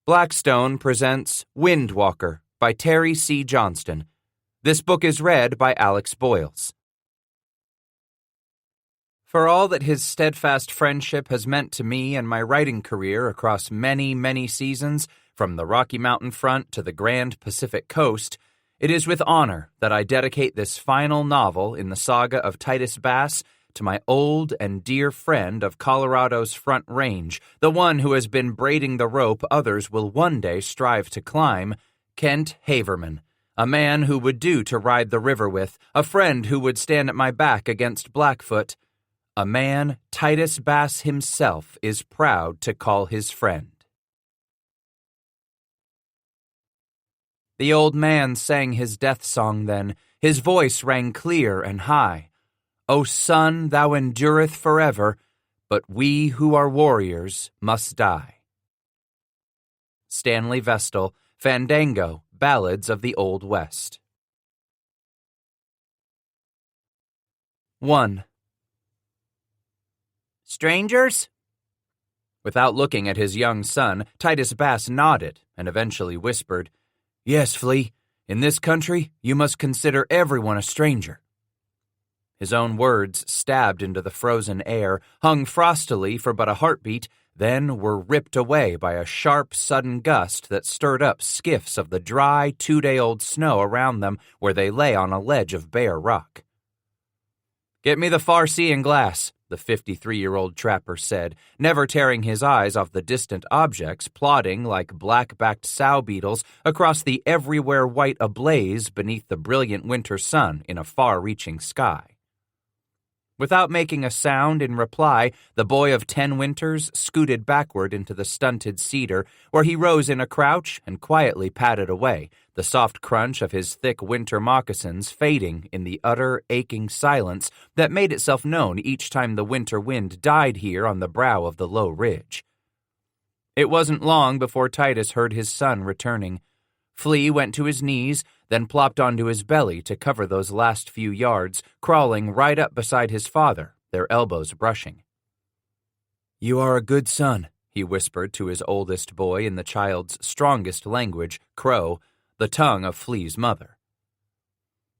Blackstone presents Windwalker by Terry C. Johnston. This book is read by Alex Boyles. For all that his steadfast friendship has meant to me and my writing career across many, many seasons, from the Rocky Mountain front to the Grand Pacific coast, it is with honor that I dedicate this final novel in the saga of Titus Bass to my old and dear friend of Colorado's Front Range, the one who has been braiding the rope others will one day strive to climb, Kent Haverman, a man who would do to ride the river with, a friend who would stand at my back against Blackfoot, a man Titus Bass himself is proud to call his friend. The old man sang his death song then. His voice rang clear and high. O sun, thou endureth forever, but we who are warriors must die. Stanley Vestal, Fandango, Ballads of the Old West. 1. Strangers? Without looking at his young son, Titus Bass nodded and eventually whispered, Yes, Flea, in this country you must consider everyone a stranger. His own words stabbed into the frozen air, hung frostily for but a heartbeat, then were ripped away by a sharp, sudden gust that stirred up skiffs of the dry, 2-day-old snow around them where they lay on a ledge of bare rock. Get me the far-seeing glass, the 53-year-old trapper said, never tearing his eyes off the distant objects plodding like black-backed sow beetles across the everywhere white ablaze beneath the brilliant winter sun in a far-reaching sky. Without making a sound in reply, the boy of 10 winters scooted backward into the stunted cedar, where he rose in a crouch and quietly padded away, the soft crunch of his thick winter moccasins fading in the utter, aching silence that made itself known each time the winter wind died here on the brow of the low ridge. It wasn't long before Titus heard his son returning. Flea went to his knees, then plopped onto his belly to cover those last few yards, crawling right up beside his father, their elbows brushing. You are a good son, he whispered to his oldest boy in the child's strongest language, Crow, the tongue of Flea's mother.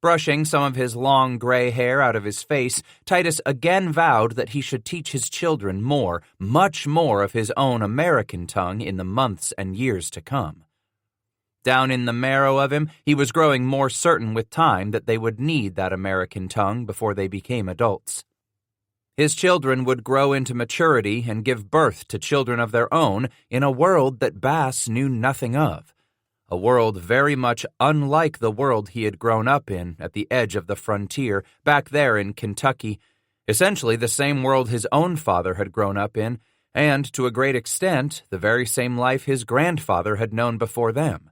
Brushing some of his long gray hair out of his face, Titus again vowed that he should teach his children more, much more of his own American tongue in the months and years to come. Down in the marrow of him, he was growing more certain with time that they would need that American tongue before they became adults. His children would grow into maturity and give birth to children of their own in a world that Bass knew nothing of, a world very much unlike the world he had grown up in at the edge of the frontier back there in Kentucky, essentially the same world his own father had grown up in, and, to a great extent, the very same life his grandfather had known before them.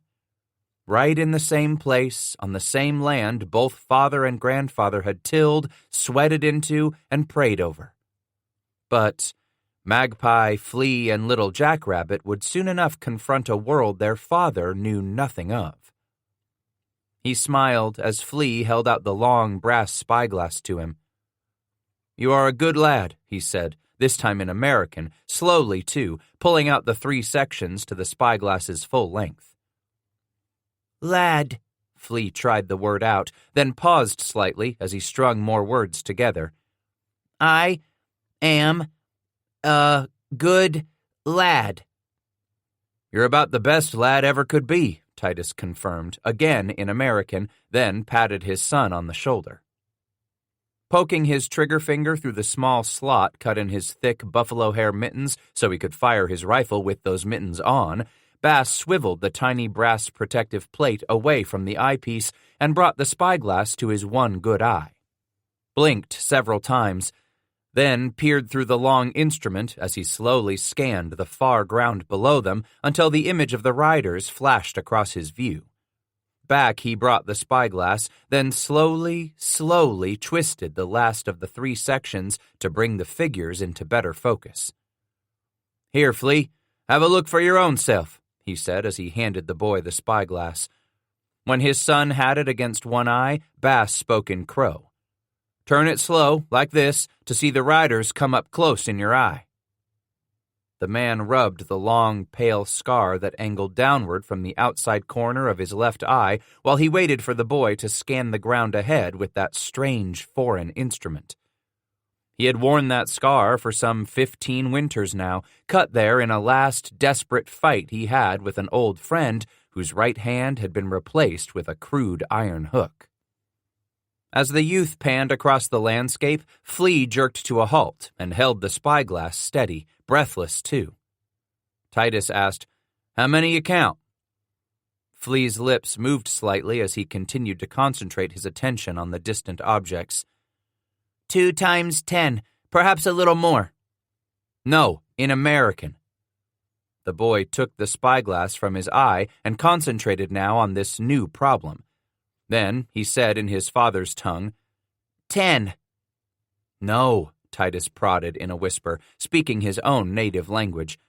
Right in the same place, on the same land both father and grandfather had tilled, sweated into, and prayed over. But Magpie, Flea, and Little Jackrabbit would soon enough confront a world their father knew nothing of. He smiled as Flea held out the long brass spyglass to him. You are a good lad, he said, this time in American, slowly too, pulling out the 3 sections to the spyglass's full length. Lad, Flea tried the word out, then paused slightly as he strung more words together. I am a good lad. You're about the best lad ever could be, Titus confirmed, again in American, then patted his son on the shoulder. Poking his trigger finger through the small slot cut in his thick buffalo hair mittens so he could fire his rifle with those mittens on, Bass swiveled the tiny brass protective plate away from the eyepiece and brought the spyglass to his one good eye. Blinked several times, then peered through the long instrument as he slowly scanned the far ground below them until the image of the riders flashed across his view. Back he brought the spyglass, then slowly twisted the last of the 3 sections to bring the figures into better focus. Here, Flea, have a look for your own self, he said as he handed the boy the spyglass. When his son had it against one eye, Bass spoke in Crow. Turn it slow, like this, to see the riders come up close in your eye. The man rubbed the long, pale scar that angled downward from the outside corner of his left eye while he waited for the boy to scan the ground ahead with that strange foreign instrument. He had worn that scar for some 15 winters now, cut there in a last desperate fight he had with an old friend whose right hand had been replaced with a crude iron hook. As the youth panned across the landscape, Flea jerked to a halt and held the spyglass steady, breathless too. Titus asked, "How many you count?" Flea's lips moved slightly as he continued to concentrate his attention on the distant objects. 2 times 10, perhaps a little more. No, in American. The boy took the spyglass from his eye and concentrated now on this new problem. Then he said in his father's tongue, 10. No, Titus prodded in a whisper, speaking his own native language.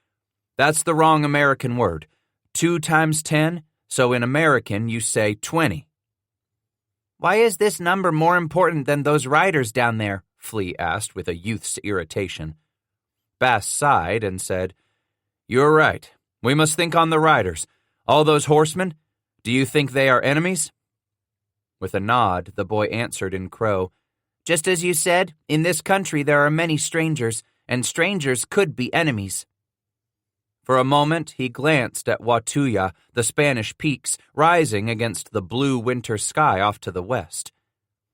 That's the wrong American word. 2 times 10, so in American you say 20. Why is this number more important than those riders down there? Flea asked with a youth's irritation. Bass sighed and said, You're right. We must think on the riders. All those horsemen, do you think they are enemies? With a nod, the boy answered in Crow, Just as you said, in this country there are many strangers, and strangers could be enemies. For a moment he glanced at Watuya, the Spanish peaks, rising against the blue winter sky off to the west.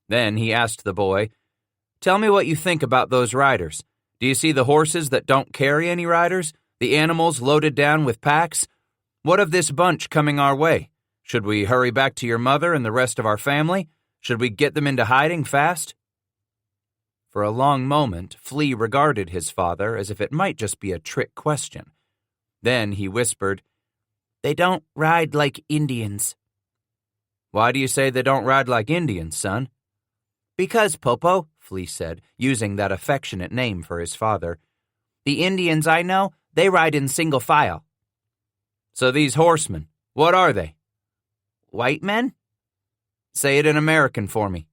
Then he asked the boy, Tell me what you think about those riders. Do you see the horses that don't carry any riders? The animals loaded down with packs? What of this bunch coming our way? Should we hurry back to your mother and the rest of our family? Should we get them into hiding fast? For a long moment, Flea regarded his father as if it might just be a trick question. Then he whispered, They don't ride like Indians. Why do you say they don't ride like Indians, son? Because, Popo, Flea said, using that affectionate name for his father. The Indians I know, they ride in single file. So these horsemen, what are they? White men? Say it in American for me.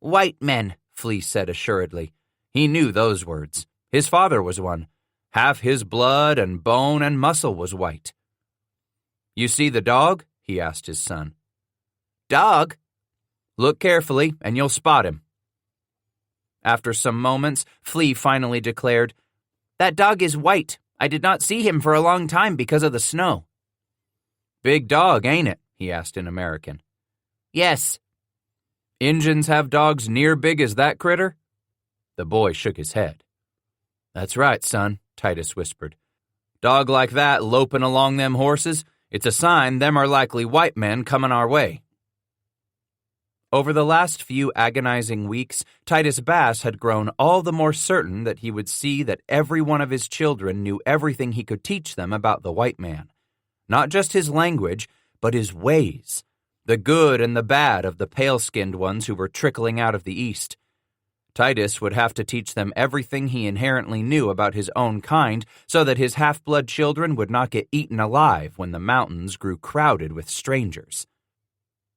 White men, Flea said assuredly. He knew those words. His father was one. Half his blood and bone and muscle was white. You see the dog? He asked his son. Dog? Look carefully, and you'll spot him. After some moments, Flea finally declared, That dog is white. I did not see him for a long time because of the snow. Big dog, ain't it? He asked in American. Yes. Injuns have dogs near big as that critter? The boy shook his head. That's right, son, Titus whispered. Dog like that loping along them horses, it's a sign them are likely white men coming our way. Over the last few agonizing weeks, Titus Bass had grown all the more certain that he would see that every one of his children knew everything he could teach them about the white man. Not just his language, but his ways, the good and the bad of the pale-skinned ones who were trickling out of the east. Titus would have to teach them everything he inherently knew about his own kind so that his half-blood children would not get eaten alive when the mountains grew crowded with strangers.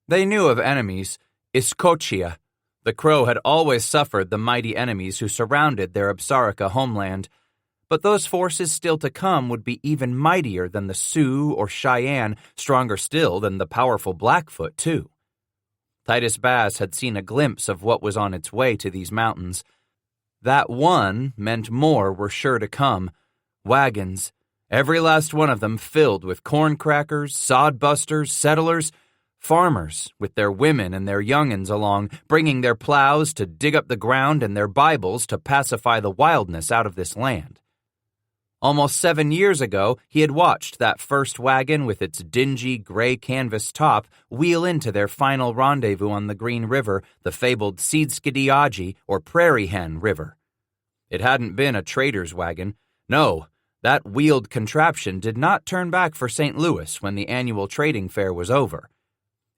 They knew of enemies. Iskochia. The Crow had always suffered the mighty enemies who surrounded their Absarica homeland, but those forces still to come would be even mightier than the Sioux or Cheyenne, stronger still than the powerful Blackfoot, too. Titus Bass had seen a glimpse of what was on its way to these mountains. That one meant more were sure to come. Wagons, every last one of them filled with corn crackers, sodbusters, settlers, farmers with their women and their young'uns along, bringing their plows to dig up the ground and their Bibles to pacify the wildness out of this land. Almost 7 years ago, he had watched that first wagon with its dingy gray canvas top wheel into their final rendezvous on the Green River, the fabled Seedskidyaji or Prairie Hen River. It hadn't been a trader's wagon. No, that wheeled contraption did not turn back for St. Louis when the annual trading fair was over.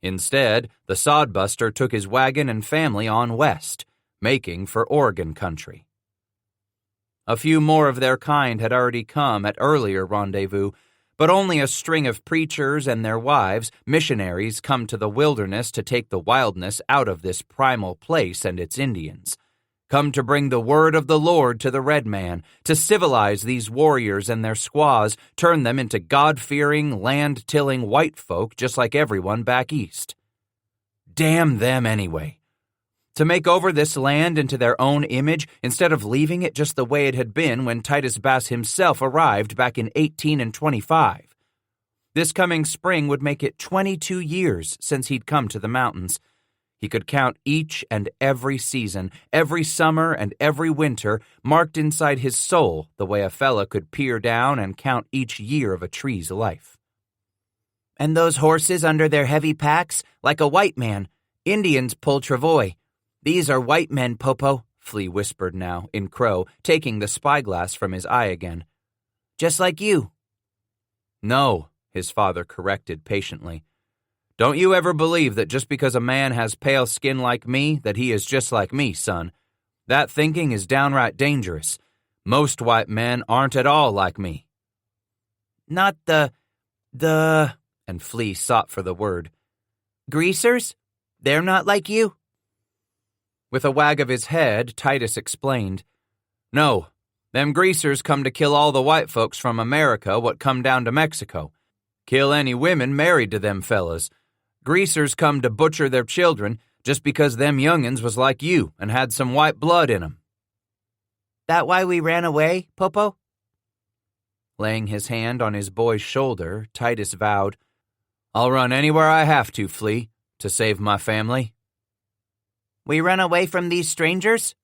Instead, the sodbuster took his wagon and family on west, making for Oregon country. A few more of their kind had already come at earlier rendezvous, but only a string of preachers and their wives, missionaries, come to the wilderness to take the wildness out of this primal place and its Indians. come to bring the word of the Lord to the red man, to civilize these warriors and their squaws, turn them into God-fearing, land-tilling white folk just like everyone back east. Damn them anyway. To make over this land into their own image instead of leaving it just the way it had been when Titus Bass himself arrived back in 1825. This coming spring would make it 22 years since he'd come to the mountains. He could count each and every season, every summer and every winter, marked inside his soul the way a fella could peer down and count each year of a tree's life. And those horses under their heavy packs, like a white man. Indians pull travois. These are white men, Popo, Flea whispered now, in Crow, taking the spyglass from his eye again. Just like you. No, his father corrected patiently. Don't you ever believe that just because a man has pale skin like me, that he is just like me, son. That thinking is downright dangerous. Most white men aren't at all like me. Not and Flea sought for the word. Greasers? They're not like you? With a wag of his head, Titus explained, No, them greasers come to kill all the white folks from America what come down to Mexico. Kill any women married to them fellas. Greasers come to butcher their children just because them young'uns was like you and had some white blood in 'em. That why we ran away, Popo? Laying his hand on his boy's shoulder, Titus vowed, I'll run anywhere I have to, Flea, to save my family. We run away from these strangers?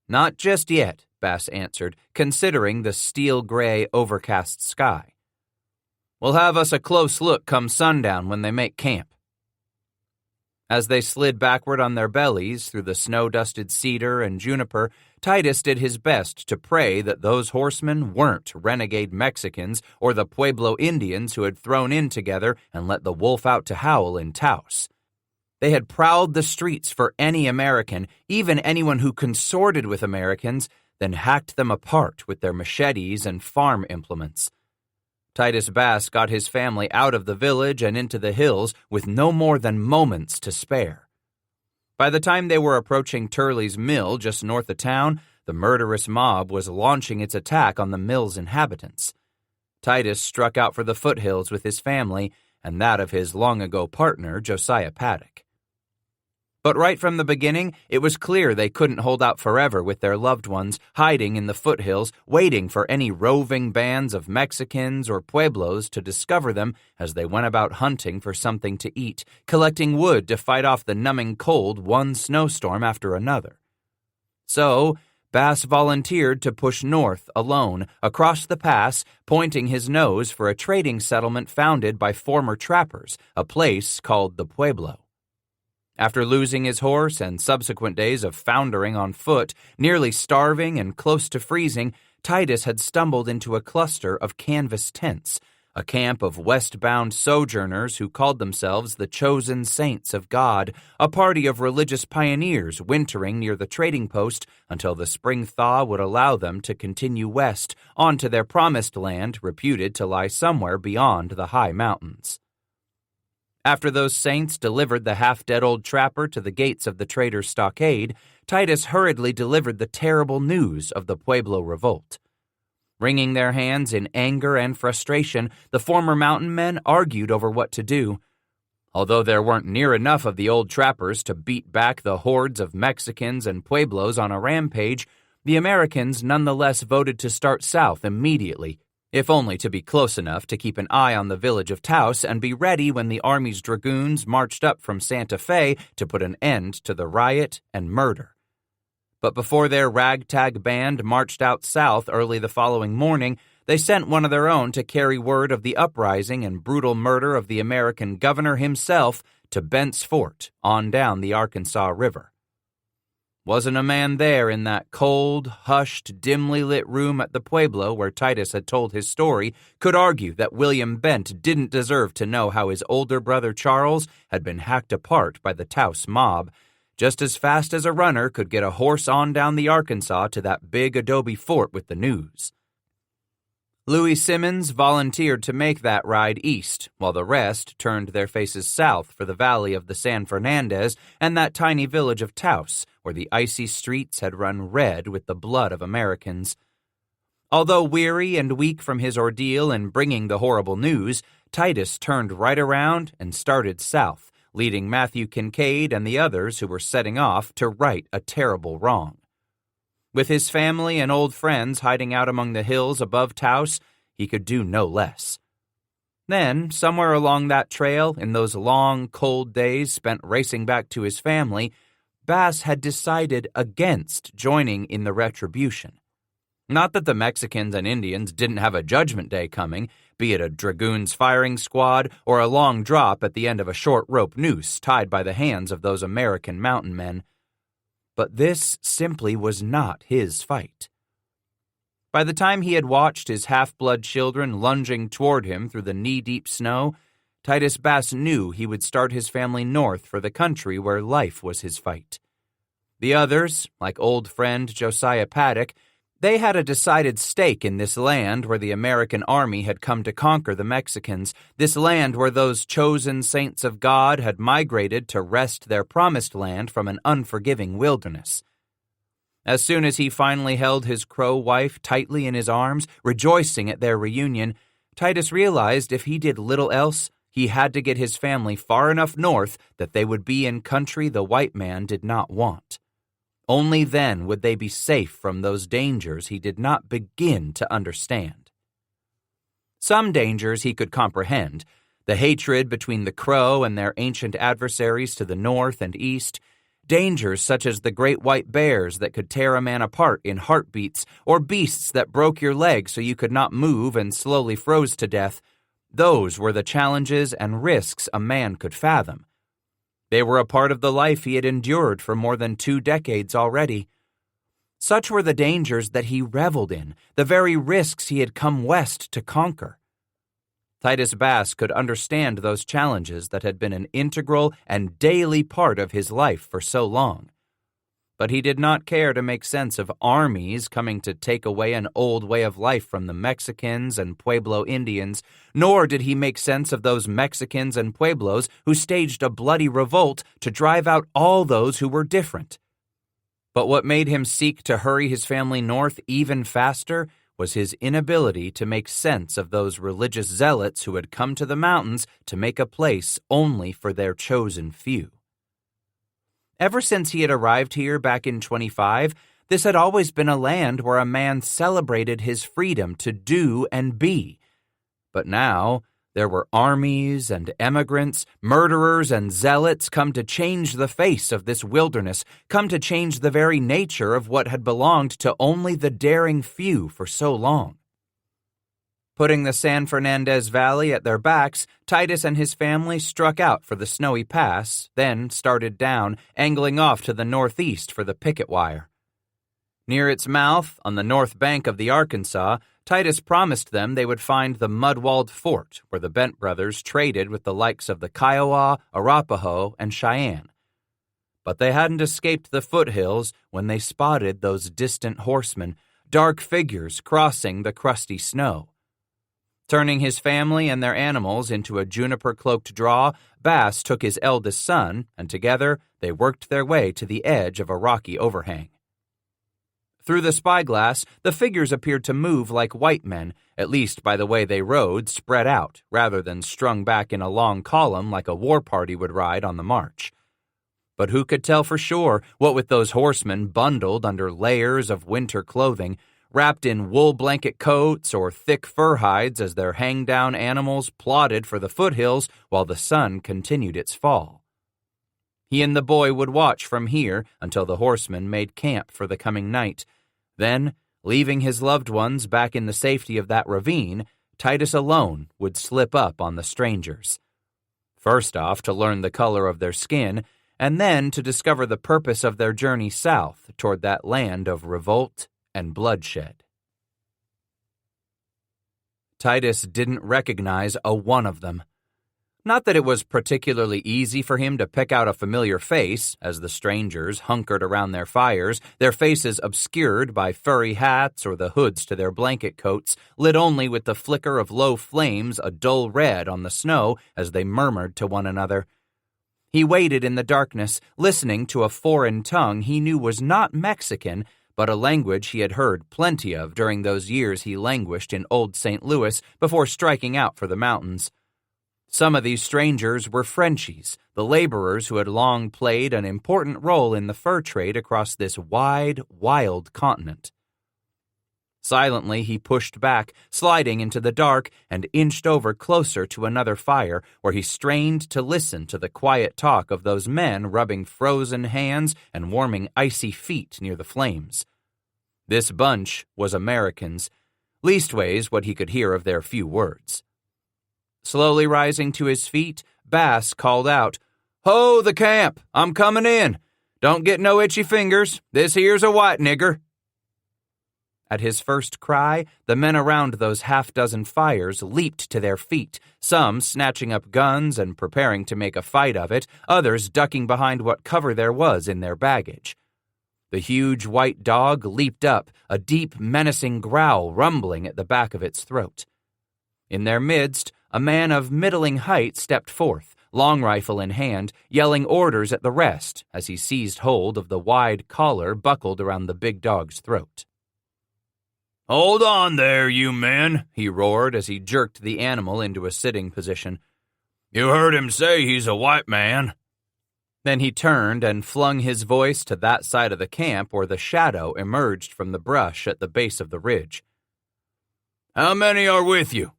Not just yet, Bass answered, considering the steel-gray, overcast sky. We'll have us a close look come sundown when they make camp. As they slid backward on their bellies through the snow-dusted cedar and juniper, Titus did his best to pray that those horsemen weren't renegade Mexicans or the Pueblo Indians who had thrown in together and let the wolf out to howl in Taos. They had prowled the streets for any American, even anyone who consorted with Americans, then hacked them apart with their machetes and farm implements. Titus Bass got his family out of the village and into the hills with no more than moments to spare. By the time they were approaching Turley's Mill just north of town, the murderous mob was launching its attack on the mill's inhabitants. Titus struck out for the foothills with his family and that of his long-ago partner, Josiah Paddock. But right from the beginning, it was clear they couldn't hold out forever with their loved ones, hiding in the foothills, waiting for any roving bands of Mexicans or Pueblos to discover them as they went about hunting for something to eat, collecting wood to fight off the numbing cold one snowstorm after another. So, Bass volunteered to push north alone, across the pass, pointing his nose for a trading settlement founded by former trappers, a place called the Pueblo. After losing his horse and subsequent days of foundering on foot, nearly starving and close to freezing, Titus had stumbled into a cluster of canvas tents, a camp of westbound sojourners who called themselves the Chosen Saints of God, a party of religious pioneers wintering near the trading post until the spring thaw would allow them to continue west, on to their promised land reputed to lie somewhere beyond the high mountains. After those saints delivered the half-dead old trapper to the gates of the trader's stockade, Titus hurriedly delivered the terrible news of the Pueblo revolt. Wringing their hands in anger and frustration, the former mountain men argued over what to do. Although there weren't near enough of the old trappers to beat back the hordes of Mexicans and Pueblos on a rampage, the Americans nonetheless voted to start south immediately, if only to be close enough to keep an eye on the village of Taos and be ready when the Army's dragoons marched up from Santa Fe to put an end to the riot and murder. But before their ragtag band marched out south early the following morning, they sent one of their own to carry word of the uprising and brutal murder of the American governor himself to Bent's Fort on down the Arkansas River. Wasn't a man there in that cold, hushed, dimly lit room at the Pueblo where Titus had told his story could argue that William Bent didn't deserve to know how his older brother Charles had been hacked apart by the Taos mob, just as fast as a runner could get a horse on down the Arkansas to that big adobe fort with the news. Louis Simmons volunteered to make that ride east, while the rest turned their faces south for the valley of the San Fernandez and that tiny village of Taos, where the icy streets had run red with the blood of Americans. Although weary and weak from his ordeal in bringing the horrible news, Titus turned right around and started south, leading Matthew Kincaid and the others who were setting off to right a terrible wrong. With his family and old friends hiding out among the hills above Taos, he could do no less. Then, somewhere along that trail, in those long, cold days spent racing back to his family, Bass had decided against joining in the retribution. Not that the Mexicans and Indians didn't have a judgment day coming, be it a dragoons firing squad or a long drop at the end of a short rope noose tied by the hands of those American mountain men. But this simply was not his fight. By the time he had watched his half-blood children lunging toward him through the knee-deep snow, Titus Bass knew he would start his family north for the country where life was his fight. The others, like old friend Josiah Paddock, they had a decided stake in this land where the American army had come to conquer the Mexicans, this land where those chosen saints of God had migrated to wrest their promised land from an unforgiving wilderness. As soon as he finally held his Crow wife tightly in his arms, rejoicing at their reunion, Titus realized if he did little else, he had to get his family far enough north that they would be in country the white man did not want. Only then would they be safe from those dangers he did not begin to understand. Some dangers he could comprehend, the hatred between the Crow and their ancient adversaries to the north and east, dangers such as the great white bears that could tear a man apart in heartbeats, or beasts that broke your leg so you could not move and slowly froze to death. Those were the challenges and risks a man could fathom. They were a part of the life he had endured for more than 2 decades already. Such were the dangers that he reveled in, the very risks he had come west to conquer. Titus Bass could understand those challenges that had been an integral and daily part of his life for so long. But he did not care to make sense of armies coming to take away an old way of life from the Mexicans and Pueblo Indians, nor did he make sense of those Mexicans and Pueblos who staged a bloody revolt to drive out all those who were different. But what made him seek to hurry his family north even faster was his inability to make sense of those religious zealots who had come to the mountains to make a place only for their chosen few. Ever since he had arrived here back in 25, this had always been a land where a man celebrated his freedom to do and be. But now, there were armies and emigrants, murderers and zealots come to change the face of this wilderness, come to change the very nature of what had belonged to only the daring few for so long. Putting the San Fernandez Valley at their backs, Titus and his family struck out for the Snowy Pass, then started down, angling off to the northeast for the picket wire. Near its mouth, on the north bank of the Arkansas, Titus promised them they would find the mud-walled fort where the Bent brothers traded with the likes of the Kiowa, Arapaho, and Cheyenne. But they hadn't escaped the foothills when they spotted those distant horsemen, dark figures crossing the crusty snow. Turning his family and their animals into a juniper-cloaked draw, Bass took his eldest son, and together they worked their way to the edge of a rocky overhang. Through the spyglass, the figures appeared to move like white men, at least by the way they rode spread out, rather than strung back in a long column like a war party would ride on the march. But who could tell for sure, what with those horsemen bundled under layers of winter clothing, wrapped in wool blanket coats or thick fur hides as their hang-down animals plodded for the foothills while the sun continued its fall. He and the boy would watch from here until the horsemen made camp for the coming night. Then, leaving his loved ones back in the safety of that ravine, Titus alone would slip up on the strangers. First off, to learn the color of their skin, and then to discover the purpose of their journey south toward that land of revolt and bloodshed. Titus didn't recognize a one of them. Not that it was particularly easy for him to pick out a familiar face, as the strangers hunkered around their fires, their faces obscured by furry hats or the hoods to their blanket coats, lit only with the flicker of low flames a dull red on the snow as they murmured to one another. He waited in the darkness, listening to a foreign tongue he knew was not Mexican, but a language he had heard plenty of during those years he languished in Old St. Louis before striking out for the mountains. Some of these strangers were Frenchies, the laborers who had long played an important role in the fur trade across this wide, wild continent. Silently, he pushed back, sliding into the dark, and inched over closer to another fire, where he strained to listen to the quiet talk of those men rubbing frozen hands and warming icy feet near the flames. This bunch was Americans, leastways what he could hear of their few words. Slowly rising to his feet, Bass called out, "Ho, the camp! I'm comin' in! Don't get no itchy fingers. This here's a white nigger." At his first cry, the men around those half-dozen fires leaped to their feet, some snatching up guns and preparing to make a fight of it, others ducking behind what cover there was in their baggage. The huge white dog leaped up, a deep, menacing growl rumbling at the back of its throat. In their midst, a man of middling height stepped forth, long rifle in hand, yelling orders at the rest as he seized hold of the wide collar buckled around the big dog's throat. "Hold on there, you men," he roared as he jerked the animal into a sitting position. "You heard him say he's a white man." Then he turned and flung his voice to that side of the camp where the shadow emerged from the brush at the base of the ridge. "How many are with you?"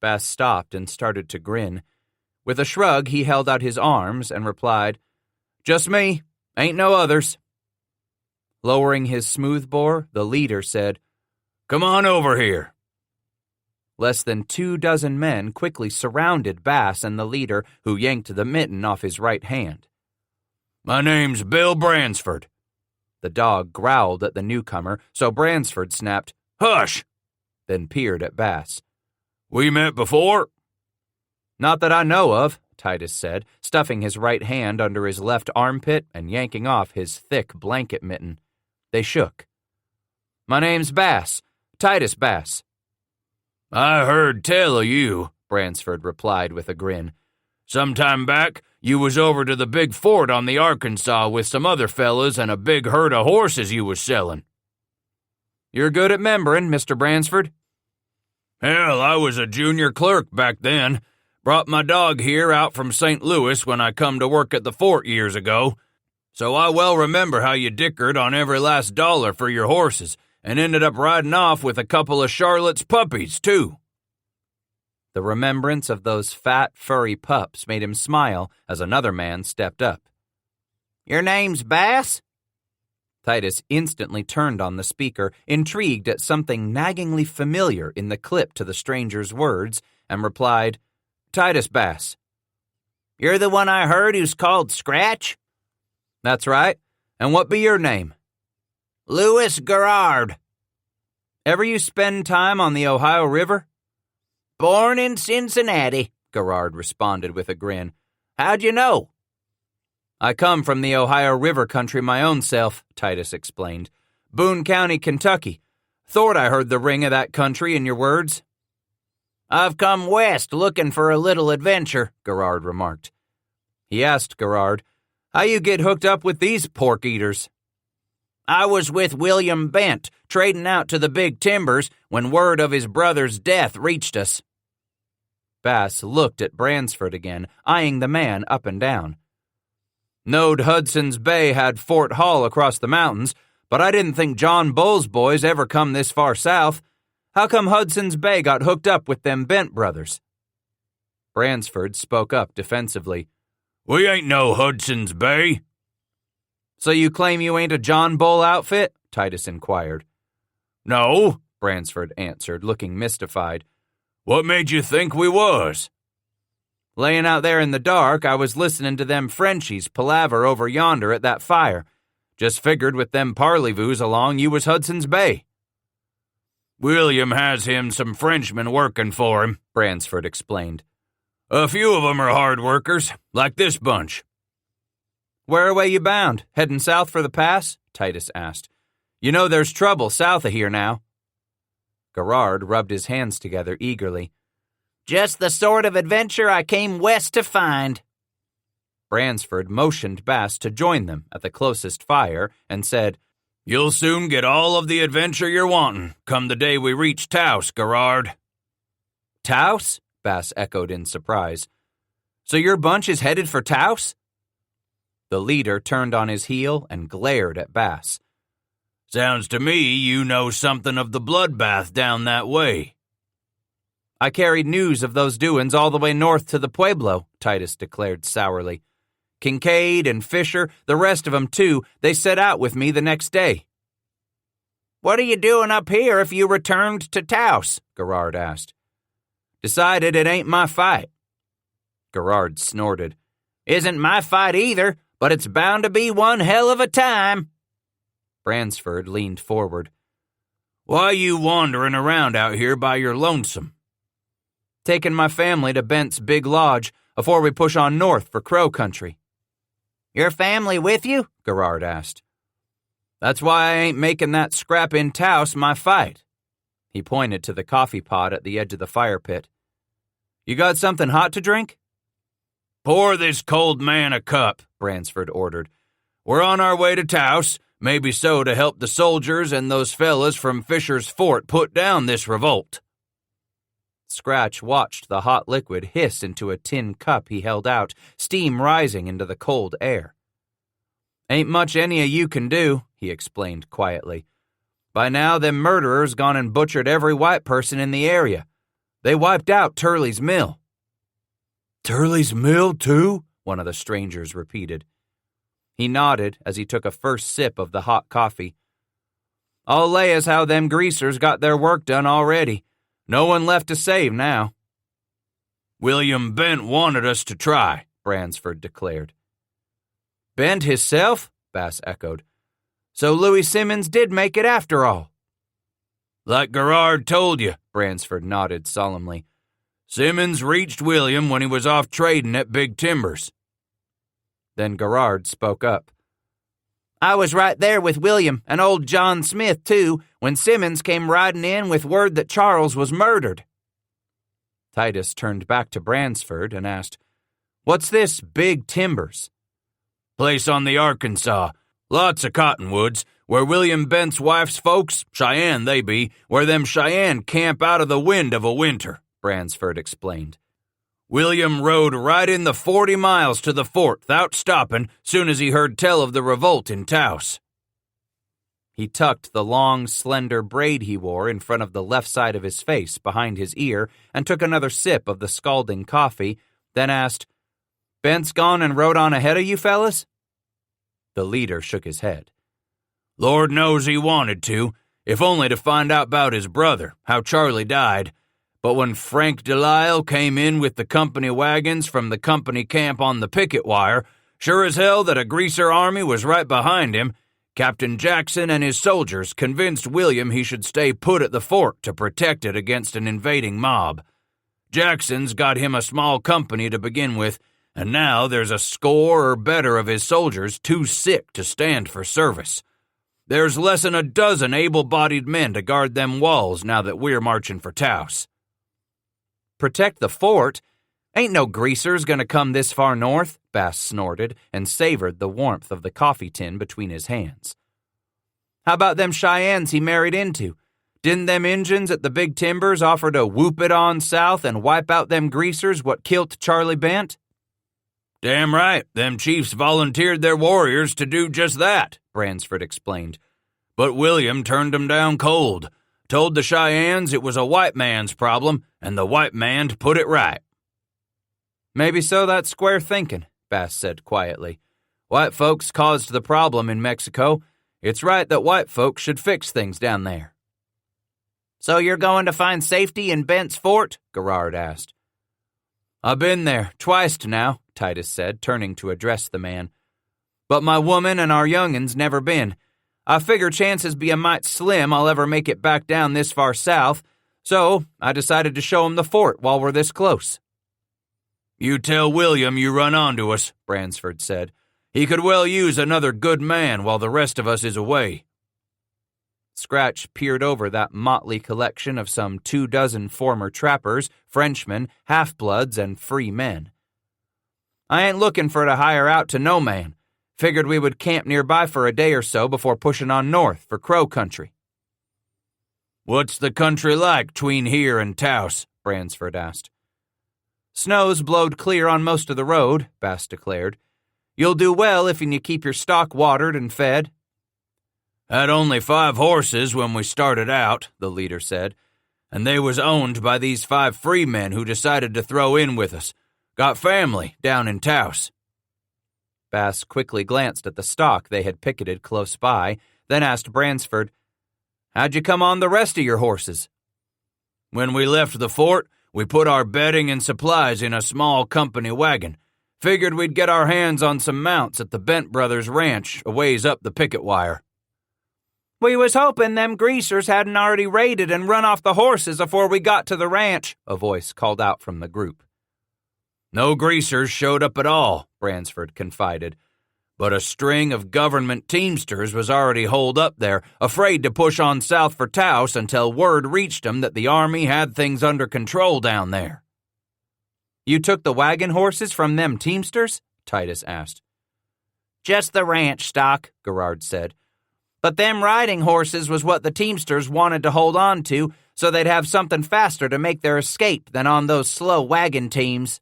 Bass stopped and started to grin. With a shrug, he held out his arms and replied, "Just me. Ain't no others." Lowering his smoothbore, the leader said, "Come on over here." Less than 24 men quickly surrounded Bass and the leader, who yanked the mitten off his right hand. "My name's Bill Bransford." The dog growled at the newcomer, so Bransford snapped, "Hush!" then peered at Bass. "We met before?" "Not that I know of," Titus said, stuffing his right hand under his left armpit and yanking off his thick blanket mitten. They shook. "My name's Bass, Titus Bass." "I heard tell of you," Bransford replied with a grin. "Some time back, you was over to the big fort on the Arkansas with some other fellas and a big herd of horses you was selling." "You're good at 'membering, Mr. Bransford." "Hell, I was a junior clerk back then. Brought my dog here out from St. Louis when I come to work at the fort years ago. So I well remember how you dickered on every last dollar for your horses and ended up riding off with a couple of Charlotte's puppies, too." The remembrance of those fat, furry pups made him smile as another man stepped up. "Your name's Bass?" Titus instantly turned on the speaker, intrigued at something naggingly familiar in the clip to the stranger's words, and replied, "Titus Bass." "You're the one I heard who's called Scratch?" "That's right. And what be your name?" "Louis Gerard." "Ever you spend time on the Ohio River?" "Born in Cincinnati," Gerard responded with a grin. "How'd you know?" "I come from the Ohio River country my own self," Titus explained. "Boone County, Kentucky. Thought I heard the ring of that country in your words." "I've come west looking for a little adventure," Gerard remarked. He asked Gerard, "How you get hooked up with these pork eaters?" "I was with William Bent, trading out to the big timbers when word of his brother's death reached us." Bass looked at Bransford again, eyeing the man up and down. "Knowed Hudson's Bay had Fort Hall across the mountains, but I didn't think John Bull's boys ever come this far south. How come Hudson's Bay got hooked up with them Bent brothers?" Bransford spoke up defensively. "We ain't no Hudson's Bay." "So you claim you ain't a John Bull outfit?" Titus inquired. "No," Bransford answered, looking mystified. "What made you think we was?" "Laying out there in the dark, I was listening to them Frenchies palaver over yonder at that fire. Just figured with them parleyvoos along you was Hudson's Bay." "William has him some Frenchmen working for him," Bransford explained. A few of 'em are hard workers, like this bunch." "Where away you bound? Heading south for the pass?" Titus asked. "You know there's trouble south of here now." Gerard rubbed his hands together eagerly. "Just the sort of adventure I came west to find." Bransford motioned Bass to join them at the closest fire and said, "You'll soon get all of the adventure you're wanting, come the day we reach Taos, Gerard." "Taos?" Bass echoed in surprise. "So your bunch is headed for Taos?" The leader turned on his heel and glared at Bass. "Sounds to me you know something of the bloodbath down that way." "I carried news of those doings all the way north to the Pueblo," Titus declared sourly. "Kincaid and Fisher, the rest of 'em too, they set out with me the next day." "What are you doing up here if you returned to Taos?" Gerard asked. "Decided it ain't my fight." Gerard snorted. "Isn't my fight either, but it's bound to be one hell of a time." Bransford leaned forward. "Why you wandering around out here by your lonesome?" "Taking my family to Bent's big lodge afore we push on north for Crow Country." "Your family with you?" Gerard asked. "That's why I ain't making that scrap in Taos my fight." He pointed to the coffee pot at the edge of the fire pit. "You got something hot to drink?" "Pour this cold man a cup," Bransford ordered. "We're on our way to Taos, maybe so to help the soldiers and those fellas from Fisher's Fort put down this revolt." Scratch watched the hot liquid hiss into a tin cup he held out, steam rising into the cold air. "Ain't much any of you can do," he explained quietly. "By now them murderers gone and butchered every white person in the area. They wiped out Turley's mill." "Turley's mill, too?" one of the strangers repeated. He nodded as he took a first sip of the hot coffee. "I'll lay as how them greasers got their work done already. No one left to save now." "William Bent wanted us to try," Bransford declared. "Bent hisself?" Bass echoed. "So Louis Simmons did make it after all." "Like Gerard told you," Bransford nodded solemnly. "Simmons reached William when he was off trading at Big Timbers." Then Gerard spoke up. "I was right there with William and old John Smith, too, when Simmons came riding in with word that Charles was murdered." Titus turned back to Bransford and asked, "What's this Big Timbers?" "Place on the Arkansas. Lots of cottonwoods. Where William Bent's wife's folks, Cheyenne they be, where them Cheyenne camp out of the wind of a winter," Bransford explained. "William rode right in the 40 miles to the fort without stopping soon as he heard tell of the revolt in Taos." He tucked the long, slender braid he wore in front of the left side of his face behind his ear and took another sip of the scalding coffee, then asked, "Bent's gone and rode on ahead of you fellas?" The leader shook his head. "Lord knows he wanted to, if only to find out about his brother, how Charlie died. But when Frank Delisle came in with the company wagons from the company camp on the picket wire, sure as hell that a greaser army was right behind him, Captain Jackson and his soldiers convinced William he should stay put at the fort to protect it against an invading mob. Jackson's got him a small company to begin with, and now there's a score or better of his soldiers too sick to stand for service. There's less than a dozen able-bodied men to guard them walls now that we're marching for Taos." "Protect the fort? Ain't no greasers gonna come this far north," Bass snorted and savored the warmth of the coffee tin between his hands. "How about them Cheyennes he married into? Didn't them Injuns at the Big Timbers offer to whoop it on south and wipe out them greasers what killed Charlie Bent?" "Damn right, them chiefs volunteered their warriors to do just that," Bransford explained. "But William turned 'em down cold. Told the Cheyennes it was a white man's problem, and the white man'd put it right." "Maybe so, that's square thinking," Bass said quietly. "White folks caused the problem in Mexico. It's right that white folks should fix things down there." "So you're going to find safety in Bent's fort?" Gerard asked. "I've been there twice now," Titus said, turning to address the man. "But my woman and our young'uns never been. I figure chances be a mite slim I'll ever make it back down this far south, so I decided to show 'em the fort while we're this close." You tell William you run onto us, Bransford said. He could well use another good man while the rest of us is away. Scratch peered over that motley collection of some 24 former trappers, Frenchmen, half-bloods, and free men. I ain't looking for to hire out to no man. Figured we would camp nearby for a day or so before pushing on north for Crow Country. What's the country like tween here and Taos? Bransford asked. Snow's blowed clear on most of the road, Bass declared. You'll do well if you keep your stock watered and fed. Had only 5 horses when we started out, the leader said, and they was owned by these 5 free men who decided to throw in with us. Got family down in Taos. Bass quickly glanced at the stock they had picketed close by, then asked Bransford, How'd you come on the rest of your horses? When we left the fort, we put our bedding and supplies in a small company wagon. Figured we'd get our hands on some mounts at the Bent Brothers Ranch a ways up the picket wire. We was hoping them greasers hadn't already raided and run off the horses afore we got to the ranch, a voice called out from the group. No greasers showed up at all, Bransford confided, but a string of government teamsters was already holed up there, afraid to push on south for Taos until word reached them that the army had things under control down there. You took the wagon horses from them teamsters? Titus asked. Just the ranch stock, Gerard said. But them riding horses was what the teamsters wanted to hold on to, so they'd have something faster to make their escape than on those slow wagon teams.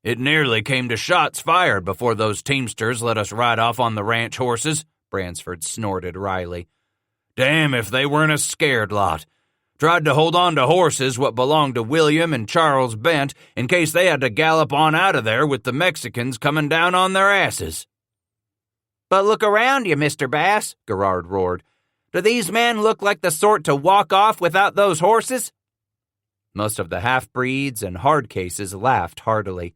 It nearly came to shots fired before those teamsters let us ride off on the ranch horses, Bransford snorted wryly. Damn if they weren't a scared lot. Tried to hold on to horses what belonged to William and Charles Bent in case they had to gallop on out of there with the Mexicans coming down on their asses. But look around you, Mr. Bass, Gerard roared. Do these men look like the sort to walk off without those horses? Most of the half-breeds and hard cases laughed heartily.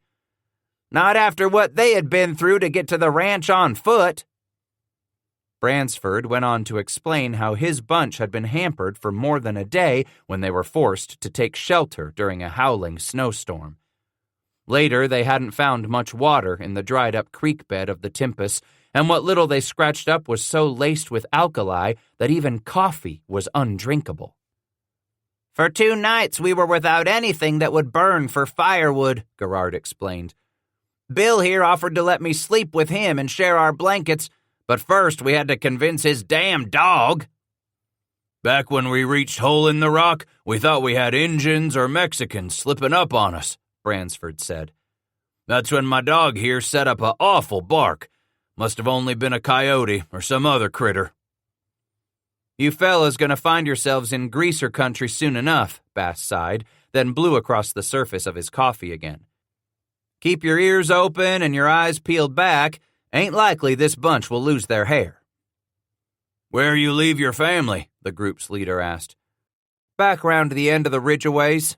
Not after what they had been through to get to the ranch on foot. Bransford went on to explain how his bunch had been hampered for more than a day when they were forced to take shelter during a howling snowstorm. Later, they hadn't found much water in the dried-up creek bed of the Timpus, and what little they scratched up was so laced with alkali that even coffee was undrinkable. For 2 nights we were without anything that would burn for firewood, Gerard explained. Bill here offered to let me sleep with him and share our blankets, but first we had to convince his damn dog. Back when we reached Hole in the Rock, we thought we had Injuns or Mexicans slipping up on us, Bransford said. That's when my dog here set up a awful bark. Must have only been a coyote or some other critter. You fellas gonna find yourselves in greaser country soon enough, Bass sighed, then blew across the surface of his coffee again. Keep your ears open and your eyes peeled back. Ain't likely this bunch will lose their hair. Where you leave your family? The group's leader asked. Back round to the end of the ridge a ways.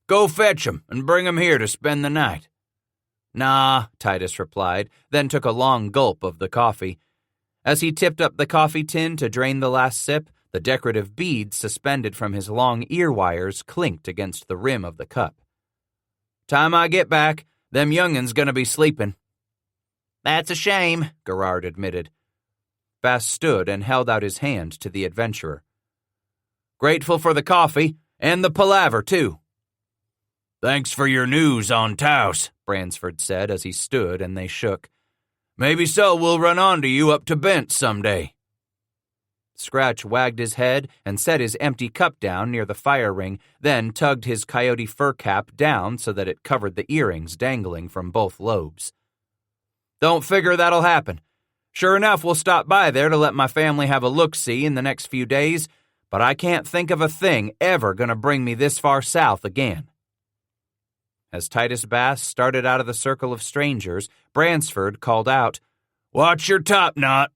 Go fetch 'em and bring 'em here to spend the night. Nah, Titus replied, then took a long gulp of the coffee. As he tipped up the coffee tin to drain the last sip, the decorative beads suspended from his long ear wires clinked against the rim of the cup. Time I get back, them young'uns gonna be sleepin'. That's a shame, Gerard admitted. Bass stood and held out his hand to the adventurer. Grateful for the coffee, and the palaver, too. Thanks for your news on Taos, Bransford said as he stood and they shook. Maybe so we'll run onto you up to Bent someday. Scratch wagged his head and set his empty cup down near the fire ring, then tugged his coyote fur cap down so that it covered the earrings dangling from both lobes. Don't figure that'll happen. Sure enough, we'll stop by there to let my family have a look-see in the next few days, but I can't think of a thing ever gonna bring me this far south again. As Titus Bass started out of the circle of strangers, Bransford called out, Watch your top knot!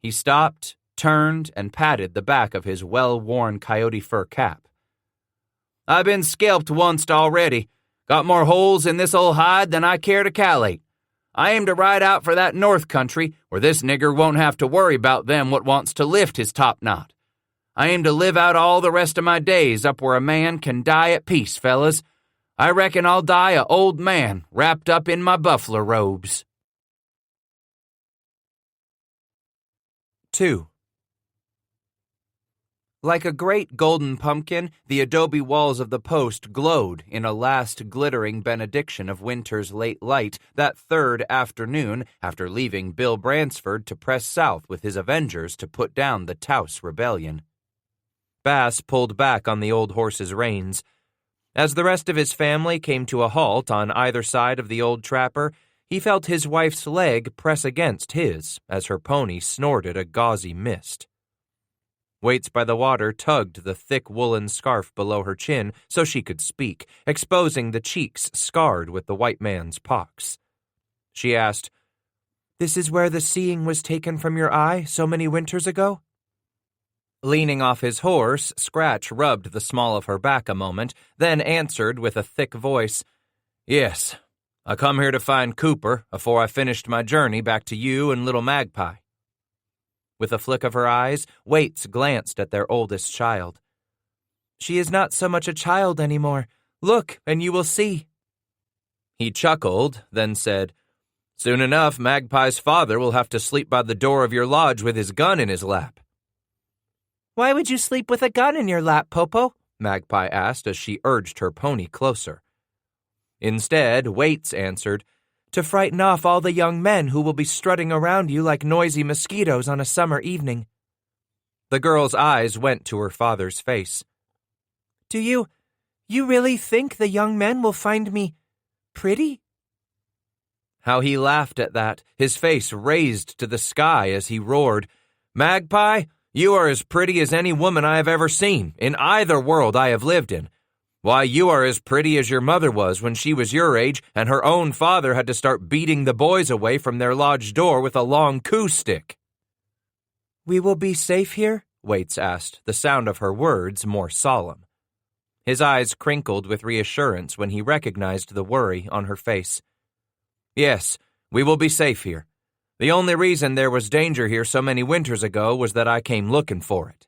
He stopped, turned, and patted the back of his well-worn coyote fur cap. I've been scalped once already. Got more holes in this old hide than I care to callate. I aim to ride out for that north country where this nigger won't have to worry about them what wants to lift his top knot. I aim to live out all the rest of my days up where a man can die at peace, fellas. I reckon I'll die a old man wrapped up in my buffalo robes. 2. Like a great golden pumpkin, the adobe walls of the post glowed in a last glittering benediction of winter's late light that third afternoon after leaving Bill Bransford to press south with his avengers to put down the Taos rebellion. Bass pulled back on the old horse's reins. As the rest of his family came to a halt on either side of the old trapper, he felt his wife's leg press against his as her pony snorted a gauzy mist. Waits by the water tugged the thick woolen scarf below her chin so she could speak, exposing the cheeks scarred with the white man's pox. She asked, "This is where the seeing was taken from your eye so many winters ago?" Leaning off his horse, Scratch rubbed the small of her back a moment, then answered with a thick voice, "Yes, I come here to find Cooper afore I finished my journey back to you and little Magpie." With a flick of her eyes, Waits glanced at their oldest child. "She is not so much a child anymore. Look, and you will see." He chuckled, then said, "Soon enough, Magpie's father will have to sleep by the door of your lodge with his gun in his lap." "Why would you sleep with a gun in your lap, Popo?" Magpie asked as she urged her pony closer. Instead, Waits answered, "To frighten off all the young men who will be strutting around you like noisy mosquitoes on a summer evening." The girl's eyes went to her father's face. "Do you really think the young men will find me pretty?" How he laughed at that, his face raised to the sky as he roared, "Magpie, you are as pretty as any woman I have ever seen, in either world I have lived in. Why, you are as pretty as your mother was when she was your age and her own father had to start beating the boys away from their lodge door with a long coup stick." "We will be safe here?" Waits asked, the sound of her words more solemn. His eyes crinkled with reassurance when he recognized the worry on her face. "Yes, we will be safe here. The only reason there was danger here so many winters ago was that I came looking for it."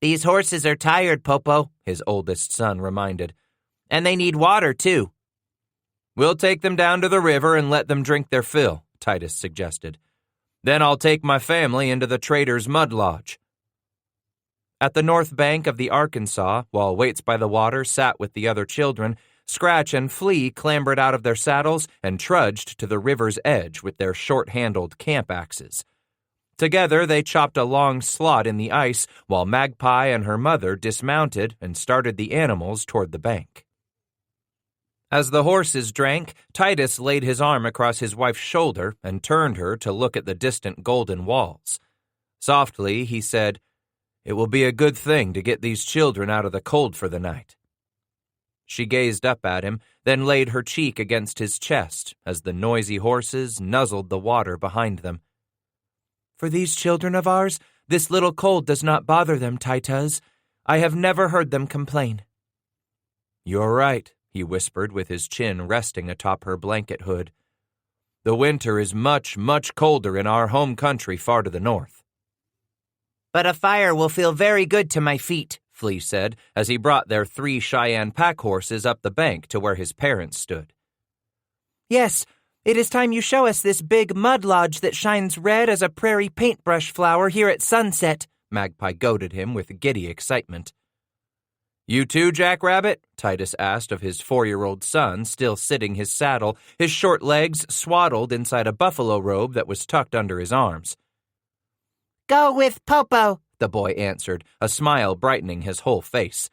"These horses are tired, Popo," his oldest son reminded. "And they need water, too." "We'll take them down to the river and let them drink their fill," Titus suggested. "Then I'll take my family into the trader's mud lodge." At the north bank of the Arkansas, while Waits by the water sat with the other children, Scratch and Flea clambered out of their saddles and trudged to the river's edge with their short-handled camp axes. Together, they chopped a long slot in the ice while Magpie and her mother dismounted and started the animals toward the bank. As the horses drank, Titus laid his arm across his wife's shoulder and turned her to look at the distant golden walls. Softly, he said, "It will be a good thing to get these children out of the cold for the night." She gazed up at him, then laid her cheek against his chest as the noisy horses nuzzled the water behind them. "For these children of ours, this little cold does not bother them, Titus. I have never heard them complain." "You're right," he whispered with his chin resting atop her blanket hood. "The winter is much, much colder in our home country far to the north." "But a fire will feel very good to my feet," Flea said as he brought their 3 Cheyenne pack horses up the bank to where his parents stood. "Yes, it is time you show us this big mud lodge that shines red as a prairie paintbrush flower here at sunset," Magpie goaded him with giddy excitement. "You too, Jackrabbit?" Titus asked of his 4-year-old son, still sitting his saddle, his short legs swaddled inside a buffalo robe that was tucked under his arms. "Go with Popo," the boy answered, a smile brightening his whole face.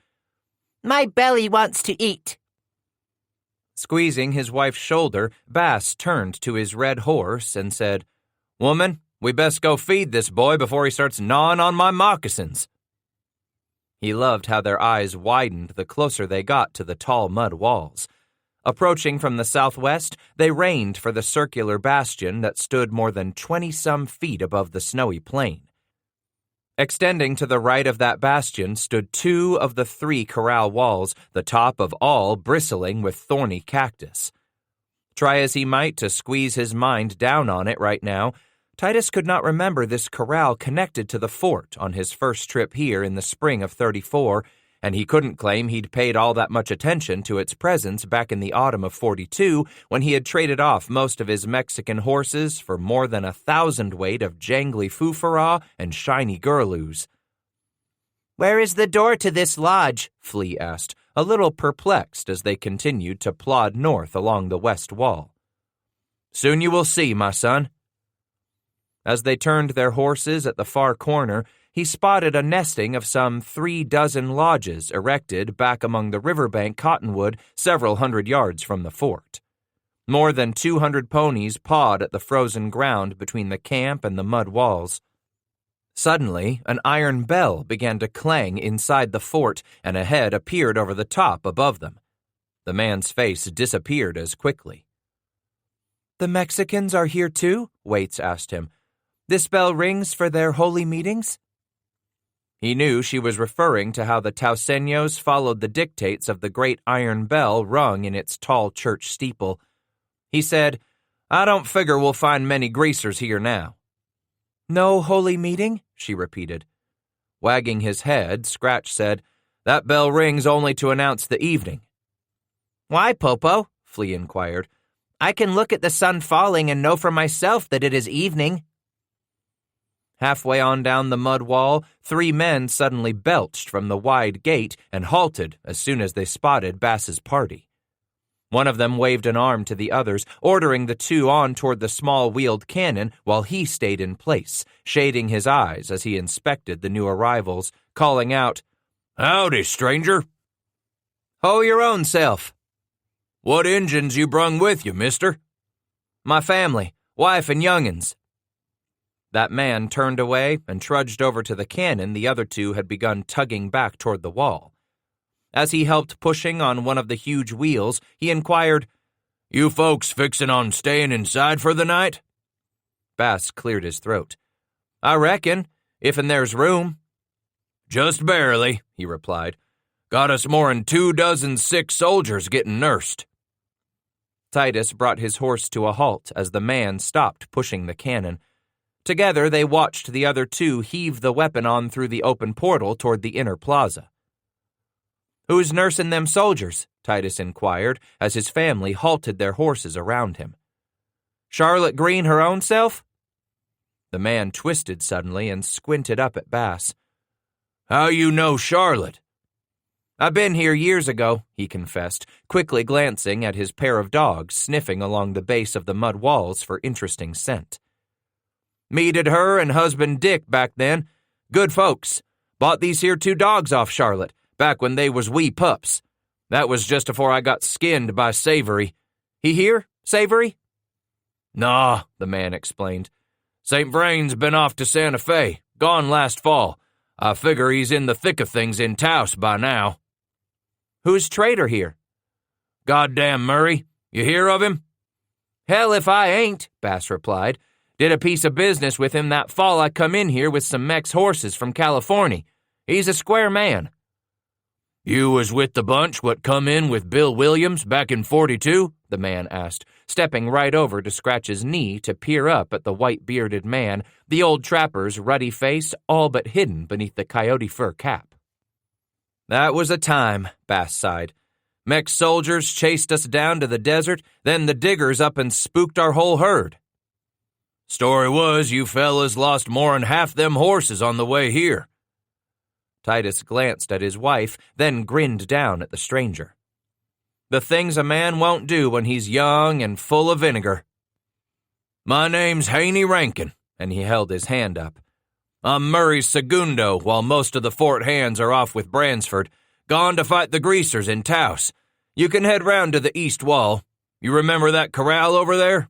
"My belly wants to eat." Squeezing his wife's shoulder, Bass turned to his red horse and said, "Woman, we best go feed this boy before he starts gnawing on my moccasins." He loved how their eyes widened the closer they got to the tall mud walls. Approaching from the southwest, they reined for the circular bastion that stood more than 20-some feet above the snowy plain. Extending to the right of that bastion stood 2 of the 3 corral walls, the top of all bristling with thorny cactus. Try as he might to squeeze his mind down on it right now, Titus could not remember this corral connected to the fort on his first trip here in the spring of '34, and he couldn't claim he'd paid all that much attention to its presence back in the autumn of '42 when he had traded off most of his Mexican horses for more than 1,000 weight of jangly foofara and shiny gurloos. "Where is the door to this lodge?" Flea asked, a little perplexed as they continued to plod north along the west wall. "Soon you will see, my son." As they turned their horses at the far corner, he spotted a nesting of some 3 dozen lodges erected back among the riverbank cottonwood several hundred yards from the fort. More than 200 ponies pawed at the frozen ground between the camp and the mud walls. Suddenly, an iron bell began to clang inside the fort, and a head appeared over the top above them. The man's face disappeared as quickly. "The Mexicans are here too?" Waits asked him. "This bell rings for their holy meetings?" He knew she was referring to how the Tauseños followed the dictates of the great iron bell rung in its tall church steeple. He said, "I don't figure we'll find many greasers here now." "No holy meeting?" she repeated. Wagging his head, Scratch said, "That bell rings only to announce the evening." "Why, Popo?" Flea inquired. "I can look at the sun falling and know for myself that it is evening." Halfway on down the mud wall, 3 men suddenly belched from the wide gate and halted as soon as they spotted Bass's party. One of them waved an arm to the others, ordering the 2 on toward the small wheeled cannon while he stayed in place, shading his eyes as he inspected the new arrivals, calling out, "Howdy, stranger." "Ho your own self." "What Injuns you brung with you, mister?" "My family, wife and young'uns." That man turned away and trudged over to the cannon the other 2 had begun tugging back toward the wall. As he helped pushing on one of the huge wheels, he inquired, "You folks fixin' on staying inside for the night?" Bass cleared his throat. "I reckon, if'n there's room." "Just barely," he replied. "Got us more'n 2 dozen sick soldiers getting nursed." Titus brought his horse to a halt as the man stopped pushing the cannon. Together they watched the other 2 heave the weapon on through the open portal toward the inner plaza. "Who's nursing them soldiers?" Titus inquired as his family halted their horses around him. "Charlotte Green her own self?" The man twisted suddenly and squinted up at Bass. "How you know Charlotte?" "I been here years ago," he confessed, quickly glancing at his pair of dogs sniffing along the base of the mud walls for interesting scent. "Meeted her and husband Dick back then. Good folks. Bought these here 2 dogs off Charlotte, back when they was wee pups. That was just afore I got skinned by Savory. He here, Savory?" "Nah," the man explained. "St. Vrain's been off to Santa Fe, gone last fall. I figure he's in the thick of things in Taos by now." "Who's trader here?" "Goddamn Murray. You hear of him?" "Hell if I ain't," Bass replied. "Did a piece of business with him that fall I come in here with some Mex horses from Californy. He's a square man." "You was with the bunch what come in with Bill Williams back in '42? The man asked, stepping right over to Scratch's knee to peer up at the white-bearded man, the old trapper's ruddy face all but hidden beneath the coyote fur cap. "That was a time," Bass sighed. "Mex soldiers chased us down to the desert, then the diggers up and spooked our whole herd." "Story was you fellas lost more'n half them horses on the way here." Titus glanced at his wife, then grinned down at the stranger. "The things a man won't do when he's young and full of vinegar." "My name's Haney Rankin," and he held his hand up. "I'm Murray's segundo while most of the fort hands are off with Bransford, gone to fight the greasers in Taos. You can head round to the east wall. You remember that corral over there?"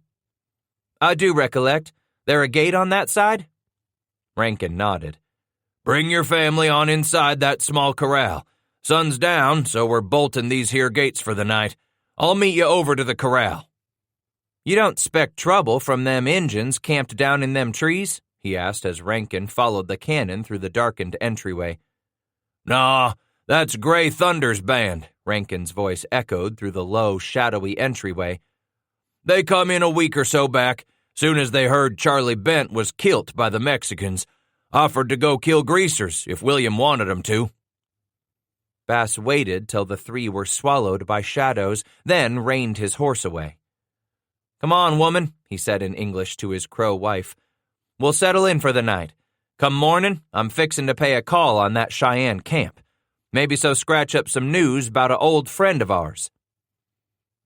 "I do recollect. There a gate on that side?" Rankin nodded. "Bring your family on inside that small corral. Sun's down, so we're bolting these here gates for the night. I'll meet you over to the corral." "You don't 'spect trouble from them Injuns camped down in them trees?" he asked as Rankin followed the cannon through the darkened entryway. "Nah, that's Gray Thunder's band," Rankin's voice echoed through the low, shadowy entryway. "They come in a week or so back, soon as they heard Charlie Bent was kilt by the Mexicans. Offered to go kill greasers if William wanted 'em to." Bass waited till the three were swallowed by shadows, then reined his horse away. "Come on, woman," he said in English to his Crow wife. "We'll settle in for the night. Come morning, I'm fixin' to pay a call on that Cheyenne camp. Maybe so scratch up some news about a old friend of ours."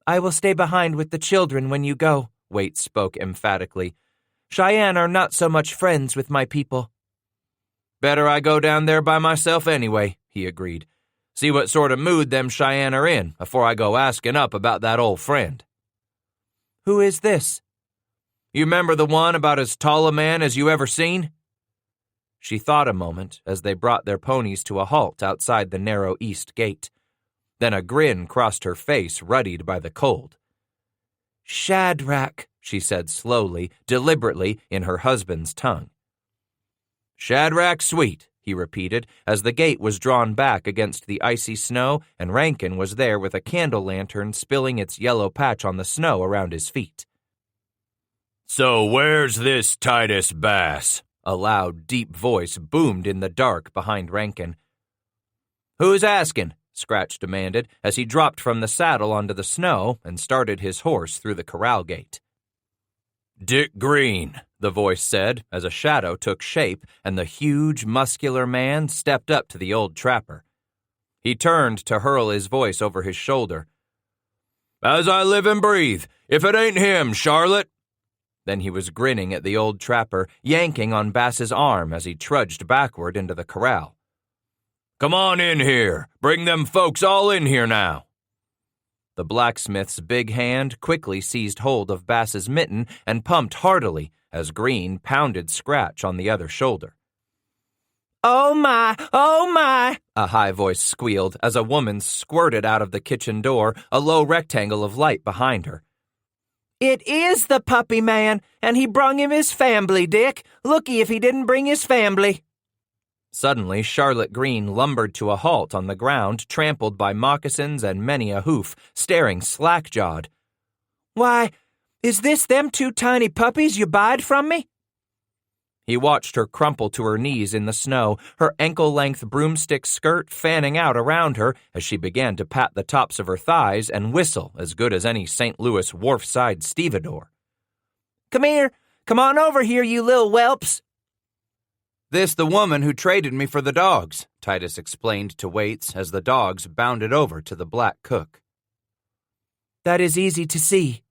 "I will stay behind with the children when you go," Waite spoke emphatically. "Cheyenne are not so much friends with my people." "Better I go down there by myself anyway," he agreed. "See what sort of mood them Cheyenne are in before I go asking up about that old friend." "Who is this?" "You remember the one about as tall a man as you ever seen?" She thought a moment as they brought their ponies to a halt outside the narrow east gate. Then a grin crossed her face, ruddied by the cold. "Shadrach," she said slowly, deliberately, in her husband's tongue. "Shadrach Sweet," he repeated, as the gate was drawn back against the icy snow and Rankin was there with a candle lantern spilling its yellow patch on the snow around his feet. "So where's this Titus Bass?" A loud, deep voice boomed in the dark behind Rankin. "Who's asking?" Scratch demanded as he dropped from the saddle onto the snow and started his horse through the corral gate. "Dick Green," the voice said as a shadow took shape and the huge, muscular man stepped up to the old trapper. He turned to hurl his voice over his shoulder. "As I live and breathe, if it ain't him, Charlotte!" Then he was grinning at the old trapper, yanking on Bass's arm as he trudged backward into the corral. "Come on in here. Bring them folks all in here now." The blacksmith's big hand quickly seized hold of Bass's mitten and pumped heartily as Green pounded Scratch on the other shoulder. "Oh my, oh my," a high voice squealed as a woman squirted out of the kitchen door, a low rectangle of light behind her. "It is the puppy man, and he brung him his family, Dick. Looky if he didn't bring his family." Suddenly, Charlotte Green lumbered to a halt on the ground, trampled by moccasins and many a hoof, staring slack-jawed. "Why, is this them two tiny puppies you buyed from me?" He watched her crumple to her knees in the snow, her ankle-length broomstick skirt fanning out around her as she began to pat the tops of her thighs and whistle as good as any St. Louis wharf-side stevedore. "Come here! Come on over here, you little whelps!" "This the woman who traded me for the dogs," Titus explained to Waits as the dogs bounded over to the black cook. "That is easy to see."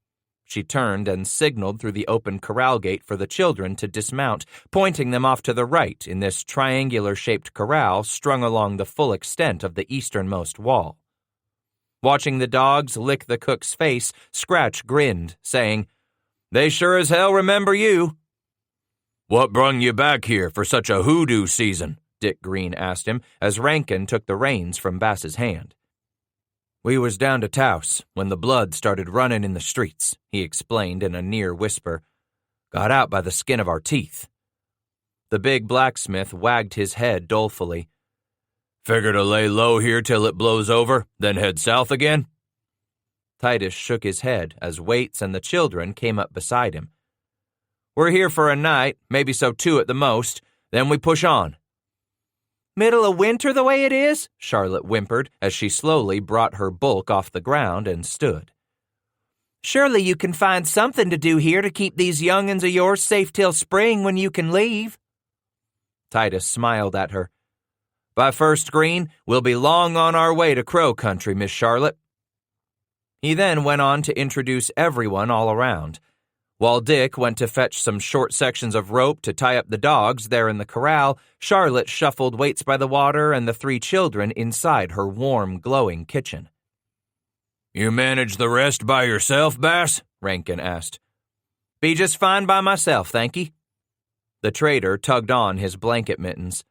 She turned and signaled through the open corral gate for the children to dismount, pointing them off to the right in this triangular-shaped corral strung along the full extent of the easternmost wall. Watching the dogs lick the cook's face, Scratch grinned, saying, "They sure as hell remember you." "What brung you back here for such a hoodoo season?" Dick Green asked him as Rankin took the reins from Bass's hand. "We was down to Taos when the blood started running in the streets," he explained in a near whisper. "Got out by the skin of our teeth." The big blacksmith wagged his head dolefully. "Figure to lay low here till it blows over, then head south again?" Titus shook his head as Waits and the children came up beside him. "We're here for a night, maybe so 2 at the most, then we push on." "Middle of winter the way it is?" Charlotte whimpered as she slowly brought her bulk off the ground and stood. "Surely you can find something to do here to keep these young'uns of yours safe till spring when you can leave." Titus smiled at her. "By first green, we'll be long on our way to Crow Country, Miss Charlotte." He then went on to introduce everyone all around. While Dick went to fetch some short sections of rope to tie up the dogs there in the corral, Charlotte shuffled Waits by the water and the 3 children inside her warm, glowing kitchen. "You manage the rest by yourself, Bass?" Rankin asked. "Be just fine by myself, thank ye." The trader tugged on his blanket mittens.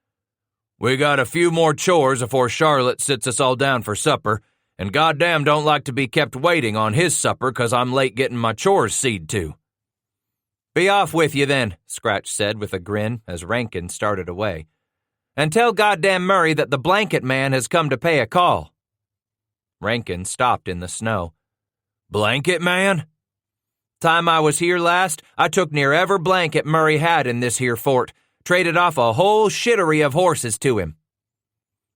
"We got a few more chores afore Charlotte sits us all down for supper, and goddamn don't like to be kept waiting on his supper 'cause I'm late getting my chores seed to." "Be off with you then," Scratch said with a grin as Rankin started away. "And tell goddamn Murray that the blanket man has come to pay a call." Rankin stopped in the snow. "Blanket man?" "Time I was here last, I took near every blanket Murray had in this here fort, traded off a whole shittery of horses to him."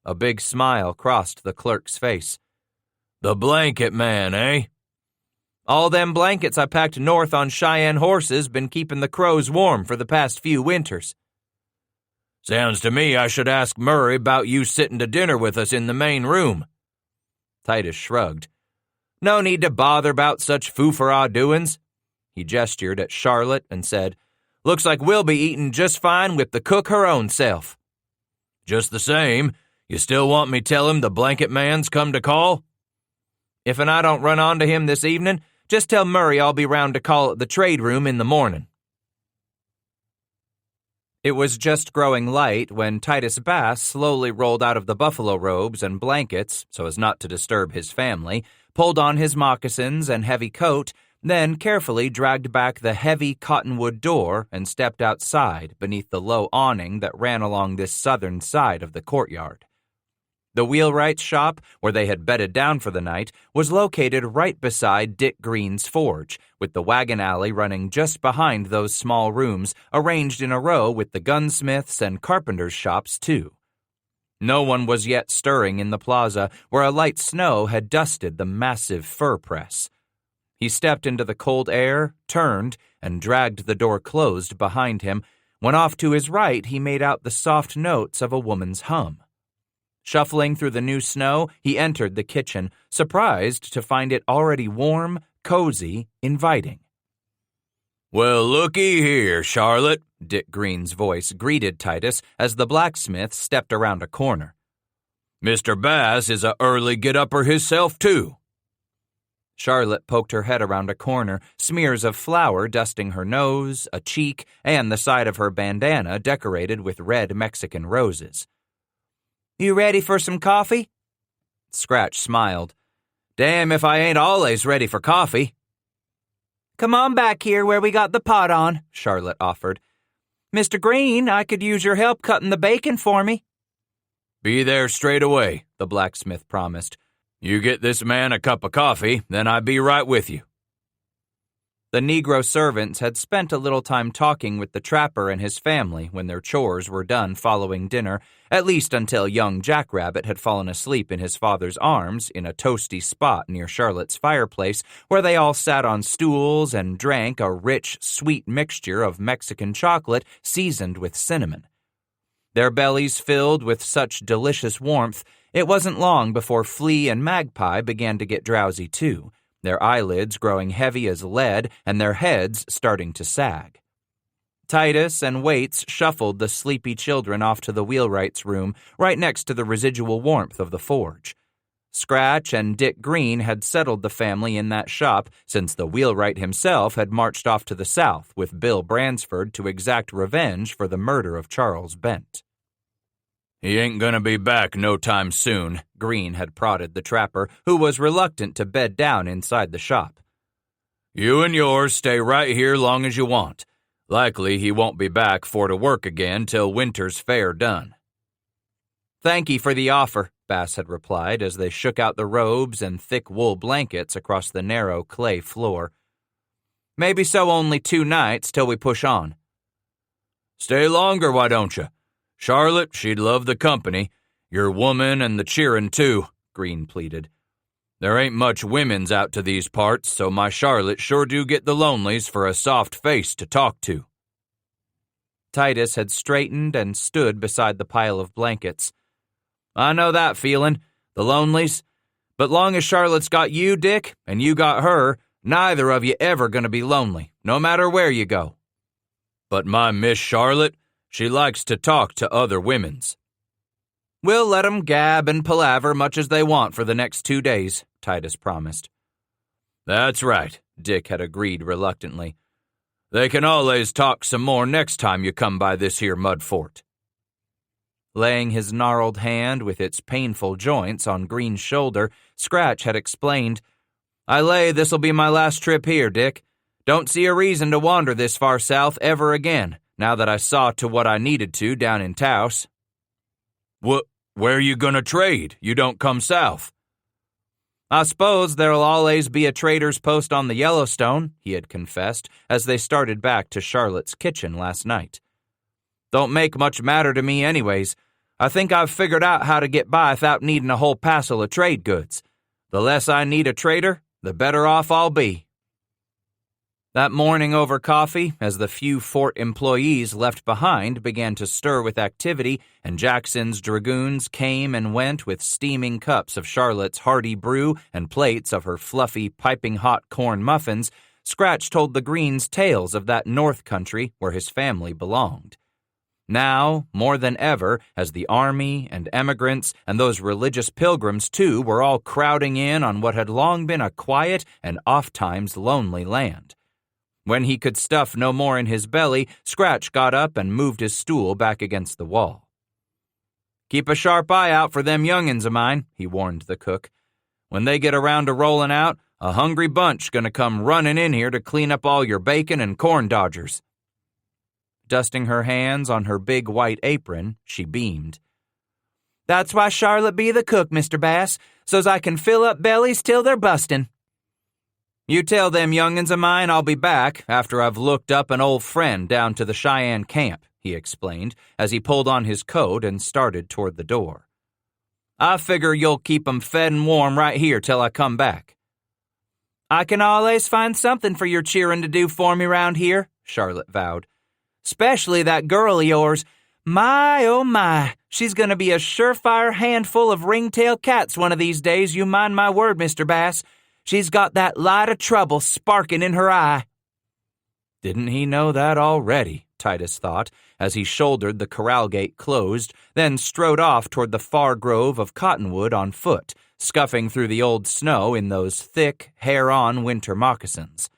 A big smile crossed the clerk's face. "The blanket man, eh?" "All them blankets I packed north on Cheyenne horses been keeping the crows warm for the past few winters." "Sounds to me I should ask Murray about you sitting to dinner with us in the main room." Titus shrugged. "No need to bother about such foo-for-ah doings." He gestured at Charlotte and said, "Looks like we'll be eating just fine with the cook her own self." "Just the same, you still want me tell him the blanket man's come to call?" "If I don't run onto him this evening, just tell Murray I'll be round to call at the trade room in the morning." It was just growing light when Titus Bass slowly rolled out of the buffalo robes and blankets so as not to disturb his family, pulled on his moccasins and heavy coat, then carefully dragged back the heavy cottonwood door and stepped outside beneath the low awning that ran along this southern side of the courtyard. The wheelwright's shop, where they had bedded down for the night, was located right beside Dick Green's forge, with the wagon alley running just behind those small rooms, arranged in a row with the gunsmith's and carpenter's shops, too. No one was yet stirring in the plaza, where a light snow had dusted the massive fur press. He stepped into the cold air, turned, and dragged the door closed behind him, when off to his right he made out the soft notes of a woman's hum. Shuffling through the new snow, he entered the kitchen, surprised to find it already warm, cozy, inviting. "Well, looky here, Charlotte," Dick Green's voice greeted Titus as the blacksmith stepped around a corner. "Mr. Bass is a early get-upper hisself, too." Charlotte poked her head around a corner, smears of flour dusting her nose, a cheek, and the side of her bandana decorated with red Mexican roses. "You ready for some coffee?" Scratch smiled. "Damn if I ain't always ready for coffee." "Come on back here where we got the pot on," Charlotte offered. "Mr. Green, I could use your help cutting the bacon for me." "Be there straight away," the blacksmith promised. "You get this man a cup of coffee, then I be right with you." The Negro servants had spent a little time talking with the trapper and his family when their chores were done following dinner, at least until young Jackrabbit had fallen asleep in his father's arms in a toasty spot near Charlotte's fireplace, where they all sat on stools and drank a rich, sweet mixture of Mexican chocolate seasoned with cinnamon. Their bellies filled with such delicious warmth, it wasn't long before Flea and Magpie began to get drowsy too, their eyelids growing heavy as lead and their heads starting to sag. Titus and Waits shuffled the sleepy children off to the wheelwright's room right next to the residual warmth of the forge. Scratch and Dick Green had settled the family in that shop since the wheelwright himself had marched off to the south with Bill Bransford to exact revenge for the murder of Charles Bent. "He ain't gonna be back no time soon," Green had prodded the trapper, who was reluctant to bed down inside the shop. "You and yours stay right here long as you want. Likely he won't be back for to work again till winter's fair done." "Thank ye for the offer," Bass had replied as they shook out the robes and thick wool blankets across the narrow clay floor. "Maybe so only 2 nights till we push on." "Stay longer, why don't you? Charlotte, she'd love the company. Your woman and the cheerin' too," Green pleaded. "There ain't much women's out to these parts, so my Charlotte sure do get the lonelies for a soft face to talk to." Titus had straightened and stood beside the pile of blankets. "I know that feelin', the lonelies. But long as Charlotte's got you, Dick, and you got her, neither of you ever gonna be lonely, no matter where you go." "But my Miss Charlotte, she likes to talk to other women's." "We'll let 'em gab and palaver much as they want for the next 2 days," Titus promised. "That's right," Dick had agreed reluctantly. "They can always talk some more next time you come by this here mud fort." Laying his gnarled hand with its painful joints on Green's shoulder, Scratch had explained, "I lay this'll be my last trip here, Dick. Don't see a reason to wander this far south ever again, now that I saw to what I needed to down in Taos." Where you gonna trade? You don't come south." "I suppose there'll always be a trader's post on the Yellowstone," he had confessed as they started back to Charlotte's kitchen last night. "Don't make much matter to me anyways. I think I've figured out how to get by without needing a whole passel of trade goods. The less I need a trader, the better off I'll be." That morning over coffee, as the few fort employees left behind began to stir with activity, and Jackson's dragoons came and went with steaming cups of Charlotte's hearty brew and plates of her fluffy, piping-hot corn muffins, Scratch told the Greens tales of that north country where his family belonged. Now, more than ever, as the army and emigrants and those religious pilgrims, too, were all crowding in on what had long been a quiet and oft-times lonely land. When he could stuff no more in his belly, Scratch got up and moved his stool back against the wall. "Keep a sharp eye out for them young'uns of mine," he warned the cook. "When they get around to rolling out, a hungry bunch gonna come running in here to clean up all your bacon and corn dodgers." Dusting her hands on her big white apron, she beamed. "That's why Charlotte be the cook, Mr. Bass, so's I can fill up bellies till they're bustin'. You tell them young'uns of mine I'll be back after I've looked up an old friend down to the Cheyenne camp," he explained as he pulled on his coat and started toward the door. "I figure you'll keep 'em fed and warm right here till I come back." "I can allays find something for your cheerin' to do for me round here," Charlotte vowed. "'Specially that girl of yours. My, oh my, she's gonna be a surefire handful of ringtail cats one of these days, you mind my word, Mr. Bass. She's got that light of trouble sparking in her eye." Didn't he know that already, Titus thought, as he shouldered the corral gate closed, then strode off toward the far grove of cottonwood on foot, scuffing through the old snow in those thick, hair-on winter moccasins.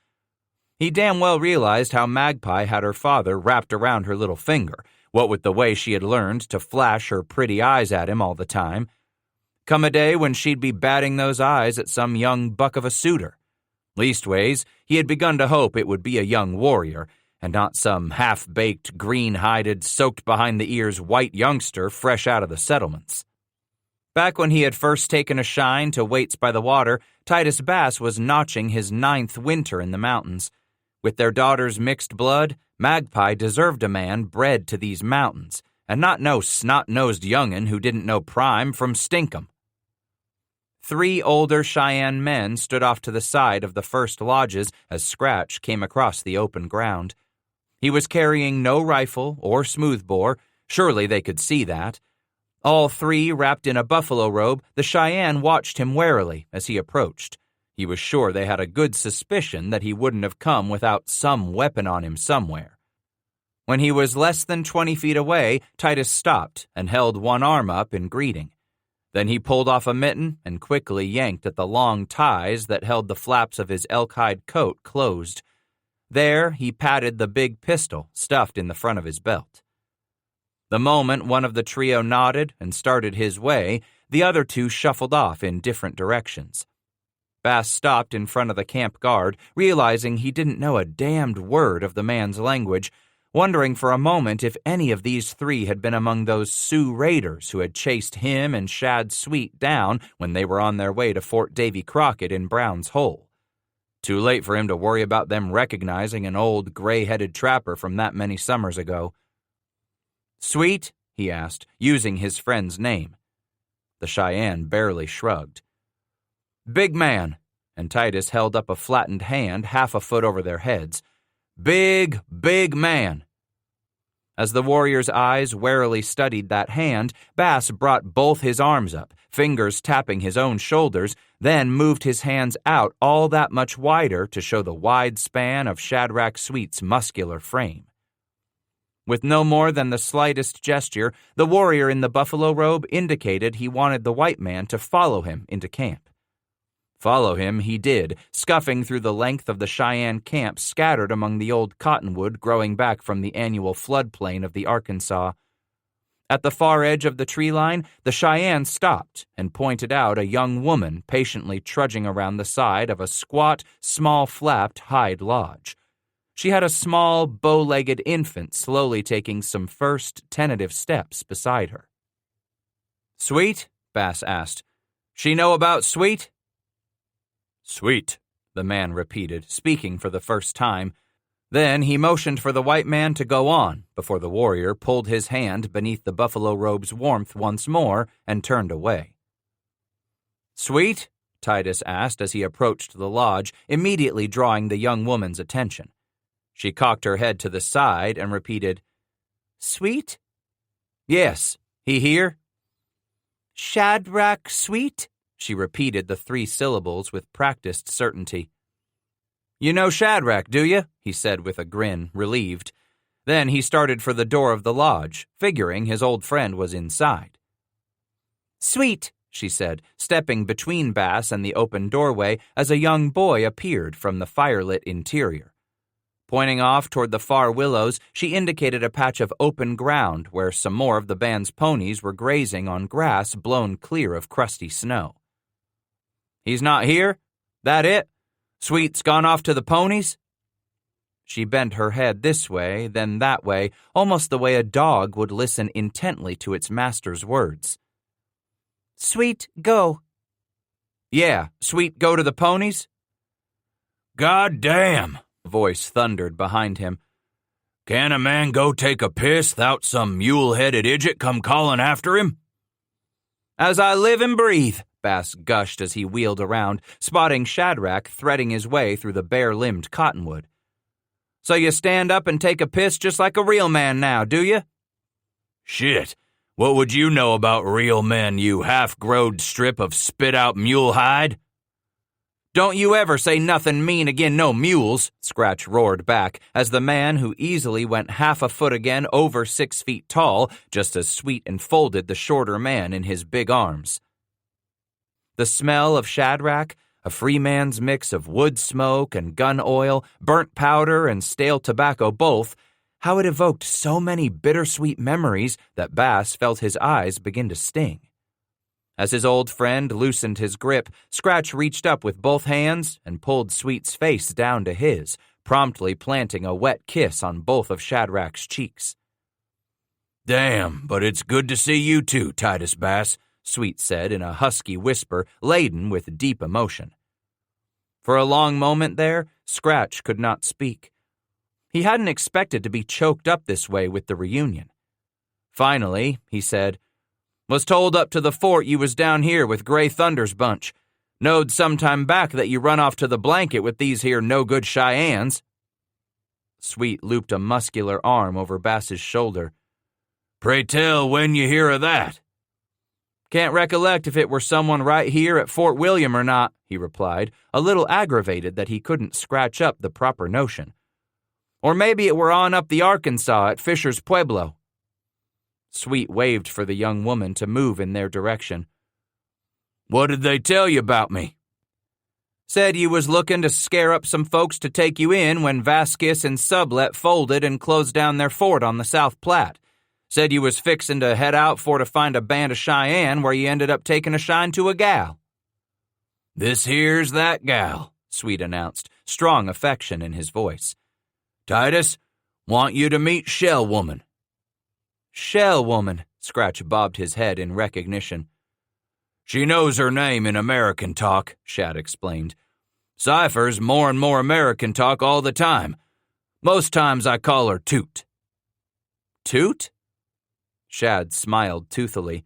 He damn well realized how Magpie had her father wrapped around her little finger, what with the way she had learned to flash her pretty eyes at him all the time. Come a day when she'd be batting those eyes at some young buck of a suitor. Leastways, he had begun to hope it would be a young warrior, and not some half-baked, green-hided, soaked-behind-the-ears white youngster fresh out of the settlements. Back when he had first taken a shine to Waits by the Water, Titus Bass was notching his 9th winter in the mountains. With their daughter's mixed blood, Magpie deserved a man bred to these mountains, and not no snot-nosed young'un who didn't know prime from stinkum. 3 older Cheyenne men stood off to the side of the first lodges as Scratch came across the open ground. He was carrying no rifle or smoothbore, surely they could see that. All 3 wrapped in a buffalo robe, the Cheyenne watched him warily as he approached. He was sure they had a good suspicion that he wouldn't have come without some weapon on him somewhere. When he was less than 20 feet away, Titus stopped and held one arm up in greeting. Then he pulled off a mitten and quickly yanked at the long ties that held the flaps of his elk-hide coat closed. There he patted the big pistol stuffed in the front of his belt. The moment one of the trio nodded and started his way, the other 2 shuffled off in different directions. Bass stopped in front of the camp guard, realizing he didn't know a damned word of the man's language, wondering for a moment if any of these 3 had been among those Sioux raiders who had chased him and Shad Sweet down when they were on their way to Fort Davy Crockett in Brown's Hole. Too late for him to worry about them recognizing an old gray-headed trapper from that many summers ago. "Sweet?" he asked, using his friend's name. The Cheyenne barely shrugged. "Big man," and Titus held up a flattened hand half a foot over their heads. "Big, big man." As the warrior's eyes warily studied that hand, Bass brought both his arms up, fingers tapping his own shoulders, then moved his hands out all that much wider to show the wide span of Shadrach Sweet's muscular frame. With no more than the slightest gesture, the warrior in the buffalo robe indicated he wanted the white man to follow him into camp. Follow him he did, scuffing through the length of the Cheyenne camp scattered among the old cottonwood growing back from the annual floodplain of the Arkansas. At the far edge of the tree line, the Cheyenne stopped and pointed out a young woman patiently trudging around the side of a squat, small-flapped hide lodge. She had a small, bow-legged infant slowly taking some first tentative steps beside her. "Sweet?" Bass asked. "She know about Sweet?" "Sweet," the man repeated, speaking for the first time. Then he motioned for the white man to go on before the warrior pulled his hand beneath the buffalo robe's warmth once more and turned away. "Sweet?" Titus asked as he approached the lodge, immediately drawing the young woman's attention. She cocked her head to the side and repeated, "Sweet?" "Yes. He here?" "Shadrach Sweet?" She repeated the 3 syllables with practiced certainty. "You know Shadrach, do you?" he said with a grin, relieved. Then he started for the door of the lodge, figuring his old friend was inside. "Sweet," she said, stepping between Bass and the open doorway as a young boy appeared from the firelit interior. Pointing off toward the far willows, she indicated a patch of open ground where some more of the band's ponies were grazing on grass blown clear of crusty snow. "He's not here? That it? Sweet's gone off to the ponies?" She bent her head this way, then that way, almost the way a dog would listen intently to its master's words. "Sweet, go." "Yeah, Sweet go to the ponies?" "God damn," a voice thundered behind him. "Can a man go take a piss 'thout some mule-headed idjit come calling after him?" "As I live and breathe," Bass gushed as he wheeled around, spotting Shadrach threading his way through the bare-limbed cottonwood. "So you stand up and take a piss just like a real man now, do you?" "Shit, what would you know about real men, you half-growed strip of spit-out mule hide?" "Don't you ever say nothing mean agin no mules," Scratch roared back as the man who easily went half a foot again over 6 feet tall, just as Sweet enfolded the shorter man in his big arms. The smell of Shadrach, a free man's mix of wood smoke and gun oil, burnt powder and stale tobacco both, how it evoked so many bittersweet memories that Bass felt his eyes begin to sting. As his old friend loosened his grip, Scratch reached up with both hands and pulled Sweet's face down to his, promptly planting a wet kiss on both of Shadrach's cheeks. "Damn, but it's good to see you too, Titus Bass," Sweet said in a husky whisper laden with deep emotion. For a long moment there, Scratch could not speak. He hadn't expected to be choked up this way with the reunion. Finally, he said, "Was told up to the fort you was down here with Gray Thunder's bunch. Knowed some time back that you run off to the blanket with these here no-good Cheyennes." Sweet looped a muscular arm over Bass's shoulder. "Pray tell when you hear of that." "Can't recollect if it were someone right here at Fort William or not," he replied, a little aggravated that he couldn't scratch up the proper notion. "Or maybe it were on up the Arkansas at Fisher's Pueblo." Sweet waved for the young woman to move in their direction. "What did they tell you about me?" "Said you was looking to scare up some folks to take you in when Vasquez and Sublet folded and closed down their fort on the South Platte. Said you was fixin' to head out for to find a band of Cheyenne where you ended up taking a shine to a gal." "This here's that gal," Sweet announced, strong affection in his voice. "Titus, want you to meet Shell Woman." "Shell Woman," Scratch bobbed his head in recognition. "She knows her name in American talk," Shad explained. "Cypher's more and more American talk all the time. Most times I call her Toot." "Toot?" Shad smiled toothily.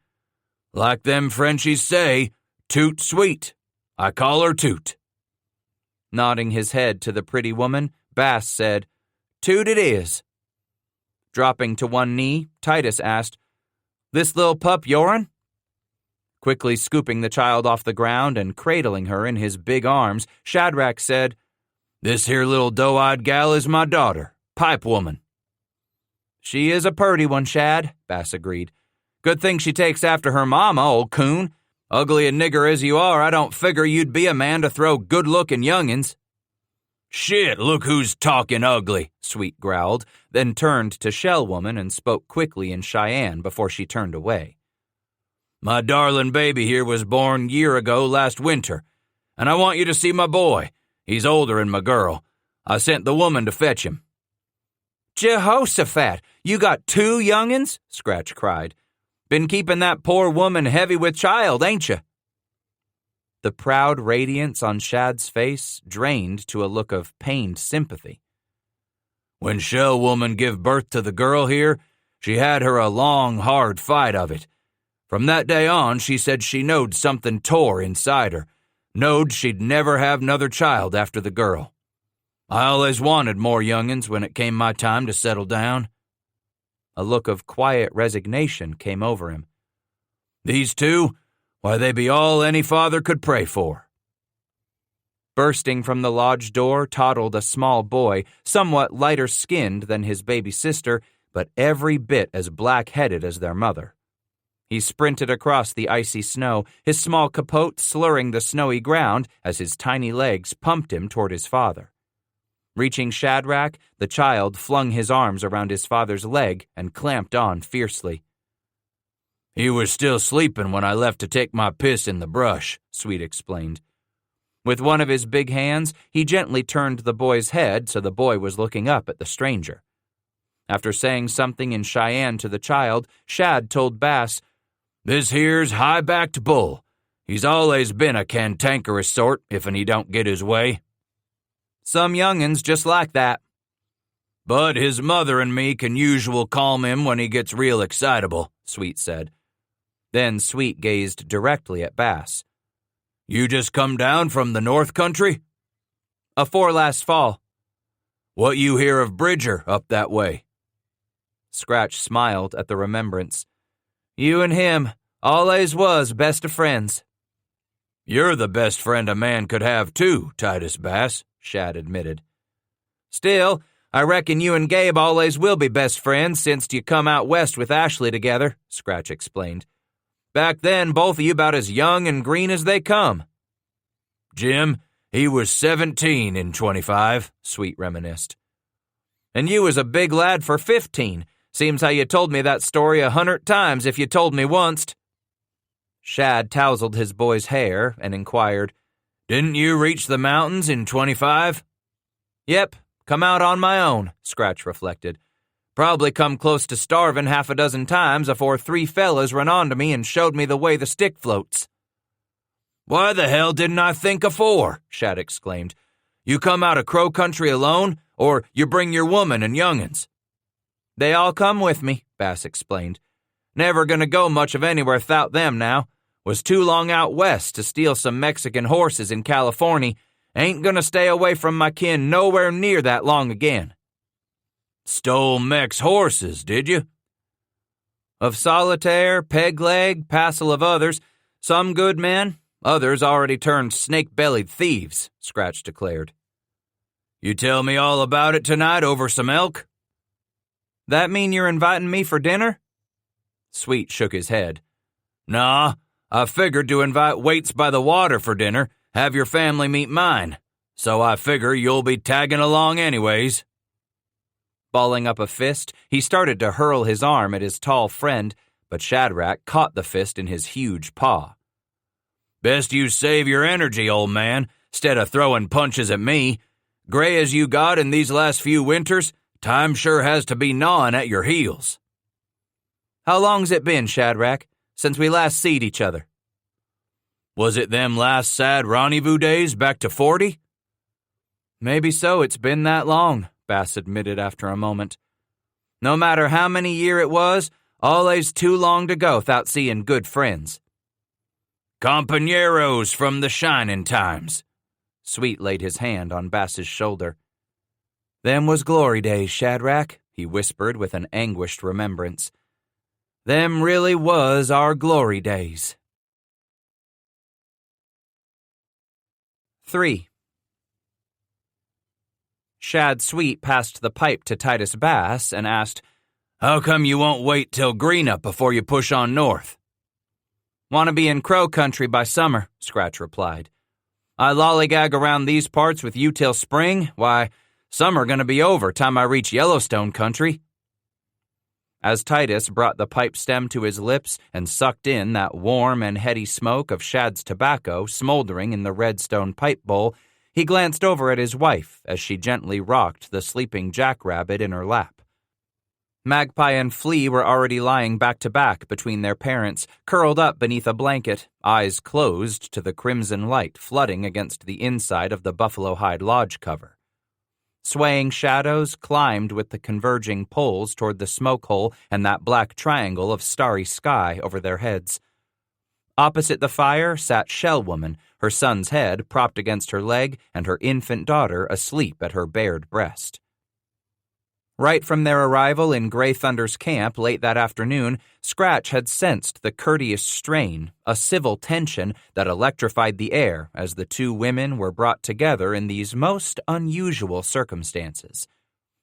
"Like them Frenchies say, Toot sweet. I call her Toot." Nodding his head to the pretty woman, Bass said, "Toot it is." Dropping to one knee, Titus asked, "This little pup your'n?" Quickly scooping the child off the ground and cradling her in his big arms, Shadrach said, "This here little doe-eyed gal is my daughter, Pipe Woman." "She is a purty one, Shad," Bass agreed. "Good thing she takes after her mama, old coon. Ugly a nigger as you are, I don't figure you'd be a man to throw good-looking youngins." "Shit, look who's talking ugly," Sweet growled, then turned to Shell Woman and spoke quickly in Cheyenne before she turned away. "My darling baby here was born year ago last winter, and I want you to see my boy. He's older'n my girl. I sent the woman to fetch him." "Jehoshaphat, you got 2 youngins?" Scratch cried. "Been keeping that poor woman heavy with child, ain't you?" The proud radiance on Shad's face drained to a look of pained sympathy. When Shell Woman give birth to the girl here, she had her a long, hard fight of it. From that day on, she said she knowed something tore inside her, knowed she'd never have another child after the girl. I always wanted more young'uns when it came my time to settle down." A look of quiet resignation came over him. "These two, why, they be all any father could pray for." Bursting from the lodge door toddled a small boy, somewhat lighter-skinned than his baby sister, but every bit as black-headed as their mother. He sprinted across the icy snow, his small capote slurring the snowy ground as his tiny legs pumped him toward his father. Reaching Shadrach, the child flung his arms around his father's leg and clamped on fiercely. "He was still sleeping when I left to take my piss in the brush," Sweet explained. With one of his big hands, he gently turned the boy's head so the boy was looking up at the stranger. After saying something in Cheyenne to the child, Shad told Bass, "This here's high-backed bull. He's always been a cantankerous sort if'n he don't get his way. Some young'uns just like that. But his mother and me can usual calm him when he gets real excitable," Sweet said. Then Sweet gazed directly at Bass. "You just come down from the North Country?" "Afore last fall." "What you hear of Bridger up that way?" Scratch smiled at the remembrance. "You and him always was best of friends." "You're the best friend a man could have, too, Titus Bass," Shad admitted. "Still, I reckon you and Gabe always will be best friends since you come out west with Ashley together," Scratch explained. "Back then, both of you about as young and green as they come." "Jim, he was 17 in 25, Sweet reminisced. "And you was a big lad for 15. Seems how you told me that story 100 times if you told me once." Shad tousled his boy's hair and inquired, "Didn't you reach the mountains in 25? "Yep, come out on my own," Scratch reflected. "Probably come close to starving half a dozen times afore 3 fellas run onto me and showed me the way the stick floats." "Why the hell didn't I think afore?" Shad exclaimed. "You come out of Crow Country alone, or you bring your woman and young'uns?" "They all come with me," Bass explained. "Never gonna go much of anywhere 'thout them now. Was too long out west to steal some Mexican horses in Californy. Ain't gonna stay away from my kin nowhere near that long again." "Stole Mex horses, did you?" "Of Solitaire, Pegleg, passel of others. Some good men, others already turned snake-bellied thieves," Scratch declared. "You tell me all about it tonight over some elk?" "That mean you're inviting me for dinner?" Sweet shook his head. "Nah, I figured to invite Waits by the Water for dinner, have your family meet mine. So I figure you'll be tagging along anyways." Balling up a fist, he started to hurl his arm at his tall friend, but Shadrach caught the fist in his huge paw. "Best you save your energy, old man, 'stead of throwing punches at me. Gray as you got in these last few winters, time sure has to be gnawing at your heels." "How long's it been, Shadrach, since we last seed each other?" "Was it them last sad rendezvous days back to 40? "Maybe so, it's been that long," Bass admitted after a moment. "No matter how many year it was, always too long to go 'thout seeing good friends." "Compañeros from the shining times." Sweet laid his hand on Bass's shoulder. "Them was glory days, Shadrach," he whispered with an anguished remembrance. "Them really was our glory days." 3. Shad Sweet passed the pipe to Titus Bass and asked, "How come you won't wait till green-up before you push on north?" "Want to be in Crow Country by summer," Scratch replied. "I lollygag around these parts with you till spring. Why, summer gonna be over time I reach Yellowstone Country." As Titus brought the pipe stem to his lips and sucked in that warm and heady smoke of Shad's tobacco smoldering in the red stone pipe bowl, he glanced over at his wife as she gently rocked the sleeping jackrabbit in her lap. Magpie and Flea were already lying back to back between their parents, curled up beneath a blanket, eyes closed to the crimson light flooding against the inside of the buffalo hide lodge cover. Swaying shadows climbed with the converging poles toward the smoke hole and that black triangle of starry sky over their heads. Opposite the fire sat Shell Woman, her son's head propped against her leg and her infant daughter asleep at her bared breast. Right from their arrival in Gray Thunder's camp late that afternoon, Scratch had sensed the courteous strain, a civil tension that electrified the air as the two women were brought together in these most unusual circumstances.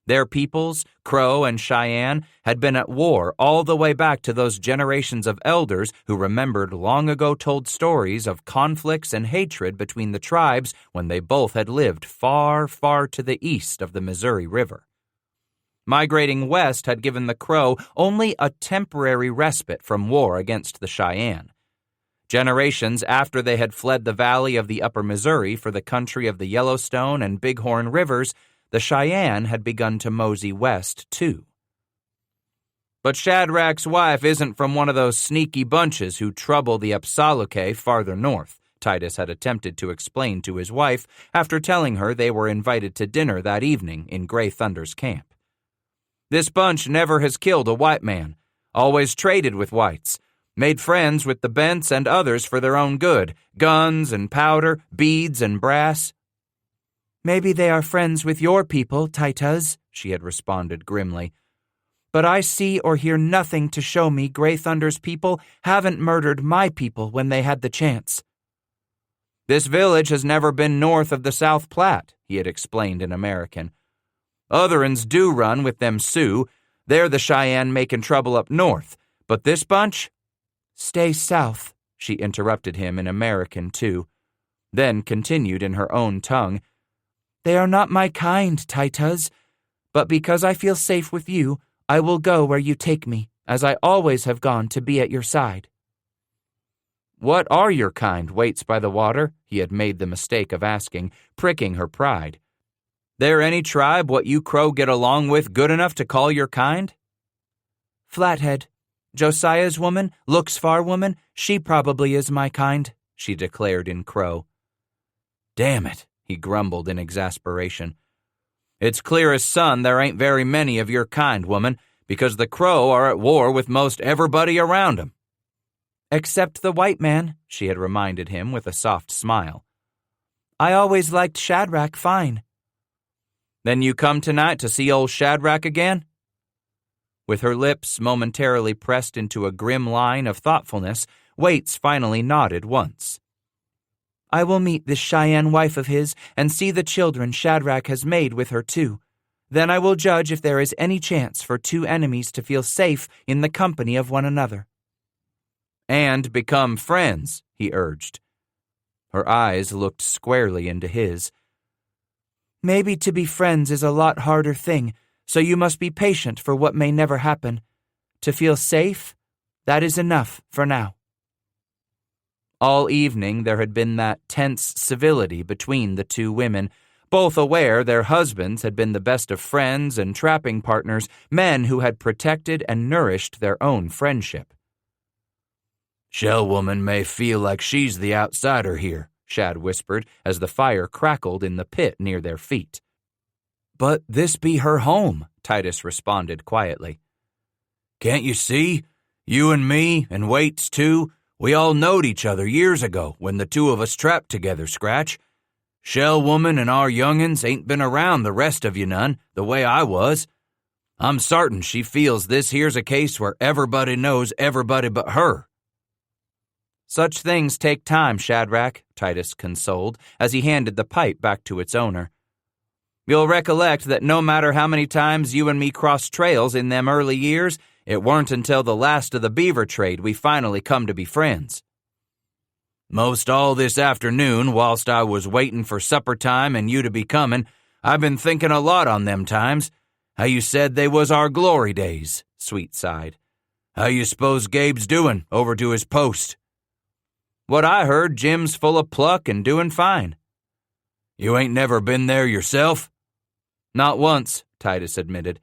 Their peoples, Crow and Cheyenne, had been at war all the way back to those generations of elders who remembered long ago told stories of conflicts and hatred between the tribes when they both had lived far, far to the east of the Missouri River. Migrating west had given the Crow only a temporary respite from war against the Cheyenne. Generations after they had fled the valley of the upper Missouri for the country of the Yellowstone and Bighorn Rivers, the Cheyenne had begun to mosey west, too. But Shadrach's wife isn't from one of those sneaky bunches who trouble the Apsaluke farther north, Titus had attempted to explain to his wife after telling her they were invited to dinner that evening in Gray Thunder's camp. This bunch never has killed a white man, always traded with whites, made friends with the Bents and others for their own good, guns and powder, beads and brass. Maybe they are friends with your people, Titus, she had responded grimly. But I see or hear nothing to show me Gray Thunder's people haven't murdered my people when they had the chance. This village has never been north of the South Platte, he had explained in American. Other uns do run with them Sioux. They're the Cheyenne making trouble up north. But this bunch? Stay south, she interrupted him in American, too. Then continued in her own tongue. They are not my kind, Titus. But because I feel safe with you, I will go where you take me, as I always have gone to be at your side. What are your kind, Waits by the Water? He had made the mistake of asking, pricking her pride. There any tribe what you Crow get along with good enough to call your kind? Flathead. Josiah's woman, Look's Far woman, she probably is my kind, she declared in Crow. Damn it, he grumbled in exasperation. It's clear as sun there ain't very many of your kind, woman, because the Crow are at war with most everybody around 'em. Except the white man, she had reminded him with a soft smile. I always liked Shadrach fine. Then you come tonight to see old Shadrach again? With her lips momentarily pressed into a grim line of thoughtfulness, Waits finally nodded once. I will meet this Cheyenne wife of his and see the children Shadrach has made with her too. Then I will judge if there is any chance for two enemies to feel safe in the company of one another. And become friends, he urged. Her eyes looked squarely into his. Maybe to be friends is a lot harder thing, so you must be patient for what may never happen. To feel safe, that is enough for now. All evening there had been that tense civility between the two women, both aware their husbands had been the best of friends and trapping partners, men who had protected and nourished their own friendship. Shell Woman may feel like she's the outsider here, Shad whispered as the fire crackled in the pit near their feet. But this be her home, Titus responded quietly. Can't you see? You and me, and Waits too, we all knowed each other years ago when the two of us trapped together, Scratch. Shell Woman and our young'uns ain't been around the rest of you none, the way I was. I'm sartin she feels this here's a case where everybody knows everybody but her. Such things take time, Shadrach, Titus consoled as he handed the pipe back to its owner. You'll recollect that no matter how many times you and me crossed trails in them early years, it weren't until the last of the beaver trade we finally come to be friends. Most all this afternoon, whilst I was waiting for supper time and you to be comin', I've been thinking a lot on them times. How you said they was our glory days, Sweet sighed. How you s'pose Gabe's doin' over to his post? What I heard, Jim's full of pluck and doin' fine. You ain't never been there yourself? Not once, Titus admitted.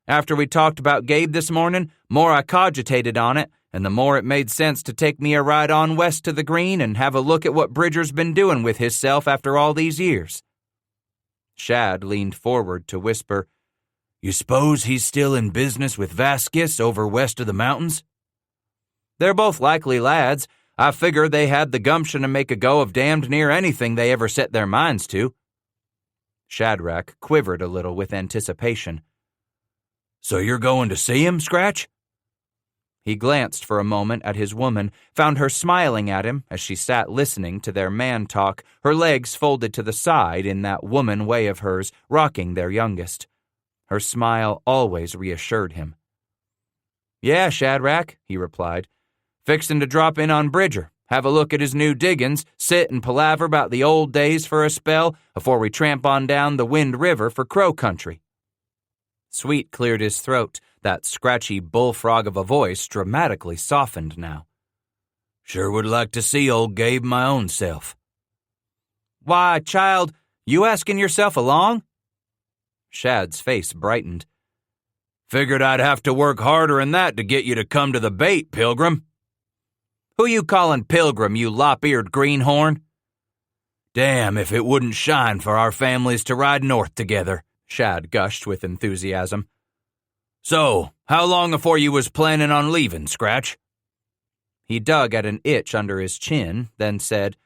After we talked about Gabe this morning, more I cogitated on it, and the more it made sense to take me a ride on west to the Green and have a look at what Bridger's been doing with hisself after all these years. Shad leaned forward to whisper, "You suppose he's still in business with Vasquez over west of the mountains?" "They're both likely lads. I figure they had the gumption to make a go of damned near anything they ever set their minds to." Shadrach quivered a little with anticipation. "So you're going to see him, Scratch?" He glanced for a moment at his woman, found her smiling at him as she sat listening to their man talk, her legs folded to the side in that woman way of hers, rocking their youngest. Her smile always reassured him. "Yeah, Shadrach," he replied. "Fixin' to drop in on Bridger, have a look at his new diggins, sit and palaver about the old days for a spell afore we tramp on down the Wind River for Crow Country." Sweet cleared his throat, that scratchy bullfrog of a voice dramatically softened now. "Sure would like to see old Gabe my own self." "Why, child, you asking yourself along?" Shad's face brightened. "Figured I'd have to work harder'n that to get you to come to the bait, Pilgrim." "Who you callin' Pilgrim, you lop-eared greenhorn?" "Damn if it wouldn't shine for our families to ride north together," Shad gushed with enthusiasm. "So, how long afore you was planning on leaving, Scratch?" He dug at an itch under his chin, then said,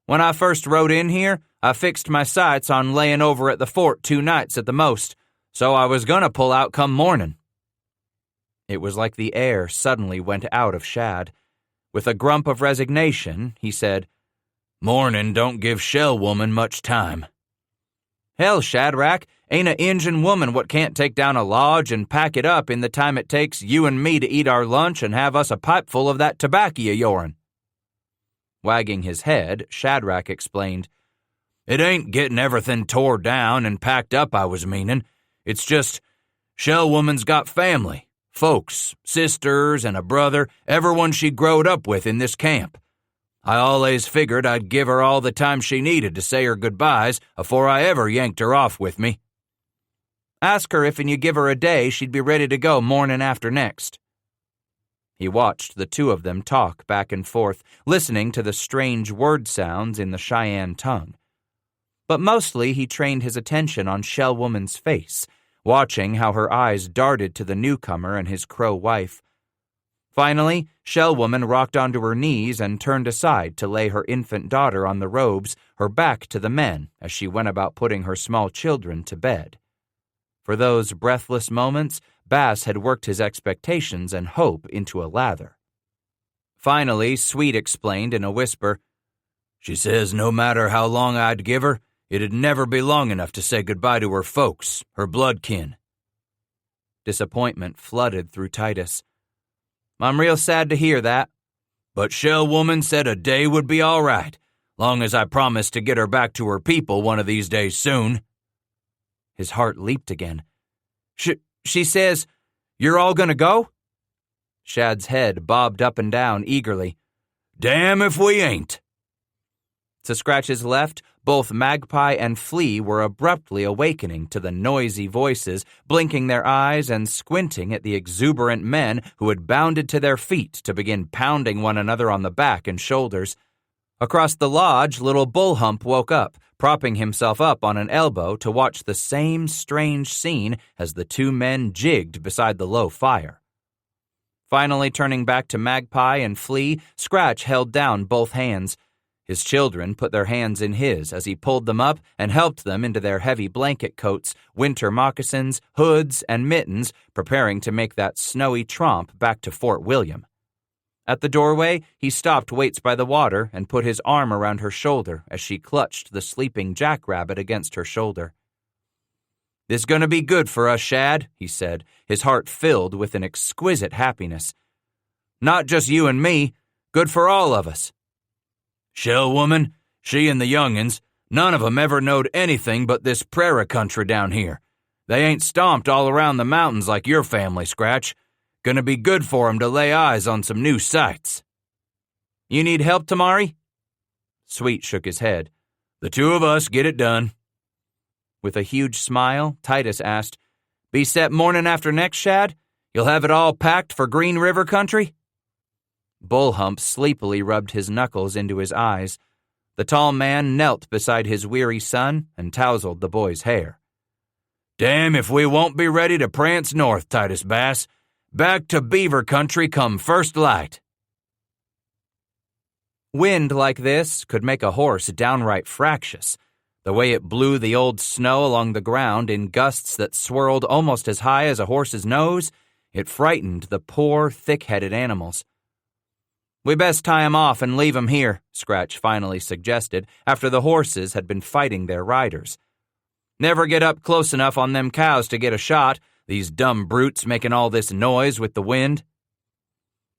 "When I first rode in here, I fixed my sights on layin' over at the fort 2 nights at the most, so I was gonna pull out come morning." It was like the air suddenly went out of Shad. With a grump of resignation, he said, "Morning don't give Shell Woman much time." "Hell, Shadrach, ain't a Injun woman what can't take down a lodge and pack it up in the time it takes you and me to eat our lunch and have us a pipeful of that tobacco of yourn." Wagging his head, Shadrach explained, "It ain't getting everything tore down and packed up I was meanin'. It's just, Shell Woman's got family, folks, sisters, and a brother, everyone she growed up with in this camp. I allays figured I'd give her all the time she needed to say her goodbyes afore I ever yanked her off with me." "Ask her if you give her a day she'd be ready to go mornin' after next." He watched the two of them talk back and forth, listening to the strange word sounds in the Cheyenne tongue. But mostly he trained his attention on Shell Woman's face, watching how her eyes darted to the newcomer and his Crow wife. Finally, Shell Woman rocked onto her knees and turned aside to lay her infant daughter on the robes, her back to the men as she went about putting her small children to bed. For those breathless moments, Bass had worked his expectations and hope into a lather. Finally, Sweet explained in a whisper, "She says no matter how long I'd give her, it'd never be long enough to say goodbye to her folks, her blood kin." Disappointment flooded through Titus. "I'm real sad to hear that." "But Shell Woman said a day would be all right, long as I promised to get her back to her people one of these days soon." His heart leaped again. She says, you're all gonna go?" Shad's head bobbed up and down eagerly. "Damn if we ain't." To Scratch's left, both Magpie and Flea were abruptly awakening to the noisy voices, blinking their eyes and squinting at the exuberant men who had bounded to their feet to begin pounding one another on the back and shoulders. Across the lodge, little Bullhump woke up, propping himself up on an elbow to watch the same strange scene as the two men jigged beside the low fire. Finally turning back to Magpie and Flea, Scratch held down both hands. His children put their hands in his as he pulled them up and helped them into their heavy blanket coats, winter moccasins, hoods, and mittens, preparing to make that snowy tromp back to Fort William. At the doorway, he stopped Waits by the water and put his arm around her shoulder as she clutched the sleeping jackrabbit against her shoulder. "This gonna be good for us, Shad," he said, his heart filled with an exquisite happiness. "Not just you and me, good for all of us." "Shell Woman, she and the young'uns, none of 'em ever knowed anything but this prairie country down here. They ain't stomped all around the mountains like your family, Scratch. Gonna be good for 'em to lay eyes on some new sights." "You need help, Tamari?" Sweet shook his head. "The two of us get it done." With a huge smile, Titus asked, "Be set morning after next, Shad? You'll have it all packed for Green River country?" Bullhump sleepily rubbed his knuckles into his eyes. The tall man knelt beside his weary son and tousled the boy's hair. Damn if we won't be ready to prance north, Titus Bass. Back to beaver country come first light. Wind like this could make a horse downright fractious. The way it blew the old snow along the ground in gusts that swirled almost as high as a horse's nose, it frightened the poor, thick-headed animals. "We best tie 'em off and leave 'em here," Scratch finally suggested after the horses had been fighting their riders. "Never get up close enough on them cows to get a shot, these dumb brutes making all this noise with the wind."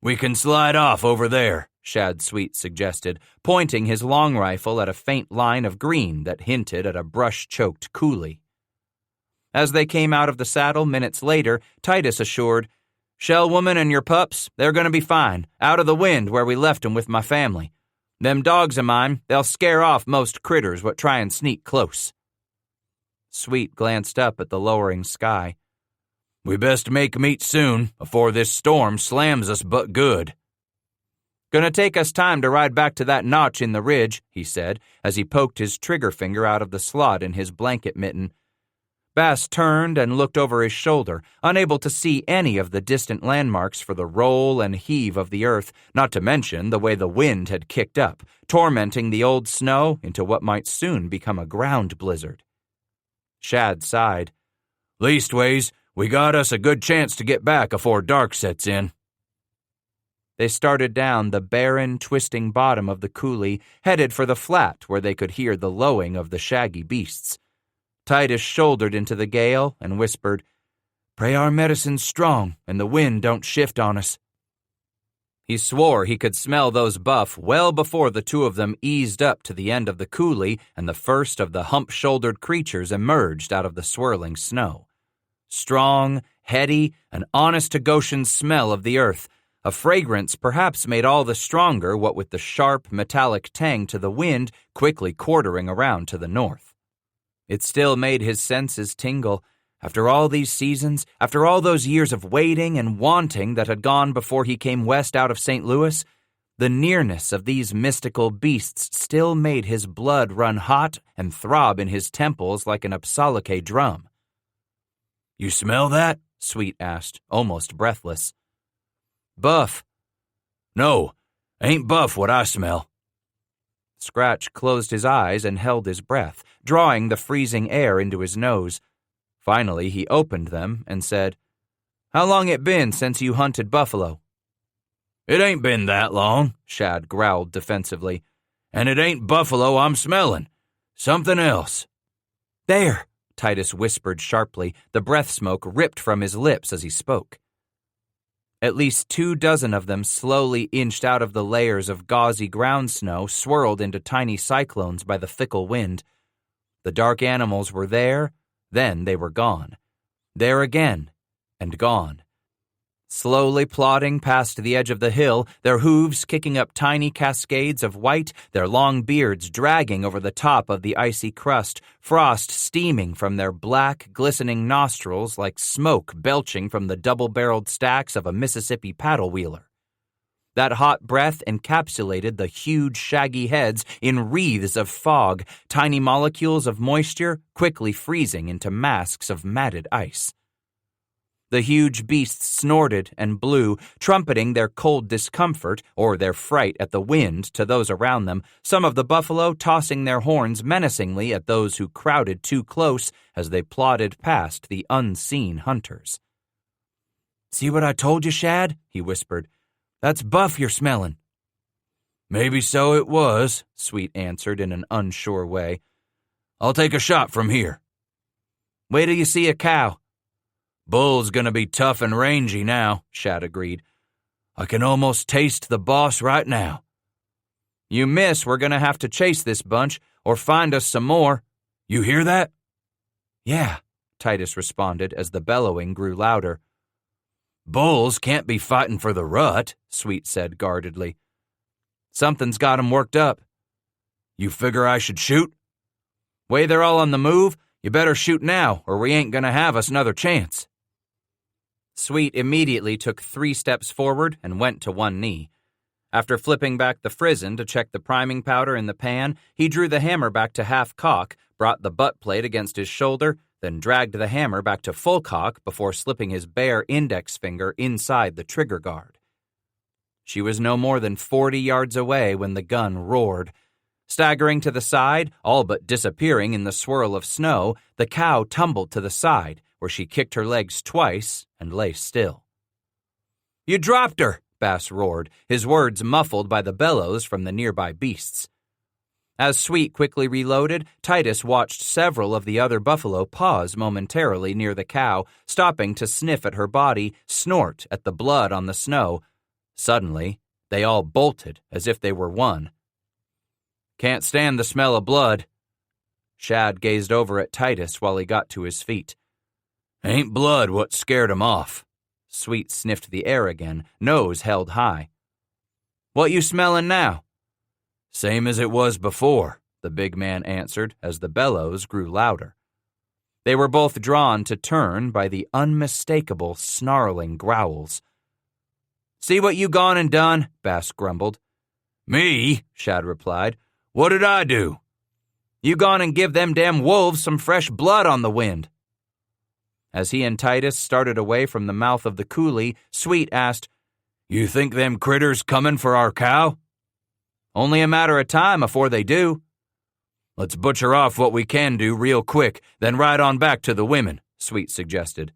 "We can slide off over there," Shad Sweet suggested, pointing his long rifle at a faint line of green that hinted at a brush-choked coulee. As they came out of the saddle minutes later, Titus assured, "Shell woman and your pups, they're going to be fine, out of the wind where we left 'em with my family. Them dogs of mine, they'll scare off most critters what try and sneak close." Sweet glanced up at the lowering sky. "We best make meet soon, afore this storm slams us but good." "Gonna take us time to ride back to that notch in the ridge," he said, as he poked his trigger finger out of the slot in his blanket mitten. Bass turned and looked over his shoulder, unable to see any of the distant landmarks for the roll and heave of the earth, not to mention the way the wind had kicked up, tormenting the old snow into what might soon become a ground blizzard. Shad sighed. "Leastways, we got us a good chance to get back afore dark sets in." They started down the barren, twisting bottom of the coulee, headed for the flat where they could hear the lowing of the shaggy beasts. Titus shouldered into the gale and whispered, "Pray our medicine's strong and the wind don't shift on us." He swore he could smell those buff well before the two of them eased up to the end of the coulee and the first of the hump-shouldered creatures emerged out of the swirling snow. Strong, heady, an honest-to-Goshen smell of the earth, a fragrance perhaps made all the stronger what with the sharp, metallic tang to the wind quickly quartering around to the north. It still made his senses tingle. After all these seasons, after all those years of waiting and wanting that had gone before he came west out of St. Louis, the nearness of these mystical beasts still made his blood run hot and throb in his temples like an apsalake drum. "You smell that?" Sweet asked, almost breathless. "Buff." "No, ain't buff what I smell." Scratch closed his eyes and held his breath, drawing the freezing air into his nose. Finally, he opened them and said, "How long it been since you hunted buffalo?" "It ain't been that long," Shad growled defensively. "And it ain't buffalo I'm smelling. Something else." "There," Titus whispered sharply, the breath smoke ripped from his lips as he spoke. At least 24 of them slowly inched out of the layers of gauzy ground snow swirled into tiny cyclones by the fickle wind. The dark animals were there, then they were gone. There again, and gone. Slowly plodding past the edge of the hill, their hooves kicking up tiny cascades of white, their long beards dragging over the top of the icy crust, frost steaming from their black, glistening nostrils like smoke belching from the double-barreled stacks of a Mississippi paddle-wheeler. That hot breath encapsulated the huge, shaggy heads in wreaths of fog, tiny molecules of moisture quickly freezing into masks of matted ice. The huge beasts snorted and blew, trumpeting their cold discomfort or their fright at the wind to those around them, some of the buffalo tossing their horns menacingly at those who crowded too close as they plodded past the unseen hunters. "See what I told you, Shad?" he whispered. "That's buff you're smelling." "Maybe so it was," Sweet answered in an unsure way. "I'll take a shot from here." "Wait till you see a cow." "Bull's gonna be tough and rangy now," Shad agreed. "I can almost taste the boss right now." "You miss, we're gonna have to chase this bunch, or find us some more." "You hear that?" "Yeah," Titus responded as the bellowing grew louder. "Bulls can't be fighting for the rut," Sweet said guardedly. "Something's got 'em worked up." "You figure I should shoot?" "Way they're all on the move, you better shoot now, or we ain't gonna have us another chance." Sweet immediately took 3 steps forward and went to one knee. After flipping back the frizzen to check the priming powder in the pan, he drew the hammer back to half cock, brought the butt plate against his shoulder, then dragged the hammer back to full cock before slipping his bare index finger inside the trigger guard. She was no more than 40 yards away when the gun roared. Staggering to the side, all but disappearing in the swirl of snow, the cow tumbled to the side, where she kicked her legs twice and lay still. "You dropped her!" Bass roared, his words muffled by the bellows from the nearby beasts. As Sweet quickly reloaded, Titus watched several of the other buffalo pause momentarily near the cow, stopping to sniff at her body, snort at the blood on the snow. Suddenly, they all bolted as if they were one. "Can't stand the smell of blood." Shad gazed over at Titus while he got to his feet. "Ain't blood what scared him off." Sweet sniffed the air again, nose held high. "What you smellin' now?" "Same as it was before," the big man answered as the bellows grew louder. They were both drawn to turn by the unmistakable snarling growls. "See what you gone and done?" Bass grumbled. "Me?" Shad replied. "What did I do?" "You gone and give them damn wolves some fresh blood on the wind." As he and Titus started away from the mouth of the coulee, Sweet asked, "You think them critters comin' for our cow?" "Only a matter of time afore they do." "Let's butcher off what we can do real quick, then ride on back to the women," Sweet suggested.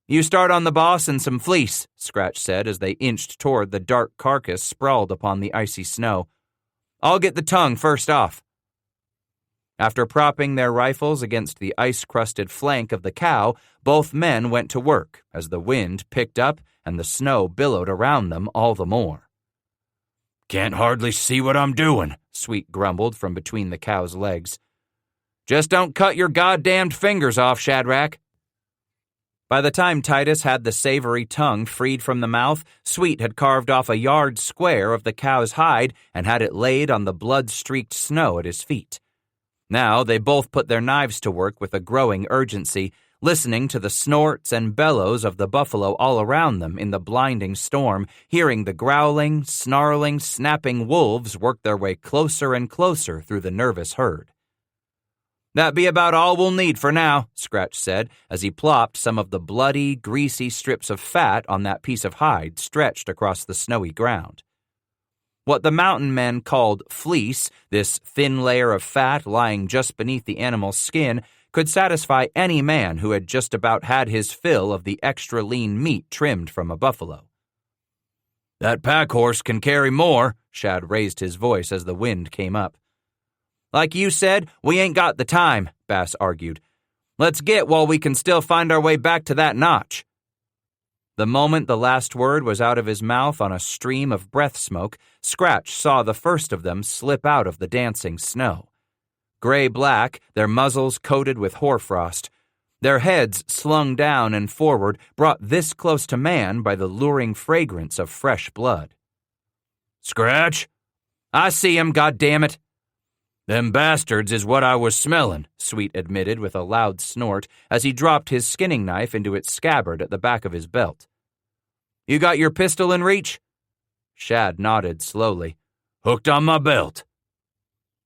"You start on the boss and some fleece," Scratch said as they inched toward the dark carcass sprawled upon the icy snow. "I'll get the tongue first off." After propping their rifles against the ice-crusted flank of the cow, both men went to work as the wind picked up and the snow billowed around them all the more. "Can't hardly see what I'm doing," Sweet grumbled from between the cow's legs. "Just don't cut your goddamned fingers off, Shadrach." By the time Titus had the savory tongue freed from the mouth, Sweet had carved off a yard square of the cow's hide and had it laid on the blood-streaked snow at his feet. Now they both put their knives to work with a growing urgency, listening to the snorts and bellows of the buffalo all around them in the blinding storm, hearing the growling, snarling, snapping wolves work their way closer and closer through the nervous herd. "That be about all we'll need for now," Scratch said as he plopped some of the bloody, greasy strips of fat on that piece of hide stretched across the snowy ground. What the mountain men called fleece, this thin layer of fat lying just beneath the animal's skin, could satisfy any man who had just about had his fill of the extra lean meat trimmed from a buffalo. "That pack horse can carry more," Shad raised his voice as the wind came up. "Like you said, we ain't got the time," Bass argued. "Let's get while we can still find our way back to that notch." The moment the last word was out of his mouth on a stream of breath smoke, Scratch saw the first of them slip out of the dancing snow. Gray-black, their muzzles coated with hoarfrost. Their heads slung down and forward, brought this close to man by the luring fragrance of fresh blood. "Scratch?" "I see 'em, goddammit." "Them bastards is what I was smellin'," Sweet admitted with a loud snort as he dropped his skinning knife into its scabbard at the back of his belt. "You got your pistol in reach?" Shad nodded slowly. "Hooked on my belt."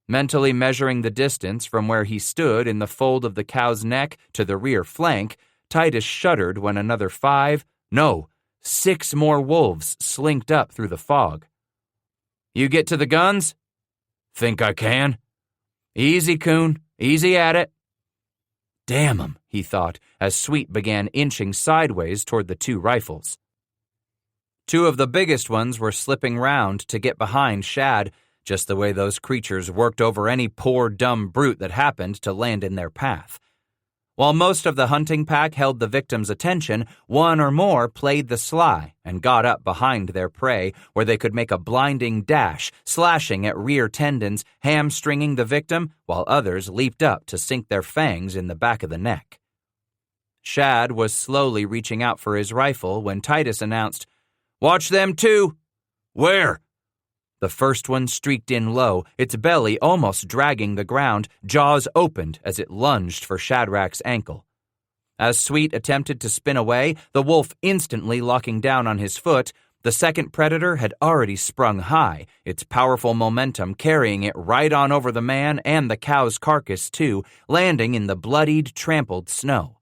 Mentally measuring the distance from where he stood in the fold of the cow's neck to the rear flank, Titus shuddered when another 6 more wolves slinked up through the fog. "You get to the guns?" "Think I can." "Easy, coon. Easy at it." "Damn 'em," he thought, as Sweet began inching sideways toward the two rifles. Two of the biggest ones were slipping round to get behind Shad, just the way those creatures worked over any poor dumb brute that happened to land in their path. While most of the hunting pack held the victim's attention, one or more played the sly and got up behind their prey, where they could make a blinding dash, slashing at rear tendons, hamstringing the victim, while others leaped up to sink their fangs in the back of the neck. Shad was slowly reaching out for his rifle when Titus announced, "Watch them too." "Where?" The first one streaked in low, its belly almost dragging the ground, jaws opened as it lunged for Shadrach's ankle. As Sweet attempted to spin away, the wolf instantly locking down on his foot, The second predator had already sprung high, its powerful momentum carrying it right on over the man and the cow's carcass too, landing in the bloodied, trampled snow.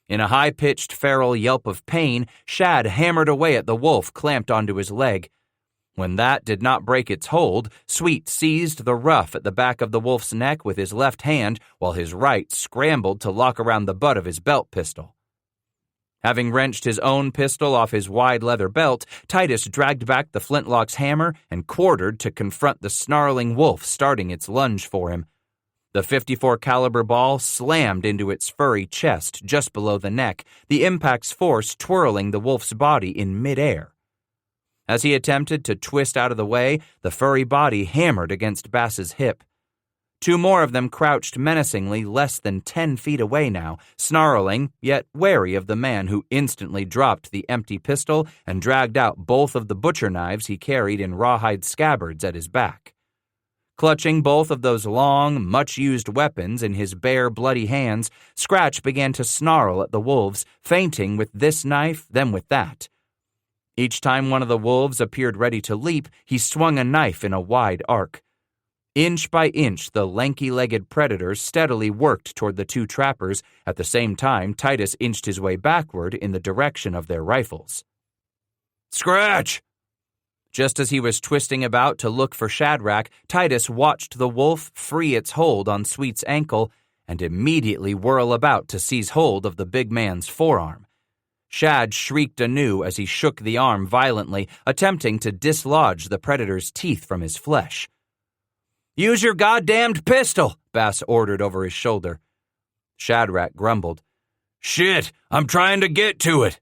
In a high-pitched feral yelp of pain, Shad hammered away at the wolf clamped onto his leg. When that did not break its hold, Sweet seized the ruff at the back of the wolf's neck with his left hand, while his right scrambled to lock around the butt of his belt pistol. Having wrenched his own pistol off his wide leather belt, Titus dragged back the flintlock's hammer and quartered to confront the snarling wolf starting its lunge for him. The .54 caliber ball slammed into its furry chest just below the neck, the impact's force twirling the wolf's body in midair. As he attempted to twist out of the way, the furry body hammered against Bass's hip. Two more of them crouched menacingly less than 10 feet away now, snarling, yet wary of the man who instantly dropped the empty pistol and dragged out both of the butcher knives he carried in rawhide scabbards at his back. Clutching both of those long, much-used weapons in his bare, bloody hands, Scratch began to snarl at the wolves, feinting with this knife, then with that. Each time one of the wolves appeared ready to leap, he swung a knife in a wide arc. Inch by inch, the lanky-legged predators steadily worked toward the two trappers. At the same time, Titus inched his way backward in the direction of their rifles. "Scratch!" Just as he was twisting about to look for Shadrach, Titus watched the wolf free its hold on Sweet's ankle and immediately whirl about to seize hold of the big man's forearm. Shad shrieked anew as he shook the arm violently, attempting to dislodge the predator's teeth from his flesh. "Use your goddamned pistol," Bass ordered over his shoulder. Shadrach grumbled. "Shit, I'm trying to get to it."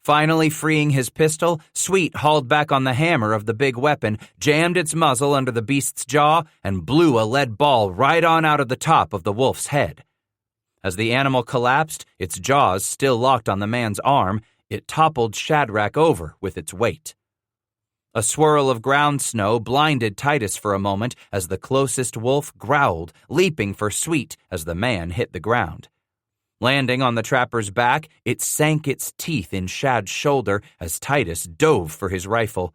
Finally freeing his pistol, Sweet hauled back on the hammer of the big weapon, jammed its muzzle under the beast's jaw, and blew a lead ball right on out of the top of the wolf's head. As the animal collapsed, its jaws still locked on the man's arm, it toppled Shadrach over with its weight. A swirl of ground snow blinded Titus for a moment as the closest wolf growled, leaping for Sweet as the man hit the ground. Landing on the trapper's back, it sank its teeth in Shad's shoulder as Titus dove for his rifle.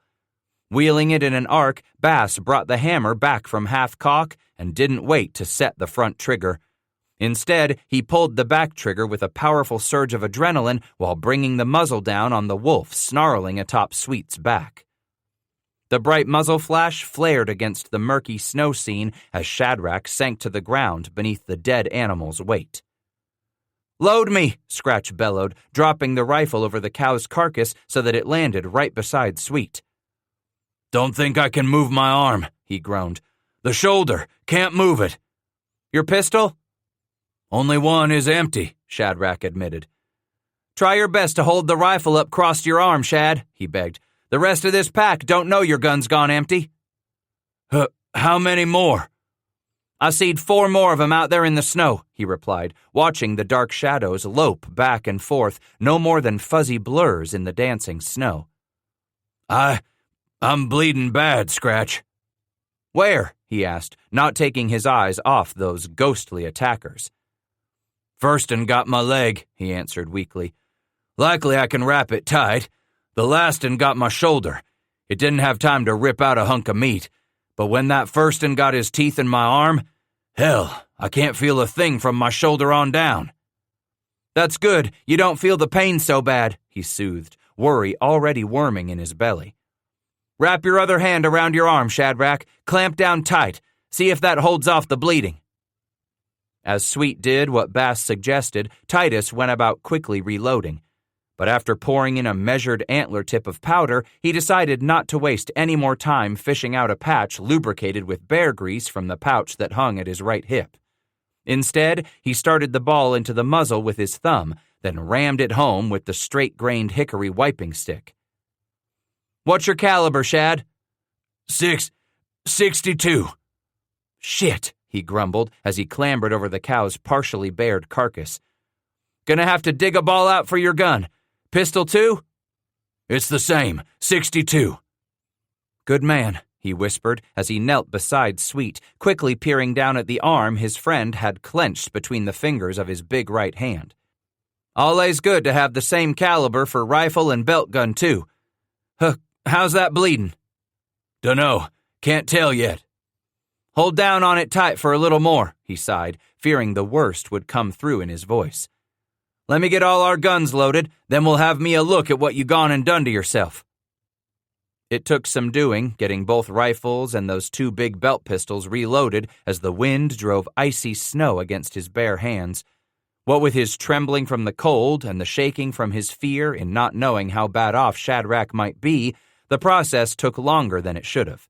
Wheeling it in an arc, Bass brought the hammer back from half-cock and didn't wait to set the front trigger. Instead, he pulled the back trigger with a powerful surge of adrenaline while bringing the muzzle down on the wolf snarling atop Sweet's back. The bright muzzle flash flared against the murky snow scene as Shadrach sank to the ground beneath the dead animal's weight. "Load me," Scratch bellowed, dropping the rifle over the cow's carcass so that it landed right beside Sweet. "Don't think I can move my arm," he groaned. "The shoulder, can't move it." "Your pistol?" "Only one is empty," Shadrach admitted. "Try your best to hold the rifle up crossed your arm, Shad," he begged. "The rest of this pack don't know your gun's gone empty." How many more?" "I seed 4 more of 'em out there in the snow," he replied, watching the dark shadows lope back and forth, no more than fuzzy blurs in the dancing snow. I'm bleeding bad, Scratch." "Where?" he asked, not taking his eyes off those ghostly attackers. "First 'un got my leg," he answered weakly. "Likely I can wrap it tight. The last 'un got my shoulder. It didn't have time to rip out a hunk of meat, but when that first 'un got his teeth in my arm, hell, I can't feel a thing from my shoulder on down." "That's good. You don't feel the pain so bad," he soothed, worry already worming in his belly. "Wrap your other hand around your arm, Shadrach. Clamp down tight. See if that holds off the bleeding." As Sweet did what Bass suggested, Titus went about quickly reloading. But after pouring in a measured antler tip of powder, he decided not to waste any more time fishing out a patch lubricated with bear grease from the pouch that hung at his right hip. Instead, he started the ball into the muzzle with his thumb, then rammed it home with the straight-grained hickory wiping stick. "What's your caliber, Shad?" 62. "Shit," he grumbled as he clambered over the cow's partially bared carcass. "Gonna have to dig a ball out for your gun. Pistol too?" "It's the same, 62. "Good man," he whispered as he knelt beside Sweet, quickly peering down at the arm his friend had clenched between the fingers of his big right hand. "Always good to have the same caliber for rifle and belt gun too. How's that bleeding?" "Dunno. Can't tell yet." "Hold down on it tight for a little more," he sighed, fearing the worst would come through in his voice. "Let me get all our guns loaded, then we'll have me a look at what you gone and done to yourself." It took some doing, getting both rifles and those 2 big belt pistols reloaded as the wind drove icy snow against his bare hands. What with his trembling from the cold and the shaking from his fear in not knowing how bad off Shadrach might be, the process took longer than it should have.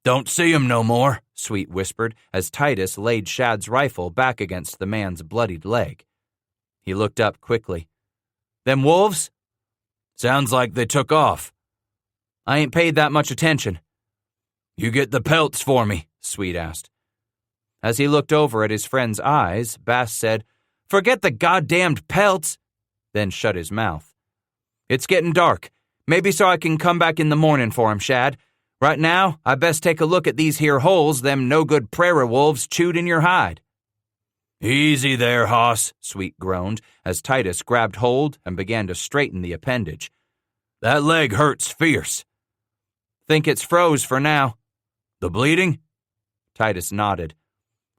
"Don't see him no more," Sweet whispered as Titus laid Shad's rifle back against the man's bloodied leg. He looked up quickly. "Them wolves?" "Sounds like they took off." "I ain't paid that much attention." "You get the pelts for me?" Sweet asked. As he looked over at his friend's eyes, Bass said, "Forget the goddamned pelts," then shut his mouth. "It's getting dark. Maybe so I can come back in the morning for him, Shad. Right now, I best take a look at these here holes them no-good prairie wolves chewed in your hide." "Easy there, hoss," Sweet groaned as Titus grabbed hold and began to straighten the appendage. "That leg hurts fierce." "Think it's froze for now." "The bleeding?" Titus nodded.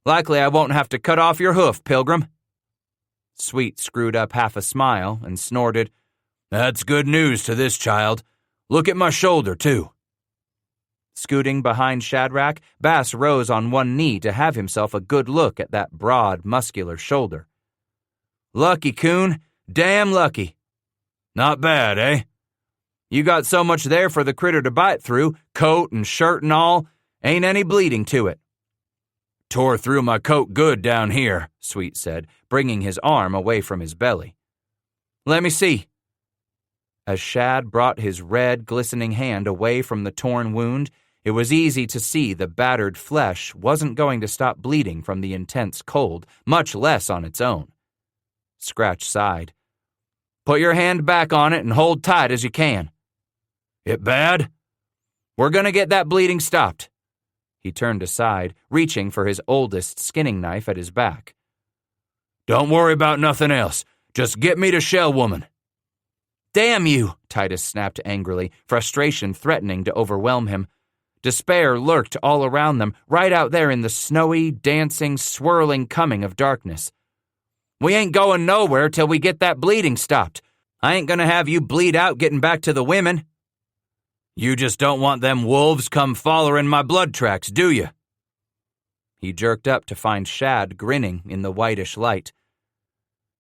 "Likely I won't have to cut off your hoof, Pilgrim." Sweet screwed up half a smile and snorted, "That's good news to this child. Look at my shoulder, too." Scooting behind Shadrach, Bass rose on one knee to have himself a good look at that broad, muscular shoulder. "Lucky, coon. Damn lucky." "Not bad, eh?" "You got so much there for the critter to bite through, coat and shirt and all, ain't any bleeding to it." "Tore through my coat good down here," Sweet said, bringing his arm away from his belly. "Let me see." As Shad brought his red, glistening hand away from the torn wound, it was easy to see the battered flesh wasn't going to stop bleeding from the intense cold, much less on its own. Scratch sighed. "Put your hand back on it and hold tight as you can." "It bad?" "We're going to get that bleeding stopped." He turned aside, reaching for his oldest skinning knife at his back. "Don't worry about nothing else. Just get me to Shell Woman." "Damn you!" Titus snapped angrily, frustration threatening to overwhelm him. Despair lurked all around them, right out there in the snowy, dancing, swirling coming of darkness. "We ain't going nowhere till we get that bleeding stopped. I ain't gonna have you bleed out getting back to the women." "You just don't want them wolves come follerin' my blood tracks, do you?" He jerked up to find Shad grinning in the whitish light.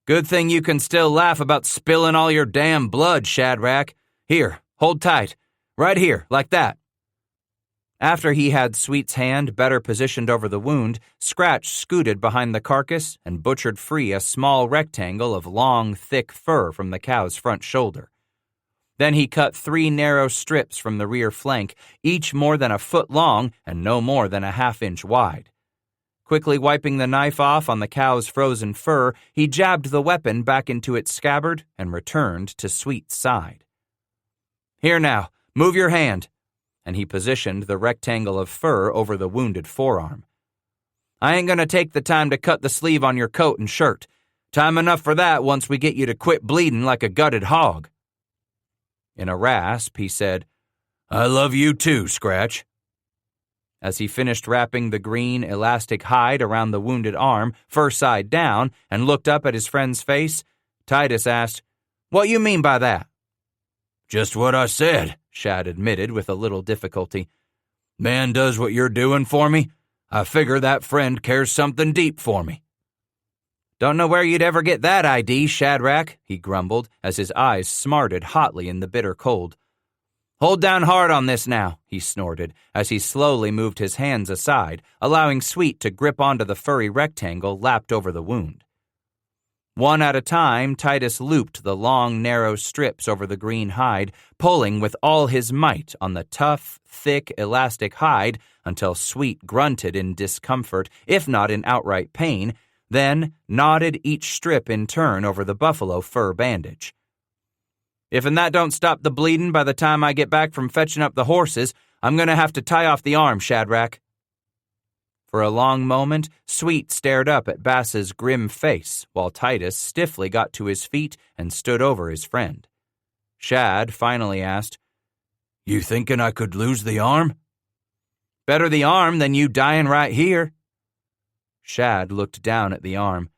"Good thing you can still laugh about spilling all your damn blood, Shadrach. Here, hold tight. Right here, like that." After he had Sweet's hand better positioned over the wound, Scratch scooted behind the carcass and butchered free a small rectangle of long, thick fur from the cow's front shoulder. Then he cut 3 narrow strips from the rear flank, each more than a foot long and no more than a half-inch wide. Quickly wiping the knife off on the cow's frozen fur, he jabbed the weapon back into its scabbard and returned to Sweet's side. "Here now, move your hand," and he positioned the rectangle of fur over the wounded forearm. "I ain't gonna take the time to cut the sleeve on your coat and shirt. Time enough for that once we get you to quit bleeding like a gutted hog." In a rasp, he said, "I love you too, Scratch." As he finished wrapping the green, elastic hide around the wounded arm, fur side down, and looked up at his friend's face, Titus asked, "What you mean by that?" "Just what I said," Shad admitted with a little difficulty. "Man does what you're doing for me. I figure that friend cares something deep for me." "Don't know where you'd ever get that ID, Shadrach," he grumbled as his eyes smarted hotly in the bitter cold. "Hold down hard on this now," he snorted as he slowly moved his hands aside, allowing Sweet to grip onto the furry rectangle lapped over the wound. One at a time, Titus looped the long, narrow strips over the green hide, pulling with all his might on the tough, thick, elastic hide until Sweet grunted in discomfort, if not in outright pain, then knotted each strip in turn over the buffalo fur bandage. "If'n that don't stop the bleeding by the time I get back from fetching up the horses, I'm going to have to tie off the arm, Shadrach." For a long moment, Sweet stared up at Bass's grim face, while Titus stiffly got to his feet and stood over his friend. Shad finally asked, You thinking I could lose the arm? Better the arm than you dying right here. Shad looked down at the arm.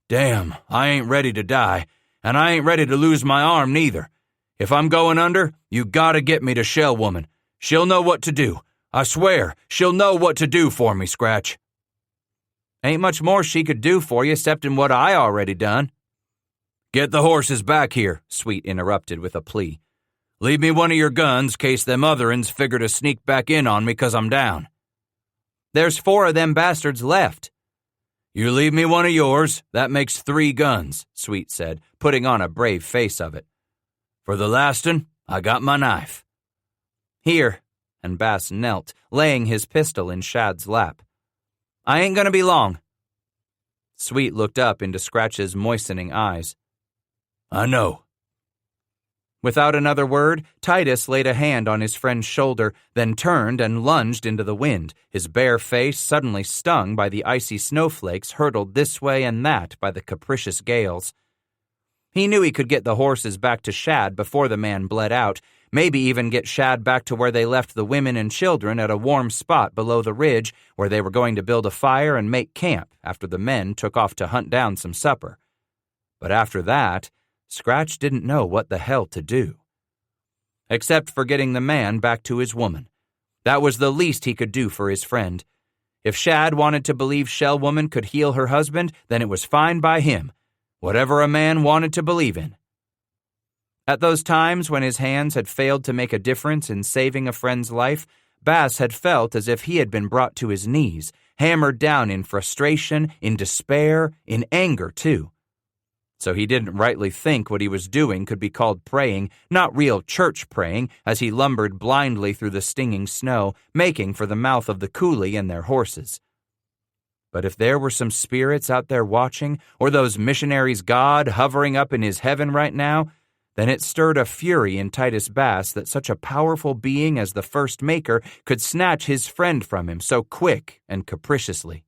Damn, I ain't ready to die, and I ain't ready to lose my arm neither. If I'm going under, you gotta get me to Shell Woman. She'll know what to do. I swear, she'll know what to do for me, Scratch. Ain't much more she could do for you excepting what I already done. Get the horses back here, Sweet interrupted with a plea. Leave me one of your guns, case them other uns figure to sneak back in on me 'cause I'm down. There's 4 of them bastards left. You leave me one of yours, that makes 3 guns, Sweet said, putting on a brave face of it. For the lastin', I got my knife. Here, and Bass knelt, laying his pistol in Shad's lap. I ain't gonna be long. Sweet looked up into Scratch's moistening eyes. I know. Without another word, Titus laid a hand on his friend's shoulder, then turned and lunged into the wind, his bare face suddenly stung by the icy snowflakes hurtled this way and that by the capricious gales. He knew he could get the horses back to Shad before the man bled out, maybe even get Shad back to where they left the women and children at a warm spot below the ridge where they were going to build a fire and make camp after the men took off to hunt down some supper. But after that, Scratch didn't know what the hell to do. Except for getting the man back to his woman. That was the least he could do for his friend. If Shad wanted to believe Shell Woman could heal her husband, then it was fine by him. Whatever a man wanted to believe in. At those times when his hands had failed to make a difference in saving a friend's life, Bass had felt as if he had been brought to his knees, hammered down in frustration, in despair, in anger too. So he didn't rightly think what he was doing could be called praying, not real church praying, as he lumbered blindly through the stinging snow, making for the mouth of the coulee and their horses. But if there were some spirits out there watching, or those missionaries' God hovering up in his heaven right now, then it stirred a fury in Titus Bass that such a powerful being as the First Maker could snatch his friend from him so quick and capriciously.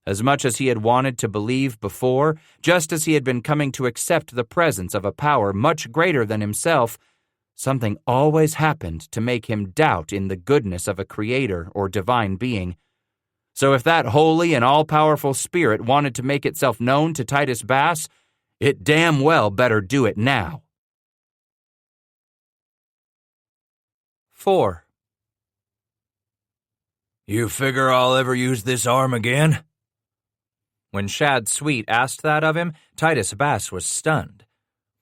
As much as he had wanted to believe before, just as he had been coming to accept the presence of a power much greater than himself, something always happened to make him doubt in the goodness of a creator or divine being. So if that holy and all-powerful spirit wanted to make itself known to Titus Bass, it damn well better do it now. 4. You figure I'll ever use this arm again? When Shad Sweet asked that of him, Titus Bass was stunned.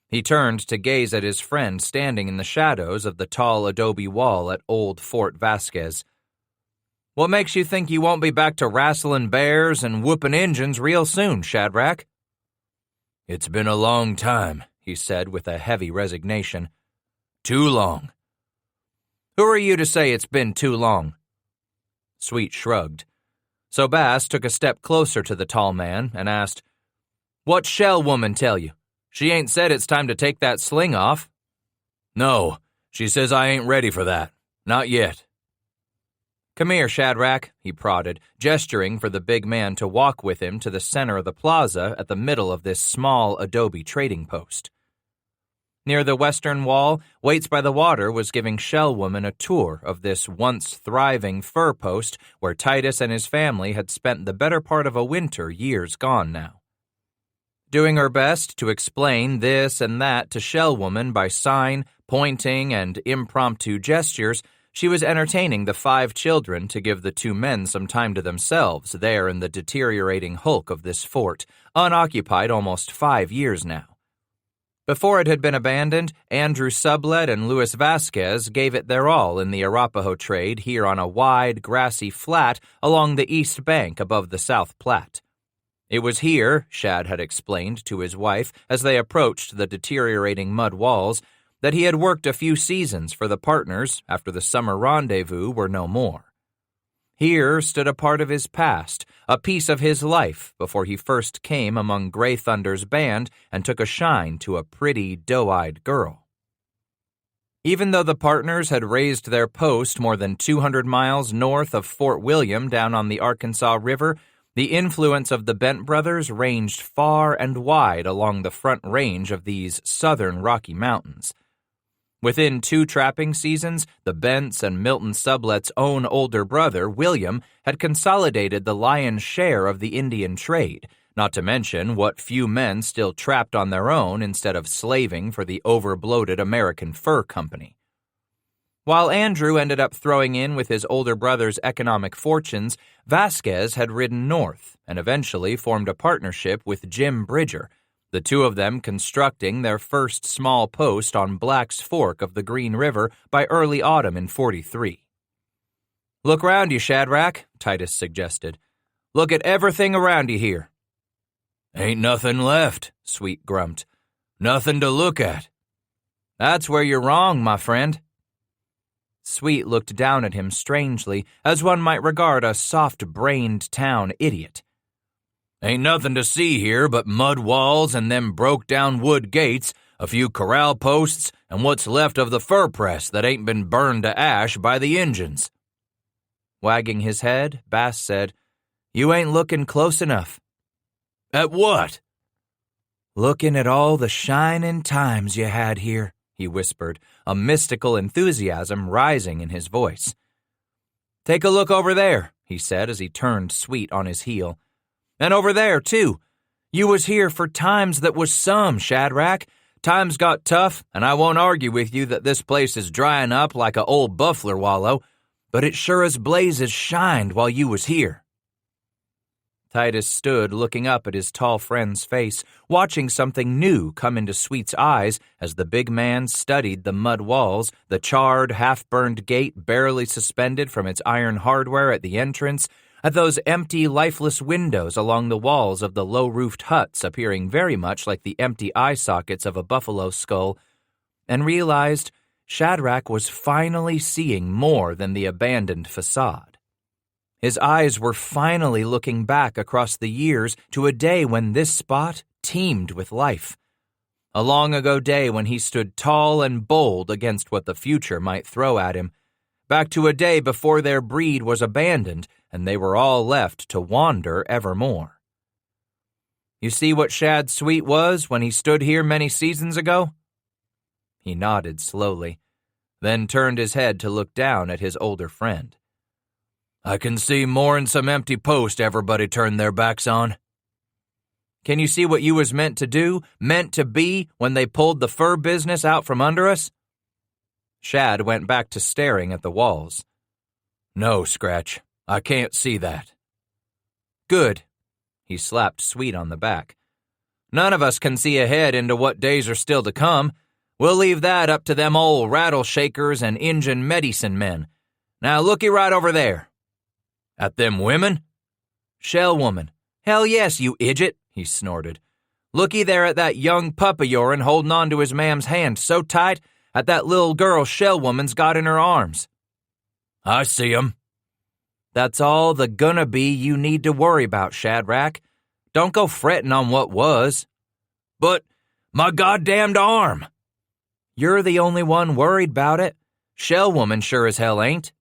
He turned to gaze at his friend standing in the shadows of the tall adobe wall at Old Fort Vasquez. What makes you think you won't be back to wrastling bears and whooping Injuns real soon, Shadrach? It's been a long time, he said with a heavy resignation. Too long. Who are you to say it's been too long? Sweet shrugged. So Bass took a step closer to the tall man and asked, What's Shell Woman tell you? She ain't said it's time to take that sling off. No, she says I ain't ready for that. Not yet. Come here, Shadrach, he prodded, gesturing for the big man to walk with him to the center of the plaza at the middle of this small adobe trading post. Near the western wall, Waits by the Water was giving Shell Woman a tour of this once thriving fur post where Titus and his family had spent the better part of a winter years gone now. Doing her best to explain this and that to Shell Woman by sign, pointing, and impromptu gestures, she was entertaining the 5 children to give the 2 men some time to themselves there in the deteriorating hulk of this fort, unoccupied almost 5 years now. Before it had been abandoned, Andrew Sublett and Louis Vasquez gave it their all in the Arapaho trade here on a wide, grassy flat along the east bank above the South Platte. It was here, Shad had explained to his wife as they approached the deteriorating mud walls, that he had worked a few seasons for the partners after the summer rendezvous were no more. Here stood a part of his past, a piece of his life before he first came among Gray Thunder's band and took a shine to a pretty, doe-eyed girl. Even though the partners had raised their post more than 200 miles north of Fort William down on the Arkansas River, the influence of the Bent brothers ranged far and wide along the front range of these southern Rocky Mountains. Within 2 trapping seasons, the Bents and Milton Sublet's own older brother, William, had consolidated the lion's share of the Indian trade, not to mention what few men still trapped on their own instead of slaving for the overbloated American Fur Company. While Andrew ended up throwing in with his older brother's economic fortunes, Vasquez had ridden north and eventually formed a partnership with Jim Bridger, the two of them constructing their first small post on Black's Fork of the Green River by early autumn in 43. "Look round you, Shadrach," Titus suggested. "Look at everything around you here." "Ain't nothing left," Sweet grumped. "Nothing to look at." "That's where you're wrong, my friend." Sweet looked down at him strangely, as one might regard a soft-brained town idiot. "Ain't nothing to see here but mud walls and them broke-down wood gates, a few corral posts, and what's left of the fur press that ain't been burned to ash by the Injuns." Wagging his head, Bass said, "You ain't looking close enough." "At what?" "Looking at all the shining times you had here," he whispered, a mystical enthusiasm rising in his voice. "Take a look over there," he said as he turned Sweet on his heel. "And over there, too. You was here for times that was some, Shadrach. Times got tough, and I won't argue with you that this place is drying up like a old buffler wallow, but it sure as blazes shined while you was here." Titus stood looking up at his tall friend's face, watching something new come into Sweet's eyes as the big man studied the mud walls, the charred, half-burned gate barely suspended from its iron hardware at the entrance, at those empty, lifeless windows along the walls of the low-roofed huts appearing very much like the empty eye sockets of a buffalo skull, and realized Shadrach was finally seeing more than the abandoned facade. His eyes were finally looking back across the years to a day when this spot teemed with life. A long-ago day when he stood tall and bold against what the future might throw at him. Back to a day before their breed was abandoned and they were all left to wander evermore. "You see what Shad Sweet was when he stood here many seasons ago?" He nodded slowly, then turned his head to look down at his older friend. "I can see more'n some empty post everybody turned their backs on." "Can you see what you was meant to do, meant to be, when they pulled the fur business out from under us?" Shad went back to staring at the walls. "No, Scratch, I can't see that." "Good." He slapped Sweet on the back. "None of us can see ahead into what days are still to come. We'll leave that up to them old rattle-shakers and Injun medicine men. Now looky right over there." "At them women?" "Shell woman. Hell yes, you idiot," he snorted. "Looky there at that young pup of your'n holding on to his mam's hand so tight at that little girl Shell woman's got in her arms." "I see 'em." "That's all the gonna be you need to worry about, Shadrach. Don't go fretting on what was." "But my goddamned arm!" "You're the only one worried about it. Shell woman sure as hell ain't."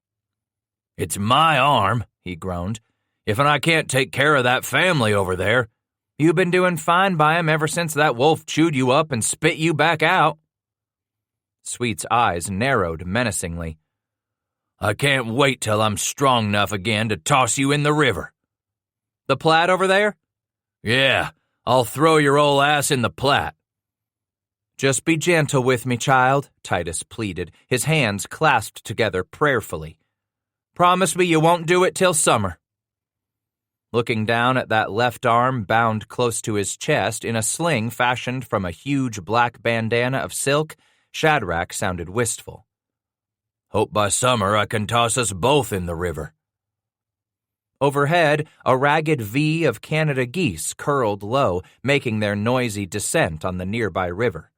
"It's my arm," he groaned. "If I can't take care of that family over there." "You've been doing fine by 'em ever since that wolf chewed you up and spit you back out." Sweet's eyes narrowed menacingly. "I can't wait till I'm strong enough again to toss you in the river." "The Platte over there?" "Yeah, I'll throw your old ass in the Platte." "Just be gentle with me, child," Titus pleaded, his hands clasped together prayerfully. "Promise me you won't do it till summer." Looking down at that left arm bound close to his chest in a sling fashioned from a huge black bandana of silk, Shadrach sounded wistful. "Hope by summer I can toss us both in the river." Overhead, a ragged V of Canada geese curled low, making their noisy descent on the nearby river.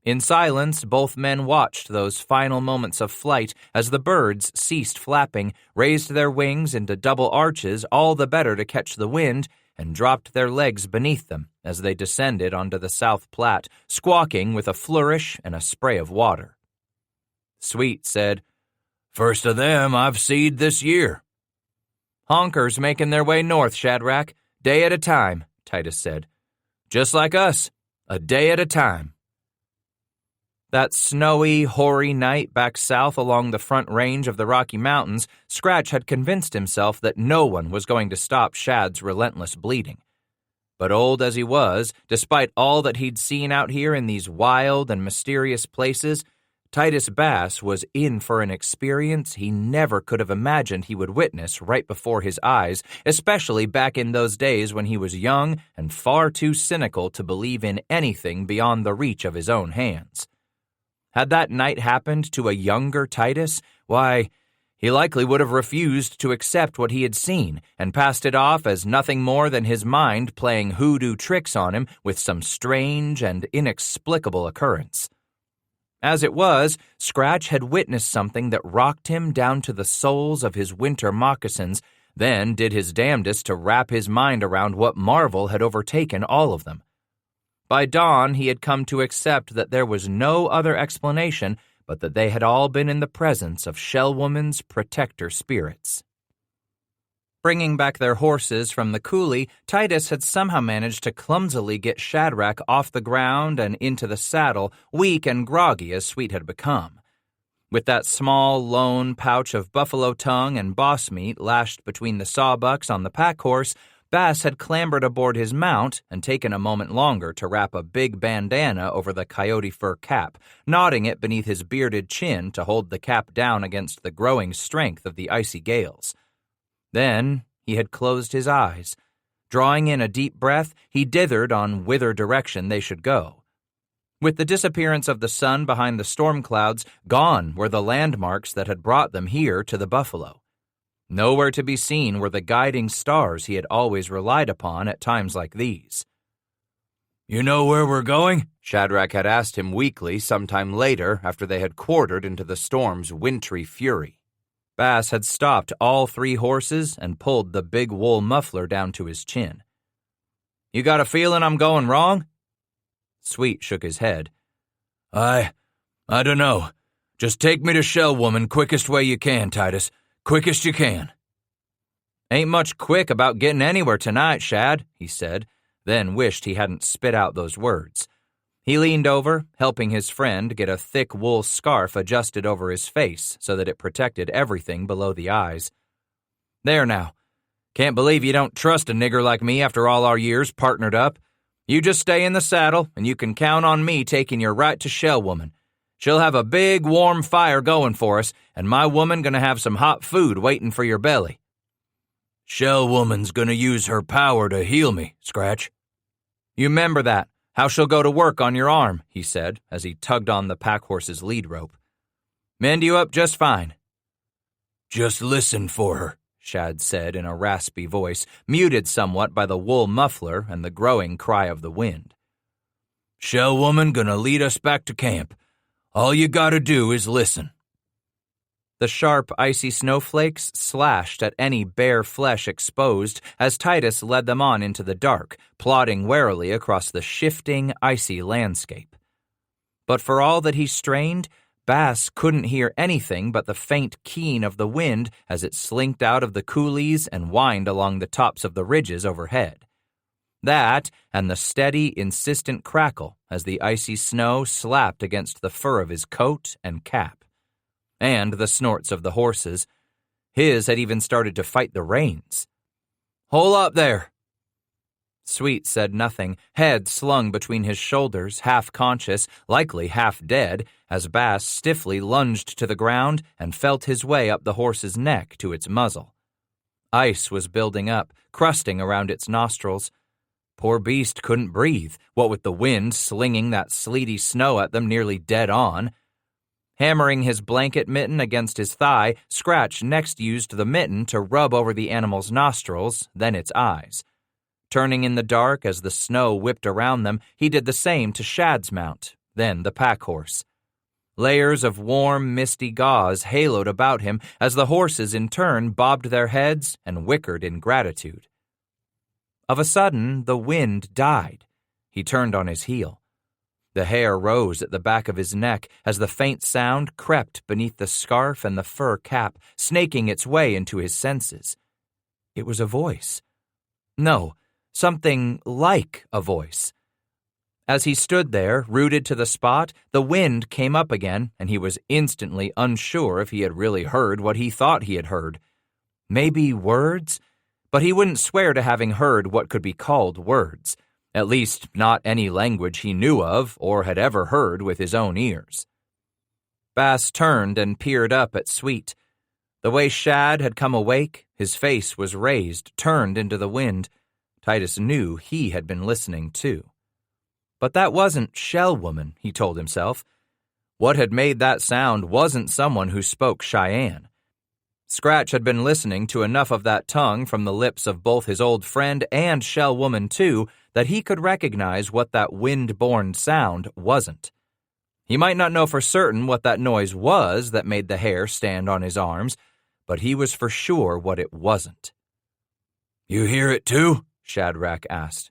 In silence, both men watched those final moments of flight as the birds ceased flapping, raised their wings into double arches all the better to catch the wind, and dropped their legs beneath them as they descended onto the South Platte, squawking with a flourish and a spray of water. Sweet said, "First of them I've seed this year." "Honkers making their way north, Shadrach, day at a time," Titus said. "Just like us, a day at a time." That snowy, hoary night back south along the front range of the Rocky Mountains, Scratch had convinced himself that no one was going to stop Shad's relentless bleeding. But old as he was, despite all that he'd seen out here in these wild and mysterious places, Titus Bass was in for an experience he never could have imagined he would witness right before his eyes, especially back in those days when he was young and far too cynical to believe in anything beyond the reach of his own hands. Had that night happened to a younger Titus, why, he likely would have refused to accept what he had seen and passed it off as nothing more than his mind playing hoodoo tricks on him with some strange and inexplicable occurrence. As it was, Scratch had witnessed something that rocked him down to the soles of his winter moccasins, then did his damnedest to wrap his mind around what marvel had overtaken all of them. By dawn, he had come to accept that there was no other explanation but that they had all been in the presence of Shell Woman's protector spirits. Bringing back their horses from the coulee, Titus had somehow managed to clumsily get Shadrach off the ground and into the saddle, weak and groggy as Sweet had become. With that small, lone pouch of buffalo tongue and boss meat lashed between the sawbucks on the pack horse, Bass had clambered aboard his mount and taken a moment longer to wrap a big bandana over the coyote fur cap, knotting it beneath his bearded chin to hold the cap down against the growing strength of the icy gales. Then he had closed his eyes. Drawing in a deep breath, he dithered on whither direction they should go. With the disappearance of the sun behind the storm clouds, gone were the landmarks that had brought them here to the buffalo. Nowhere to be seen were the guiding stars he had always relied upon at times like these. "You know where we're going?" Shadrach had asked him weakly sometime later after they had quartered into the storm's wintry fury. Bass had stopped all three horses and pulled the big wool muffler down to his chin. "You got a feeling I'm going wrong?" Sweet shook his head. I dunno. Just take me to Shell Woman quickest way you can, Titus. Quickest you can." "Ain't much quick about getting anywhere tonight, Shad," he said, then wished he hadn't spit out those words. He leaned over, helping his friend get a thick wool scarf adjusted over his face so that it protected everything below the eyes. "There now. Can't believe you don't trust a nigger like me after all our years partnered up. You just stay in the saddle, and you can count on me taking you right to Shell Woman. She'll have a big, warm fire going for us, and my woman gonna have some hot food waiting for your belly." "Shell Woman's gonna use her power to heal me, Scratch." "You remember that, how she'll go to work on your arm," he said, as he tugged on the pack horse's lead rope. "Mend you up just fine." "Just listen for her," Shad said in a raspy voice, muted somewhat by the wool muffler and the growing cry of the wind. "Shell Woman gonna lead us back to camp. All you gotta do is listen." The sharp, icy snowflakes slashed at any bare flesh exposed as Titus led them on into the dark, plodding warily across the shifting, icy landscape. But for all that he strained, Bass couldn't hear anything but the faint keen of the wind as it slinked out of the coulees and whined along the tops of the ridges overhead. That, and the steady, insistent crackle as the icy snow slapped against the fur of his coat and cap. And the snorts of the horses. His had even started to fight the reins. "Hole up there!" Sweet said nothing, head slung between his shoulders, half conscious, likely half dead, as Bass stiffly lunged to the ground and felt his way up the horse's neck to its muzzle. Ice was building up, crusting around its nostrils. Poor beast couldn't breathe, what with the wind slinging that sleety snow at them nearly dead on. Hammering his blanket mitten against his thigh, Scratch next used the mitten to rub over the animal's nostrils, then its eyes. Turning in the dark as the snow whipped around them, he did the same to Shad's mount, then the pack horse. Layers of warm, misty gauze haloed about him as the horses in turn bobbed their heads and whickered in gratitude. Of a sudden, the wind died. He turned on his heel. The hair rose at the back of his neck as the faint sound crept beneath the scarf and the fur cap, snaking its way into his senses. It was a voice. No, something like a voice. As he stood there, rooted to the spot, the wind came up again, and he was instantly unsure if he had really heard what he thought he had heard. Maybe words? But he wouldn't swear to having heard what could be called words, at least not any language he knew of or had ever heard with his own ears. Bass turned and peered up at Sweet. The way Shad had come awake, his face was raised, turned into the wind. Titus knew he had been listening too. But that wasn't Shell Woman, he told himself. What had made that sound wasn't someone who spoke Cheyenne. Scratch had been listening to enough of that tongue from the lips of both his old friend and Shell Woman too that he could recognize what that wind-born sound wasn't. He might not know for certain what that noise was that made the hair stand on his arms, but he was for sure what it wasn't. "You hear it too?" Shadrach asked.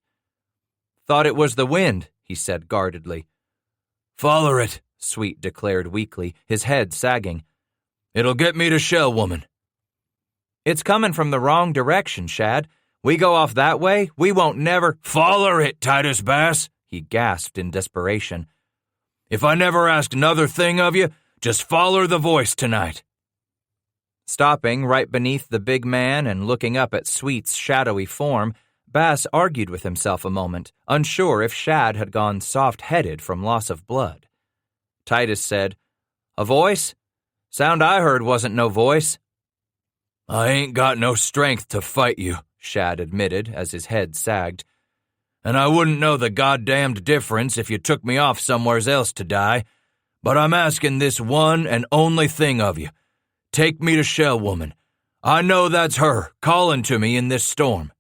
"Thought it was the wind," he said guardedly. "Foller it," Sweet declared weakly, his head sagging. "It'll get me to Shell Woman." "It's coming from the wrong direction, Shad. We go off that way, we won't never—" "Foller it, Titus Bass," he gasped in desperation. "If I never ask another thing of you, just foller the voice tonight." Stopping right beneath the big man and looking up at Sweet's shadowy form, Bass argued with himself a moment, unsure if Shad had gone soft-headed from loss of blood. Titus said, "A voice? Sound I heard wasn't no voice." "I ain't got no strength to fight you," Shad admitted as his head sagged. "And I wouldn't know the goddamned difference if you took me off somewheres else to die. But I'm asking this one and only thing of you. Take me to Shell Woman. I know that's her calling to me in this storm."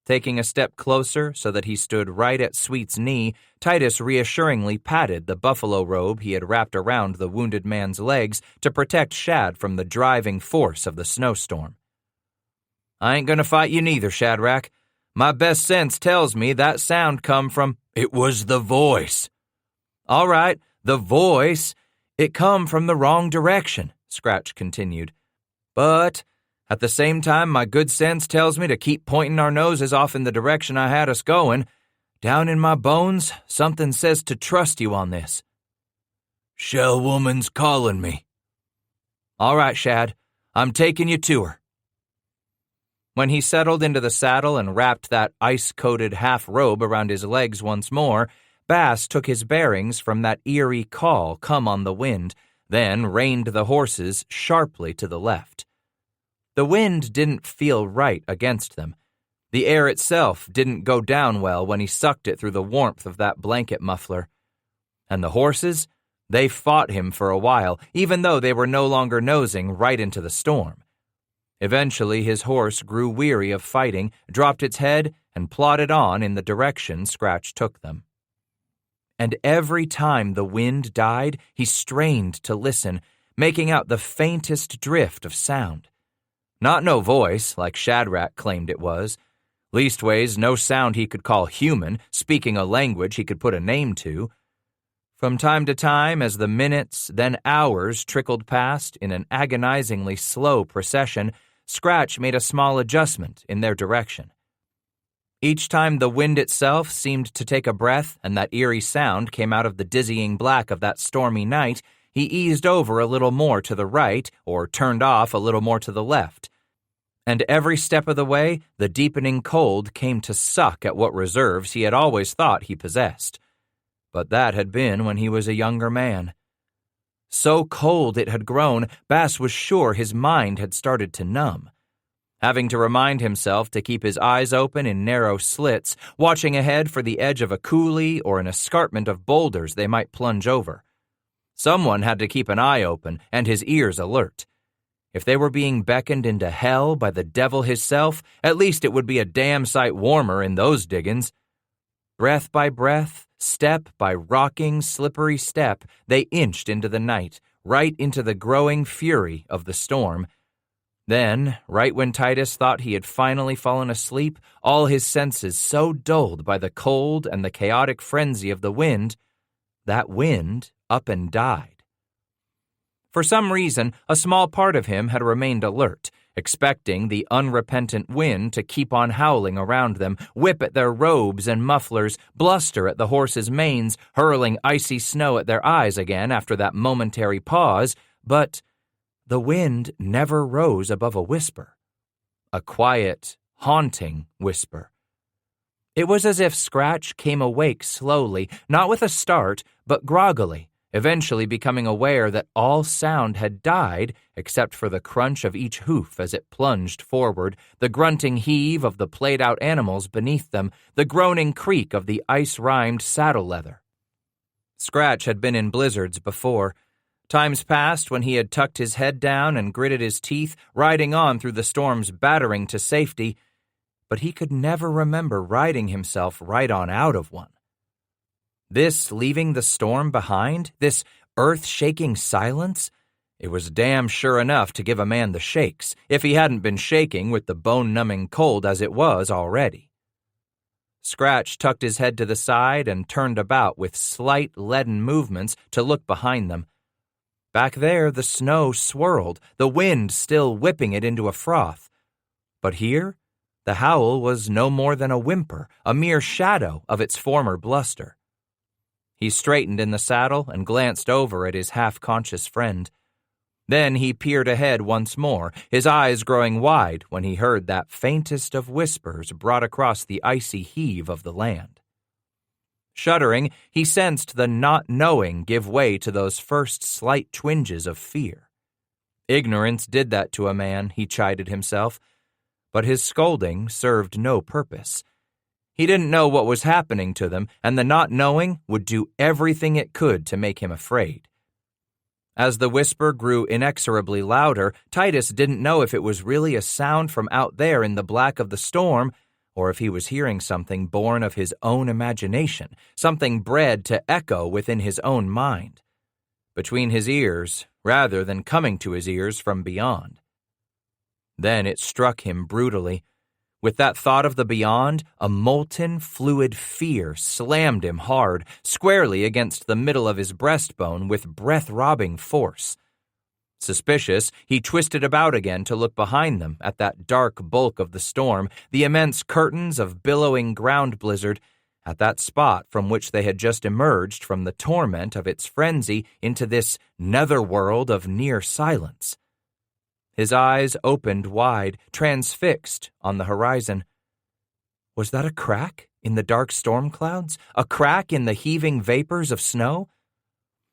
Taking a step closer so that he stood right at Sweet's knee, Titus reassuringly patted the buffalo robe he had wrapped around the wounded man's legs to protect Shad from the driving force of the snowstorm. "I ain't gonna fight you neither, Shadrach. My best sense tells me that sound come from—" "It was the voice." "All right, the voice. It come from the wrong direction," Scratch continued. "But at the same time, my good sense tells me to keep pointing our noses off in the direction I had us going. Down in my bones, something says to trust you on this." "Shell Woman's calling me." "All right, Shad. I'm taking you to her." When he settled into the saddle and wrapped that ice-coated half-robe around his legs once more, Bass took his bearings from that eerie call come on the wind, then reined the horses sharply to the left. The wind didn't feel right against them. The air itself didn't go down well when he sucked it through the warmth of that blanket muffler. And the horses? They fought him for a while, even though they were no longer nosing right into the storm. Eventually, his horse grew weary of fighting, dropped its head, and plodded on in the direction Scratch took them. And every time the wind died, he strained to listen, making out the faintest drift of sound. Not no voice, like Shadrach claimed it was. Leastways, no sound he could call human, speaking a language he could put a name to. From time to time, as the minutes, then hours trickled past in an agonizingly slow procession, Scratch made a small adjustment in their direction. Each time the wind itself seemed to take a breath and that eerie sound came out of the dizzying black of that stormy night, he eased over a little more to the right or turned off a little more to the left. And every step of the way, the deepening cold came to suck at what reserves he had always thought he possessed. But that had been when he was a younger man. So cold it had grown, Bass was sure his mind had started to numb. Having to remind himself to keep his eyes open in narrow slits, watching ahead for the edge of a coulee or an escarpment of boulders they might plunge over. Someone had to keep an eye open and his ears alert. If they were being beckoned into hell by the devil hisself, at least it would be a damn sight warmer in those diggins. Breath by breath, step by rocking, slippery step, they inched into the night, right into the growing fury of the storm. Then, right when Titus thought he had finally fallen asleep, all his senses so dulled by the cold and the chaotic frenzy of the wind, that wind up and died. For some reason, a small part of him had remained alert, expecting the unrepentant wind to keep on howling around them, whip at their robes and mufflers, bluster at the horses' manes, hurling icy snow at their eyes again after that momentary pause, but the wind never rose above a whisper. A quiet, haunting whisper. It was as if Scratch came awake slowly, not with a start, but groggily, eventually becoming aware that all sound had died except for the crunch of each hoof as it plunged forward, the grunting heave of the played-out animals beneath them, the groaning creak of the ice-rimed saddle leather. Scratch had been in blizzards before, times past when he had tucked his head down and gritted his teeth, riding on through the storm's battering to safety, but he could never remember riding himself right on out of one. This leaving the storm behind, this earth-shaking silence, it was damn sure enough to give a man the shakes, if he hadn't been shaking with the bone-numbing cold as it was already. Scratch tucked his head to the side and turned about with slight leaden movements to look behind them. Back there the snow swirled, the wind still whipping it into a froth. But here, the howl was no more than a whimper, a mere shadow of its former bluster. He straightened in the saddle and glanced over at his half-conscious friend. Then he peered ahead once more, his eyes growing wide when he heard that faintest of whispers brought across the icy heave of the land. Shuddering, he sensed the not knowing give way to those first slight twinges of fear. Ignorance did that to a man, he chided himself, but his scolding served no purpose. He didn't know what was happening to them, and the not knowing would do everything it could to make him afraid. As the whisper grew inexorably louder, Titus didn't know if it was really a sound from out there in the black of the storm, or if he was hearing something born of his own imagination, something bred to echo within his own mind, between his ears, rather than coming to his ears from beyond. Then it struck him brutally. With that thought of the beyond, a molten, fluid fear slammed him hard, squarely against the middle of his breastbone with breath-robbing force. Suspicious, he twisted about again to look behind them at that dark bulk of the storm, the immense curtains of billowing ground blizzard, at that spot from which they had just emerged from the torment of its frenzy into this netherworld of near silence. His eyes opened wide, transfixed on the horizon. Was that a crack in the dark storm clouds? A crack in the heaving vapors of snow?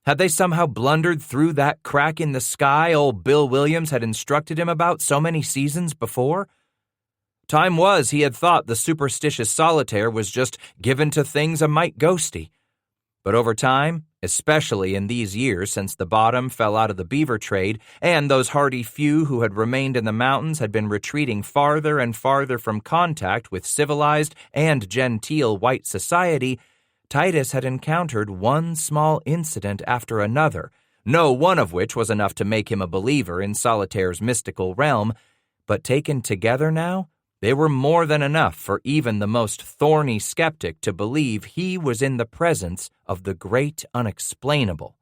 Had they somehow blundered through that crack in the sky old Bill Williams had instructed him about so many seasons before? Time was he had thought the superstitious solitaire was just given to things a mite ghosty. But over time, especially in these years since the bottom fell out of the beaver trade, and those hardy few who had remained in the mountains had been retreating farther and farther from contact with civilized and genteel white society, Titus had encountered one small incident after another, no one of which was enough to make him a believer in Solitaire's mystical realm, but taken together now, they were more than enough for even the most thorny skeptic to believe he was in the presence of the great unexplainable.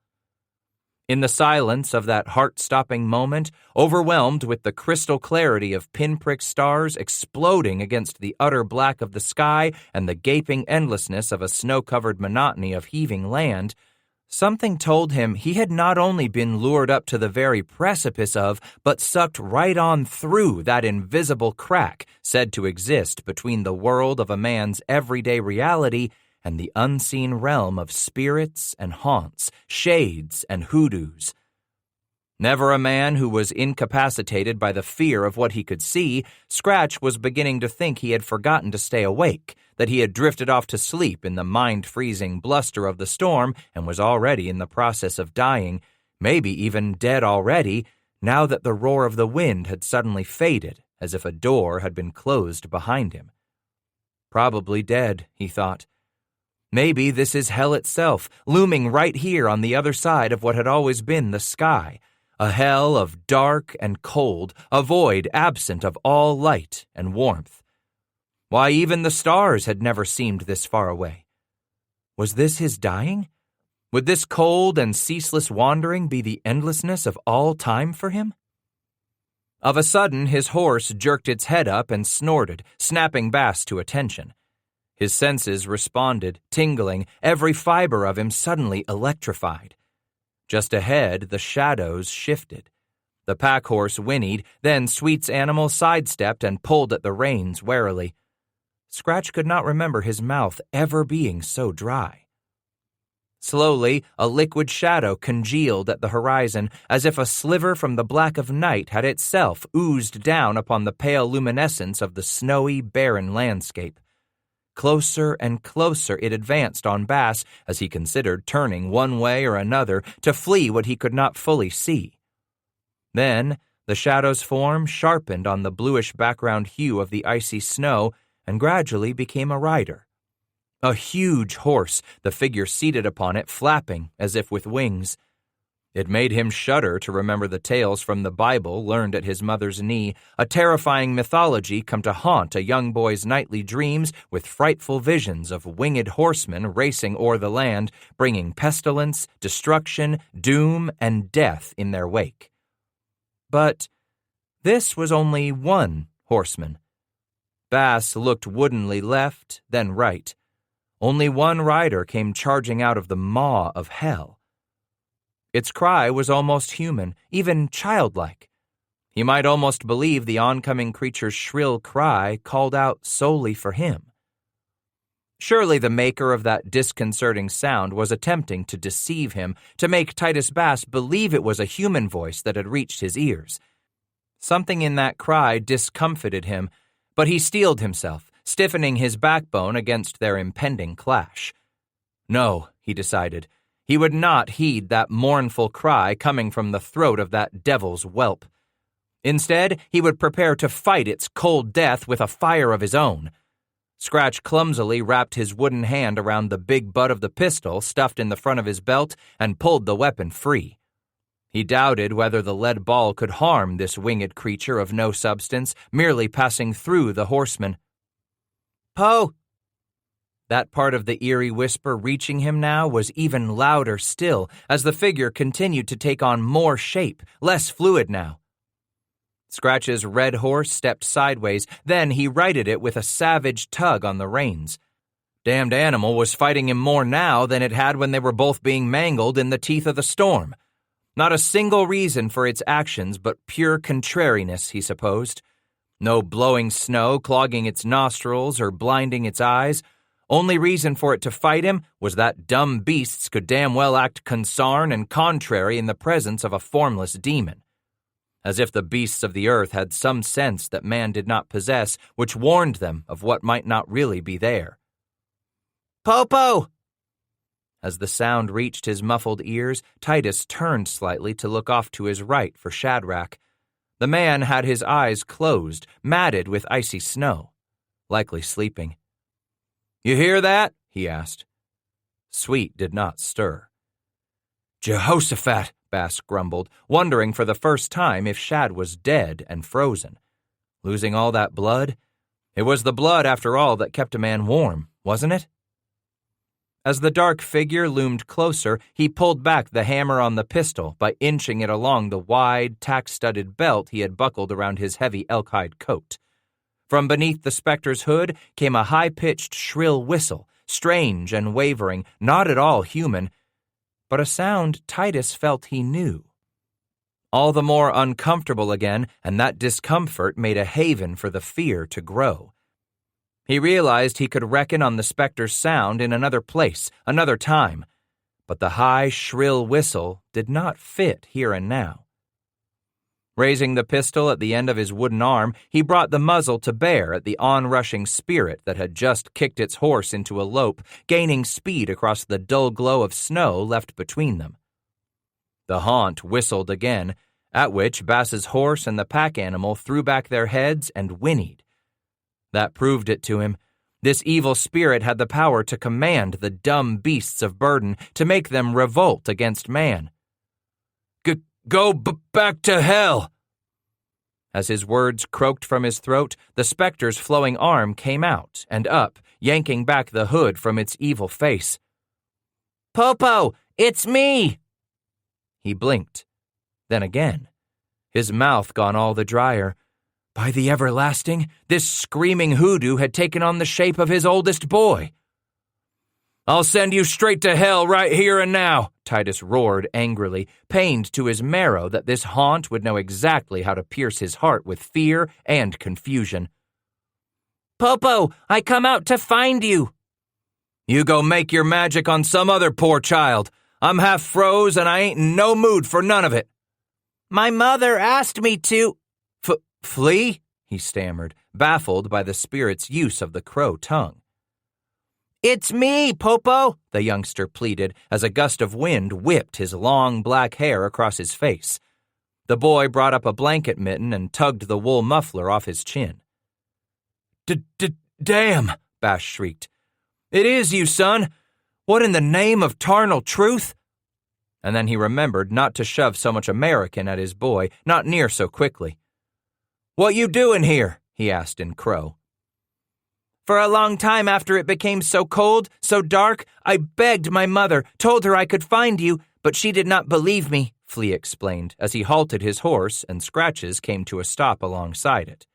In the silence of that heart-stopping moment, overwhelmed with the crystal clarity of pinprick stars exploding against the utter black of the sky and the gaping endlessness of a snow-covered monotony of heaving land, something told him he had not only been lured up to the very precipice of, but sucked right on through that invisible crack said to exist between the world of a man's everyday reality and the unseen realm of spirits and haunts, shades and hoodoos. Never a man who was incapacitated by the fear of what he could see, Scratch was beginning to think he had forgotten to stay awake, that he had drifted off to sleep in the mind-freezing bluster of the storm and was already in the process of dying, maybe even dead already, now that the roar of the wind had suddenly faded, as if a door had been closed behind him. Probably dead, he thought. Maybe this is hell itself, looming right here on the other side of what had always been the sky, a hell of dark and cold, a void absent of all light and warmth. Why, even the stars had never seemed this far away. Was this his dying? Would this cold and ceaseless wandering be the endlessness of all time for him? Of a sudden, his horse jerked its head up and snorted, snapping Bass to attention. His senses responded, tingling, every fiber of him suddenly electrified. Just ahead, the shadows shifted. The pack horse whinnied, then Sweet's animal sidestepped and pulled at the reins warily. Scratch could not remember his mouth ever being so dry. Slowly, a liquid shadow congealed at the horizon, as if a sliver from the black of night had itself oozed down upon the pale luminescence of the snowy, barren landscape. Closer and closer it advanced on Bass as he considered turning one way or another to flee what he could not fully see. Then, the shadow's form sharpened on the bluish background hue of the icy snow and gradually became a rider. A huge horse, the figure seated upon it flapping as if with wings. It made him shudder to remember the tales from the Bible learned at his mother's knee, a terrifying mythology come to haunt a young boy's nightly dreams with frightful visions of winged horsemen racing o'er the land, bringing pestilence, destruction, doom, and death in their wake. But this was only one horseman. Bass looked woodenly left, then right. Only one rider came charging out of the maw of hell. Its cry was almost human, even childlike. He might almost believe the oncoming creature's shrill cry called out solely for him. Surely the maker of that disconcerting sound was attempting to deceive him, to make Titus Bass believe it was a human voice that had reached his ears. Something in that cry discomfited him, but he steeled himself, stiffening his backbone against their impending clash. No, he decided, he would not heed that mournful cry coming from the throat of that devil's whelp. Instead, he would prepare to fight its cold death with a fire of his own. Scratch clumsily wrapped his wooden hand around the big butt of the pistol stuffed in the front of his belt and pulled the weapon free. He doubted whether the lead ball could harm this winged creature of no substance, merely passing through the horseman. "Poe!" That part of the eerie whisper reaching him now was even louder still, as the figure continued to take on more shape, less fluid now. Scratch's red horse stepped sideways, then he righted it with a savage tug on the reins. Damned animal was fighting him more now than it had when they were both being mangled in the teeth of the storm. Not a single reason for its actions but pure contrariness, he supposed. No blowing snow clogging its nostrils or blinding its eyes. Only reason for it to fight him was that dumb beasts could damn well act consarn and contrary in the presence of a formless demon. As if the beasts of the earth had some sense that man did not possess, which warned them of what might not really be there. "Popo!" As the sound reached his muffled ears, Titus turned slightly to look off to his right for Shadrach. The man had his eyes closed, matted with icy snow, likely sleeping. "You hear that?" he asked. Sweet did not stir. "Jehoshaphat!" Bass grumbled, wondering for the first time if Shad was dead and frozen. Losing all that blood? It was the blood, after all, that kept a man warm, wasn't it? As the dark figure loomed closer, he pulled back the hammer on the pistol by inching it along the wide, tack-studded belt he had buckled around his heavy elk-hide coat. From beneath the specter's hood came a high-pitched, shrill whistle, strange and wavering, not at all human, but a sound Titus felt he knew. All the more uncomfortable again, and that discomfort made a haven for the fear to grow. He realized he could reckon on the specter's sound in another place, another time, but the high, shrill whistle did not fit here and now. Raising the pistol at the end of his wooden arm, he brought the muzzle to bear at the onrushing spirit that had just kicked its horse into a lope, gaining speed across the dull glow of snow left between them. The haunt whistled again, at which Bass's horse and the pack animal threw back their heads and whinnied. That proved it to him. This evil spirit had the power to command the dumb beasts of burden, to make them revolt against man. Go back to hell! As his words croaked from his throat, the specter's flowing arm came out and up, yanking back the hood from its evil face. "Popo, it's me!" He blinked. Then again. his mouth gone all the drier. By the everlasting, this screaming hoodoo had taken on the shape of his oldest boy. "I'll send you straight to hell right here and now," Titus roared angrily, pained to his marrow that this haunt would know exactly how to pierce his heart with fear and confusion. "Popo, I come out to find you." "You go make your magic on some other poor child. I'm half froze and I ain't in no mood for none of it." "My mother asked me to—" Flee?" he stammered, baffled by the spirit's use of the crow tongue. "It's me, Popo," the youngster pleaded as a gust of wind whipped his long black hair across his face. The boy brought up a blanket mitten and tugged the wool muffler off his chin. Damn, Bash shrieked. "It is you, son. What in the name of tarnal truth?" And then he remembered not to shove so much American at his boy, not near so quickly. "What you doing here?" he asked in Crow. "For a long time after it became so cold, so dark, I begged my mother, told her I could find you, but she did not believe me," Flea explained as he halted his horse and Scratches came to a stop alongside it.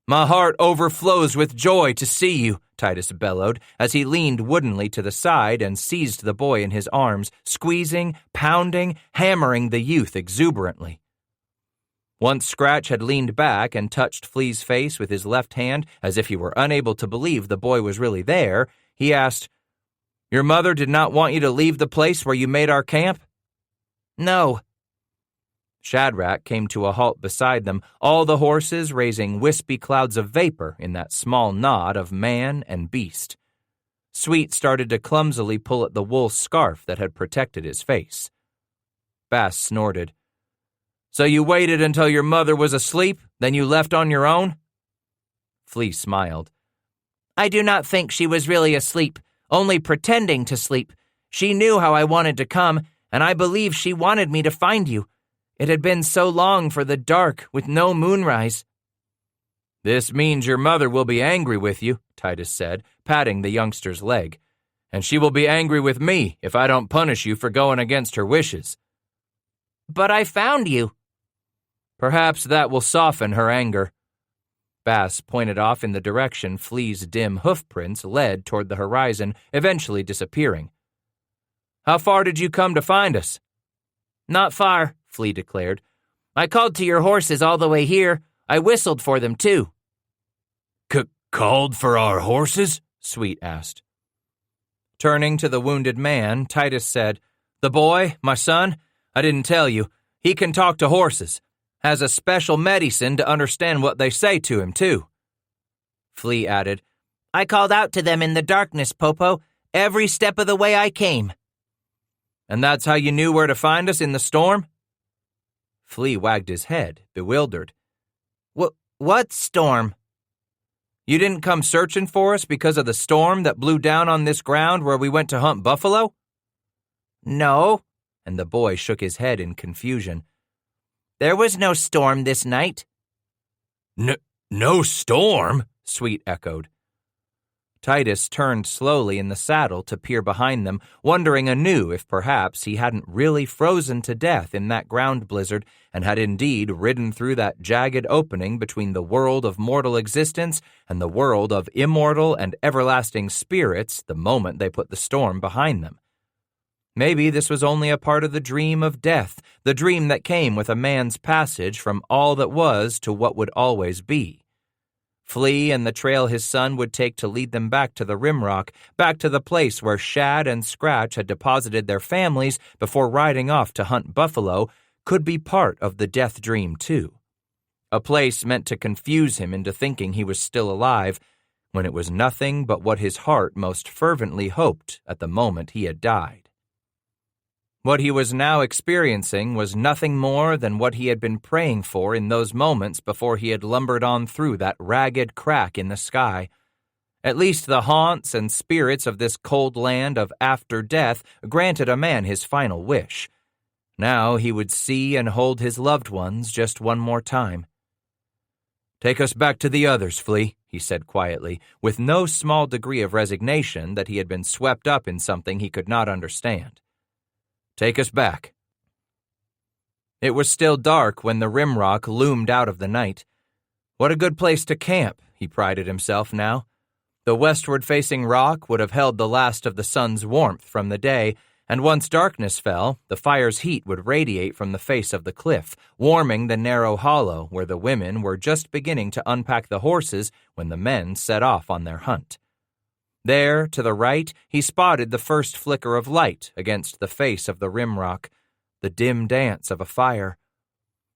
"My heart overflows with joy to see you," Titus bellowed as he leaned woodenly to the side and seized the boy in his arms, squeezing, pounding, hammering the youth exuberantly. Once Scratch had leaned back and touched Flea's face with his left hand as if he were unable to believe the boy was really there, he asked, "Your mother did not want you to leave the place where you made our camp?" "No." Shadrach came to a halt beside them, all the horses raising wispy clouds of vapor in that small knot of man and beast. Sweet started to clumsily pull at the wool scarf that had protected his face. Bass snorted. "So you waited until your mother was asleep, then you left on your own?" Flea smiled. "I do not think she was really asleep, only pretending to sleep. She knew how I wanted to come, and I believe she wanted me to find you. It had been so long for the dark with no moonrise." "This means your mother will be angry with you," Titus said, patting the youngster's leg. "And she will be angry with me if I don't punish you for going against her wishes." "But I found you." "Perhaps that will soften her anger." Bass pointed off in the direction Flea's dim hoofprints led toward the horizon, eventually disappearing. "How far did you come to find us?" "Not far," Flea declared. "I called to your horses all the way here. I whistled for them, too." Called for our horses?" Sweet asked. Turning to the wounded man, Titus said, "The boy, my son, I didn't tell you, he can talk to horses. Has a special medicine to understand what they say to him, too." Flea added, "I called out to them in the darkness, Popo, every step of the way I came." "And that's how you knew where to find us in the storm?" Flea wagged his head, bewildered. What storm?" "You didn't come searching for us because of the storm that blew down on this ground where we went to hunt buffalo?" "No," and the boy shook his head in confusion. "There was no storm this night." No storm?" Sweet echoed. Titus turned slowly in the saddle to peer behind them, wondering anew if perhaps he hadn't really frozen to death in that ground blizzard and had indeed ridden through that jagged opening between the world of mortal existence and the world of immortal and everlasting spirits the moment they put the storm behind them. Maybe this was only a part of the dream of death, the dream that came with a man's passage from all that was to what would always be. Flea and the trail his son would take to lead them back to the Rimrock, back to the place where Shad and Scratch had deposited their families before riding off to hunt buffalo, could be part of the death dream too. A place meant to confuse him into thinking he was still alive, when it was nothing but what his heart most fervently hoped at the moment he had died. What he was now experiencing was nothing more than what he had been praying for in those moments before he had lumbered on through that ragged crack in the sky. At least the haunts and spirits of this cold land of after death granted a man his final wish. Now he would see and hold his loved ones just one more time. "Take us back to the others, Flea," he said quietly, with no small degree of resignation that he had been swept up in something he could not understand. "Take us back." It was still dark when the rimrock loomed out of the night. What a good place to camp, he prided himself now. The westward-facing rock would have held the last of the sun's warmth from the day, and once darkness fell, the fire's heat would radiate from the face of the cliff, warming the narrow hollow where the women were just beginning to unpack the horses when the men set off on their hunt. There, to the right, he spotted the first flicker of light against the face of the rimrock, the dim dance of a fire.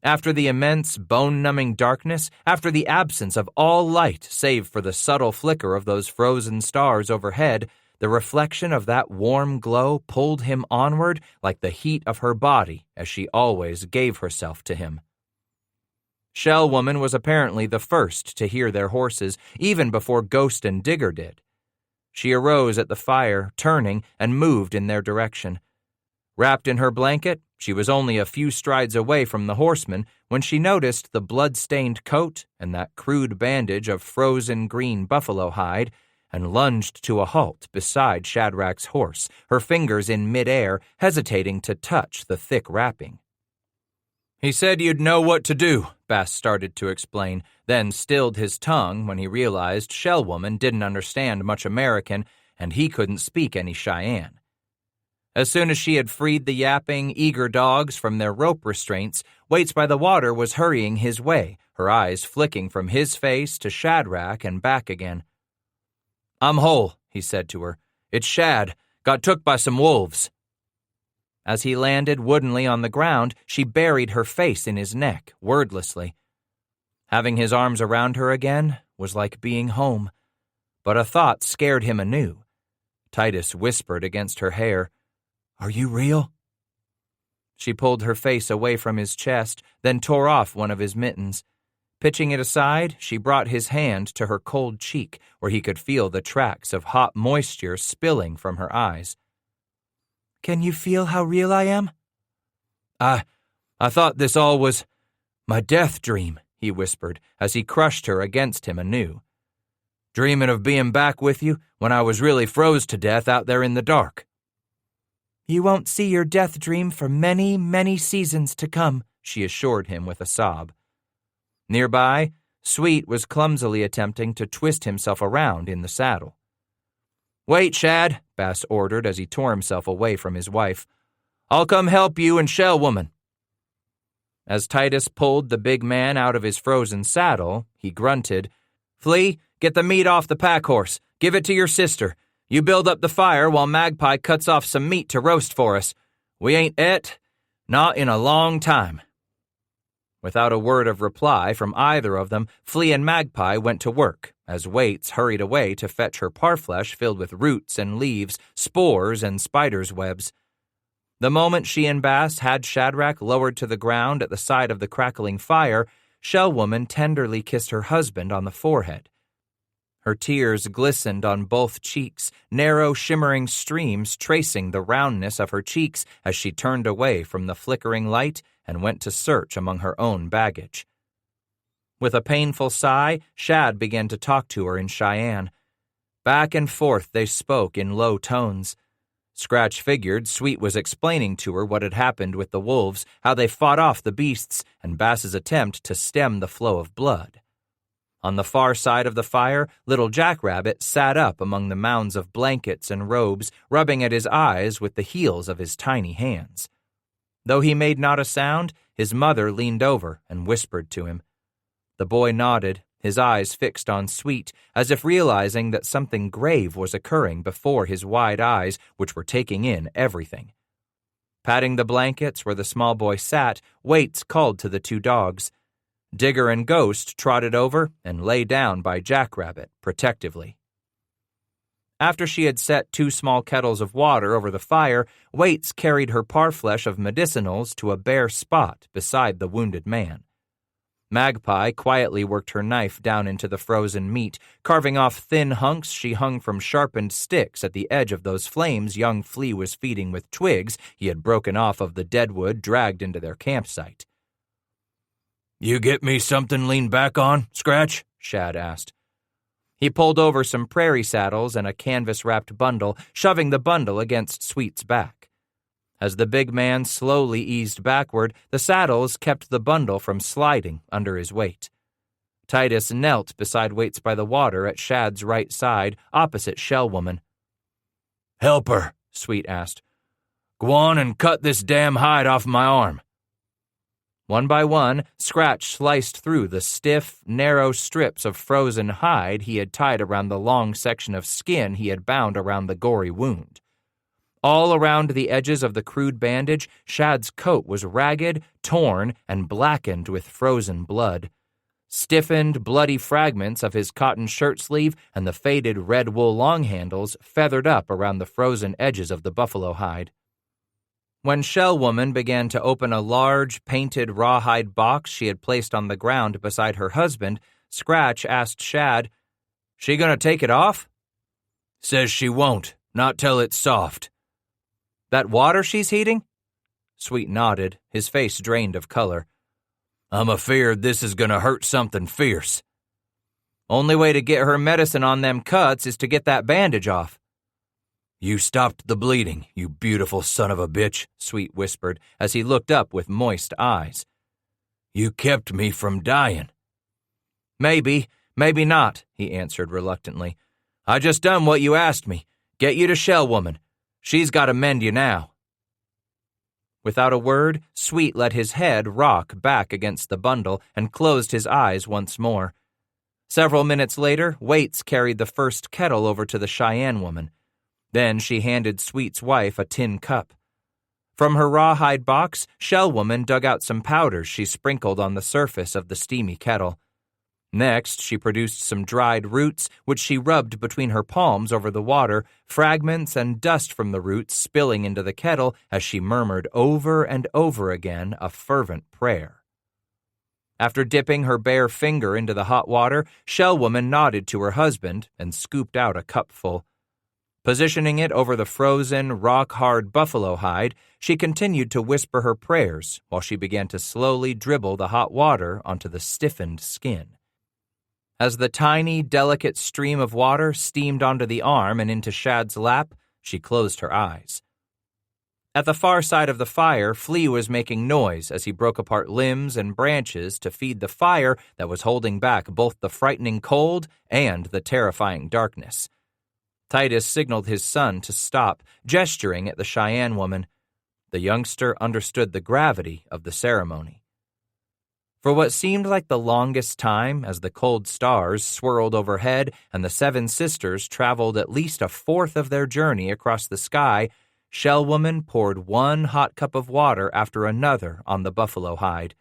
After the immense, bone-numbing darkness, after the absence of all light save for the subtle flicker of those frozen stars overhead, the reflection of that warm glow pulled him onward like the heat of her body as she always gave herself to him. Shell Woman was apparently the first to hear their horses, even before Ghost and Digger did. She arose at the fire, turning, and moved in their direction. Wrapped in her blanket, she was only a few strides away from the horseman when she noticed the blood-stained coat and that crude bandage of frozen green buffalo hide, and lunged to a halt beside Shadrach's horse, her fingers in midair, hesitating to touch the thick wrapping. "He said you'd know what to do," Bass started to explain, then stilled his tongue when he realized Shell Woman didn't understand much American and he couldn't speak any Cheyenne. As soon as she had freed the yapping, eager dogs from their rope restraints, Waits by the Water was hurrying his way, her eyes flicking from his face to Shadrach and back again. "I'm whole," he said to her. "It's Shad. Got took by some wolves." As he landed woodenly on the ground, she buried her face in his neck, wordlessly. Having his arms around her again was like being home. But a thought scared him anew. Titus whispered against her hair, "Are you real?" She pulled her face away from his chest, then tore off one of his mittens. Pitching it aside, she brought his hand to her cold cheek, where he could feel the tracks of hot moisture spilling from her eyes. "Can you feel how real I am?" I thought this all was my death dream," he whispered as he crushed her against him anew. "Dreaming of being back with you when I was really froze to death out there in the dark." "You won't see your death dream for many, many seasons to come," she assured him with a sob. Nearby, Sweet was clumsily attempting to twist himself around in the saddle. "Wait, Shad," Bass ordered as he tore himself away from his wife. "I'll come help you and Shell Woman." As Titus pulled the big man out of his frozen saddle, he grunted, "Flea, get the meat off the pack horse. Give it to your sister. You build up the fire while Magpie cuts off some meat to roast for us. We ain't et, not in a long time." Without a word of reply from either of them, Flea and Magpie went to work, as Waits hurried away to fetch her parfleche filled with roots and leaves, spores and spiders' webs. The moment she and Bass had Shadrach lowered to the ground at the side of the crackling fire, Shell Woman tenderly kissed her husband on the forehead. Her tears glistened on both cheeks, narrow shimmering streams tracing the roundness of her cheeks as she turned away from the flickering light and went to search among her own baggage. With a painful sigh, Shad began to talk to her in Cheyenne. Back and forth they spoke in low tones. Scratch figured Sweet was explaining to her what had happened with the wolves, how they fought off the beasts, and Bass's attempt to stem the flow of blood. On the far side of the fire, little Jackrabbit sat up among the mounds of blankets and robes, rubbing at his eyes with the heels of his tiny hands. Though he made not a sound, his mother leaned over and whispered to him. The boy nodded, his eyes fixed on Sweet, as if realizing that something grave was occurring before his wide eyes, which were taking in everything. Patting the blankets where the small boy sat, Waits called to the two dogs. Digger and Ghost trotted over and lay down by Jackrabbit protectively. After she had set 2 small kettles of water over the fire, Waits carried her parfleche of medicinals to a bare spot beside the wounded man. Magpie quietly worked her knife down into the frozen meat, carving off thin hunks she hung from sharpened sticks at the edge of those flames young Flea was feeding with twigs he had broken off of the deadwood dragged into their campsite. "You get me something lean back on, Scratch?" Shad asked. He pulled over some prairie saddles and a canvas-wrapped bundle, shoving the bundle against Sweet's back. As the big man slowly eased backward, the saddles kept the bundle from sliding under his weight. Titus knelt beside Waits by the water at Shad's right side, opposite Shellwoman. "Help her," Sweet asked. "Go on and cut this damn hide off my arm." One by one, Scratch sliced through the stiff, narrow strips of frozen hide he had tied around the long section of skin he had bound around the gory wound. All around the edges of the crude bandage, Shad's coat was ragged, torn, and blackened with frozen blood. Stiffened, bloody fragments of his cotton shirt sleeve and the faded red wool long handles feathered up around the frozen edges of the buffalo hide. When Shellwoman began to open a large, painted rawhide box she had placed on the ground beside her husband, Scratch asked Shad, "She gonna take it off?" "Says she won't, not till it's soft." "That water she's heating?" Sweet nodded, his face drained of color. "I'm afeard this is gonna hurt something fierce." "Only way to get her medicine on them cuts is to get that bandage off." "You stopped the bleeding, you beautiful son of a bitch," Sweet whispered as he looked up with moist eyes. "You kept me from dying." "Maybe, maybe not," he answered reluctantly. "I just done what you asked me. Get you to Shellwoman. She's got to mend you now." Without a word, Sweet let his head rock back against the bundle and closed his eyes once more. Several minutes later, Waits carried the first kettle over to the Cheyenne woman. Then she handed Sweet's wife a tin cup. From her rawhide box, Shellwoman dug out some powders she sprinkled on the surface of the steamy kettle. Next, she produced some dried roots, which she rubbed between her palms over the water, fragments and dust from the roots spilling into the kettle as she murmured over and over again a fervent prayer. After dipping her bare finger into the hot water, Shellwoman nodded to her husband and scooped out a cupful. Positioning it over the frozen, rock-hard buffalo hide, she continued to whisper her prayers while she began to slowly dribble the hot water onto the stiffened skin. As the tiny, delicate stream of water steamed onto the arm and into Shad's lap, she closed her eyes. At the far side of the fire, Flea was making noise as he broke apart limbs and branches to feed the fire that was holding back both the frightening cold and the terrifying darkness. Titus signaled his son to stop, gesturing at the Cheyenne woman. The youngster understood the gravity of the ceremony. For what seemed like the longest time, as the cold stars swirled overhead and the 7 sisters traveled at least a fourth of their journey across the sky, Shellwoman poured one hot cup of water after another on the buffalo hide.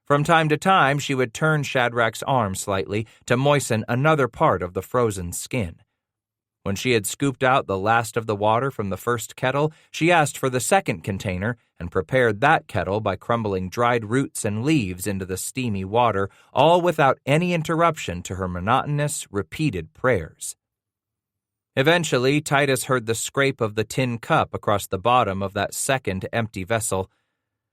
From time to time, she would turn Shadrach's arm slightly to moisten another part of the frozen skin. When she had scooped out the last of the water from the first kettle, she asked for the second container and prepared that kettle by crumbling dried roots and leaves into the steamy water, all without any interruption to her monotonous, repeated prayers. Eventually, Titus heard the scrape of the tin cup across the bottom of that second empty vessel.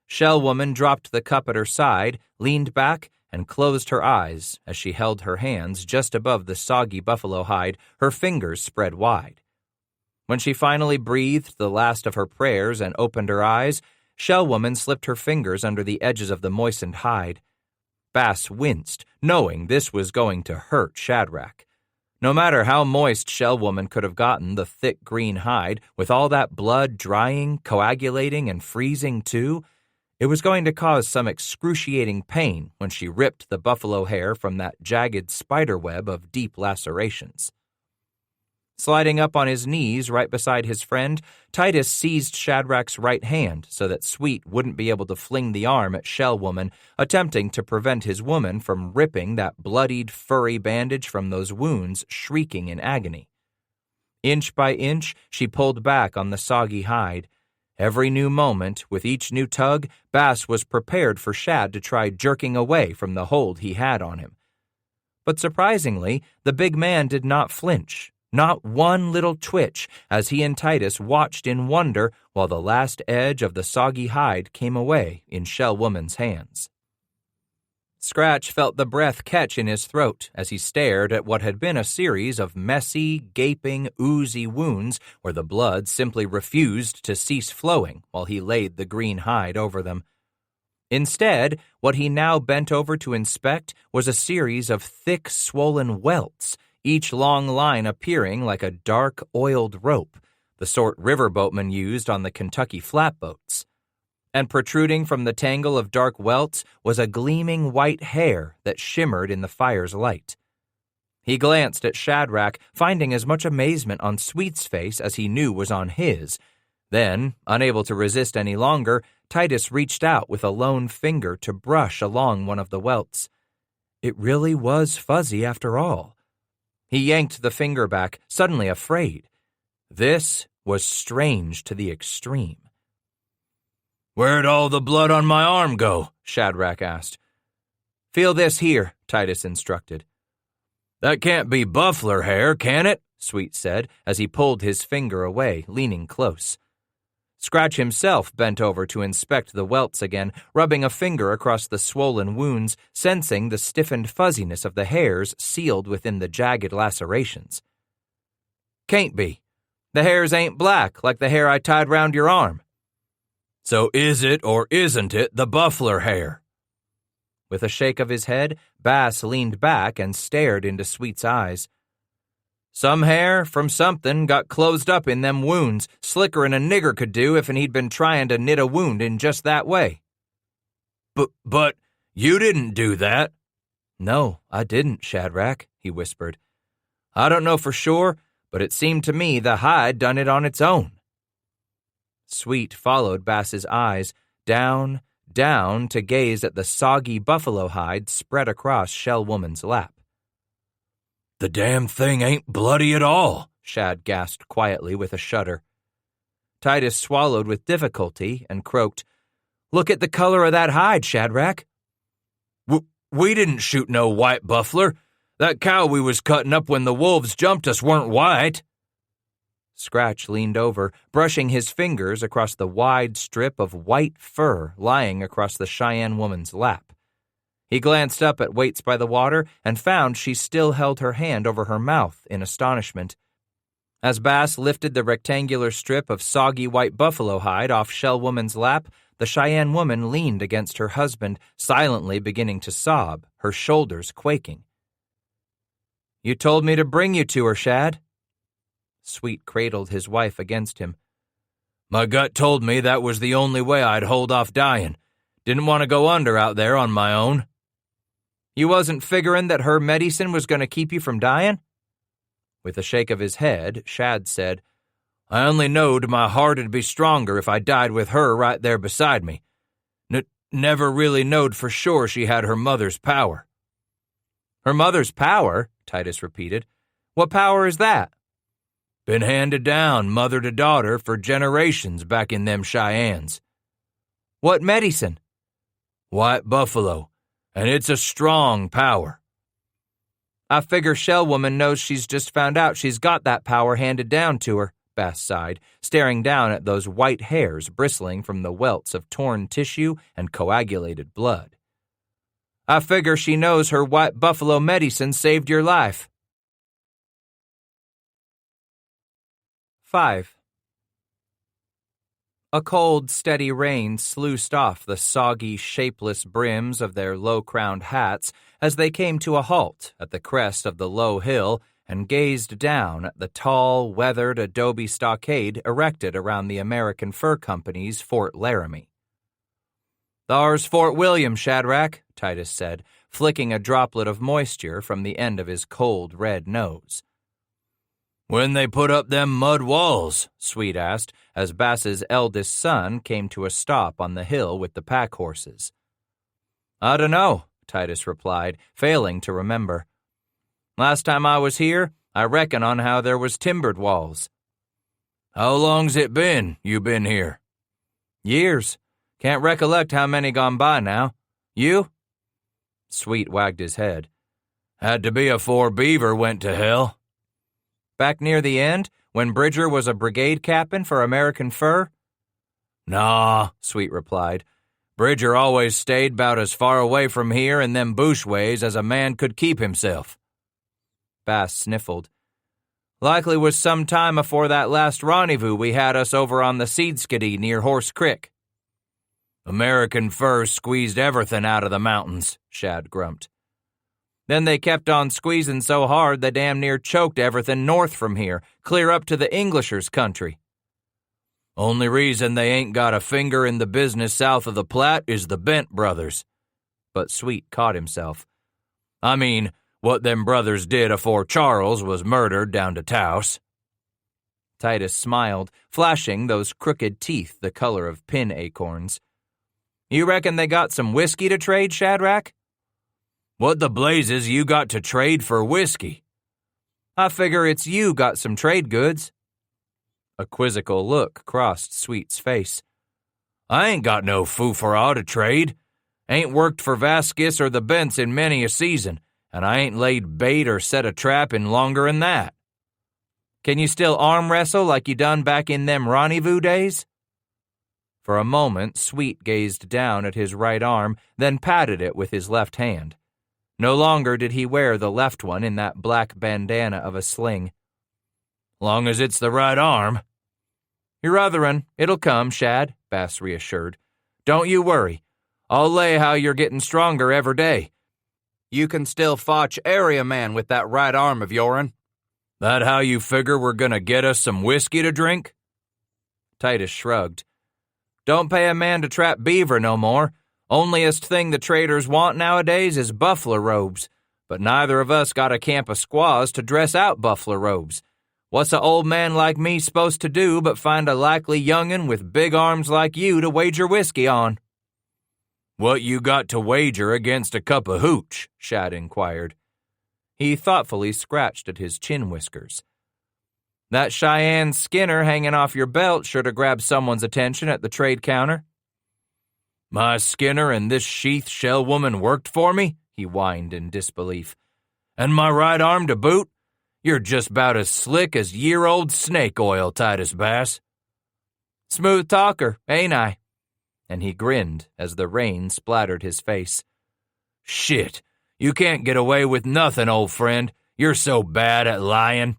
Shellwoman dropped the cup at her side, leaned back, and closed her eyes as she held her hands just above the soggy buffalo hide, her fingers spread wide. When she finally breathed the last of her prayers and opened her eyes, Shellwoman slipped her fingers under the edges of the moistened hide. Bass winced, knowing this was going to hurt Shadrach. No matter how moist Shellwoman could have gotten the thick green hide, with all that blood drying, coagulating, and freezing too, it was going to cause some excruciating pain when she ripped the buffalo hair from that jagged spiderweb of deep lacerations. Sliding up on his knees right beside his friend, Titus seized Shadrach's right hand so that Sweet wouldn't be able to fling the arm at Shellwoman, attempting to prevent his woman from ripping that bloodied, furry bandage from those wounds, shrieking in agony. Inch by inch, she pulled back on the soggy hide. Every new moment, with each new tug, Bass was prepared for Shad to try jerking away from the hold he had on him. But surprisingly, the big man did not flinch, not one little twitch, as he and Titus watched in wonder while the last edge of the soggy hide came away in Shellwoman's hands. Scratch felt the breath catch in his throat as he stared at what had been a series of messy, gaping, oozy wounds where the blood simply refused to cease flowing while he laid the green hide over them. Instead, what he now bent over to inspect was a series of thick, swollen welts, each long line appearing like a dark, oiled rope, the sort riverboatmen used on the Kentucky flatboats. And protruding from the tangle of dark welts was a gleaming white hair that shimmered in the fire's light. He glanced at Shadrach, finding as much amazement on Sweet's face as he knew was on his. Then, unable to resist any longer, Titus reached out with a lone finger to brush along one of the welts. It really was fuzzy after all. He yanked the finger back, suddenly afraid. This was strange to the extreme. "Where'd all the blood on my arm go?" Shadrach asked. "Feel this here," Titus instructed. "That can't be buffler hair, can it?" Sweet said as he pulled his finger away, leaning close. Scratch himself bent over to inspect the welts again, rubbing a finger across the swollen wounds, sensing the stiffened fuzziness of the hairs sealed within the jagged lacerations. "Can't be. The hairs ain't black like the hair I tied round your arm." "So is it or isn't it the buffler hair?" With a shake of his head, Bass leaned back and stared into Sweet's eyes. "Some hair from something got closed up in them wounds, slicker'n a nigger could do if he'd been trying to knit a wound in just that way." But you didn't do that." "No, I didn't, Shadrach," he whispered. "I don't know for sure, but it seemed to me the hide done it on its own." Sweet followed Bass's eyes, down, down to gaze at the soggy buffalo hide spread across Shell Woman's lap. "The damn thing ain't bloody at all," Shad gasped quietly with a shudder. Titus swallowed with difficulty and croaked, "Look at the color of that hide, Shadrach." We didn't shoot no white buffler. That cow we was cutting up when the wolves jumped us weren't white." Scratch leaned over, brushing his fingers across the wide strip of white fur lying across the Cheyenne woman's lap. He glanced up at Waits by the water and found she still held her hand over her mouth in astonishment. As Bass lifted the rectangular strip of soggy white buffalo hide off Shell Woman's lap, the Cheyenne woman leaned against her husband, silently beginning to sob, her shoulders quaking. "You told me to bring you to her, Shad." Sweet cradled his wife against him. "My gut told me that was the only way I'd hold off dying. Didn't want to go under out there on my own." "You wasn't figuring that her medicine was going to keep you from dying?" With a shake of his head, Shad said, "I only knowed my heart'd be stronger if I died with her right there beside me. Never really knowed for sure she had her mother's power." "Her mother's power?" Titus repeated. "What power is that?" "Been handed down mother to daughter for generations back in them Cheyennes." "What medicine?" "White buffalo, and it's a strong power." "I figure Shell Woman knows she's just found out she's got that power handed down to her," Bass sighed, staring down at those white hairs bristling from the welts of torn tissue and coagulated blood. "I figure she knows her white buffalo medicine saved your life." 5. A cold, steady rain sluiced off the soggy, shapeless brims of their low-crowned hats as they came to a halt at the crest of the low hill and gazed down at the tall, weathered adobe stockade erected around the American Fur Company's Fort Laramie. "Thar's Fort William, Shadrach," Titus said, flicking a droplet of moisture from the end of his cold, red nose. "When they put up them mud walls?" Sweet asked, as Bass's eldest son came to a stop on the hill with the pack horses. "I dunno," Titus replied, failing to remember. "Last time I was here, I reckon on how there was timbered walls." "How long's it been you been here?" "Years. Can't recollect how many gone by now. You?" Sweet wagged his head. "Had to be afore Beaver went to hell." "Back near the end, when Bridger was a brigade captain for American Fur?" "Nah," Sweet replied. Bridger always stayed about as far away from here in them bushways as a man could keep himself. Bass sniffled. Likely was some time afore that last rendezvous we had us over on the Seedskiddy near Horse Crick. American furs squeezed everything out of the mountains, Shad grumped. Then they kept on squeezing so hard they damn near choked everything north from here, clear up to the Englishers' country. Only reason they ain't got a finger in the business south of the Platte is the Bent brothers. But Sweet caught himself. I mean, what them brothers did afore Charles was murdered down to Taos. Titus smiled, flashing those crooked teeth the color of pin acorns. You reckon they got some whiskey to trade, Shadrach? What the blazes you got to trade for whiskey? I figure it's you got some trade goods. A quizzical look crossed Sweet's face. I ain't got no foo-for-all to trade. Ain't worked for Vasquez or the Bents in many a season, and I ain't laid bait or set a trap in longer'n that. Can you still arm wrestle like you done back in them rendezvous days? For a moment, Sweet gazed down at his right arm, then patted it with his left hand. No longer did he wear the left one in that black bandana of a sling. Long as it's the right arm. Your other'n, it'll come, Shad, Bass reassured. Don't you worry. I'll lay how you're getting stronger every day. You can still fotch area man with that right arm of your'n. That how you figure we're gonna get us some whiskey to drink? Titus shrugged. Don't pay a man to trap beaver no more. Onlyest thing the traders want nowadays is buffalo robes. But neither of us got a camp of squaws to dress out buffalo robes. What's a old man like me supposed to do but find a likely young'un with big arms like you to wager whiskey on? What you got to wager against a cup of hooch? Shad inquired. He thoughtfully scratched at his chin whiskers. That Cheyenne skinner hanging off your belt sure to grab someone's attention at the trade counter. My skinner and this sheath shell woman worked for me? He whined in disbelief. And my right arm to boot? You're just about as slick as year-old snake oil, Titus Bass. Smooth talker, ain't I? And he grinned as the rain splattered his face. Shit, you can't get away with nothing, old friend. You're so bad at lying.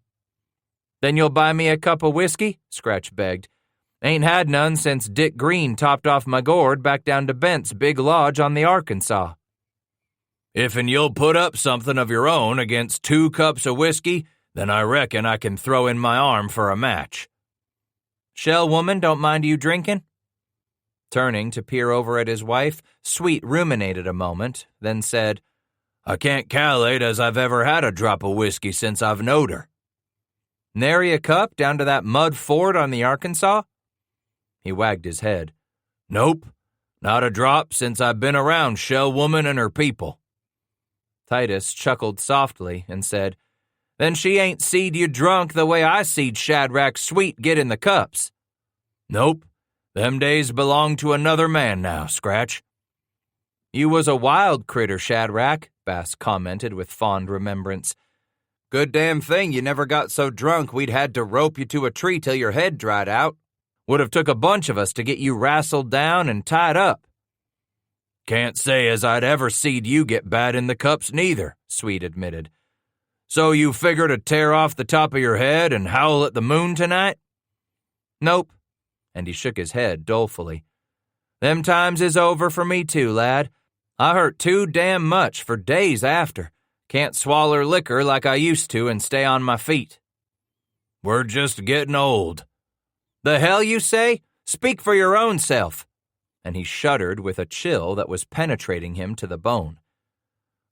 Then you'll buy me a cup of whiskey? Scratch begged. Ain't had none since Dick Green topped off my gourd back down to Bent's big lodge on the Arkansas. If'n you'll put up something of your own against 2 cups of whiskey, then I reckon I can throw in my arm for a match. Shell woman don't mind you drinking? Turning to peer over at his wife, Sweet ruminated a moment, then said, I can't calculate as I've ever had a drop of whiskey since I've knowed her. Nary a cup down to that mud ford on the Arkansas? He wagged his head. Nope, not a drop since I've been around Shell woman and her people. Titus chuckled softly and said, Then she ain't seed you drunk the way I seed Shadrach Sweet get in the cups. Nope, them days belong to another man now, Scratch. You was a wild critter, Shadrach, Bass commented with fond remembrance. Good damn thing you never got so drunk we'd had to rope you to a tree till your head dried out. Would have took a bunch of us to get you rassled down and tied up. Can't say as I'd ever seed you get bad in the cups neither, Sweet admitted. So you figure to tear off the top of your head and howl at the moon tonight? Nope. And he shook his head dolefully. Them times is over for me too, lad. I hurt too damn much for days after. Can't swaller liquor like I used to and stay on my feet. We're just getting old. The hell you say? Speak for your own self. And he shuddered with a chill that was penetrating him to the bone.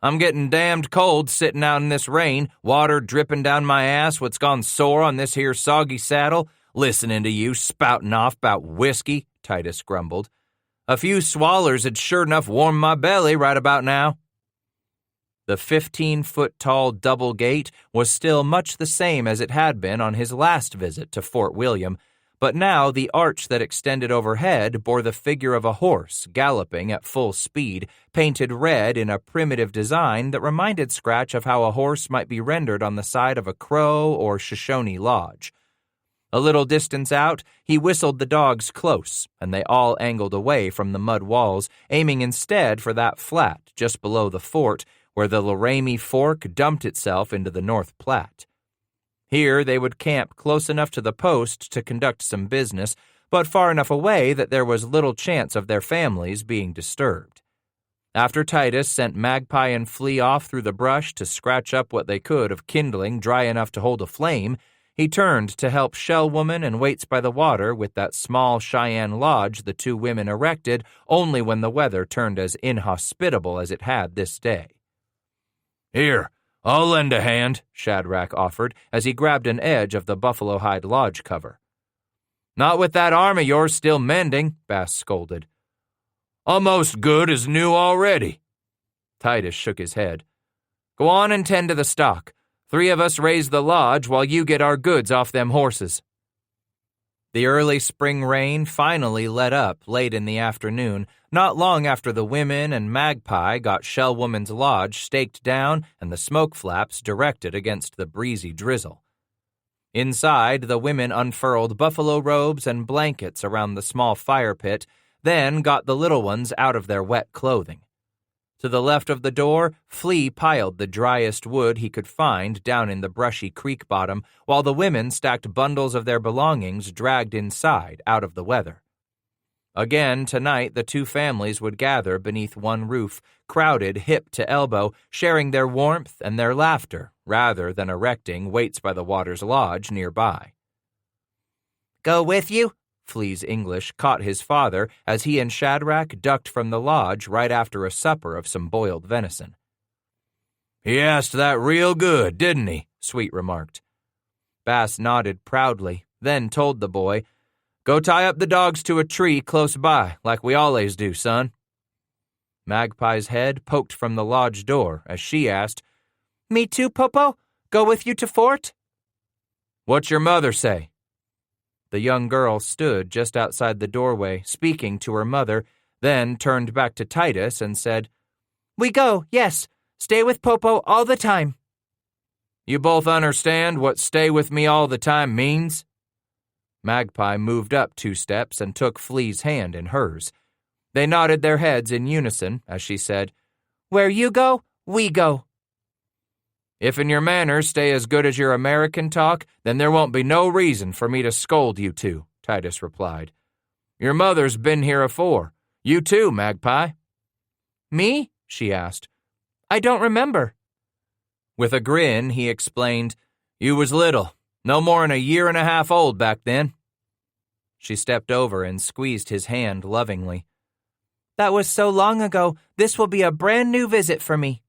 I'm getting damned cold sitting out in this rain, water dripping down my ass what's gone sore on this here soggy saddle, listening to you spouting off about whiskey, Titus grumbled. A few swallers had sure enough warmed my belly right about now. The 15-foot-tall double gate was still much the same as it had been on his last visit to Fort William, but now the arch that extended overhead bore the figure of a horse galloping at full speed, painted red in a primitive design that reminded Scratch of how a horse might be rendered on the side of a Crow or Shoshone lodge. A little distance out, he whistled the dogs close, and they all angled away from the mud walls, aiming instead for that flat just below the fort where the Laramie Fork dumped itself into the North Platte. Here they would camp close enough to the post to conduct some business, but far enough away that there was little chance of their families being disturbed. After Titus sent Magpie and Flea off through the brush to scratch up what they could of kindling dry enough to hold a flame, he turned to help Shell Woman and Waits by the Water with that small Cheyenne lodge the two women erected only when the weather turned as inhospitable as it had this day. Here, I'll lend a hand, Shadrach offered as he grabbed an edge of the buffalo hide lodge cover. Not with that arm of yours still mending, Bass scolded. Almost good as new already. Titus shook his head. Go on and tend to the stock. 3 of us raise the lodge while you get our goods off them horses. The early spring rain finally let up late in the afternoon, not long after the women and Magpie got Shell Woman's lodge staked down and the smoke flaps directed against the breezy drizzle. Inside, the women unfurled buffalo robes and blankets around the small fire pit, then got the little ones out of their wet clothing. To the left of the door, Flea piled the driest wood he could find down in the brushy creek bottom, while the women stacked bundles of their belongings dragged inside out of the weather. Again tonight the two families would gather beneath one roof, crowded hip to elbow, sharing their warmth and their laughter, rather than erecting Waits by the Water's lodge nearby. Go with you? Flea's English caught his father as he and Shadrach ducked from the lodge right after a supper of some boiled venison. He asked that real good, didn't he? Sweet remarked. Bass nodded proudly, then told the boy, Go tie up the dogs to a tree close by, like we always do, son. Magpie's head poked from the lodge door as she asked, Me too, Popo? Go with you to fort? What's your mother say? The young girl stood just outside the doorway, speaking to her mother, then turned back to Titus and said, We go, yes. Stay with Popo all the time. You both understand what stay with me all the time means? Magpie moved up 2 steps and took Flea's hand in hers. They nodded their heads in unison as she said, Where you go, we go. If in your manners stay as good as your American talk, then there won't be no reason for me to scold you two, Titus replied. Your mother's been here afore. You too, Magpie. Me? She asked. I don't remember. With a grin, he explained, You was little, no more'n a year and a half old back then. She stepped over and squeezed his hand lovingly. That was so long ago, this will be a brand new visit for me.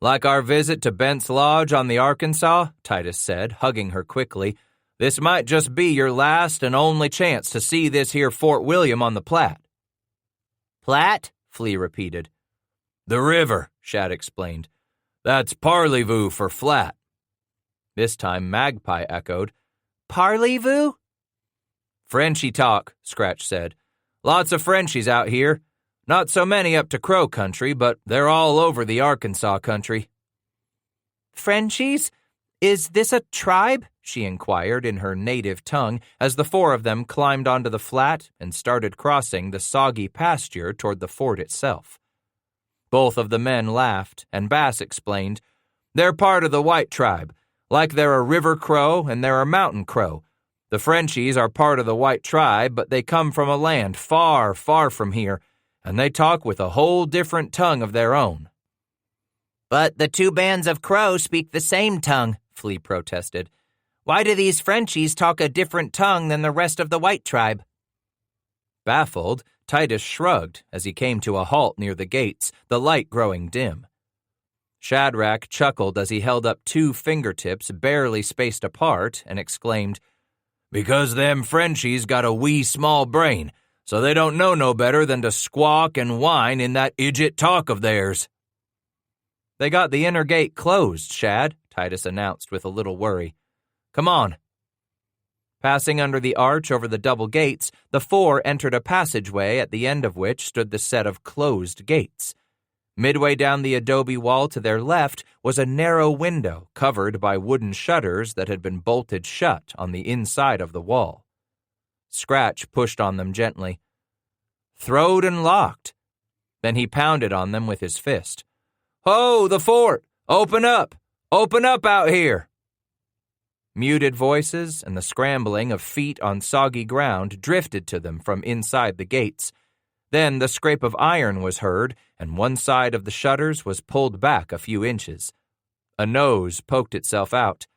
Like our visit to Bent's Lodge on the Arkansas, Titus said, hugging her quickly, this might just be your last and only chance to see this here Fort William on the Platte. Platte? Flea repeated. The river, Shad explained. That's Parleyvoo for flat. This time Magpie echoed, Parleyvoo? Frenchy talk, Scratch said. Lots of Frenchies out here. Not so many up to Crow country, but they're all over the Arkansas country. Frenchies? Is this a tribe? She inquired in her native tongue as the 4 of them climbed onto the flat and started crossing the soggy pasture toward the fort itself. Both of the men laughed, and Bass explained, They're part of the white tribe, like they're a river crow and they're a mountain crow. The Frenchies are part of the white tribe, but they come from a land far, far from here, and they talk with a whole different tongue of their own. But the 2 bands of Crow speak the same tongue, Flea protested. Why do these Frenchies talk a different tongue than the rest of the white tribe? Baffled, Titus shrugged as he came to a halt near the gates, the light growing dim. Shadrach chuckled as he held up 2 fingertips barely spaced apart and exclaimed, Because them Frenchies got a wee small brain, so they don't know no better than to squawk and whine in that idjit talk of theirs. They got the inner gate closed, Shad, Titus announced with a little worry. Come on. Passing under the arch over the double gates, the 4 entered a passageway at the end of which stood the set of closed gates. Midway down the adobe wall to their left was a narrow window covered by wooden shutters that had been bolted shut on the inside of the wall. Scratch pushed on them gently. "Throwed and locked." Then he pounded on them with his fist. "Ho, the fort! Open up! Open up out here!" Muted voices and the scrambling of feet on soggy ground drifted to them from inside the gates. Then the scrape of iron was heard, and one side of the shutters was pulled back a few inches. A nose poked itself out.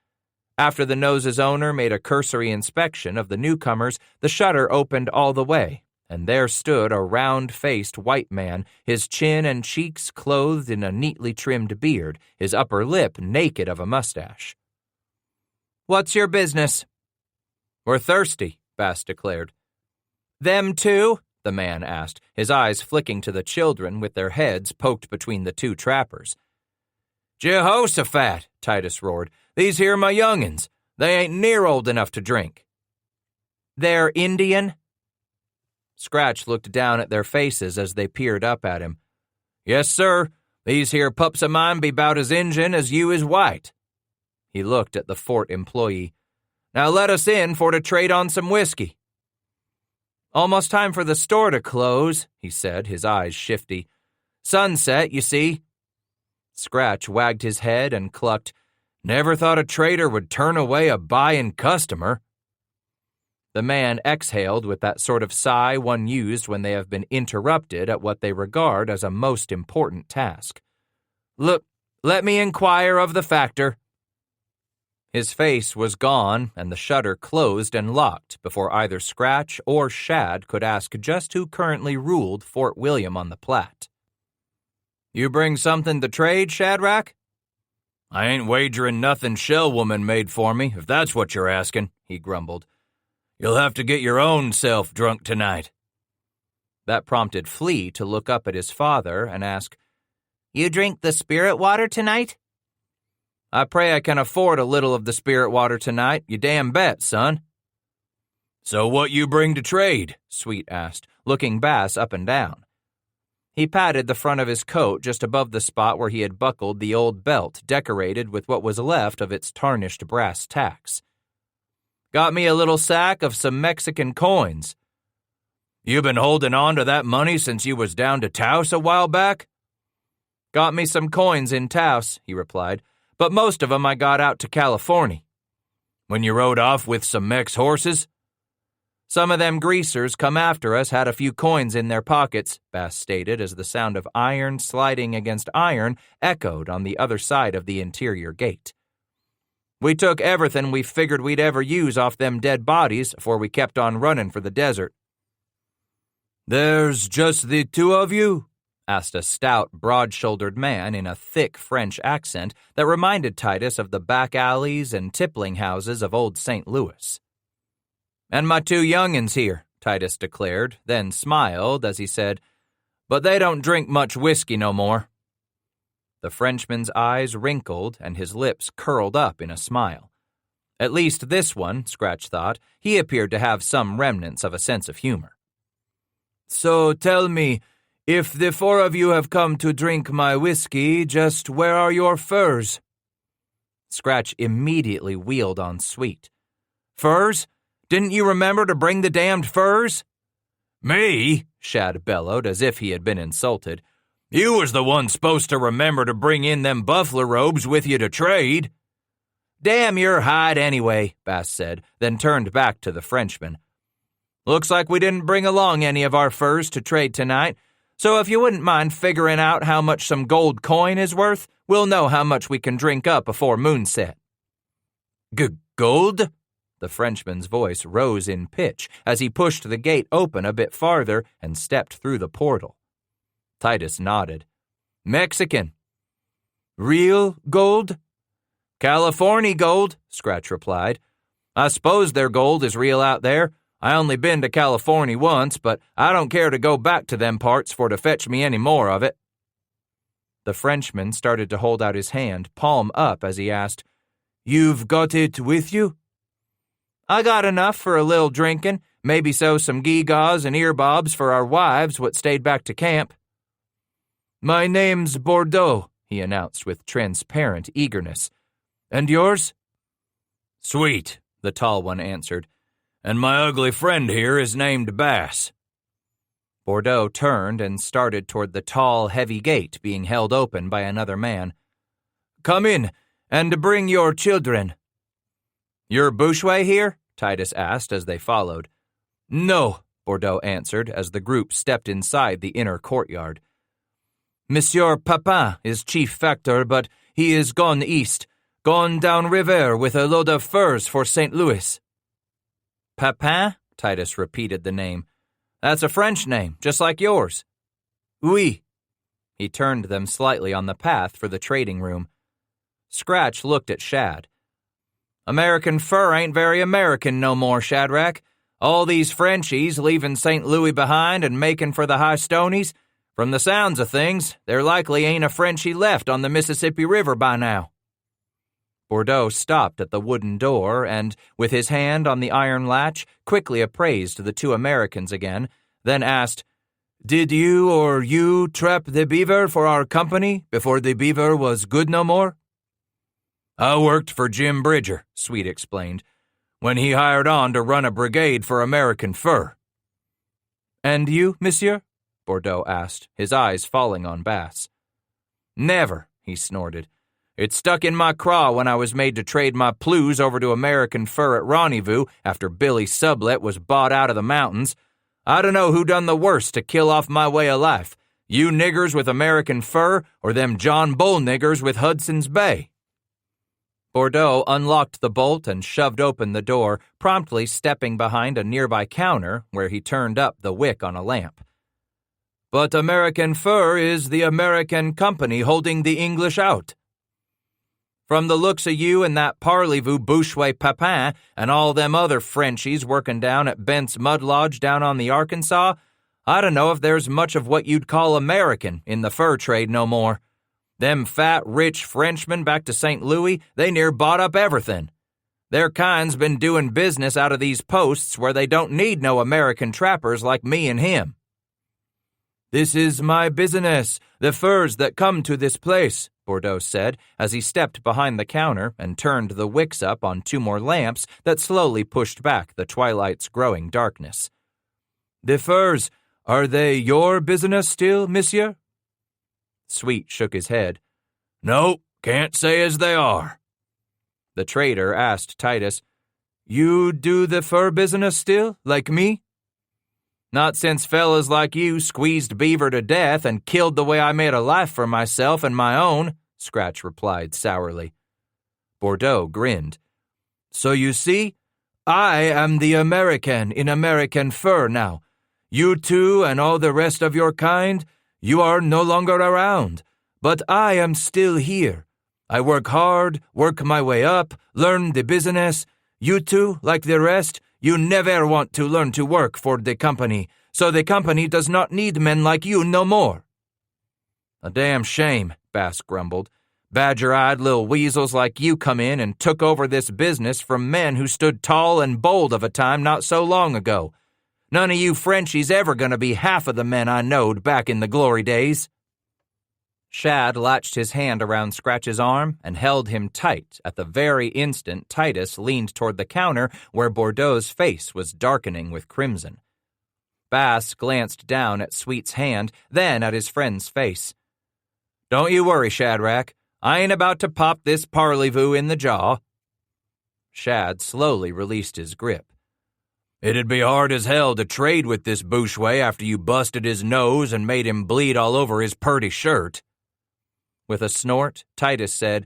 After the nose's owner made a cursory inspection of the newcomers, the shutter opened all the way, and there stood a round-faced white man, his chin and cheeks clothed in a neatly trimmed beard, his upper lip naked of a mustache. "What's your business?" "We're thirsty," Bass declared. "Them too?" the man asked, his eyes flicking to the children with their heads poked between the two trappers. "Jehoshaphat," Titus roared. "These here my young'uns. They ain't near old enough to drink." "They're Indian?" Scratch looked down at their faces as they peered up at him. "Yes, sir. These here pups of mine be 'bout as Injun as you is white." He looked at the fort employee. "Now let us in for to trade on some whiskey." "Almost time for the store to close," he said, his eyes shifty. "Sunset, you see." Scratch wagged his head and clucked, "Never thought a trader would turn away a buyin' customer." The man exhaled with that sort of sigh one used when they have been interrupted at what they regard as a most important task. "Look, let me inquire of the factor." His face was gone, and the shutter closed and locked before either Scratch or Shad could ask just who currently ruled Fort William on the Platte. "You bring something to trade, Shadrach?" "I ain't wagering nothing Shell Woman made for me, if that's what you're asking," he grumbled. "You'll have to get your own self drunk tonight." That prompted Flea to look up at his father and ask, "You drink the spirit water tonight?" "I pray I can afford a little of the spirit water tonight, you damn bet, son." "So what you bring to trade?" Sweet asked, looking Bass up and down. He patted the front of his coat just above the spot where he had buckled the old belt decorated with what was left of its tarnished brass tacks. "Got me a little sack of some Mexican coins." "You been holding on to that money since you was down to Taos a while back?" "Got me some coins in Taos," he replied, "but most of 'em I got out to California." "When you rode off with some Mex horses?" "Some of them greasers come after us had a few coins in their pockets," Bass stated as the sound of iron sliding against iron echoed on the other side of the interior gate. "We took everything we figured we'd ever use off them dead bodies afore we kept on running for the desert." "There's just the two of you?" asked a stout, broad-shouldered man in a thick French accent that reminded Titus of the back alleys and tippling houses of old St. Louis. "And my two young'uns here," Titus declared, then smiled as he said, "But they don't drink much whiskey no more." The Frenchman's eyes wrinkled and his lips curled up in a smile. At least this one, Scratch thought, he appeared to have some remnants of a sense of humor. "So tell me, if the four of you have come to drink my whiskey, just where are your furs?" Scratch immediately wheeled on Sweet. "Furs? Didn't you remember to bring the damned furs?" "Me?" Shad bellowed as if he had been insulted. "You was the one supposed to remember to bring in them buffalo robes with you to trade." "Damn your hide anyway," Bass said, then turned back to the Frenchman. "Looks like we didn't bring along any of our furs to trade tonight, so if you wouldn't mind figuring out how much some gold coin is worth, we'll know how much we can drink up before moonset." Gold?" The Frenchman's voice rose in pitch as he pushed the gate open a bit farther and stepped through the portal. Titus nodded. "Mexican." "Real gold?" "California gold," Scratch replied. "I suppose their gold is real out there. I only been to California once, but I don't care to go back to them parts for to fetch me any more of it." The Frenchman started to hold out his hand, palm up, as he asked, "You've got it with you?" "I got enough for a little drinkin', maybe so some gewgaws and earbobs for our wives what stayed back to camp." My name's Bordeaux, he announced with transparent eagerness. And yours? Sweet, the tall one answered. And my ugly friend here is named Bass. Bordeaux turned and started toward the tall, heavy gate being held open by another man. Come in, and bring your children. You're Bouchway here? Titus asked as they followed. No, Bordeaux answered as the group stepped inside the inner courtyard. Monsieur Papin is chief factor, but he is gone east, gone down river with a load of furs for St. Louis. Papin? Titus repeated the name. That's a French name, just like yours. Oui. He turned them slightly on the path for the trading room. Scratch looked at Shad. American fur ain't very American no more, Shadrach. All these Frenchies leaving St. Louis behind and making for the high Stonies. From the sounds of things, there likely ain't a Frenchie left on the Mississippi River by now. Bordeaux stopped at the wooden door and, with his hand on the iron latch, quickly appraised the two Americans again, then asked, Did you trap the beaver for our company before the beaver was good no more? I worked for Jim Bridger, Sweet explained, when he hired on to run a brigade for American fur. And you, monsieur? Bordeaux asked, his eyes falling on Bass. Never, he snorted. It stuck in my craw when I was made to trade my plues over to American fur at Rendezvous after Billy Sublet was bought out of the mountains. I don't know who done the worst to kill off my way of life, you niggers with American fur or them John Bull niggers with Hudson's Bay. Bordeaux unlocked the bolt and shoved open the door, promptly stepping behind a nearby counter where he turned up the wick on a lamp. But American fur is the American company holding the English out. From the looks of you and that Parlez-vous Bouchway Papin and all them other Frenchies working down at Bent's Mud Lodge down on the Arkansas, I don't know if there's much of what you'd call American in the fur trade no more. Them fat, rich Frenchmen back to St. Louis, they near bought up everything. Their kind's been doing business out of these posts where they don't need no American trappers like me and him. This is my business, the furs that come to this place, Bordeaux said as he stepped behind the counter and turned the wicks up on two more lamps that slowly pushed back the twilight's growing darkness. The furs, are they your business still, monsieur? Sweet shook his head. No, can't say as they are. The trader asked Titus, You do the fur business still, like me? Not since fellas like you squeezed beaver to death and killed the way I made a life for myself and my own, Scratch replied sourly. Bordeaux grinned. So you see, I am the American in American fur now. You two and all the rest of your kind, you are no longer around, but I am still here. I work hard, work my way up, learn the business. You two, like the rest, you never want to learn to work for the company, so the company does not need men like you no more. A damn shame, Bass grumbled. Badger-eyed little weasels like you come in and took over this business from men who stood tall and bold of a time not so long ago. None of you Frenchies ever gonna be half of the men I knowed back in the glory days. Shad latched his hand around Scratch's arm and held him tight at the very instant Titus leaned toward the counter where Bordeaux's face was darkening with crimson. Bass glanced down at Sweet's hand, then at his friend's face. Don't you worry, Shadrach. I ain't about to pop this Parlez-vous in the jaw. Shad slowly released his grip. It'd be hard as hell to trade with this Bouchway after you busted his nose and made him bleed all over his purty shirt. With a snort, Titus said,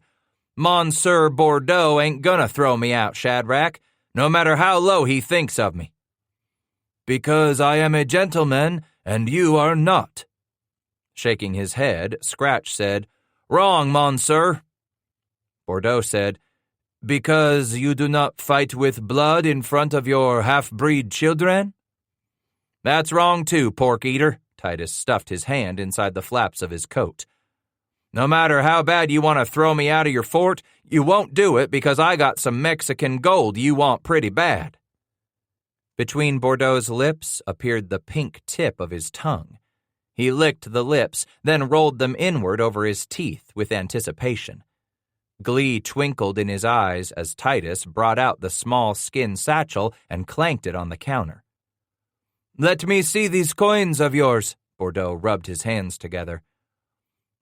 Monsieur Bordeaux ain't gonna throw me out, Shadrach, no matter how low he thinks of me. Because I am a gentleman, and you are not. Shaking his head, Scratch said, Wrong, Monsieur. Bordeaux said, Because you do not fight with blood in front of your half-breed children? That's wrong too, pork-eater. Titus stuffed his hand inside the flaps of his coat. No matter how bad you want to throw me out of your fort, you won't do it because I got some Mexican gold you want pretty bad. Between Bordeaux's lips appeared the pink tip of his tongue. He licked the lips, then rolled them inward over his teeth with anticipation. Glee twinkled in his eyes as Titus brought out the small skin satchel and clanked it on the counter. "Let me see these coins of yours," Bordeaux rubbed his hands together.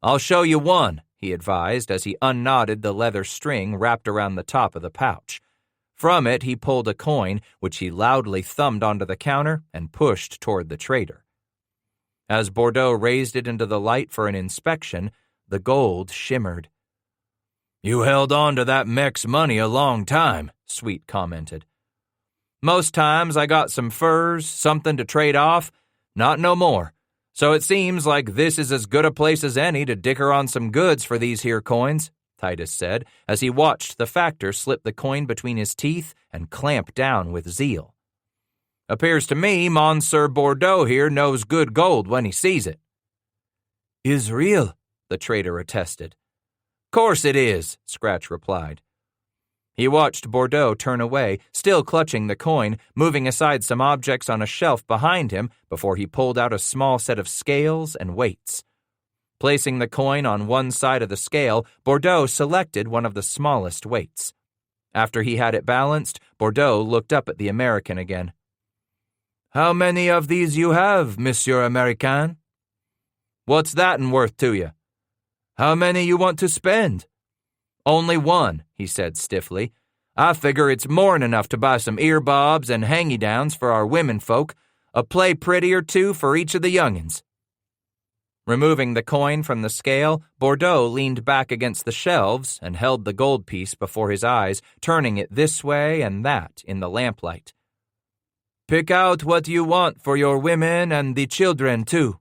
"I'll show you one," he advised as he unknotted the leather string wrapped around the top of the pouch. From it he pulled a coin, which he loudly thumbed onto the counter and pushed toward the trader. As Bordeaux raised it into the light for an inspection, the gold shimmered. "You held on to that Mex money a long time," Sweet commented. "Most times I got some furs, something to trade off, not no more. So it seems like this is as good a place as any to dicker on some goods for these here coins," Titus said, as he watched the factor slip the coin between his teeth and clamp down with zeal. "Appears to me Monsieur Bordeaux here knows good gold when he sees it." "Is real," the trader attested. "Course it is," Scratch replied. He watched Bordeaux turn away, still clutching the coin, moving aside some objects on a shelf behind him before he pulled out a small set of scales and weights. Placing the coin on one side of the scale, Bordeaux selected one of the smallest weights. After he had it balanced, Bordeaux looked up at the American again. "How many of these you have, Monsieur Americain?" "What's that'n worth to you?" "How many you want to spend?" "Only one," he said stiffly. "I figure it's more'n enough to buy some earbobs and hangy-downs for our women folk, a play pretty or two for each of the young'uns." Removing the coin from the scale, Bordeaux leaned back against the shelves and held the gold piece before his eyes, turning it this way and that in the lamplight. "Pick out what you want for your women and the children, too."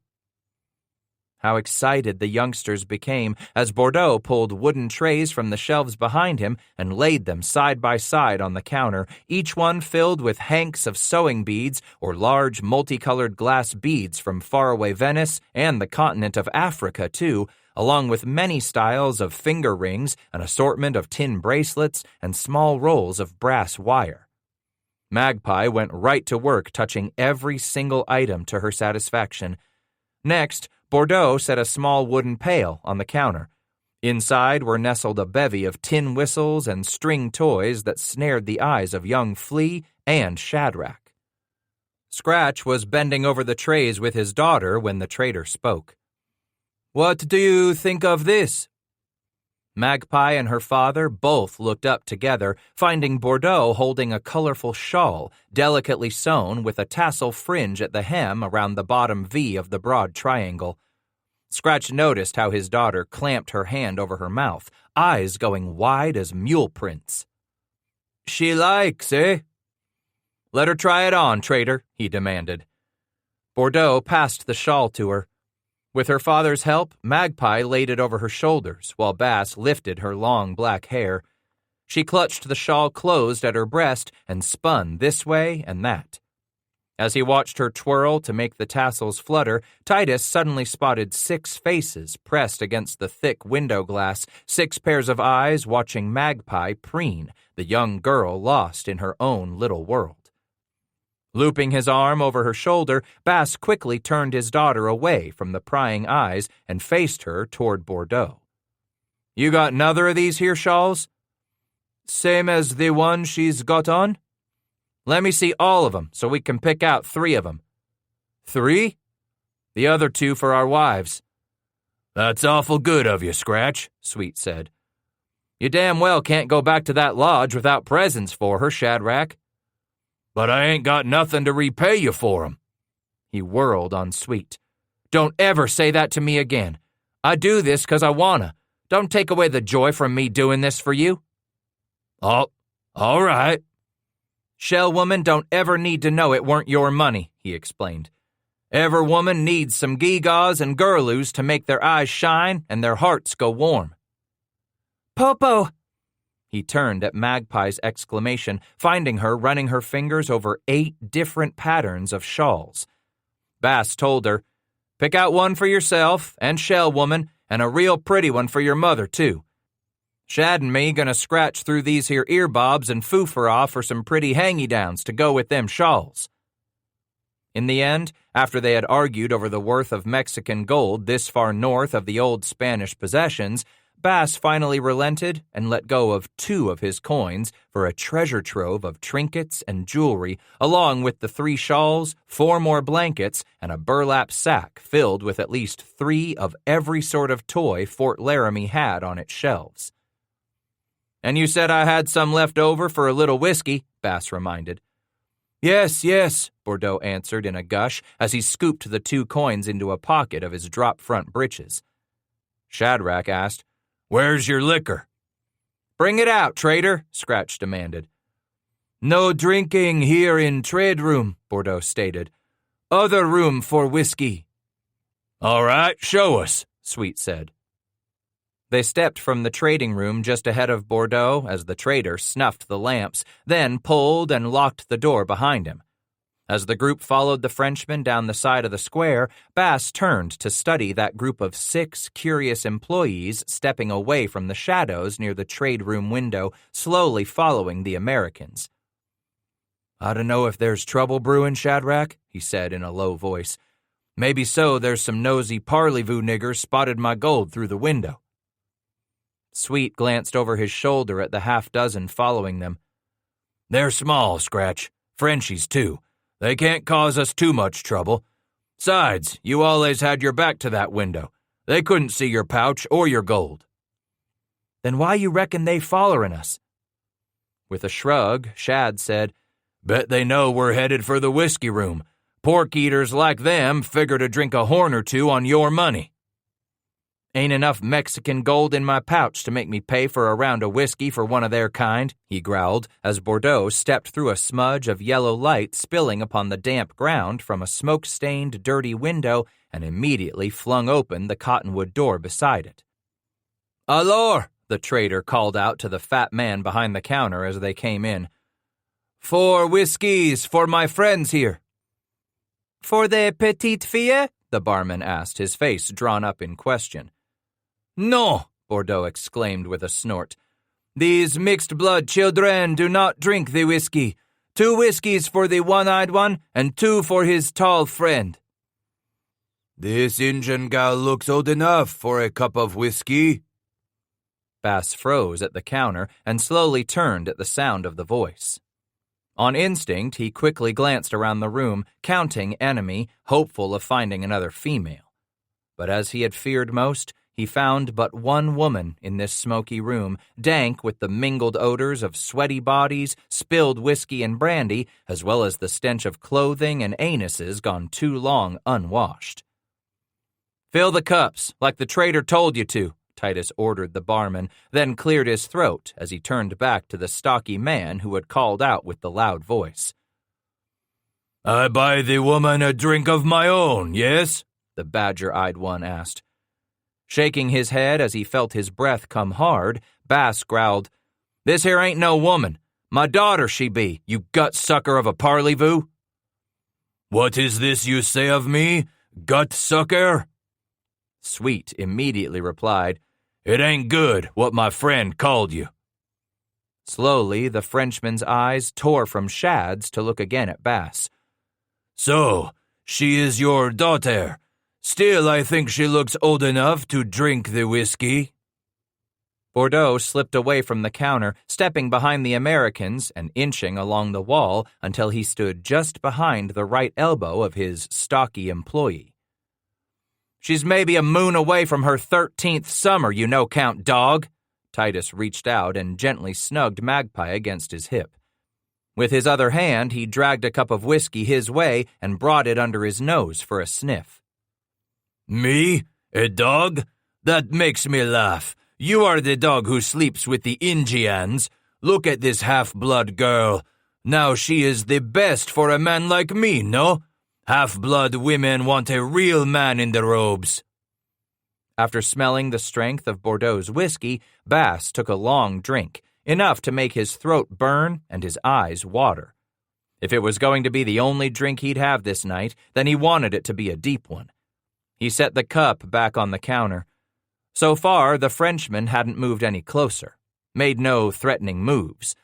How excited the youngsters became as Bordeaux pulled wooden trays from the shelves behind him and laid them side by side on the counter, each one filled with hanks of sewing beads or large multicolored glass beads from faraway Venice and the continent of Africa, too, along with many styles of finger rings, an assortment of tin bracelets, and small rolls of brass wire. Magpie went right to work touching every single item to her satisfaction. Next, Bordeaux set a small wooden pail on the counter. Inside were nestled a bevy of tin whistles and string toys that snared the eyes of young Flea and Shadrach. Scratch was bending over the trays with his daughter when the trader spoke. "What do you think of this?" Magpie and her father both looked up together, finding Bordeaux holding a colorful shawl, delicately sewn with a tassel fringe at the hem around the bottom V of the broad triangle. Scratch noticed how his daughter clamped her hand over her mouth, eyes going wide as mule prints. "She likes, eh?" "Let her try it on, trader," he demanded. Bordeaux passed the shawl to her. With her father's help, Magpie laid it over her shoulders while Bass lifted her long black hair. She clutched the shawl closed at her breast and spun this way and that. As he watched her twirl to make the tassels flutter, Titus suddenly spotted 6 faces pressed against the thick window glass, 6 pairs of eyes watching Magpie preen, the young girl lost in her own little world. Looping his arm over her shoulder, Bass quickly turned his daughter away from the prying eyes and faced her toward Bordeaux. "You got another of these here shawls?" "Same as the one she's got on?" "Let me see all of them so we can pick out 3 of them." "3? "The other 2 for our wives." "That's awful good of you, Scratch," Sweet said. "You damn well can't go back to that lodge without presents for her, Shadrach." "But I ain't got nothing to repay you for 'em." He whirled on Sweet. "Don't ever say that to me again. I do this 'cause I wanna. Don't take away the joy from me doing this for you." "Oh, all right." "Shell woman don't ever need to know it weren't your money," he explained. "Every woman needs some gewgaws and gurloos to make their eyes shine and their hearts go warm." "Popo!" He turned at Magpie's exclamation, finding her running her fingers over 8 different patterns of shawls. Bass told her, "Pick out one for yourself and Shell woman, and a real pretty one for your mother, too. Shad and me gonna scratch through these here earbobs and foo-for-off for some pretty hangy-downs to go with them shawls." In the end, after they had argued over the worth of Mexican gold this far north of the old Spanish possessions, Bass finally relented and let go of 2 of his coins for a treasure trove of trinkets and jewelry, along with the 3 shawls, 4 more blankets, and a burlap sack filled with at least 3 of every sort of toy Fort Laramie had on its shelves. "And you said I had some left over for a little whiskey," Bass reminded. Yes, Bordeaux answered in a gush as he scooped the 2 coins into a pocket of his drop-front breeches. Shadrach asked, "Where's your liquor?" "Bring it out, trader," Scratch demanded. "No drinking here in trade room," Bordeaux stated. "Other room for whiskey." "All right, show us," Sweet said. They stepped from the trading room just ahead of Bordeaux as the trader snuffed the lamps, then pulled and locked the door behind him. As the group followed the Frenchman down the side of the square, Bass turned to study that group of 6 curious employees stepping away from the shadows near the trade room window, slowly following the Americans. "I don't know if there's trouble brewing, Shadrach," he said in a low voice. "Maybe so there's some nosy Parleyvoo niggers spotted my gold through the window." Sweet glanced over his shoulder at the half-dozen following them. "They're small, Scratch. Frenchies, too. They can't cause us too much trouble. Besides, you always had your back to that window. They couldn't see your pouch or your gold." "Then why you reckon they follerin' us?" With a shrug, Shad said, "Bet they know we're headed for the whiskey room. Pork eaters like them figure to drink a horn or 2 on your money." "Ain't enough Mexican gold in my pouch to make me pay for a round of whiskey for one of their kind," he growled as Bordeaux stepped through a smudge of yellow light spilling upon the damp ground from a smoke-stained, dirty window and immediately flung open the cottonwood door beside it. "Alors," the trader called out to the fat man behind the counter as they came in. "4 whiskeys for my friends here." "For the petite fille?" the barman asked, his face drawn up in question. "No," Bordeaux exclaimed with a snort. "These mixed-blood children do not drink the whiskey. 2 whiskeys for the one-eyed one and 2 for his tall friend." "This Injun gal looks old enough for a cup of whiskey." Bass froze at the counter and slowly turned at the sound of the voice. On instinct, he quickly glanced around the room, counting enemy, hopeful of finding another female. But as he had feared most, he found but one woman in this smoky room, dank with the mingled odors of sweaty bodies, spilled whiskey and brandy, as well as the stench of clothing and anuses gone too long unwashed. "Fill the cups, like the trader told you to," Titus ordered the barman, then cleared his throat as he turned back to the stocky man who had called out with the loud voice. "I buy the woman a drink of my own, yes?" the badger-eyed one asked. Shaking his head as he felt his breath come hard, Bass growled, "This here ain't no woman. My daughter she be, you gut-sucker of a Parleyvoo." "What is this you say of me, gut-sucker?" Sweet immediately replied, "It ain't good what my friend called you." Slowly, the Frenchman's eyes tore from Shad's to look again at Bass. "So, she is your daughter. Still, I think she looks old enough to drink the whiskey." Bordeaux slipped away from the counter, stepping behind the Americans and inching along the wall until he stood just behind the right elbow of his stocky employee. "She's maybe a moon away from her 13th summer, you no-count dog." Titus reached out and gently snugged Magpie against his hip. With his other hand, he dragged a cup of whiskey his way and brought it under his nose for a sniff. "Me? A dog? That makes me laugh. You are the dog who sleeps with the Indians. Look at this half-blood girl. Now she is the best for a man like me, no? Half-blood women want a real man in the robes." After smelling the strength of Bordeaux's whiskey, Bass took a long drink, enough to make his throat burn and his eyes water. If it was going to be the only drink he'd have this night, then he wanted it to be a deep one. He set the cup back on the counter. So far, the Frenchman hadn't moved any closer, made no threatening moves.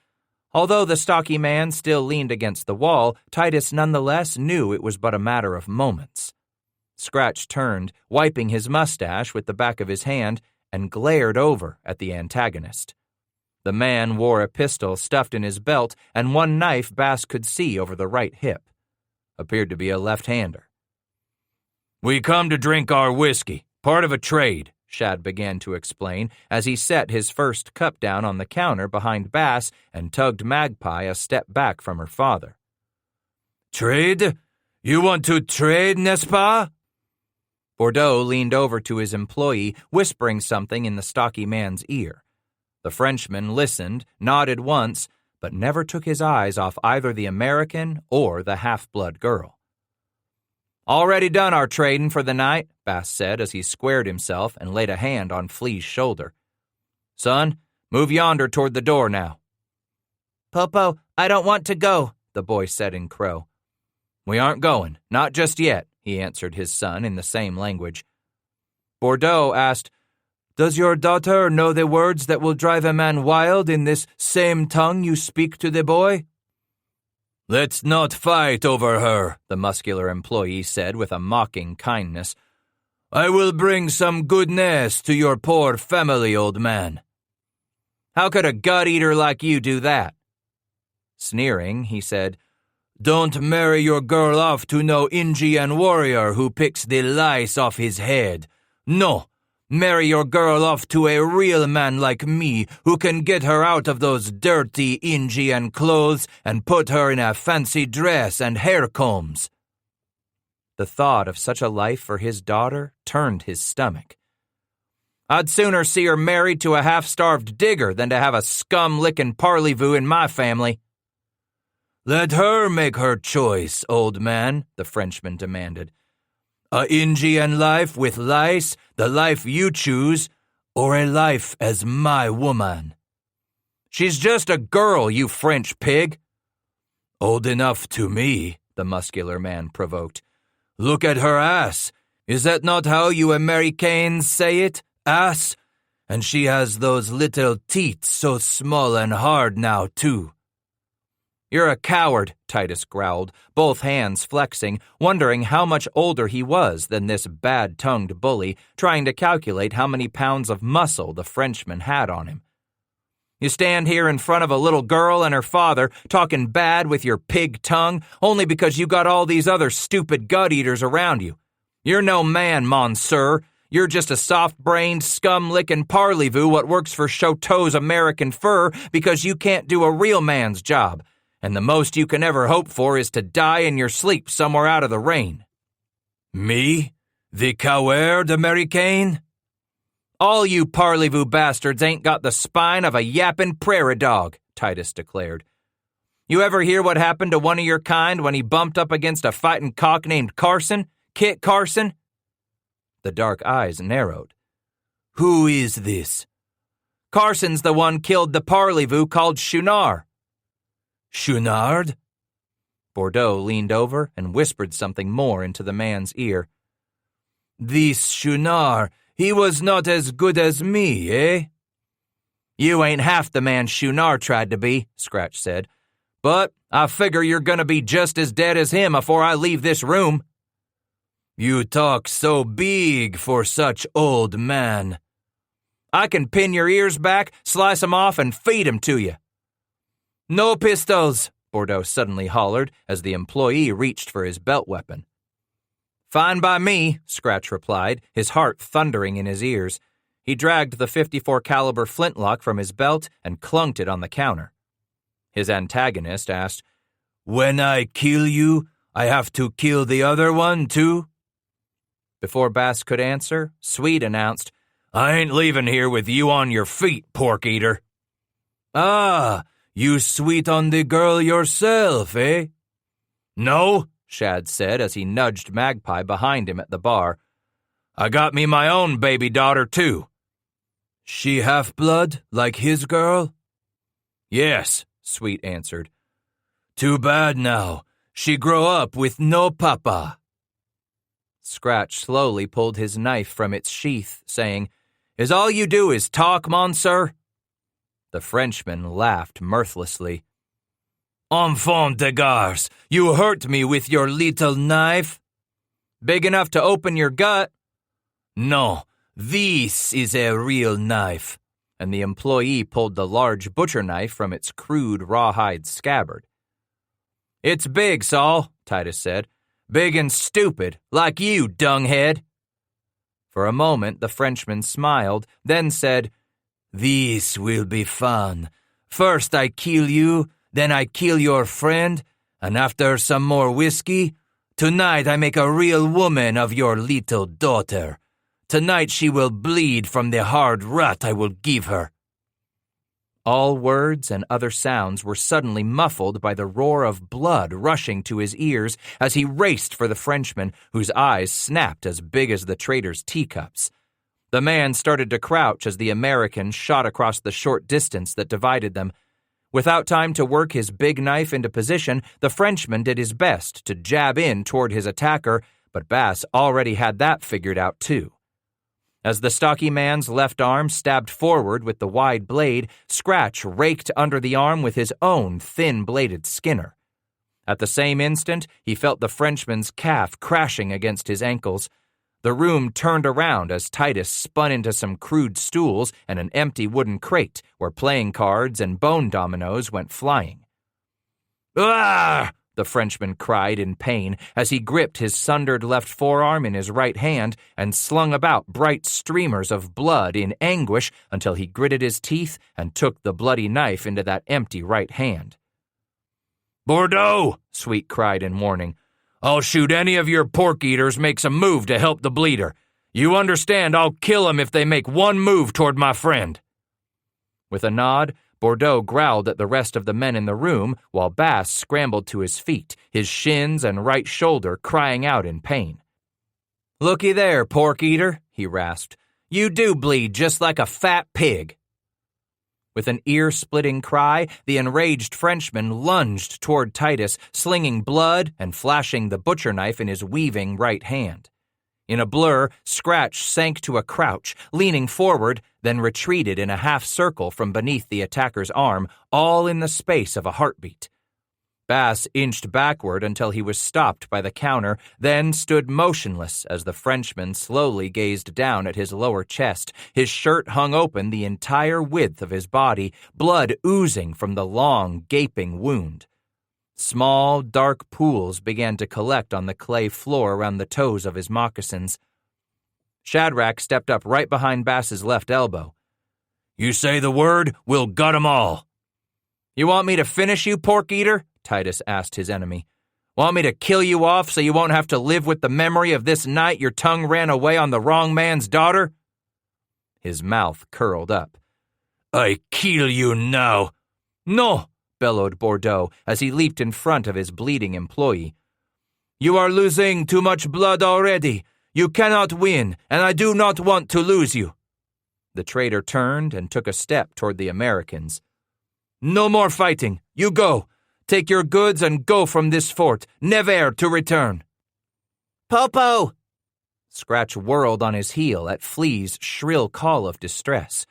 Although the stocky man still leaned against the wall, Titus nonetheless knew it was but a matter of moments. Scratch turned, wiping his mustache with the back of his hand, and glared over at the antagonist. The man wore a pistol stuffed in his belt and one knife Bass could see over the right hip. Appeared to be a left-hander. "We come to drink our whiskey, part of a trade," Shad began to explain as he set his first cup down on the counter behind Bass and tugged Magpie a step back from her father. "Trade? You want to trade, n'est-ce pas?" Bordeaux leaned over to his employee, whispering something in the stocky man's ear. The Frenchman listened, nodded once, but never took his eyes off either the American or the half-blood girl. "Already done our trading for the night," Bass said as he squared himself and laid a hand on Flea's shoulder. "Son, move yonder toward the door now." "Popo, I don't want to go," the boy said in Crow. "We aren't going, not just yet," he answered his son in the same language. Bordeaux asked, "Does your daughter know the words that will drive a man wild in this same tongue you speak to the boy?" "Let's not fight over her," the muscular employee said with a mocking kindness. "I will bring some goodness to your poor family, old man." "How could a gut-eater like you do that?" Sneering, he said, "Don't marry your girl off to no Indian warrior who picks the lice off his head. No, marry your girl off to a real man like me who can get her out of those dirty Indian clothes and put her in a fancy dress and hair combs." The thought of such a life for his daughter turned his stomach. "I'd sooner see her married to a half-starved digger than to have a scum-licking parley-vous in my family." "Let her make her choice, old man," the Frenchman demanded. "A Indian life with lice, the life you choose, or a life as my woman?" "She's just a girl, you French pig." "Old enough to me," the muscular man provoked. "Look at her ass. Is that not how you Americans say it? Ass? And she has those little teeth so small and hard now, too." "You're a coward," Titus growled, both hands flexing, wondering how much older he was than this bad-tongued bully, trying to calculate how many pounds of muscle the Frenchman had on him. "You stand here in front of a little girl and her father, talking bad with your pig tongue, only because you got all these other stupid gut-eaters around you. You're no man, monsieur. You're just a soft-brained, scum-licking parley-vous what works for Chateau's American Fur because you can't do a real man's job. And the most you can ever hope for is to die in your sleep somewhere out of the rain." "Me? The coward American?" "All you parley-vous bastards ain't got the spine of a yapping prairie dog," Titus declared. "You ever hear what happened to one of your kind when he bumped up against a fighting cock named Carson? Kit Carson?" The dark eyes narrowed. "Who is this?" "Carson's the one killed the parley-vous called Chouinard." "Chouinard?" Bordeaux leaned over and whispered something more into the man's ear. "This Chouinard, he was not as good as me, eh?" "You ain't half the man Chouinard tried to be," Scratch said. "But I figure you're gonna be just as dead as him afore I leave this room." "You talk so big for such old man." "I can pin your ears back, slice 'em off, and feed 'em to you." "No pistols," Bordeaux suddenly hollered as the employee reached for his belt weapon. "Fine by me," Scratch replied, his heart thundering in his ears. He dragged the .54 caliber flintlock from his belt and clunked it on the counter. His antagonist asked, "When I kill you, I have to kill the other one, too?" Before Bass could answer, Sweet announced, "I ain't leaving here with you on your feet, pork eater." "Ah, you sweet on the girl yourself, eh?" "No," Shad said as he nudged Magpie behind him at the bar. "I got me my own baby daughter, too." "She half-blood, like his girl?" "Yes," Sweet answered. "Too bad now. She grow up with no papa." Scratch slowly pulled his knife from its sheath, saying, "Is all you do is talk, monsieur?" The Frenchman laughed mirthlessly. Enfant de gars, you hurt me with your little knife? Big enough to open your gut. No, this is a real knife. And the employee pulled the large butcher knife from its crude rawhide scabbard. It's big, Saul, Titus said. Big and stupid, like you, dunghead. For a moment the Frenchman smiled, then said, This will be fun. First I kill you, then I kill your friend, and after some more whiskey, tonight I make a real woman of your little daughter. Tonight she will bleed from the hard rot I will give her. All words and other sounds were suddenly muffled by the roar of blood rushing to his ears as he raced for the Frenchman, whose eyes snapped as big as the trader's teacups. The man started to crouch as the American shot across the short distance that divided them. Without time to work his big knife into position, the Frenchman did his best to jab in toward his attacker, but Bass already had that figured out too. As the stocky man's left arm stabbed forward with the wide blade, Scratch raked under the arm with his own thin-bladed skinner. At the same instant, he felt the Frenchman's calf crashing against his ankles. The room turned around as Titus spun into some crude stools and an empty wooden crate where playing cards and bone dominoes went flying. Ah! The Frenchman cried in pain as he gripped his sundered left forearm in his right hand and slung about bright streamers of blood in anguish until he gritted his teeth and took the bloody knife into that empty right hand. Bordeaux, Sweet cried in warning. I'll shoot any of your pork-eaters makes a move to help the bleeder. You understand I'll kill 'em if they make one move toward my friend. With a nod, Bordeaux growled at the rest of the men in the room while Bass scrambled to his feet, his shins and right shoulder crying out in pain. "Looky there, pork-eater," he rasped. "You do bleed just like a fat pig." With an ear-splitting cry, the enraged Frenchman lunged toward Titus, slinging blood and flashing the butcher knife in his weaving right hand. In a blur, Scratch sank to a crouch, leaning forward, then retreated in a half-circle from beneath the attacker's arm, all in the space of a heartbeat. Bass inched backward until he was stopped by the counter, then stood motionless as the Frenchman slowly gazed down at his lower chest. His shirt hung open the entire width of his body, blood oozing from the long, gaping wound. Small, dark pools began to collect on the clay floor around the toes of his moccasins. Shadrach stepped up right behind Bass's left elbow. You say the word, we'll gut 'em all. You want me to finish you, pork-eater? Titus asked his enemy. Want me to kill you off so you won't have to live with the memory of this night your tongue ran away on the wrong man's daughter? His mouth curled up. I kill you now. No, bellowed Bordeaux as he leaped in front of his bleeding employee. You are losing too much blood already. You cannot win, and I do not want to lose you. The trader turned and took a step toward the Americans. No more fighting. You go. Take your goods and go from this fort, never to return. Popo! Scratch whirled on his heel at Flea's shrill call of distress.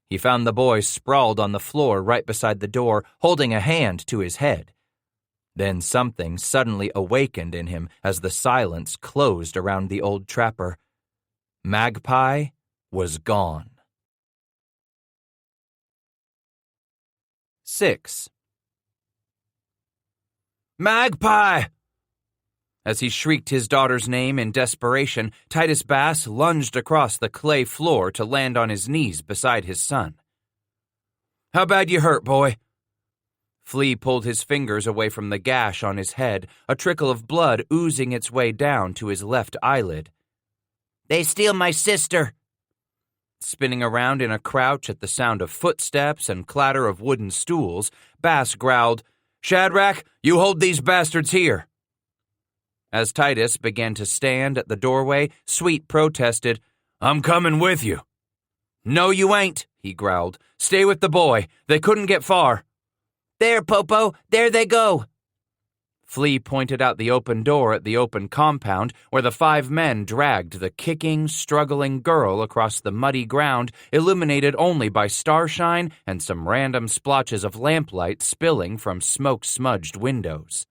He found the boy sprawled on the floor right beside the door, holding a hand to his head. Then something suddenly awakened in him as the silence closed around the old trapper. Magpie was gone. 6. Magpie! As he shrieked his daughter's name in desperation, Titus Bass lunged across the clay floor to land on his knees beside his son. How bad you hurt, boy? Flea pulled his fingers away from the gash on his head, a trickle of blood oozing its way down to his left eyelid. They steal my sister! Spinning around in a crouch at the sound of footsteps and clatter of wooden stools, Bass growled, Shadrach, you hold these bastards here. As Titus began to stand at the doorway, Sweet protested, I'm coming with you. No, you ain't, he growled. Stay with the boy. They couldn't get far. There, Popo, there they go. Flea pointed out the open door at the open compound where the 5 men dragged the kicking, struggling girl across the muddy ground illuminated only by starshine and some random splotches of lamplight spilling from smoke-smudged windows.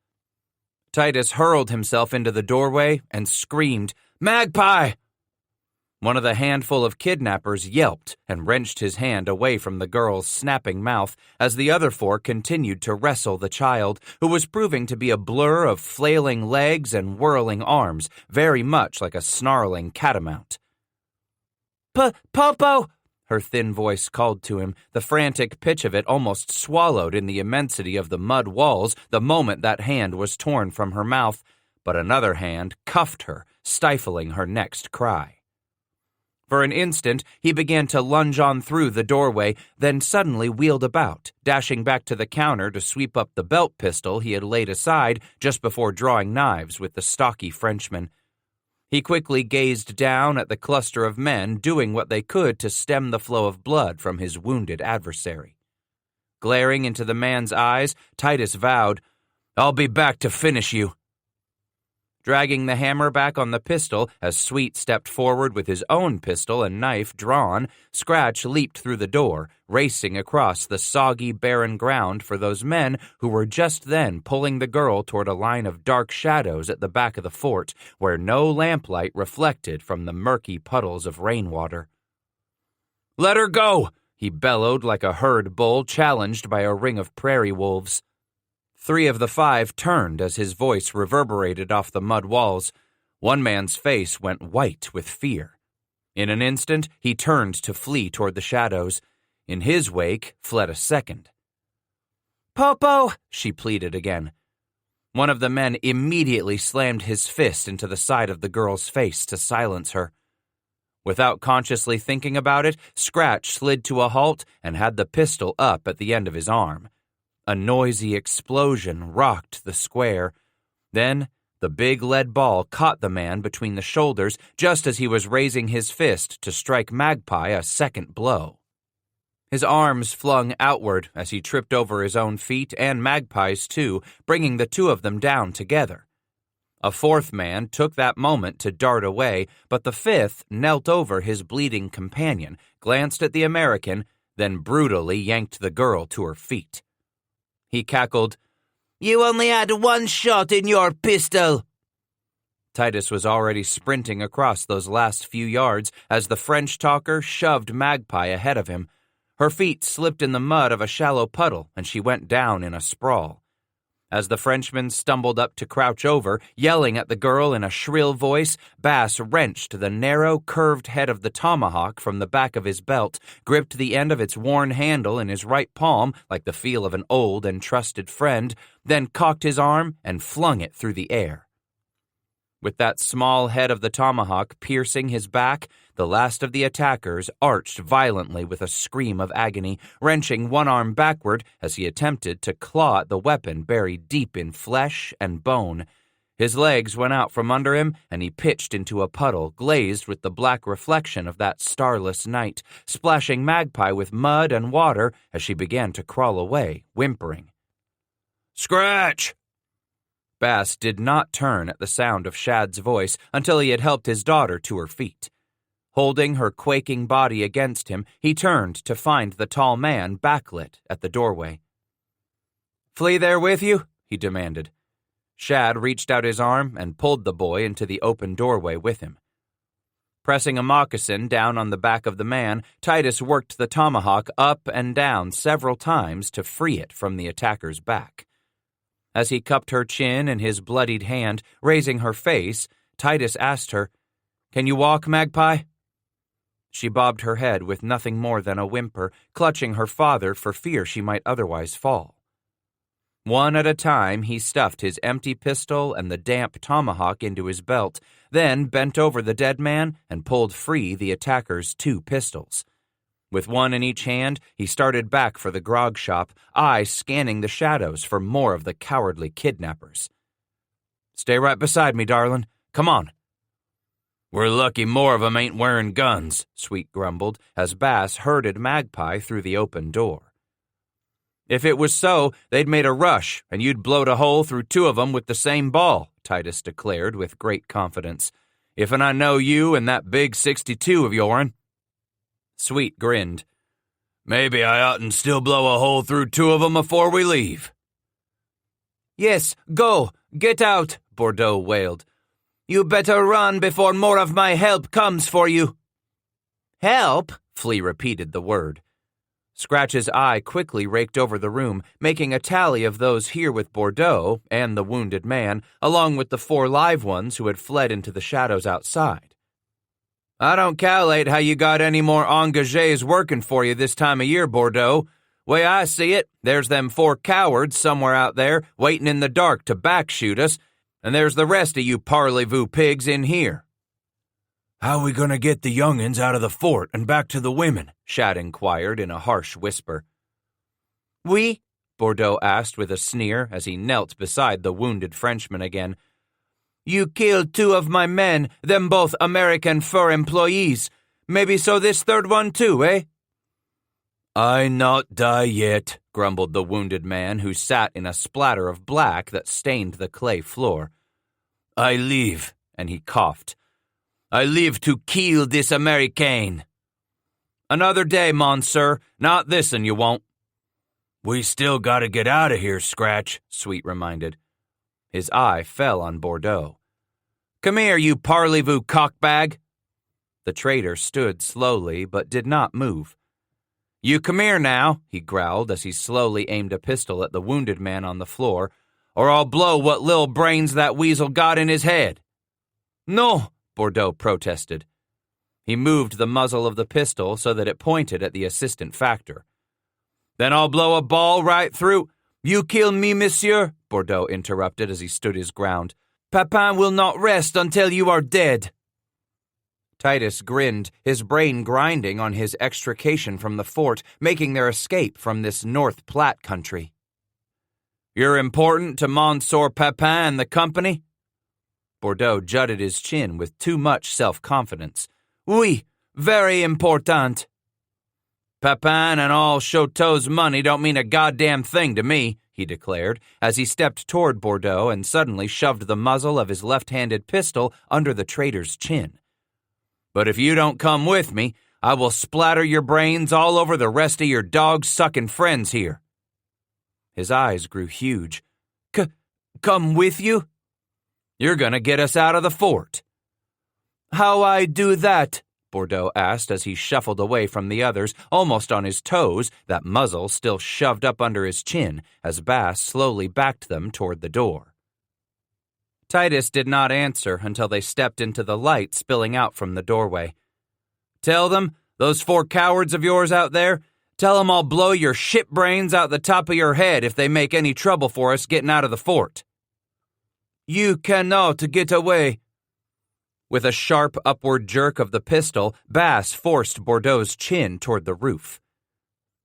Titus hurled himself into the doorway and screamed, "Magpie!" One of the handful of kidnappers yelped and wrenched his hand away from the girl's snapping mouth as the other 4 continued to wrestle the child, who was proving to be a blur of flailing legs and whirling arms, very much like a snarling catamount. "Popo!" her thin voice called to him, the frantic pitch of it almost swallowed in the immensity of the mud walls the moment that hand was torn from her mouth, but another hand cuffed her, stifling her next cry. For an instant, he began to lunge on through the doorway, then suddenly wheeled about, dashing back to the counter to sweep up the belt pistol he had laid aside just before drawing knives with the stocky Frenchman. He quickly gazed down at the cluster of men doing what they could to stem the flow of blood from his wounded adversary. Glaring into the man's eyes, Titus vowed, "I'll be back to finish you." Dragging the hammer back on the pistol as Sweet stepped forward with his own pistol and knife drawn, Scratch leaped through the door, racing across the soggy, barren ground for those men who were just then pulling the girl toward a line of dark shadows at the back of the fort, where no lamplight reflected from the murky puddles of rainwater. "Let her go!" he bellowed like a herd bull challenged by a ring of prairie wolves. 3 of the 5 turned as his voice reverberated off the mud walls. One man's face went white with fear. In an instant, he turned to flee toward the shadows. In his wake fled a second. "Popo!" she pleaded again. One of the men immediately slammed his fist into the side of the girl's face to silence her. Without consciously thinking about it, Scratch slid to a halt and had the pistol up at the end of his arm. A noisy explosion rocked the square. Then, the big lead ball caught the man between the shoulders just as he was raising his fist to strike Magpie a second blow. His arms flung outward as he tripped over his own feet and Magpie's too, bringing the 2 of them down together. A 4th man took that moment to dart away, but the 5th knelt over his bleeding companion, glanced at the American, then brutally yanked the girl to her feet. He cackled, "You only had 1 shot in your pistol." Titus was already sprinting across those last few yards as the French talker shoved Magpie ahead of him. Her feet slipped in the mud of a shallow puddle, and she went down in a sprawl. As the Frenchman stumbled up to crouch over, yelling at the girl in a shrill voice, Bass wrenched the narrow, curved head of the tomahawk from the back of his belt, gripped the end of its worn handle in his right palm like the feel of an old and trusted friend, then cocked his arm and flung it through the air. With that small head of the tomahawk piercing his back, the last of the attackers arched violently with a scream of agony, wrenching one arm backward as he attempted to claw at the weapon buried deep in flesh and bone. His legs went out from under him, and he pitched into a puddle glazed with the black reflection of that starless night, splashing Magpie with mud and water as she began to crawl away, whimpering. "Scratch!" Bass did not turn at the sound of Shad's voice until he had helped his daughter to her feet. Holding her quaking body against him, he turned to find the tall man backlit at the doorway. "Flea there with you?" he demanded. Shad reached out his arm and pulled the boy into the open doorway with him. Pressing a moccasin down on the back of the man, Titus worked the tomahawk up and down several times to free it from the attacker's back. As he cupped her chin in his bloodied hand, raising her face, Titus asked her, "Can you walk, Magpie?" She bobbed her head with nothing more than a whimper, clutching her father for fear she might otherwise fall. One at a time, he stuffed his empty pistol and the damp tomahawk into his belt, then bent over the dead man and pulled free the attacker's 2 pistols. With one in each hand, he started back for the grog shop, eyes scanning the shadows for more of the cowardly kidnappers. "Stay right beside me, darlin'. Come on." "We're lucky more of 'em ain't wearing guns," Sweet grumbled as Bass herded Magpie through the open door. If it was so, they'd made a rush, and you'd blowed a hole through 2 of them with the same ball, Titus declared with great confidence. If and I know you and that big 62 of yourn. Sweet grinned. Maybe I oughtn't still blow a hole through 2 of them afore we leave. Yes, go, get out, Bordeaux wailed. You better run before more of my help comes for you. Help? Flea repeated the word. Scratch's eye quickly raked over the room, making a tally of those here with Bordeaux and the wounded man, along with the 4 live ones who had fled into the shadows outside. I don't calculate how you got any more engagés working for you this time of year, Bordeaux. Way I see it, there's them 4 cowards somewhere out there waiting in the dark to backshoot us, and there's the rest of you parlez-vous pigs in here. How we gonna get the young'uns out of the fort and back to the women? Shad inquired in a harsh whisper. We? Bordeaux asked with a sneer as he knelt beside the wounded Frenchman again. You killed 2 of my men, them both American fur employees. Maybe so this 3rd one too, eh? I not die yet, grumbled the wounded man who sat in a splatter of black that stained the clay floor. I live, and he coughed. I live to kill this American. Another day, monsieur. Not this'n you won't. We still gotta get out of here, Scratch, Sweet reminded. His eye fell on Bordeaux. Come here, you parlez-vous cockbag. The traitor stood slowly but did not move. You come here now, he growled as he slowly aimed a pistol at the wounded man on the floor, or I'll blow what little brains that weasel got in his head. No, Bordeaux protested. He moved the muzzle of the pistol so that it pointed at the assistant factor. Then I'll blow a ball right through. You kill me, monsieur, Bordeaux interrupted as he stood his ground. Papin will not rest until you are dead. Titus grinned, his brain grinding on his extrication from the fort, making their escape from this North Platte country. You're important to Monsieur Papin and the company? Bordeaux jutted his chin with too much self-confidence. Oui, very important. Papin and all Choteau's money don't mean a goddamn thing to me, he declared, as he stepped toward Bordeaux and suddenly shoved the muzzle of his left-handed pistol under the traitor's chin. But if you don't come with me, I will splatter your brains all over the rest of your dog-sucking friends here. His eyes grew huge. Come with you? You're gonna get us out of the fort. How I do that? Bordeaux asked as he shuffled away from the others, almost on his toes, that muzzle still shoved up under his chin, as Bass slowly backed them toward the door. Titus did not answer until they stepped into the light spilling out from the doorway. Tell them, those 4 cowards of yours out there, tell them I'll blow your shit brains out the top of your head if they make any trouble for us getting out of the fort. You cannot get away. With a sharp upward jerk of the pistol, Bass forced Bordeaux's chin toward the roof.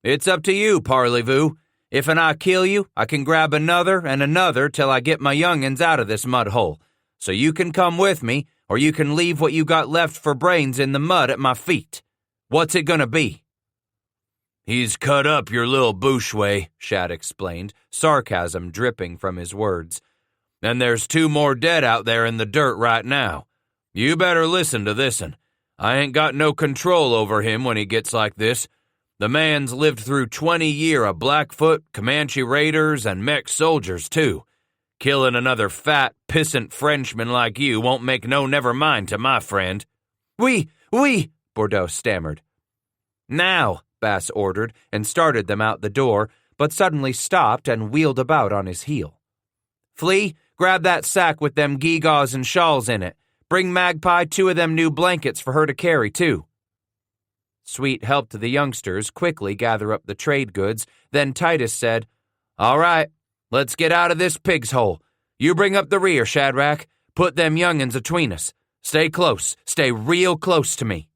It's up to you, parlez-vous. If and I kill you, I can grab another and another till I get my young'uns out of this mud hole. So you can come with me, or you can leave what you got left for brains in the mud at my feet. What's it gonna be? He's cut up your little boucheway, Shad explained, sarcasm dripping from his words. And there's 2 more dead out there in the dirt right now. You better listen to this'n. I ain't got no control over him when he gets like this. The man's lived through 20 year of Blackfoot, Comanche raiders, and Mex soldiers, too. Killing another fat, pissant Frenchman like you won't make no never mind to my friend. Oui, Bordeaux stammered. Now, Bass ordered, and started them out the door, but suddenly stopped and wheeled about on his heel. Flea, grab that sack with them gewgaws and shawls in it. Bring Magpie 2 of them new blankets for her to carry, too. Sweet helped the youngsters quickly gather up the trade goods, then Titus said, All right, let's get out of this pig's hole. You bring up the rear, Shadrach. Put them young'uns atween us. Stay close. Stay real close to me.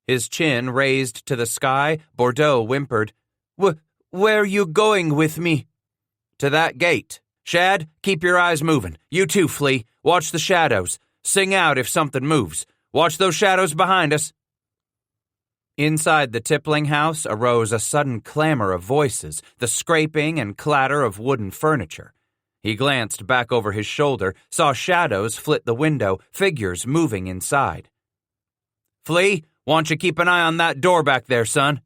His chin raised to the sky, Bordeaux whimpered, Where you going with me? To that gate. Shad, keep your eyes moving. You too, Flea. Watch the shadows. Sing out if something moves. Watch those shadows behind us. Inside the tippling house arose a sudden clamor of voices, the scraping and clatter of wooden furniture. He glanced back over his shoulder, saw shadows flit the window, figures moving inside. "Flea, won't you keep an eye on that door back there, son?"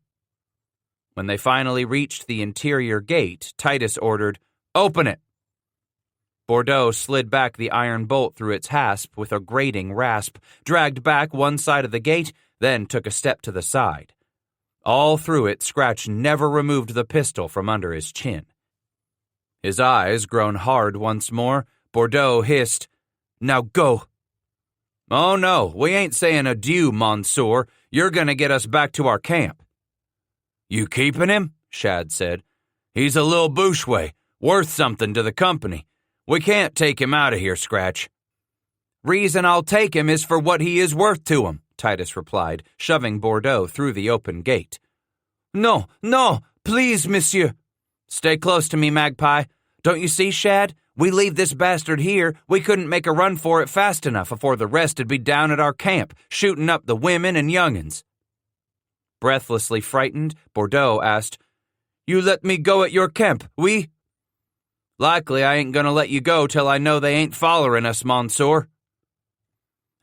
When they finally reached the interior gate, Titus ordered, "Open it." Bordeaux slid back the iron bolt through its hasp with a grating rasp, dragged back one side of the gate, then took a step to the side. All through it, Scratch never removed the pistol from under his chin. His eyes grown hard once more, Bordeaux hissed, "Now go." "Oh no, we ain't saying adieu, Monsieur. You're gonna get us back to our camp." "You keeping him?" Shad said. "He's a little bushway, worth something to the company. We can't take him out of here, Scratch." "Reason I'll take him is for what he is worth to him," Titus replied, shoving Bordeaux through the open gate. "No, no, please, monsieur." "Stay close to me, Magpie. Don't you see, Shad? We leave this bastard here, we couldn't make a run for it fast enough afore the rest'd be down at our camp, shooting up the women and young'uns." Breathlessly frightened, Bordeaux asked, "You let me go at your camp, oui?" "Likely I ain't gonna let you go till I know they ain't follerin' us, Monsieur."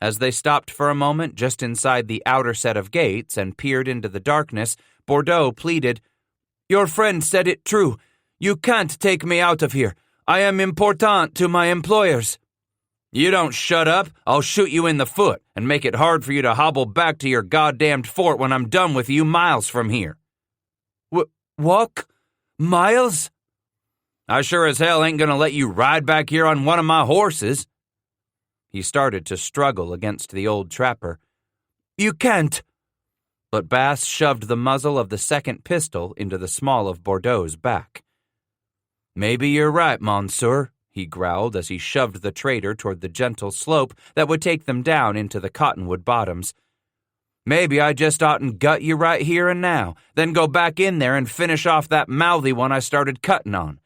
As they stopped for a moment just inside the outer set of gates and peered into the darkness, Bordeaux pleaded, "Your friend said it true. You can't take me out of here. I am important to my employers." "You don't shut up, I'll shoot you in the foot and make it hard for you to hobble back to your goddamned fort when I'm done with you miles from here." Walk? Miles? "I sure as hell ain't gonna let you ride back here on one of my horses." He started to struggle against the old trapper. You can't. But Bass shoved the muzzle of the second pistol into the small of Bordeaux's back. "Maybe you're right, Monsieur," he growled as he shoved the trader toward the gentle slope that would take them down into the cottonwood bottoms. "Maybe I just oughtn't gut you right here and now, then go back in there and finish off that mouthy one I started cutting on.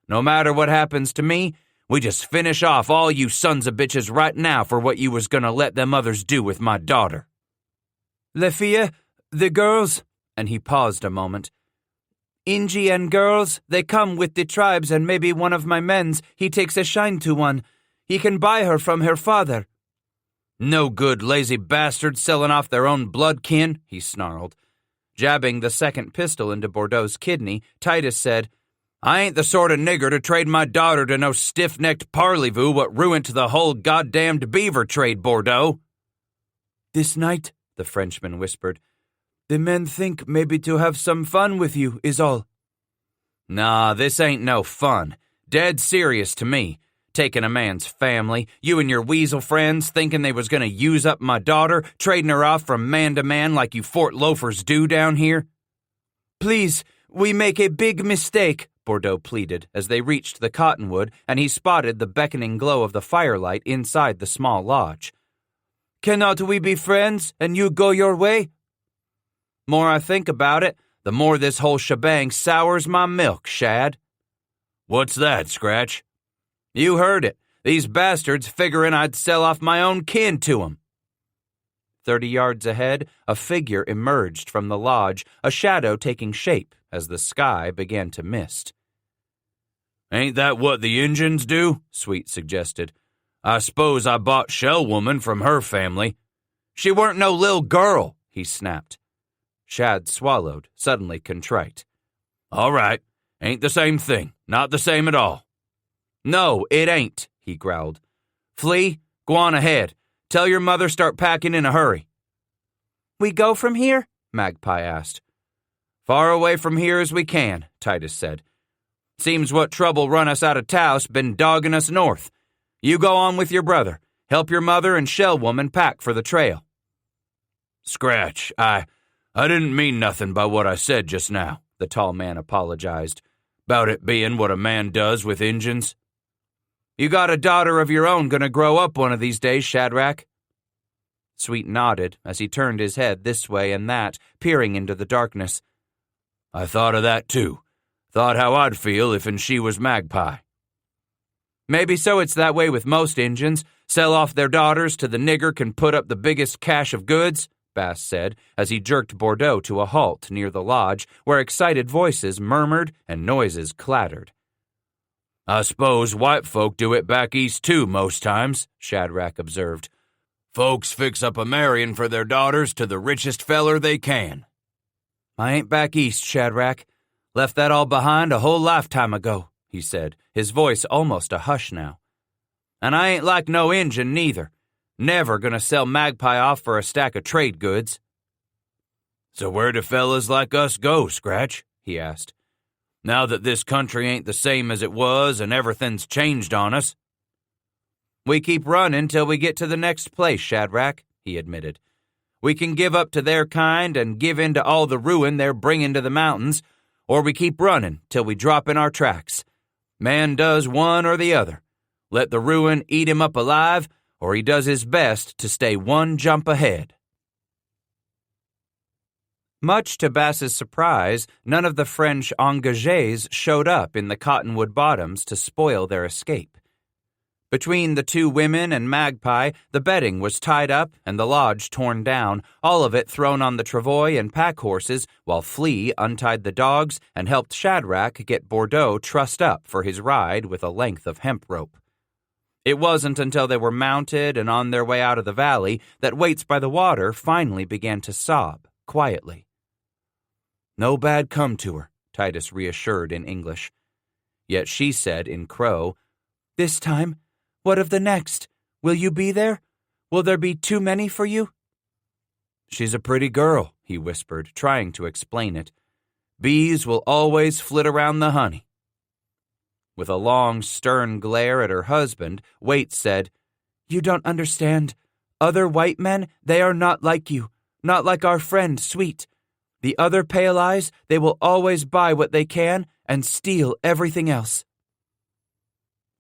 No matter what happens to me, we just finish off all you sons of bitches right now for what you was gonna let them others do with my daughter." "Les filles, the girls," and he paused a moment. "Ingy and girls, they come with the tribes and maybe one of my men's, he takes a shine to one. He can buy her from her father." "No good lazy bastards selling off their own blood kin," he snarled. Jabbing the second pistol into Bordeaux's kidney, Titus said, "I ain't the sort of nigger to trade my daughter to no stiff-necked parley-voo what ruined the whole goddamned beaver trade, Bordeaux." "This night," the Frenchman whispered, "the men think maybe to have some fun with you is all." "Nah, this ain't no fun. Dead serious to me. Taking a man's family, you and your weasel friends thinking they was gonna use up my daughter, trading her off from man to man like you Fort loafers do down here." "Please, we make a big mistake," Bordeaux pleaded as they reached the cottonwood and he spotted the beckoning glow of the firelight inside the small lodge. "Cannot we be friends and you go your way?" "More I think about it, the more this whole shebang sours my milk, Shad." "What's that, Scratch?" "You heard it. These bastards figuring I'd sell off my own kin to 'em." 30 yards ahead, a figure emerged from the lodge, a shadow taking shape as the sky began to mist. "Ain't that what the Injuns do?" Sweet suggested. "I suppose I bought Shell Woman from her family." "She weren't no lil' girl," he snapped. Shad swallowed, suddenly contrite. "All right. Ain't the same thing. Not the same at all." "No, it ain't," he growled. "Flea, go on ahead. Tell your mother start packing in a hurry." "We go from here?" Magpie asked. "Far away from here as we can," Titus said. "Seems what trouble run us out of Taos been dogging us north. You go on with your brother. Help your mother and Shell Woman pack for the trail." "Scratch, I didn't mean nothing by what I said just now," the tall man apologized. "'Bout it being what a man does with Injuns." "You got a daughter of your own gonna grow up one of these days, Shadrach?" Sweet nodded as he turned his head this way and that, peering into the darkness. "I thought of that too. Thought how I'd feel if'n she was Magpie." "Maybe so it's that way with most Injuns. Sell off their daughters to the nigger can put up the biggest cache of goods," Bass said as he jerked Bordeaux to a halt near the lodge where excited voices murmured and noises clattered. I suppose white folk do it back east too most times, Shadrach observed. Folks fix up a marryin' for their daughters to the richest feller they can. I ain't back east, Shadrach. Left that all behind a whole lifetime ago, he said, his voice almost a hush now. And I ain't like no Injun neither. Never gonna sell Magpie off for a stack of trade goods. So where do fellas like us go, Scratch? He asked. Now that this country ain't the same as it was and everything's changed on us. We keep running till we get to the next place, Shadrach, he admitted. We can give up to their kind and give in to all the ruin they're bringing to the mountains, or we keep running till we drop in our tracks. Man does one or the other. Let the ruin eat him up alive, or he does his best to stay one jump ahead. Much to Bass's surprise, none of the French engagés showed up in the cottonwood bottoms to spoil their escape. Between the two women and Magpie, the bedding was tied up and the lodge torn down, all of it thrown on the travois and pack horses, while Flea untied the dogs and helped Shadrach get Bordeaux trussed up for his ride with a length of hemp rope. It wasn't until they were mounted and on their way out of the valley that Waits by the water finally began to sob, quietly. No bad come to her, Titus reassured in English. Yet she said in Crow, This time? What of the next? Will you be there? Will there be too many for you? She's a pretty girl, he whispered, trying to explain it. Bees will always flit around the honey. With a long, stern glare at her husband, Waits said, You don't understand. Other white men, they are not like you, not like our friend Sweet. The other Pale Eyes, they will always buy what they can and steal everything else.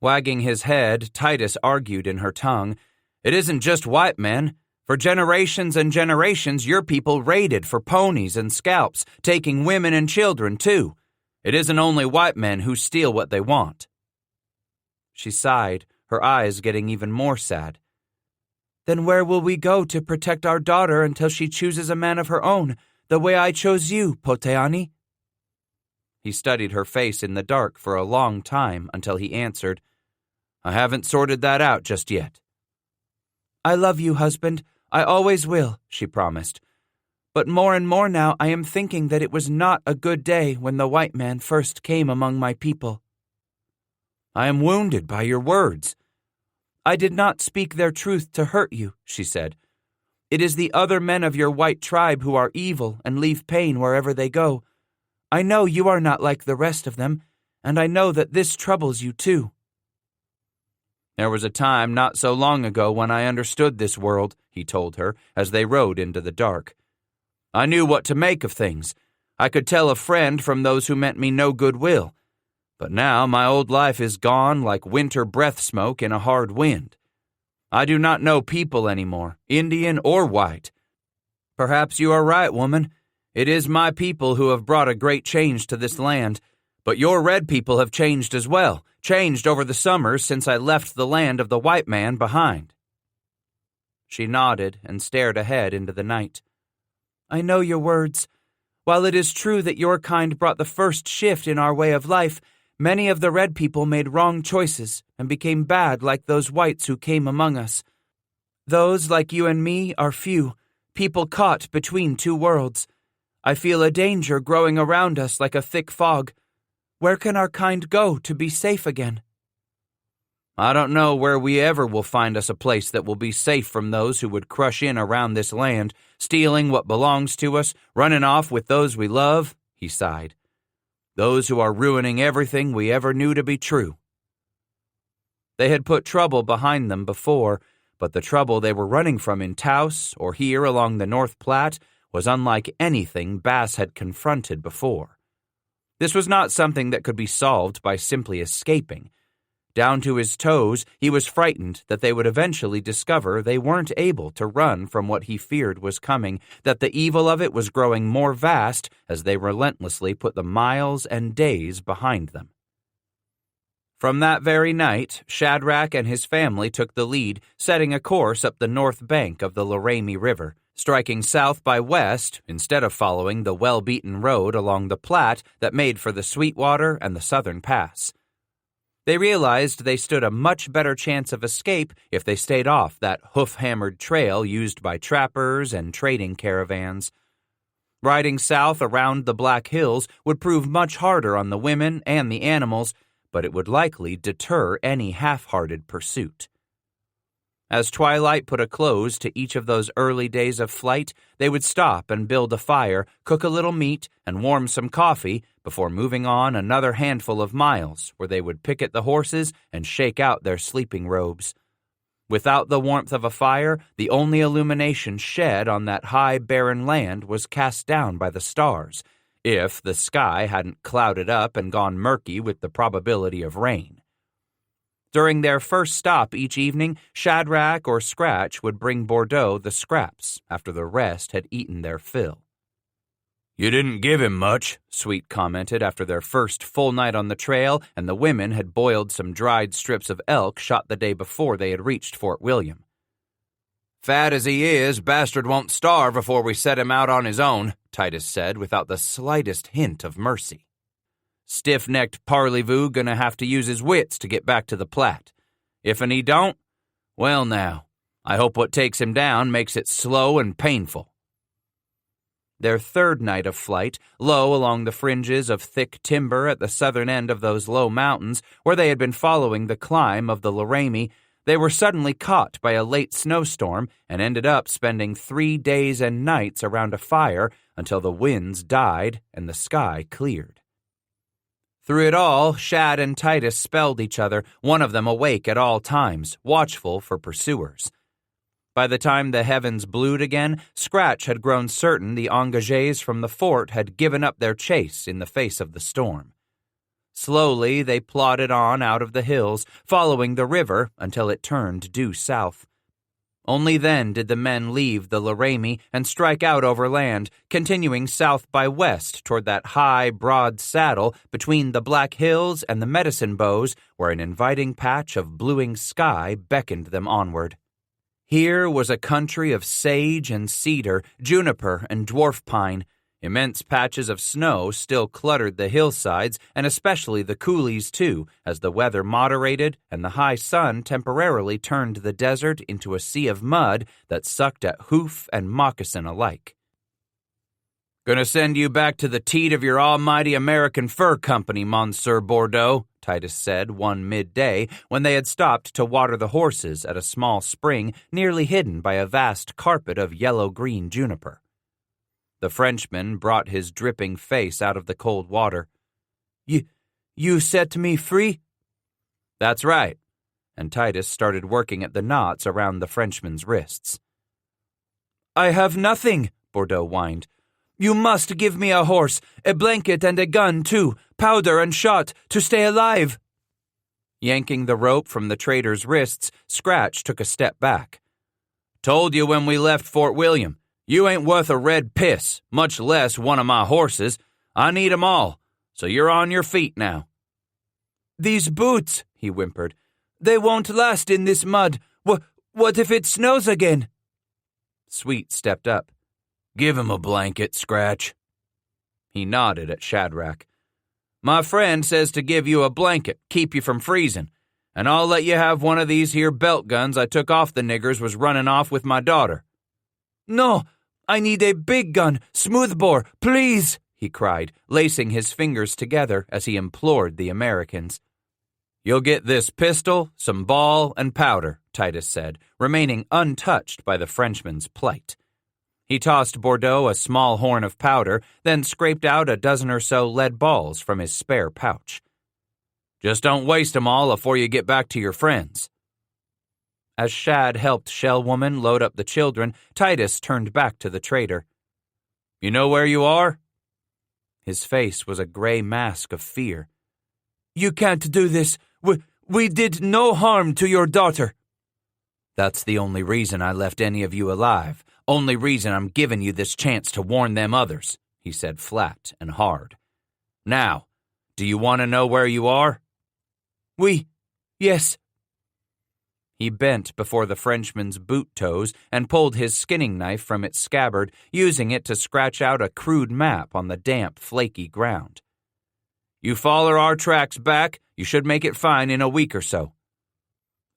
Wagging his head, Titus argued in her tongue, It isn't just white men. For generations and generations, your people raided for ponies and scalps, taking women and children, too. It isn't only white men who steal what they want. She sighed, her eyes getting even more sad. Then where will we go to protect our daughter until she chooses a man of her own, the way I chose you, Poteani? He studied her face in the dark for a long time until he answered, I haven't sorted that out just yet. I love you, husband. I always will, she promised. But more and more now I am thinking that it was not a good day when the white man first came among my people. I am wounded by your words. I did not speak their truth to hurt you, she said. It is the other men of your white tribe who are evil and leave pain wherever they go. I know you are not like the rest of them, and I know that this troubles you too. There was a time not so long ago when I understood this world, he told her, as they rode into the dark. I knew what to make of things. I could tell a friend from those who meant me no goodwill. But now my old life is gone like winter breath smoke in a hard wind. I do not know people anymore, Indian or white. Perhaps you are right, woman. It is my people who have brought a great change to this land. But your red people have changed as well, changed over the summers since I left the land of the white man behind. She nodded and stared ahead into the night. I know your words. While it is true that your kind brought the first shift in our way of life, many of the red people made wrong choices and became bad like those whites who came among us. Those like you and me are few, people caught between two worlds. I feel a danger growing around us like a thick fog. Where can our kind go to be safe again? I don't know where we ever will find us a place that will be safe from those who would crush in around this land, stealing what belongs to us, running off with those we love, he sighed. Those who are ruining everything we ever knew to be true. They had put trouble behind them before, but the trouble they were running from in Taos or here along the North Platte was unlike anything Bass had confronted before. This was not something that could be solved by simply escaping. Down to his toes, he was frightened that they would eventually discover they weren't able to run from what he feared was coming, that the evil of it was growing more vast as they relentlessly put the miles and days behind them. From that very night, Shadrach and his family took the lead, setting a course up the north bank of the Laramie River, striking south by west instead of following the well-beaten road along the Platte that made for the Sweetwater and the Southern Pass. They realized they stood a much better chance of escape if they stayed off that hoof-hammered trail used by trappers and trading caravans. Riding south around the Black Hills would prove much harder on the women and the animals, but it would likely deter any half-hearted pursuit. As twilight put a close to each of those early days of flight, they would stop and build a fire, cook a little meat, and warm some coffee before moving on another handful of miles where they would picket the horses and shake out their sleeping robes. Without the warmth of a fire, the only illumination shed on that high, barren land was cast down by the stars, if the sky hadn't clouded up and gone murky with the probability of rain. During their first stop each evening, Shadrach or Scratch would bring Bordeaux the scraps after the rest had eaten their fill. "You didn't give him much," Sweet commented after their first full night on the trail, and the women had boiled some dried strips of elk shot the day before they had reached Fort William. "Fat as he is, bastard won't starve before we set him out on his own," Titus said without the slightest hint of mercy. "Stiff-necked Parleyvoo gonna have to use his wits to get back to the Platte. If and he don't, well now, I hope what takes him down makes it slow and painful." Their third night of flight, low along the fringes of thick timber at the southern end of those low mountains where they had been following the climb of the Laramie, they were suddenly caught by a late snowstorm and ended up spending 3 days and nights around a fire until the winds died and the sky cleared. Through it all, Shad and Titus spelled each other, one of them awake at all times, watchful for pursuers. By the time the heavens blued again, Scratch had grown certain the engagés from the fort had given up their chase in the face of the storm. Slowly, they plodded on out of the hills, following the river until it turned due south. Only then did the men leave the Laramie and strike out overland, continuing south by west toward that high, broad saddle between the Black Hills and the Medicine Bows, where an inviting patch of bluing sky beckoned them onward. Here was a country of sage and cedar, juniper and dwarf pine. Immense patches of snow still cluttered the hillsides, and especially the coulees, too, as the weather moderated and the high sun temporarily turned the desert into a sea of mud that sucked at hoof and moccasin alike. "Gonna send you back to the teat of your almighty American Fur Company, Monsieur Bordeaux," Titus said one midday when they had stopped to water the horses at a small spring nearly hidden by a vast carpet of yellow-green juniper. The Frenchman brought his dripping face out of the cold water. You set me free?" "That's right," and Titus started working at the knots around the Frenchman's wrists. "I have nothing," Bordeaux whined. "You must give me a horse, a blanket and a gun, too, powder and shot, to stay alive." Yanking the rope from the trader's wrists, Scratch took a step back. "Told you when we left Fort William. You ain't worth a red piss, much less one of my horses. I need 'em all, so you're on your feet now." "These boots," he whimpered, "they won't last in this mud. What if it snows again?" Sweet stepped up. "Give him a blanket, Scratch." He nodded at Shadrach. "My friend says to give you a blanket, keep you from freezing, and I'll let you have one of these here belt guns I took off the niggers was running off with my daughter." "No, I need a big gun, smoothbore, please," he cried, lacing his fingers together as he implored the Americans. "You'll get this pistol, some ball, and powder," Titus said, remaining untouched by the Frenchman's plight. He tossed Bordeaux a small horn of powder, then scraped out a dozen or so lead balls from his spare pouch. "Just don't waste 'em all afore you get back to your friends." As Shad helped Shellwoman load up the children, Titus turned back to the trader. "You know where you are?" His face was a gray mask of fear. "You can't do this. We did no harm to your daughter." "That's the only reason I left any of you alive. Only reason I'm giving you this chance to warn them others," he said flat and hard. "Now, do you want to know where you are?" Oui, yes. He bent before the Frenchman's boot toes and pulled his skinning knife from its scabbard, using it to scratch out a crude map on the damp, flaky ground. You follow our tracks back, you should make it fine in a week or so.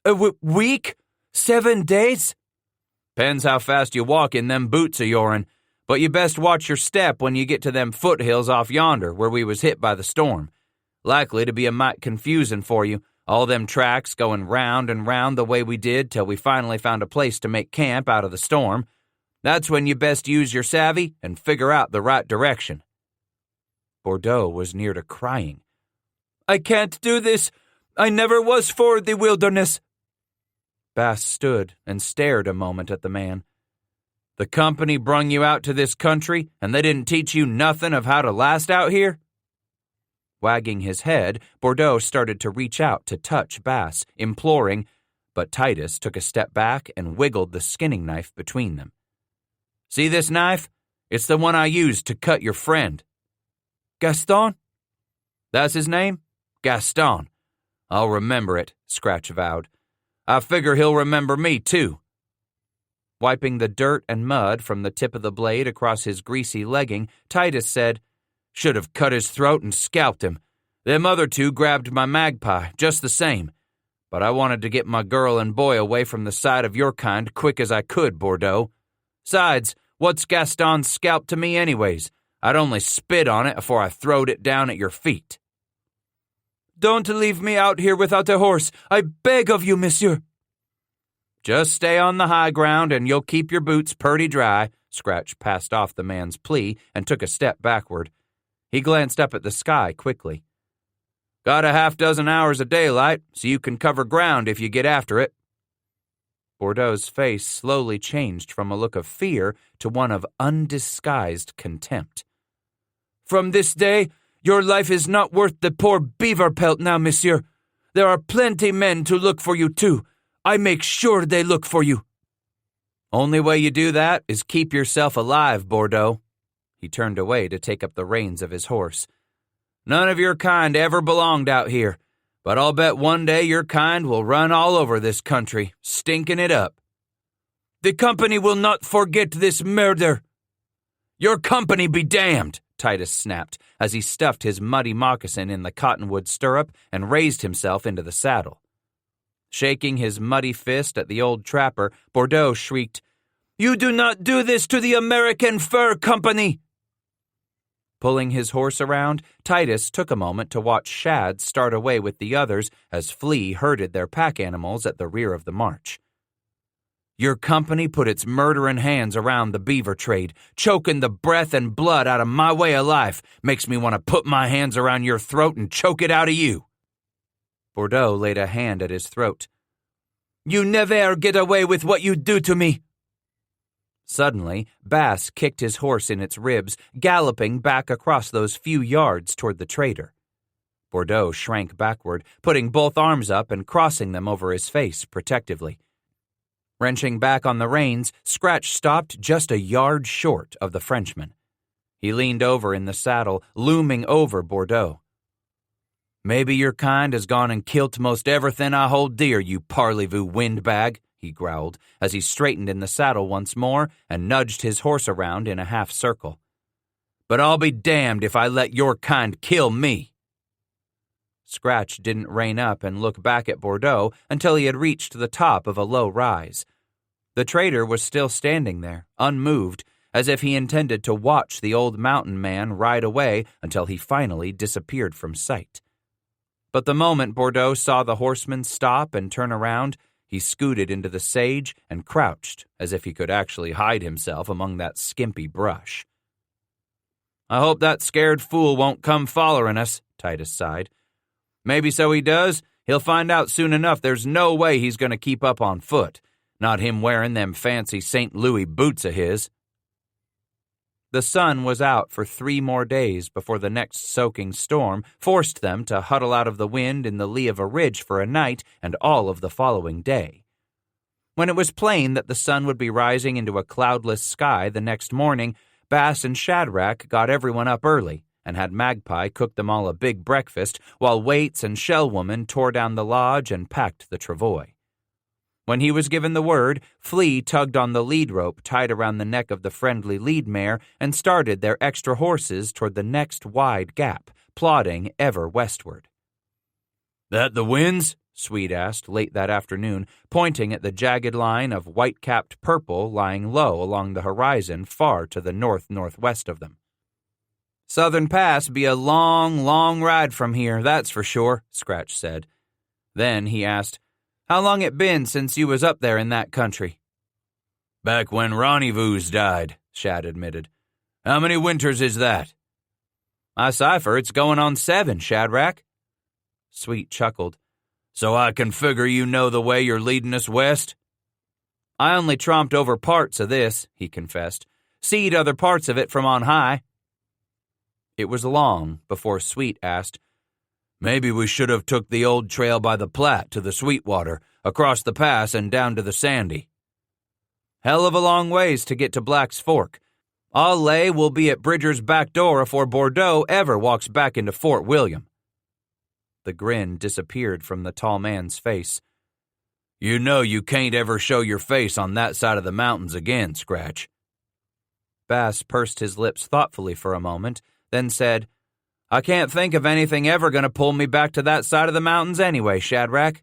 A week? 7 days? Depends how fast you walk in them boots of your'n, but you best watch your step when you get to them foothills off yonder where we was hit by the storm. Likely to be a mite confusing for you, all them tracks going round and round the way we did till we finally found a place to make camp out of the storm. That's when you best use your savvy and figure out the right direction. Bordeaux was near to crying. I can't do this. I never was for the wilderness. Bass stood and stared a moment at the man. The company brung you out to this country, and they didn't teach you nothing of how to last out here? Wagging his head, Bordeaux started to reach out to touch Bass, imploring, but Titus took a step back and wiggled the skinning knife between them. See this knife? It's the one I used to cut your friend. Gaston? That's his name? Gaston. I'll remember it, Scratch vowed. I figure he'll remember me, too. Wiping the dirt and mud from the tip of the blade across his greasy legging, Titus said, Should have cut his throat and scalped him. Them other two grabbed my magpie, just the same. But I wanted to get my girl and boy away from the sight of your kind quick as I could, Bordeaux. Besides, what's Gaston's scalp to me anyways? I'd only spit on it before I throwed it down at your feet. Don't leave me out here without a horse. I beg of you, monsieur. Just stay on the high ground and you'll keep your boots purty dry. Scratch passed off the man's plea and took a step backward. He glanced up at the sky quickly. Got a 6 hours of daylight, so you can cover ground if you get after it. Bordeaux's face slowly changed from a look of fear to one of undisguised contempt. From this day, your life is not worth the poor beaver pelt now, monsieur. There are plenty men to look for you, too. I make sure they look for you. Only way you do that is keep yourself alive, Bordeaux. He turned away to take up the reins of his horse. None of your kind ever belonged out here, but I'll bet one day your kind will run all over this country, stinking it up. The company will not forget this murder. Your company be damned, Titus snapped as he stuffed his muddy moccasin in the cottonwood stirrup and raised himself into the saddle. Shaking his muddy fist at the old trapper, Bordeaux shrieked, You do not do this to the American Fur Company! Pulling his horse around, Titus took a moment to watch Shad start away with the others as Flea herded their pack animals at the rear of the march. Your company put its murdering hands around the beaver trade, choking the breath and blood out of my way of life. Makes me want to put my hands around your throat and choke it out of you. Bordeaux laid a hand at his throat. You never get away with what you do to me. Suddenly, Bass kicked his horse in its ribs, galloping back across those few yards toward the trader. Bordeaux shrank backward, putting both arms up and crossing them over his face protectively. Wrenching back on the reins, Scratch stopped just a yard short of the Frenchman. He leaned over in the saddle, looming over Bordeaux. Maybe your kind has gone and kilt most everything I hold dear, you parlez-vous windbag, he growled as he straightened in the saddle once more and nudged his horse around in a half circle. But I'll be damned if I let your kind kill me. Scratch didn't rein up and look back at Bordeaux until he had reached the top of a low rise. The trader was still standing there, unmoved, as if he intended to watch the old mountain man ride away until he finally disappeared from sight. But the moment Bordeaux saw the horseman stop and turn around, he scooted into the sage and crouched as if he could actually hide himself among that skimpy brush. I hope that scared fool won't come following us, Titus sighed. Maybe so he does. He'll find out soon enough there's no way he's going to keep up on foot. Not him wearing them fancy St. Louis boots of his. The sun was out for 3 more days before the next soaking storm forced them to huddle out of the wind in the lee of a ridge for a night and all of the following day. When it was plain that the sun would be rising into a cloudless sky the next morning, Bass and Shadrach got everyone up early and had Magpie cook them all a big breakfast while Waits and Shellwoman tore down the lodge and packed the travois. When he was given the word, Flea tugged on the lead rope tied around the neck of the friendly lead mare and started their extra horses toward the next wide gap, plodding ever westward. "That the winds?" Sweet asked late that afternoon, pointing at the jagged line of white-capped purple lying low along the horizon far to the north-northwest of them. "Southern Pass be a long, long ride from here, that's for sure," Scratch said. Then he asked, "How long it been since you was up there in that country?" "Back when Ronnyvoos died," Shad admitted. "How many winters is that?" "I cipher it's going on 7, Shadrach." Sweet chuckled. "So I can figure you know the way you're leading us west?" "I only tromped over parts of this," he confessed. "Seed other parts of it from on high." It was long before Sweet asked, "Maybe we should have took the old trail by the Platte to the Sweetwater, across the pass and down to the Sandy." "Hell of a long ways to get to Black's Fork. I'll lay we'll be at Bridger's back door afore Bordeaux ever walks back into Fort William." The grin disappeared from the tall man's face. "You know you can't ever show your face on that side of the mountains again, Scratch." Bass pursed his lips thoughtfully for a moment, then said, "I can't think of anything ever going to pull me back to that side of the mountains anyway, Shadrach."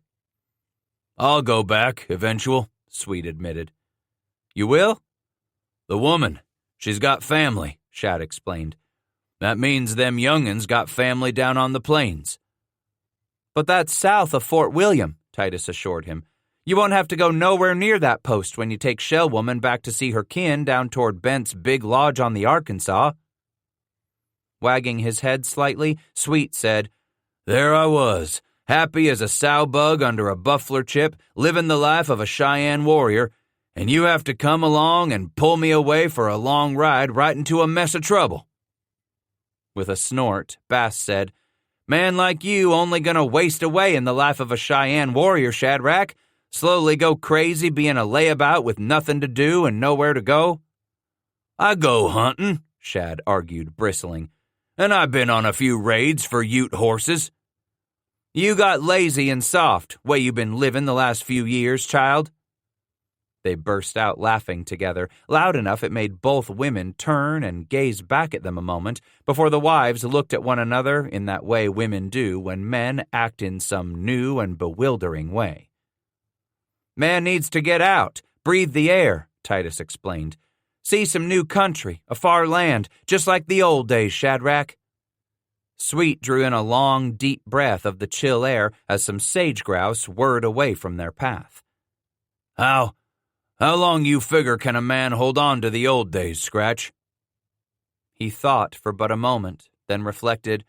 "I'll go back, eventual," Sweet admitted. "You will?" "The woman. She's got family," Shad explained. "That means them young'uns got family down on the plains." "But that's south of Fort William," Titus assured him. "You won't have to go nowhere near that post when you take Shellwoman back to see her kin down toward Bent's big lodge on the Arkansas." Wagging his head slightly, Sweet said, "There I was, happy as a sow bug under a buffler chip, living the life of a Cheyenne warrior, and you have to come along and pull me away for a long ride right into a mess of trouble." With a snort, Bass said, "Man like you only gonna waste away in the life of a Cheyenne warrior, Shadrach. Slowly go crazy being a layabout with nothing to do and nowhere to go." "I go hunting," Shad argued, bristling, "and I've been on a few raids for Ute horses." "You got lazy and soft, way you been living the last few years, child." They burst out laughing together, loud enough it made both women turn and gaze back at them a moment before the wives looked at one another in that way women do when men act in some new and bewildering way. "Man needs to get out, breathe the air," Titus explained. "See some new country, a far land, just like the old days, Shadrach." Sweet drew in a long, deep breath of the chill air as some sage-grouse whirred away from their path. How long you figure can a man hold on to the old days, Scratch?" He thought for but a moment, then reflected,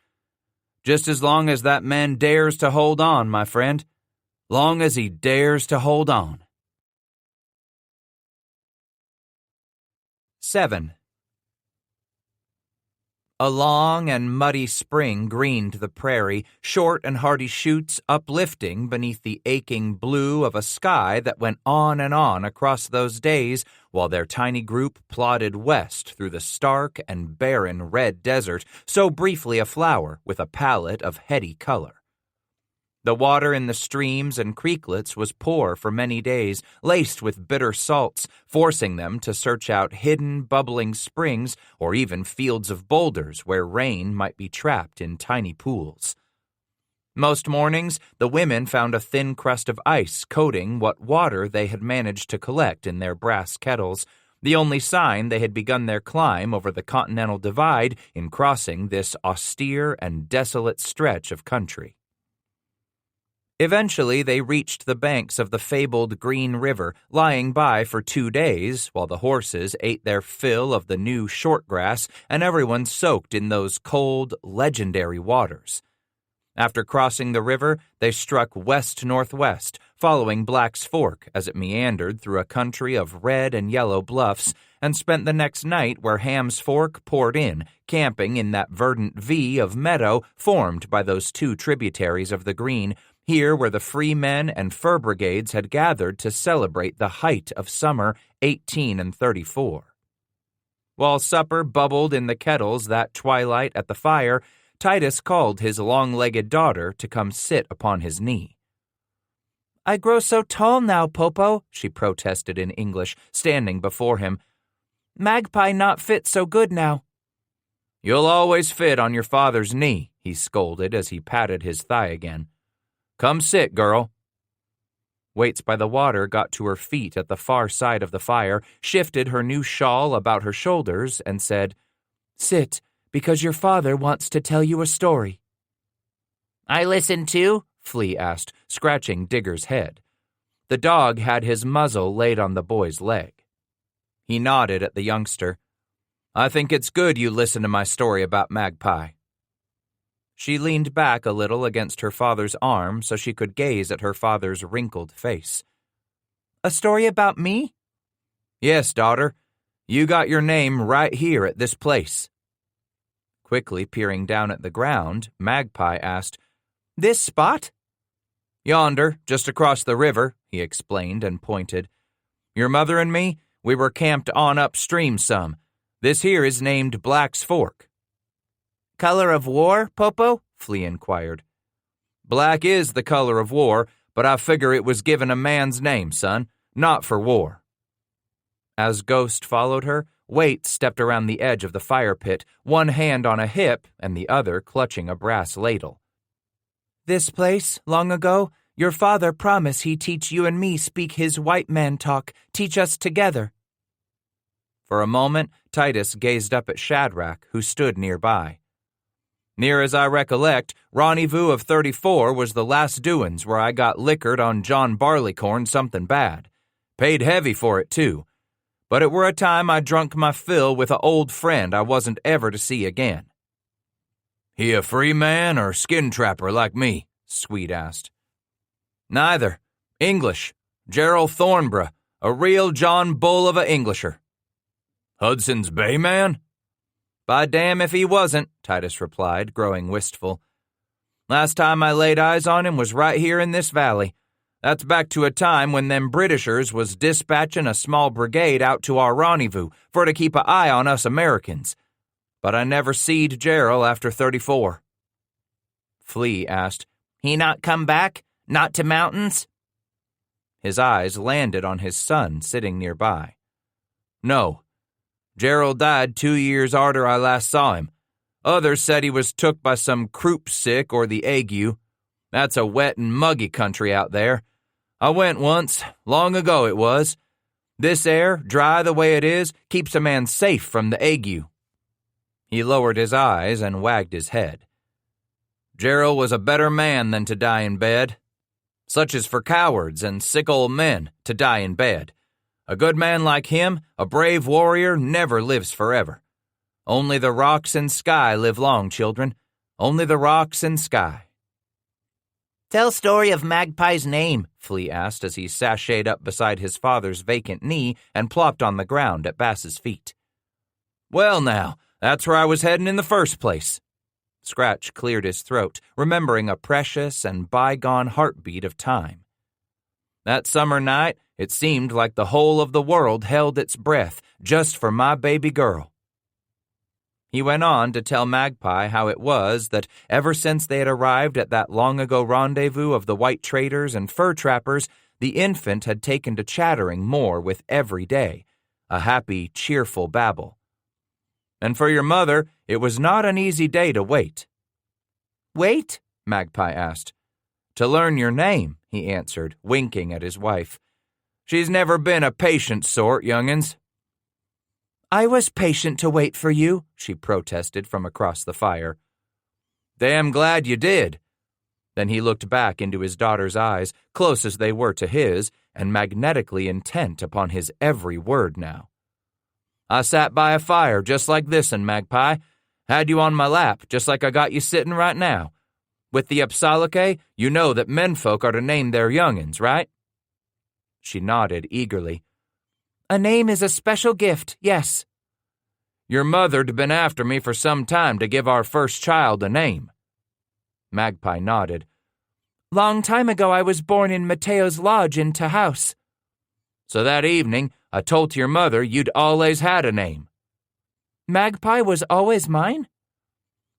"Just as long as that man dares to hold on, my friend. Long as he dares to hold on." 7. A long and muddy spring greened the prairie, short and hardy shoots uplifting beneath the aching blue of a sky that went on and on across those days while their tiny group plodded west through the stark and barren red desert, so briefly a flower with a palette of heady color. The water in the streams and creeklets was poor for many days, laced with bitter salts, forcing them to search out hidden, bubbling springs or even fields of boulders where rain might be trapped in tiny pools. Most mornings, the women found a thin crust of ice coating what water they had managed to collect in their brass kettles, the only sign they had begun their climb over the Continental Divide in crossing this austere and desolate stretch of country. Eventually, they reached the banks of the fabled Green River, lying by for 2 days while the horses ate their fill of the new short grass and everyone soaked in those cold, legendary waters. After crossing the river, they struck west-northwest, following Black's Fork as it meandered through a country of red and yellow bluffs, and spent the next night where Ham's Fork poured in, camping in that verdant V of meadow formed by those two tributaries of the Green, here where the Free Men and Fur Brigades had gathered to celebrate the height of summer 1834. While supper bubbled in the kettles that twilight at the fire, Titus called his long-legged daughter to come sit upon his knee. "I grow so tall now, Popo," she protested in English, standing before him. "Magpie not fit so good now." "You'll always fit on your father's knee," he scolded as he patted his thigh again. "Come sit, girl." Waits by the water got to her feet at the far side of the fire, shifted her new shawl about her shoulders, and said, "Sit, because your father wants to tell you a story." "I listen too?" Flea asked, scratching Digger's head. The dog had his muzzle laid on the boy's leg. He nodded at the youngster. "I think it's good you listen to my story about Magpie." She leaned back a little against her father's arm so she could gaze at her father's wrinkled face. "A story about me?" "Yes, daughter. You got your name right here at this place." Quickly peering down at the ground, Magpie asked, "This spot?" "Yonder, just across the river," he explained and pointed. "Your mother and me, we were camped on upstream some. This here is named Black's Fork." "Color of war, Popo?" Flea inquired. "Black is the color of war, but I figure it was given a man's name, son, not for war." As Ghost followed her, Waite stepped around the edge of the fire pit, one hand on a hip and the other clutching a brass ladle. "This place, long ago, your father promised he teach you and me speak his white man talk, teach us together." For a moment, Titus gazed up at Shadrach, who stood nearby. "Near as I recollect, Rendezvous of 34 was the last doin's where I got liquored on John Barleycorn something bad. Paid heavy for it, too. But it were a time I drunk my fill with a old friend I wasn't ever to see again." "He a free man or skin trapper like me?" Sweet asked. "Neither. English. Gerald Thornborough, a real John Bull of a Englisher." "Hudson's Bay man?" "By damn if he wasn't," Titus replied, growing wistful. "Last time I laid eyes on him was right here in this valley. That's back to a time when them Britishers was dispatching a small brigade out to our rendezvous for to keep a eye on us Americans. But I never seed Gerald after 34. Flea asked, "He not come back? Not to mountains?" His eyes landed on his son sitting nearby. "No. Gerald died 2 years arter I last saw him. Others said he was took by some croup sick or the ague. That's a wet and muggy country out there. I went once, long ago it was. This air, dry the way it is, keeps a man safe from the ague." He lowered his eyes and wagged his head. "Gerald was a better man than to die in bed. Such is for cowards and sick old men, to die in bed. A good man like him, a brave warrior, never lives forever. Only the rocks and sky live long, children. Only the rocks and sky." "Tell story of Magpie's name," Flea asked as he sashayed up beside his father's vacant knee and plopped on the ground at Bass's feet. "Well now, that's where I was heading in the first place." Scratch cleared his throat, remembering a precious and bygone heartbeat of time. "That summer night, it seemed like the whole of the world held its breath just for my baby girl." He went on to tell Magpie how it was that ever since they had arrived at that long-ago rendezvous of the white traders and fur trappers, the infant had taken to chattering more with every day, a happy, cheerful babble. And for your mother, it was not an easy day to wait. "Wait?" Magpie asked. "To learn your name," he answered, winking at his wife. "She's never been a patient sort, young'uns." "I was patient to wait for you," she protested from across the fire. "Damn glad you did." Then he looked back into his daughter's eyes, close as they were to his, and magnetically intent upon his every word now. "I sat by a fire just like this'n, Magpie. Had you on my lap, just like I got you sittin' right now. With the Upsalake, you know that menfolk are to name their young'uns, right?" She nodded eagerly. "A name is a special gift, yes." "Your mother'd been after me for some time to give our first child a name." Magpie nodded. "Long time ago I was born in Mateo's lodge in Tahouse." "So that evening, I told your mother you'd always had a name." Magpie was always mine?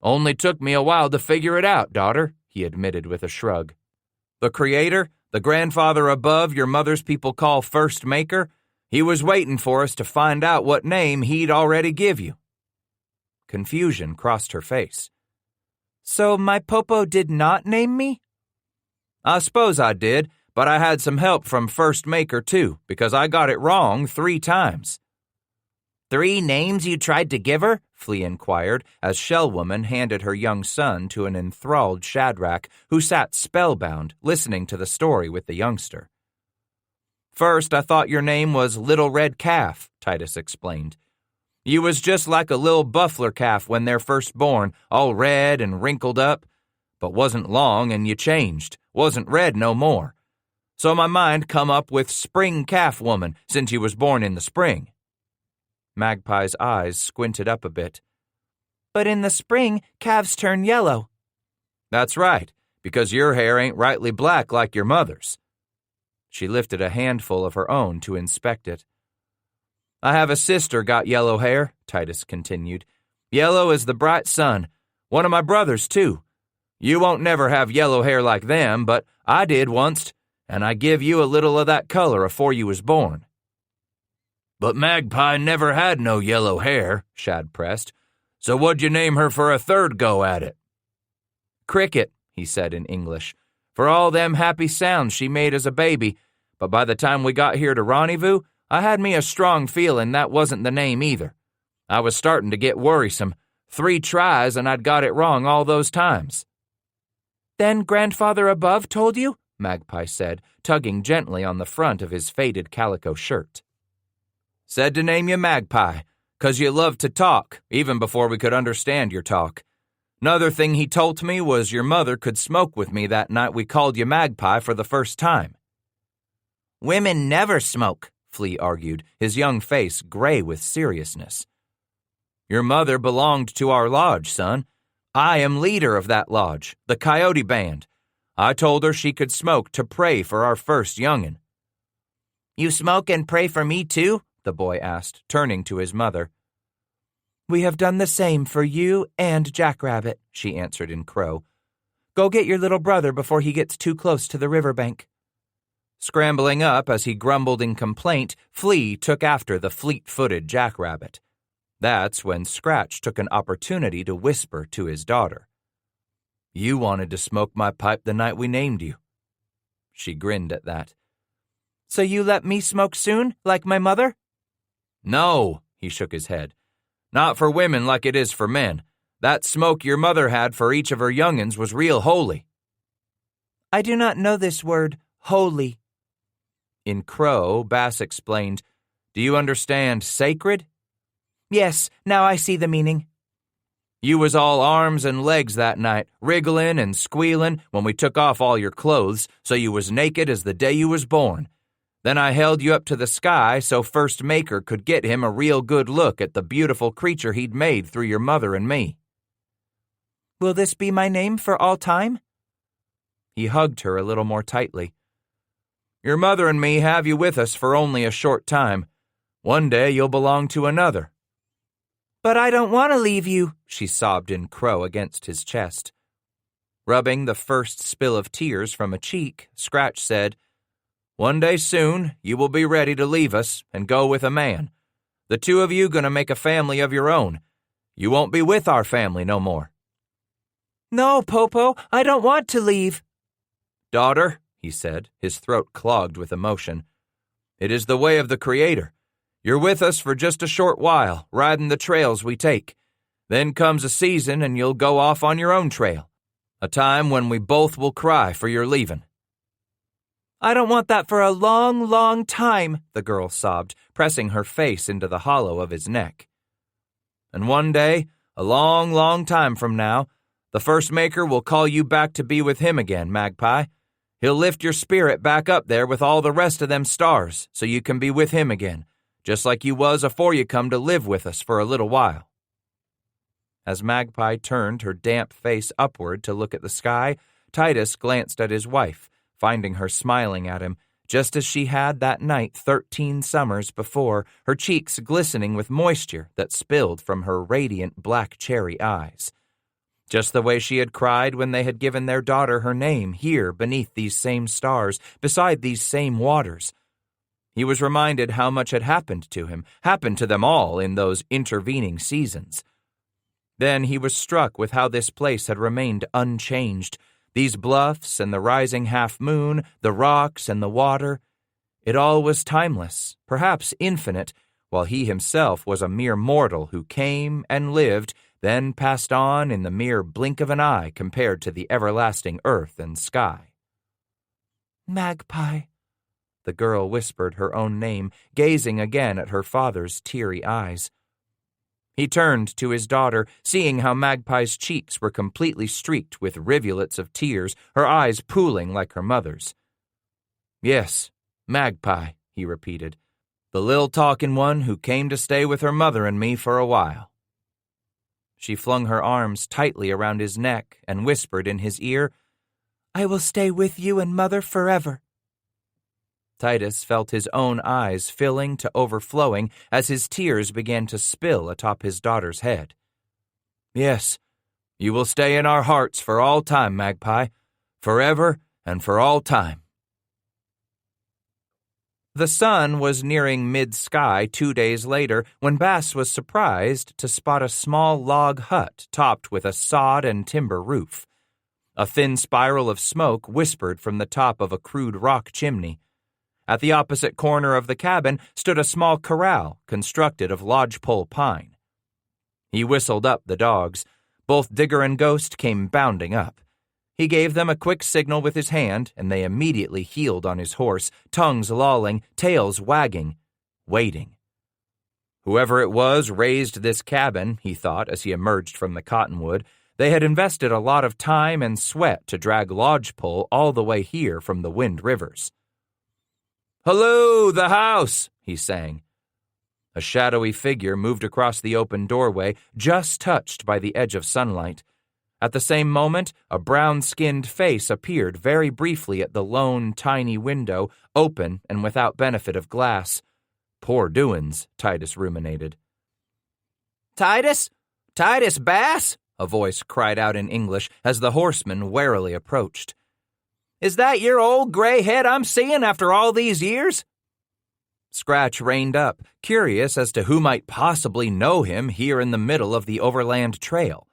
Only took me a while to figure it out, daughter, he admitted with a shrug. The Creator, the grandfather above your mother's people call First Maker, he was waiting for us to find out what name he'd already give you. Confusion crossed her face. So my popo did not name me? I suppose I did, but I had some help from First Maker too, because I got it wrong 3 times. 3 names you tried to give her? Flea inquired as Shellwoman handed her young son to an enthralled Shadrach who sat spellbound, listening to the story with the youngster. First, I thought your name was Little Red Calf, Titus explained. You was just like a little buffler calf when they're first born, all red and wrinkled up. But wasn't long and you changed, wasn't red no more. So my mind come up with Spring Calf Woman since you was born in the spring. Magpie's eyes squinted up a bit. But in the spring, calves turn yellow. That's right, because your hair ain't rightly black like your mother's. She lifted a handful of her own to inspect it. I have a sister got yellow hair, Titus continued. Yellow as the bright sun. One of my brothers, too. You won't never have yellow hair like them, but I did onct, and I give you a little of that color afore you was born. But Magpie never had no yellow hair, Shad pressed. So what'd you name her for a third go at it? Cricket, he said in English, for all them happy sounds she made as a baby, but by the time we got here to Rendezvous, I had me a strong feeling that wasn't the name either. I was starting to get worrisome. 3 tries and I'd got it wrong all those times. Then Grandfather above told you? Magpie said, tugging gently on the front of his faded calico shirt. Said to name you Magpie, 'cause you loved to talk, even before we could understand your talk. 'Nother thing he told me was your mother could smoke with me that night we called you Magpie for the first time. Women never smoke, Flea argued, his young face gray with seriousness. Your mother belonged to our lodge, son. I am leader of that lodge, the Coyote Band. I told her she could smoke to pray for our first young'un. You smoke and pray for me too? The boy asked, turning to his mother. We have done the same for you and Jackrabbit, she answered in Crow. Go get your little brother before he gets too close to the riverbank. Scrambling up as he grumbled in complaint, Flea took after the fleet-footed Jackrabbit. That's when Scratch took an opportunity to whisper to his daughter. You wanted to smoke my pipe the night we named you. She grinned at that. So you let me smoke soon, like my mother? No, he shook his head. Not for women like it is for men. That smoke your mother had for each of her young'uns was real holy. I do not know this word, holy. In Crow, Bass explained, Do you understand sacred? Yes, now I see the meaning. You was all arms and legs that night, wriggling and squealing when we took off all your clothes, so you was naked as the day you was born. Then I held you up to the sky so First Maker could get him a real good look at the beautiful creature he'd made through your mother and me. Will this be my name for all time? He hugged her a little more tightly. Your mother and me have you with us for only a short time. One day you'll belong to another. But I don't want to leave you, she sobbed in Crow against his chest. Rubbing the first spill of tears from a cheek, Scratch said, One day soon you will be ready to leave us and go with a man. The 2 of you gonna make a family of your own. You won't be with our family no more. No, Popo, I don't want to leave. Daughter, he said, his throat clogged with emotion, it is the way of the Creator. You're with us for just a short while, riding the trails we take. Then comes a season and you'll go off on your own trail. A time when we both will cry for your leaving. I don't want that for a long, long time, the girl sobbed, pressing her face into the hollow of his neck. And one day, a long, long time from now, the First Maker will call you back to be with him again, Magpie. He'll lift your spirit back up there with all the rest of them stars so you can be with him again, just like you was afore you come to live with us for a little while. As Magpie turned her damp face upward to look at the sky, Titus glanced at his wife, finding her smiling at him, just as she had that night 13 summers before, her cheeks glistening with moisture that spilled from her radiant black cherry eyes. Just the way she had cried when they had given their daughter her name here beneath these same stars, beside these same waters. He was reminded how much had happened to him, happened to them all in those intervening seasons. Then he was struck with how this place had remained unchanged. These bluffs and the rising half-moon, the rocks and the water. It all was timeless, perhaps infinite, while he himself was a mere mortal who came and lived, then passed on in the mere blink of an eye compared to the everlasting earth and sky. "Magpie," the girl whispered her own name, gazing again at her father's teary eyes. He turned to his daughter, seeing how Magpie's cheeks were completely streaked with rivulets of tears, her eyes pooling like her mother's. "Yes, Magpie," he repeated, "the lil talking one who came to stay with her mother and me for a while." She flung her arms tightly around his neck and whispered in his ear, "I will stay with you and Mother forever." Titus felt his own eyes filling to overflowing as his tears began to spill atop his daughter's head. "Yes, you will stay in our hearts for all time, Magpie, forever and for all time." The sun was nearing mid-sky 2 days later when Bass was surprised to spot a small log hut topped with a sod and timber roof. A thin spiral of smoke whispered from the top of a crude rock chimney. At the opposite corner of the cabin stood a small corral constructed of lodgepole pine. He whistled up the dogs. Both Digger and Ghost came bounding up. He gave them a quick signal with his hand, and they immediately heeled on his horse, tongues lolling, tails wagging, waiting. Whoever it was raised this cabin, he thought as he emerged from the cottonwood. They had invested a lot of time and sweat to drag lodgepole all the way here from the Wind Rivers. "Hello, the house," he sang. A shadowy figure moved across the open doorway, just touched by the edge of sunlight. At the same moment, a brown-skinned face appeared very briefly at the lone, tiny window, open and without benefit of glass. Poor doin's, Titus ruminated. "Titus? Titus Bass?" a voice cried out in English as the horseman warily approached. "Is that your old gray head I'm seeing after all these years?" Scratch reined up, curious as to who might possibly know him here in the middle of the overland trail.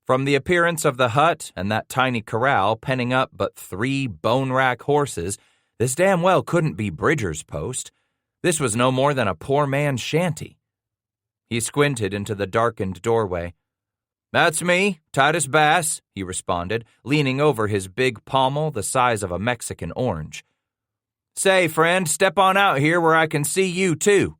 From the appearance of the hut and that tiny corral penning up but 3 bone-rack horses, this damn well couldn't be Bridger's post. This was no more than a poor man's shanty. He squinted into the darkened doorway. "That's me, Titus Bass," he responded, leaning over his big pommel the size of a Mexican orange. "Say, friend, step on out here where I can see you, too."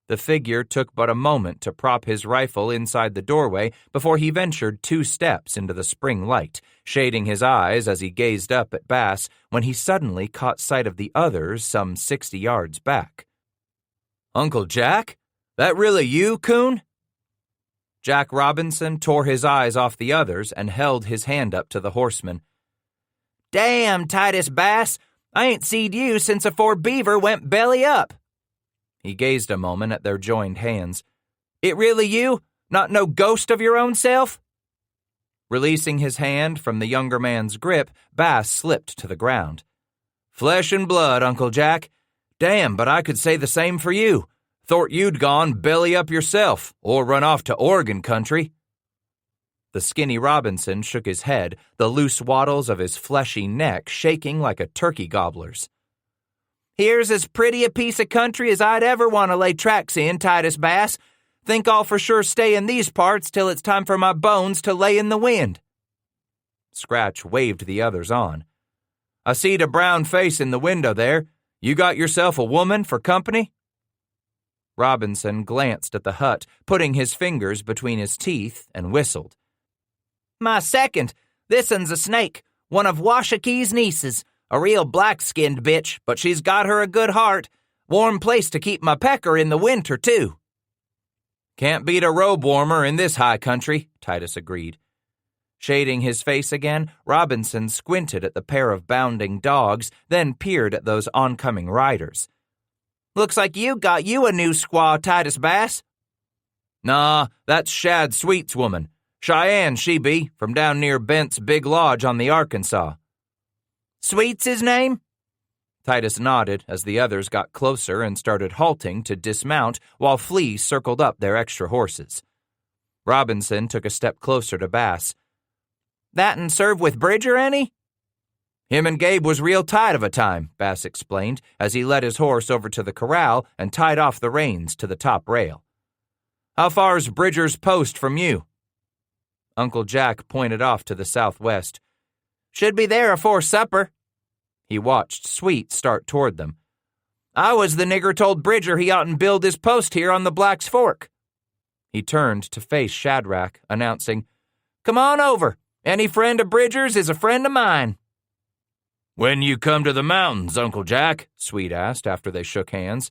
The figure took but a moment to prop his rifle inside the doorway before he ventured 2 steps into the spring light, shading his eyes as he gazed up at Bass when he suddenly caught sight of the others some 60 yards back. "Uncle Jack? That really you, coon?" Jack Robinson tore his eyes off the others and held his hand up to the horseman. "Damn, Titus Bass, I ain't seed you since afore Beaver went belly up." He gazed a moment at their joined hands. "It really you? Not no ghost of your own self?" Releasing his hand from the younger man's grip, Bass slipped to the ground. "Flesh and blood, Uncle Jack. Damn, but I could say the same for you. Thought you'd gone belly up yourself, or run off to Oregon country." The skinny Robinson shook his head, the loose wattles of his fleshy neck shaking like a turkey gobbler's. "Here's as pretty a piece of country as I'd ever want to lay tracks in, Titus Bass. Think I'll for sure stay in these parts till it's time for my bones to lay in the wind." Scratch waved the others on. "I seed a brown face in the window there. You got yourself a woman for company?" Robinson glanced at the hut, putting his fingers between his teeth, and whistled. "My second. This un's a snake, one of Washaki's nieces. A real black-skinned bitch, but she's got her a good heart. Warm place to keep my pecker in the winter, too." "Can't beat a robe warmer in this high country," Titus agreed. Shading his face again, Robinson squinted at the pair of bounding dogs, then peered at those oncoming riders. "Looks like you got you a new squaw, Titus Bass." "Nah, that's Shad Sweet's woman. Cheyenne, she be, from down near Bent's Big Lodge on the Arkansas." "Sweet's his name?" Titus nodded as the others got closer and started halting to dismount while Flea circled up their extra horses. Robinson took a step closer to Bass. "That'n serve with Bridger any?" "Him and Gabe was real tight of a time," Bass explained as he led his horse over to the corral and tied off the reins to the top rail. "How far's Bridger's post from you?" Uncle Jack pointed off to the southwest. "Should be there afore supper." He watched Sweet start toward them. "I was the nigger told Bridger he oughtn't build his post here on the Black's Fork." He turned to face Shadrach, announcing, "Come on over. Any friend of Bridger's is a friend of mine." "When you come to the mountains, Uncle Jack?" Sweet asked after they shook hands.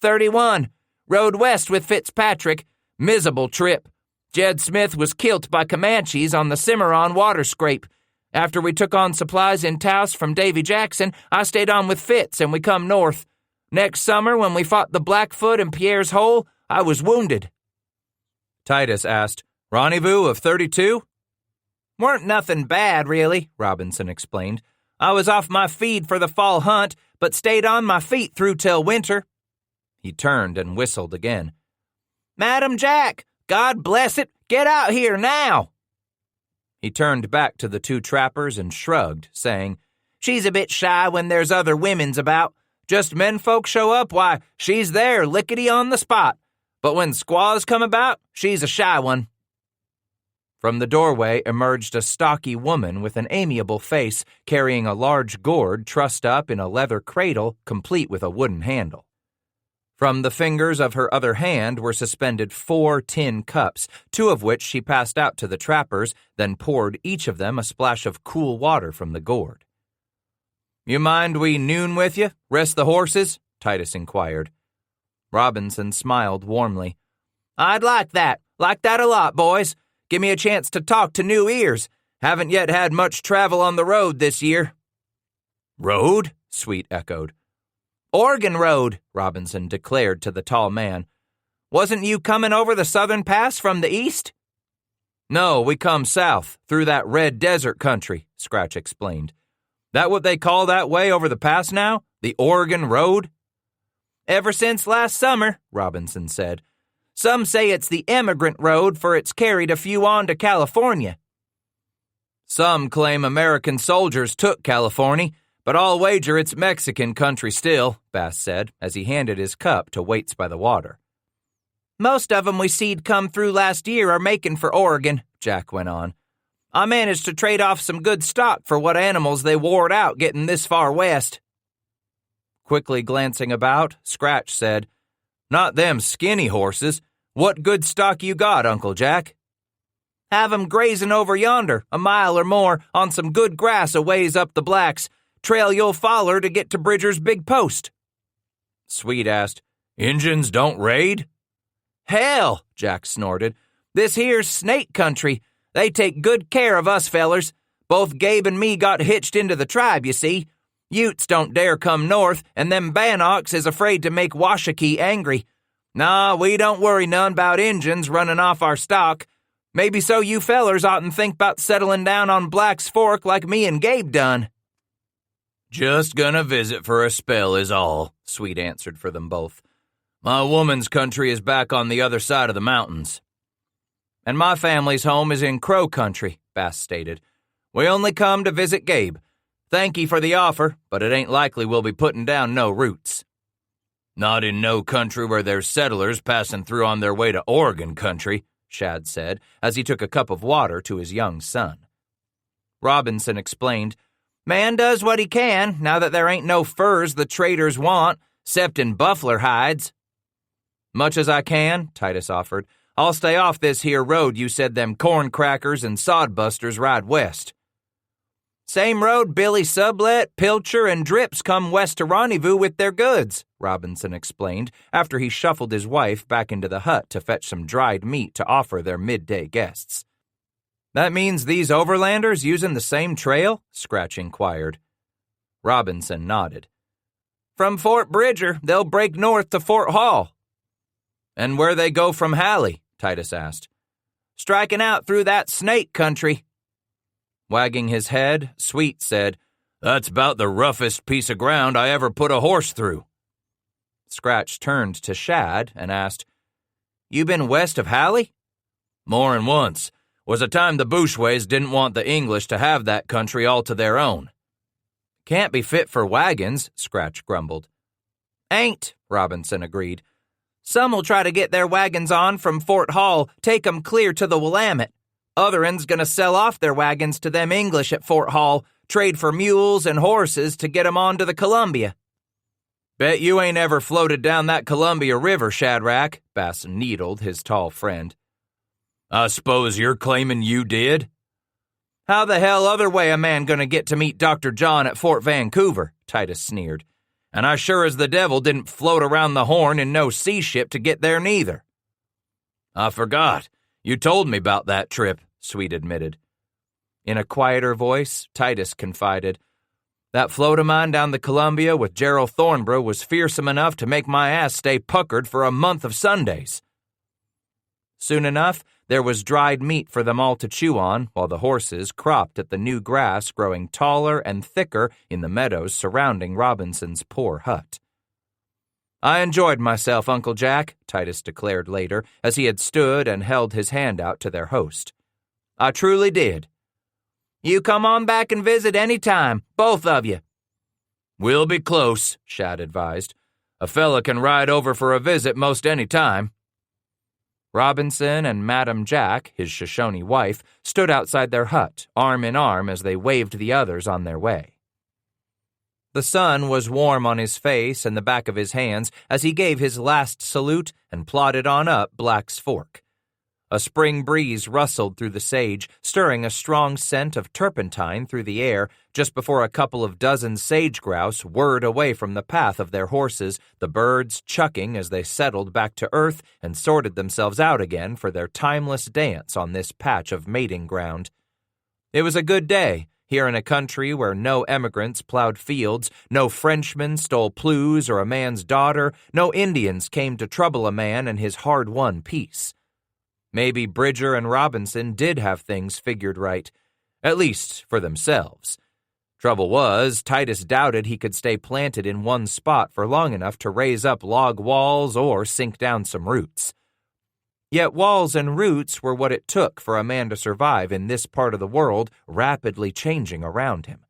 31. Rode west with Fitzpatrick. Miserable trip. Jed Smith was kilt by Comanches on the Cimarron water scrape. After we took on supplies in Taos from Davy Jackson, I stayed on with Fitz and we come north. Next summer, when we fought the Blackfoot and Pierre's Hole, I was wounded." Titus asked, "Rendezvous of 32? "Weren't nothing bad, really," Robinson explained. "I was off my feed for the fall hunt, but stayed on my feet through till winter." He turned and whistled again. "Madam Jack, God bless it, get out here now." He turned back to the two trappers and shrugged, saying, "She's a bit shy when there's other women's about. Just men folk show up, why, she's there lickety on the spot. But when squaws come about, she's a shy one." From the doorway emerged a stocky woman with an amiable face, carrying a large gourd trussed up in a leather cradle complete with a wooden handle. From the fingers of her other hand were suspended 4 tin cups, 2 of which she passed out to the trappers, then poured each of them a splash of cool water from the gourd. "You mind we noon with you? Rest the horses?" Titus inquired. Robinson smiled warmly. "I'd like that a lot, boys. Give me a chance to talk to new ears. Haven't yet had much travel on the road this year." "Road?" Sweet echoed. "Oregon Road," Robinson declared to the tall man. "Wasn't you coming over the southern pass from the east?" "No, we come south, through that red desert country," Scratch explained. "That what they call that way over the pass now? The Oregon Road?" "Ever since last summer," Robinson said. "Some say it's the Emigrant Road, for it's carried a few on to California." "Some claim American soldiers took California, but I'll wager it's Mexican country still," Bass said as he handed his cup to Waits by the water. "Most of 'em we seed come through last year are making for Oregon," Jack went on. "I managed to trade off some good stock for what animals they wore out getting this far west." Quickly glancing about, Scratch said, "Not them skinny horses. What good stock you got, Uncle Jack?" "Have 'em grazing over yonder, a mile or more, on some good grass a ways up the Blacks. Trail you'll foller to get to Bridger's big post." Sweet asked, "Injuns don't raid?" "Hell," Jack snorted. "This here's snake country. They take good care of us fellers. Both Gabe and me got hitched into the tribe, you see. Utes don't dare come north, and them Bannocks is afraid to make Washakie angry. Nah, we don't worry none 'bout Injuns running off our stock. Maybe so you fellers oughtn't think 'bout settling down on Black's Fork like me and Gabe done." "Just gonna visit for a spell is all," Sweet answered for them both. "My woman's country is back on the other side of the mountains." "And my family's home is in Crow Country," Bass stated. "We only come to visit Gabe. Thank ye for the offer, but it ain't likely we'll be putting down no roots." "Not in no country where there's settlers passing through on their way to Oregon country," Shad said as he took a cup of water to his young son. Robinson explained, "Man does what he can, now that there ain't no furs the traders want, 'ceptin' buffler hides." "Much as I can," Titus offered. "I'll stay off this here road you said them corn crackers and sodbusters ride west." "Same road Billy Sublet, Pilcher, and Drips come west to rendezvous with their goods," Robinson explained after he shuffled his wife back into the hut to fetch some dried meat to offer their midday guests. That means these overlanders using the same trail? Scratch inquired. Robinson nodded. From Fort Bridger, they'll break north to Fort Hall. And where they go from Halley? Titus asked. Striking out through that snake country. Wagging his head, Sweet said, That's about the roughest piece of ground I ever put a horse through. Scratch turned to Shad and asked, You been west of Halley? More'n once. Was a time the Bushways didn't want the English to have that country all to their own. Can't be fit for wagons, Scratch grumbled. Ain't, Robinson agreed. Some'll try to get their wagons on from Fort Hall, take 'em clear to the Willamette. Other uns gonna sell off their wagons to them English at Fort Hall, trade for mules and horses to get 'em on to the Columbia. Bet you ain't ever floated down that Columbia River, Shadrach, Bass needled his tall friend. I suppose you're claiming you did? How the hell other way a man gonna get to meet Dr. John at Fort Vancouver? Titus sneered. And I sure as the devil didn't float around the Horn in no sea ship to get there neither. I forgot. You told me about that trip, Sweet admitted. In a quieter voice, Titus confided, That float of mine down the Columbia with Gerald Thornborough was fearsome enough to make my ass stay puckered for a month of Sundays. Soon enough, there was dried meat for them all to chew on, while the horses cropped at the new grass growing taller and thicker in the meadows surrounding Robinson's poor hut. I enjoyed myself, Uncle Jack, Titus declared later, as he had stood and held his hand out to their host. I truly did. You come on back and visit any time, both of you. We'll be close, Shad advised. A fella can ride over for a visit most any time. Robinson and Madam Jack, his Shoshone wife, stood outside their hut, arm in arm as they waved the others on their way. The sun was warm on his face and the back of his hands as he gave his last salute and plodded on up Black's Fork. A spring breeze rustled through the sage, stirring a strong scent of turpentine through the air just before a couple of dozen sage-grouse whirred away from the path of their horses, the birds chucking as they settled back to earth and sorted themselves out again for their timeless dance on this patch of mating ground. It was a good day, here in a country where no emigrants plowed fields, no Frenchmen stole ploughs or a man's daughter, no Indians came to trouble a man and his hard-won peace. Maybe Bridger and Robinson did have things figured right, at least for themselves. Trouble was, Titus doubted he could stay planted in one spot for long enough to raise up log walls or sink down some roots. Yet walls and roots were what it took for a man to survive in this part of the world rapidly changing around him.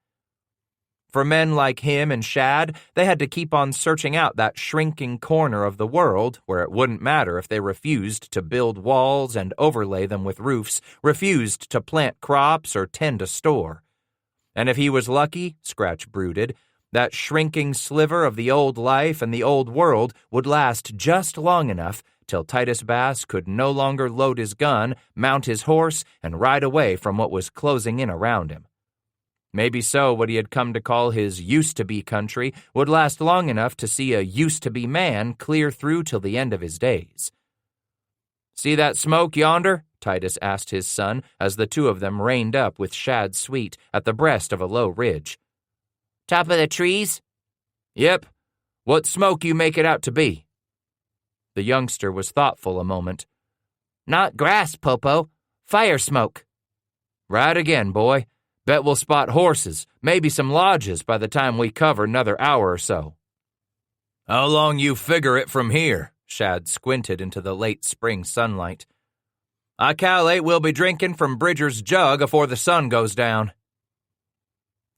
For men like him and Shad, they had to keep on searching out that shrinking corner of the world where it wouldn't matter if they refused to build walls and overlay them with roofs, refused to plant crops or tend a store. And if he was lucky, Scratch brooded, that shrinking sliver of the old life and the old world would last just long enough till Titus Bass could no longer load his gun, mount his horse, and ride away from what was closing in around him. Maybe so what he had come to call his used-to-be country would last long enough to see a used-to-be man clear through till the end of his days. See that smoke yonder? Titus asked his son as the two of them reined up with Shad Sweet at the breast of a low ridge. Top of the trees? Yep. What smoke you make it out to be? The youngster was thoughtful a moment. Not grass, Popo. Fire smoke. Right again, boy. Bet we'll spot horses, maybe some lodges by the time we cover another hour or so. How long you figure it from here? Shad squinted into the late spring sunlight. I cal'late we'll be drinking from Bridger's jug afore the sun goes down.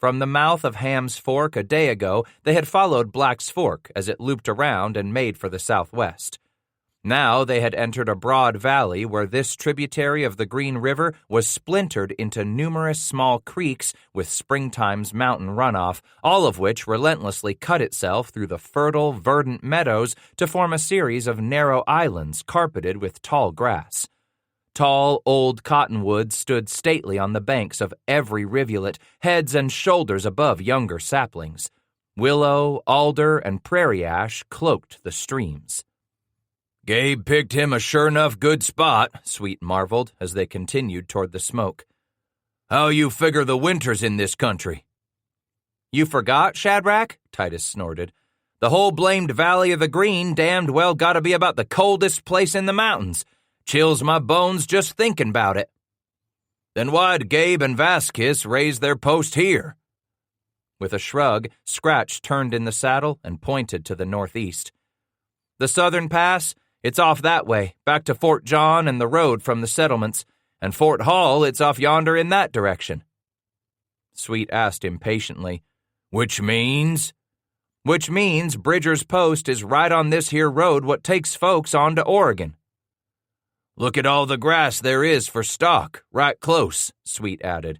From the mouth of Ham's Fork a day ago, they had followed Black's Fork as it looped around and made for the southwest. Now they had entered a broad valley where this tributary of the Green River was splintered into numerous small creeks with springtime's mountain runoff, all of which relentlessly cut itself through the fertile, verdant meadows to form a series of narrow islands carpeted with tall grass. Tall, old cottonwoods stood stately on the banks of every rivulet, heads and shoulders above younger saplings. Willow, alder, and prairie ash cloaked the streams. Gabe picked him a sure enough good spot, Sweet marveled as they continued toward the smoke. How you figure the winters in this country?" "You forgot, Shadrach?" Titus snorted. "The whole blamed Valley of the Green damned well gotta be about the coldest place in the mountains. Chills my bones just thinking about it." "Then why'd Gabe and Vasquez raise their post here?" With a shrug, Scratch turned in the saddle and pointed to the northeast. "The southern pass? It's off that way, back to Fort John and the road from the settlements. And Fort Hall, it's off yonder in that direction." Sweet asked impatiently, "Which means?" "Which means Bridger's post is right on this here road what takes folks on to Oregon." "Look at all the grass there is for stock, right close," Sweet added.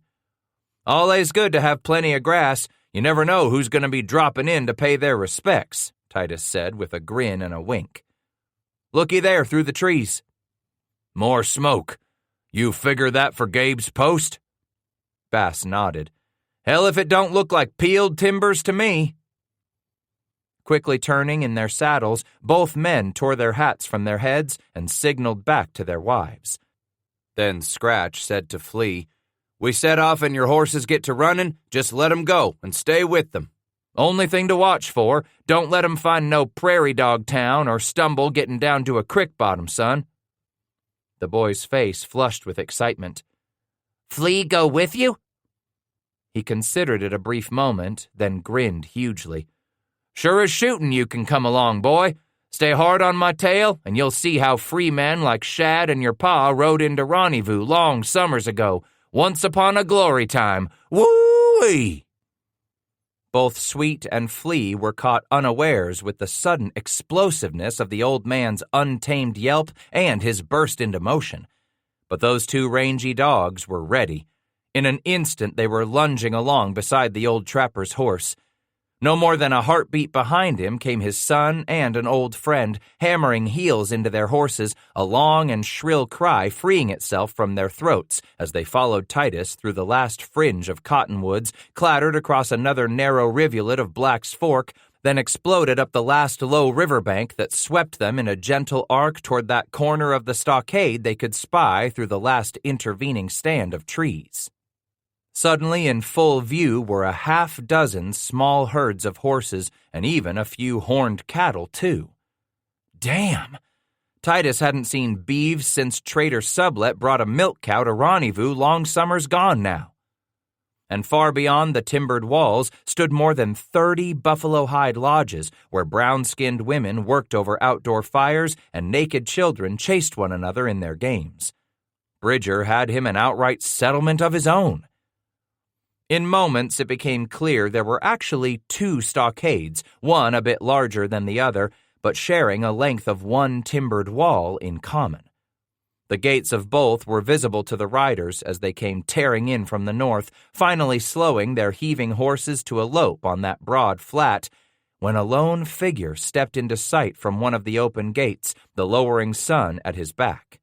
"Always good to have plenty of grass. You never know who's going to be dropping in to pay their respects," Titus said with a grin and a wink. "Looky there through the trees." "More smoke. You figure that for Gabe's post?" Bass nodded. "Hell if it don't look like peeled timbers to me." Quickly turning in their saddles, both men tore their hats from their heads and signaled back to their wives. Then Scratch said to Flea, "We set off and your horses get to running, just let 'em go and stay with them. Only thing to watch for, don't let 'em find no prairie dog town or stumble getting down to a creek bottom, son." The boy's face flushed with excitement. "Flea go with you?" He considered it a brief moment, then grinned hugely. "Sure as shootin' you can come along, boy. Stay hard on my tail, and you'll see how free men like Shad and your pa rode into Rendezvous long summers ago, once upon a glory time. Woo-wee!" Both Sweet and Flea were caught unawares with the sudden explosiveness of the old man's untamed yelp and his burst into motion. But those two rangy dogs were ready. In an instant they were lunging along beside the old trapper's horse. No more than a heartbeat behind him came his son and an old friend, hammering heels into their horses, a long and shrill cry freeing itself from their throats as they followed Titus through the last fringe of cottonwoods, clattered across another narrow rivulet of Black's Fork, then exploded up the last low riverbank that swept them in a gentle arc toward that corner of the stockade they could spy through the last intervening stand of trees. Suddenly in full view were a half-dozen small herds of horses and even a few horned cattle, too. Damn! Titus hadn't seen beeves since Trader Sublet brought a milk cow to Rendezvous long summers gone now. And far beyond the timbered walls stood more than 30 buffalo-hide lodges where brown-skinned women worked over outdoor fires and naked children chased one another in their games. Bridger had him an outright settlement of his own. In moments, it became clear there were actually two stockades, one a bit larger than the other, but sharing a length of one timbered wall in common. The gates of both were visible to the riders as they came tearing in from the north, finally slowing their heaving horses to a lope on that broad flat, when a lone figure stepped into sight from one of the open gates, the lowering sun at his back.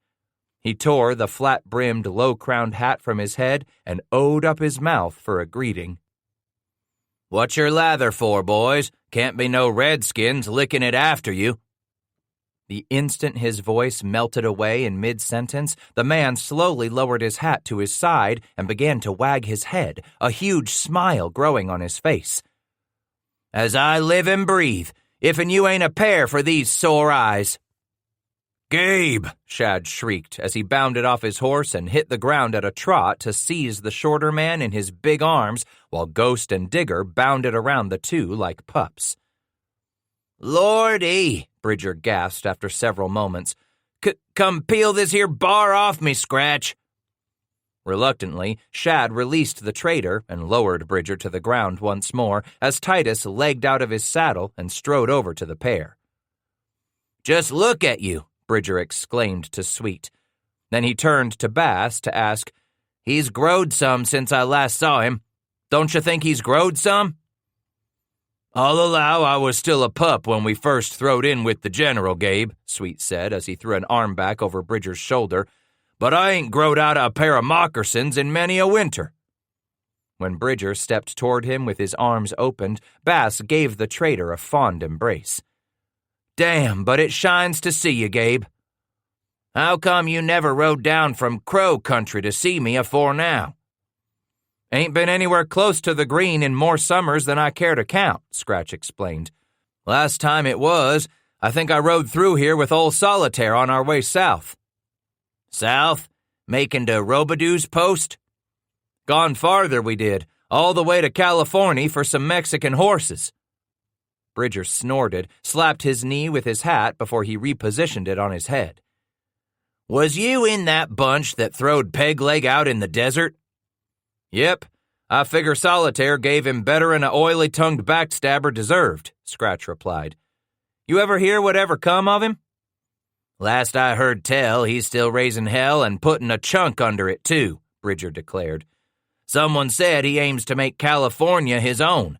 He tore the flat-brimmed, low-crowned hat from his head and o'd up his mouth for a greeting. "What's your lather for, boys? Can't be no redskins licking it after you." The instant his voice melted away in mid-sentence, the man slowly lowered his hat to his side and began to wag his head, a huge smile growing on his face. "As I live and breathe, if and you ain't a pair for these sore eyes." "Gabe!" Shad shrieked as he bounded off his horse and hit the ground at a trot to seize the shorter man in his big arms while Ghost and Digger bounded around the two like pups. "Lordy!" Bridger gasped after several moments. "Come peel this here bar off me, Scratch." Reluctantly, Shad released the trader and lowered Bridger to the ground once more as Titus legged out of his saddle and strode over to the pair. "Just look at you!" Bridger exclaimed to Sweet. Then he turned to Bass to ask, "He's growed some since I last saw him. Don't you think he's growed some?" "I'll allow I was still a pup when we first throwed in with the general, Gabe," Sweet said as he threw an arm back over Bridger's shoulder, "but I ain't growed out a pair of moccasins in many a winter." When Bridger stepped toward him with his arms opened, Bass gave the trader a fond embrace. "Damn, but it shines to see you, Gabe. How come you never rode down from Crow country to see me afore now?" Ain't been anywhere close to the green in more summers than I care to count, Scratch explained. Last time it was, I think I rode through here with old Solitaire on our way south. South? Making to Robidou's post? Gone farther we did, all the way to California for some Mexican horses. Bridger snorted, slapped his knee with his hat before he repositioned it on his head. Was you in that bunch that throwed Pegleg out in the desert? Yep, I figure Solitaire gave him better'n a oily-tongued backstabber deserved, Scratch replied. You ever hear whatever come of him? Last I heard tell, he's still raising hell and putting a chunk under it, too, Bridger declared. Someone said he aims to make California his own.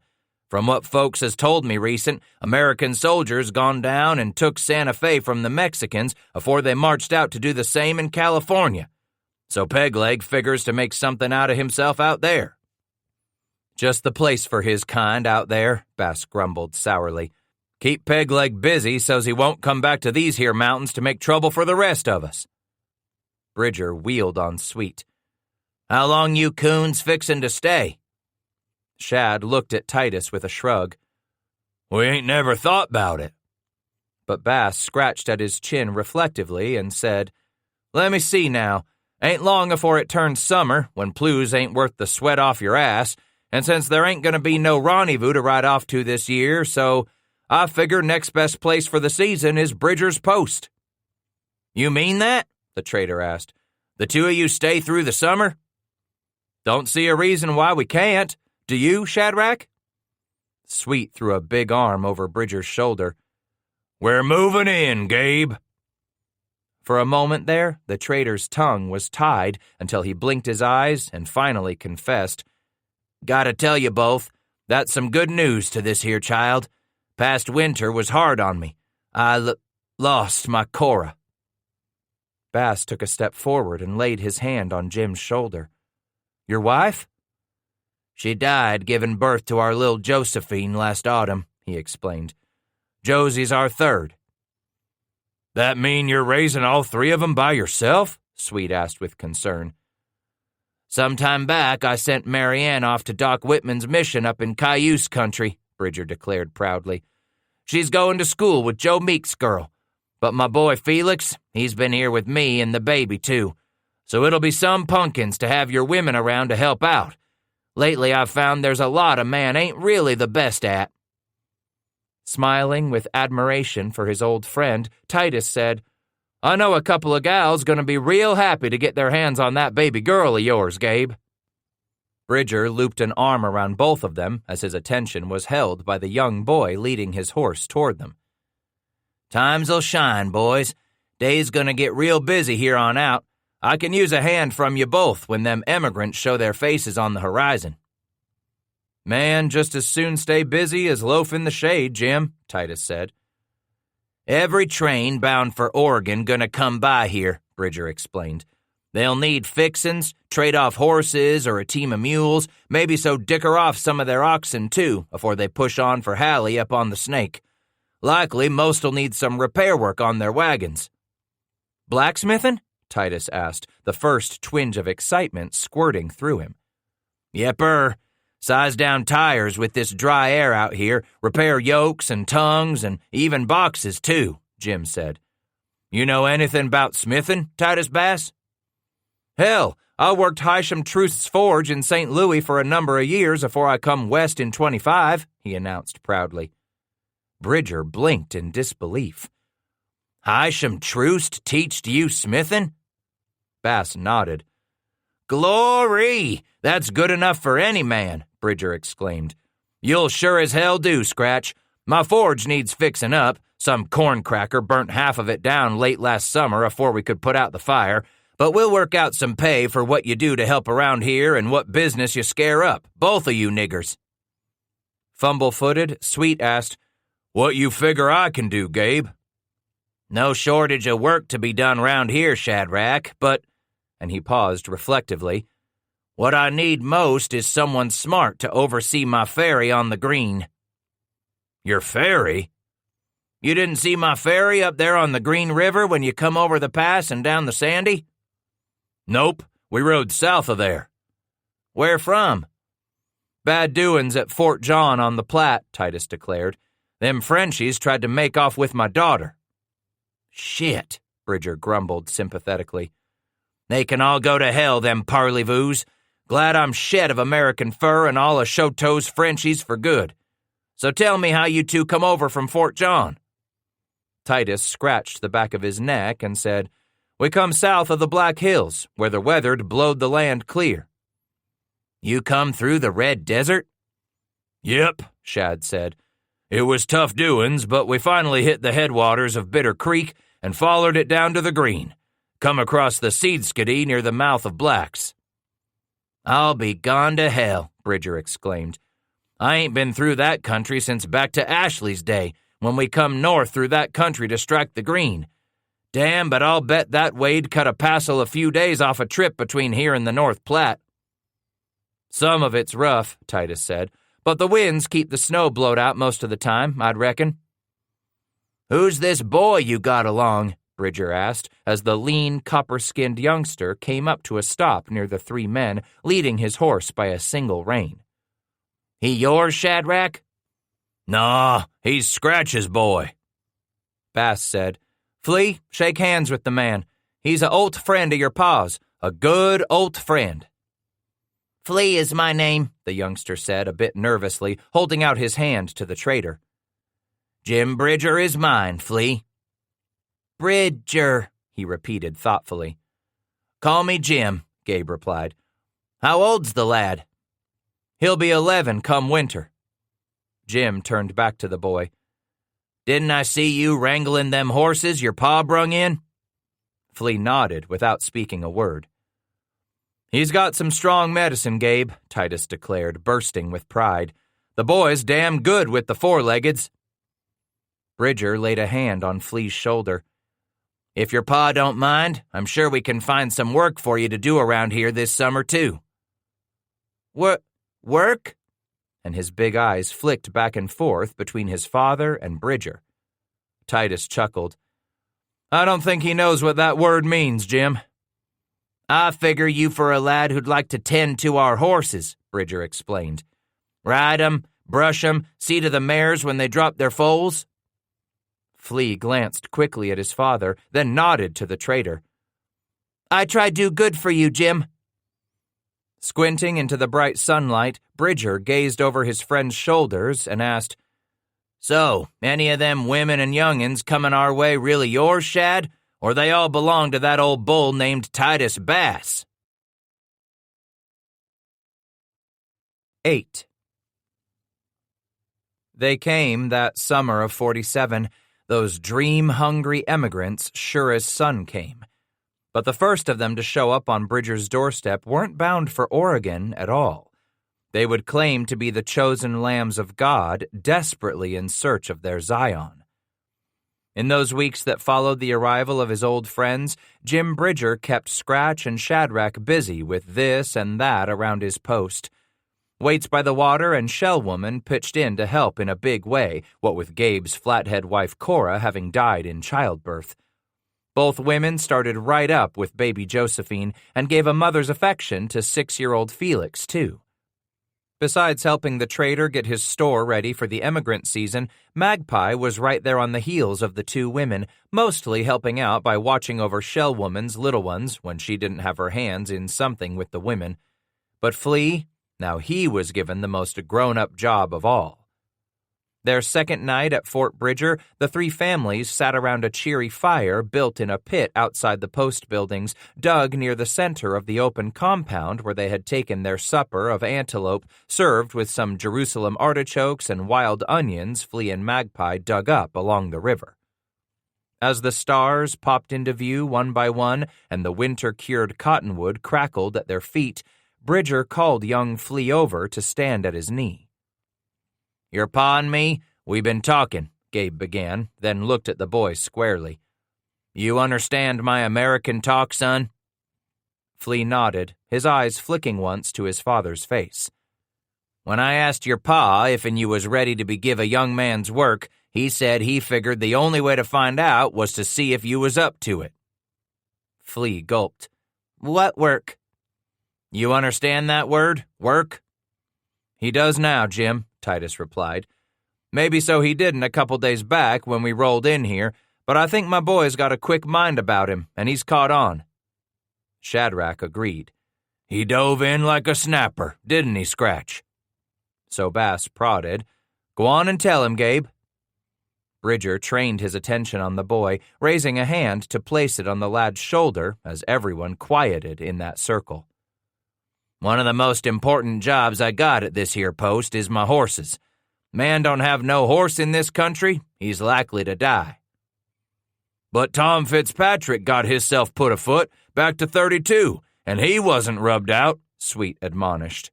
From what folks has told me recent, American soldiers gone down and took Santa Fe from the Mexicans afore they marched out to do the same in California. So Pegleg figures to make something out of himself out there. Just the place for his kind out there, Bass grumbled sourly. Keep Pegleg busy so's he won't come back to these here mountains to make trouble for the rest of us. Bridger wheeled on Sweet. How long you coons fixin' to stay? Shad looked at Titus with a shrug. We ain't never thought 'bout it. But Bass scratched at his chin reflectively and said, Let me see now. Ain't long afore it turns summer, when plews ain't worth the sweat off your ass, and since there ain't gonna be no rendezvous to ride off to this year, so I figure next best place for the season is Bridger's Post. You mean that? The trader asked. The two of you stay through the summer? Don't see a reason why we can't. Do you, Shadrach? Sweet threw a big arm over Bridger's shoulder. We're moving in, Gabe. For a moment there, the trader's tongue was tied until he blinked his eyes and finally confessed. Gotta tell you both, that's some good news to this here child. Past winter was hard on me. I lost my Cora. Bass took a step forward and laid his hand on Jim's shoulder. Your wife? She died giving birth to our little Josephine last autumn, he explained. Josie's our third. That mean you're raising all three of them by yourself? Sweet asked with concern. Some time back, I sent Marianne off to Doc Whitman's mission up in Cayuse country, Bridger declared proudly. She's going to school with Joe Meek's girl. But my boy Felix, he's been here with me and the baby, too. So it'll be some pumpkins to have your women around to help out. Lately I've found there's a lot a man ain't really the best at. Smiling with admiration for his old friend, Titus said, I know a couple of gals gonna be real happy to get their hands on that baby girl of yours, Gabe. Bridger looped an arm around both of them as his attention was held by the young boy leading his horse toward them. Times'll shine, boys. Day's gonna get real busy here on out. I can use a hand from you both when them emigrants show their faces on the horizon. Man, just as soon stay busy as loaf in the shade, Jim, Titus said. Every train bound for Oregon gonna come by here, Bridger explained. They'll need fixin's, trade off horses or a team of mules, maybe so dicker off some of their oxen too, before they push on for Halley up on the Snake. Likely most'll need some repair work on their wagons. Blacksmithin'? Titus asked, the first twinge of excitement squirting through him. Yepper. Size down tires with this dry air out here, repair yokes and tongues and even boxes too, Jim said. You know anything about smithin', Titus Bass? Hell, I worked Hysham Trust's forge in St. Louis for a number of years afore I come west in 25, he announced proudly. Bridger blinked in disbelief. Hysham Trust teached you smithin'? Bass nodded. Glory! That's good enough for any man, Bridger exclaimed. You'll sure as hell do, Scratch. My forge needs fixin' up. Some corncracker burnt half of it down late last summer afore we could put out the fire, but we'll work out some pay for what you do to help around here and what business you scare up, both of you niggers. Fumble-footed, Sweet asked, What you figure I can do, Gabe? No shortage of work to be done round here, Shadrach, but, and he paused reflectively, what I need most is someone smart to oversee my ferry on the green. Your ferry? You didn't see my ferry up there on the Green River when you come over the pass and down the Sandy? Nope, we rode south of there. Where from? Bad doings at Fort John on the Platte, Titus declared. Them Frenchies tried to make off with my daughter. Shit, Bridger grumbled sympathetically. They can all go to hell, them parley-voos. Glad I'm shed of American fur and all of Choteau's Frenchies for good. So tell me how you two come over from Fort John. Titus scratched the back of his neck and said, We come south of the Black Hills, where the weather'd blowed the land clear. You come through the Red Desert? Yep, Shad said. It was tough doings, but we finally hit the headwaters of Bitter Creek and follered it down to the Green. Come across the Seed Skiddy near the mouth of Black's. I'll be gone to hell, Bridger exclaimed. I ain't been through that country since back to Ashley's day, when we come north through that country to strike the Green. Damn, but I'll bet that Wade cut a passel a few days off a trip between here and the North Platte. Some of it's rough, Titus said, but the winds keep the snow blowed out most of the time, I'd reckon. Who's this boy you got along? Bridger asked, as the lean, copper-skinned youngster came up to a stop near the three men, leading his horse by a single rein. He yours, Shadrach? Nah, he's Scratch's boy. Bass said, Flea, shake hands with the man. He's a old friend of your pa's, a good old friend. Flea is my name, the youngster said a bit nervously, holding out his hand to the trader. Jim Bridger is mine, Flea. Bridger, he repeated thoughtfully. Call me Jim, Gabe replied. How old's the lad? He'll be 11 come winter. Jim turned back to the boy. Didn't I see you wrangling them horses your pa brung in? Flea nodded without speaking a word. He's got some strong medicine, Gabe, Titus declared, bursting with pride. The boy's damn good with the four-leggeds. Bridger laid a hand on Flea's shoulder. If your pa don't mind, I'm sure we can find some work for you to do around here this summer, too. Work? And his big eyes flicked back and forth between his father and Bridger. Titus chuckled. I don't think he knows what that word means, Jim. I figure you for a lad who'd like to tend to our horses, Bridger explained. Ride 'em, brush 'em, see to the mares when they drop their foals. Flea glanced quickly at his father, then nodded to the trader. I try do good for you, Jim. Squinting into the bright sunlight, Bridger gazed over his friend's shoulders and asked, So, any of them women and young'uns coming our way really yours, Shad? Or they all belong to that old bull named Titus Bass? 8. They came that summer of 47, those dream-hungry emigrants sure as sun came. But the first of them to show up on Bridger's doorstep weren't bound for Oregon at all. They would claim to be the chosen lambs of God, desperately in search of their Zion. In those weeks that followed the arrival of his old friends, Jim Bridger kept Scratch and Shadrach busy with this and that around his post. Waits by the Water and Shell Woman pitched in to help in a big way, what with Gabe's flathead wife Cora having died in childbirth. Both women started right up with baby Josephine and gave a mother's affection to 6-year-old Felix, too. Besides helping the trader get his store ready for the emigrant season, Magpie was right there on the heels of the two women, mostly helping out by watching over Shell Woman's little ones when she didn't have her hands in something with the women. But Flea, now he was given the most grown-up job of all. Their second night at Fort Bridger, the three families sat around a cheery fire built in a pit outside the post buildings, dug near the center of the open compound where they had taken their supper of antelope, served with some Jerusalem artichokes and wild onions Flea and Magpie dug up along the river. As the stars popped into view one by one and the winter-cured cottonwood crackled at their feet, Bridger called young Flea over to stand at his knee. Your pa and me, we been talking, Gabe began, then looked at the boy squarely. You understand my American talk, son? Flea nodded, his eyes flicking once to his father's face. When I asked your pa if and you was ready to be give a young man's work, he said he figured the only way to find out was to see if you was up to it. Flea gulped. What work? You understand that word, work? He does now, Jim, Titus replied. Maybe so he didn't a couple days back when we rolled in here, but I think my boy's got a quick mind about him, and he's caught on. Shadrach agreed. He dove in like a snapper, didn't he, Scratch? So Bass prodded. Go on and tell him, Gabe. Bridger trained his attention on the boy, raising a hand to place it on the lad's shoulder as everyone quieted in that circle. One of the most important jobs I got at this here post is my horses. Man don't have no horse in this country, he's likely to die. But Tom Fitzpatrick got hisself put afoot back to 32, and he wasn't rubbed out, Sweet admonished.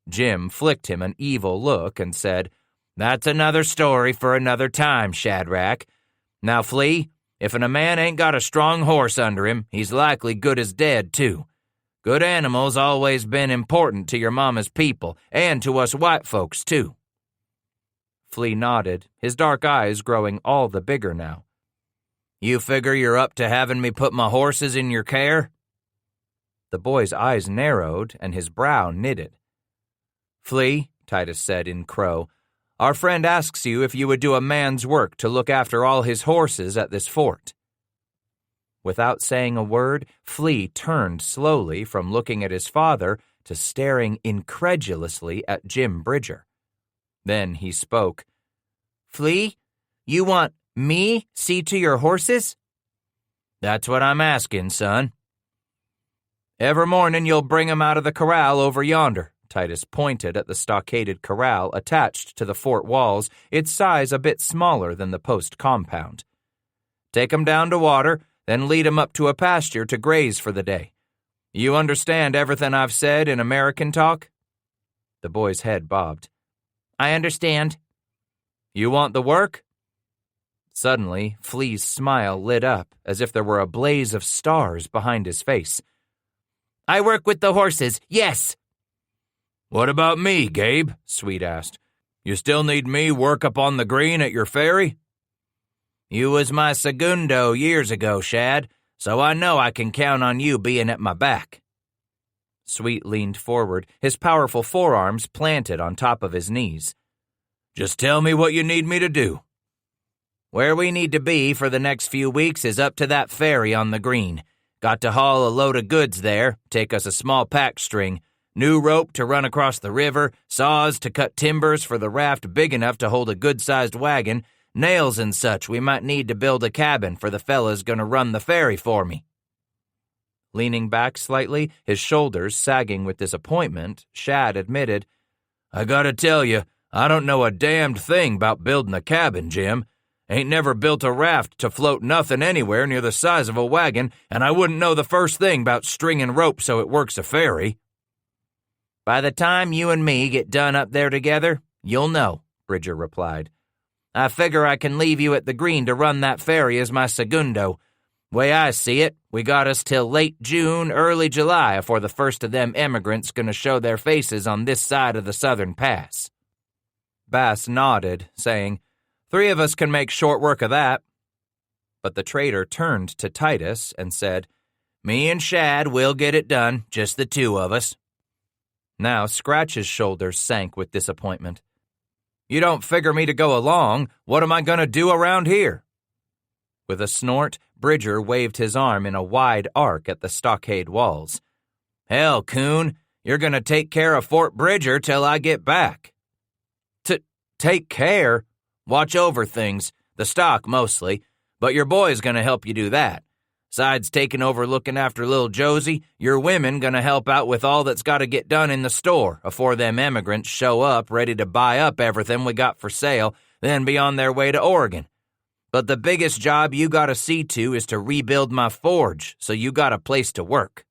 Jim flicked him an evil look and said, That's another story for another time, Shadrach. Now, Flea, if a man ain't got a strong horse under him, he's likely good as dead, too. Good animals always been important to your mama's people, and to us white folks, too. Flea nodded, his dark eyes growing all the bigger now. You figure you're up to having me put my horses in your care? The boy's eyes narrowed and his brow knitted. Flea, Titus said in Crow, our friend asks you if you would do a man's work to look after all his horses at this fort. Without saying a word, Flea turned slowly from looking at his father to staring incredulously at Jim Bridger. Then he spoke. Flea, you want me see to your horses? That's what I'm asking, son. Every morning you'll bring 'em out of the corral over yonder. Titus pointed at the stockaded corral attached to the fort walls, its size a bit smaller than the post compound. Take 'em down to water, then lead 'em up to a pasture to graze for the day. You understand everything I've said in American talk? The boy's head bobbed. I understand. You want the work? Suddenly, Flea's smile lit up as if there were a blaze of stars behind his face. I work with the horses, yes. What about me, Gabe? Sweet asked. You still need me work up on the green at your ferry? You was my segundo years ago, Shad, so I know I can count on you being at my back. Sweet leaned forward, his powerful forearms planted on top of his knees. Just tell me what you need me to do. Where we need to be for the next few weeks is up to that ferry on the green. Got to haul a load of goods there, take us a small pack string, new rope to run across the river, saws to cut timbers for the raft big enough to hold a good-sized wagon, nails and such we might need to build a cabin for the fellas gonna run the ferry for me. Leaning back slightly, his shoulders sagging with disappointment, Shad admitted, I gotta tell you, I don't know a damned thing about building a cabin, Jim. Ain't never built a raft to float nothing anywhere near the size of a wagon, and I wouldn't know the first thing about stringing rope so it works a ferry. By the time you and me get done up there together, you'll know, Bridger replied. I figure I can leave you at the green to run that ferry as my segundo. Way I see it, we got us till late June, early July afore the first of them emigrants gonna show their faces on this side of the southern pass. Bass nodded, saying, 3 of us can make short work of that. But the trader turned to Titus and said, Me and Shad will get it done, just the 2 of us. Now Scratch's shoulders sank with disappointment. You don't figure me to go along. What am I going to do around here? With a snort, Bridger waved his arm in a wide arc at the stockade walls. Hell, coon, you're going to take care of Fort Bridger till I get back. Take care? Watch over things, the stock mostly, but your boy's going to help you do that. Besides taking over looking after little Josie, your women going to help out with all that's got to get done in the store afore them emigrants show up ready to buy up everything we got for sale, then be on their way to Oregon. But the biggest job you got to see to is to rebuild my forge, so you got a place to work.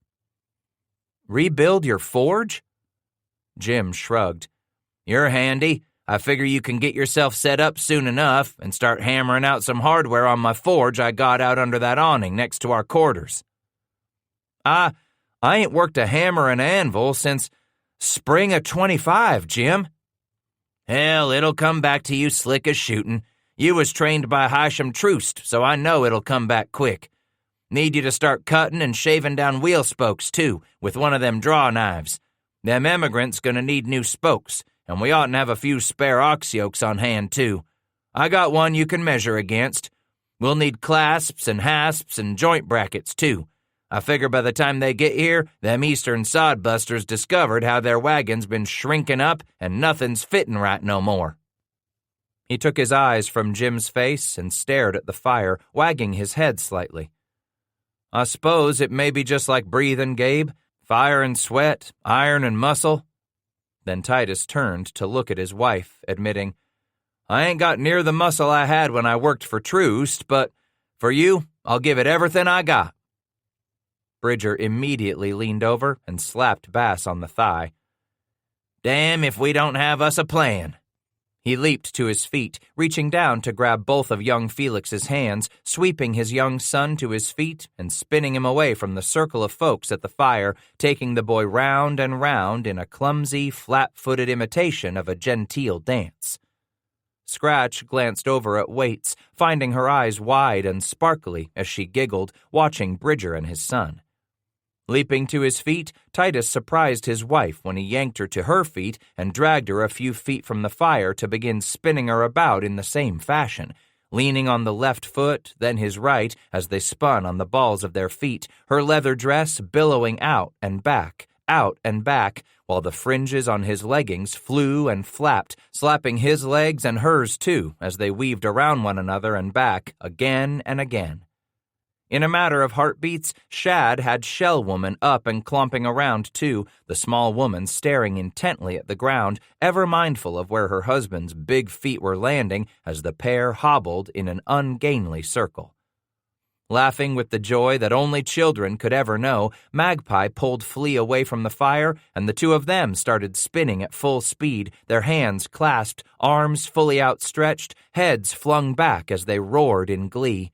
Rebuild your forge? Jim shrugged. You're handy. I figure you can get yourself set up soon enough and start hammering out some hardware on my forge I got out under that awning next to our quarters. I ain't worked a hammer and anvil since spring of 25, Jim. Hell, it'll come back to you slick as shootin'. You was trained by Hysham Troost, so I know it'll come back quick. Need you to start cutting and shaving down wheel spokes, too, with one of them draw knives. Them emigrants gonna need new spokes, and we oughtn't have a few spare ox yokes on hand, too. I got one you can measure against. We'll need clasps and hasps and joint brackets, too. I figure by the time they get here, them eastern sodbusters discovered how their wagon's been shrinking up and nothing's fitting right no more. He took his eyes from Jim's face and stared at the fire, wagging his head slightly. I suppose it may be just like breathing, Gabe. Fire and sweat, iron and muscle. Then Titus turned to look at his wife, admitting, I ain't got near the muscle I had when I worked for Troost, but for you, I'll give it everything I got. Bridger immediately leaned over and slapped Bass on the thigh. Damn if we don't have us a plan. He leaped to his feet, reaching down to grab both of young Felix's hands, sweeping his young son to his feet and spinning him away from the circle of folks at the fire, taking the boy round and round in a clumsy, flat-footed imitation of a genteel dance. Scratch glanced over at Waits, finding her eyes wide and sparkly as she giggled, watching Bridger and his son. Leaping to his feet, Titus surprised his wife when he yanked her to her feet and dragged her a few feet from the fire to begin spinning her about in the same fashion, leaning on the left foot, then his right, as they spun on the balls of their feet, her leather dress billowing out and back, while the fringes on his leggings flew and flapped, slapping his legs and hers too, as they weaved around one another and back again and again. In a matter of heartbeats, Shad had Shell Woman up and clomping around too, the small woman staring intently at the ground, ever mindful of where her husband's big feet were landing as the pair hobbled in an ungainly circle. Laughing with the joy that only children could ever know, Magpie pulled Flea away from the fire, and the two of them started spinning at full speed, their hands clasped, arms fully outstretched, heads flung back as they roared in glee.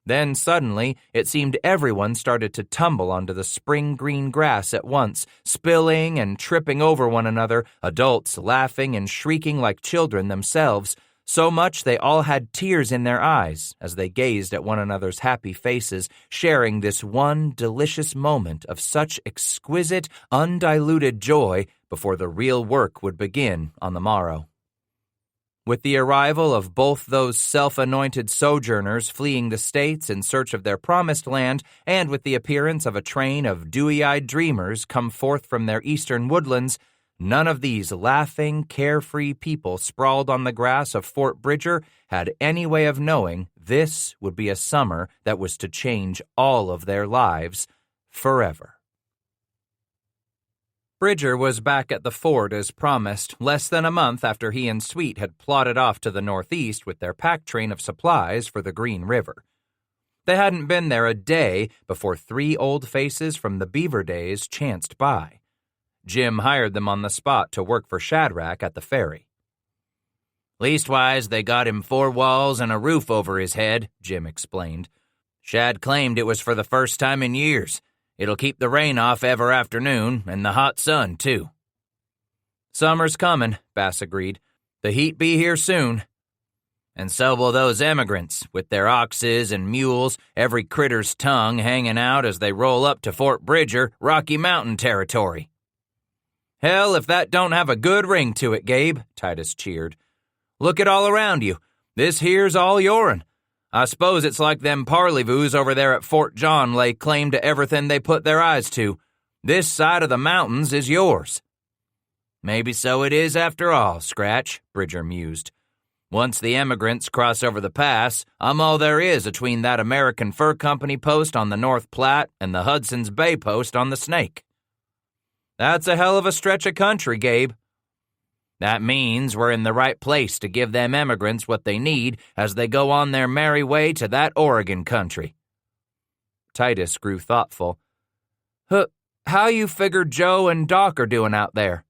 Then suddenly, it seemed everyone started to tumble onto the spring green grass at once, spilling and tripping over one another, adults laughing and shrieking like children themselves, so much they all had tears in their eyes as they gazed at one another's happy faces, sharing this one delicious moment of such exquisite, undiluted joy before the real work would begin on the morrow. With the arrival of both those self-anointed sojourners fleeing the states in search of their promised land, and with the appearance of a train of dewy-eyed dreamers come forth from their eastern woodlands, none of these laughing, carefree people sprawled on the grass of Fort Bridger had any way of knowing this would be a summer that was to change all of their lives forever. Bridger was back at the fort as promised, less than a month after he and Sweet had plodded off to the northeast with their pack train of supplies for the Green River. They hadn't been there a day before three old faces from the Beaver days chanced by. Jim hired them on the spot to work for Shadrach at the ferry. Leastwise, they got him 4 walls and a roof over his head, Jim explained. Shad claimed it was for the first time in years. It'll keep the rain off ever afternoon, and the hot sun, too. Summer's coming, Bass agreed. The heat be here soon. And so will those emigrants, with their oxes and mules, every critter's tongue hanging out as they roll up to Fort Bridger, Rocky Mountain territory. Hell, if that don't have a good ring to it, Gabe, Titus cheered. Look at all around you. This here's all your'n. I suppose it's like them parleyvoos over there at Fort John lay claim to everything they put their eyes to. This side of the mountains is yours. Maybe so it is after all, Scratch, Bridger mused. Once the emigrants cross over the pass, I'm all there is between that American Fur Company post on the North Platte and the Hudson's Bay post on the Snake. That's a hell of a stretch of country, Gabe. That means we're in the right place to give them emigrants what they need as they go on their merry way to that Oregon country. Titus grew thoughtful. How you figure Joe and Doc are doing out there?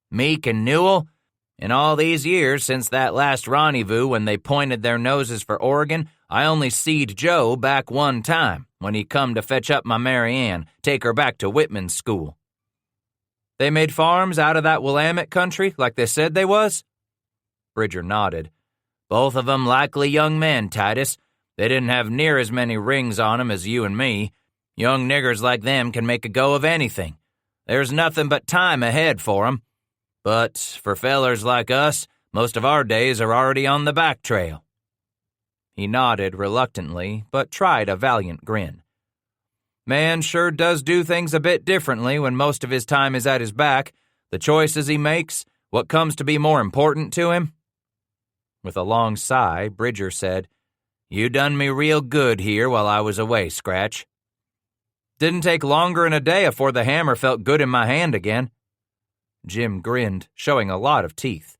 Meek and Newell? In all these years since that last rendezvous when they pointed their noses for Oregon, I only seed Joe back one time when he come to fetch up my Mary Ann, take her back to Whitman's school. They made farms out of that Willamette country like they said they was? Bridger nodded. Both of 'em likely young men, Titus. They didn't have near as many rings on 'em as you and me. Young niggers like them can make a go of anything. There's nothing but time ahead for 'em. But for fellers like us, most of our days are already on the back trail." He nodded reluctantly, but tried a valiant grin. Man sure does do things a bit differently when most of his time is at his back. The choices he makes, what comes to be more important to him. With a long sigh, Bridger said, "You done me real good here while I was away, Scratch." "Didn't take longer'n a day afore the hammer felt good in my hand again." Jim grinned, showing a lot of teeth.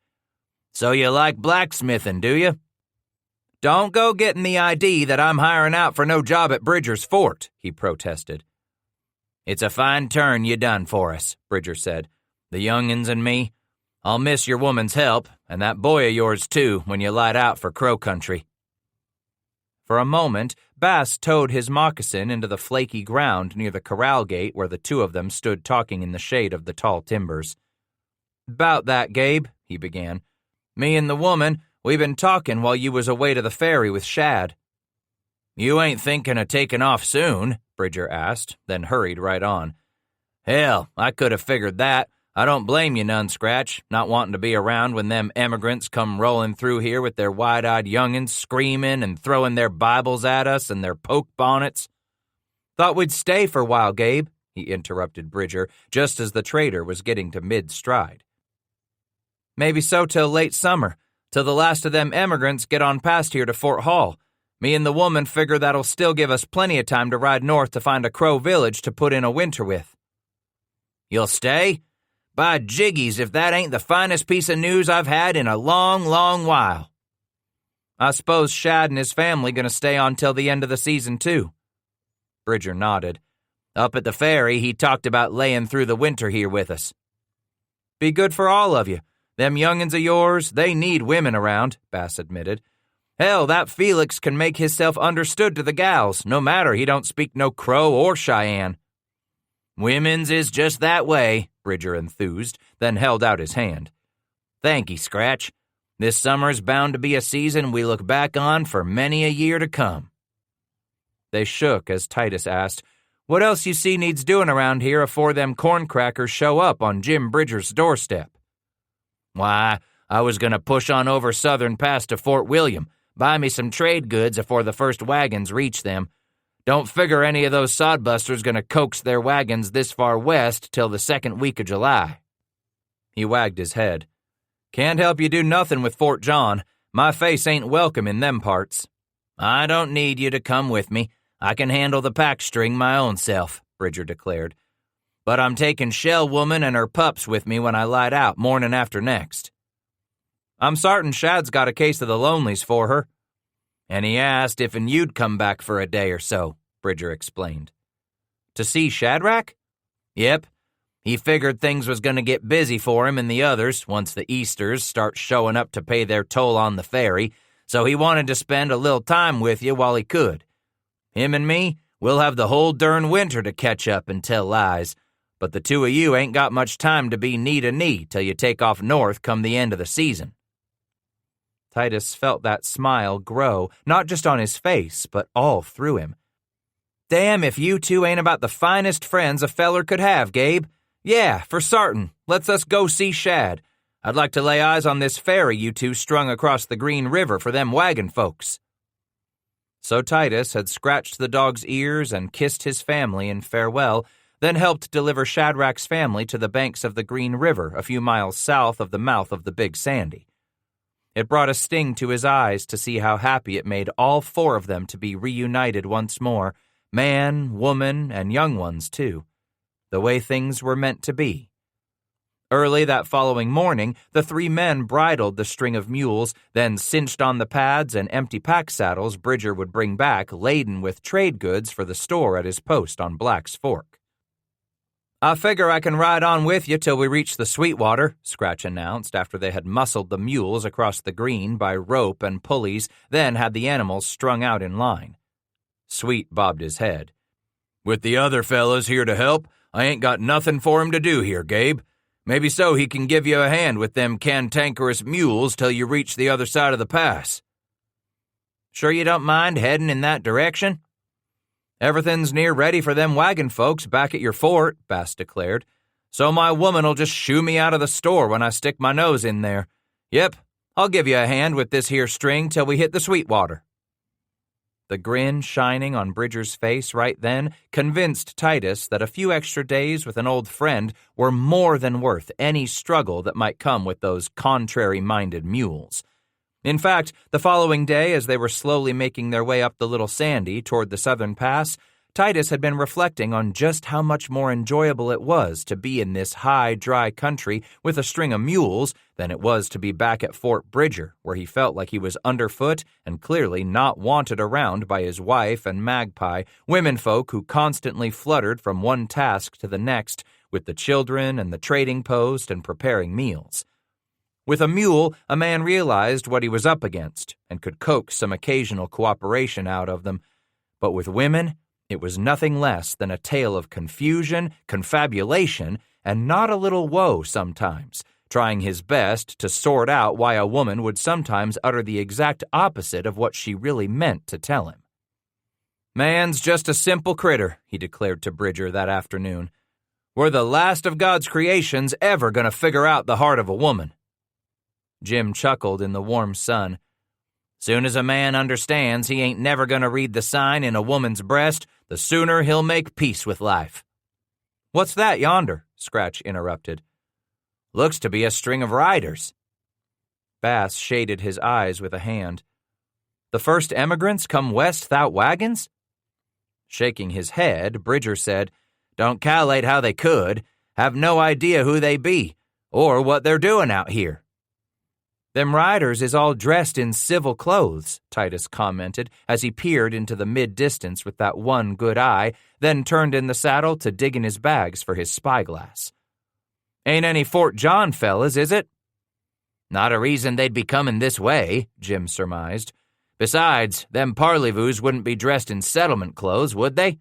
"So you like blacksmithing, do you?" "Don't go getting the idea that I'm hiring out for no job at Bridger's fort," he protested. "It's a fine turn you done for us," Bridger said. "The young'uns and me. I'll miss your woman's help, and that boy of yours too, when you light out for Crow Country." For a moment, Bass towed his moccasin into the flaky ground near the corral gate where the two of them stood talking in the shade of the tall timbers. "'Bout that, Gabe," he began. "Me and the woman, we been talking while you was away to the ferry with Shad." "You ain't thinking of taking off soon?" Bridger asked, then hurried right on. "Hell, I could have figured that. I don't blame you none, Scratch, not wanting to be around when them emigrants come rolling through here with their wide-eyed young'uns screaming and throwing their Bibles at us and their poke bonnets." "Thought we'd stay for a while, Gabe," he interrupted Bridger, just as the trader was getting to mid-stride. "Maybe so till late summer, till the last of them emigrants get on past here to Fort Hall. Me and the woman figure that'll still give us plenty of time to ride north to find a Crow village to put in a winter with." "You'll stay? By jiggies, if that ain't the finest piece of news I've had in a long, long while." "I suppose Shad and his family gonna stay on till the end of the season, too." Bridger nodded. "Up at the ferry, he talked about laying through the winter here with us." "Be good for all of you. Them young'uns of yours, they need women around," Bass admitted. "Hell, that Felix can make hisself understood to the gals, no matter he don't speak no Crow or Cheyenne." "Women's is just that way," Bridger enthused, then held out his hand. "Thanky, Scratch. This summer's bound to be a season we look back on for many a year to come." They shook as Titus asked, "What else you see needs doing around here afore them corn crackers show up on Jim Bridger's doorstep?" "Why, I was going to push on over Southern Pass to Fort William, buy me some trade goods afore the first wagons reach them. Don't figure any of those sodbusters going to coax their wagons this far west till the second week of July." He wagged his head. "Can't help you do nothing with Fort John. My face ain't welcome in them parts." "I don't need you to come with me. I can handle the pack string my own self," Bridger declared. "But I'm taking Shell Woman and her pups with me when I light out morning after next." "I'm sartin Shad's got a case of the lonelies for her." "And he asked if you'd come back for a day or so," Bridger explained. "To see Shadrach?" "Yep. He figured things was going to get busy for him and the others once the Easters start showing up to pay their toll on the ferry, so he wanted to spend a little time with you while he could. Him and me, we'll have the whole darn winter to catch up and tell lies, but the two of you ain't got much time to be knee to knee till you take off north come the end of the season." Titus felt that smile grow, not just on his face, but all through him. "Damn if you two ain't about the finest friends a feller could have, Gabe. Yeah, for sartin. Let's us go see Shad. I'd like to lay eyes on this ferry you two strung across the Green River for them wagon folks." So Titus had scratched the dog's ears and kissed his family in farewell, then helped deliver Shadrach's family to the banks of the Green River a few miles south of the mouth of the Big Sandy. It brought a sting to his eyes to see how happy it made all four of them to be reunited once more, man, woman, and young ones, too, the way things were meant to be. Early that following morning, the three men bridled the string of mules, then cinched on the pads and empty pack saddles Bridger would bring back laden with trade goods for the store at his post on Black's Fork. "I figure I can ride on with you till we reach the Sweetwater," Scratch announced after they had muscled the mules across the green by rope and pulleys, then had the animals strung out in line. Sweet bobbed his head. "With the other fellas here to help, I ain't got nothing for him to do here, Gabe. Maybe so he can give you a hand with them cantankerous mules till you reach the other side of the pass." Sure you don't mind heading in that direction? Everything's near ready for them wagon folks back at your fort, Bass declared. So my woman'll just shoo me out of the store when I stick my nose in there. Yep, I'll give you a hand with this here string till we hit the Sweetwater. The grin shining on Bridger's face right then convinced Titus that a few extra days with an old friend were more than worth any struggle that might come with those contrary-minded mules. In fact, the following day, as they were slowly making their way up the Little Sandy toward the southern pass, Titus had been reflecting on just how much more enjoyable it was to be in this high, dry country with a string of mules than it was to be back at Fort Bridger, where he felt like he was underfoot and clearly not wanted around by his wife and Magpie, womenfolk who constantly fluttered from one task to the next with the children and the trading post and preparing meals. With a mule, a man realized what he was up against and could coax some occasional cooperation out of them. But with women, it was nothing less than a tale of confusion, confabulation, and not a little woe sometimes, trying his best to sort out why a woman would sometimes utter the exact opposite of what she really meant to tell him. "Man's just a simple critter," he declared to Bridger that afternoon. "We're the last of God's creations ever going to figure out the heart of a woman." Jim chuckled in the warm sun. "Soon as a man understands he ain't never going to read the sign in a woman's breast, the sooner he'll make peace with life." "What's that yonder?" Scratch interrupted. "Looks to be a string of riders." Bass shaded his eyes with a hand. "The first emigrants come west without wagons?" Shaking his head, Bridger said, "Don't calculate how they could. Have no idea who they be, or what they're doing out here." "Them riders is all dressed in civil clothes," Titus commented as he peered into the mid-distance with that one good eye, then turned in the saddle to dig in his bags for his spyglass. "Ain't any Fort John fellas, is it?" "Not a reason they'd be coming this way," Jim surmised. "Besides, them parleyvoos wouldn't be dressed in settlement clothes, would they?"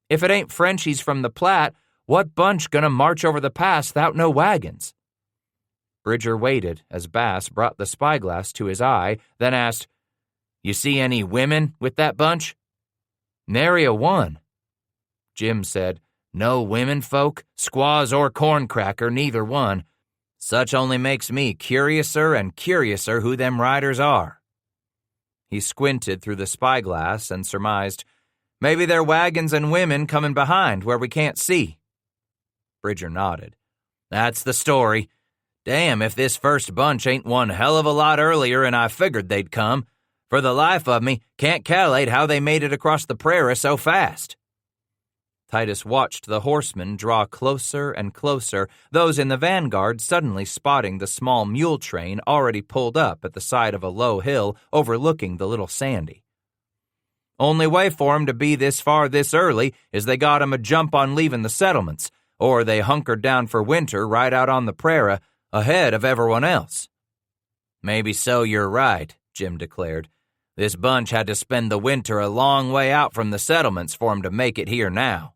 "If it ain't Frenchies from the Platte, what bunch gonna march over the pass without no wagons?" Bridger waited as Bass brought the spyglass to his eye, then asked, "You see any women with that bunch?" "Nary a one." Jim said, "No women folk, squaws or corncracker, neither one. Such only makes me curiouser and curiouser who them riders are." He squinted through the spyglass and surmised, "Maybe they're wagons and women coming behind where we can't see." Bridger nodded. "That's the story. Damn if this first bunch ain't one hell of a lot earlier than I figured they'd come. For the life of me, can't calculate how they made it across the prairies so fast." Titus watched the horsemen draw closer and closer, those in the vanguard suddenly spotting the small mule train already pulled up at the side of a low hill overlooking the Little Sandy. "Only way for 'em to be this far this early is they got 'em a jump on leaving the settlements, or they hunkered down for winter right out on the prairie, ahead of everyone else." "Maybe so, you're right," Jim declared. "This bunch had to spend the winter a long way out from the settlements for 'em to make it here now."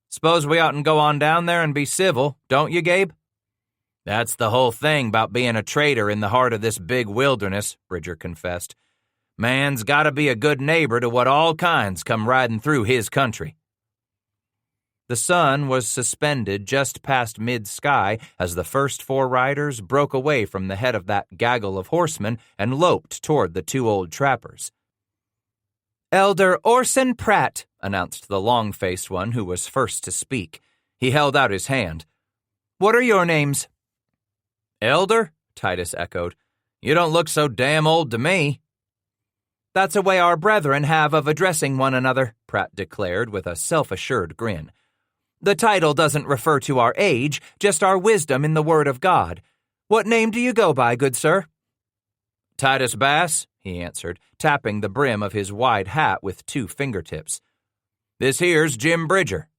"Suppose we oughtn't go on down there and be civil, don't you, Gabe?" "That's the whole thing about being a trader in the heart of this big wilderness," Bridger confessed. "Man's gotta be a good neighbor to what all kinds come riding through his country." The sun was suspended just past mid-sky as the first four riders broke away from the head of that gaggle of horsemen and loped toward the two old trappers. "Elder Orson Pratt," announced the long-faced one who was first to speak. He held out his hand. "What are your names?" "Elder?" Titus echoed. "You don't look so damn old to me." "That's a way our brethren have of addressing one another," Pratt declared with a self-assured grin. "The title doesn't refer to our age, just our wisdom in the Word of God. What name do you go by, good sir?" "Titus Bass," he answered, tapping the brim of his wide hat with two fingertips. "This here's Jim Bridger."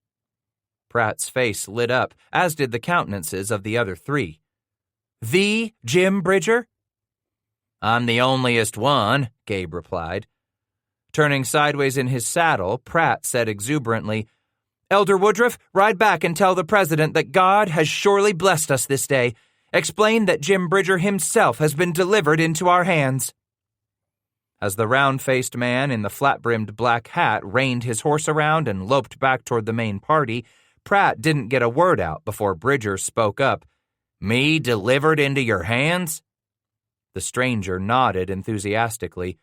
Pratt's face lit up, as did the countenances of the other three. "The Jim Bridger?" "I'm the onlyest one," Gabe replied. Turning sideways in his saddle, Pratt said exuberantly, "Elder Woodruff, ride back and tell the President that God has surely blessed us this day. Explain that Jim Bridger himself has been delivered into our hands." As the round-faced man in the flat-brimmed black hat reined his horse around and loped back toward the main party, Pratt didn't get a word out before Bridger spoke up. "Me delivered into your hands?" The stranger nodded enthusiastically.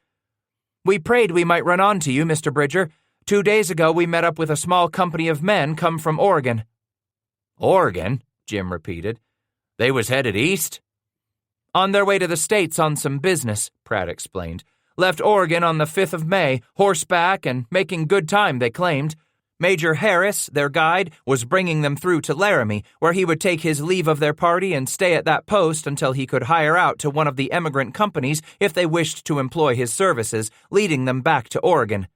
"We prayed we might run onto you, Mr. Bridger. 2 days ago we met up with a small company of men come from Oregon." "Oregon?" Jim repeated. "They was headed east?" "On their way to the States on some business," Pratt explained. "Left Oregon on the 5th of May, horseback and making good time, they claimed. Major Harris, their guide, was bringing them through to Laramie, where he would take his leave of their party and stay at that post until he could hire out to one of the emigrant companies if they wished to employ his services, leading them back to Oregon."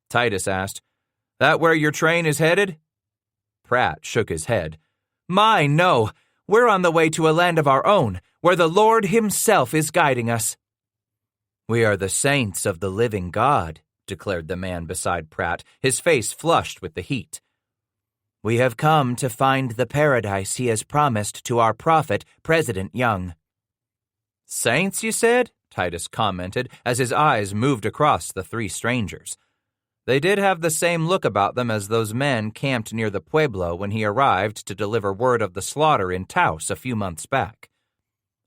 Titus asked, "That where your train is headed?" Pratt shook his head. "My, no. We're on the way to a land of our own, where the Lord himself is guiding us." "We are the saints of the living God," declared the man beside Pratt, his face flushed with the heat. "We have come to find the paradise he has promised to our prophet, President Young." "Saints, you said?" Titus commented as his eyes moved across the three strangers. They did have the same look about them as those men camped near the Pueblo when he arrived to deliver word of the slaughter in Taos a few months back.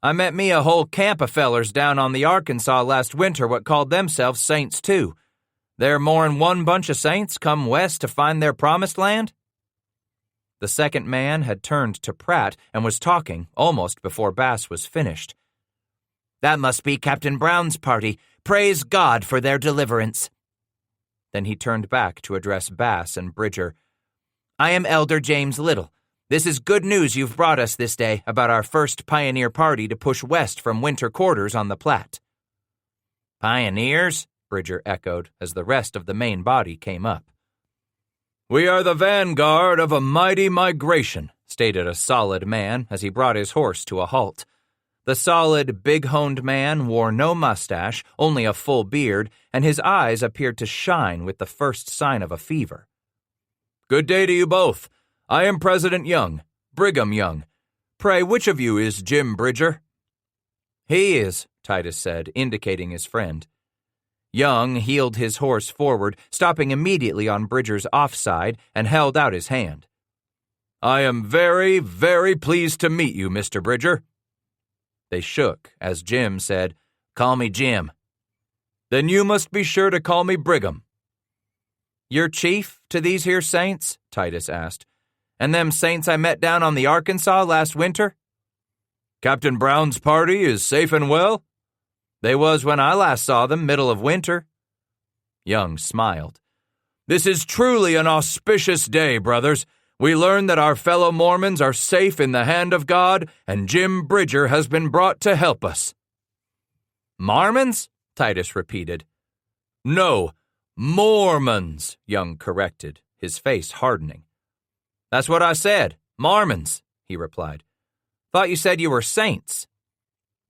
"I met me a whole camp of fellers down on the Arkansas last winter what called themselves saints, too. There more'n one bunch of saints come west to find their promised land?" The second man had turned to Pratt and was talking almost before Bass was finished. "That must be Captain Brown's party. Praise God for their deliverance." Then he turned back to address Bass and Bridger. "I am Elder James Little. This is good news you've brought us this day about our first pioneer party to push west from winter quarters on the Platte." "Pioneers?" Bridger echoed as the rest of the main body came up. "We are the vanguard of a mighty migration," stated a solid man as he brought his horse to a halt. The solid, big-honed man wore no mustache, only a full beard, and his eyes appeared to shine with the first sign of a fever. "Good day to you both. I am President Young, Brigham Young. Pray, which of you is Jim Bridger?" "He is," Titus said, indicating his friend. Young heeled his horse forward, stopping immediately on Bridger's offside, and held out his hand. "I am very, very pleased to meet you, Mr. Bridger." They shook as Jim said, "Call me Jim." "Then you must be sure to call me Brigham." "You're chief to these here saints?" Titus asked. "And them saints I met down on the Arkansas last winter?" "Captain Brown's party is safe and well?" "They was when I last saw them, middle of winter." Young smiled. "This is truly an auspicious day, brothers. We learn that our fellow Mormons are safe in the hand of God, and Jim Bridger has been brought to help us." "Mormons?" Titus repeated. "No, Mormons," Young corrected, his face hardening. "That's what I said, Mormons," he replied. "Thought you said you were saints."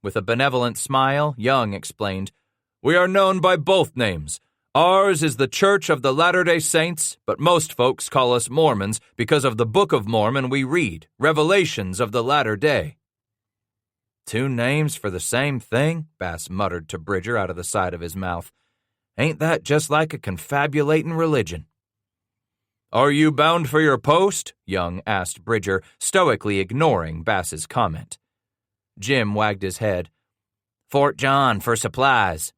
With a benevolent smile, Young explained, "We are known by both names. Ours is the Church of the Latter-day Saints, but most folks call us Mormons because of the Book of Mormon we read, Revelations of the Latter Day." "Two names for the same thing?" Bass muttered to Bridger out of the side of his mouth. "Ain't that just like a confabulating religion?" "Are you bound for your post?" Young asked Bridger, stoically ignoring Bass's comment. Jim wagged his head. "Fort John for supplies."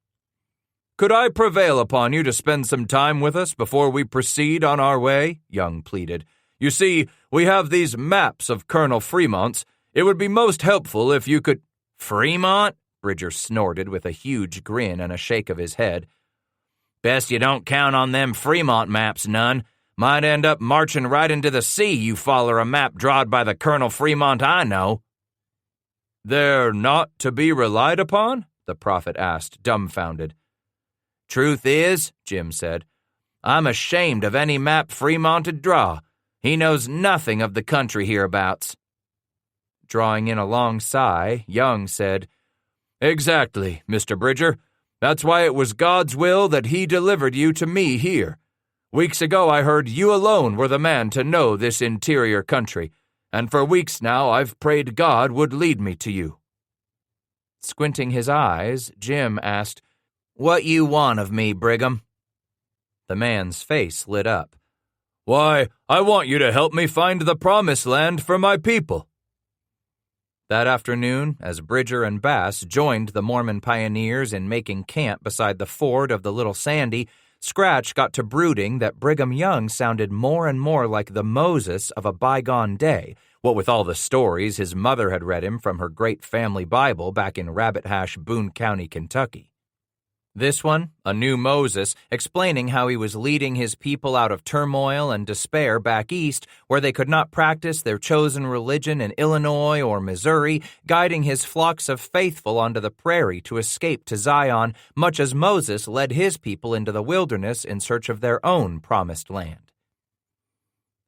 "Could I prevail upon you to spend some time with us before we proceed on our way?" Young pleaded. "You see, we have these maps of Colonel Fremont's. It would be most helpful if you could—" "Fremont?" Bridger snorted with a huge grin and a shake of his head. "Best you don't count on them Fremont maps none. Might end up marching right into the sea, you foller a map drawed by the Colonel Fremont I know." "They're not to be relied upon?" the prophet asked, dumbfounded. "Truth is," Jim said, "I'm ashamed of any map Fremont'd draw. He knows nothing of the country hereabouts." Drawing in a long sigh, Young said, "Exactly, Mr. Bridger. That's why it was God's will that he delivered you to me here. Weeks ago I heard you alone were the man to know this interior country, and for weeks now I've prayed God would lead me to you." Squinting his eyes, Jim asked, What you want of me, Brigham?" The man's face lit up. "Why, I want you to help me find the promised land for my people." That afternoon, as Bridger and Bass joined the Mormon pioneers in making camp beside the ford of the Little Sandy, Scratch got to brooding that Brigham Young sounded more and more like the Moses of a bygone day, what with all the stories his mother had read him from her great family Bible back in Rabbit Hash, Boone County, Kentucky. This one, a new Moses, explaining how he was leading his people out of turmoil and despair back east, where they could not practice their chosen religion in Illinois or Missouri, guiding his flocks of faithful onto the prairie to escape to Zion, much as Moses led his people into the wilderness in search of their own promised land.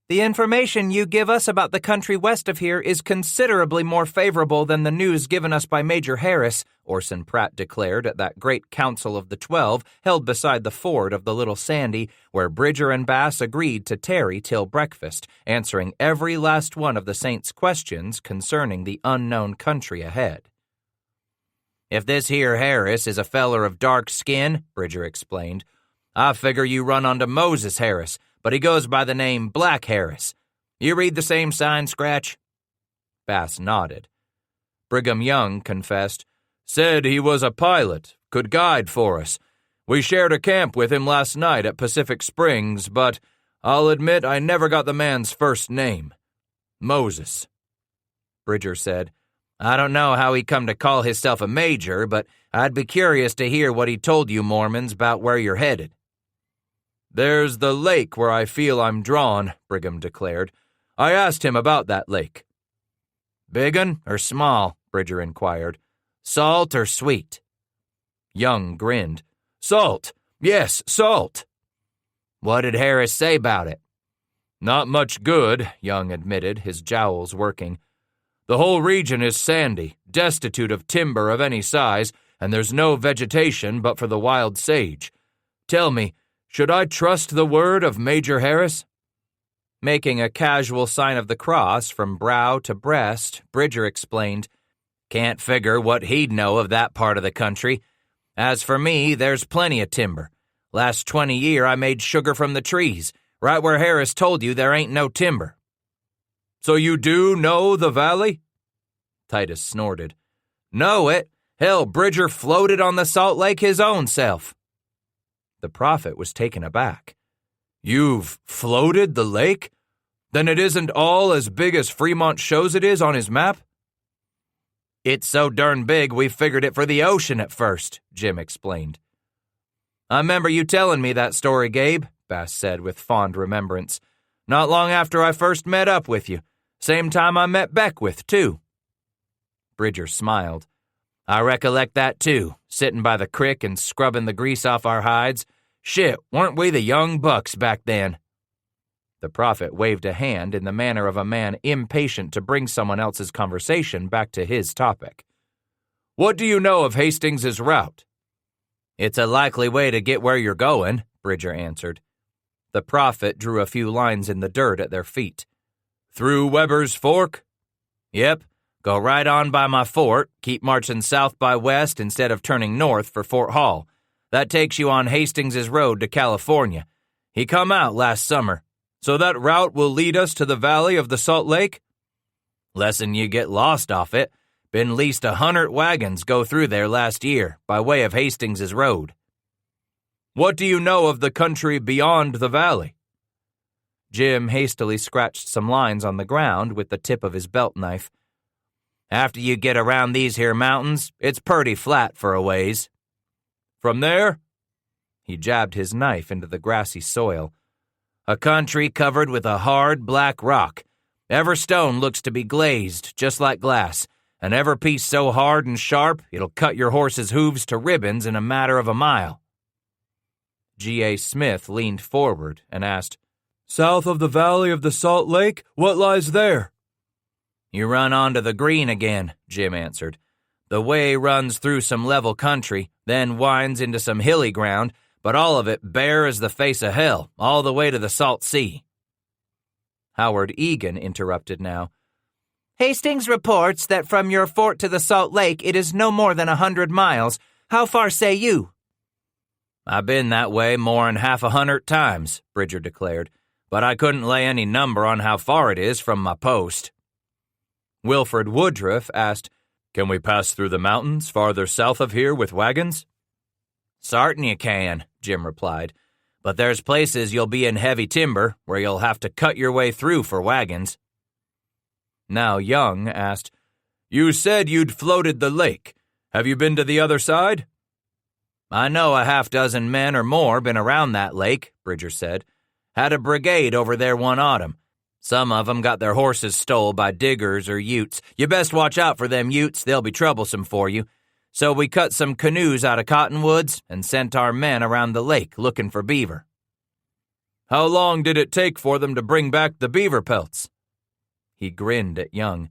"The information you give us about the country west of here is considerably more favorable than the news given us by Major Harris," Orson Pratt declared at that great Council of the 12 held beside the ford of the Little Sandy, where Bridger and Bass agreed to tarry till breakfast, answering every last one of the saints' questions concerning the unknown country ahead. "If this here Harris is a feller of dark skin," Bridger explained, "I figure you run onto Moses Harris, but he goes by the name Black Harris. You read the same sign, Scratch?" Bass nodded. Brigham Young confessed, "Said he was a pilot, could guide for us. We shared a camp with him last night at Pacific Springs, but I'll admit I never got the man's first name. Moses." Bridger said, "I don't know how he come to call hisself a major, but I'd be curious to hear what he told you Mormons about where you're headed." "There's the lake where I feel I'm drawn," Brigham declared. "I asked him about that lake." "Big un or small?" Bridger inquired. "Salt or sweet?" Young grinned. "Salt. Yes, salt." "What did Harris say about it?" "Not much good," Young admitted, his jowls working. "The whole region is sandy, destitute of timber of any size, and there's no vegetation but for the wild sage. Tell me, should I trust the word of Major Harris?" Making a casual sign of the cross from brow to breast, Bridger explained, "Can't figure what he'd know of that part of the country. As for me, there's plenty of timber. Last 20 year I made sugar from the trees, right where Harris told you there ain't no timber." "So you do know the valley?" Titus snorted. "Know it? Hell, Bridger floated on the Salt Lake his own self." The prophet was taken aback. "You've floated the lake? Then it isn't all as big as Fremont shows it is on his map?" "It's so darn big we figured it for the ocean at first," Jim explained. "I remember you telling me that story, Gabe," Bass said with fond remembrance. "Not long after I first met up with you. Same time I met Beckwith, too." Bridger smiled. "I recollect that, too, sitting by the crick and scrubbing the grease off our hides. Shit, weren't we the young bucks back then?" The prophet waved a hand in the manner of a man impatient to bring someone else's conversation back to his topic. "What do you know of Hastings' route?" "It's a likely way to get where you're going," Bridger answered. The prophet drew a few lines in the dirt at their feet. "Through Weber's Fork?" "Yep. Go right on by my fort, keep marching south by west instead of turning north for Fort Hall. That takes you on Hastings' road to California. He come out last summer." "So that route will lead us to the valley of the Salt Lake?" "Lessen you get lost off it. Been least 100 wagons go through there last year, by way of Hastings' road." "What do you know of the country beyond the valley?" Jim hastily scratched some lines on the ground with the tip of his belt knife. "After you get around these here mountains, it's purty flat for a ways." "From there?" He jabbed his knife into the grassy soil. "A country covered with a hard, black rock. Every stone looks to be glazed, just like glass, and every piece so hard and sharp it'll cut your horse's hooves to ribbons in a matter of a mile." G.A. Smith leaned forward and asked, "South of the valley of the Salt Lake, what lies there?" "You run onto the green again," Jim answered. "The way runs through some level country, then winds into some hilly ground, but all of it bare as the face of hell, all the way to the Salt Sea." Howard Egan interrupted now. "Hastings reports that from your fort to the Salt Lake it is no more than 100 miles. How far say you?" "I've been that way more'n 100 times," Bridger declared, "but I couldn't lay any number on how far it is from my post." Wilfred Woodruff asked, "Can we pass through the mountains farther south of here with wagons?" "Sartin you can," Jim replied, "but there's places you'll be in heavy timber where you'll have to cut your way through for wagons." Now Young asked, "You said you'd floated the lake. Have you been to the other side?" "I know a half-dozen men or more been around that lake," Bridger said. "Had a brigade over there one autumn. Some of 'em got their horses stole by diggers or Utes. You best watch out for them Utes, they'll be troublesome for you. So we cut some canoes out of cottonwoods and sent our men around the lake looking for beaver." "How long did it take for them to bring back the beaver pelts?" He grinned at Young.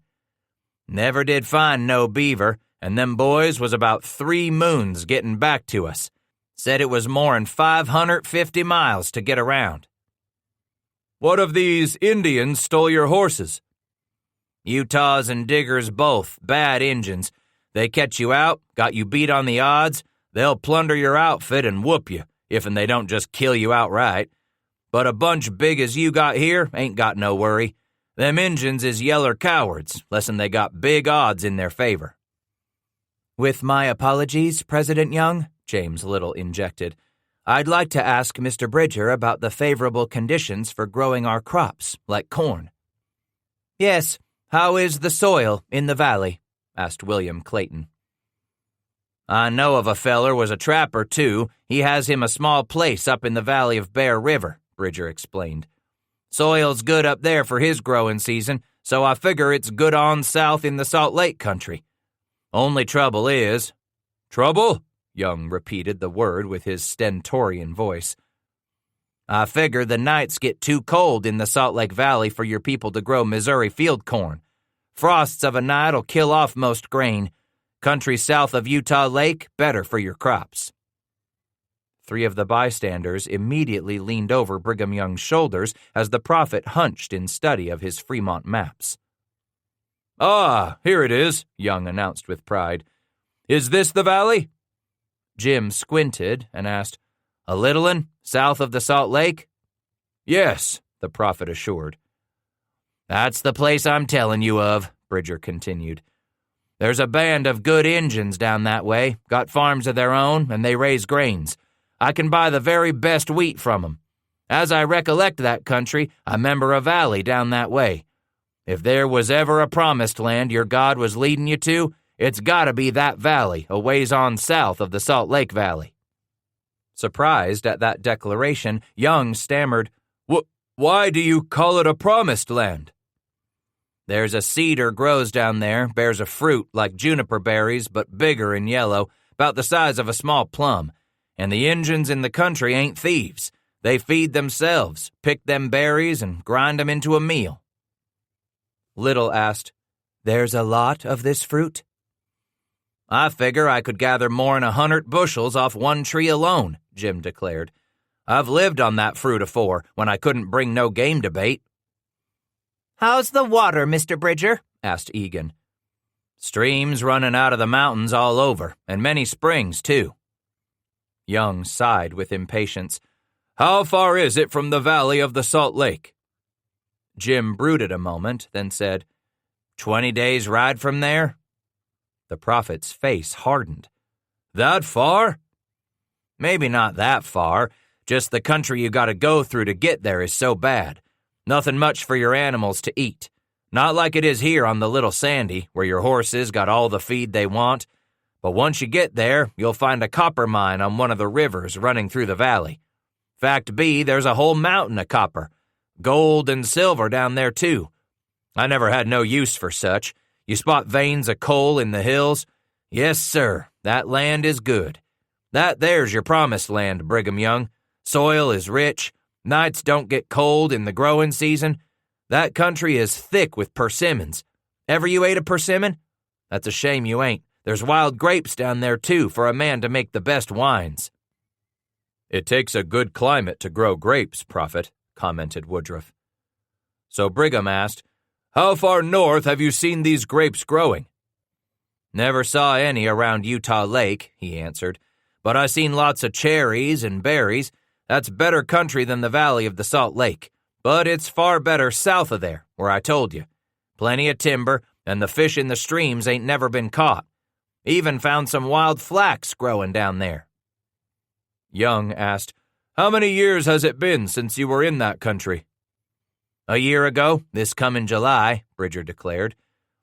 "Never did find no beaver, and them boys was about 3 moons getting back to us. Said it was more'n 550 miles to get around." "What of these Indians stole your horses?" "Utahs and diggers both, bad Injuns. They catch you out, got you beat on the odds, they'll plunder your outfit and whoop you, if and they don't just kill you outright. But a bunch big as you got here ain't got no worry. Them Injuns is yeller cowards, less'n they got big odds in their favor." "With my apologies, President Young," James Little injected, "I'd like to ask Mr. Bridger about the favorable conditions for growing our crops, like corn." "Yes, how is the soil in the valley?" asked William Clayton. "I know of a feller was a trapper, too. He has him a small place up in the valley of Bear River," Bridger explained. "Soil's good up there for his growing season, so I figure it's good on south in the Salt Lake country. Only trouble is—" "Trouble?" Young repeated the word with his stentorian voice. "I figure the nights get too cold in the Salt Lake Valley for your people to grow Missouri field corn. Frosts of a night'll kill off most grain. Country south of Utah Lake, better for your crops." 3 of the bystanders immediately leaned over Brigham Young's shoulders as the prophet hunched in study of his Fremont maps. "Ah, here it is," Young announced with pride. "Is this the valley?" Jim squinted and asked, "A little un, south of the Salt Lake?" "Yes," the prophet assured. "That's the place I'm telling you of," Bridger continued. "There's a band of good Injuns down that way, got farms of their own, and they raise grains. I can buy the very best wheat from 'em. As I recollect that country, I 'member a valley down that way. If there was ever a promised land your God was leading you to, it's gotta be that valley, a ways on south of the Salt Lake Valley." Surprised at that declaration, Young stammered, "Why do you call it a promised land?" "There's a cedar grows down there, bears a fruit like juniper berries, but bigger and yellow, about the size of a small plum. And the Injuns in the country ain't thieves. They feed themselves, pick them berries, and grind 'em into a meal." Little asked, "There's a lot of this fruit?" "I figure I could gather more'n 100 bushels off one tree alone," Jim declared. "I've lived on that fruit afore, when I couldn't bring no game to bait." "How's the water, Mr. Bridger?" asked Egan. "Streams running out of the mountains all over, and many springs, too." Young sighed with impatience. "How far is it from the valley of the Salt Lake?" Jim brooded a moment, then said, 20 days' ride from there." The prophet's face hardened. "That far?" "Maybe not that far. Just the country you gotta go through to get there is so bad. Nothing much for your animals to eat. Not like it is here on the Little Sandy, where your horses got all the feed they want. But once you get there, you'll find a copper mine on one of the rivers running through the valley. Fact be, there's a whole mountain of copper. Gold and silver down there, too. I never had no use for such. You spot veins of coal in the hills? Yes, sir, that land is good. That there's your promised land, Brigham Young. Soil is rich. Nights don't get cold in the growing season. That country is thick with persimmons. Ever you ate a persimmon? That's a shame you ain't. There's wild grapes down there, too, for a man to make the best wines." "It takes a good climate to grow grapes, Prophet," commented Woodruff. So Brigham asked, "How far north have you seen these grapes growing?" "Never saw any around Utah Lake," he answered, But I seen lots of cherries and berries. That's better country than the valley of the Salt Lake. But it's far better south of there, where I told you. Plenty of timber, and the fish in the streams ain't never been caught. Even found some wild flax growing down there." Young asked, "How many years has it been since you were in that country?" "A year ago, this coming July," Bridger declared.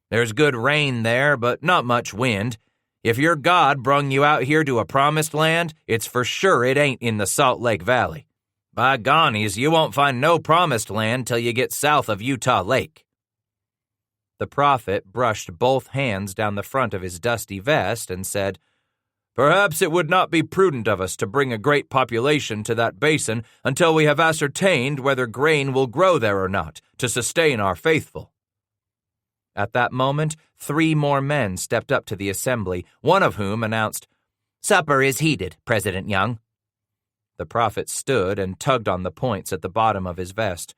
"There's good rain there, but not much wind. If your God brung you out here to a promised land, it's for sure it ain't in the Salt Lake Valley. By gonies, you won't find no promised land till you get south of Utah Lake." The prophet brushed both hands down the front of his dusty vest and said, "Perhaps it would not be prudent of us to bring a great population to that basin until we have ascertained whether grain will grow there or not, to sustain our faithful." At that moment, 3 more men stepped up to the assembly, one of whom announced, "Supper is heated, President Young." The prophet stood and tugged on the points at the bottom of his vest.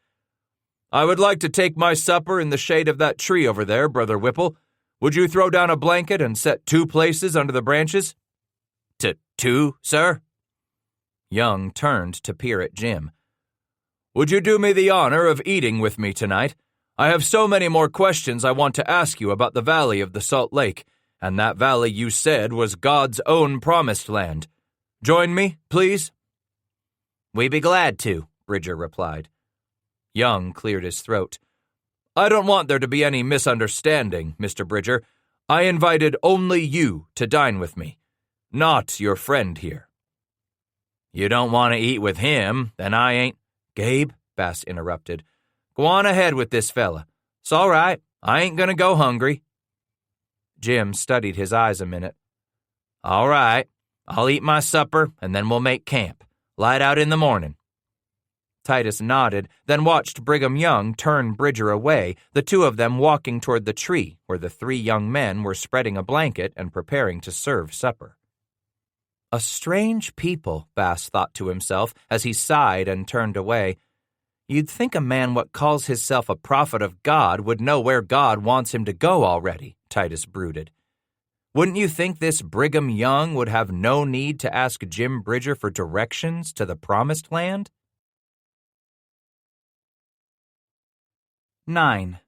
"I would like to take my supper in the shade of that tree over there, Brother Whipple. Would you throw down a blanket and set 2 places under the branches?" Two, sir?" Young turned to peer at Jim. "Would you do me the honor of eating with me tonight? I have so many more questions I want to ask you about the valley of the Salt Lake, and that valley you said was God's own promised land. Join me, please?" "We'd be glad to," Bridger replied. Young cleared his throat. "I don't want there to be any misunderstanding, Mr. Bridger. I invited only you to dine with me, not your friend here." "You don't want to eat with him, then I ain't—" "Gabe," Bass interrupted, "go on ahead with this fella. It's all right. I ain't gonna go hungry." Jim studied his eyes a minute. "All right. I'll eat my supper, and then we'll make camp. Light out in the morning." Titus nodded, then watched Brigham Young turn Bridger away, the 2 of them walking toward the tree where the 3 young men were spreading a blanket and preparing to serve supper. A strange people, Bass thought to himself as he sighed and turned away. You'd think a man what calls hisself a prophet of God would know where God wants him to go already, Titus brooded. Wouldn't you think this Brigham Young would have no need to ask Jim Bridger for directions to the promised land? 9.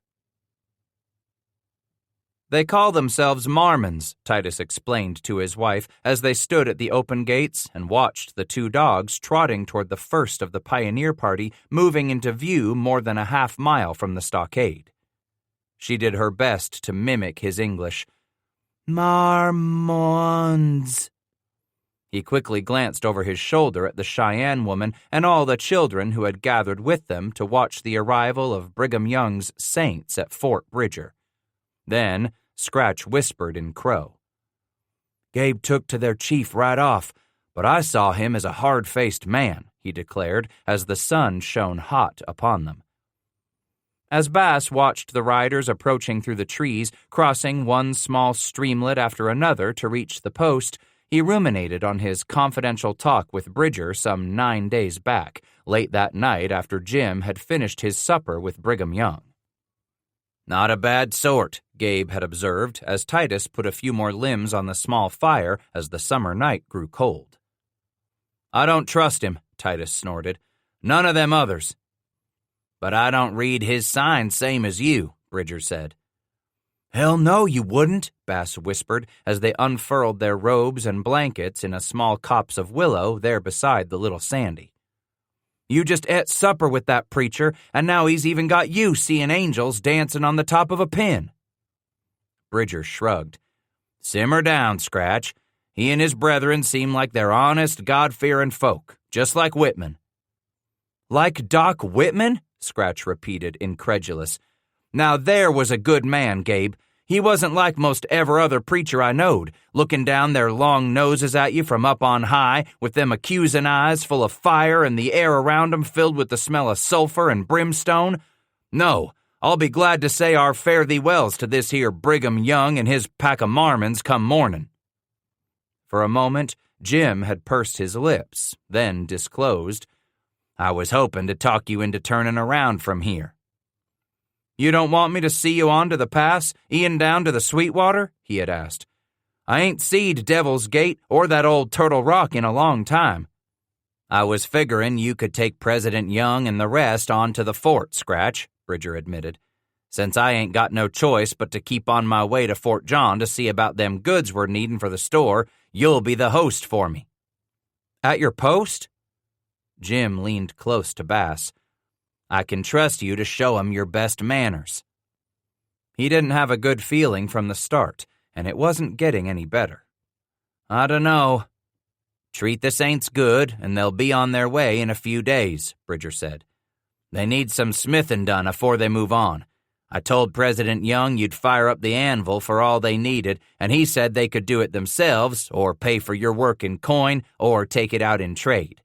They call themselves Mormons, Titus explained to his wife as they stood at the open gates and watched the 2 dogs trotting toward the first of the pioneer party moving into view more than a half mile from the stockade. She did her best to mimic his English. Mormons. He quickly glanced over his shoulder at the Cheyenne woman and all the children who had gathered with them to watch the arrival of Brigham Young's saints at Fort Bridger. Then Scratch whispered in Crow. Gabe took to their chief right off, but I saw him as a hard-faced man, he declared as the sun shone hot upon them. As Bass watched the riders approaching through the trees, crossing one small streamlet after another to reach the post, he ruminated on his confidential talk with Bridger some 9 days back, late that night after Jim had finished his supper with Brigham Young. Not a bad sort, Gabe had observed as Titus put a few more limbs on the small fire as the summer night grew cold. I don't trust him, Titus snorted. None of them others. But I don't read his signs same as you, Bridger said. Hell no, you wouldn't, Bass whispered as they unfurled their robes and blankets in a small copse of willow there beside the little Sandy. You just ate supper with that preacher, and now he's even got you seeing angels dancing on the top of a pin. Bridger shrugged. Simmer down, Scratch. He and his brethren seem like they're honest, God-fearing folk, just like Whitman. Like Doc Whitman? Scratch repeated, incredulous. Now there was a good man, Gabe. He wasn't like most ever other preacher I knowed, looking down their long noses at you from up on high, with them accusing eyes full of fire and the air around 'em filled with the smell of sulfur and brimstone. No, I'll be glad to say our fare thee wells to this here Brigham Young and his pack of Mormons come morning. For a moment, Jim had pursed his lips, then disclosed, I was hoping to talk you into turning around from here. You don't want me to see you on to the pass, e'en down to the Sweetwater? He had asked. I ain't seed Devil's Gate or that old Turtle Rock in a long time." "I was figuring you could take President Young and the rest on to the fort, Scratch," Bridger admitted. "Since I ain't got no choice but to keep on my way to Fort John to see about them goods we're needin' for the store, you'll be the host for me." "At your post?" Jim leaned close to Bass. "I can trust you to show 'em your best manners." He didn't have a good feeling from the start, and it wasn't getting any better. "I dunno. Treat the Saints good, and they'll be on their way in a few days," Bridger said. "They need some smithin' done afore they move on. I told President Young you'd fire up the anvil for all they needed, and he said they could do it themselves, or pay for your work in coin, or take it out in trade.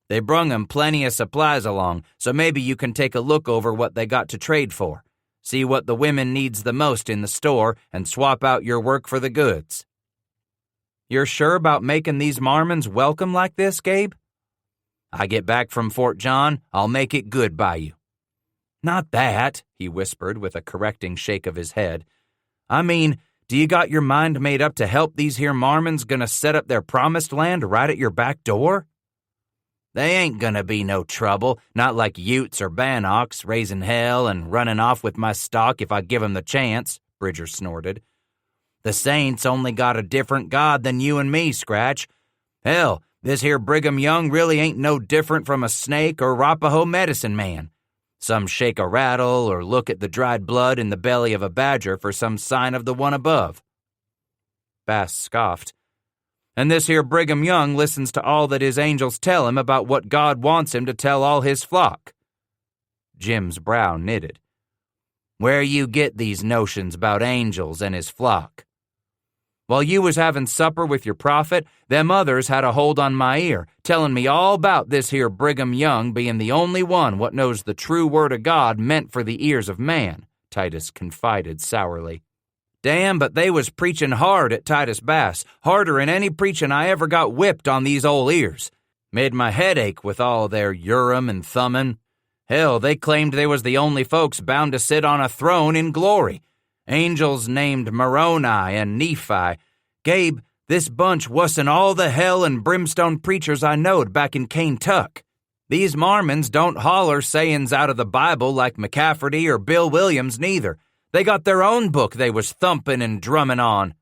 They brung 'em plenty of supplies along, so maybe you can take a look over what they got to trade for. See what the women needs the most in the store, and swap out your work for the goods." "You're sure about making these Mormons welcome like this, Gabe?" "I get back from Fort John, I'll make it good by you." "Not that," he whispered with a correcting shake of his head. "I mean, do you got your mind made up to help these here Mormons gonna set up their promised land right at your back door?" "They ain't gonna be no trouble, not like Utes or Bannocks, raising hell and running off with my stock if I give 'em the chance," Bridger snorted. "The Saints only got a different God than you and me, Scratch. Hell, this here Brigham Young really ain't no different from a snake or Rapaho medicine man. Some shake a rattle or look at the dried blood in the belly of a badger for some sign of the one above." Bass scoffed. "And this here Brigham Young listens to all that his angels tell him about what God wants him to tell all his flock." Jim's brow knitted. "Where you get these notions about angels and his flock?" "While you was having supper with your prophet, them others had a hold on my ear, telling me all about this here Brigham Young being the only one what knows the true word of God meant for the ears of man," Titus confided sourly. "Damn, but they was preaching hard at Titus Bass, harder'n any preaching I ever got whipped on these ol' ears. Made my head ache with all their Urim and Thummim. Hell, they claimed they was the only folks bound to sit on a throne in glory. Angels named Moroni and Nephi. Gabe, this bunch wuss'n all the hell and brimstone preachers I knowed back in Kentuck. These Mormons don't holler sayings out of the Bible like McCafferty or Bill Williams neither. They got their own book they was thumping and drumming on."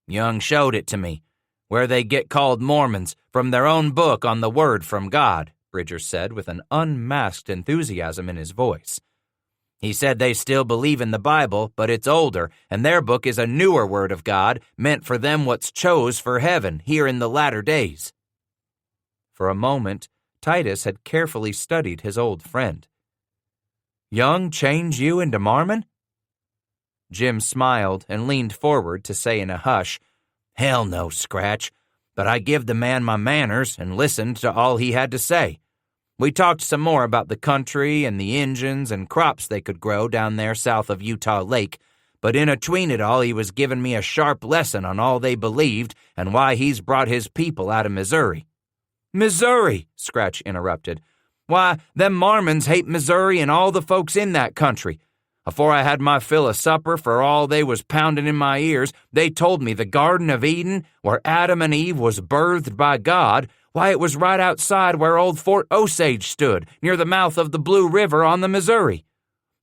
"Young showed it to me, where they get called Mormons, from their own book on the word from God," Bridger said with an unmasked enthusiasm in his voice. "He said they still believe in the Bible, but it's older, and their book is a newer word of God, meant for them what's chose for heaven here in the latter days." For a moment, Titus had carefully studied his old friend. "Young change you into Mormon?" Jim smiled and leaned forward to say in a hush, "Hell no, Scratch, but I give the man my manners and listened to all he had to say. We talked some more about the country and the Injuns and crops they could grow down there south of Utah Lake, but in atween it all he was giving me a sharp lesson on all they believed and why he's brought his people out of Missouri." "Missouri," Scratch interrupted. "Why, them Mormons hate Missouri and all the folks in that country. Afore I had my fill of supper for all they was pounding in my ears, they told me the Garden of Eden, where Adam and Eve was birthed by God, why it was right outside where old Fort Osage stood, near the mouth of the Blue River on the Missouri.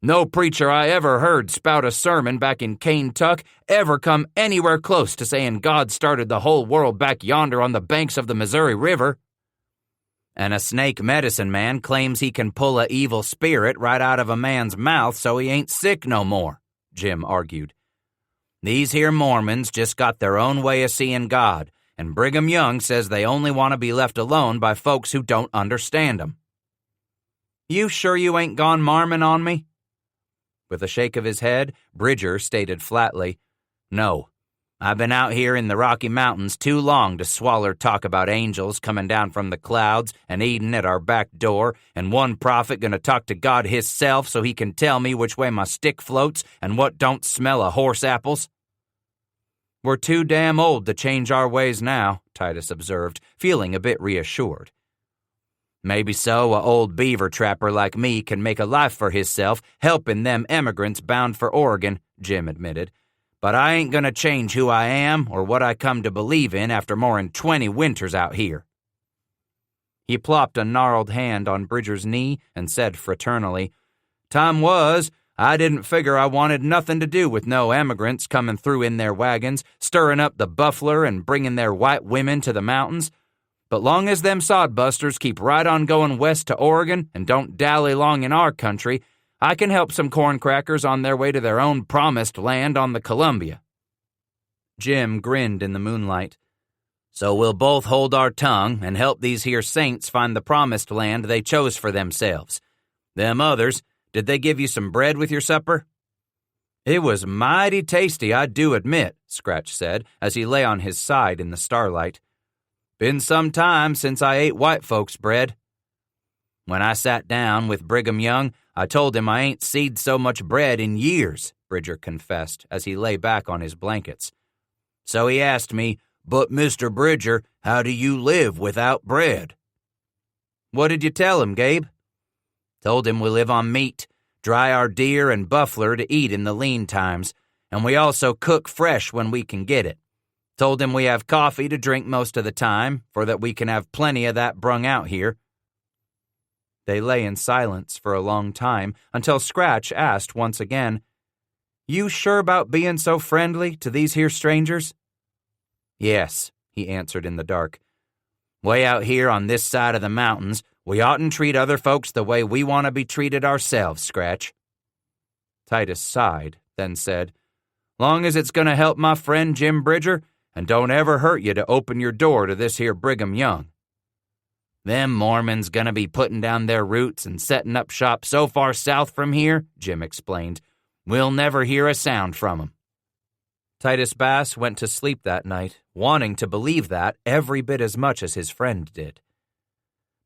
No preacher I ever heard spout a sermon back in Kentuck ever come anywhere close to saying God started the whole world back yonder on the banks of the Missouri River." "And a snake medicine man claims he can pull a evil spirit right out of a man's mouth so he ain't sick no more," Jim argued. "These here Mormons just got their own way of seeing God, and Brigham Young says they only want to be left alone by folks who don't understand 'em." "You sure you ain't gone Mormon on me?" With a shake of his head, Bridger stated flatly, "No. I've been out here in the Rocky Mountains too long to swaller talk about angels coming down from the clouds and Eden at our back door, and one prophet gonna talk to God hisself so he can tell me which way my stick floats and what don't smell of horse apples." "We're too damn old to change our ways now," Titus observed, feeling a bit reassured. "Maybe so a old beaver trapper like me can make a life for hisself helping them emigrants bound for Oregon," Jim admitted. but I ain't gonna change who I am or what I come to believe in after more'n 20 winters out here." He plopped a gnarled hand on Bridger's knee and said fraternally, "Time was, I didn't figure I wanted nothing to do with no emigrants coming through in their wagons, stirring up the buffler and bringing their white women to the mountains. But long as them sodbusters keep right on going west to Oregon and don't dally long in our country, I can help some corncrackers on their way to their own promised land on the Columbia." Jim grinned in the moonlight. "So we'll both hold our tongue and help these here saints find the promised land they chose for themselves. Them others, did they give you some bread with your supper?" "It was mighty tasty, I do admit," Scratch said as he lay on his side in the starlight. "Been some time since I ate white folks' bread. When I sat down with Brigham Young, I told him I ain't seed so much bread in years," Bridger confessed as he lay back on his blankets. "So he asked me, 'But, Mr. Bridger, how do you live without bread?'" "What did you tell him, Gabe?" "Told him we live on meat, dry our deer and buffler to eat in the lean times, and we also cook fresh when we can get it. Told him we have coffee to drink most of the time, for that we can have plenty of that brung out here." They lay in silence for a long time until Scratch asked once again, "You sure about being so friendly to these here strangers?" "Yes," he answered in the dark. "Way out here on this side of the mountains, we oughtn't treat other folks the way we want to be treated ourselves, Scratch." Titus sighed, then said, "Long as it's going to help my friend Jim Bridger, and don't ever hurt you to open your door to this here Brigham Young." "Them Mormons gonna be putting down their roots and setting up shop so far south from here," Jim explained, "we'll never hear a sound from 'em." Titus Bass went to sleep that night, wanting to believe that every bit as much as his friend did.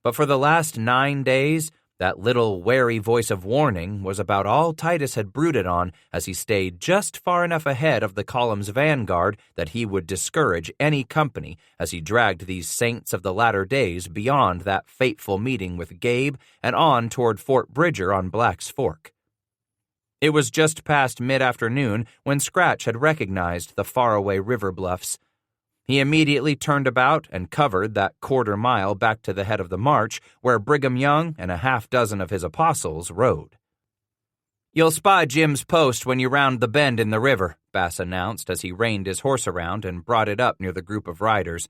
But for the last 9 days, that little wary voice of warning was about all Titus had brooded on as he stayed just far enough ahead of the column's vanguard that he would discourage any company as he dragged these saints of the latter days beyond that fateful meeting with Gabe and on toward Fort Bridger on Black's Fork. It was just past mid-afternoon when Scratch had recognized the faraway river bluffs. He immediately turned about and covered that quarter-mile back to the head of the march where Brigham Young and a half-dozen of his apostles rode. "You'll spy Jim's post when you round the bend in the river," Bass announced as he reined his horse around and brought it up near the group of riders.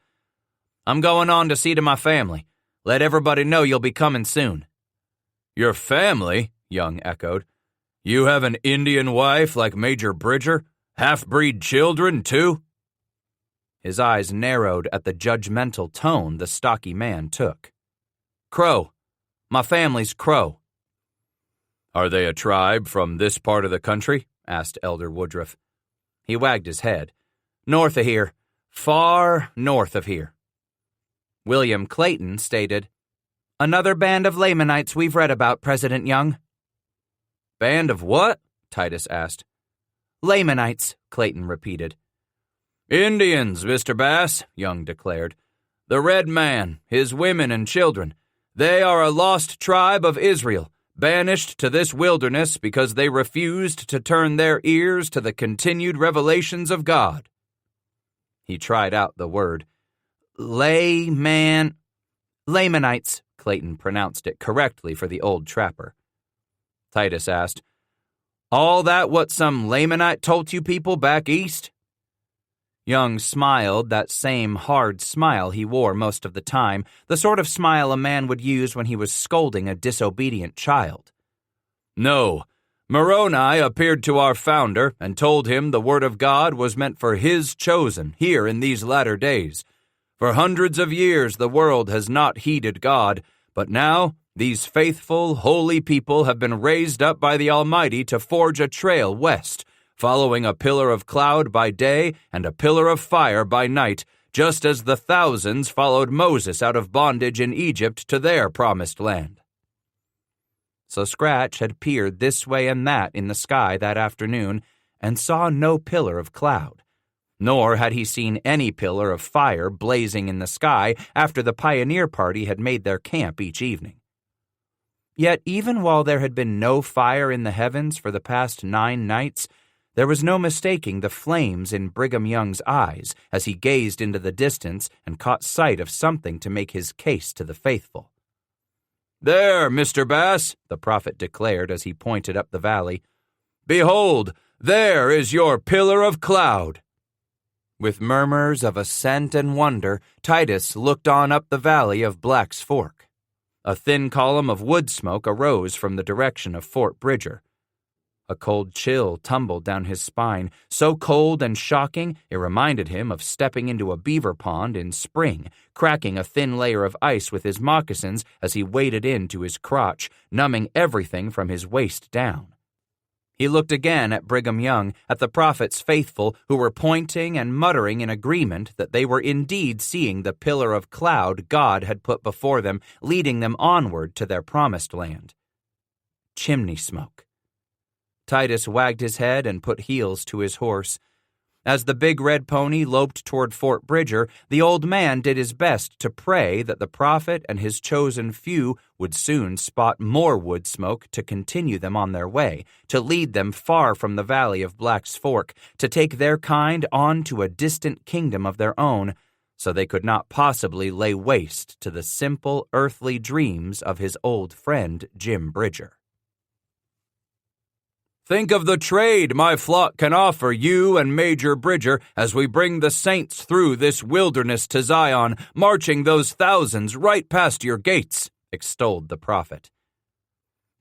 "I'm going on to see to my family. Let everybody know you'll be coming soon." "Your family?" Young echoed. "You have an Indian wife like Major Bridger? Half-breed children, too?" His eyes narrowed at the judgmental tone the stocky man took. "Crow. My family's Crow." "Are they a tribe from this part of the country?" asked Elder Woodruff. He wagged his head. "North of here. Far north of here." William Clayton stated, "Another band of Lamanites we've read about, President Young." "Band of what?" Titus asked. "Lamanites," Clayton repeated. "Indians, Mr. Bass," Young declared. "The red man, his women and children. They are a lost tribe of Israel, banished to this wilderness because they refused to turn their ears to the continued revelations of God." He tried out the word. Lamanites, Clayton pronounced it correctly for the old trapper. Titus asked, "All that what some Lamanite told you people back east?" Young smiled that same hard smile he wore most of the time, the sort of smile a man would use when he was scolding a disobedient child. "No. Moroni appeared to our founder and told him the word of God was meant for his chosen here in these latter days. For hundreds of years the world has not heeded God, but now these faithful, holy people have been raised up by the Almighty to forge a trail west, following a pillar of cloud by day and a pillar of fire by night, just as the thousands followed Moses out of bondage in Egypt to their promised land." So Scratch had peered this way and that in the sky that afternoon and saw no pillar of cloud, nor had he seen any pillar of fire blazing in the sky after the pioneer party had made their camp each evening. Yet even while there had been no fire in the heavens for the past 9 nights, There was no mistaking the flames in Brigham Young's eyes as he gazed into the distance and caught sight of something to make his case to the faithful. "There, Mr. Bass," the prophet declared as he pointed up the valley. "Behold, there is your pillar of cloud." With murmurs of assent and wonder, Titus looked on up the valley of Black's Fork. A thin column of wood smoke arose from the direction of Fort Bridger. A cold chill tumbled down his spine, so cold and shocking it reminded him of stepping into a beaver pond in spring, cracking a thin layer of ice with his moccasins as he waded into his crotch, numbing everything from his waist down. He looked again at Brigham Young, at the prophet's faithful, who were pointing and muttering in agreement that they were indeed seeing the pillar of cloud God had put before them, leading them onward to their promised land. Chimney smoke. Titus wagged his head and put heels to his horse. As the big red pony loped toward Fort Bridger, the old man did his best to pray that the prophet and his chosen few would soon spot more wood smoke to continue them on their way, to lead them far from the valley of Black's Fork, to take their kind on to a distant kingdom of their own, so they could not possibly lay waste to the simple earthly dreams of his old friend Jim Bridger. "Think of the trade my flock can offer you and Major Bridger as we bring the saints through this wilderness to Zion, marching those thousands right past your gates," extolled the prophet.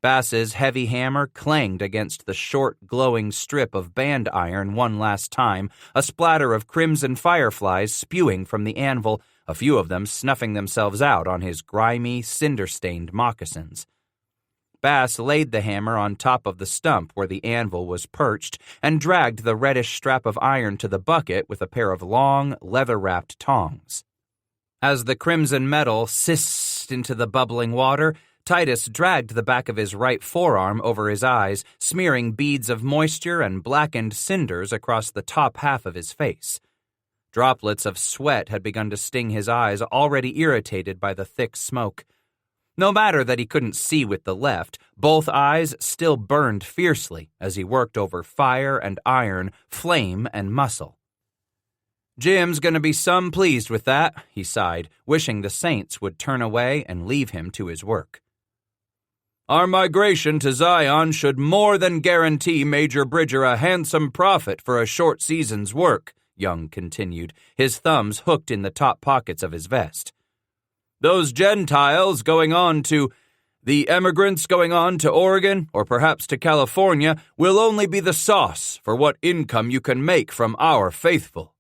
Bass's heavy hammer clanged against the short, glowing strip of band iron one last time, a splatter of crimson fireflies spewing from the anvil, a few of them snuffing themselves out on his grimy, cinder-stained moccasins. Bass laid the hammer on top of the stump where the anvil was perched and dragged the reddish strap of iron to the bucket with a pair of long, leather-wrapped tongs. As the crimson metal sissed into the bubbling water, Titus dragged the back of his right forearm over his eyes, smearing beads of moisture and blackened cinders across the top half of his face. Droplets of sweat had begun to sting his eyes, already irritated by the thick smoke. No matter that he couldn't see with the left, both eyes still burned fiercely as he worked over fire and iron, flame and muscle. "Jim's going to be some pleased with that," he sighed, wishing the saints would turn away and leave him to his work. "Our migration to Zion should more than guarantee Major Bridger a handsome profit for a short season's work," Young continued, his thumbs hooked in the top pockets of his vest. "Those Gentiles the emigrants going on to Oregon or perhaps to California will only be the sauce for what income you can make from our faithful."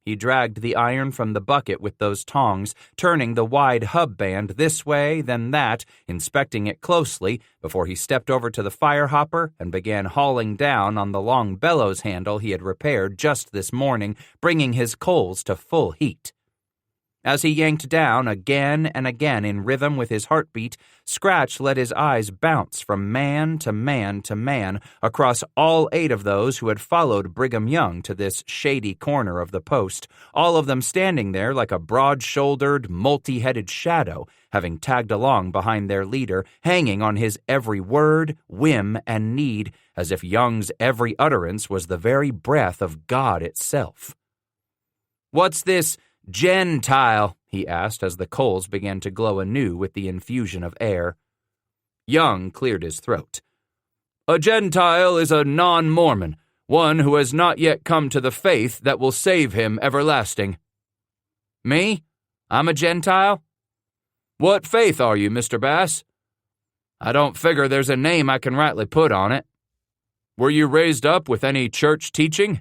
He dragged the iron from the bucket with those tongs, turning the wide hub band this way, then that, inspecting it closely before he stepped over to the fire hopper and began hauling down on the long bellows handle he had repaired just this morning, bringing his coals to full heat. As he yanked down again and again in rhythm with his heartbeat, Scratch let his eyes bounce from man to man to man across all 8 of those who had followed Brigham Young to this shady corner of the post, all of them standing there like a broad-shouldered, multi-headed shadow, having tagged along behind their leader, hanging on his every word, whim, and need, as if Young's every utterance was the very breath of God itself. "What's this Gentile?" he asked as the coals began to glow anew with the infusion of air. Young cleared his throat. "A Gentile is a non-Mormon, one who has not yet come to the faith that will save him everlasting." "Me? I'm a Gentile?" "What faith are you, Mr. Bass?" "I don't figure there's a name I can rightly put on it." "Were you raised up with any church teaching?"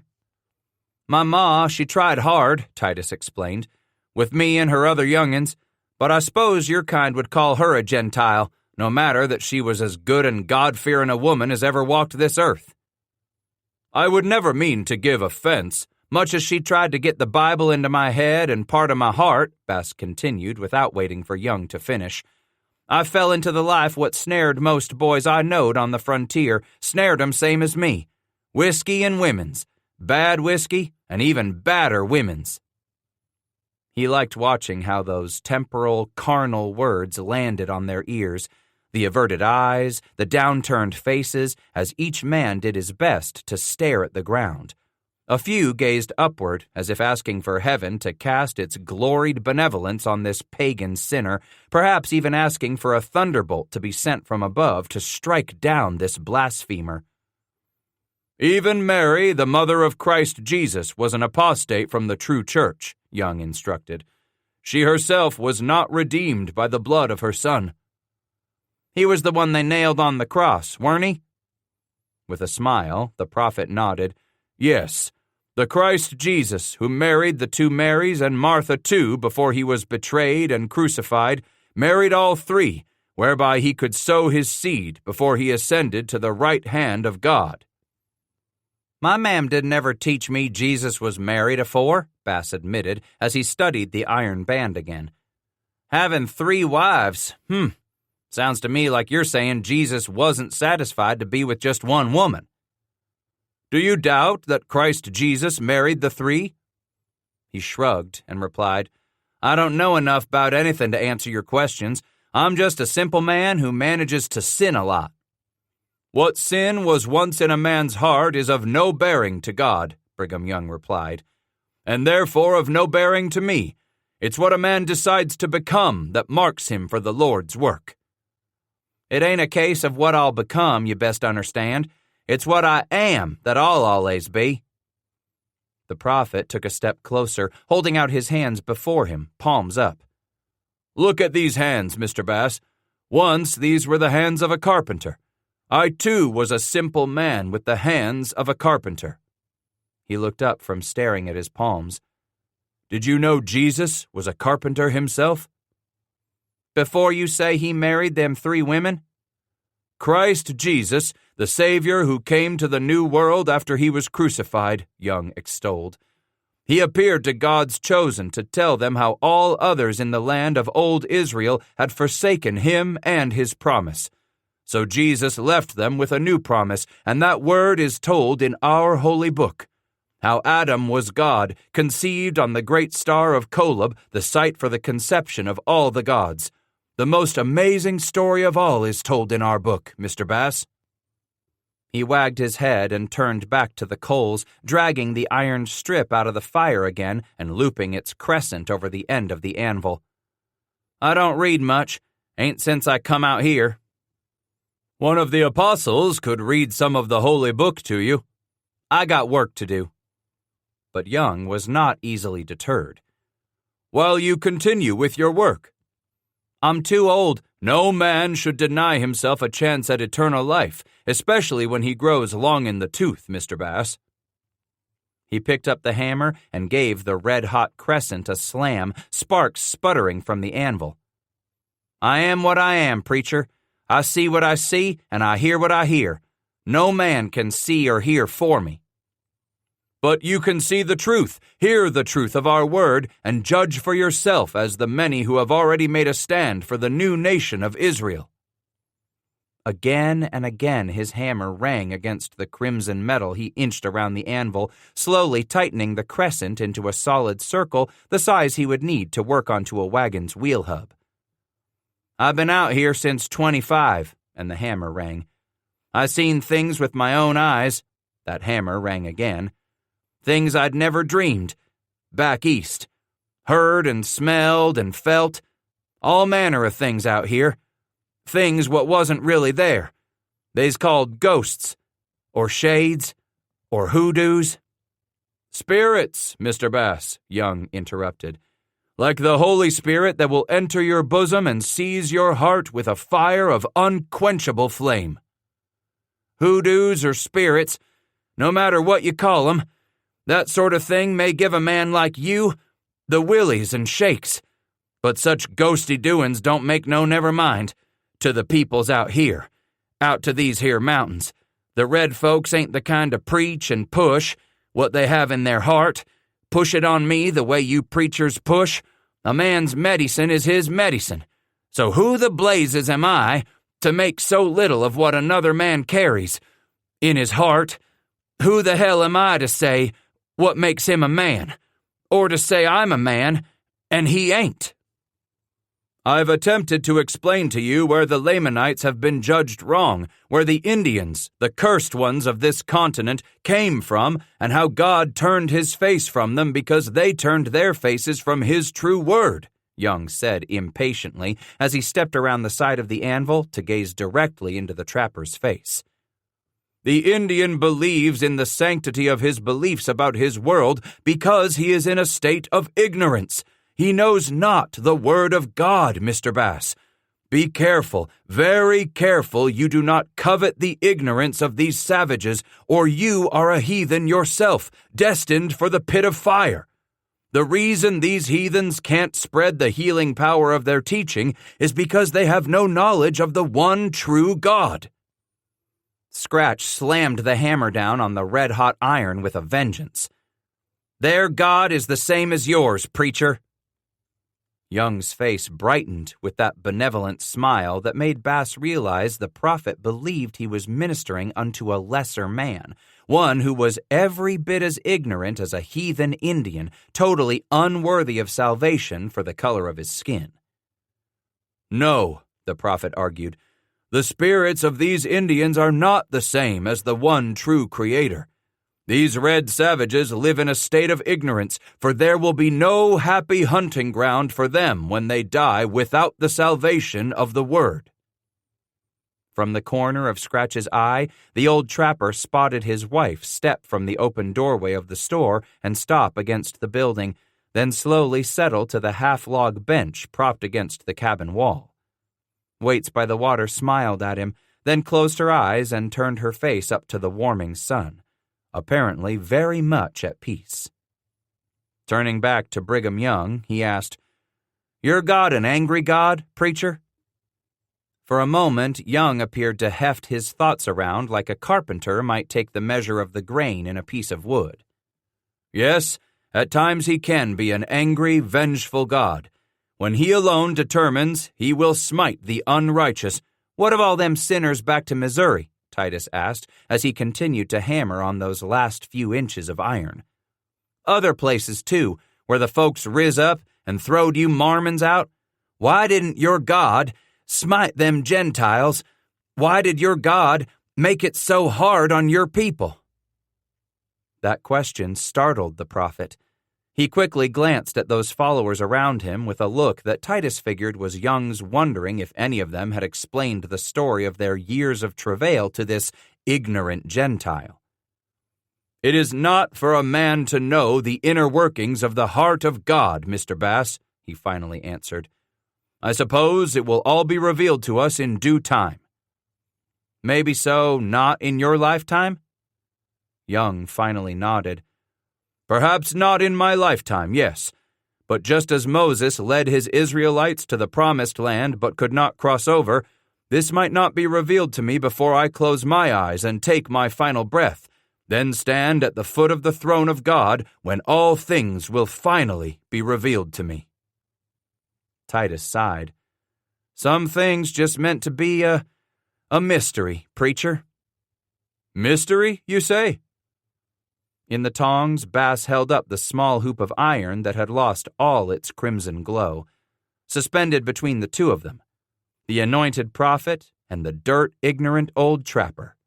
"My ma, she tried hard," Titus explained, "with me and her other young'uns, but I suppose your kind would call her a Gentile, no matter that she was as good and God-fearing a woman as ever walked this earth." "I would never mean to give offense, much as she tried to get the Bible into my head and part of my heart," Bass continued without waiting for Young to finish. "I fell into the life what snared most boys I knowed on the frontier, snared 'em same as me. Whiskey and women's. Bad whiskey, and even badder women's." He liked watching how those temporal, carnal words landed on their ears, The averted eyes, the downturned faces, as each man did his best to stare at the ground. A few gazed upward, as if asking for heaven to cast its gloried benevolence on this pagan sinner, perhaps even asking for a thunderbolt to be sent from above to strike down this blasphemer. Even Mary, the mother of Christ Jesus, was an apostate from the true church, Young instructed. She herself was not redeemed by the blood of her son. He was the one they nailed on the cross, weren't he? With a smile, the prophet nodded. Yes, the Christ Jesus, who married the two Marys and Martha too before he was betrayed and crucified, married all three, whereby he could sow his seed before he ascended to the right hand of God. My mam didn't ever teach me Jesus was married afore, Bass admitted as he studied the iron band again. Having 3 wives, sounds to me like you're saying Jesus wasn't satisfied to be with just one woman. Do you doubt that Christ Jesus married the 3? He shrugged and replied, I don't know enough about anything to answer your questions. I'm just a simple man who manages to sin a lot. What sin was once in a man's heart is of no bearing to God, Brigham Young replied, and therefore of no bearing to me. It's what a man decides to become that marks him for the Lord's work. It ain't a case of what I'll become, you best understand. It's what I am that I'll always be. The prophet took a step closer, holding out his hands before him, palms up. Look at these hands, Mr. Bass. Once these were the hands of a carpenter. I too was a simple man with the hands of a carpenter. He looked up from staring at his palms. Did you know Jesus was a carpenter himself? Before you say he married them 3 women? Christ Jesus, the Savior who came to the new world after he was crucified, Young extolled. He appeared to God's chosen to tell them how all others in the land of old Israel had forsaken him and his promise. So Jesus left them with a new promise, and that word is told in our holy book. How Adam was God, conceived on the great star of Kolob, the site for the conception of all the gods. The most amazing story of all is told in our book, Mr. Bass. He wagged his head and turned back to the coals, dragging the iron strip out of the fire again and looping its crescent over the end of the anvil. I don't read much. Ain't since I come out here. One of the apostles could read some of the holy book to you. I got work to do. But Young was not easily deterred. Well, you continue with your work. I'm too old. No man should deny himself a chance at eternal life, especially when he grows long in the tooth, Mr. Bass. He picked up the hammer and gave the red-hot crescent a slam, sparks sputtering from the anvil. I am what I am, preacher. I see what I see, and I hear what I hear. No man can see or hear for me. But you can see the truth, hear the truth of our word, and judge for yourself as the many who have already made a stand for the new nation of Israel. Again and again his hammer rang against the crimson metal he inched around the anvil, slowly tightening the crescent into a solid circle the size he would need to work onto a wagon's wheel hub. I've been out here since 25, and the hammer rang. I seen things with my own eyes. That hammer rang again. Things I'd never dreamed. Back east. Heard and smelled and felt. All manner of things out here. Things what wasn't really there. They's called ghosts, or shades, or hoodoos. Spirits, Mr. Bass, Young interrupted. Like the Holy Spirit that will enter your bosom and seize your heart with a fire of unquenchable flame. Hoodoos or spirits, no matter what you call 'em, that sort of thing may give a man like you the willies and shakes, but such ghosty doin's don't make no never mind to the peoples out here, out to these here mountains. The red folks ain't the kind to preach and push what they have in their heart. Push it on me the way you preachers push. A man's medicine is his medicine. So who the blazes am I to make so little of what another man carries in his heart? Who the hell am I to say what makes him a man? Or to say I'm a man and he ain't? I've attempted to explain to you where the Lamanites have been judged wrong, where the Indians, the cursed ones of this continent, came from, and how God turned his face from them because they turned their faces from his true word," Young said impatiently as he stepped around the side of the anvil to gaze directly into the trapper's face. "The Indian believes in the sanctity of his beliefs about his world because he is in a state of ignorance. He knows not the word of God, Mr. Bass. Be careful, very careful you do not covet the ignorance of these savages, or you are a heathen yourself, destined for the pit of fire. The reason these heathens can't spread the healing power of their teaching is because they have no knowledge of the one true God." Scratch slammed the hammer down on the red-hot iron with a vengeance. "Their God is the same as yours, preacher." Young's face brightened with that benevolent smile that made Bass realize the prophet believed he was ministering unto a lesser man, one who was every bit as ignorant as a heathen Indian, totally unworthy of salvation for the color of his skin. "No," the prophet argued, "the spirits of these Indians are not the same as the one true Creator. These red savages live in a state of ignorance, for there will be no happy hunting ground for them when they die without the salvation of the Word." From the corner of Scratch's eye, the old trapper spotted his wife step from the open doorway of the store and stop against the building, then slowly settle to the half-log bench propped against the cabin wall. Waits by the water smiled at him, then closed her eyes and turned her face up to the warming sun, apparently very much at peace. Turning back to Brigham Young, he asked, "Your God an angry God, preacher?" For a moment, Young appeared to heft his thoughts around like a carpenter might take the measure of the grain in a piece of wood. "Yes, at times he can be an angry, vengeful God. When he alone determines, he will smite the unrighteous." "What of all them sinners back to Missouri?" Titus asked as he continued to hammer on those last few inches of iron. "Other places, too, where the folks riz up and throwed you Mormons out? Why didn't your God smite them Gentiles? Why did your God make it so hard on your people?" That question startled the prophet. He quickly glanced at those followers around him with a look that Titus figured was Young's wondering if any of them had explained the story of their years of travail to this ignorant Gentile. "It is not for a man to know the inner workings of the heart of God, Mr. Bass," he finally answered. "I suppose it will all be revealed to us in due time." "Maybe so, not in your lifetime?" Young finally nodded. "Perhaps not in my lifetime, yes. But just as Moses led his Israelites to the promised land but could not cross over, this might not be revealed to me before I close my eyes and take my final breath, then stand at the foot of the throne of God when all things will finally be revealed to me." Titus sighed. "Some things just meant to be a mystery, preacher." "Mystery, you say?" In the tongs, Bass held up the small hoop of iron that had lost all its crimson glow. Suspended between the two of them, the anointed prophet and the dirt-ignorant old trapper.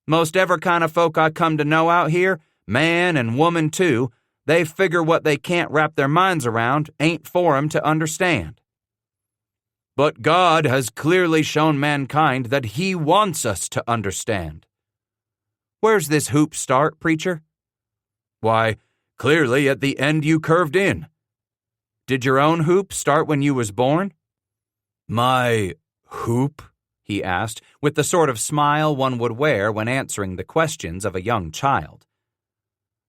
"Most ever kind of folk I come to know out here, man and woman too, they figure what they can't wrap their minds around ain't for 'em to understand." "But God has clearly shown mankind that He wants us to understand." "Where's this hoop start, preacher?" "Why, clearly at the end you curved in." "Did your own hoop start when you was born?" "My hoop?" he asked, with the sort of smile one would wear when answering the questions of a young child.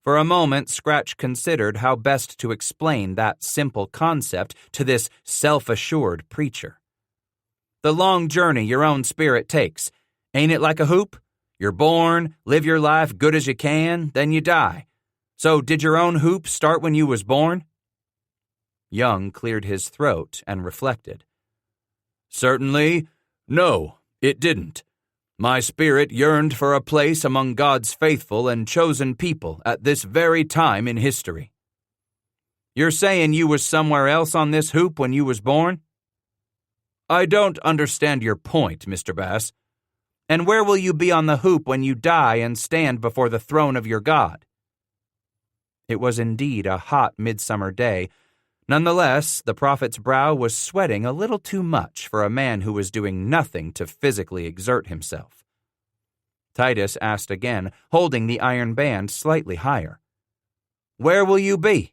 For a moment, Scratch considered how best to explain that simple concept to this self-assured preacher. "The long journey your own spirit takes, ain't it like a hoop? You're born, live your life good as you can, then you die. So did your own hoop start when you was born?" Young cleared his throat and reflected. "Certainly, no, it didn't. My spirit yearned for a place among God's faithful and chosen people at this very time in history." "You're saying you was somewhere else on this hoop when you was born?" I don't understand your point, Mr. Bass. And where will you be on the hoop when you die and stand before the throne of your God? It was indeed a hot midsummer day. Nonetheless, the prophet's brow was sweating a little too much for a man who was doing nothing to physically exert himself. Titus asked again, holding the iron band slightly higher. Where will you be?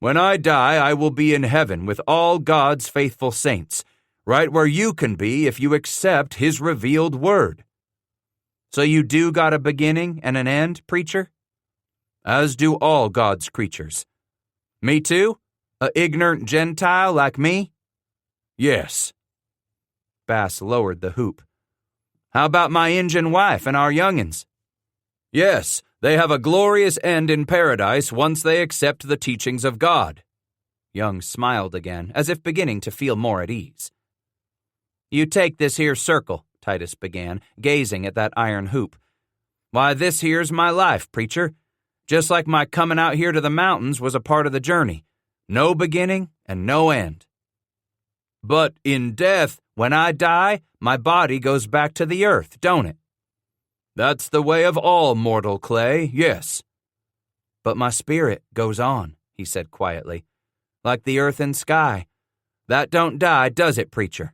When I die, I will be in heaven with all God's faithful saints, right where you can be if you accept His revealed word. So you do got a beginning and an end, preacher? As do all God's creatures. Me too? A ignorant Gentile like me? Yes. Bass lowered the hoop. How about my Injun wife and our young'uns? Yes, they have a glorious end in paradise once they accept the teachings of God. Young smiled again, as if beginning to feel more at ease. You take this here circle, Titus began, gazing at that iron hoop. Why, this here's my life, preacher. Just like my coming out here to the mountains was a part of the journey. No beginning and no end. But in death, when I die, my body goes back to the earth, don't it? That's the way of all mortal clay, yes. But my spirit goes on, he said quietly, like the earth and sky. That don't die, does it, preacher?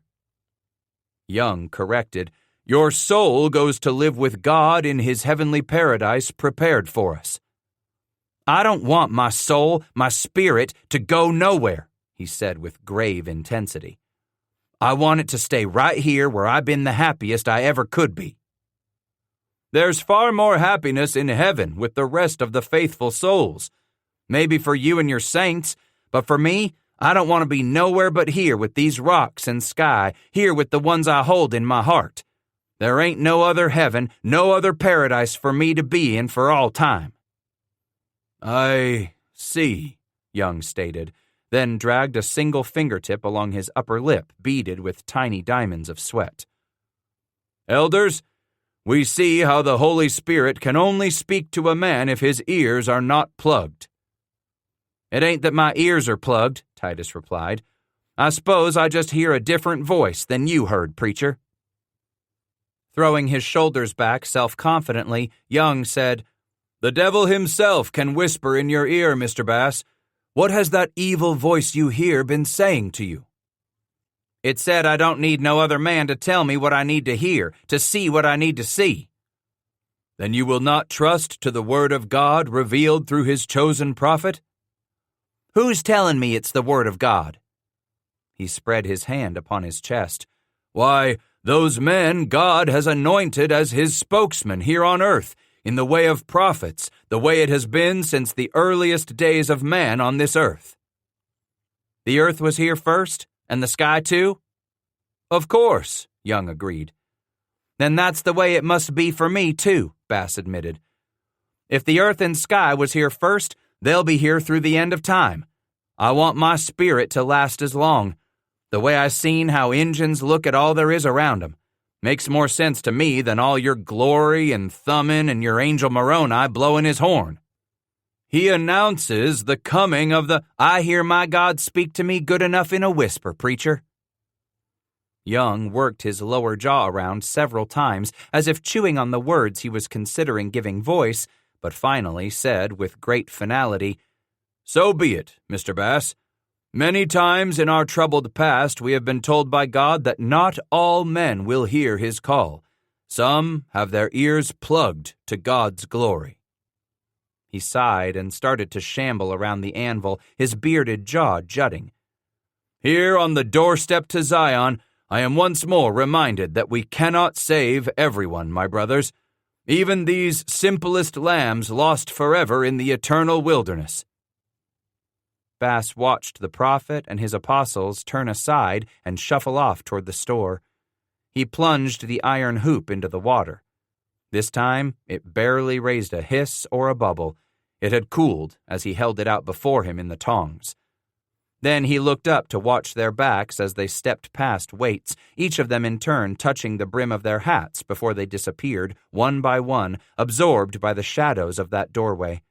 Young corrected, Your soul goes to live with God in His heavenly paradise prepared for us. I don't want my soul, my spirit, to go nowhere, he said with grave intensity. I want it to stay right here where I've been the happiest I ever could be. There's far more happiness in heaven with the rest of the faithful souls. Maybe for you and your saints, but for me, I don't want to be nowhere but here with these rocks and sky, here with the ones I hold in my heart. There ain't no other heaven, no other paradise for me to be in for all time. I see, Young stated, then dragged a single fingertip along his upper lip, beaded with tiny diamonds of sweat. Elders, we see how the Holy Spirit can only speak to a man if his ears are not plugged. It ain't that my ears are plugged, Titus replied. I suppose I just hear a different voice than you heard, preacher. Throwing his shoulders back self-confidently, Young said, The devil himself can whisper in your ear, Mr. Bass. What has that evil voice you hear been saying to you? It said I don't need no other man to tell me what I need to hear, to see what I need to see. Then you will not trust to the word of God revealed through His chosen prophet? Who's telling me it's the word of God? He spread his hand upon his chest. Why, those men God has anointed as His spokesmen here on earth, in the way of prophets, the way it has been since the earliest days of man on this earth. The earth was here first, and the sky too? Of course, Young agreed. Then that's the way it must be for me too, Bass admitted. If the earth and sky was here first, they'll be here through the end of time. I want my spirit to last as long. The way I seen how Injuns look at all there is around 'em. Makes more sense to me than all your glory and thumbin' and your Angel Moroni blowing his horn. He announces the coming of the... I hear my God speak to me good enough in a whisper, preacher. Young worked his lower jaw around several times, as if chewing on the words he was considering giving voice, but finally said with great finality, So be it, Mr. Bass. Many times in our troubled past we have been told by God that not all men will hear His call. Some have their ears plugged to God's glory. He sighed and started to shamble around the anvil, his bearded jaw jutting. Here on the doorstep to Zion, I am once more reminded that we cannot save everyone, my brothers, even these simplest lambs lost forever in the eternal wilderness. Bass watched the prophet and his apostles turn aside and shuffle off toward the store. He plunged the iron hoop into the water. This time, it barely raised a hiss or a bubble. It had cooled as he held it out before him in the tongs. Then he looked up to watch their backs as they stepped past Waits, each of them in turn touching the brim of their hats before they disappeared, one by one, absorbed by the shadows of that doorway.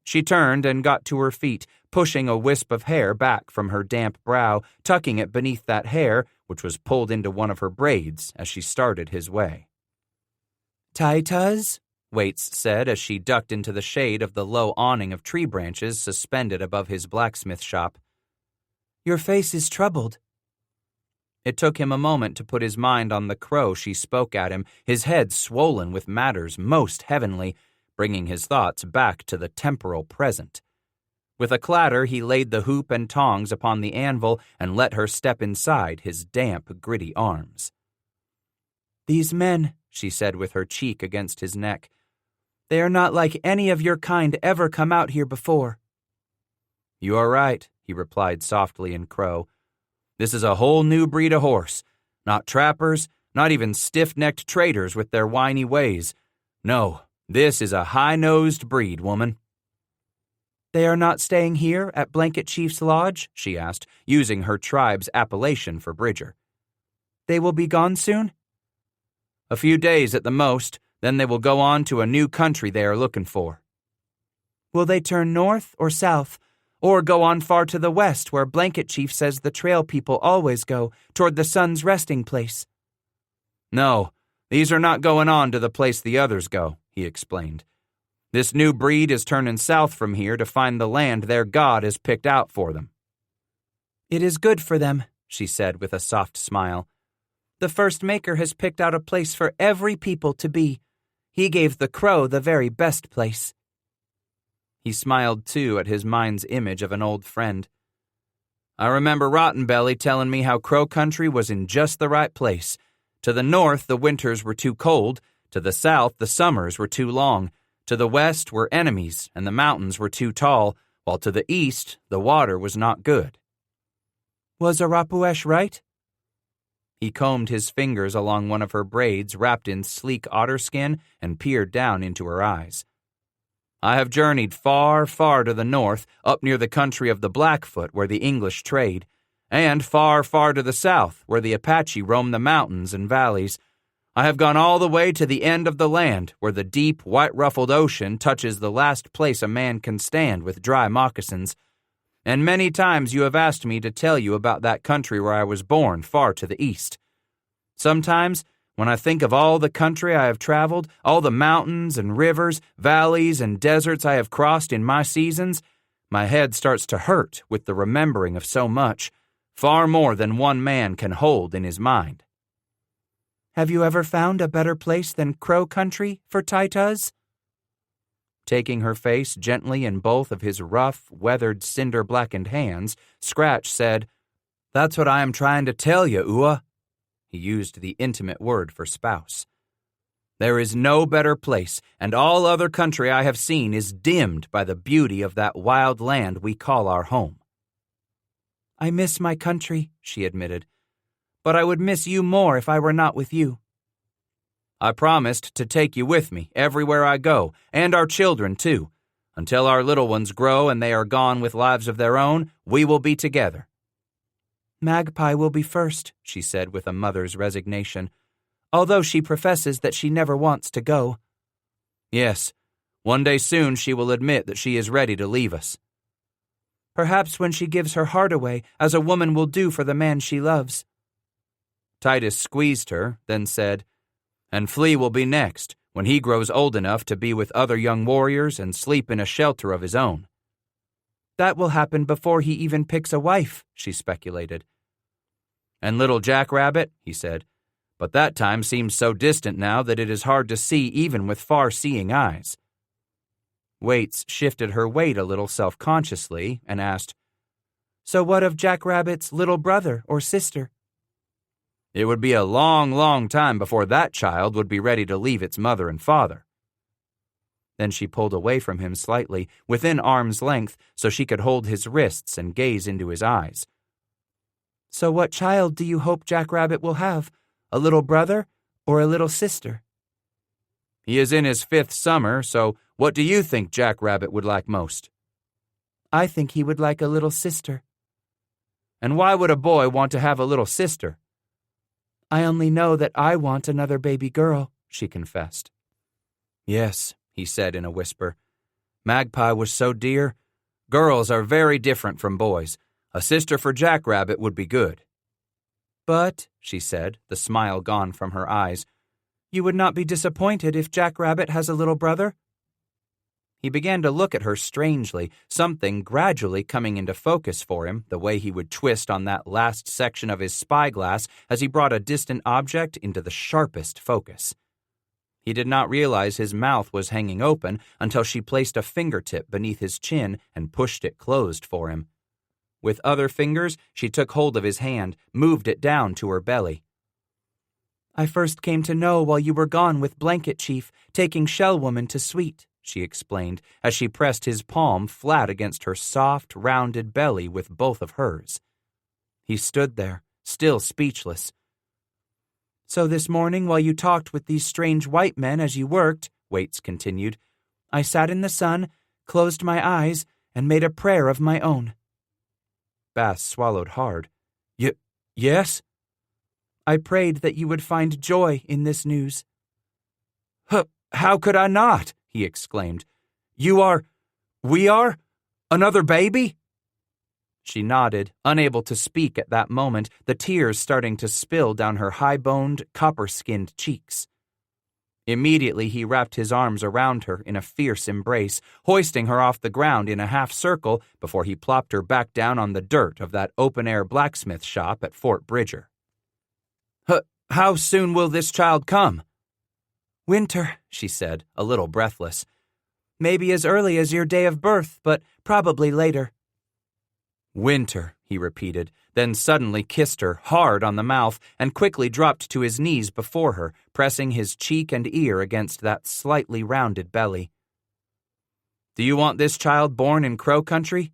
She turned and got to her feet, pushing a wisp of hair back from her damp brow, tucking it beneath that hair which was pulled into one of her braids as she started his way. "Titus?" Waits said as she ducked into the shade of the low awning of tree branches suspended above his blacksmith shop. "Your face is troubled." It took him a moment to put his mind on the crow she spoke at him, his head swollen with matters most heavenly, bringing his thoughts back to the temporal present. With a clatter, he laid the hoop and tongs upon the anvil and let her step inside his damp, gritty arms. "These men," she said with her cheek against his neck, "they are not like any of your kind ever come out here before." "You are right," he replied softly in crow. "This is a whole new breed of horse. Not trappers, not even stiff-necked traders with their whiny ways. No, this is a high-nosed breed, woman." "They are not staying here at Blanket Chief's Lodge?" she asked, using her tribe's appellation for Bridger. "They will be gone soon?" "A few days at the most, then they will go on to a new country they are looking for." "Will they turn north or south, or go on far to the west where Blanket Chief says the trail people always go, toward the sun's resting place?" "No, these are not going on to the place the others go," he explained. "This new breed is turning south from here to find the land their God has picked out for them." "It is good for them," she said with a soft smile. "The first Maker has picked out a place for every people to be. He gave the crow the very best place." He smiled, too, at his mind's image of an old friend. "I remember Rottenbelly telling me how Crow Country was in just the right place. To the north, the winters were too cold. To the south, the summers were too long. To the west were enemies, and the mountains were too tall, while to the east, the water was not good." "Was Arapuesh right?" He combed his fingers along one of her braids wrapped in sleek otter skin and peered down into her eyes. "I have journeyed far, far to the north, up near the country of the Blackfoot where the English trade, and far, far to the south where the Apache roam the mountains and valleys. I have gone all the way to the end of the land where the deep, white-ruffled ocean touches the last place a man can stand with dry moccasins. And many times you have asked me to tell you about that country where I was born far to the east. Sometimes, when I think of all the country I have traveled, all the mountains and rivers, valleys and deserts I have crossed in my seasons, my head starts to hurt with the remembering of so much, far more than one man can hold in his mind." "Have you ever found a better place than Crow Country for Titus?" Taking her face gently in both of his rough, weathered, cinder-blackened hands, Scratch said, "That's what I am trying to tell you, Ua." He used the intimate word for spouse. "There is no better place, and all other country I have seen is dimmed by the beauty of that wild land we call our home." "I miss my country," she admitted, "but I would miss you more if I were not with you." "I promised to take you with me everywhere I go, and our children, too. Until our little ones grow and they are gone with lives of their own, we will be together." "Magpie will be first," she said with a mother's resignation, although she professes that she never wants to go. "Yes, one day soon she will admit that she is ready to leave us." "Perhaps when she gives her heart away, as a woman will do for the man she loves." Titus squeezed her, then said, "And Flea will be next, when he grows old enough to be with other young warriors and sleep in a shelter of his own." "That will happen before he even picks a wife," she speculated. "And little Jackrabbit," he said, "but that time seems so distant now that it is hard to see even with far-seeing eyes." Waits shifted her weight a little self-consciously and asked, "So what of Jackrabbit's little brother or sister?" "It would be a long, long time before that child would be ready to leave its mother and father." Then she pulled away from him slightly, within arm's length, so she could hold his wrists and gaze into his eyes. "So what child do you hope Jackrabbit will have? A little brother or a little sister?" "He is in his 5th summer, so what do you think Jackrabbit would like most?" "I think he would like a little sister." "And why would a boy want to have a little sister?" "I only know that I want another baby girl," she confessed. "Yes," he said in a whisper. "Magpie was so dear. Girls are very different from boys. A sister for Jackrabbit would be good." But, she said, the smile gone from her eyes, you would not be disappointed if Jack Rabbit has a little brother? He began to look at her strangely, something gradually coming into focus for him, the way he would twist on that last section of his spyglass as he brought a distant object into the sharpest focus. He did not realize his mouth was hanging open until she placed a fingertip beneath his chin and pushed it closed for him. With other fingers, she took hold of his hand, moved it down to her belly. I first came to know while you were gone with Blanket Chief, taking Shell Woman to Sweet, she explained, as she pressed his palm flat against her soft, rounded belly with both of hers. He stood there, still speechless. So this morning, while you talked with these strange white men as you worked, Waits continued, I sat in the sun, closed my eyes, and made a prayer of my own. Bass swallowed hard. Yes? I prayed that you would find joy in this news. How could I not? He exclaimed. We are? Another baby? She nodded, unable to speak at that moment, the tears starting to spill down her high-boned, copper-skinned cheeks. Immediately he wrapped his arms around her in a fierce embrace, hoisting her off the ground in a half-circle before he plopped her back down on the dirt of that open-air blacksmith shop at Fort Bridger. How soon will this child come? Winter, she said, a little breathless. Maybe as early as your day of birth, but probably later. Winter, he repeated, then suddenly kissed her hard on the mouth and quickly dropped to his knees before her, pressing his cheek and ear against that slightly rounded belly. Do you want this child born in Crow Country?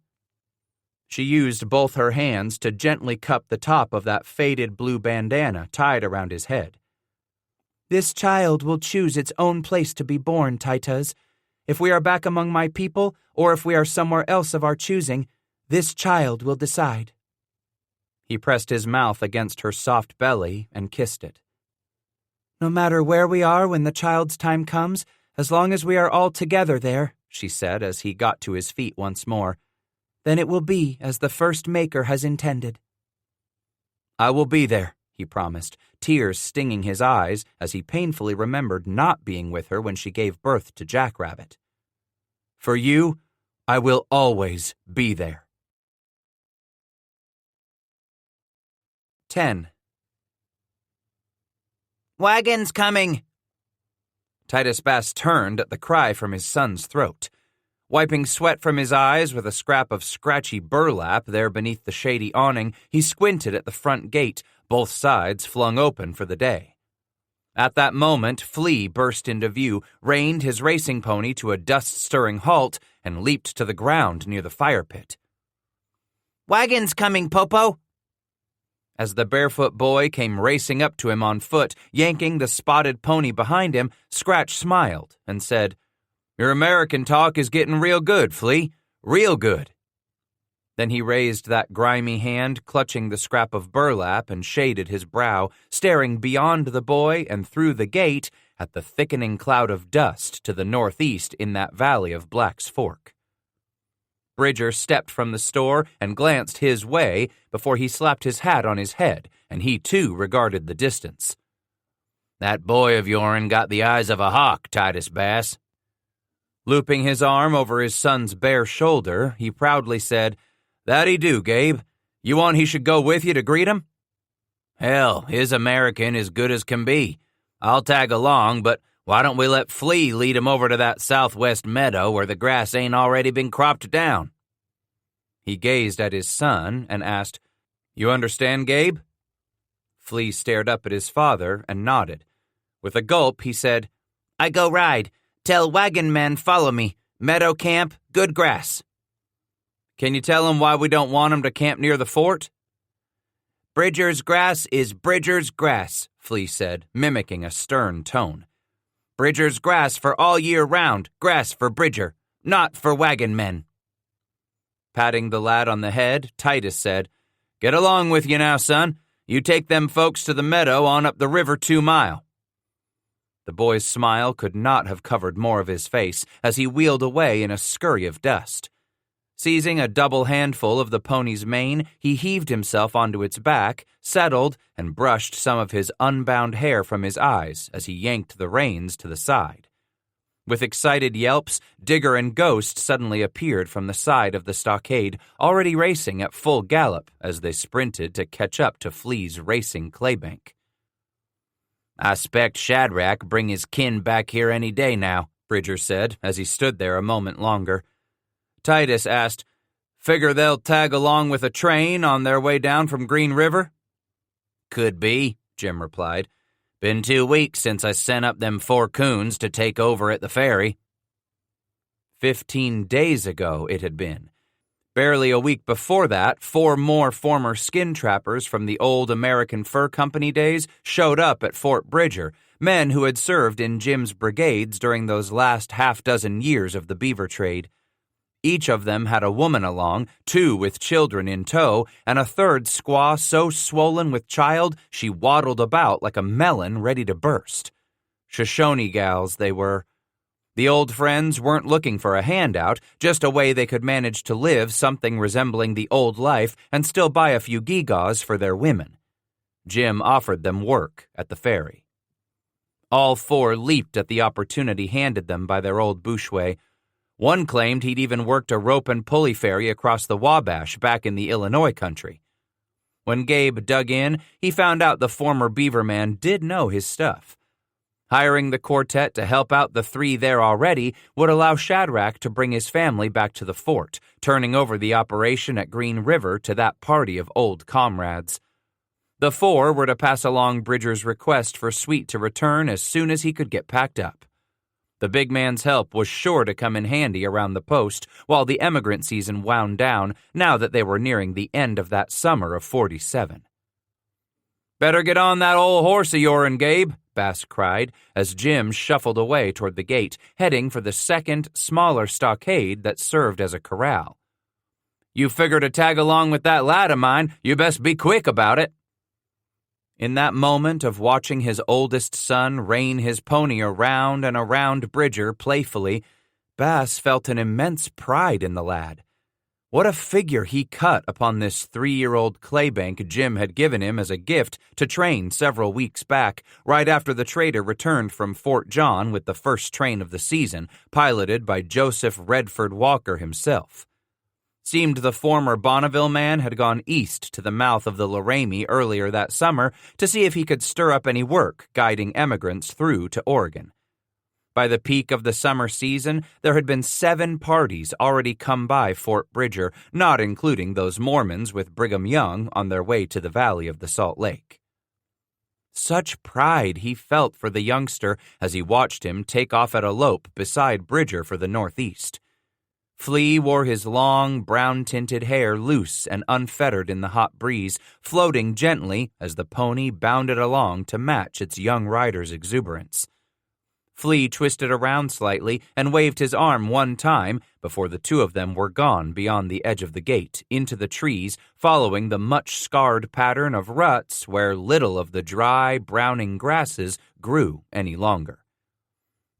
She used both her hands to gently cup the top of that faded blue bandana tied around his head. This child will choose its own place to be born, Titus. If we are back among my people, or if we are somewhere else of our choosing, this child will decide. He pressed his mouth against her soft belly and kissed it. No matter where we are when the child's time comes, as long as we are all together there, she said as he got to his feet once more, then it will be as the first Maker has intended. I will be there, he promised, tears stinging his eyes as he painfully remembered not being with her when she gave birth to Jack Rabbit. For you, I will always be there. 10. Wagon's coming! Titus Bass turned at the cry from his son's throat. Wiping sweat from his eyes with a scrap of scratchy burlap there beneath the shady awning, he squinted at the front gate, both sides flung open for the day. At that moment, Flea burst into view, reined his racing pony to a dust-stirring halt, and leaped to the ground near the fire pit. Wagon's coming, Popo! As the barefoot boy came racing up to him on foot, yanking the spotted pony behind him, Scratch smiled and said, Your American talk is getting real good, Flea. Real good. Then he raised that grimy hand, clutching the scrap of burlap, and shaded his brow, staring beyond the boy and through the gate at the thickening cloud of dust to the northeast in that valley of Black's Fork. Bridger stepped from the store and glanced his way before he slapped his hat on his head, and he too regarded the distance. That boy of yourn got the eyes of a hawk, Titus Bass. Looping his arm over his son's bare shoulder, he proudly said, That he do, Gabe. You want he should go with you to greet him? Hell, his American as good as can be. I'll tag along, but why don't we let Flea lead him over to that southwest meadow where the grass ain't already been cropped down? He gazed at his son and asked, You understand, Gabe? Flea stared up at his father and nodded. With a gulp, he said, I go ride. Tell wagon men follow me. Meadow camp, good grass. Can you tell him why we don't want him to camp near the fort? Bridger's grass is Bridger's grass, Flea said, mimicking a stern tone. Bridger's grass for all year round, grass for Bridger, not for wagon men. Patting the lad on the head, Titus said, Get along with you now, son. You take them folks to the meadow on up the river 2 mile. The boy's smile could not have covered more of his face as he wheeled away in a scurry of dust. Seizing a double handful of the pony's mane, he heaved himself onto its back, settled, and brushed some of his unbound hair from his eyes as he yanked the reins to the side. With excited yelps, Digger and Ghost suddenly appeared from the side of the stockade, already racing at full gallop as they sprinted to catch up to Flea's racing claybank. "I 'spect Shadrach bring his kin back here any day now," Bridger said as he stood there a moment longer. Titus asked, "Figure they'll tag along with a train on their way down from Green River?" "Could be," Jim replied. "Been 2 weeks since I sent up them 4 coons to take over at the ferry." 15 days ago it had been. Barely a week before that, 4 more former skin trappers from the old American Fur Company days showed up at Fort Bridger, men who had served in Jim's brigades during those last half-dozen years of the beaver trade. Each of them had a woman along, 2 with children in tow, and a third squaw so swollen with child she waddled about like a melon ready to burst. Shoshone gals they were. The old friends weren't looking for a handout, just a way they could manage to live something resembling the old life and still buy a few gewgaws for their women. Jim offered them work at the ferry. All 4 leaped at the opportunity handed them by their old bushway. One claimed he'd even worked a rope and pulley ferry across the Wabash back in the Illinois country. When Gabe dug in, he found out the former beaver man did know his stuff. Hiring the quartet to help out the 3 there already would allow Shadrach to bring his family back to the fort, turning over the operation at Green River to that party of old comrades. The 4 were to pass along Bridger's request for Sweet to return as soon as he could get packed up. The big man's help was sure to come in handy around the post while the emigrant season wound down, now that they were nearing the end of that summer of 47. "Better get on that old horse of your'n, Gabe," Bass cried as Jim shuffled away toward the gate, heading for the second, smaller stockade that served as a corral. "You figure to tag along with that lad of mine, you best be quick about it." In that moment of watching his oldest son rein his pony around and around Bridger playfully, Bass felt an immense pride in the lad. What a figure he cut upon this 3-year-old claybank Jim had given him as a gift to train several weeks back, right after the trader returned from Fort John with the first train of the season, piloted by Joseph Redford Walker himself. Seemed the former Bonneville man had gone east to the mouth of the Laramie earlier that summer to see if he could stir up any work guiding emigrants through to Oregon. By the peak of the summer season, there had been 7 parties already come by Fort Bridger, not including those Mormons with Brigham Young on their way to the valley of the Salt Lake. Such pride he felt for the youngster as he watched him take off at a lope beside Bridger for the northeast. Flea wore his long, brown-tinted hair loose and unfettered in the hot breeze, floating gently as the pony bounded along to match its young rider's exuberance. Flea twisted around slightly and waved his arm one time before the 2 of them were gone beyond the edge of the gate, into the trees, following the much-scarred pattern of ruts where little of the dry, browning grasses grew any longer.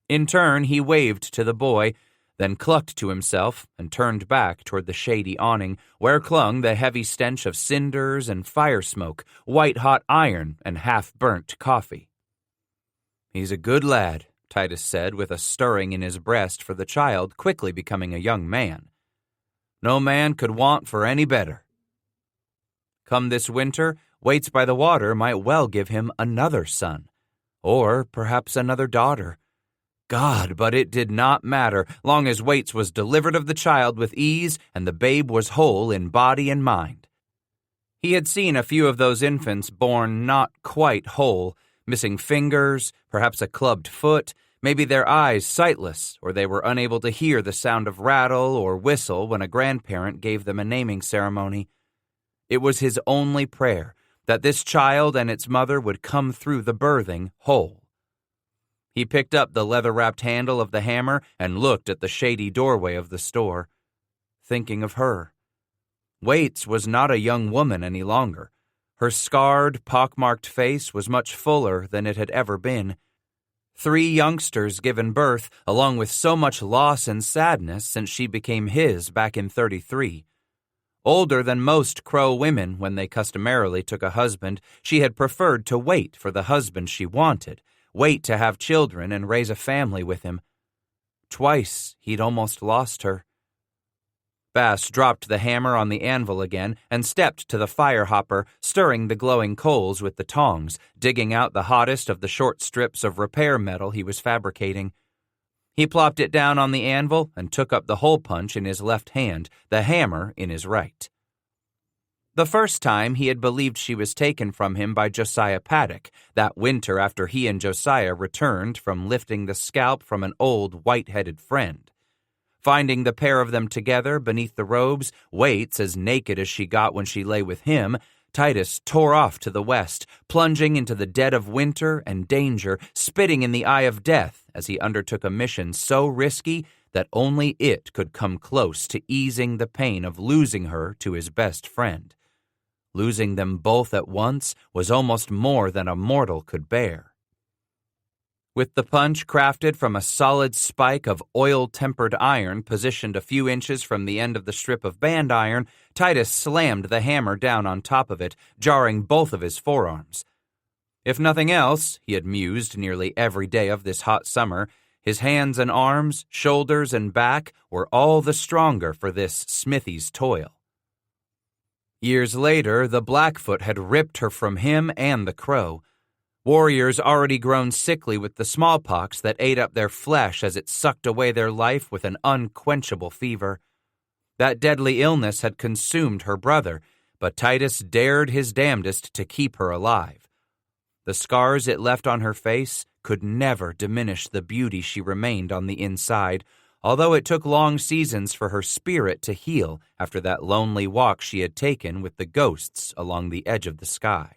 In turn, he waved to the boy, then clucked to himself and turned back toward the shady awning, where clung the heavy stench of cinders and fire smoke, white-hot iron, and half-burnt coffee. "He's a good lad," Titus said with a stirring in his breast for the child quickly becoming a young man. "No man could want for any better." Come this winter, Waits by the Water might well give him another son, or perhaps another daughter. God, but it did not matter, long as Waits was delivered of the child with ease and the babe was whole in body and mind. He had seen a few of those infants born not quite whole, missing fingers, perhaps a clubbed foot, maybe their eyes sightless, or they were unable to hear the sound of rattle or whistle when a grandparent gave them a naming ceremony. It was his only prayer, that this child and its mother would come through the birthing whole. He picked up the leather-wrapped handle of the hammer and looked at the shady doorway of the store, thinking of her. Waits was not a young woman any longer. Her scarred, pockmarked face was much fuller than it had ever been. 3 youngsters given birth, along with so much loss and sadness since she became his back in 33. Older than most Crow women when they customarily took a husband, she had preferred to wait for the husband she wanted, wait to have children and raise a family with him. Twice he'd almost lost her. Bass dropped the hammer on the anvil again and stepped to the fire hopper, stirring the glowing coals with the tongs, digging out the hottest of the short strips of repair metal he was fabricating. He plopped it down on the anvil and took up the hole punch in his left hand, the hammer in his right. The first time he had believed she was taken from him by Josiah Paddock, that winter after he and Josiah returned from lifting the scalp from an old white-headed friend. Finding the pair of them together beneath the robes, Waits as naked as she got when she lay with him, Titus tore off to the west, plunging into the dead of winter and danger, spitting in the eye of death as he undertook a mission so risky that only it could come close to easing the pain of losing her to his best friend. Losing them both at once was almost more than a mortal could bear. With the punch crafted from a solid spike of oil-tempered iron positioned a few inches from the end of the strip of band iron, Titus slammed the hammer down on top of it, jarring both of his forearms. If nothing else, he had mused nearly every day of this hot summer, his hands and arms, shoulders and back were all the stronger for this smithy's toil. Years later, the Blackfoot had ripped her from him and the Crow. Warriors already grown sickly with the smallpox that ate up their flesh as it sucked away their life with an unquenchable fever. That deadly illness had consumed her brother, but Titus dared his damnedest to keep her alive. The scars it left on her face could never diminish the beauty she remained on the inside, although it took long seasons for her spirit to heal after that lonely walk she had taken with the ghosts along the edge of the sky.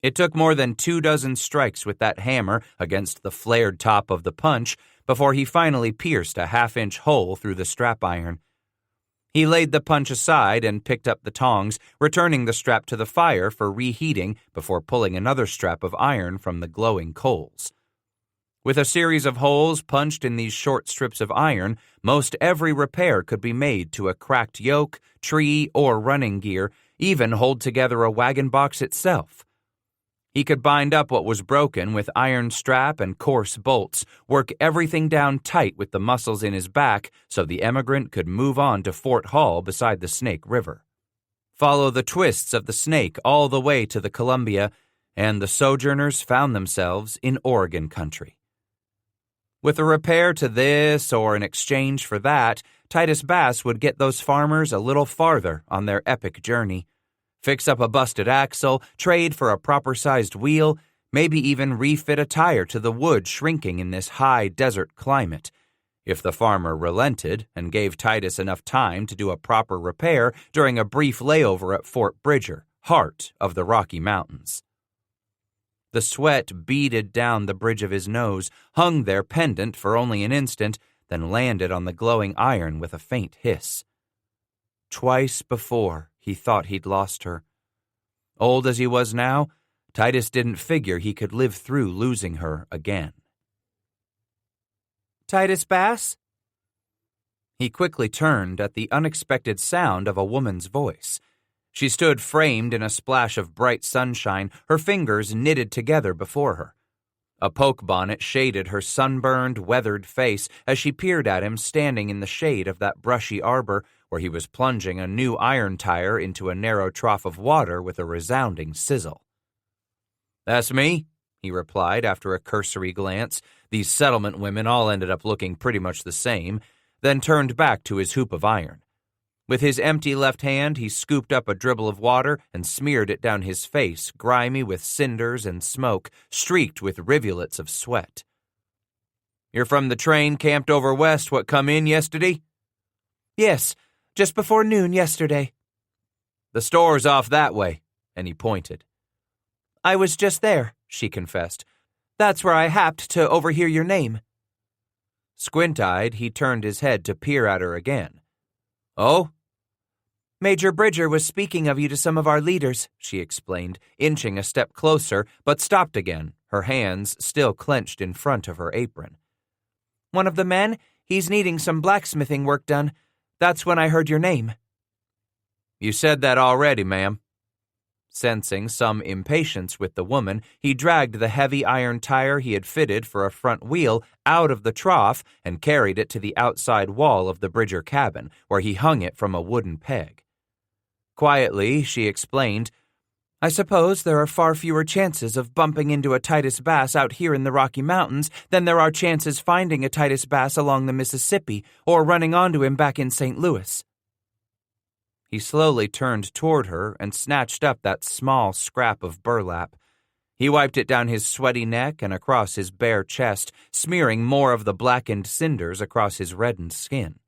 It took more than 24 strikes with that hammer against the flared top of the punch before he finally pierced a half-inch hole through the strap iron. He laid the punch aside and picked up the tongs, returning the strap to the fire for reheating before pulling another strap of iron from the glowing coals. With a series of holes punched in these short strips of iron, most every repair could be made to a cracked yoke, tree, or running gear, even hold together a wagon box itself. He could bind up what was broken with iron strap and coarse bolts, work everything down tight with the muscles in his back so the emigrant could move on to Fort Hall beside the Snake River. Follow the twists of the Snake all the way to the Columbia, and the sojourners found themselves in Oregon country. With a repair to this or in exchange for that, Titus Bass would get those farmers a little farther on their epic journey. Fix up a busted axle, trade for a proper-sized wheel, maybe even refit a tire to the wood shrinking in this high desert climate. If the farmer relented and gave Titus enough time to do a proper repair during a brief layover at Fort Bridger, heart of the Rocky Mountains. The sweat beaded down the bridge of his nose, hung there pendant for only an instant, then landed on the glowing iron with a faint hiss. Twice before, he thought he'd lost her. Old as he was now, Titus didn't figure he could live through losing her again. Titus Bass? He quickly turned at the unexpected sound of a woman's voice. She stood framed in a splash of bright sunshine, her fingers knitted together before her. A poke bonnet shaded her sunburned, weathered face as she peered at him standing in the shade of that brushy arbor where he was plunging a new iron tire into a narrow trough of water with a resounding sizzle. "That's me," he replied after a cursory glance. These settlement women all ended up looking pretty much the same, then turned back to his hoop of iron. With his empty left hand, he scooped up a dribble of water and smeared it down his face, grimy with cinders and smoke, streaked with rivulets of sweat. "You're from the train camped over west what come in yesterday?" "Yes, just before noon yesterday." "The store's off that way," and he pointed. "I was just there," she confessed. "That's where I happed to overhear your name." Squint-eyed, he turned his head to peer at her again. "Oh?" "Major Bridger was speaking of you to some of our leaders," she explained, inching a step closer, but stopped again, her hands still clenched in front of her apron. "One of the men, he's needing some blacksmithing work done. That's when I heard your name." "You said that already, ma'am." Sensing some impatience with the woman, he dragged the heavy iron tire he had fitted for a front wheel out of the trough and carried it to the outside wall of the Bridger cabin, where he hung it from a wooden peg. Quietly, she explained, "I suppose there are far fewer chances of bumping into a Titus bass out here in the Rocky Mountains than there are chances finding a Titus bass along the Mississippi or running onto him back in St. Louis." He slowly turned toward her and snatched up that small scrap of burlap. He wiped it down his sweaty neck and across his bare chest, smearing more of the blackened cinders across his reddened skin.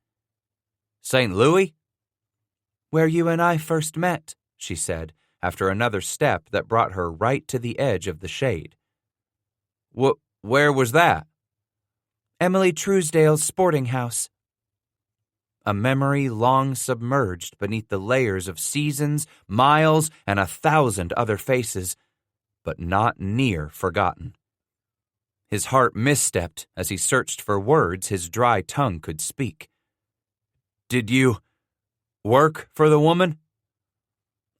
"St. Louis?" "Where you and I first met," she said, after another step that brought her right to the edge of the shade. Where was that?" "Emily Truesdale's sporting house." A memory long submerged beneath the layers of seasons, miles, and 1,000 other faces, but not near forgotten. His heart misstepped as he searched for words his dry tongue could speak. "Did you work for the woman?"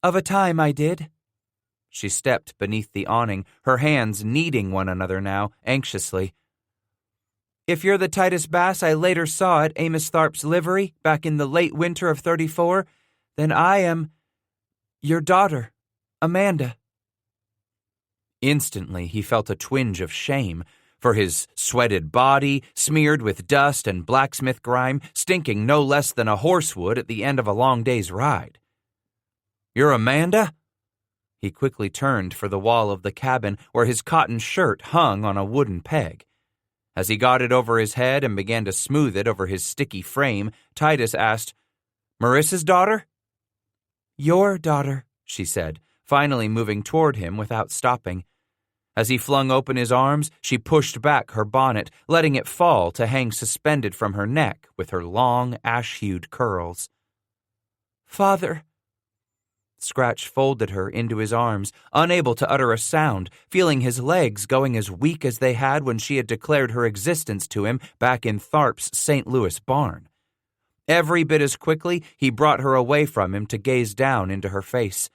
"Of a time I did." She stepped beneath the awning, her hands kneading one another now, anxiously. "If you're the Titus bass I later saw at Amos Tharp's livery back in the late winter of 34, then I am your daughter, Amanda." Instantly he felt a twinge of shame, for his sweated body, smeared with dust and blacksmith grime, stinking no less than a horse would at the end of a long day's ride. "You're Amanda?" He quickly turned for the wall of the cabin where his cotton shirt hung on a wooden peg. As he got it over his head and began to smooth it over his sticky frame, Titus asked, "Marissa's daughter?" "Your daughter," she said, finally moving toward him without stopping. As he flung open his arms, she pushed back her bonnet, letting it fall to hang suspended from her neck with her long, ash-hued curls. "Father." Scratch folded her into his arms, unable to utter a sound, feeling his legs going as weak as they had when she had declared her existence to him back in Tharp's St. Louis barn. Every bit as quickly, he brought her away from him to gaze down into her face.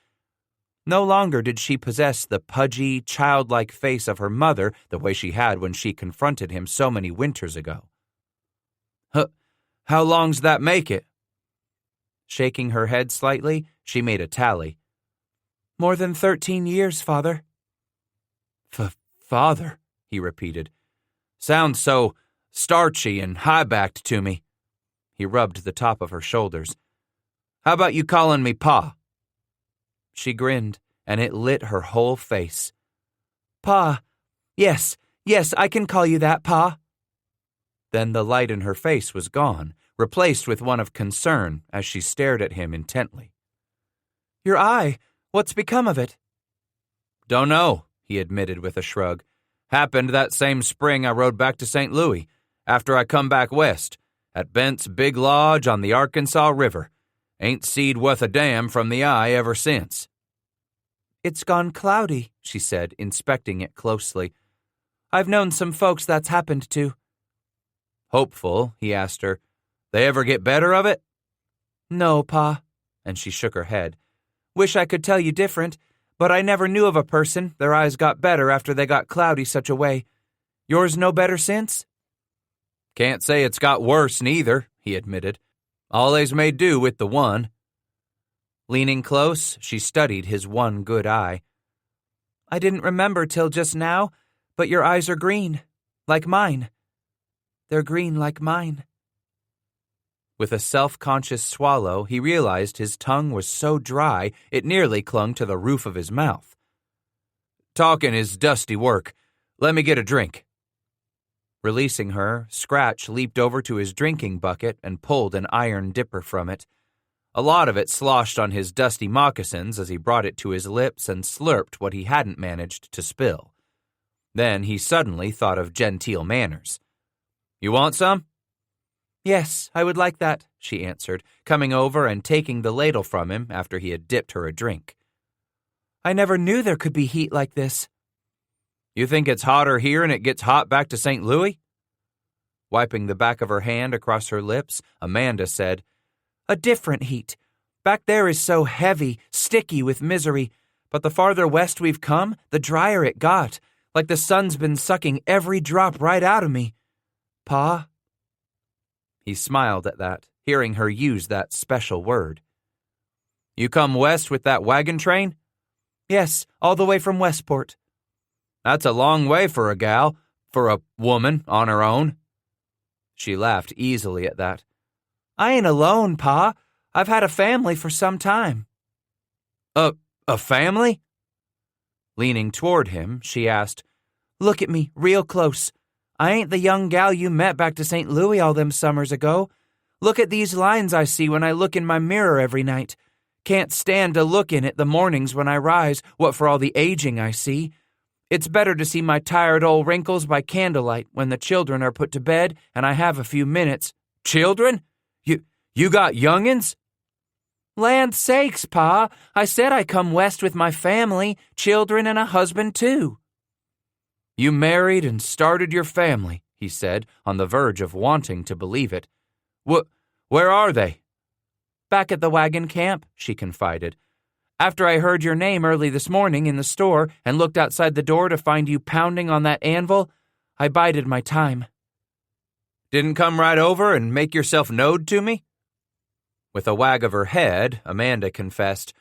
No longer did she possess the pudgy, childlike face of her mother the way she had when she confronted him so many winters ago. How long's that make it?" Shaking her head slightly, she made a tally. "More than 13 years, Father." Father, he repeated. "Sounds so starchy and high-backed to me." He rubbed the top of her shoulders. "How about you calling me Pa?" She grinned, and it lit her whole face. "Pa. Yes, I can call you that, Pa." Then the light in her face was gone, replaced with one of concern as she stared at him intently. "Your eye, what's become of it?" "Don't know," he admitted with a shrug. "Happened that same spring I rode back to St. Louis, after I come back west, at Bent's big lodge on the Arkansas River. Ain't seed worth a damn from the eye ever since." "It's gone cloudy," she said, inspecting it closely. "I've known some folks that's happened to." "Hopeful?" he asked her. "They ever get better of it?" "No, Pa," and she shook her head. "Wish I could tell you different, but I never knew of a person their eyes got better after they got cloudy such a way. Yours no better since?" "Can't say it's got worse neither," he admitted. "Always made do with the one." Leaning close, she studied his one good eye. "I didn't remember till just now, but your eyes are green, like mine. They're green like mine." With a self-conscious swallow, he realized his tongue was so dry it nearly clung to the roof of his mouth. "Talking is dusty work. Let me get a drink." Releasing her, Scratch leaped over to his drinking bucket and pulled an iron dipper from it. A lot of it sloshed on his dusty moccasins as he brought it to his lips and slurped what he hadn't managed to spill. Then he suddenly thought of genteel manners. "You want some?" "Yes, I would like that," she answered, coming over and taking the ladle from him after he had dipped her a drink. "I never knew there could be heat like this." You think it's hotter here and it gets hot back to St. Louis? Wiping the back of her hand across her lips, Amanda said, A different heat. Back there is so heavy, sticky with misery, but the farther west we've come, the drier it got, like the sun's been sucking every drop right out of me. Pa? He smiled at that, hearing her use that special word. You come west with that wagon train? Yes, all the way from Westport. That's a long way for a gal, for a woman on her own. She laughed easily at that. I ain't alone, Pa. I've had a family for some time. A family? Leaning toward him, she asked, Look at me, real close. I ain't the young gal you met back to St. Louis all them summers ago. Look at these lines I see when I look in my mirror every night. Can't stand to look in it the mornings when I rise, what for all the aging I see. It's better to see my tired old wrinkles by candlelight when the children are put to bed and I have a few minutes. Children? You got young'uns? Land sakes, Pa, I said I come west with my family, children and a husband too. You married and started your family, he said, on the verge of wanting to believe it. Where are they? Back at the wagon camp, she confided. After I heard your name early this morning in the store and looked outside the door to find you pounding on that anvil, I bided my time. Didn't come right over and make yourself knowed to me? With a wag of her head, Amanda confessed,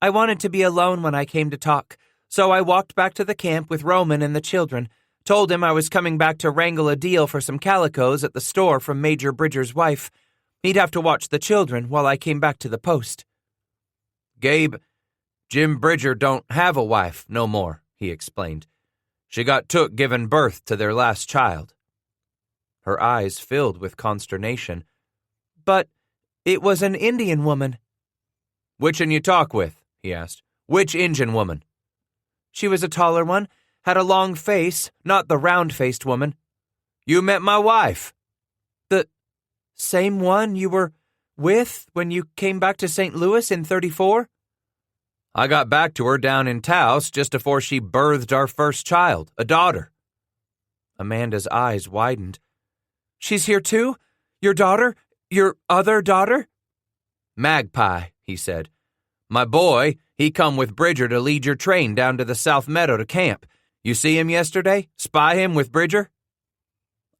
I wanted to be alone when I came to talk, so I walked back to the camp with Roman and the children, told him I was coming back to wrangle a deal for some calicos at the store from Major Bridger's wife. He'd have to watch the children while I came back to the post. Gabe, Jim Bridger don't have a wife no more, he explained. She got took giving birth to their last child. Her eyes filled with consternation. But it was an Indian woman. Which'n you talk with? He asked. Which Injun woman? She was a taller one, had a long face, not the round-faced woman. You met my wife. The same one you were with when you came back to St. Louis in 34? I got back to her down in Taos just before she birthed our first child, a daughter. Amanda's eyes widened. She's here too? Your daughter? Your other daughter? Magpie, he said. My boy, he come with Bridger to lead your train down to the South Meadow to camp. You see him yesterday? Spy him with Bridger?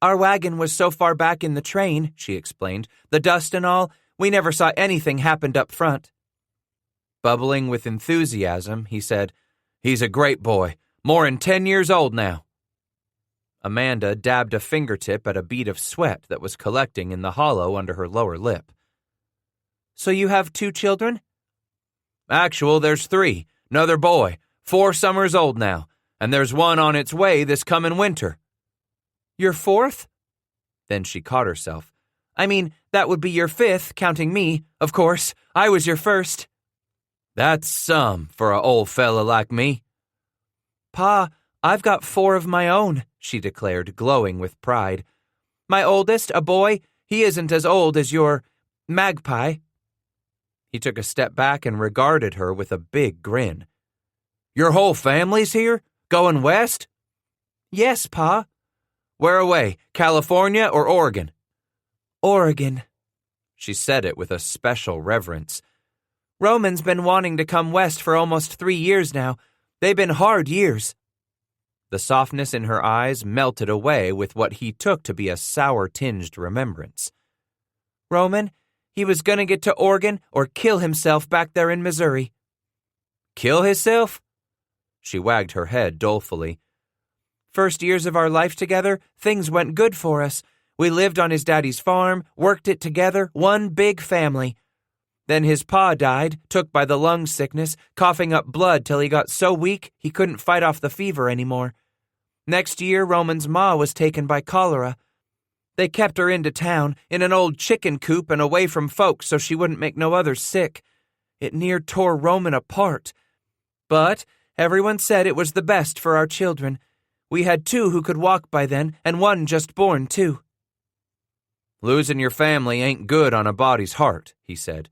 Our wagon was so far back in the train, she explained. The dust and all, we never saw anything happened up front. Bubbling with enthusiasm, he said, He's a great boy, more'n 10 years old now. Amanda dabbed a fingertip at a bead of sweat that was collecting in the hollow under her lower lip. So you have 2 children? Actual, there's 3. 'Nother boy, 4 summers old now, and there's one on its way this comin' winter. Your 4th? Then she caught herself. I mean, that would be your 5th, counting me, of course. I was your 1st. That's some for a old fella like me. Pa, I've got 4 of my own, she declared, glowing with pride. My oldest, a boy, he isn't as old as your Magpie. He took a step back and regarded her with a big grin. Your whole family's here? Going west? Yes, Pa. Where away, California or Oregon? Oregon. She said it with a special reverence. Roman's been wanting to come west for almost 3 years now. They've been hard years. The softness in her eyes melted away with what he took to be a sour-tinged remembrance. Roman, he was gonna get to Oregon or kill himself back there in Missouri. Kill himself? She wagged her head dolefully. First years of our life together, things went good for us. We lived on his daddy's farm, worked it together, one big family. Then his pa died, took by the lung sickness, coughing up blood till he got so weak he couldn't fight off the fever anymore. Next year, Roman's ma was taken by cholera. They kept her into town, in an old chicken coop and away from folks so she wouldn't make no others sick. It near tore Roman apart. But everyone said it was the best for our children. We had 2 who could walk by then, and 1 just born, too. Losing your family ain't good on a body's heart, he said.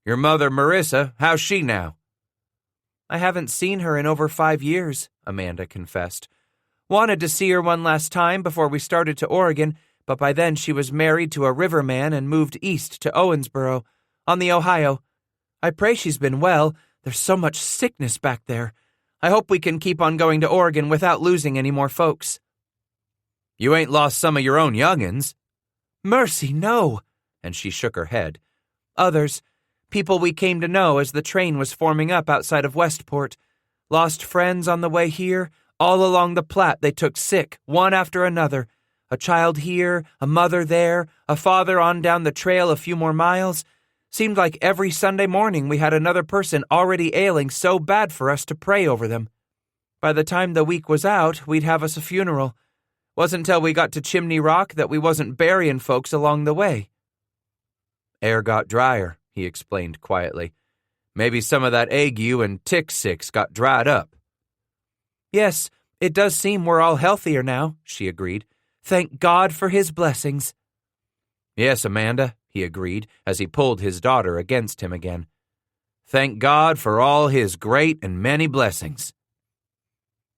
Your mother, Marissa, how's she now? I haven't seen her in over 5 years, Amanda confessed. Wanted to see her one last time before we started to Oregon, but by then she was married to a riverman and moved east to Owensboro, on the Ohio. I pray she's been well. There's so much sickness back there. I hope we can keep on going to Oregon without losing any more folks." "You ain't lost some of your own young'uns?" "Mercy, no," and she shook her head. "Others, people we came to know as the train was forming up outside of Westport. Lost friends on the way here. All along the Platte they took sick, one after another. A child here, a mother there, a father on down the trail a few more miles. Seemed like every Sunday morning we had another person already ailing so bad for us to pray over them. By the time the week was out, we'd have us a funeral. Wasn't till we got to Chimney Rock that we wasn't burying folks along the way." "Air got drier," he explained quietly. "Maybe some of that ague and tick sicks got dried up." "Yes, it does seem we're all healthier now," she agreed. "Thank God for his blessings." "Yes, Amanda," he agreed as he pulled his daughter against him again. "Thank God for all his great and many blessings."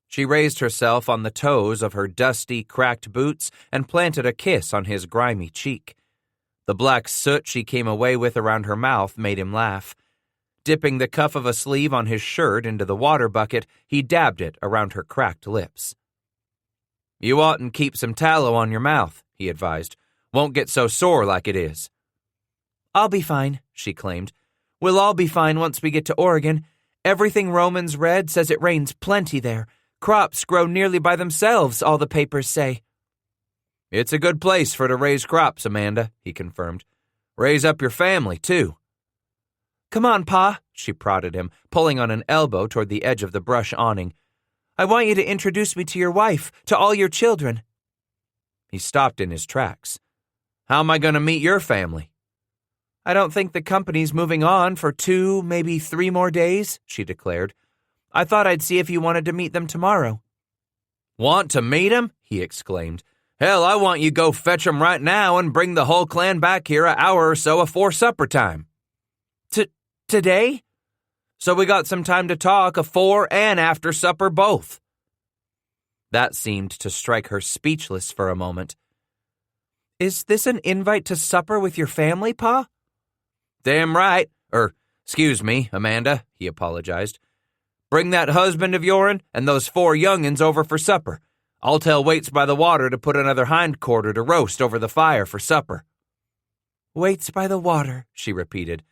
She raised herself on the toes of her dusty, cracked boots and planted a kiss on his grimy cheek. The black soot she came away with around her mouth made him laugh. Dipping the cuff of a sleeve on his shirt into the water bucket, he dabbed it around her cracked lips. "You oughtn't keep some tallow on your mouth," he advised. "Won't get so sore like it is." "I'll be fine," she claimed. "We'll all be fine once we get to Oregon. Everything Romans read says it rains plenty there. Crops grow nearly by themselves, all the papers say." "It's a good place for to raise crops, Amanda," he confirmed. "Raise up your family, too." "Come on, Pa," she prodded him, pulling on an elbow toward the edge of the brush awning. "I want you to introduce me to your wife, to all your children." He stopped in his tracks. "How am I going to meet your family?" "I don't think the company's moving on for 2, maybe 3 more days," she declared. "I thought I'd see if you wanted to meet them tomorrow." "Want to meet 'em?" he exclaimed. "Hell, I want you go fetch 'em right now and bring the whole clan back here an hour or so afore supper time." Today? "So we got some time to talk afore and after supper both." That seemed to strike her speechless for a moment. "Is this an invite to supper with your family, Pa?" "Damn right. Excuse me, Amanda," he apologized. "Bring that husband of your'n and those 4 young'uns over for supper. I'll tell Waits by the Water to put another hind quarter to roast over the fire for supper." "Waits by the Water," she repeated.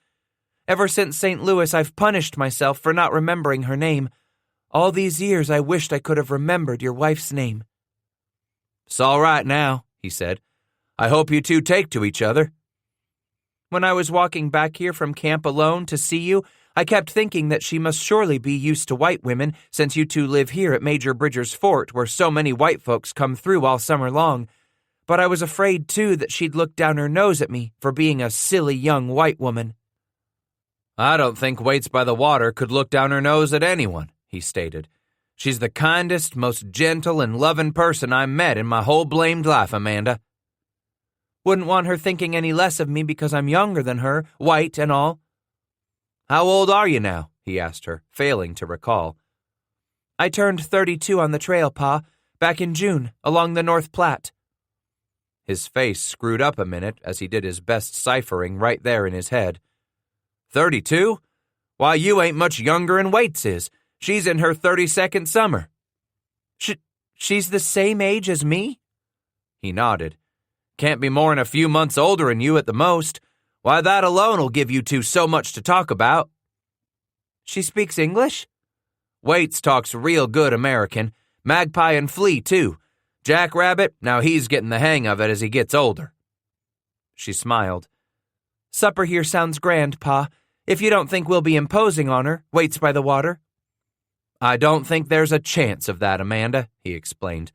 "Ever since St. Louis, I've punished myself for not remembering her name. All these years I wished I could have remembered your wife's name." "It's all right now," he said. "I hope you two take to each other." "When I was walking back here from camp alone to see you, I kept thinking that she must surely be used to white women since you two live here at Major Bridger's fort where so many white folks come through all summer long. But I was afraid, too, that she'd look down her nose at me for being a silly young white woman." "I don't think Waits by the Water could look down her nose at anyone," he stated. "She's the kindest, most gentle and loving person I met in my whole blamed life, Amanda." "Wouldn't want her thinking any less of me because I'm younger than her, white and all." "How old are you now?" he asked her, failing to recall. "I turned 32 on the trail, Pa, back in June, along the North Platte." His face screwed up a minute as he did his best ciphering right there in his head. 32? Why, you ain't much younger 'n Waits is. She's in her 32nd summer." She's the same age as me?" He nodded. "Can't be more'n a few months older 'n you at the most. Why, that alone'll give you two so much to talk about." "She speaks English?" "Waits talks real good American. Magpie and Flea, too. Jackrabbit, now he's getting the hang of it as he gets older." She smiled. "Supper here sounds grand, Pa, if you don't think we'll be imposing on her, Waits by the Water." "I don't think there's a chance of that, Amanda," he explained.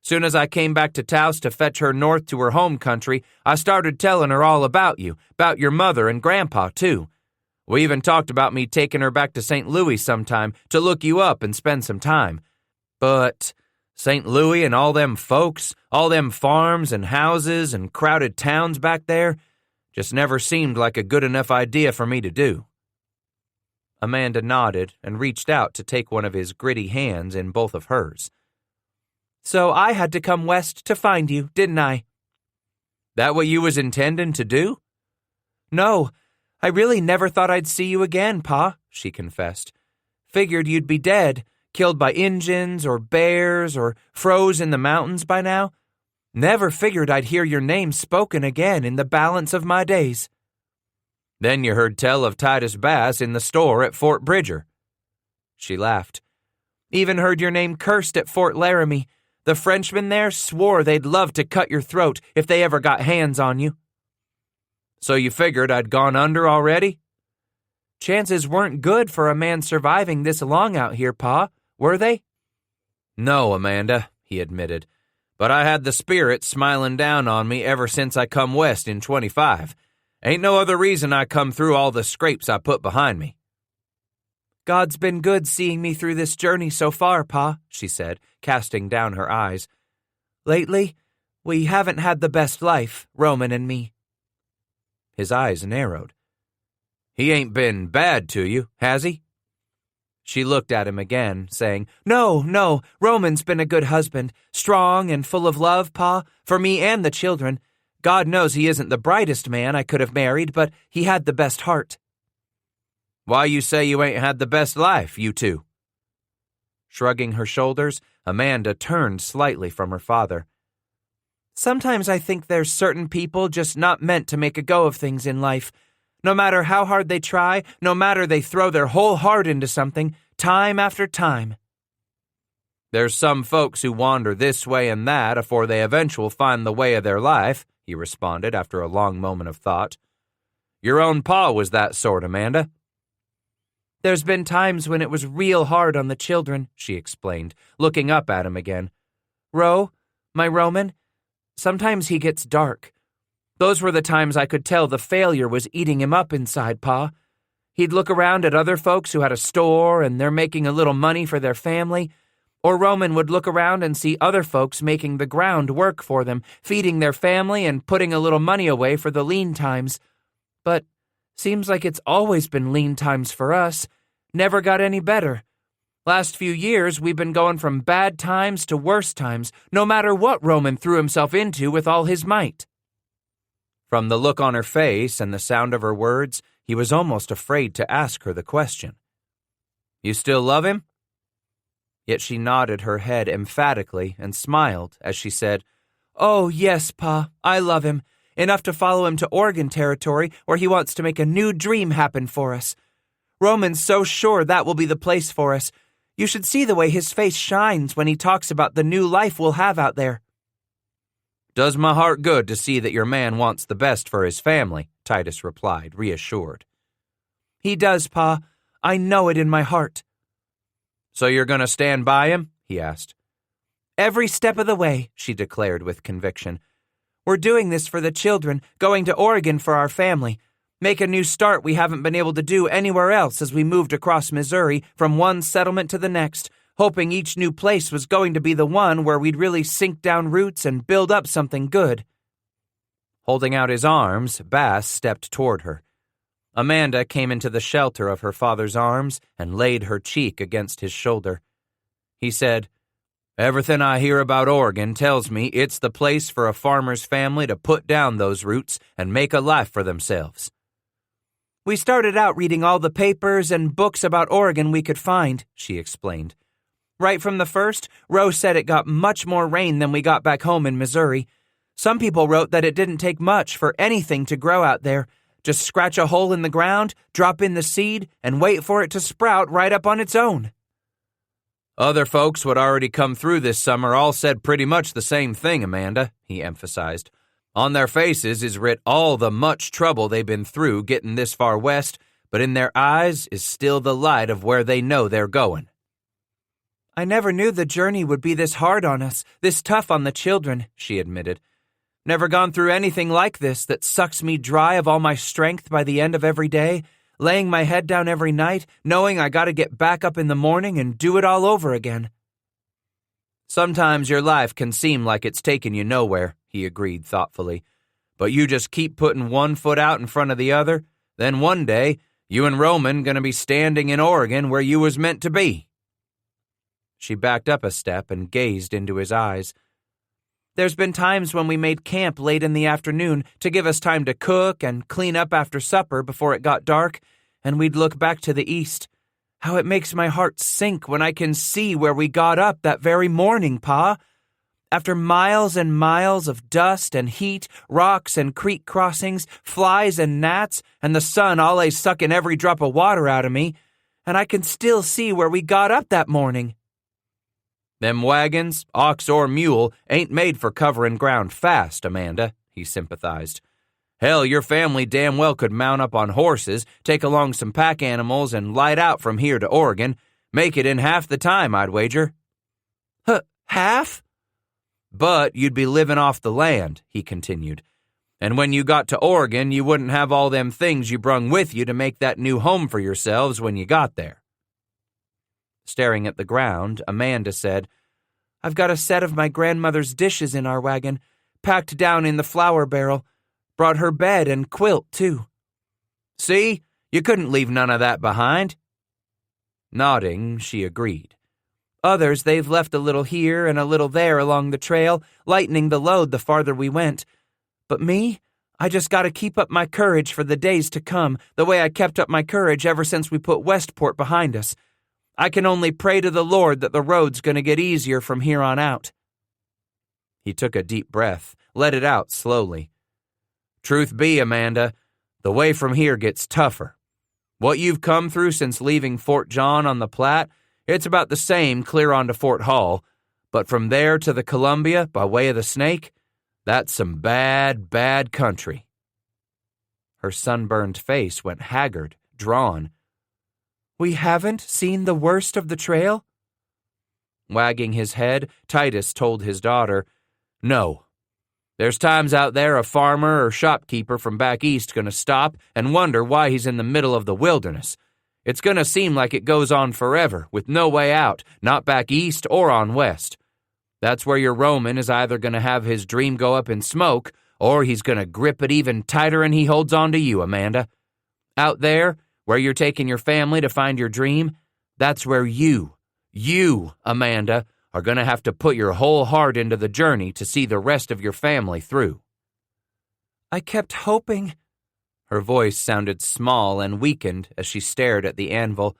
"Soon as I came back to Taos to fetch her north to her home country, I started telling her all about you, about your mother and Grandpa, too. We even talked about me taking her back to St. Louis sometime to look you up and spend some time. But St. Louis and all them folks, all them farms and houses and crowded towns back there, just never seemed like a good enough idea for me to do." Amanda nodded and reached out to take one of his gritty hands in both of hers. So I had to come west to find you, didn't I? That what you was intending to do? No, I really never thought I'd see you again, Pa, she confessed. Figured you'd be dead, killed by Injuns or bears or froze in the mountains by now. Never figured I'd hear your name spoken again in the balance of my days. Then you heard tell of Titus Bass in the store at Fort Bridger. She laughed. Even heard your name cursed at Fort Laramie. The Frenchmen there swore they'd love to cut your throat if they ever got hands on you. So you figured I'd gone under already? Chances weren't good for a man surviving this long out here, Pa, were they? No, Amanda, he admitted. But I had the spirit smiling down on me ever since I come west in 25. Ain't no other reason I come through all the scrapes I put behind me. God's been good seeing me through this journey so far, Pa, she said, casting down her eyes. Lately, we haven't had the best life, Roman and me. His eyes narrowed. He ain't been bad to you, has he? She looked at him again, saying, No, Roman's been a good husband, strong and full of love, Pa, for me and the children. God knows he isn't the brightest man I could have married, but he had the best heart. Why you say you ain't had the best life, you two? Shrugging her shoulders, Amanda turned slightly from her father. Sometimes I think there's certain people just not meant to make a go of things in life. No matter how hard they try, no matter they throw their whole heart into something, time after time. There's some folks who wander this way and that afore they eventually find the way of their life, he responded after a long moment of thought. Your own pa was that sort, Amanda. There's been times when it was real hard on the children, she explained, looking up at him again. My Roman, sometimes he gets dark. Those were the times I could tell the failure was eating him up inside, Pa. He'd look around at other folks who had a store and they're making a little money for their family, or Roman would look around and see other folks making the ground work for them, feeding their family and putting a little money away for the lean times. But seems like it's always been lean times for us. Never got any better. Last few years, we've been going from bad times to worse times, no matter what Roman threw himself into with all his might. From the look on her face and the sound of her words, he was almost afraid to ask her the question. You still love him? Yet she nodded her head emphatically and smiled as she said, Oh, yes, Pa, I love him. Enough to follow him to Oregon territory where he wants to make a new dream happen for us. Roman's so sure that will be the place for us. You should see the way his face shines when he talks about the new life we'll have out there. Does my heart good to see that your man wants the best for his family, Titus replied, reassured. He does, Pa. I know it in my heart. So you're going to stand by him? He asked. Every step of the way, she declared with conviction. We're doing this for the children, going to Oregon for our family. Make a new start we haven't been able to do anywhere else as we moved across Missouri from one settlement to the next, hoping each new place was going to be the one where we'd really sink down roots and build up something good. Holding out his arms, Bass stepped toward her. Amanda came into the shelter of her father's arms and laid her cheek against his shoulder. He said, Everything I hear about Oregon tells me it's the place for a farmer's family to put down those roots and make a life for themselves. We started out reading all the papers and books about Oregon we could find, she explained. Right from the first, Roe said it got much more rain than we got back home in Missouri. Some people wrote that it didn't take much for anything to grow out there. Just scratch a hole in the ground, drop in the seed, and wait for it to sprout right up on its own. Other folks what already come through this summer all said pretty much the same thing, Amanda, he emphasized. On their faces is writ all the much trouble they've been through getting this far west, but in their eyes is still the light of where they know they're going. I never knew the journey would be this hard on us, this tough on the children, she admitted. Never gone through anything like this that sucks me dry of all my strength by the end of every day, laying my head down every night, knowing I gotta get back up in the morning and do it all over again. Sometimes your life can seem like it's taking you nowhere, he agreed thoughtfully. But you just keep putting one foot out in front of the other, then one day, you and Roman gonna be standing in Oregon where you was meant to be. She backed up a step and gazed into his eyes. There's been times when we made camp late in the afternoon to give us time to cook and clean up after supper before it got dark, and we'd look back to the east. How it makes my heart sink when I can see where we got up that very morning, Pa. After miles and miles of dust and heat, rocks and creek crossings, flies and gnats, and the sun always sucking every drop of water out of me, and I can still see where we got up that morning. Them wagons, ox or mule, ain't made for covering ground fast, Amanda, he sympathized. Hell, your family damn well could mount up on horses, take along some pack animals, and light out from here to Oregon. Make it in half the time, I'd wager. Half? But you'd be living off the land, he continued. And when you got to Oregon, you wouldn't have all them things you brung with you to make that new home for yourselves when you got there. Staring at the ground, Amanda said, I've got a set of my grandmother's dishes in our wagon, packed down in the flour barrel. Brought her bed and quilt, too. See, you couldn't leave none of that behind. Nodding, she agreed. Others they've left a little here and a little there along the trail, lightening the load the farther we went. But me, I just got to keep up my courage for the days to come, the way I kept up my courage ever since we put Westport behind us. I can only pray to the Lord that the road's going to get easier from here on out. He took a deep breath, let it out slowly. Truth be, Amanda, the way from here gets tougher. What you've come through since leaving Fort John on the Platte, it's about the same clear on to Fort Hall, but from there to the Columbia by way of the Snake, that's some bad, bad country. Her sunburned face went haggard, drawn. We haven't seen the worst of the trail? Wagging his head, Titus told his daughter, No. There's times out there a farmer or shopkeeper from back east gonna stop and wonder why he's in the middle of the wilderness. It's gonna seem like it goes on forever, with no way out, not back east or on west. That's where your Roman is either gonna have his dream go up in smoke, or he's gonna grip it even tighter'n he holds on to you, Amanda. Out there, where you're taking your family to find your dream, that's where you, Amanda, are going to have to put your whole heart into the journey to see the rest of your family through. I kept hoping. Her voice sounded small and weakened as she stared at the anvil.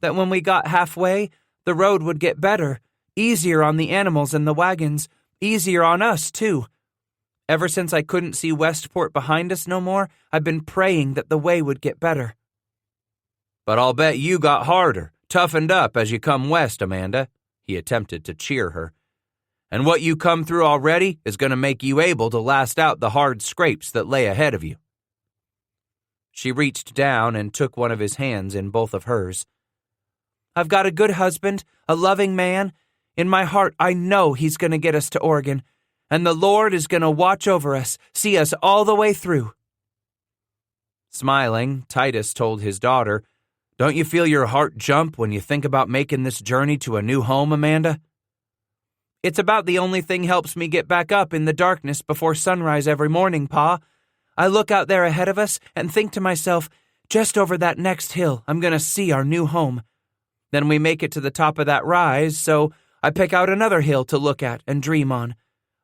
That when we got halfway, the road would get better, easier on the animals and the wagons, easier on us, too. Ever since I couldn't see Westport behind us no more, I've been praying that the way would get better. But I'll bet you got harder, toughened up as you come west, Amanda. He attempted to cheer her. And what you come through already is going to make you able to last out the hard scrapes that lay ahead of you. She reached down and took one of his hands in both of hers. I've got a good husband, a loving man. In my heart, I know he's going to get us to Oregon, and the Lord is going to watch over us, see us all the way through. Smiling, Titus told his daughter, Don't you feel your heart jump when you think about making this journey to a new home, Amanda? It's about the only thing helps me get back up in the darkness before sunrise every morning, Pa. I look out there ahead of us and think to myself, just over that next hill, I'm going to see our new home. Then we make it to the top of that rise, so I pick out another hill to look at and dream on.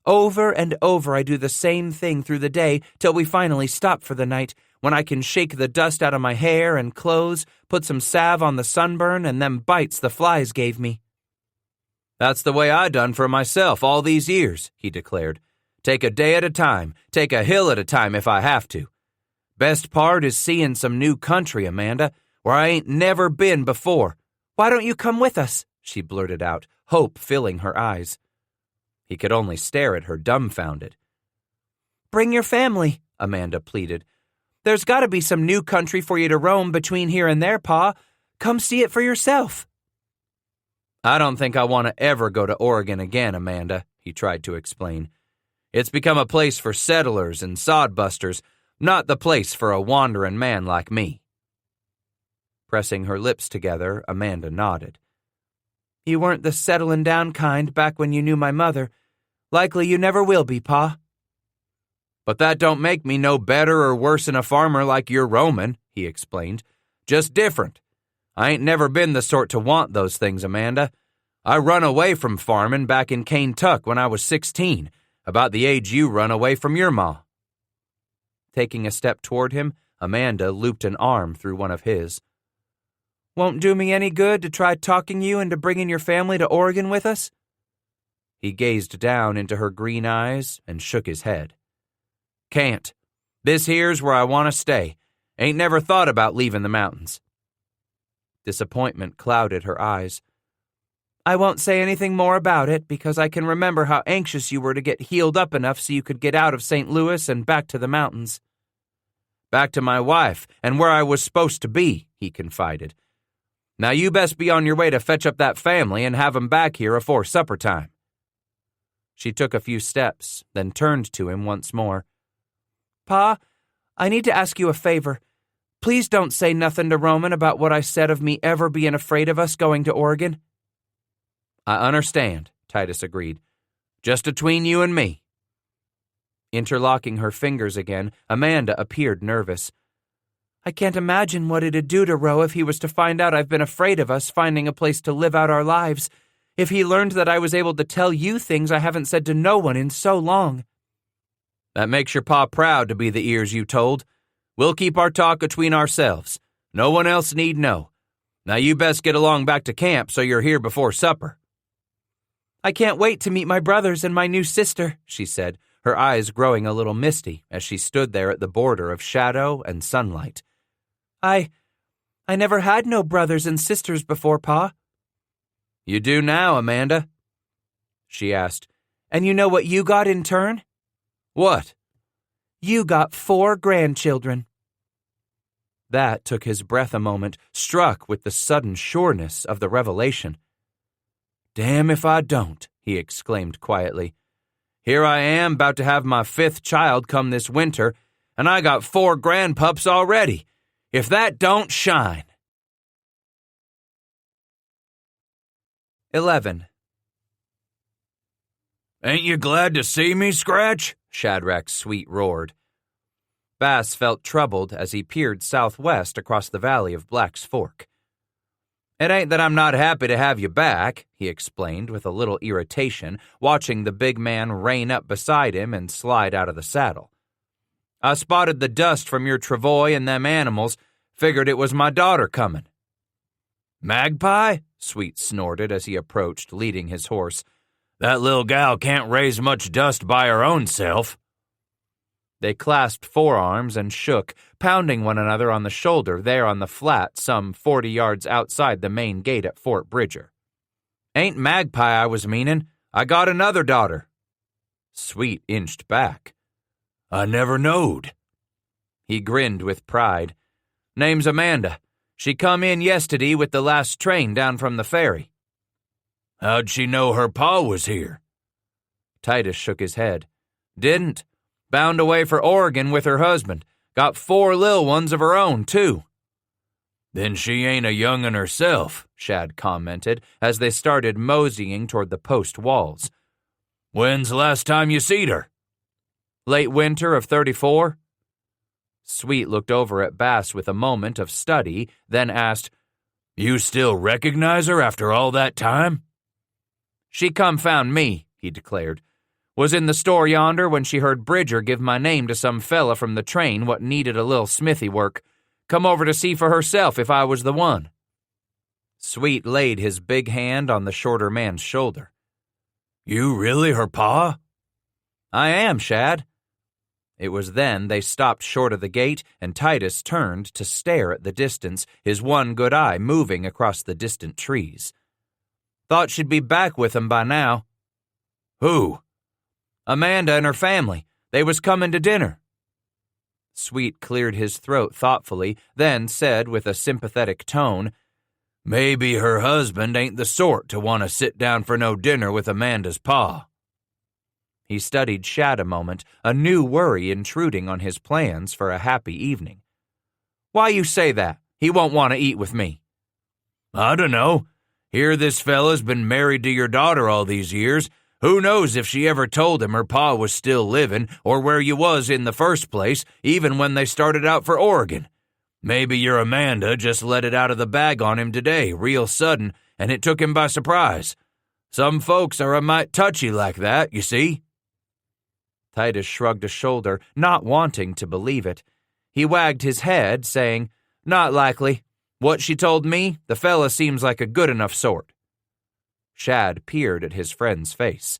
Over and over I do the same thing through the day till we finally stop for the night, when I can shake the dust out of my hair and clothes, put some salve on the sunburn, and them bites the flies gave me. That's the way I done for myself all these years, he declared. Take a day at a time, take a hill at a time if I have to. Best part is seeing some new country, Amanda, where I ain't never been before. Why don't you come with us? She blurted out, hope filling her eyes. He could only stare at her dumbfounded. Bring your family, Amanda pleaded. There's got to be some new country for you to roam between here and there, Pa. Come see it for yourself. I don't think I want to ever go to Oregon again, Amanda, he tried to explain. It's become a place for settlers and sodbusters, not the place for a wandering man like me. Pressing her lips together, Amanda nodded. You weren't the settling down kind back when you knew my mother. Likely you never will be, Pa. But that don't make me no better or worse than a farmer like your Roman, he explained. Just different. I ain't never been the sort to want those things, Amanda. I run away from farming back in Kentuck when I was 16, about the age you run away from your ma." Taking a step toward him, Amanda looped an arm through one of his. "Won't do me any good to try talking you into bringing your family to Oregon with us?" He gazed down into her green eyes and shook his head. "Can't. This here's where I want to stay. Ain't never thought about leaving the mountains." Disappointment clouded her eyes. "I won't say anything more about it because I can remember how anxious you were to get healed up enough so you could get out of St. Louis and back to the mountains." "Back to my wife and where I was supposed to be," he confided. "Now you best be on your way to fetch up that family and have 'em back here afore supper time." She took a few steps, then turned to him once more. "Pa, I need to ask you a favor. Please don't say nothing to Roman about what I said of me ever being afraid of us going to Oregon." "I understand," Titus agreed. "Just atween you and me." Interlocking her fingers again, Amanda appeared nervous. "I can't imagine what it'd do to Ro if he was to find out I've been afraid of us finding a place to live out our lives. If he learned that I was able to tell you things I haven't said to no one in so long." "That makes your pa proud to be the ears you told. We'll keep our talk between ourselves. No one else need know. Now you best get along back to camp so you're here before supper." "I can't wait to meet my brothers and my new sister," she said, her eyes growing a little misty as she stood there at the border of shadow and sunlight. I never had no brothers and sisters before, Pa." "You do now, Amanda?" she asked. "And you know what you got in turn?" "What?" "You got 4 grandchildren." That took his breath a moment, struck with the sudden sureness of the revelation. "Damn if I don't," he exclaimed quietly. "Here I am, about to have my 5th child come this winter, and I got 4 grandpups already. If that don't shine." 11. "Ain't you glad to see me, Scratch?" Shadrach Sweet roared. Bass felt troubled as he peered southwest across the valley of Black's Fork. "It ain't that I'm not happy to have you back," he explained with a little irritation, watching the big man rein up beside him and slide out of the saddle. "I spotted the dust from your travois and them animals, figured it was my daughter comin'." "Magpie?" Sweet snorted as he approached, leading his horse. "That little gal can't raise much dust by her own self." They clasped forearms and shook, pounding one another on the shoulder there on the flat some 40 yards outside the main gate at Fort Bridger. "Ain't Magpie I was meanin'. I got another daughter." Sweet inched back. "I never knowed." He grinned with pride. "Name's Amanda. She come in yesterdee with the last train down from the ferry." "How'd she know her pa was here?" Titus shook his head. "Didn't. Bound away for Oregon with her husband. Got 4 lil ones of her own, too." "Then she ain't a young'un herself," Shad commented as they started moseying toward the post walls. "When's the last time you seed her?" "Late winter of 34. Sweet looked over at Bass with a moment of study, then asked, "You still recognize her after all that time?" "She come found me," he declared. "Was in the store yonder when she heard Bridger give my name to some fella from the train what needed a little smithy work. Come over to see for herself if I was the one." Sweet laid his big hand on the shorter man's shoulder. "You really her pa?" "I am, Shad." It was then they stopped short of the gate, and Titus turned to stare at the distance, his one good eye moving across the distant trees. "Thought she'd be back with 'em by now." "Who?" "Amanda and her family. They was comin' to dinner." Sweet cleared his throat thoughtfully, then said with a sympathetic tone, "Maybe her husband ain't the sort to want to sit down for no dinner with Amanda's pa." He studied Shad a moment, a new worry intruding on his plans for a happy evening. "Why you say that? He won't want to eat with me." "I dunno. Here this fella's been married to your daughter all these years. Who knows if she ever told him her pa was still living or where you was in the first place, even when they started out for Oregon. Maybe your Amanda just let it out of the bag on him today, real sudden, and it took him by surprise. Some folks are a mite touchy like that, you see." Titus shrugged a shoulder, not wanting to believe it. He wagged his head, saying, "Not likely. What she told me, the fella seems like a good enough sort." Shad peered at his friend's face.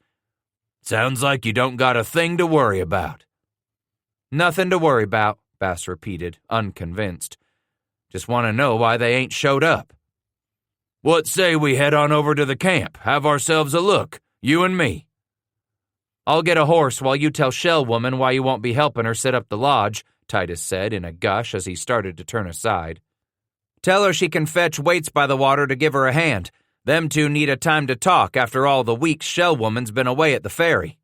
"Sounds like you don't got a thing to worry about." "Nothing to worry about," Bass repeated, unconvinced. "Just want to know why they ain't showed up." "What say we head on over to the camp, have ourselves a look, you and me?" "I'll get a horse while you tell Shell Woman why you won't be helping her set up the lodge," Titus said in a gush as he started to turn aside. "Tell her she can fetch weights by the water to give her a hand. Them two need a time to talk after all the weeks Shell Woman's been away at the ferry."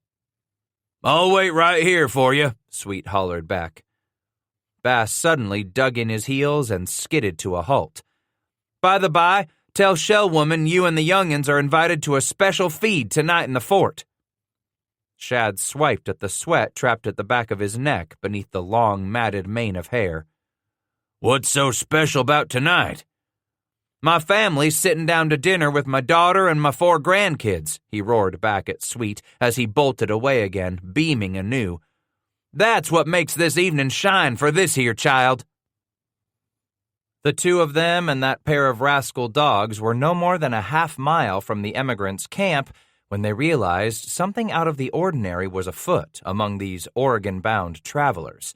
"I'll wait right here for you," Sweet hollered back. Bass suddenly dug in his heels and skidded to a halt. "By the by, tell Shell Woman you and the young'uns are invited to a special feed tonight in the fort." Shad swiped at the sweat trapped at the back of his neck beneath the long, matted mane of hair. "What's so special about tonight?" "My family's sitting down to dinner with my daughter and my 4 grandkids," he roared back at Sweet as he bolted away again, beaming anew. "That's what makes this evening shine for this here child." The two of them and that pair of rascal dogs were no more than a half-mile from the emigrants' camp when they realized something out of the ordinary was afoot among these Oregon-bound travelers.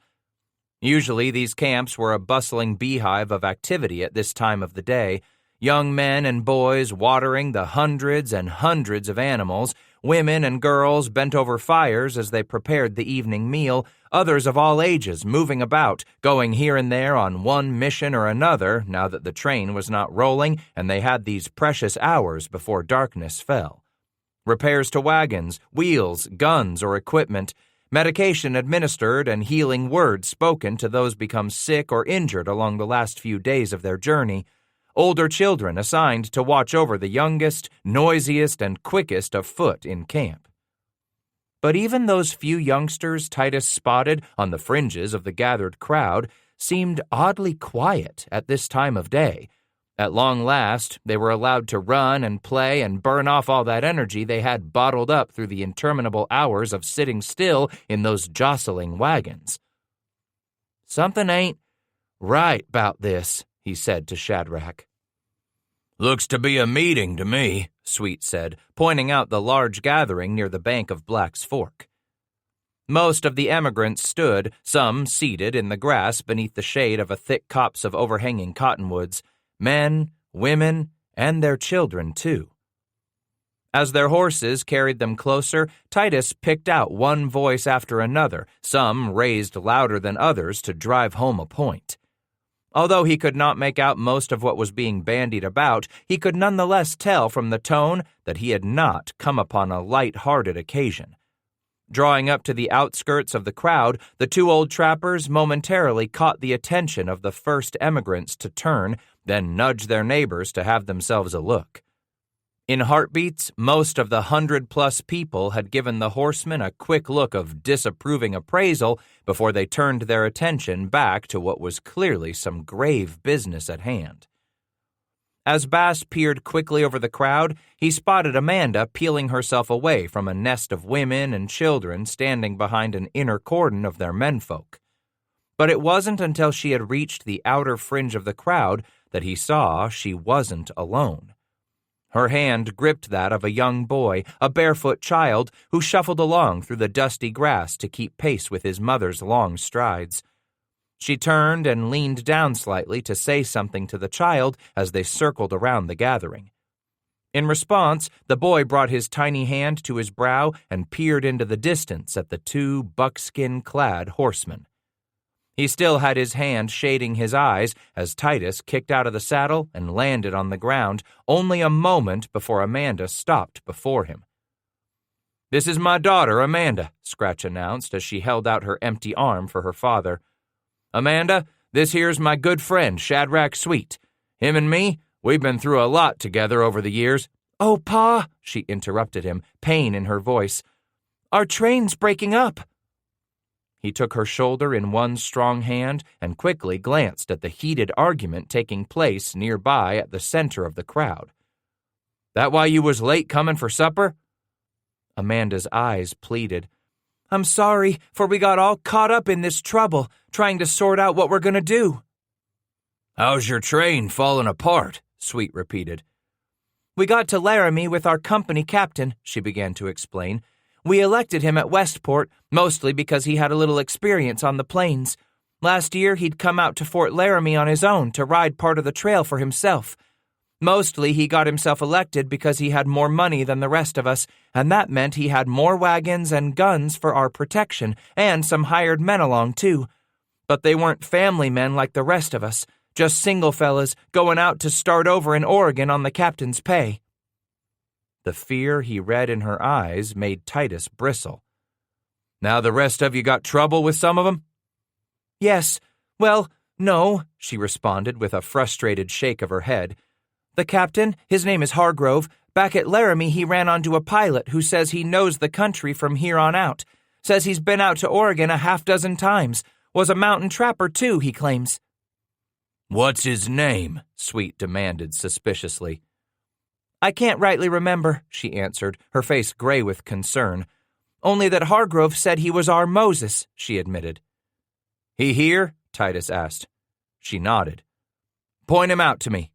Usually these camps were a bustling beehive of activity at this time of the day, young men and boys watering the hundreds and hundreds of animals, women and girls bent over fires as they prepared the evening meal, others of all ages moving about, going here and there on one mission or another now that the train was not rolling and they had these precious hours before darkness fell. Repairs to wagons, wheels, guns, or equipment, medication administered and healing words spoken to those become sick or injured along the last few days of their journey, older children assigned to watch over the youngest, noisiest, and quickest of foot in camp. But even those few youngsters Titus spotted on the fringes of the gathered crowd seemed oddly quiet at this time of day. At long last, they were allowed to run and play and burn off all that energy they had bottled up through the interminable hours of sitting still in those jostling wagons. "Something ain't right 'bout this," he said to Shadrach. "Looks to be a meeting to me," Sweet said, pointing out the large gathering near the bank of Black's Fork. Most of the emigrants stood, some seated in the grass beneath the shade of a thick copse of overhanging cottonwoods, men, women, and their children, too. As their horses carried them closer, Titus picked out one voice after another, some raised louder than others to drive home a point. Although he could not make out most of what was being bandied about, he could nonetheless tell from the tone that he had not come upon a light-hearted occasion. Drawing up to the outskirts of the crowd, the 2 old trappers momentarily caught the attention of the first emigrants to turn, then nudge their neighbors to have themselves a look. In heartbeats, most of the 100-plus people had given the horsemen a quick look of disapproving appraisal before they turned their attention back to what was clearly some grave business at hand. As Bass peered quickly over the crowd, he spotted Amanda peeling herself away from a nest of women and children standing behind an inner cordon of their menfolk. But it wasn't until she had reached the outer fringe of the crowd that he saw she wasn't alone. Her hand gripped that of a young boy, a barefoot child, who shuffled along through the dusty grass to keep pace with his mother's long strides. She turned and leaned down slightly to say something to the child as they circled around the gathering. In response, the boy brought his tiny hand to his brow and peered into the distance at the 2 buckskin-clad horsemen. He still had his hand shading his eyes as Titus kicked out of the saddle and landed on the ground only a moment before Amanda stopped before him. "This is my daughter, Amanda," Scratch announced as she held out her empty arm for her father. "Amanda, this here's my good friend, Shadrach Sweet. Him and me, we've been through a lot together over the years." "Oh, Pa," she interrupted him, pain in her voice. "Our train's breaking up." He took her shoulder in one strong hand and quickly glanced at the heated argument taking place nearby at the center of the crowd. That why you was late comin' for supper?" Amanda's eyes pleaded. "I'm sorry, for we got all caught up in this trouble, trying to sort out what we're going to do." "How's your train falling apart?" Sweet repeated. "We got to Laramie with our company captain," she began to explain. "We elected him at Westport, mostly because he had a little experience on the plains. Last year, he'd come out to Fort Laramie on his own to ride part of the trail for himself. Mostly, he got himself elected because he had more money than the rest of us, and that meant he had more wagons and guns for our protection, and some hired men along, too. But they weren't family men like the rest of us, just single fellas going out to start over in Oregon on the captain's pay." The fear he read in her eyes made Titus bristle. "Now the rest of you got trouble with some of them?" "Yes. Well, no," she responded with a frustrated shake of her head. "The captain, his name is Hargrove, back at Laramie he ran onto a pilot who says he knows the country from here on out. Says he's been out to Oregon a half-dozen times. Was a mountain trapper, too, he claims." "What's his name?" Sweet demanded suspiciously. "I can't rightly remember," she answered, her face gray with concern. "Only that Hargrove said he was our Moses," she admitted. "He here?" Titus asked. She nodded. "Point him out to me."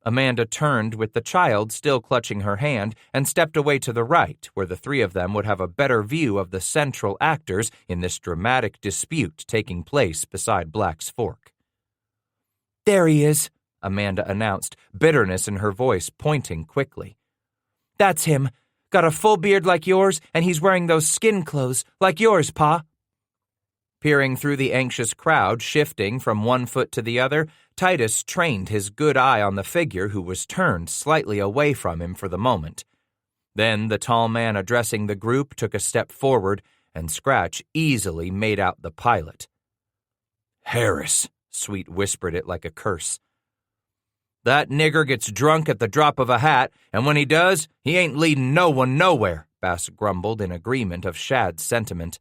Amanda turned with the child still clutching her hand and stepped away to the right, where the three of them would have a better view of the central actors in this dramatic dispute taking place beside Black's Fork. "There he is," Amanda announced, bitterness in her voice, pointing quickly. "That's him. Got a full beard like yours, and he's wearing those skin clothes, like yours, Pa." Peering through the anxious crowd shifting from one foot to the other, Titus trained his good eye on the figure who was turned slightly away from him for the moment. Then the tall man addressing the group took a step forward, and Scratch easily made out the pilot. "Harris," Sweet whispered it like a curse. "That nigger gets drunk at the drop of a hat, and when he does, he ain't leading no one nowhere," Bass grumbled in agreement of Shad's sentiment.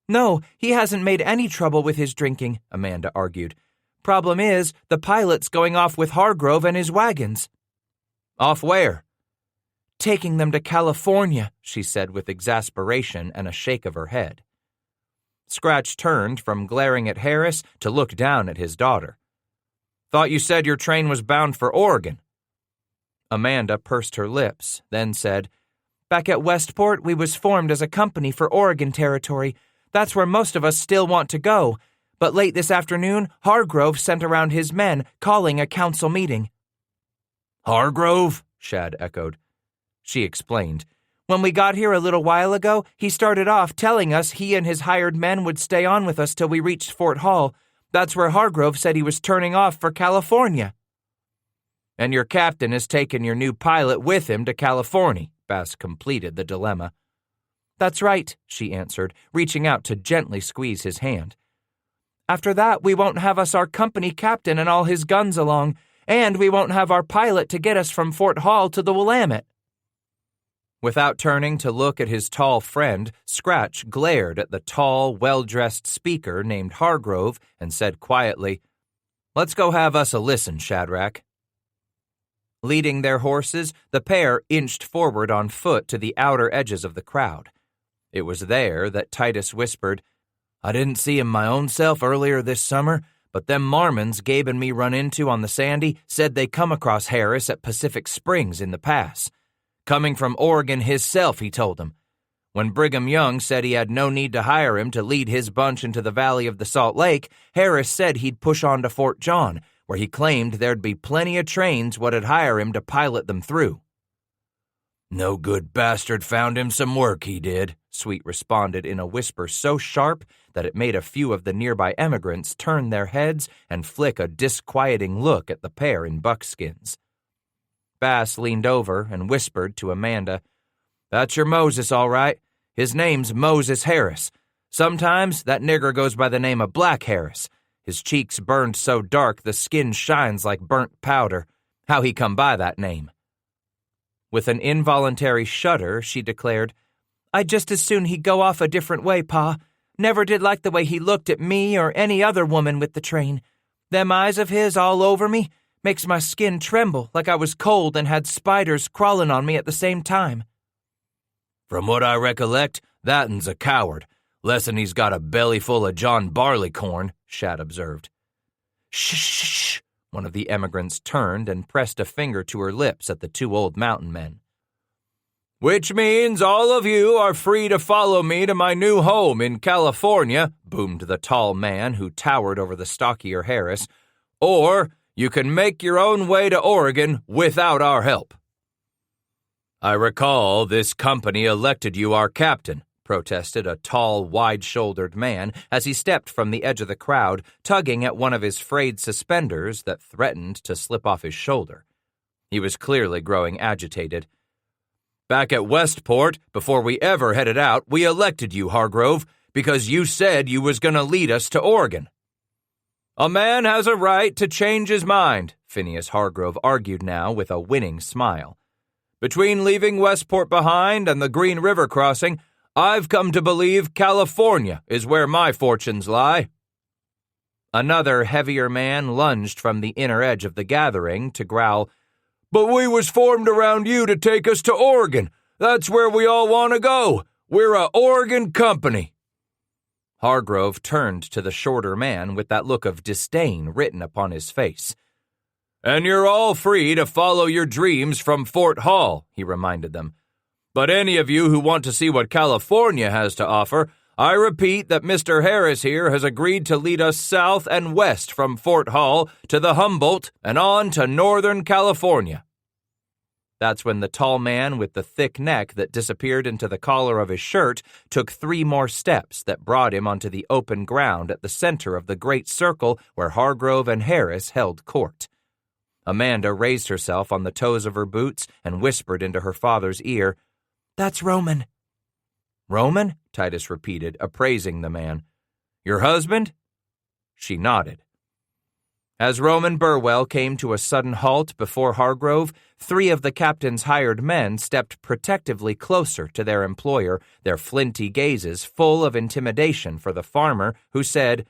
"No, he hasn't made any trouble with his drinking," Amanda argued. "Problem is, the pilot's going off with Hargrove and his wagons." "Off where?" "Taking them to California," she said with exasperation and a shake of her head. Scratch turned from glaring at Harris to look down at his daughter. "Thought you said your train was bound for Oregon." Amanda pursed her lips, then said, "Back at Westport, we was formed as a company for Oregon Territory. That's where most of us still want to go. But late this afternoon, Hargrove sent around his men, calling a council meeting." "Hargrove?" Shad echoed. She explained. "When we got here a little while ago, he started off telling us he and his hired men would stay on with us till we reached Fort Hall. That's where Hargrove said he was turning off for California." "And your captain has taken your new pilot with him to California," Bass completed the dilemma. "That's right," she answered, reaching out to gently squeeze his hand. "After that, we won't have us our company captain and all his guns along, and we won't have our pilot to get us from Fort Hall to the Willamette." Without turning to look at his tall friend, Scratch glared at the tall, well-dressed speaker named Hargrove and said quietly, "Let's go have us a listen, Shadrach." Leading their horses, the pair inched forward on foot to the outer edges of the crowd. It was there that Titus whispered, "I didn't see him my own self earlier this summer, but them Mormons Gabe and me run into on the Sandy said they come across Harris at Pacific Springs in the pass. Coming from Oregon hisself, he told them. When Brigham Young said he had no need to hire him to lead his bunch into the valley of the Salt Lake, Harris said he'd push on to Fort John, where he claimed there'd be plenty of trains what'd hire him to pilot them through." "No good bastard found him some work, he did," Sweet responded in a whisper so sharp that it made a few of the nearby emigrants turn their heads and flick a disquieting look at the pair in buckskins. Bass leaned over and whispered to Amanda, "That's your Moses, all right. His name's Moses Harris. Sometimes that nigger goes by the name of Black Harris. His cheeks burned so dark the skin shines like burnt powder. How he come by that name?" With an involuntary shudder, she declared, "I'd just as soon he'd go off a different way, Pa. Never did like the way he looked at me or any other woman with the train. Them eyes of his all over me Makes my skin tremble like I was cold and had spiders crawling on me at the same time." "From what I recollect, that un's a coward, less'n he's got a belly full of John Barleycorn," Shad observed. "Shh, shh, shh." One of the emigrants turned and pressed a finger to her lips at the two old mountain men. "Which means all of you are free to follow me to my new home in California," boomed the tall man who towered over the stockier Harris, "or you can make your own way to Oregon without our help." "I recall this company elected you our captain," protested a tall, wide-shouldered man as he stepped from the edge of the crowd, tugging at one of his frayed suspenders that threatened to slip off his shoulder. He was clearly growing agitated. "Back at Westport, before we ever headed out, we elected you, Hargrove, because you said you was going to lead us to Oregon." "A man has a right to change his mind," Phineas Hargrove argued now with a winning smile. "Between leaving Westport behind and the Green River crossing, I've come to believe California is where my fortunes lie." Another heavier man lunged from the inner edge of the gathering to growl, "But we was formed around you to take us to Oregon. That's where we all want to go. We're a Oregon company." Hargrove turned to the shorter man with that look of disdain written upon his face. "And you're all free to follow your dreams from Fort Hall," he reminded them. "But any of you who want to see what California has to offer, I repeat that Mr. Harris here has agreed to lead us south and west from Fort Hall to the Humboldt and on to Northern California." That's when the tall man with the thick neck that disappeared into the collar of his shirt took 3 more steps that brought him onto the open ground at the center of the great circle where Hargrove and Harris held court. Amanda raised herself on the toes of her boots and whispered into her father's ear, "That's Roman." "Roman?" Titus repeated, appraising the man. "Your husband?" She nodded. As Roman Burwell came to a sudden halt before Hargrove, 3 of the captain's hired men stepped protectively closer to their employer, their flinty gazes full of intimidation for the farmer, who said,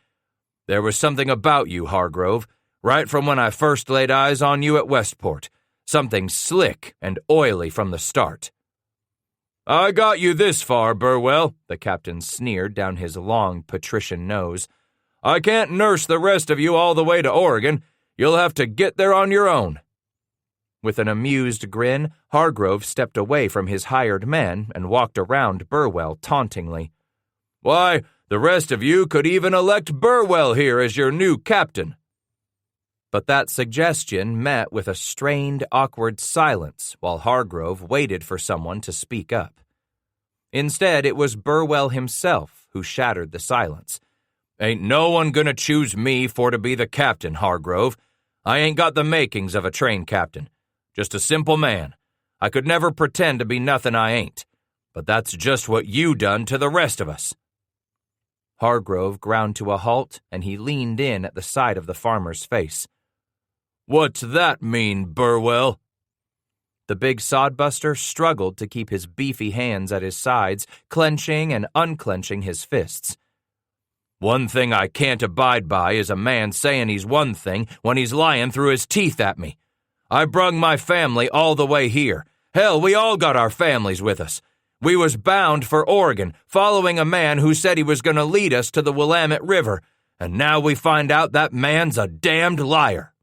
"There was something about you, Hargrove, right from when I first laid eyes on you at Westport. Something slick and oily from the start." "I got you this far, Burwell," the captain sneered down his long patrician nose. "I can't nurse the rest of you all the way to Oregon. You'll have to get there on your own." With an amused grin, Hargrove stepped away from his hired men and walked around Burwell tauntingly. "Why, the rest of you could even elect Burwell here as your new captain." But that suggestion met with a strained, awkward silence while Hargrove waited for someone to speak up. Instead, it was Burwell himself who shattered the silence. "Ain't no one gonna choose me for to be the captain, Hargrove. I ain't got the makings of a trained captain. Just a simple man. I could never pretend to be nothing I ain't. But that's just what you done to the rest of us." Hargrove ground to a halt, and he leaned in at the side of the farmer's face. "What's that mean, Burwell?" The big sodbuster struggled to keep his beefy hands at his sides, clenching and unclenching his fists. "One thing I can't abide by is a man saying he's one thing when he's lying through his teeth at me. I brung my family all the way here. Hell, we all got our families with us. We was bound for Oregon, following a man who said he was going to lead us to the Willamette River, and now we find out that man's a damned liar."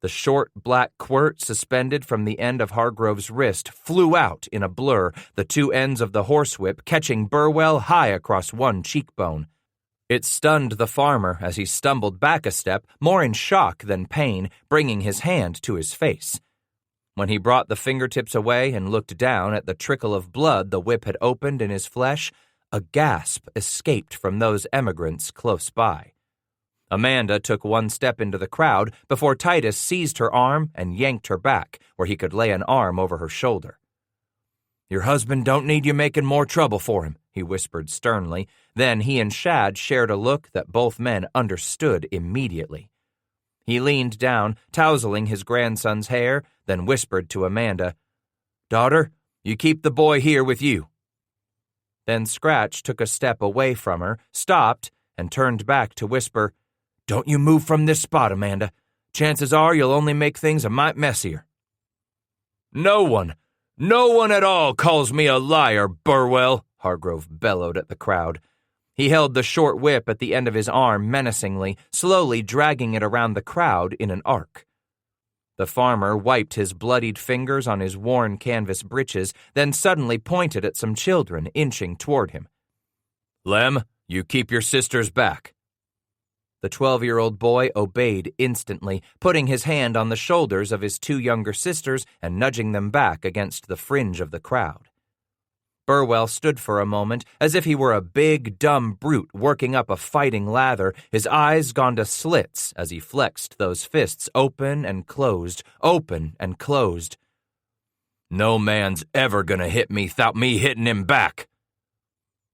The short black quirt suspended from the end of Hargrove's wrist flew out in a blur, the 2 ends of the horsewhip catching Burwell high across one cheekbone. It stunned the farmer as he stumbled back a step, more in shock than pain, bringing his hand to his face. When he brought the fingertips away and looked down at the trickle of blood the whip had opened in his flesh, a gasp escaped from those emigrants close by. Amanda took 1 step into the crowd before Titus seized her arm and yanked her back, where he could lay an arm over her shoulder. "Your husband don't need you making more trouble for him," he whispered sternly. Then he and Shad shared a look that both men understood immediately. He leaned down, touseling his grandson's hair, then whispered to Amanda, "Daughter, you keep the boy here with you." Then Scratch took a step away from her, stopped, and turned back to whisper, "Don't you move from this spot, Amanda. Chances are you'll only make things a mite messier." No one at all calls me a liar, Burwell," Hargrove bellowed at the crowd. He held the short whip at the end of his arm menacingly, slowly dragging it around the crowd in an arc. The farmer wiped his bloodied fingers on his worn canvas breeches, then suddenly pointed at some children inching toward him. "Lem, you keep your sisters back." The 12-year-old boy obeyed instantly, putting his hand on the shoulders of his 2 younger sisters and nudging them back against the fringe of the crowd. Burwell stood for a moment as if he were a big, dumb brute working up a fighting lather, his eyes gone to slits as he flexed those fists open and closed, open and closed. "No man's ever gonna hit me 'thout me hitting him back."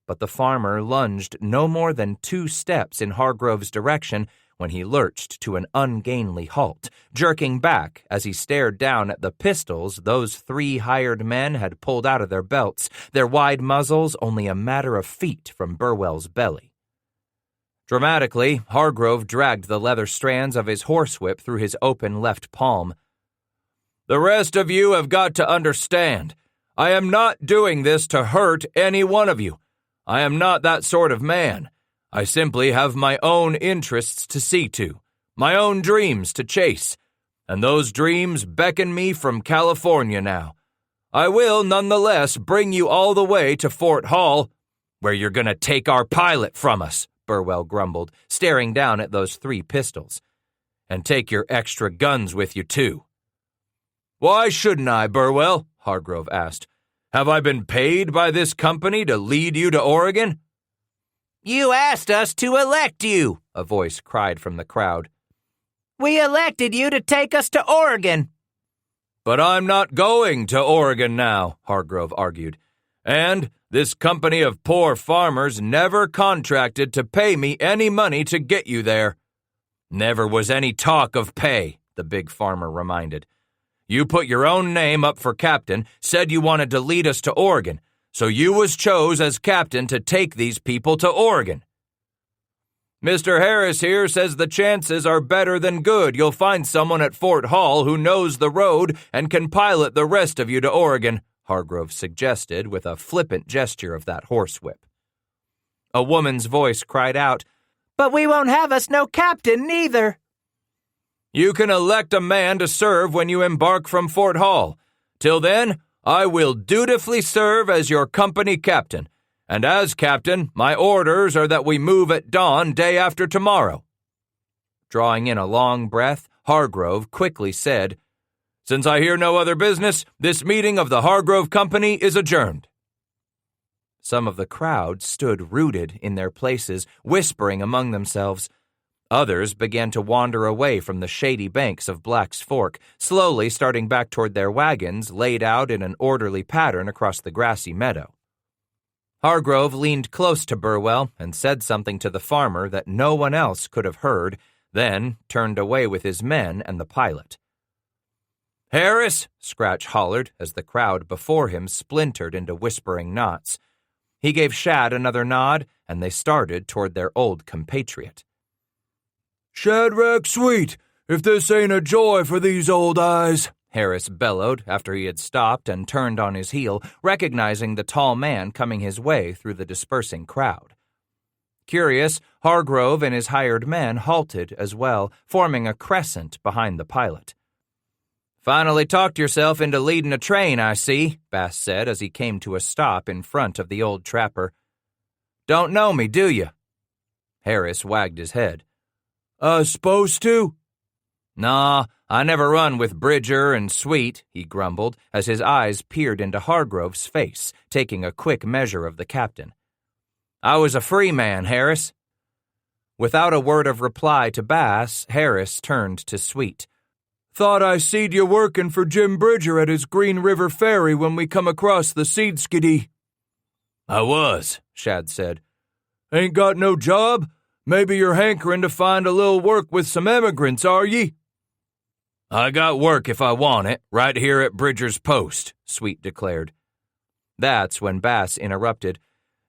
But the farmer lunged no more than 2 steps in Hargrove's direction when he lurched to an ungainly halt, jerking back as he stared down at the pistols those 3 hired men had pulled out of their belts, their wide muzzles only a matter of feet from Burwell's belly. Dramatically, Hargrove dragged the leather strands of his horsewhip through his open left palm. "The rest of you have got to understand. I am not doing this to hurt any one of you. I am not that sort of man. I simply have my own interests to see to, my own dreams to chase, and those dreams beckon me from California now. I will nonetheless bring you all the way to Fort Hall, where you're going to take our pilot from us," Burwell grumbled, staring down at those 3 pistols. "And take your extra guns with you, too." "Why shouldn't I, Burwell?" Hargrove asked. "Have I been paid by this company to lead you to Oregon?" "You asked us to elect you," a voice cried from the crowd. "We elected you to take us to Oregon." "But I'm not going to Oregon now," Hargrove argued. "And this company of poor farmers never contracted to pay me any money to get you there." "Never was any talk of pay," the big farmer reminded. "You put your own name up for captain, said you wanted to lead us to Oregon, so you was chose as captain to take these people to Oregon. Mr. Harris here says the chances are better than good you'll find someone at Fort Hall who knows the road and can pilot the rest of you to Oregon," Hargrove suggested with a flippant gesture of that horsewhip. A woman's voice cried out, "But we won't have us no captain neither." "You can elect a man to serve when you embark from Fort Hall. Till then, I will dutifully serve as your company captain, and as captain, my orders are that we move at dawn day after tomorrow." Drawing in a long breath, Hargrove quickly said, "Since I hear no other business, this meeting of the Hargrove Company is adjourned." Some of the crowd stood rooted in their places, whispering among themselves. Others began to wander away from the shady banks of Black's Fork, slowly starting back toward their wagons laid out in an orderly pattern across the grassy meadow. Hargrove leaned close to Burwell and said something to the farmer that no one else could have heard, then turned away with his men and the pilot. "Harris!" Scratch hollered as the crowd before him splintered into whispering knots. He gave Shad another nod, and they started toward their old compatriot. "Shadrach Sweet, if this ain't a joy for these old eyes," Harris bellowed after he had stopped and turned on his heel, recognizing the tall man coming his way through the dispersing crowd. Curious, Hargrove and his hired men halted as well, forming a crescent behind the pilot. "Finally talked yourself into leading a train, I see," Bass said as he came to a stop in front of the old trapper. "Don't know me, do you?" Harris wagged his head. Supposed to?" "Nah, I never run with Bridger and Sweet," he grumbled as his eyes peered into Hargrove's face, taking a quick measure of the captain. "I was a free man, Harris." Without a word of reply to Bass, Harris turned to Sweet. "Thought I seed you working for Jim Bridger at his Green River Ferry when we come across the seed skiddy." "I was," Shad said. "Ain't got no job? Maybe you're hankering to find a little work with some emigrants, are ye?" "I got work if I want it, right here at Bridger's post," Sweet declared. That's when Bass interrupted.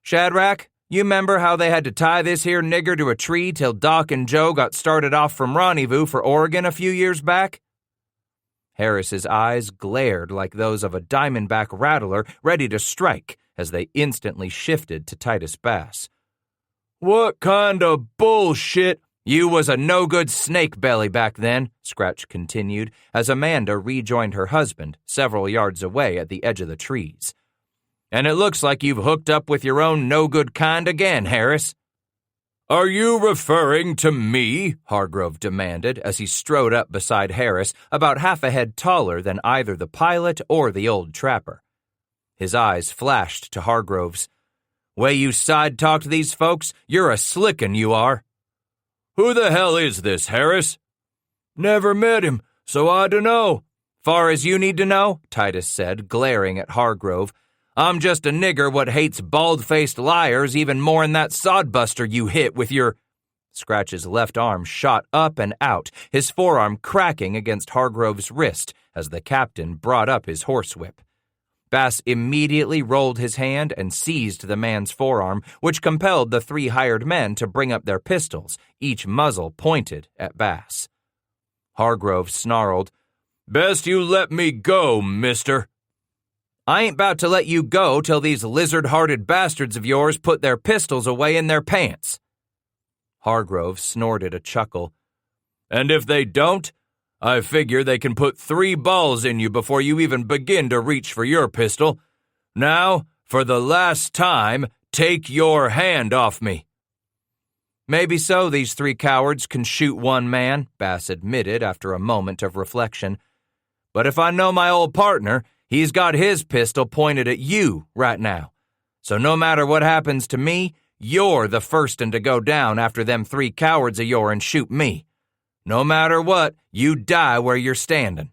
"Shadrach, You remember how they had to tie this here nigger to a tree till Doc and Joe got started off from Rendezvous for Oregon a few years back?" Harris's eyes glared like those of a diamondback rattler ready to strike as they instantly shifted to Titus Bass. "What kind of bullshit?" "You was a no-good snake belly back then," Scratch continued as Amanda rejoined her husband several yards away at the edge of the trees. "And it looks like you've hooked up with your own no-good kind again, Harris." "Are you referring to me?" Hargrove demanded as he strode up beside Harris, about half a head taller than either the pilot or the old trapper. His eyes flashed to Hargrove's. "Way you side-talked these folks, you're a slickin', you are." "Who the hell is this, Harris?" "Never met him, so I dunno." "Far as you need to know," Titus said, glaring at Hargrove, "I'm just a nigger what hates bald-faced liars even more'n that sodbuster you hit with your—" Scratch's left arm shot up and out, his forearm cracking against Hargrove's wrist as the captain brought up his horsewhip. Bass immediately rolled his hand and seized the man's forearm, which compelled the 3 hired men to bring up their pistols, each muzzle pointed at Bass. Hargrove snarled, "Best you let me go, mister." "I ain't about to let you go till these lizard-hearted bastards of yours put their pistols away in their pants." Hargrove snorted a chuckle. "And if they don't, I figure they can put 3 balls in you before you even begin to reach for your pistol. Now, for the last time, take your hand off me." "Maybe so these 3 cowards can shoot one man," Bass admitted after a moment of reflection. "But if I know my old partner, he's got his pistol pointed at you right now. So no matter what happens to me, you're the firstin' to go down after them 3 cowards of your'n shoot me. No matter what, you die where you're standin'."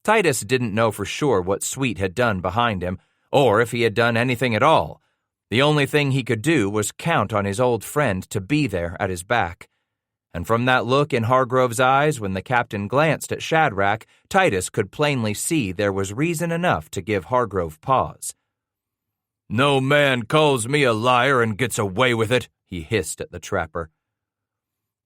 Titus didn't know for sure what Sweet had done behind him, or if he had done anything at all. The only thing he could do was count on his old friend to be there at his back. And from that look in Hargrove's eyes when the captain glanced at Shadrach, Titus could plainly see there was reason enough to give Hargrove pause. "No man calls me a liar and gets away with it," he hissed at the trapper.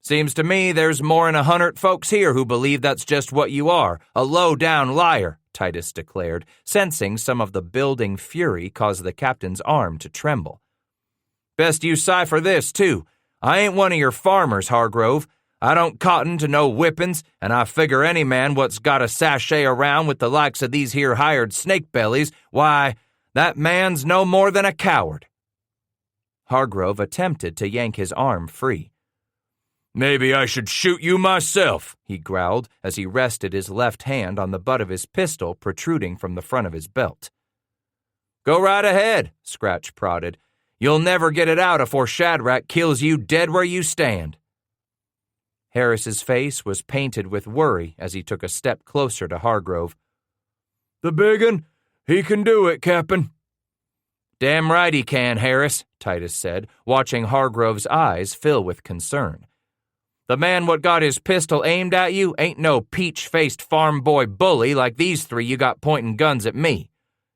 "Seems to me there's more'n 100 folks here who believe that's just what you are, a low-down liar," Titus declared, sensing some of the building fury cause the captain's arm to tremble. "Best you cipher this, too. I ain't one of your farmers, Hargrove. I don't cotton to no whippins, and I figure any man what's got a sachet around with the likes of these here hired snake bellies, why, that man's no more than a coward." Hargrove attempted to yank his arm free. "Maybe I should shoot you myself," he growled as he rested his left hand on the butt of his pistol protruding from the front of his belt. "Go right ahead," Scratch prodded. "You'll never get it out afore Shadrach kills you dead where you stand." Harris's face was painted with worry as he took a step closer to Hargrove. "The big un? He can do it, Cap'n." "Damn right he can, Harris," Titus said, watching Hargrove's eyes fill with concern. "The man what got his pistol aimed at you ain't no peach-faced farm boy bully like these 3 you got pointing guns at me.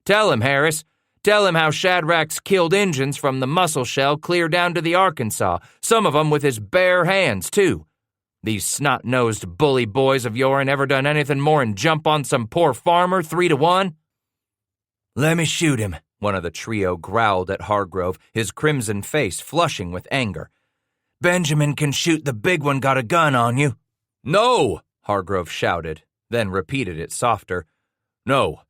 Tell him, Harris. Tell him how Shadrach's killed Injuns from the Muscle Shell clear down to the Arkansas, some of 'em with his bare hands, too. These snot-nosed bully boys of your'n ever done anything more'n jump on some poor farmer 3-1? "Let me shoot him," one of the trio growled at Hargrove, his crimson face flushing with anger. "Benjamin can shoot the big one got a gun on you." "No!" Hargrove shouted, then repeated it softer. "No.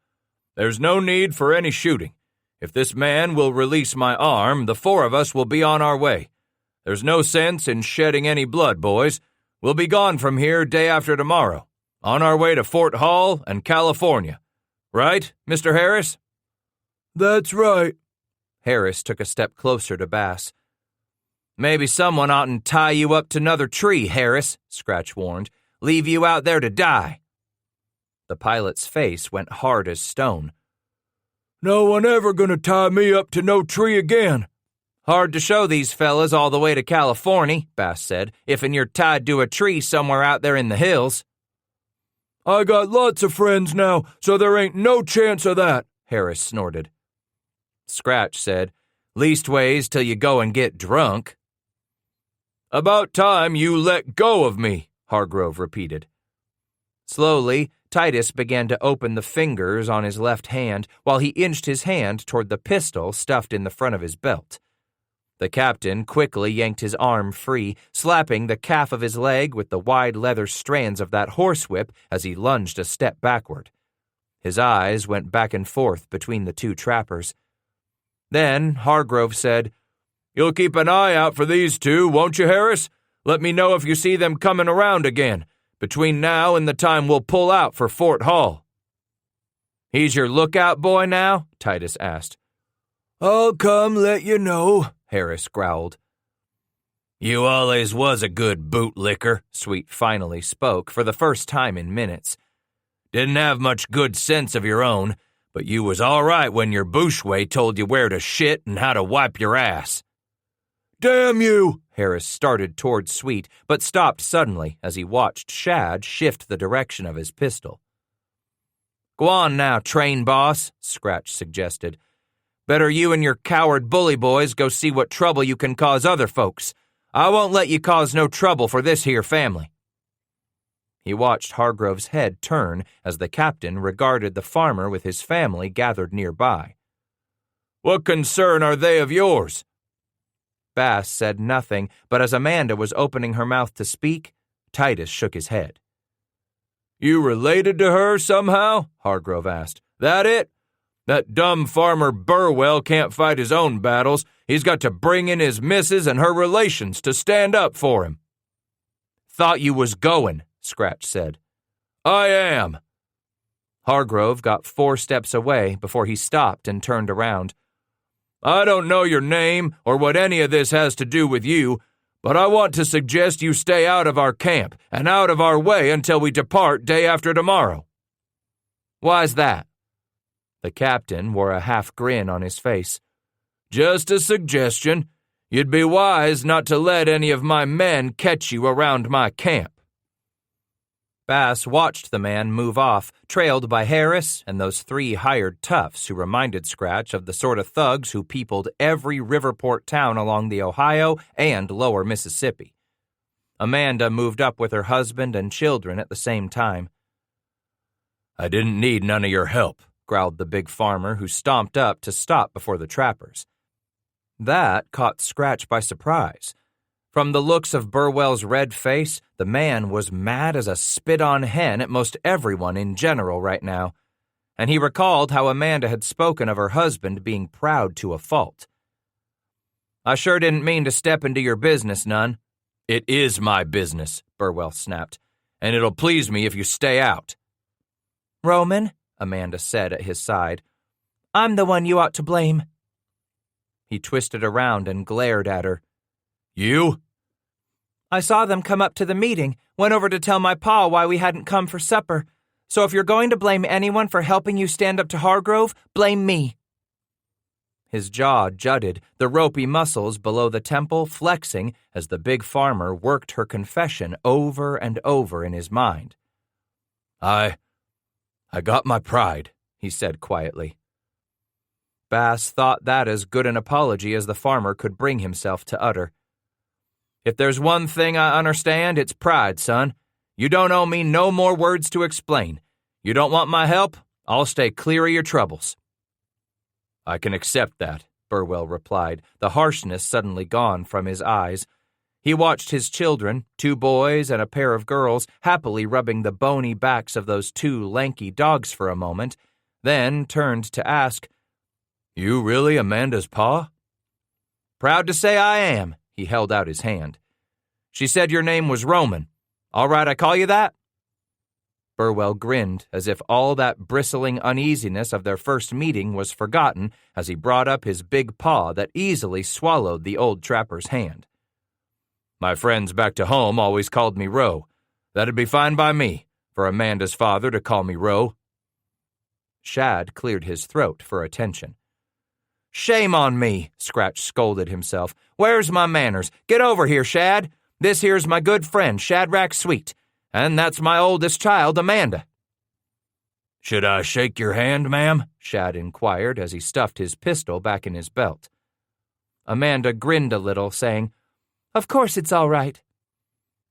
There's no need for any shooting. If this man will release my arm, the 4 of us will be on our way. There's no sense in shedding any blood, boys. We'll be gone from here day after tomorrow, on our way to Fort Hall and California. Right, Mr. Harris?" "That's right." Harris took a step closer to Bass. "Maybe someone oughtn't tie you up to another tree, Harris," Scratch warned. "Leave you out there to die." The pilot's face went hard as stone. "No one ever gonna tie me up to no tree again." "Hard to show these fellas all the way to California," Bass said, "if'n you're tied to a tree somewhere out there in the hills." "I got lots of friends now, so there ain't no chance of that," Harris snorted. Scratch said, Leastways till you go and get drunk." "About time you let go of me," Hargrove repeated. Slowly, Titus began to open the fingers on his left hand while he inched his hand toward the pistol stuffed in the front of his belt. The captain quickly yanked his arm free, slapping the calf of his leg with the wide leather strands of that horsewhip as he lunged a step backward. His eyes went back and forth between the two trappers. Then Hargrove said, "You'll keep an eye out for these two, won't you, Harris? Let me know if you see them coming around again, between now and the time we'll pull out for Fort Hall." "He's your lookout boy now?" Titus asked. "I'll come let you know," Harris growled. "You always was a good bootlicker," Sweet finally spoke for the first time in minutes. "Didn't have much good sense of your own, but you was all right when your bushway told you where to shit and how to wipe your ass." "Damn you!" Harris started toward Sweet, but stopped suddenly as he watched Shad shift the direction of his pistol. "Go on now, train boss," Scratch suggested. "Better you and your coward bully boys go see what trouble you can cause other folks. I won't let you cause no trouble for this here family." He watched Hargrove's head turn as the captain regarded the farmer with his family gathered nearby. "What concern are they of yours?" Bass said nothing, but as Amanda was opening her mouth to speak, Titus shook his head. "You related to her somehow?" Hargrove asked. "That it? That dumb farmer Burwell can't fight his own battles. He's got to bring in his missus and her relations to stand up for him." "Thought you was going," Scratch said. "I am." Hargrove got 4 steps away before he stopped and turned around. "I don't know your name or what any of this has to do with you, but I want to suggest you stay out of our camp and out of our way until we depart day after tomorrow." "Why's that?" The captain wore a half grin on his face. "Just a suggestion. You'd be wise not to let any of my men catch you around my camp." Bass watched the man move off, trailed by Harris and those 3 hired toughs who reminded Scratch of the sort of thugs who peopled every riverport town along the Ohio and lower Mississippi. Amanda moved up with her husband and children at the same time. "I didn't need none of your help," growled the big farmer who stomped up to stop before the trappers. That caught Scratch by surprise. From the looks of Burwell's red face, the man was mad as a spit-on hen at most everyone in general right now, and he recalled how Amanda had spoken of her husband being proud to a fault. "I sure didn't mean to step into your business none." "It is my business," Burwell snapped, "and it'll please me if you stay out." "Roman," Amanda said at his side, "I'm the one you ought to blame." He twisted around and glared at her. "You?" "I saw them come up to the meeting, went over to tell my pa why we hadn't come for supper. So if you're going to blame anyone for helping you stand up to Hargrove, blame me." His jaw jutted, the ropey muscles below the temple flexing as the big farmer worked her confession over and over in his mind. I got my pride," he said quietly. Bass thought that as good an apology as the farmer could bring himself to utter. "If there's one thing I understand, it's pride, son. You don't owe me no more words to explain. You don't want my help? I'll stay clear of your troubles." "I can accept that," Burwell replied, the harshness suddenly gone from his eyes. He watched his children, 2 boys and a pair of girls, happily rubbing the bony backs of those 2 lanky dogs for a moment, then turned to ask, "You really Amanda's pa?" "Proud to say I am." He held out his hand. "She said your name was Roman. All right I call you that?" Burwell grinned as if all that bristling uneasiness of their first meeting was forgotten as he brought up his big paw that easily swallowed the old trapper's hand. "My friends back to home always called me Ro. That'd be fine by me, for Amanda's father to call me Ro." Shad cleared his throat for attention. "Shame on me," Scratch scolded himself. "Where's my manners? Get over here, Shad. This here's my good friend, Shadrach Sweet, and that's my oldest child, Amanda." "Should I shake your hand, ma'am?" Shad inquired as he stuffed his pistol back in his belt. Amanda grinned a little, saying, "Of course it's all right."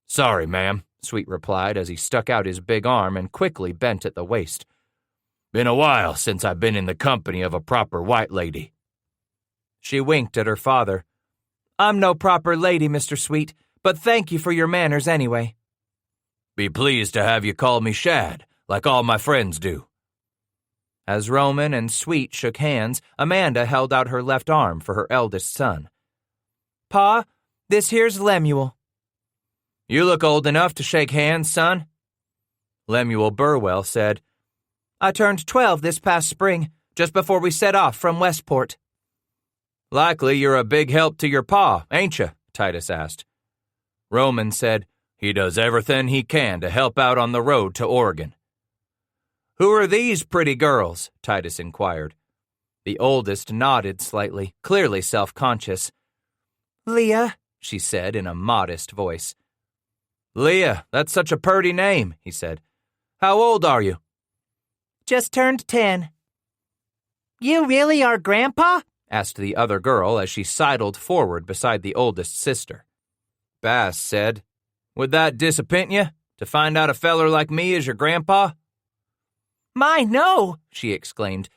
"Sorry, ma'am," Sweet replied as he stuck out his big arm and quickly bent at the waist. "Been a while since I've been in the company of a proper white lady." She winked at her father. "I'm no proper lady, Mr. Sweet, but thank you for your manners anyway." "Be pleased to have you call me Shad, like all my friends do." As Roman and Sweet shook hands, Amanda held out her left arm for her eldest son. "Pa, this here's Lemuel." "You look old enough to shake hands, son." Lemuel Burwell said, "I turned 12 this past spring, just before we set off from Westport." "Likely you're a big help to your pa, ain't you?" Titus asked. Roman said, "He does everything he can to help out on the road to Oregon." "Who are these pretty girls?" Titus inquired. The oldest nodded slightly, clearly self-conscious. "Leah," she said in a modest voice. "Leah, that's such a purty name," he said. "How old are you?" "Just turned 10. "You really are Grandpa?" asked the other girl as she sidled forward beside the oldest sister. Bass said, "Would that disappoint you, to find out a feller like me is your grandpa?" "My, no," she exclaimed.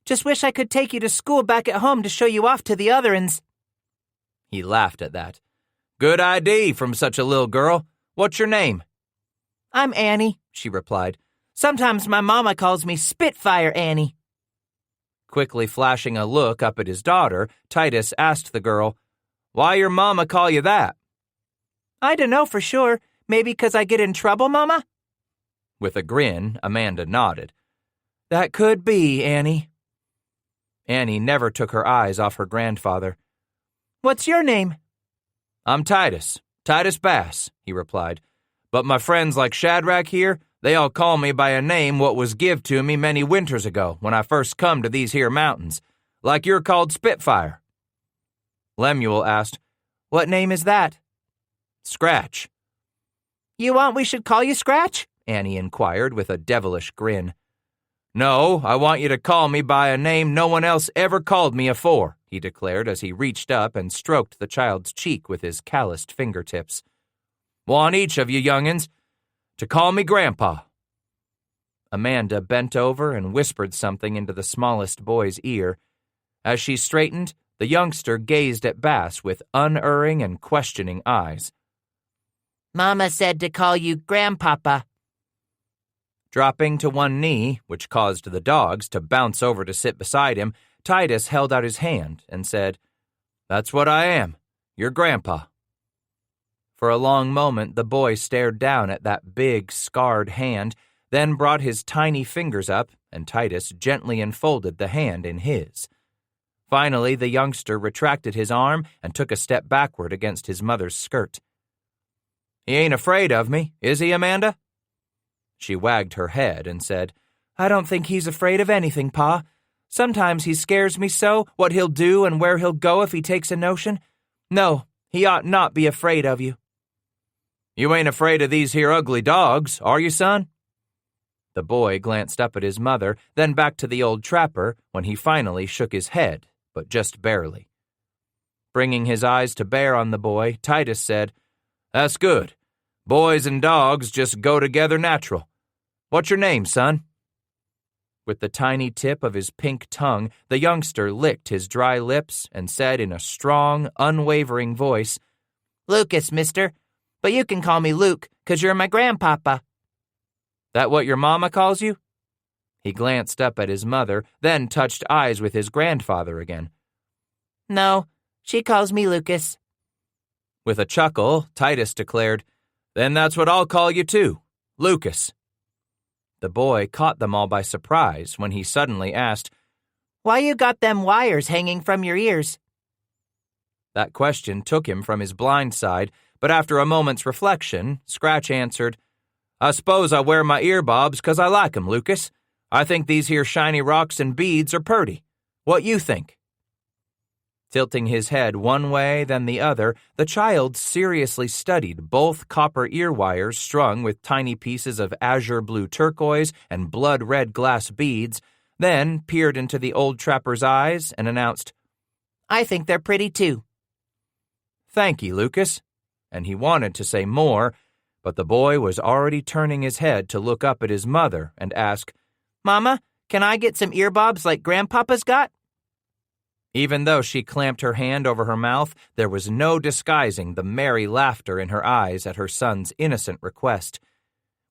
"Just wish I could take you to school back at home to show you off to the other uns." He laughed at that. "Good idea from such a little girl. What's your name?" "I'm Annie," she replied. "Sometimes my mama calls me Spitfire Annie." Quickly flashing a look up at his daughter, Titus asked the girl, "Why your mama call you that?" "I dunno for sure. Maybe 'cause I get in trouble, Mama?" With a grin, Amanda nodded. "That could be, Annie." Annie never took her eyes off her grandfather. "What's your name?" "I'm Titus Bass," he replied. "But my friends like Shadrach here, they all call me by a name what was give to me many winters ago when I first come to these here mountains, like you're called Spitfire." Lemuel asked, "What name is that?" "Scratch." "You want we should call you Scratch?" Annie inquired with a devilish grin. "No, I want you to call me by a name no one else ever called me afore," he declared as he reached up and stroked the child's cheek with his calloused fingertips. "Want each of you young'uns to call me Grandpa." Amanda bent over and whispered something into the smallest boy's ear. As she straightened, the youngster gazed at Bass with unerring and questioning eyes. "Mama said to call you Grandpapa." Dropping to one knee, which caused the dogs to bounce over to sit beside him, Titus held out his hand and said, "That's what I am, your grandpa." For a long moment the boy stared down at that big, scarred hand, then brought his tiny fingers up, and Titus gently enfolded the hand in his. Finally, the youngster retracted his arm and took a step backward against his mother's skirt. "He ain't afraid of me, is he, Amanda?" She wagged her head and said, "I don't think he's afraid of anything, Pa. Sometimes he scares me so, what he'll do and where he'll go if he takes a notion. No, he ought not be afraid of you." "You ain't afraid of these here ugly dogs, are you, son?" The boy glanced up at his mother, then back to the old trapper, when he finally shook his head, but just barely. Bringing his eyes to bear on the boy, Titus said, "That's good. Boys and dogs just go together natural. What's your name, son?" With the tiny tip of his pink tongue, the youngster licked his dry lips and said in a strong, unwavering voice, "Lucas, mister, but you can call me Luke, 'cause you're my grandpapa." "That what your mama calls you?" He glanced up at his mother, then touched eyes with his grandfather again. "No, she calls me Lucas." With a chuckle, Titus declared, "Then that's what I'll call you too, Lucas." The boy caught them all by surprise when he suddenly asked, "Why you got them wires hanging from your ears?" That question took him from his blind side, but after a moment's reflection, Scratch answered, "I suppose I wear my earbobs 'cause I like 'em, Lucas. I think these here shiny rocks and beads are purty. What you think?" Tilting his head one way, then the other, the child seriously studied both copper ear wires strung with tiny pieces of azure blue turquoise and blood-red glass beads, then peered into the old trapper's eyes and announced, "I think they're pretty too. "Thank ye, Lucas." And he wanted to say more, but the boy was already turning his head to look up at his mother and ask, Mama, can I get some earbobs like Grandpapa's got? Even though she clamped her hand over her mouth, there was no disguising the merry laughter in her eyes at her son's innocent request.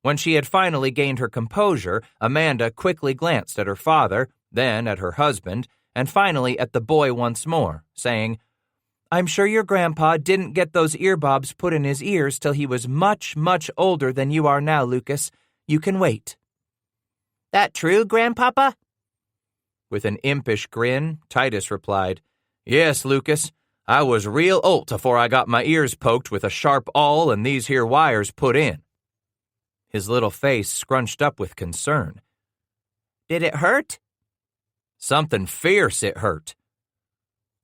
When she had finally gained her composure, Amanda quickly glanced at her father, then at her husband, and finally at the boy once more, saying, "I'm sure your grandpa didn't get those earbobs put in his ears till he was much, much older than you are now, Lucas. You can wait." That true, Grandpapa? With an impish grin, Titus replied, "Yes, Lucas. I was real old afore I got my ears poked with a sharp awl and these here wires put in." His little face scrunched up with concern. Did it hurt? "Something fierce it hurt."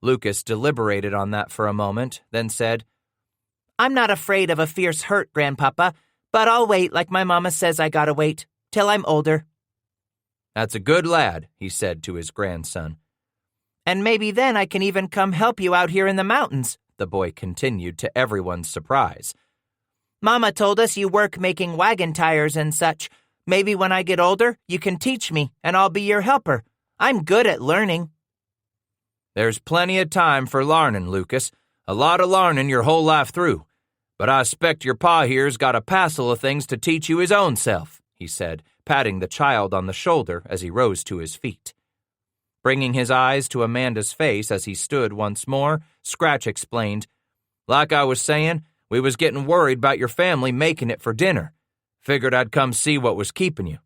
Lucas deliberated on that for a moment, then said, I'm not afraid of a fierce hurt, Grandpapa, but I'll wait like my mama says I gotta wait, till I'm older. "That's a good lad," he said to his grandson. And maybe then I can even come help you out here in the mountains, the boy continued to everyone's surprise. Mama told us you work making wagon tires and such. Maybe when I get older, you can teach me, and I'll be your helper. I'm good at learning. "There's plenty of time for larnin', Lucas. A lot of larnin' your whole life through. But I 'spect your pa here's got a passel of things to teach you his own self," he said, patting the child on the shoulder as he rose to his feet. Bringing his eyes to Amanda's face as he stood once more, Scratch explained, "Like I was sayin', we was gettin' worried about your family making it for dinner. Figured I'd come see what was keepin' you."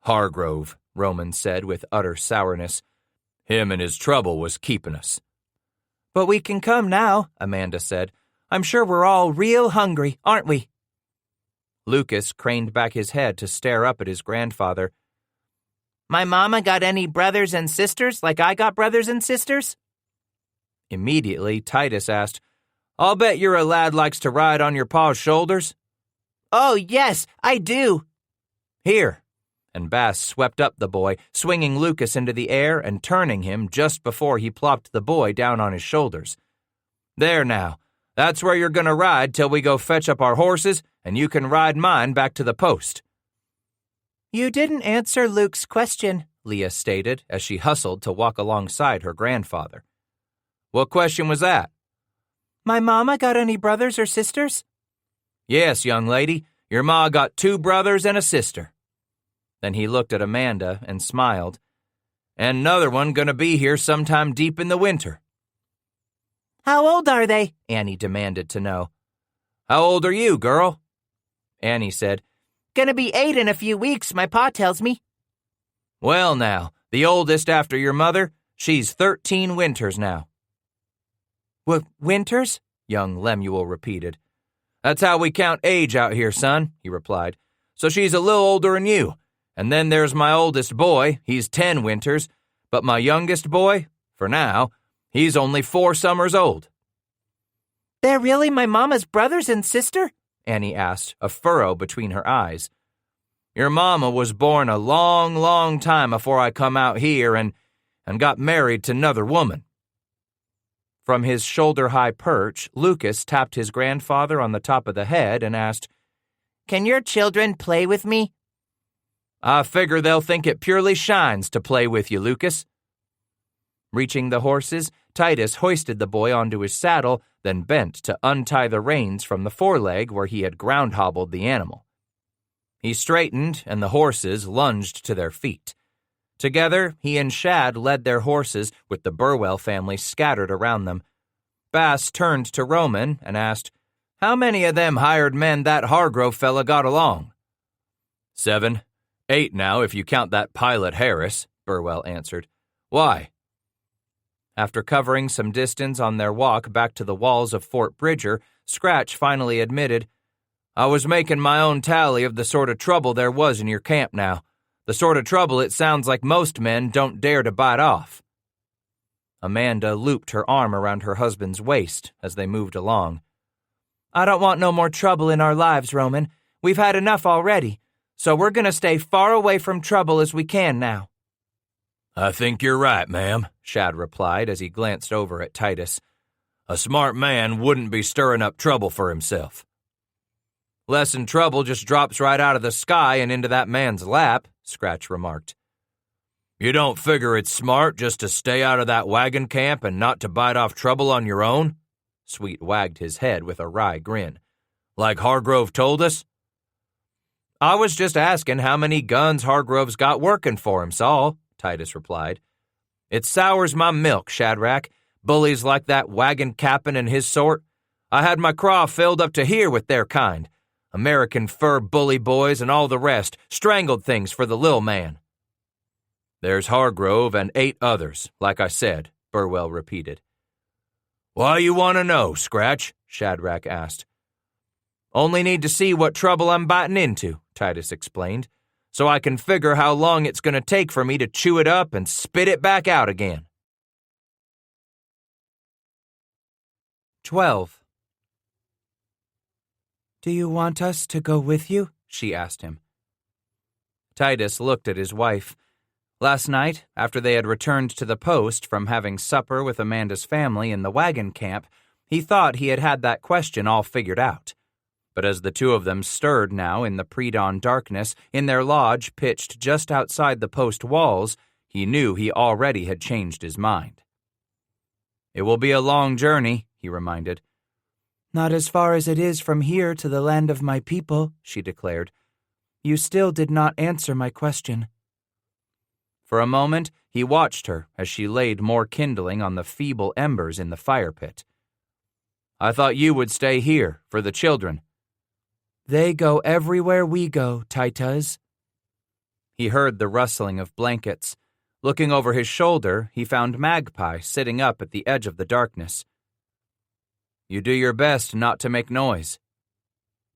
"Hargrove," Roman said with utter sourness. "Him and his trouble was keepin' us." But we can come now, Amanda said. I'm sure we're all real hungry, aren't we? Lucas craned back his head to stare up at his grandfather. My mama got any brothers and sisters like I got brothers and sisters? Immediately, Titus asked, I'll bet you're a lad likes to ride on your pa's shoulders. Oh, yes, I do. Here. And Bass swept up the boy, swinging Lucas into the air and turning him just before he plopped the boy down on his shoulders. There now. That's where you're going to ride till we go fetch up our horses, and you can ride mine back to the post. You didn't answer Luke's question, Leah stated as she hustled to walk alongside her grandfather. What question was that? My mama got any brothers or sisters? Yes, young lady, your ma got 2 brothers and a sister. Then he looked at Amanda and smiled. And another one gonna be here sometime deep in the winter. How old are they? Annie demanded to know. How old are you, girl? Annie said, Gonna be 8 in a few weeks, my pa tells me. Well now, the oldest after your mother, she's 13 winters now. Winters? Young Lemuel repeated. That's how we count age out here, son, he replied. So she's a little older than you. And then there's my oldest boy, he's 10 winters, but my youngest boy, for now, he's only 4 summers old. They're really my mama's brothers and sister? Annie asked, a furrow between her eyes. Your mama was born a long, long time afore I come out here and got married to 'nother woman. From his shoulder-high perch, Lucas tapped his grandfather on the top of the head and asked, Can your children play with me? I figure they'll think it purely shines to play with you, Lucas. Reaching the horses, Titus hoisted the boy onto his saddle, then bent to untie the reins from the foreleg where he had ground-hobbled the animal. He straightened, and the horses lunged to their feet. Together, he and Shad led their horses with the Burwell family scattered around them. Bass turned to Roman and asked, How many of them hired men that Hargrove fella got along? 7, 8 now if you count that pilot Harris, Burwell answered. Why? After covering some distance on their walk back to the walls of Fort Bridger, Scratch finally admitted, I was making my own tally of the sort of trouble there was in your camp now. The sort of trouble it sounds like most men don't dare to bite off. Amanda looped her arm around her husband's waist as they moved along. I don't want no more trouble in our lives, Roman. We've had enough already, so we're going to stay far away from trouble as we can now. I think you're right, ma'am, Shad replied as he glanced over at Titus. A smart man wouldn't be stirring up trouble for himself. Lesson trouble just drops right out of the sky and into that man's lap, Scratch remarked. You don't figure it's smart just to stay out of that wagon camp and not to bite off trouble on your own? Sweet wagged his head with a wry grin. Like Hargrove told us? I was just asking how many guns Hargrove's got working for him, Saul, Titus replied. It sours my milk, Shadrach. Bullies like that wagon captain and his sort. I had my craw filled up to here with their kind. American fur bully boys and all the rest strangled things for the lil man. There's Hargrove and 8 others, like I said, Burwell repeated. Why you want to know, Scratch? Shadrach asked. Only need to see what trouble I'm biting into, Titus explained, so I can figure how long it's going to take for me to chew it up and spit it back out again. 12. Do you want us to go with you? She asked him. Titus looked at his wife. Last night, after they had returned to the post from having supper with Amanda's family in the wagon camp, he thought he had had that question all figured out. But as the two of them stirred now in the pre-dawn darkness in their lodge pitched just outside the post walls, he knew he already had changed his mind. It will be a long journey, he reminded. Not as far as it is from here to the land of my people, she declared. You still did not answer my question. For a moment, he watched her as she laid more kindling on the feeble embers in the fire pit. I thought you would stay here for the children. They go everywhere we go, Titus. He heard the rustling of blankets. Looking over his shoulder, he found Magpie sitting up at the edge of the darkness. You do your best not to make noise,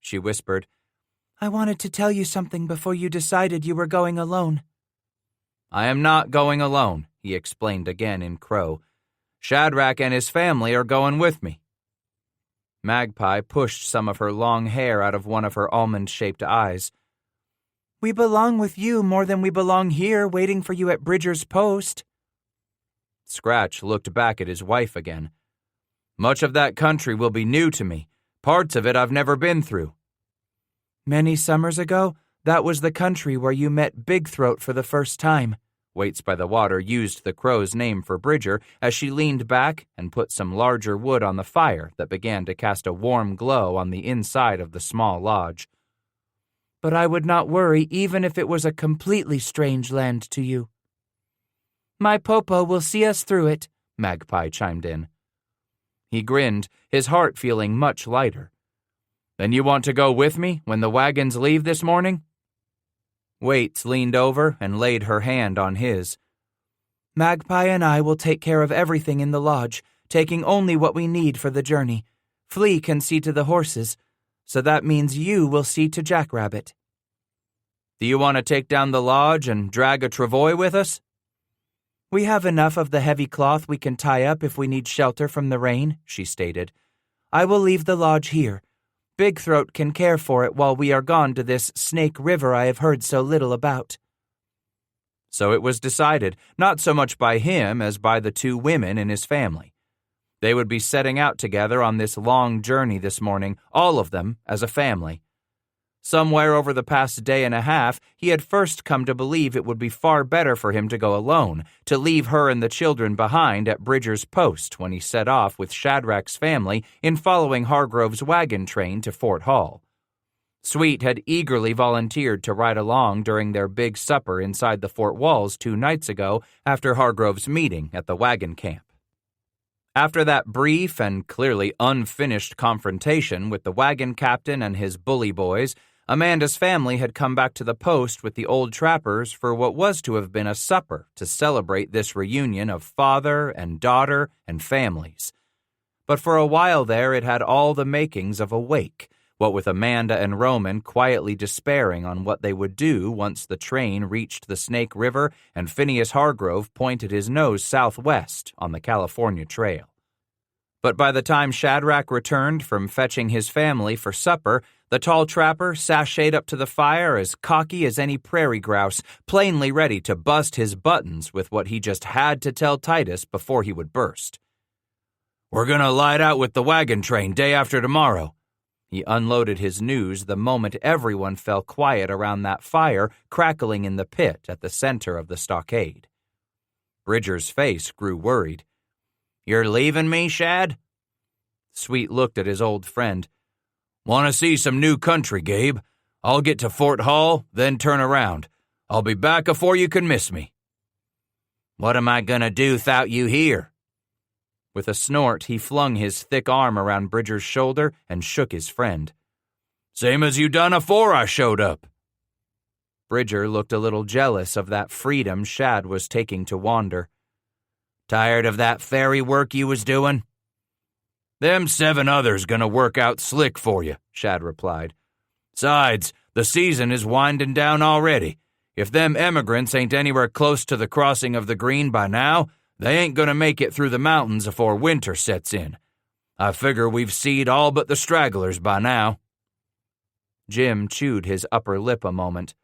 she whispered. I wanted to tell you something before you decided you were going alone. I am not going alone, he explained again in Crow. Shadrach and his family are going with me. Magpie pushed some of her long hair out of one of her almond-shaped eyes. We belong with you more than we belong here waiting for you at Bridger's post. Scratch looked back at his wife again. Much of that country will be new to me. Parts of it I've never been through. Many summers ago, that was the country where you met Big Throat for the first time. Waits by the Water used the crow's name for Bridger as she leaned back and put some larger wood on the fire that began to cast a warm glow on the inside of the small lodge. But I would not worry even if it was a completely strange land to you. My Popo will see us through it, Magpie chimed in. He grinned, his heart feeling much lighter. Then you want to go with me when the wagons leave this morning? Waits leaned over and laid her hand on his. Magpie and I will take care of everything in the lodge, taking only what we need for the journey. Flea can see to the horses, so that means you will see to Jackrabbit. Do you want to take down the lodge and drag a travois with us? We have enough of the heavy cloth we can tie up if we need shelter from the rain, she stated. I will leave the lodge here. Big Throat can care for it while we are gone to this Snake River I have heard so little about. So it was decided, not so much by him as by the 2 women in his family. They would be setting out together on this long journey this morning, all of them as a family. Somewhere over the past day and a half, he had first come to believe it would be far better for him to go alone, to leave her and the children behind at Bridger's post when he set off with Shadrach's family in following Hargrove's wagon train to Fort Hall. Sweet had eagerly volunteered to ride along during their big supper inside the fort walls 2 nights ago after Hargrove's meeting at the wagon camp. After that brief and clearly unfinished confrontation with the wagon captain and his bully boys, Amanda's family had come back to the post with the old trappers for what was to have been a supper to celebrate this reunion of father and daughter and families. But for a while there it had all the makings of a wake, what with Amanda and Roman quietly despairing on what they would do once the train reached the Snake River and Phineas Hargrove pointed his nose southwest on the California Trail. But by the time Shadrach returned from fetching his family for supper, the tall trapper sashayed up to the fire as cocky as any prairie grouse, plainly ready to bust his buttons with what he just had to tell Titus before he would burst. We're gonna light out with the wagon train day after tomorrow." He unloaded his news the moment everyone fell quiet around that fire crackling in the pit at the center of the stockade. Bridger's face grew worried. "You're leaving me, Shad?" Sweet looked at his old friend. "Want to see some new country, Gabe? I'll get to Fort Hall, then turn around. I'll be back afore you can miss me." "What am I gonna do 'thout you here?" With a snort, he flung his thick arm around Bridger's shoulder and shook his friend. "Same as you done afore I showed up." Bridger looked a little jealous of that freedom Shad was taking to wander. "Tired of that ferry work you was doing?" "Them 7 others gonna work out slick for you," Shad replied. "Sides, the season is winding down already. If them emigrants ain't anywhere close to the crossing of the Green by now, they ain't gonna make it through the mountains afore winter sets in. I figure we've seed all but the stragglers by now." Jim chewed his upper lip a moment.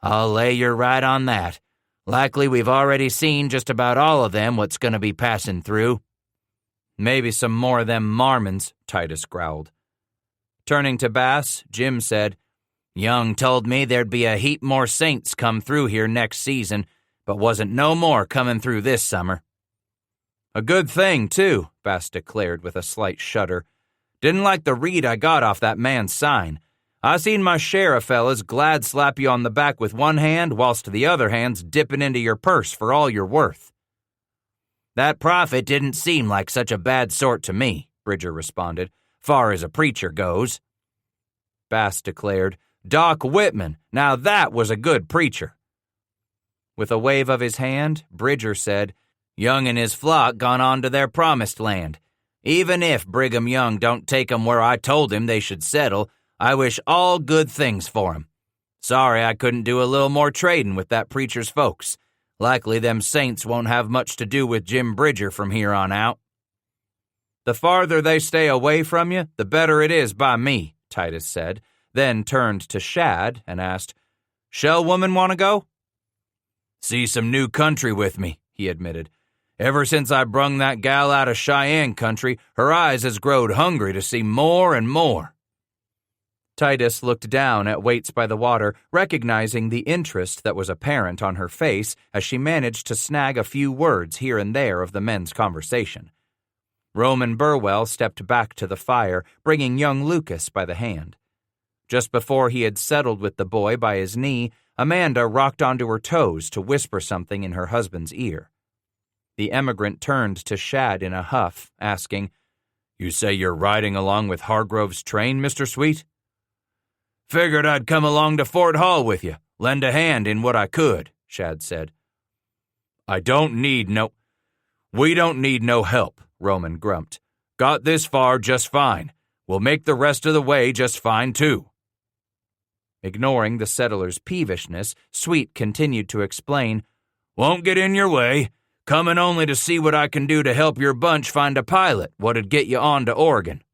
"I'll lay you're right on that. Likely we've already seen just about all of them what's gonna be passing through." "Maybe some more of them Mormons," Titus growled. Turning to Bass, Jim said, "Young told me there'd be a heap more saints come through here next season, but wasn't no more coming through this summer." "A good thing, too," Bass declared with a slight shudder. "Didn't like the read I got off that man's sign. I seen my share of fellas glad slap you on the back with one hand whilst the other hand's dipping into your purse for all you're worth." "That prophet didn't seem like such a bad sort to me," Bridger responded, "far as a preacher goes." Bass declared, "Doc Whitman, now that was a good preacher." With a wave of his hand, Bridger said, "Young and his flock gone on to their promised land. Even if Brigham Young don't take 'em where I told him they should settle, I wish all good things for 'em. Sorry I couldn't do a little more trading with that preacher's folks. Likely them saints won't have much to do with Jim Bridger from here on out." "The farther they stay away from you, the better it is by me," Titus said, then turned to Shad and asked, "Shell woman want to go?" "See some new country with me," he admitted. "Ever since I brung that gal out of Cheyenne country, her eyes has growed hungry to see more and more." Titus looked down at Waits by the water, recognizing the interest that was apparent on her face as she managed to snag a few words here and there of the men's conversation. Roman Burwell stepped back to the fire, bringing young Lucas by the hand. Just before he had settled with the boy by his knee, Amanda rocked onto her toes to whisper something in her husband's ear. The emigrant turned to Shad in a huff, asking, "You say you're riding along with Hargrove's train, Mr. Sweet?" "Figured I'd come along to Fort Hall with you, lend a hand in what I could," Shad said. We don't need no help," Roman grumped. "Got this far just fine. We'll make the rest of the way just fine, too." Ignoring the settler's peevishness, Sweet continued to explain, "Won't get in your way. Coming only to see what I can do to help your bunch find a pilot what'd get you on to Oregon."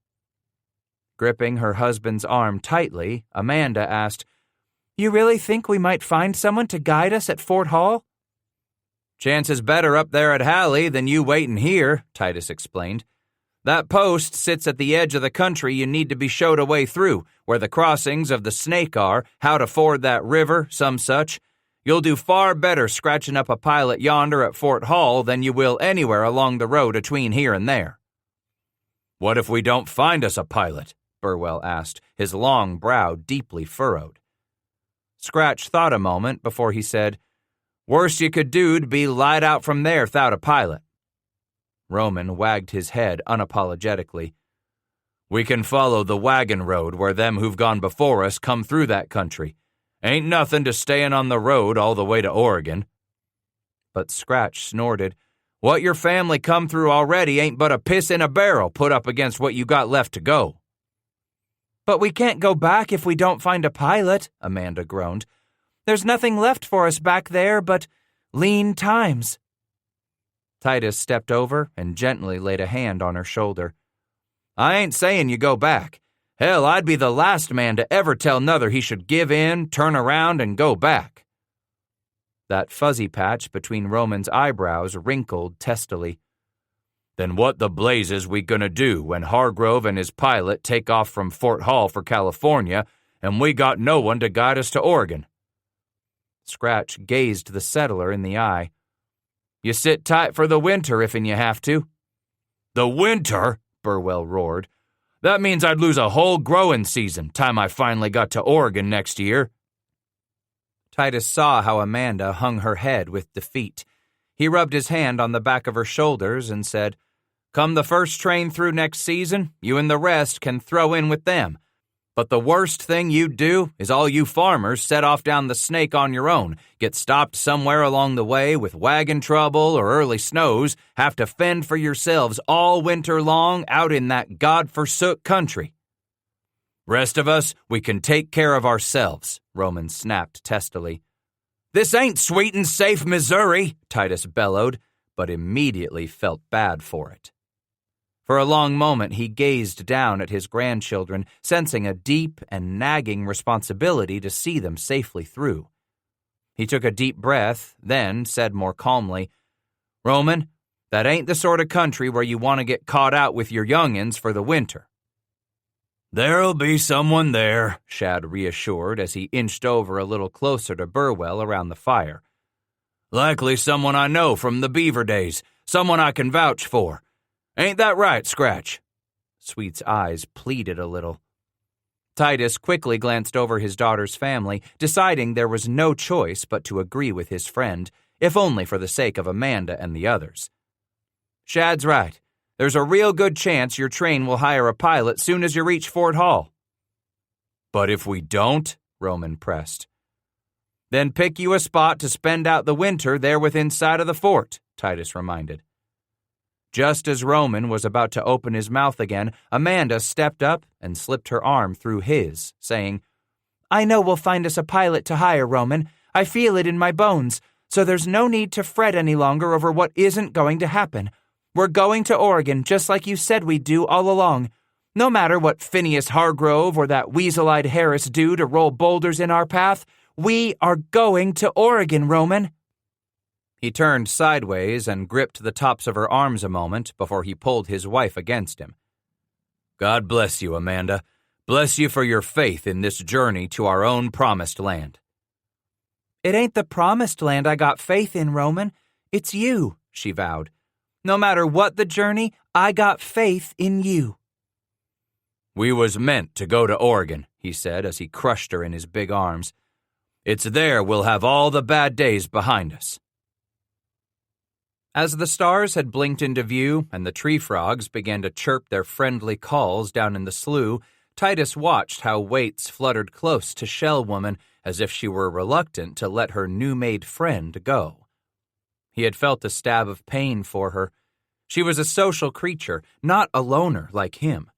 Gripping her husband's arm tightly, Amanda asked, "You really think we might find someone to guide us at Fort Hall?" "Chances better up there at Halley than you waiting here," Titus explained. "That post sits at the edge of the country you need to be showed a way through, where the crossings of the Snake are, how to ford that river, some such. You'll do far better scratching up a pilot yonder at Fort Hall than you will anywhere along the road atween here and there." "What if we don't find us a pilot?" Burwell asked, his long brow deeply furrowed. Scratch thought a moment before he said, "Worst you could do'd be light out from there 'thout a pilot." Roman wagged his head unapologetically. "We can follow the wagon road where them who've gone before us come through that country. Ain't nothing to staying on the road all the way to Oregon." But Scratch snorted, "What your family come through already ain't but a piss in a barrel put up against what you got left to go." "But we can't go back if we don't find a pilot," Amanda groaned. "There's nothing left for us back there but lean times." Titus stepped over and gently laid a hand on her shoulder. "I ain't saying you go back. Hell, I'd be the last man to ever tell another he should give in, turn around, and go back." That fuzzy patch between Roman's eyebrows wrinkled testily. Then what the blazes we gonna do when Hargrove and his pilot take off from Fort Hall for California and we got no one to guide us to Oregon? Scratch gazed the settler in the eye. You sit tight for the winter if'n you have to. The winter? Burwell roared. That means I'd lose a whole growing season time I finally got to Oregon next year. Titus saw how Amanda hung her head with defeat. He rubbed his hand on the back of her shoulders and said, Come the first train through next season, you and the rest can throw in with them. But the worst thing you'd do is all you farmers set off down the Snake on your own, get stopped somewhere along the way with wagon trouble or early snows, have to fend for yourselves all winter long out in that God-forsook country. Rest of us, we can take care of ourselves, Roman snapped testily. This ain't sweet and safe Missouri, Titus bellowed, but immediately felt bad for it. For a long moment he gazed down at his grandchildren, sensing a deep and nagging responsibility to see them safely through. He took a deep breath, then said more calmly, Roman, that ain't the sort of country where you want to get caught out with your young'uns for the winter. There'll be someone there, Shad reassured as he inched over a little closer to Burwell around the fire. Likely someone I know from the Beaver days, someone I can vouch for. Ain't that right, Scratch? Sweet's eyes pleaded a little. Titus quickly glanced over his daughter's family, deciding there was no choice but to agree with his friend, if only for the sake of Amanda and the others. Shad's right. There's a real good chance your train will hire a pilot soon as you reach Fort Hall. But if we don't, Roman pressed. Then pick you a spot to spend out the winter there within sight of the fort, Titus reminded. Just as Roman was about to open his mouth again, Amanda stepped up and slipped her arm through his, saying, I know we'll find us a pilot to hire, Roman. I feel it in my bones, so there's no need to fret any longer over what isn't going to happen. We're going to Oregon just like you said we'd do all along. No matter what Phineas Hargrove or that weasel-eyed Harris do to roll boulders in our path, we are going to Oregon, Roman. He turned sideways and gripped the tops of her arms a moment before he pulled his wife against him. God bless you, Amanda. Bless you for your faith in this journey to our own promised land. It ain't the promised land I got faith in, Roman. It's you, she vowed. No matter what the journey, I got faith in you. We was meant to go to Oregon, he said as he crushed her in his big arms. It's there we'll have all the bad days behind us. As the stars had blinked into view and the tree frogs began to chirp their friendly calls down in the slough, Titus watched how Waits fluttered close to Shell Woman as if she were reluctant to let her new-made friend go. He had felt a stab of pain for her. She was a social creature, not a loner like him.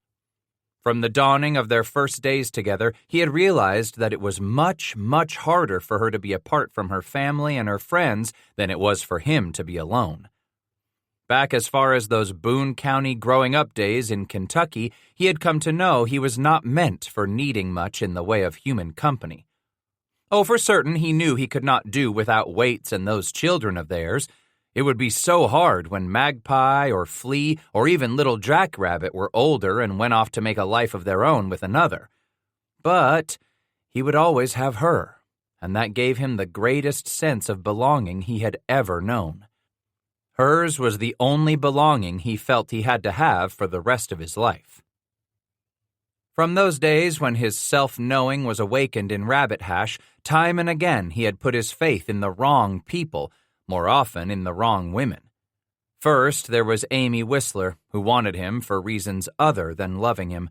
From the dawning of their first days together, he had realized that it was much, much harder for her to be apart from her family and her friends than it was for him to be alone. Back as far as those Boone County growing-up days in Kentucky, he had come to know he was not meant for needing much in the way of human company. Oh, for certain he knew he could not do without Waits and those children of theirs. It would be so hard when Magpie or Flea or even little Jackrabbit were older and went off to make a life of their own with another. But he would always have her, and that gave him the greatest sense of belonging he had ever known. Hers was the only belonging he felt he had to have for the rest of his life. From those days when his self-knowing was awakened in Rabbit Hash, time and again he had put his faith in the wrong people, more often in the wrong women. First, there was Amy Whistler, who wanted him for reasons other than loving him.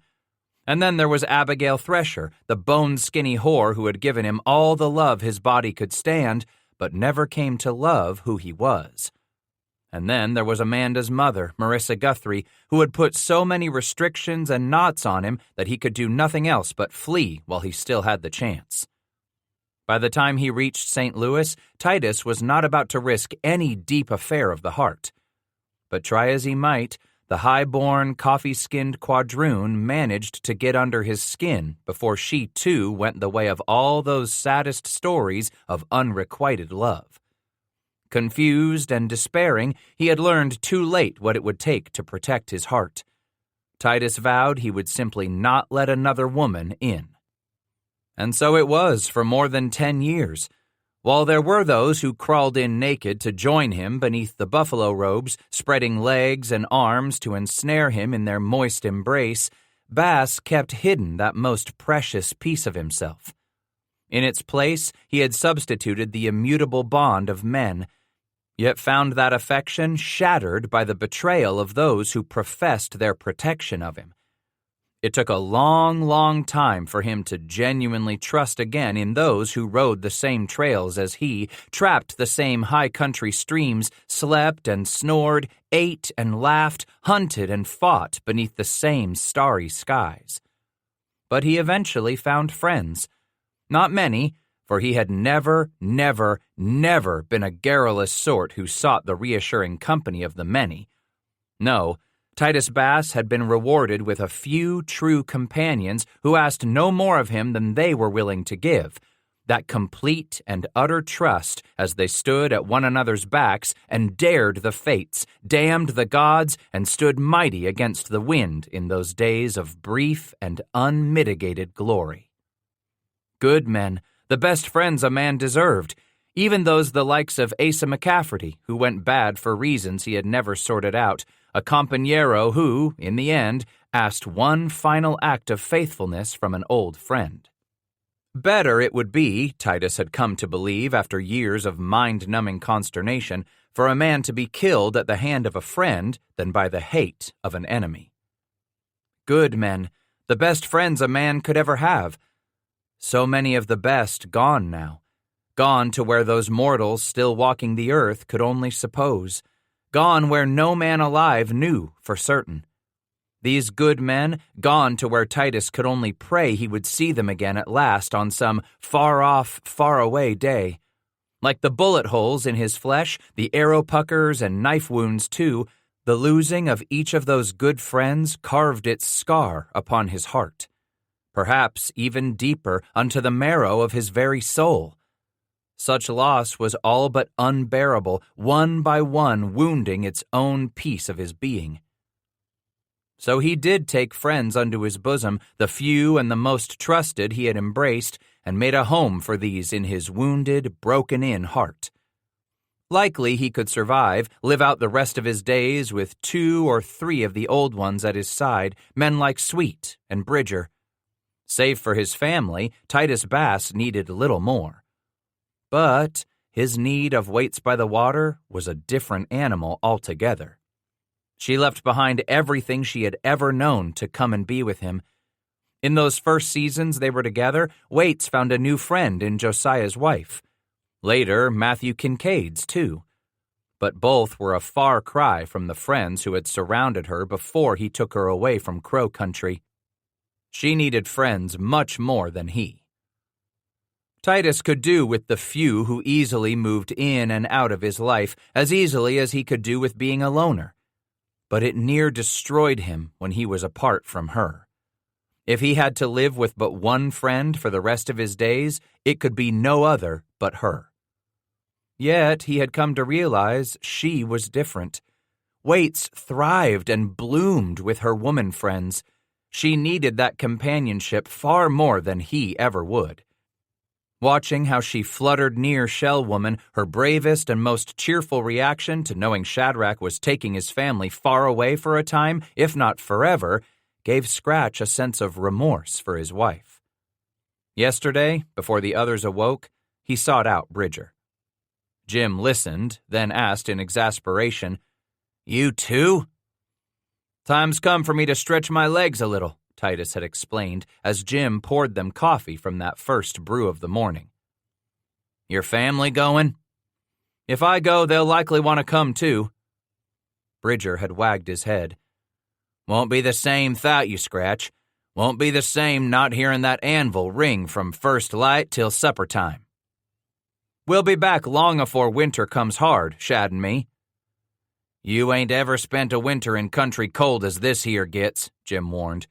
And then there was Abigail Thresher, the bone-skinny whore who had given him all the love his body could stand, but never came to love who he was. And then there was Amanda's mother, Marissa Guthrie, who had put so many restrictions and knots on him that he could do nothing else but flee while he still had the chance. By the time he reached St. Louis, Titus was not about to risk any deep affair of the heart. But try as he might, the high-born, coffee-skinned quadroon managed to get under his skin before she, too, went the way of all those saddest stories of unrequited love. Confused and despairing, he had learned too late what it would take to protect his heart. Titus vowed he would simply not let another woman in. And so it was for more than 10 years. While there were those who crawled in naked to join him beneath the buffalo robes, spreading legs and arms to ensnare him in their moist embrace, Bass kept hidden that most precious piece of himself. In its place, he had substituted the immutable bond of men, yet found that affection shattered by the betrayal of those who professed their protection of him. It took a long, long time for him to genuinely trust again in those who rode the same trails as he, trapped the same high country streams, slept and snored, ate and laughed, hunted and fought beneath the same starry skies. But he eventually found friends. Not many, for he had never been a garrulous sort who sought the reassuring company of the many. No, Titus Bass had been rewarded with a few true companions who asked no more of him than they were willing to give, that complete and utter trust as they stood at one another's backs and dared the fates, damned the gods, and stood mighty against the wind in those days of brief and unmitigated glory. Good men, the best friends a man deserved, even those the likes of Asa McCafferty, who went bad for reasons he had never sorted out, a compañero who, in the end, asked one final act of faithfulness from an old friend. Better it would be, Titus had come to believe after years of mind-numbing consternation, for a man to be killed at the hand of a friend than by the hate of an enemy. Good men, the best friends a man could ever have. So many of the best gone now. Gone to where those mortals still walking the earth could only suppose. Gone where no man alive knew for certain. These good men, gone to where Titus could only pray he would see them again at last on some far-off, far-away day. Like the bullet holes in his flesh, the arrow puckers and knife wounds too, the losing of each of those good friends carved its scar upon his heart. Perhaps even deeper unto the marrow of his very soul. Such loss was all but unbearable, one by one wounding its own piece of his being. So he did take friends unto his bosom, the few and the most trusted he had embraced, and made a home for these in his wounded, broken-in heart. Likely he could survive, live out the rest of his days with 2 or 3 of the old ones at his side, men like Sweet and Bridger. Save for his family, Titus Bass needed little more. But his need of Waits by the Water was a different animal altogether. She left behind everything she had ever known to come and be with him. In those first seasons they were together, Waits found a new friend in Josiah's wife. Later, Matthew Kincaid's too. But both were a far cry from the friends who had surrounded her before he took her away from Crow Country. She needed friends much more than he. Titus could do with the few who easily moved in and out of his life, as easily as he could do with being a loner. But it near destroyed him when he was apart from her. If he had to live with but one friend for the rest of his days, it could be no other but her. Yet he had come to realize she was different. Waits thrived and bloomed with her woman friends. She needed that companionship far more than he ever would. Watching how she fluttered near Shell Woman, her bravest and most cheerful reaction to knowing Shadrach was taking his family far away for a time, if not forever, gave Scratch a sense of remorse for his wife. Yesterday, before the others awoke, he sought out Bridger. Jim listened, then asked in exasperation, "You too?" "Time's come for me to stretch my legs a little," Titus had explained as Jim poured them coffee from that first brew of the morning. "Your family going?" "If I go, they'll likely want to come too." Bridger had wagged his head. "Won't be the same 'thout you, Scratch. Won't be the same not hearing that anvil ring from first light till supper time." "We'll be back long afore winter comes hard, Shad and me." "You ain't ever spent a winter in country cold as this here gets," Jim warned.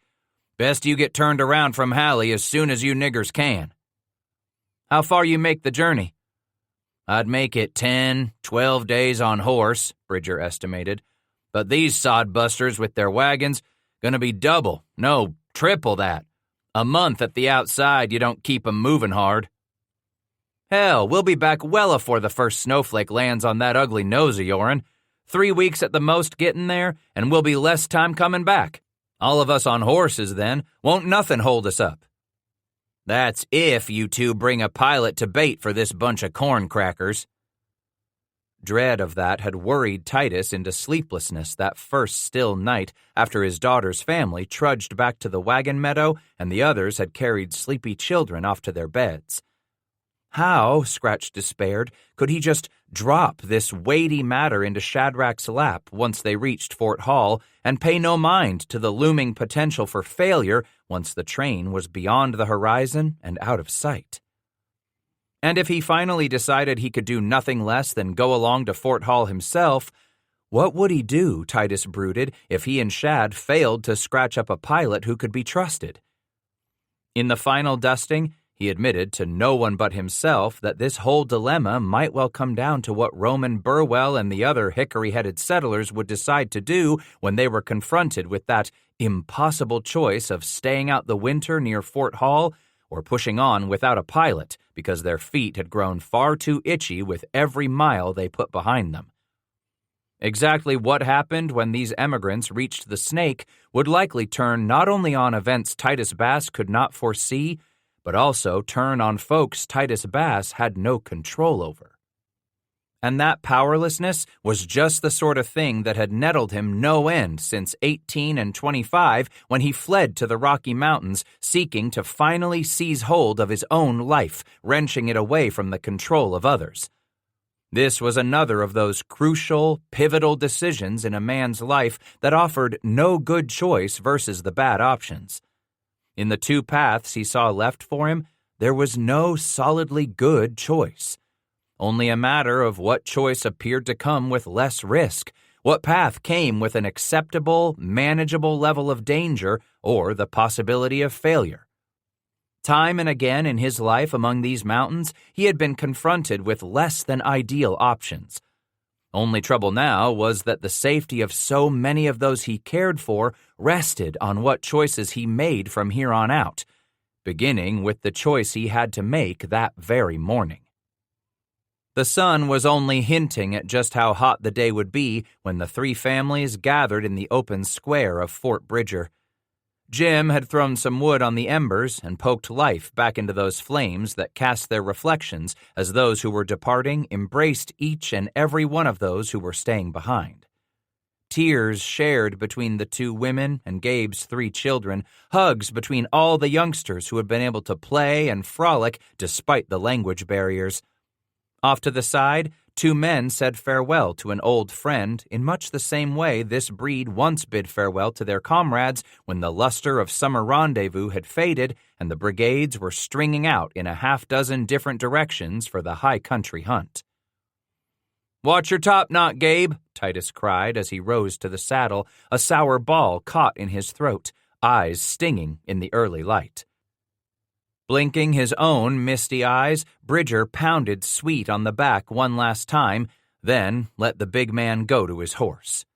"Best you get turned around from Hallie as soon as you niggers can." "How far you make the journey?" I'd make it 10, 12 days on horse, Bridger estimated. But these sodbusters with their wagons, gonna be double, no, triple that. A month at the outside, you don't keep 'em moving hard. Hell, we'll be back well afore the first snowflake lands on that ugly nose of your'n. 3 weeks at the most getting there, and we'll be less time coming back. All of us on horses then, won't nothing hold us up. That's if you two bring a pilot to bait for this bunch of corn crackers. Dread of that had worried Titus into sleeplessness that first still night after his daughter's family trudged back to the wagon meadow and the others had carried sleepy children off to their beds. How, Scratch despaired, could he just drop this weighty matter into Shadrach's lap once they reached Fort Hall and pay no mind to the looming potential for failure once the train was beyond the horizon and out of sight? And if he finally decided he could do nothing less than go along to Fort Hall himself, what would he do, Titus brooded, if he and Shad failed to scratch up a pilot who could be trusted? In the final dusting, he admitted to no one but himself that this whole dilemma might well come down to what Roman Burwell and the other hickory-headed settlers would decide to do when they were confronted with that impossible choice of staying out the winter near Fort Hall or pushing on without a pilot because their feet had grown far too itchy with every mile they put behind them. Exactly what happened when these emigrants reached the Snake would likely turn not only on events Titus Bass could not foresee, but also turn on folks Titus Bass had no control over. And that powerlessness was just the sort of thing that had nettled him no end since 18 and 25 when he fled to the Rocky Mountains seeking to finally seize hold of his own life, wrenching it away from the control of others. This was another of those crucial, pivotal decisions in a man's life that offered no good choice versus the bad options. In the two paths he saw left for him, there was no solidly good choice. Only a matter of what choice appeared to come with less risk, what path came with an acceptable, manageable level of danger or the possibility of failure. Time and again in his life among these mountains, he had been confronted with less than ideal options. Only trouble now was that the safety of so many of those he cared for rested on what choices he made from here on out, beginning with the choice he had to make that very morning. The sun was only hinting at just how hot the day would be when the three families gathered in the open square of Fort Bridger. Jim had thrown some wood on the embers and poked life back into those flames that cast their reflections as those who were departing embraced each and every one of those who were staying behind. Tears shared between the two women and Gabe's three children, hugs between all the youngsters who had been able to play and frolic despite the language barriers. Off to the side, two men said farewell to an old friend in much the same way this breed once bid farewell to their comrades when the luster of summer rendezvous had faded and the brigades were stringing out in a half-dozen different directions for the high country hunt. "Watch your topknot, Gabe," Titus cried as he rose to the saddle, a sour ball caught in his throat, eyes stinging in the early light. Blinking his own misty eyes, Bridger pounded Sweet on the back one last time, then let the big man go to his horse.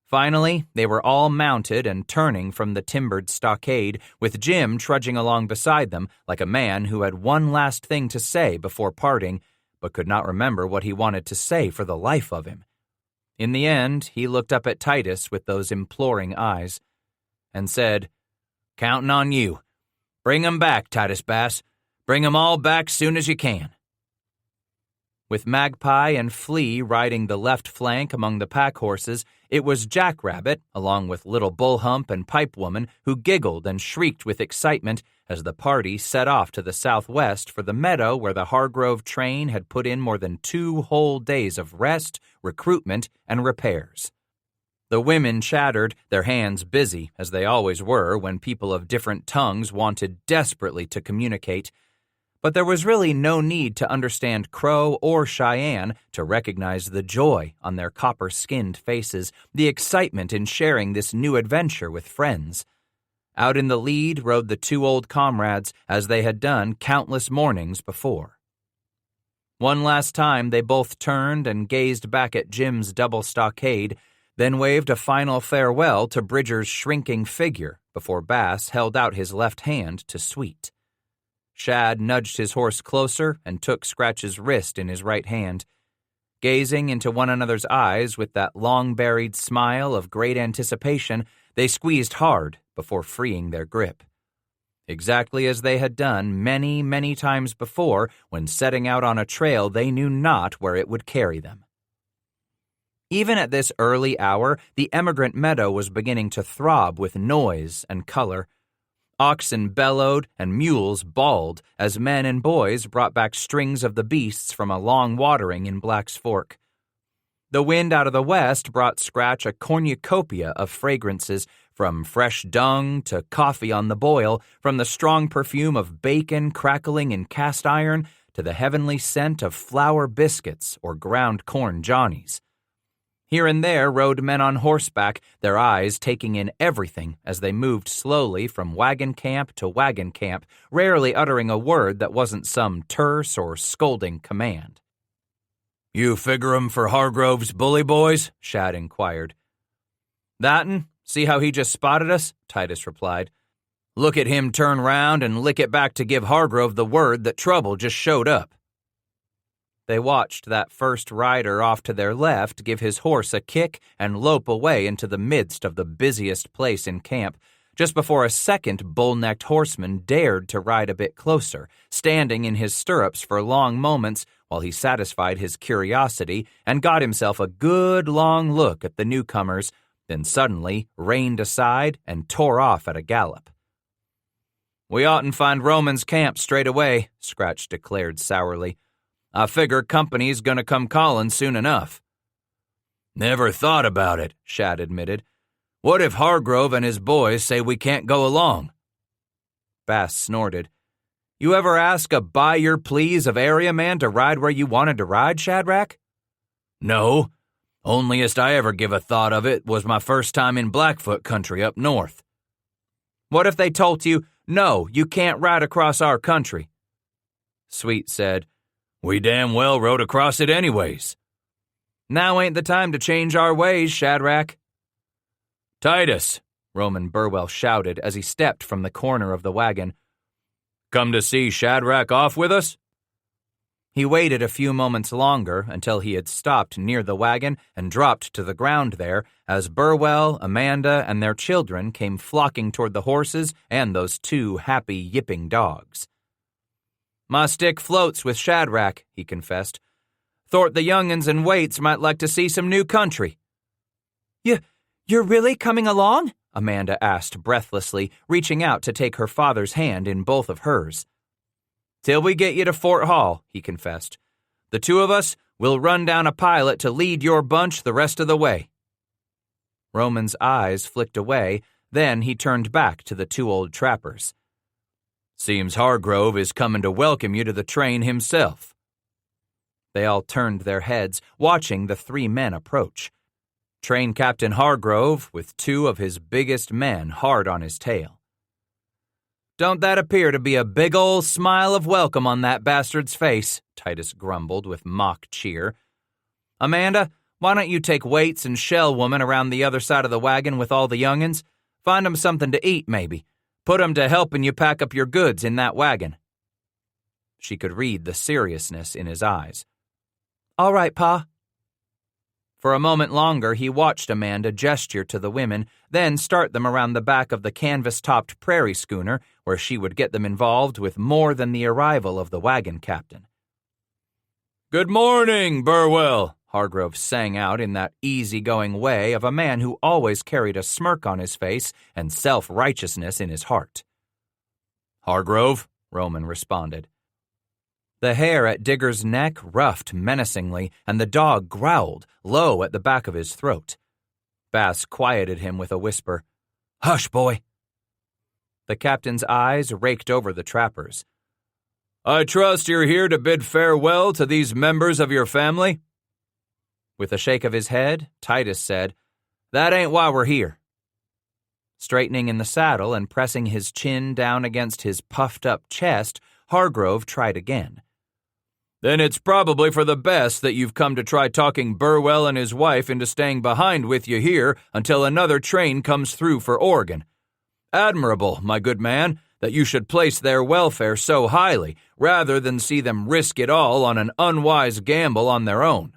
Finally, they were all mounted and turning from the timbered stockade, with Jim trudging along beside them like a man who had one last thing to say before parting, but could not remember what he wanted to say for the life of him. In the end, he looked up at Titus with those imploring eyes and said, "Counting on you. Bring 'em back, Titus Bass. Bring 'em all back soon as you can." With Magpie and Flea riding the left flank among the pack horses, it was Jackrabbit, along with Little Bullhump and Pipewoman, who giggled and shrieked with excitement as the party set off to the southwest for the meadow where the Hargrove train had put in more than 2 whole days of rest, recruitment, and repairs. The women chattered, their hands busy, as they always were when people of different tongues wanted desperately to communicate. But there was really no need to understand Crow or Cheyenne to recognize the joy on their copper-skinned faces, the excitement in sharing this new adventure with friends. Out in the lead rode the 2 old comrades, as they had done countless mornings before. One last time they both turned and gazed back at Jim's double stockade, then waved a final farewell to Bridger's shrinking figure before Bass held out his left hand to Sweet. Shad nudged his horse closer and took Scratch's wrist in his right hand. Gazing into one another's eyes with that long-buried smile of great anticipation, they squeezed hard before freeing their grip. Exactly as they had done many, many times before when setting out on a trail they knew not where it would carry them. Even at this early hour, the emigrant meadow was beginning to throb with noise and color. Oxen bellowed and mules bawled as men and boys brought back strings of the beasts from a long watering in Black's Fork. The wind out of the west brought Scratch a cornucopia of fragrances, from fresh dung to coffee on the boil, from the strong perfume of bacon crackling in cast iron to the heavenly scent of flour biscuits or ground corn johnnies. Here and there rode men on horseback, their eyes taking in everything as they moved slowly from wagon camp to wagon camp, rarely uttering a word that wasn't some terse or scolding command. "You figure 'em for Hargrove's bully boys?" Shad inquired. "That'n? See how he just spotted us?" Titus replied. "Look at him turn round and lick it back to give Hargrove the word that trouble just showed up." They watched that first rider off to their left give his horse a kick and lope away into the midst of the busiest place in camp, just before a second bull-necked horseman dared to ride a bit closer, standing in his stirrups for long moments while he satisfied his curiosity and got himself a good long look at the newcomers, then suddenly reined aside and tore off at a gallop. "We oughtn't find Roman's camp straight away," Scratch declared sourly. "I figure company's gonna come calling soon enough." "Never thought about it," Shad admitted. "What if Hargrove and his boys say we can't go along?" Bass snorted. "You ever ask a buy-your-please of area man to ride where you wanted to ride, Shadrach?" "No. Onlyest I ever give a thought of it was my first time in Blackfoot country up north." "What if they told you, 'No, you can't ride across our country'?" Sweet said, "We damn well rode across it anyways." "Now ain't the time to change our ways, Shadrach." "Titus," Roman Burwell shouted as he stepped from the corner of the wagon. "Come to see Shadrach off with us?" He waited a few moments longer until he had stopped near the wagon and dropped to the ground there as Burwell, Amanda, and their children came flocking toward the horses and those two happy yipping dogs. "My stick floats with Shadrach," he confessed. "Thort the young'uns and Waits might like to see some new country." You're really coming along?" Amanda asked breathlessly, reaching out to take her father's hand in both of hers. "Till we get you to Fort Hall," he confessed. "The two of us will run down a pilot to lead your bunch the rest of the way." Roman's eyes flicked away, then he turned back to the two old trappers. "Seems Hargrove is coming to welcome you to the train himself." They all turned their heads, watching the three men approach. Train Captain Hargrove with two of his biggest men hard on his tail. "Don't that appear to be a big ol' smile of welcome on that bastard's face?" Titus grumbled with mock cheer. "Amanda, why don't you take Waits and Shell Woman around the other side of the wagon with all the young'uns? Find 'em something to eat, maybe. Put 'em to helping you pack up your goods in that wagon." She could read the seriousness in his eyes. "All right, Pa." For a moment longer he watched Amanda gesture to the women, then start them around the back of the canvas-topped prairie schooner, where she would get them involved with more than the arrival of the wagon captain. "Good morning, Burwell," Hargrove sang out in that easy-going way of a man who always carried a smirk on his face and self-righteousness in his heart. "Hargrove," Roman responded. The hair at Digger's neck ruffed menacingly, and the dog growled, low at the back of his throat. Bass quieted him with a whisper, "Hush, boy." The captain's eyes raked over the trappers. "I trust you're here to bid farewell to these members of your family?" With a shake of his head, Titus said, "That ain't why we're here." Straightening in the saddle and pressing his chin down against his puffed-up chest, Hargrove tried again. Then it's probably for the best that you've come to try talking Burwell and his wife into staying behind with you here until another train comes through for Oregon. Admirable, my good man, that you should place their welfare so highly, rather than see them risk it all on an unwise gamble on their own."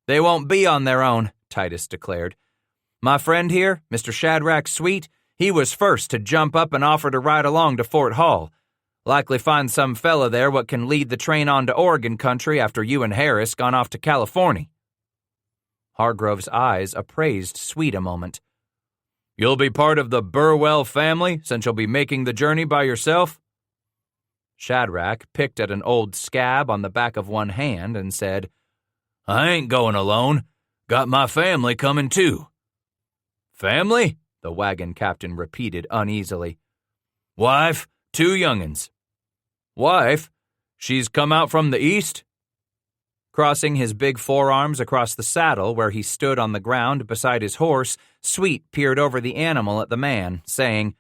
"They won't be on their own," Titus declared. "My friend here, Mr. Shadrach Sweet, he was first to jump up and offer to ride along to Fort Hall. Likely find some fella there what can lead the train on to Oregon country after you and Harris gone off to California." Hargrove's eyes appraised Sweet a moment. "You'll be part of the Burwell family, since you'll be making the journey by yourself?" Shadrach picked at an old scab on the back of one hand and said, "I ain't going alone. Got my family coming too." "Family?" the wagon captain repeated uneasily. "Wife, 2 young'uns." "Wife? She's come out from the east?" Crossing his big forearms across the saddle where he stood on the ground beside his horse, Sweet peered over the animal at the man, saying,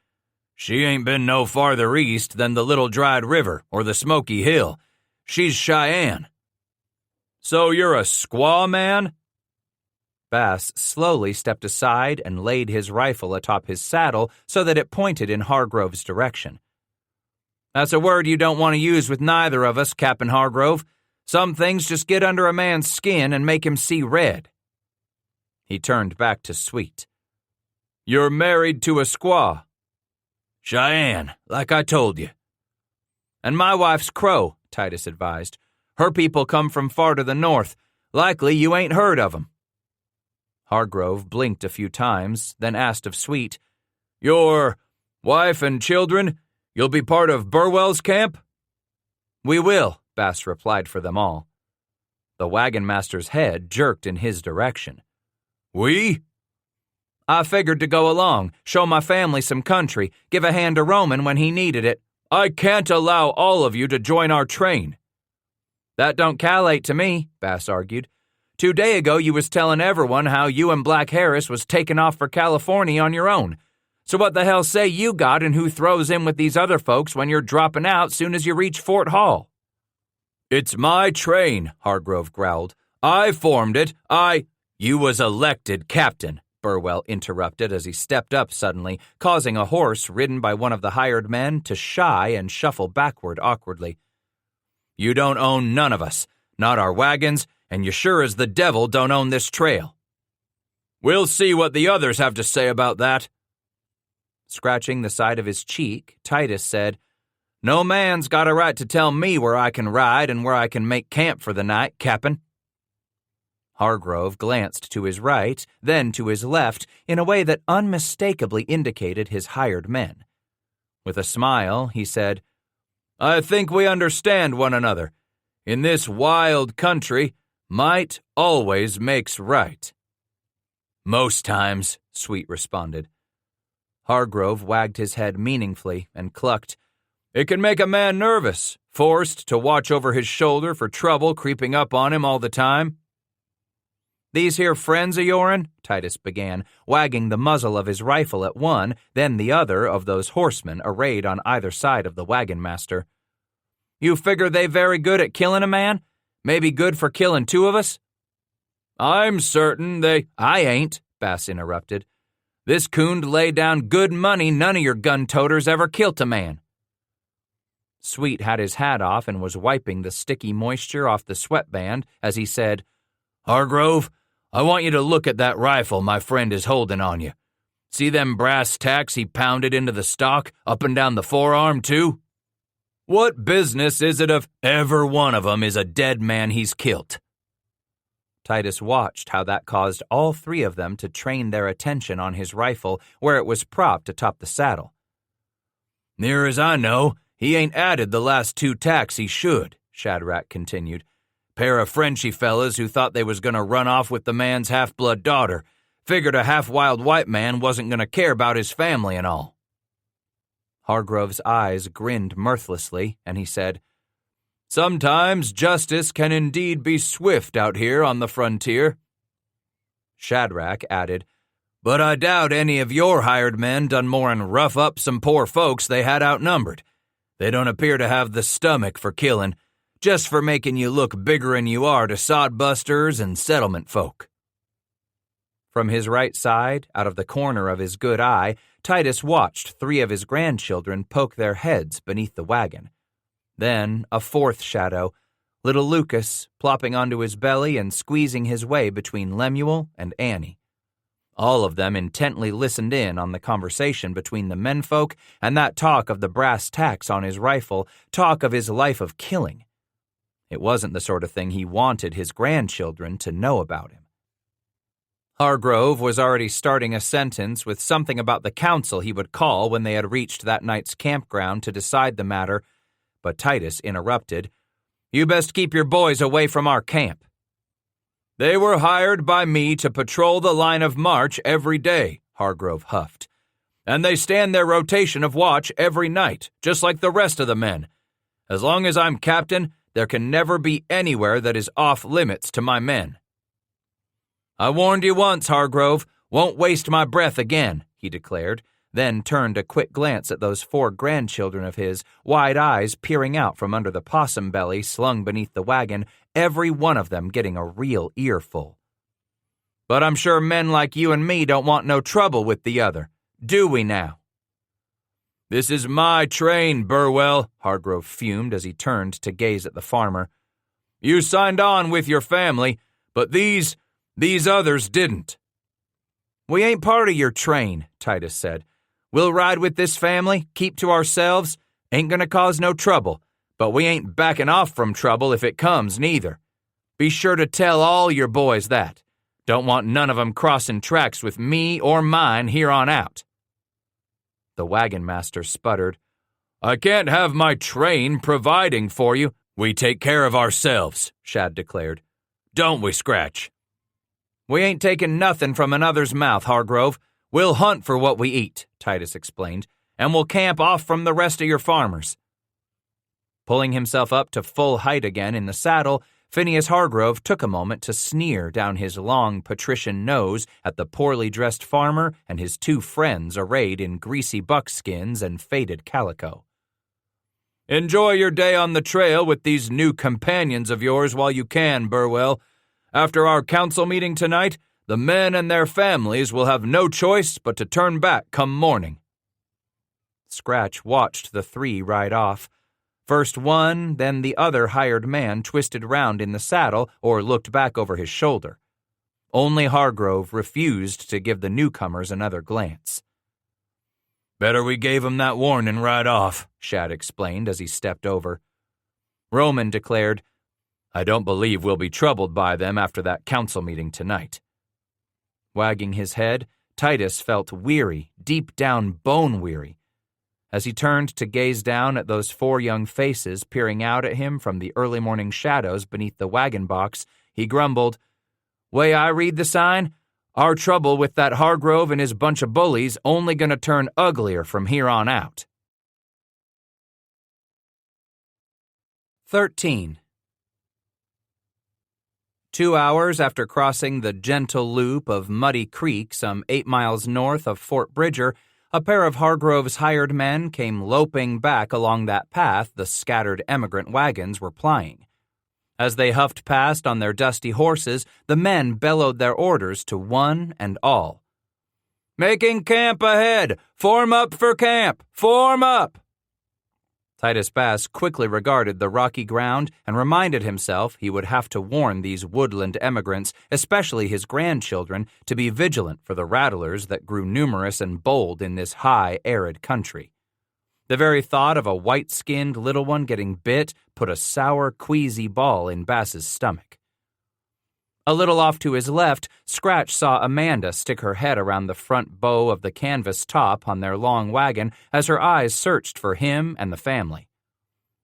"She ain't been no farther east than the Little Dried River or the Smoky Hill. She's Cheyenne." "So you're a squaw man?" Bass slowly stepped aside and laid his rifle atop his saddle so that it pointed in Hargrove's direction. "That's a word you don't want to use with neither of us, Captain Hargrove. Some things just get under a man's skin and make him see red." He turned back to Sweet. "You're married to a squaw?" "Cheyenne, like I told you." "And my wife's Crow," Titus advised. "Her people come from far to the north. Likely you ain't heard of 'em." Hargrove blinked a few times, then asked of Sweet, "Your wife and children? You'll be part of Burwell's camp?" "We will," Bass replied for them all. The wagon master's head jerked in his direction. "We?" "I figured to go along, show my family some country, give a hand to Roman when he needed it." "I can't allow all of you to join our train." "That don't calculate to me," Bass argued. 2 days ago you was telling everyone how you and Black Harris was taking off for California on your own. So what the hell say you got and who throws in with these other folks when you're dropping out soon as you reach Fort Hall?" "It's my train," Hargrove growled. "I formed it. You was elected captain," Burwell interrupted as he stepped up suddenly, causing a horse ridden by one of the hired men to shy and shuffle backward awkwardly. "You don't own none of us, not our wagons, and you sure as the devil don't own this trail." "We'll see what the others have to say about that." Scratching the side of his cheek, Titus said, "No man's got a right to tell me where I can ride and where I can make camp for the night, Cap'n." Hargrove glanced to his right, then to his left, in a way that unmistakably indicated his hired men. With a smile, he said, "I think we understand one another. In this wild country, might always makes right." "Most times," Sweet responded. Hargrove wagged his head meaningfully and clucked, "It can make a man nervous, forced to watch over his shoulder for trouble creeping up on him all the time." "These here friends of your'n," Titus began, wagging the muzzle of his rifle at one, then the other of those horsemen arrayed on either side of the wagon master. "You figure they very good at killing a man? Maybe good for killing 2 of us?" "I'm certain they—" "I ain't," Bass interrupted. "This coon'd lay down good money none of your gun-toters ever kilt a man." Sweet had his hat off and was wiping the sticky moisture off the sweatband as he said, "Hargrove, I want you to look at that rifle my friend is holding on you. See them brass tacks he pounded into the stock, up and down the forearm, too? What business is it of ever one of 'em is a dead man he's kilt?" Titus watched how that caused all 3 of them to train their attention on his rifle where it was propped atop the saddle. "Near as I know, he ain't added the last 2 tacks he should," Shadrach continued. "Pair of Frenchy fellas who thought they was going to run off with the man's half-blood daughter. Figured a half-wild white man wasn't going to care about his family and all." Hargrove's eyes grinned mirthlessly, and he said, "Sometimes justice can indeed be swift out here on the frontier." Shadrach added, "But I doubt any of your hired men done more'n rough up some poor folks they had outnumbered. They don't appear to have the stomach for killing. just for making you look bigger'n you are to sodbusters and settlement folk." From his right side, out of the corner of his good eye, Titus watched 3 of his grandchildren poke their heads beneath the wagon. Then a 4th shadow, little Lucas, plopping onto his belly and squeezing his way between Lemuel and Annie. All of them intently listened in on the conversation between the menfolk and that talk of the brass tacks on his rifle, talk of his life of killing. It wasn't the sort of thing he wanted his grandchildren to know about him. Hargrove was already starting a sentence with something about the council he would call when they had reached that night's campground to decide the matter, but Titus interrupted. "You best keep your boys away from our camp." "They were hired by me to patrol the line of march every day," Hargrove huffed. "And they stand their rotation of watch every night, just like the rest of the men. As long as I'm captain, there can never be anywhere that is off limits to my men." "I warned you once, Hargrove. Won't waste my breath again," he declared, then turned a quick glance at those 4 grandchildren of his, wide eyes peering out from under the possum belly slung beneath the wagon, every one of them getting a real earful. "But I'm sure men like you and me don't want no trouble with the other. Do we now?" "This is my train, Burwell," Hargrove fumed as he turned to gaze at the farmer. "You signed on with your family, but these others didn't." "We ain't part of your train," Titus said. "We'll ride with this family, keep to ourselves, ain't gonna cause no trouble, but we ain't backing off from trouble if it comes, neither. Be sure to tell all your boys that. Don't want none of 'em crossing tracks with me or mine here on out." The wagon master sputtered. "I can't have my train providing for you." "We take care of ourselves," Shad declared. "Don't we, Scratch?" "We ain't taking nothing from another's mouth, Hargrove. We'll hunt for what we eat," Titus explained, "and we'll camp off from the rest of your farmers." Pulling himself up to full height again in the saddle, Phineas Hargrove took a moment to sneer down his long patrician nose at the poorly dressed farmer and his 2 friends arrayed in greasy buckskins and faded calico. "Enjoy your day on the trail with these new companions of yours while you can, Burwell. After our council meeting tonight, the men and their families will have no choice but to turn back come morning." Scratch watched the 3 ride off. First one, then the other hired man twisted round in the saddle or looked back over his shoulder. Only Hargrove refused to give the newcomers another glance. "Better we gave 'em that warning right off," Shad explained as he stepped over. Roman declared, "I don't believe we'll be troubled by them after that council meeting tonight." Wagging his head, Titus felt weary, deep down bone-weary. As he turned to gaze down at those 4 young faces peering out at him from the early morning shadows beneath the wagon box, he grumbled, "Way I read the sign, our trouble with that Hargrove and his bunch of bullies only gonna turn uglier from here on out." 13. 2 hours after crossing the gentle loop of Muddy Creek some 8 miles north of Fort Bridger, a pair of Hargrove's hired men came loping back along that path the scattered emigrant wagons were plying. As they huffed past on their dusty horses, the men bellowed their orders to one and all. "Making camp ahead! Form up for camp! Form up!" Titus Bass quickly regarded the rocky ground and reminded himself he would have to warn these woodland emigrants, especially his grandchildren, to be vigilant for the rattlers that grew numerous and bold in this high, arid country. The very thought of a white-skinned little one getting bit put a sour, queasy ball in Bass's stomach. A little off to his left, Scratch saw Amanda stick her head around the front bow of the canvas top on their long wagon as her eyes searched for him and the family.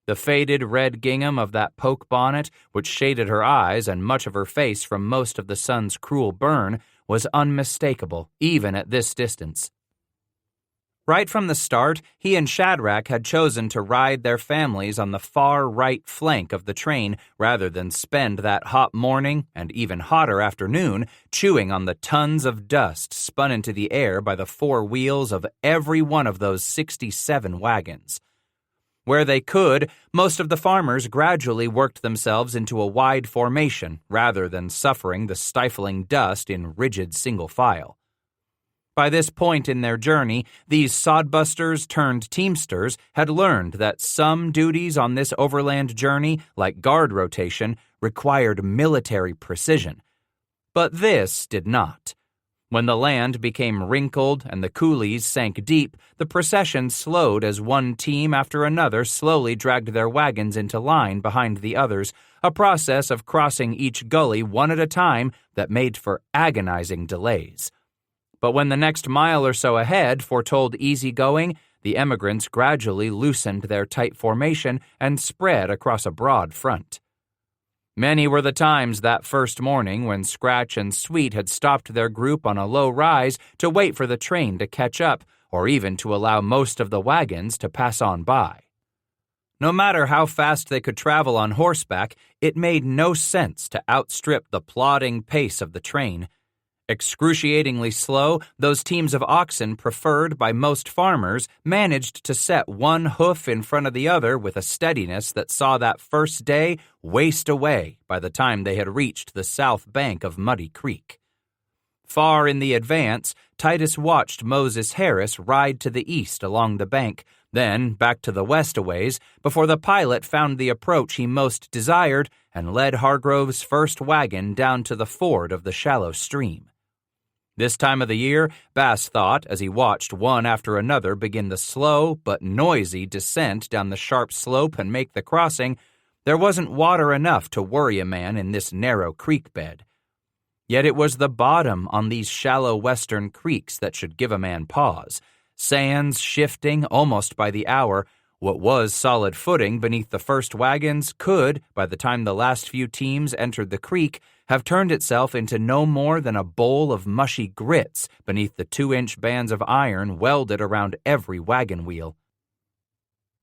The faded red gingham of that poke bonnet, which shaded her eyes and much of her face from most of the sun's cruel burn, was unmistakable, even at this distance. Right from the start, he and Shadrach had chosen to ride their families on the far right flank of the train rather than spend that hot morning and even hotter afternoon chewing on the tons of dust spun into the air by the 4 wheels of every one of those 67 wagons. Where they could, most of the farmers gradually worked themselves into a wide formation rather than suffering the stifling dust in rigid single file. By this point in their journey, these sodbusters turned teamsters had learned that some duties on this overland journey, like guard rotation, required military precision. But this did not. When the land became wrinkled and the coulees sank deep, the procession slowed as one team after another slowly dragged their wagons into line behind the others, a process of crossing each gully one at a time that made for agonizing delays. But when the next mile or so ahead foretold easy going, the emigrants gradually loosened their tight formation and spread across a broad front. Many were the times that first morning when Scratch and Sweet had stopped their group on a low rise to wait for the train to catch up, or even to allow most of the wagons to pass on by. No matter how fast they could travel on horseback, it made no sense to outstrip the plodding pace of the train. Excruciatingly slow, those teams of oxen preferred by most farmers managed to set one hoof in front of the other with a steadiness that saw that first day waste away by the time they had reached the south bank of Muddy Creek. Far in the advance, Titus watched Moses Harris ride to the east along the bank, then back to the west a ways, before the pilot found the approach he most desired and led Hargrove's first wagon down to the ford of the shallow stream. This time of the year, Bass thought, as he watched one after another begin the slow but noisy descent down the sharp slope and make the crossing, there wasn't water enough to worry a man in this narrow creek bed. Yet it was the bottom on these shallow western creeks that should give a man pause, sands shifting almost by the hour. What was solid footing beneath the first wagons could, by the time the last few teams entered the creek, have turned itself into no more than a bowl of mushy grits beneath the 2-inch bands of iron welded around every wagon wheel.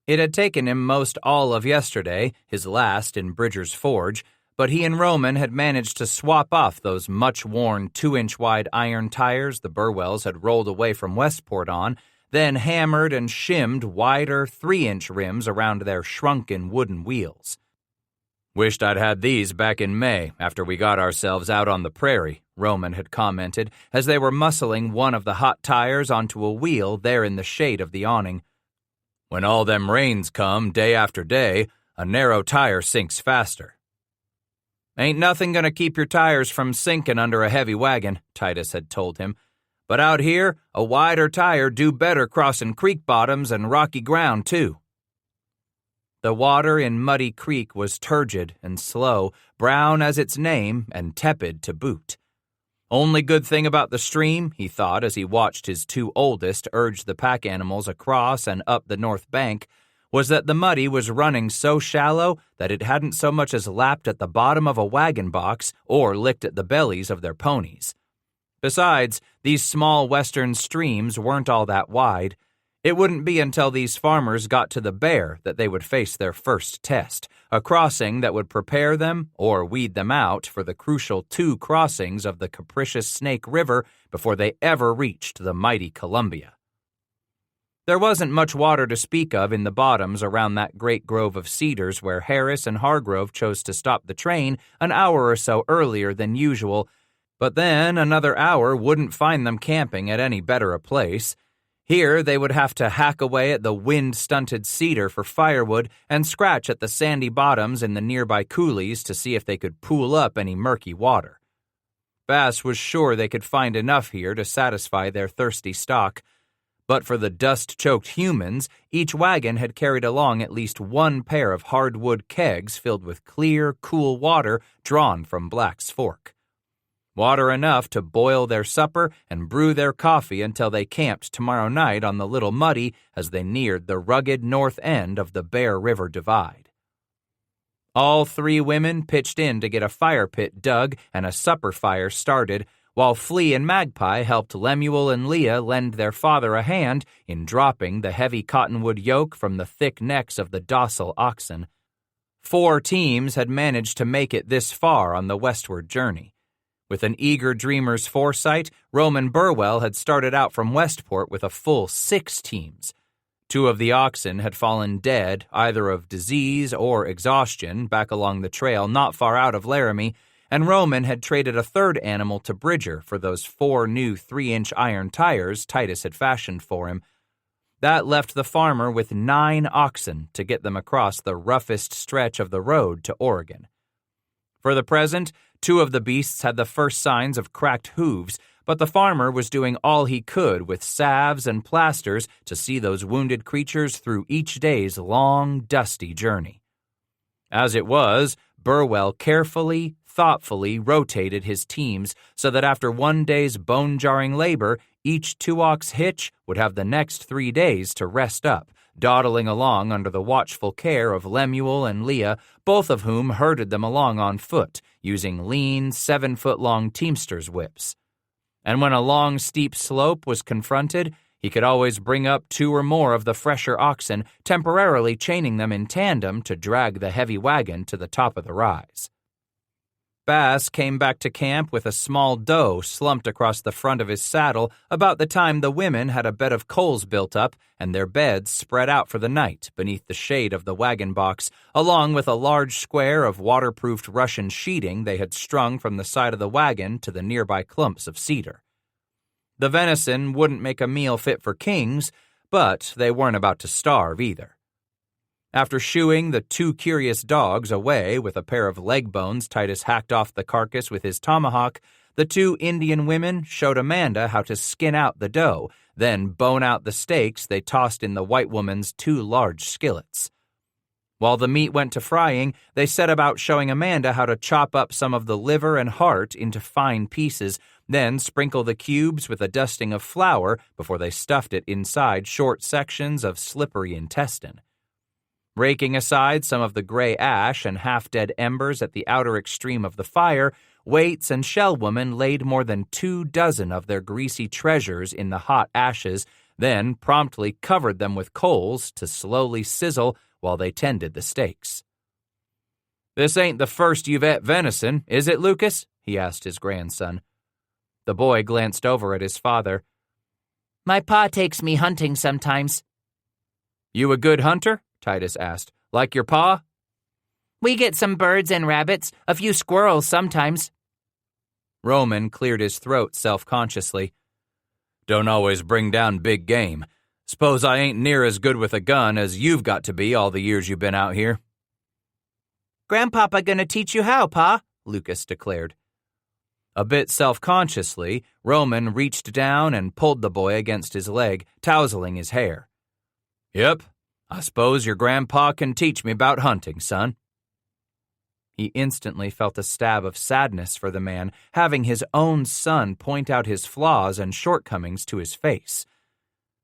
It had taken him most all of yesterday, his last in Bridger's Forge, but he and Roman had managed to swap off those much-worn 2-inch-wide iron tires the Burwells had rolled away from Westport on, then hammered and shimmed wider 3-inch rims around their shrunken wooden wheels. "Wished I'd had these back in May after we got ourselves out on the prairie," Roman had commented as they were muscling one of the hot tires onto a wheel there in the shade of the awning. "When all them rains come day after day, a narrow tire sinks faster." "Ain't nothing gonna keep your tires from sinking under a heavy wagon," Titus had told him. "But out here, a wider tire do better crossing creek bottoms and rocky ground, too." The water in Muddy Creek was turgid and slow, brown as its name, and tepid to boot. Only good thing about the stream, he thought as he watched his two oldest urge the pack animals across and up the north bank, was that the Muddy was running so shallow that it hadn't so much as lapped at the bottom of a wagon box or licked at the bellies of their ponies. Besides, these small western streams weren't all that wide. It wouldn't be until these farmers got to the Bear that they would face their first test, a crossing that would prepare them, or weed them out, for the crucial 2 crossings of the capricious Snake River before they ever reached the mighty Columbia. There wasn't much water to speak of in the bottoms around that great grove of cedars where Harris and Hargrove chose to stop the train an hour or so earlier than usual, but then another hour wouldn't find them camping at any better a place. Here they would have to hack away at the wind-stunted cedar for firewood and scratch at the sandy bottoms in the nearby coulees to see if they could pool up any murky water. Bass was sure they could find enough here to satisfy their thirsty stock. But for the dust-choked humans, each wagon had carried along at least 1 pair of hardwood kegs filled with clear, cool water drawn from Black's Fork. Water enough to boil their supper and brew their coffee until they camped tomorrow night on the Little Muddy as they neared the rugged north end of the Bear River Divide. All 3 women pitched in to get a fire pit dug and a supper fire started, while Flea and Magpie helped Lemuel and Leah lend their father a hand in dropping the heavy cottonwood yoke from the thick necks of the docile oxen. 4 teams had managed to make it this far on the westward journey. With an eager dreamer's foresight, Roman Burwell had started out from Westport with a full 6 teams. 2 of the oxen had fallen dead, either of disease or exhaustion, back along the trail not far out of Laramie, and Roman had traded a third animal to Bridger for those 4 new 3-inch iron tires Titus had fashioned for him. That left the farmer with 9 oxen to get them across the roughest stretch of the road to Oregon. For the present, 2 of the beasts had the first signs of cracked hooves, but the farmer was doing all he could with salves and plasters to see those wounded creatures through each day's long, dusty journey. As it was, Burwell carefully, thoughtfully rotated his teams so that after one day's bone-jarring labor, each 2-ox hitch would have the next 3 days to rest up, dawdling along under the watchful care of Lemuel and Leah, both of whom herded them along on foot, using lean, 7-foot-long teamster's whips. And when a long, steep slope was confronted, he could always bring up 2 or more of the fresher oxen, temporarily chaining them in tandem to drag the heavy wagon to the top of the rise. Bass came back to camp with a small doe slumped across the front of his saddle about the time the women had a bed of coals built up and their beds spread out for the night beneath the shade of the wagon box, along with a large square of waterproofed Russian sheeting they had strung from the side of the wagon to the nearby clumps of cedar. The venison wouldn't make a meal fit for kings, but they weren't about to starve either. After shooing the 2 curious dogs away with a pair of leg bones Titus hacked off the carcass with his tomahawk, the 2 Indian women showed Amanda how to skin out the doe, then bone out the steaks they tossed in the white woman's 2 large skillets. While the meat went to frying, they set about showing Amanda how to chop up some of the liver and heart into fine pieces, then sprinkle the cubes with a dusting of flour before they stuffed it inside short sections of slippery intestine. Raking aside some of the gray ash and half-dead embers at the outer extreme of the fire, Waits and Shellwoman laid more than 24 of their greasy treasures in the hot ashes, then promptly covered them with coals to slowly sizzle while they tended the steaks. "This ain't the first you've et venison, is it, Lucas?" he asked his grandson. The boy glanced over at his father. "My pa takes me hunting sometimes." "You a good hunter?" Titus asked. "Like your pa?" "We get some birds and rabbits, a few squirrels sometimes." Roman cleared his throat self-consciously. "Don't always bring down big game. Suppose I ain't near as good with a gun as you've got to be all the years you've been out here." "Grandpapa gonna teach you how, Pa," Lucas declared. A bit self-consciously, Roman reached down and pulled the boy against his leg, tousling his hair. "Yep. I suppose your grandpa can teach me about hunting, son." He instantly felt a stab of sadness for the man, having his own son point out his flaws and shortcomings to his face.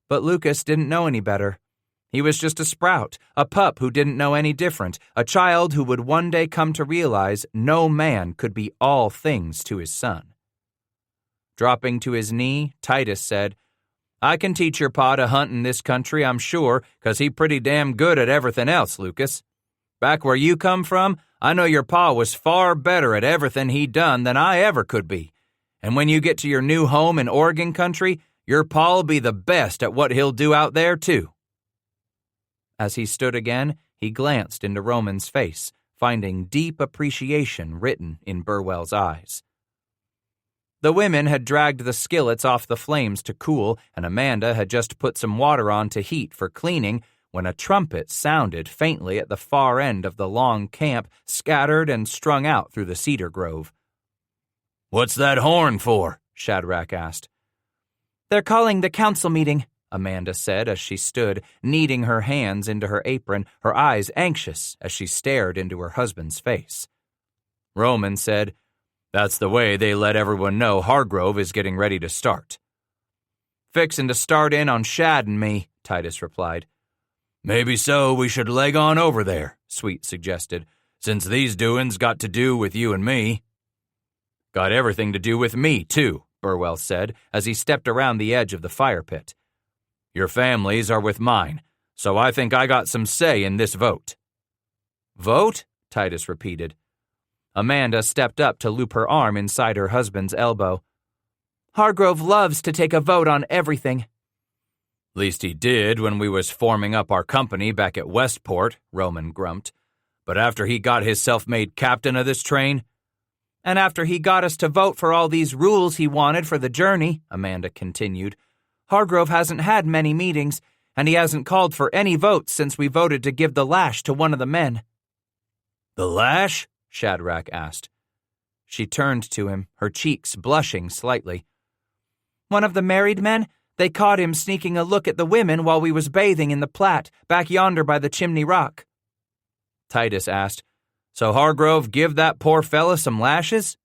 But Lucas didn't know any better. He was just a sprout, a pup who didn't know any different, a child who would one day come to realize no man could be all things to his son. Dropping to his knee, Titus said, "I can teach your pa to hunt in this country, I'm sure, 'cause he pretty damn good at everything else, Lucas. Back where you come from, I know your pa was far better at everything he done than I ever could be. And when you get to your new home in Oregon country, your pa'll be the best at what he'll do out there, too." As he stood again, he glanced into Roman's face, finding deep appreciation written in Burwell's eyes. The women had dragged the skillets off the flames to cool, and Amanda had just put some water on to heat for cleaning when a trumpet sounded faintly at the far end of the long camp, scattered and strung out through the cedar grove. "What's that horn for?" Shadrach asked. "They're calling the council meeting," Amanda said as she stood, kneading her hands into her apron, her eyes anxious as she stared into her husband's face. Roman said, "That's the way they let everyone know Hargrove is getting ready to start." "Fixin' to start in on Shad and me," Titus replied. "Maybe so we should leg on over there," Sweet suggested, "since these doin's got to do with you and me." "Got everything to do with me, too," Burwell said as he stepped around the edge of the fire pit. "Your families are with mine, so I think I got some say in this vote." "Vote?" Titus repeated. Amanda stepped up to loop her arm inside her husband's elbow. "Hargrove loves to take a vote on everything." Least he did when we was forming up our company back at Westport, Roman grumped. But after he got hisself made captain of this train, and after he got us to vote for all these rules he wanted for the journey, Amanda continued, Hargrove hasn't had many meetings, and he hasn't called for any votes since we voted to give the lash to one of the men. The lash? Shadrach asked. She turned to him, her cheeks blushing slightly. One of the married men, they caught him sneaking a look at the women while we was bathing in the Platte, back yonder by the Chimney Rock. Titus asked, So Hargrove give that poor fella some lashes?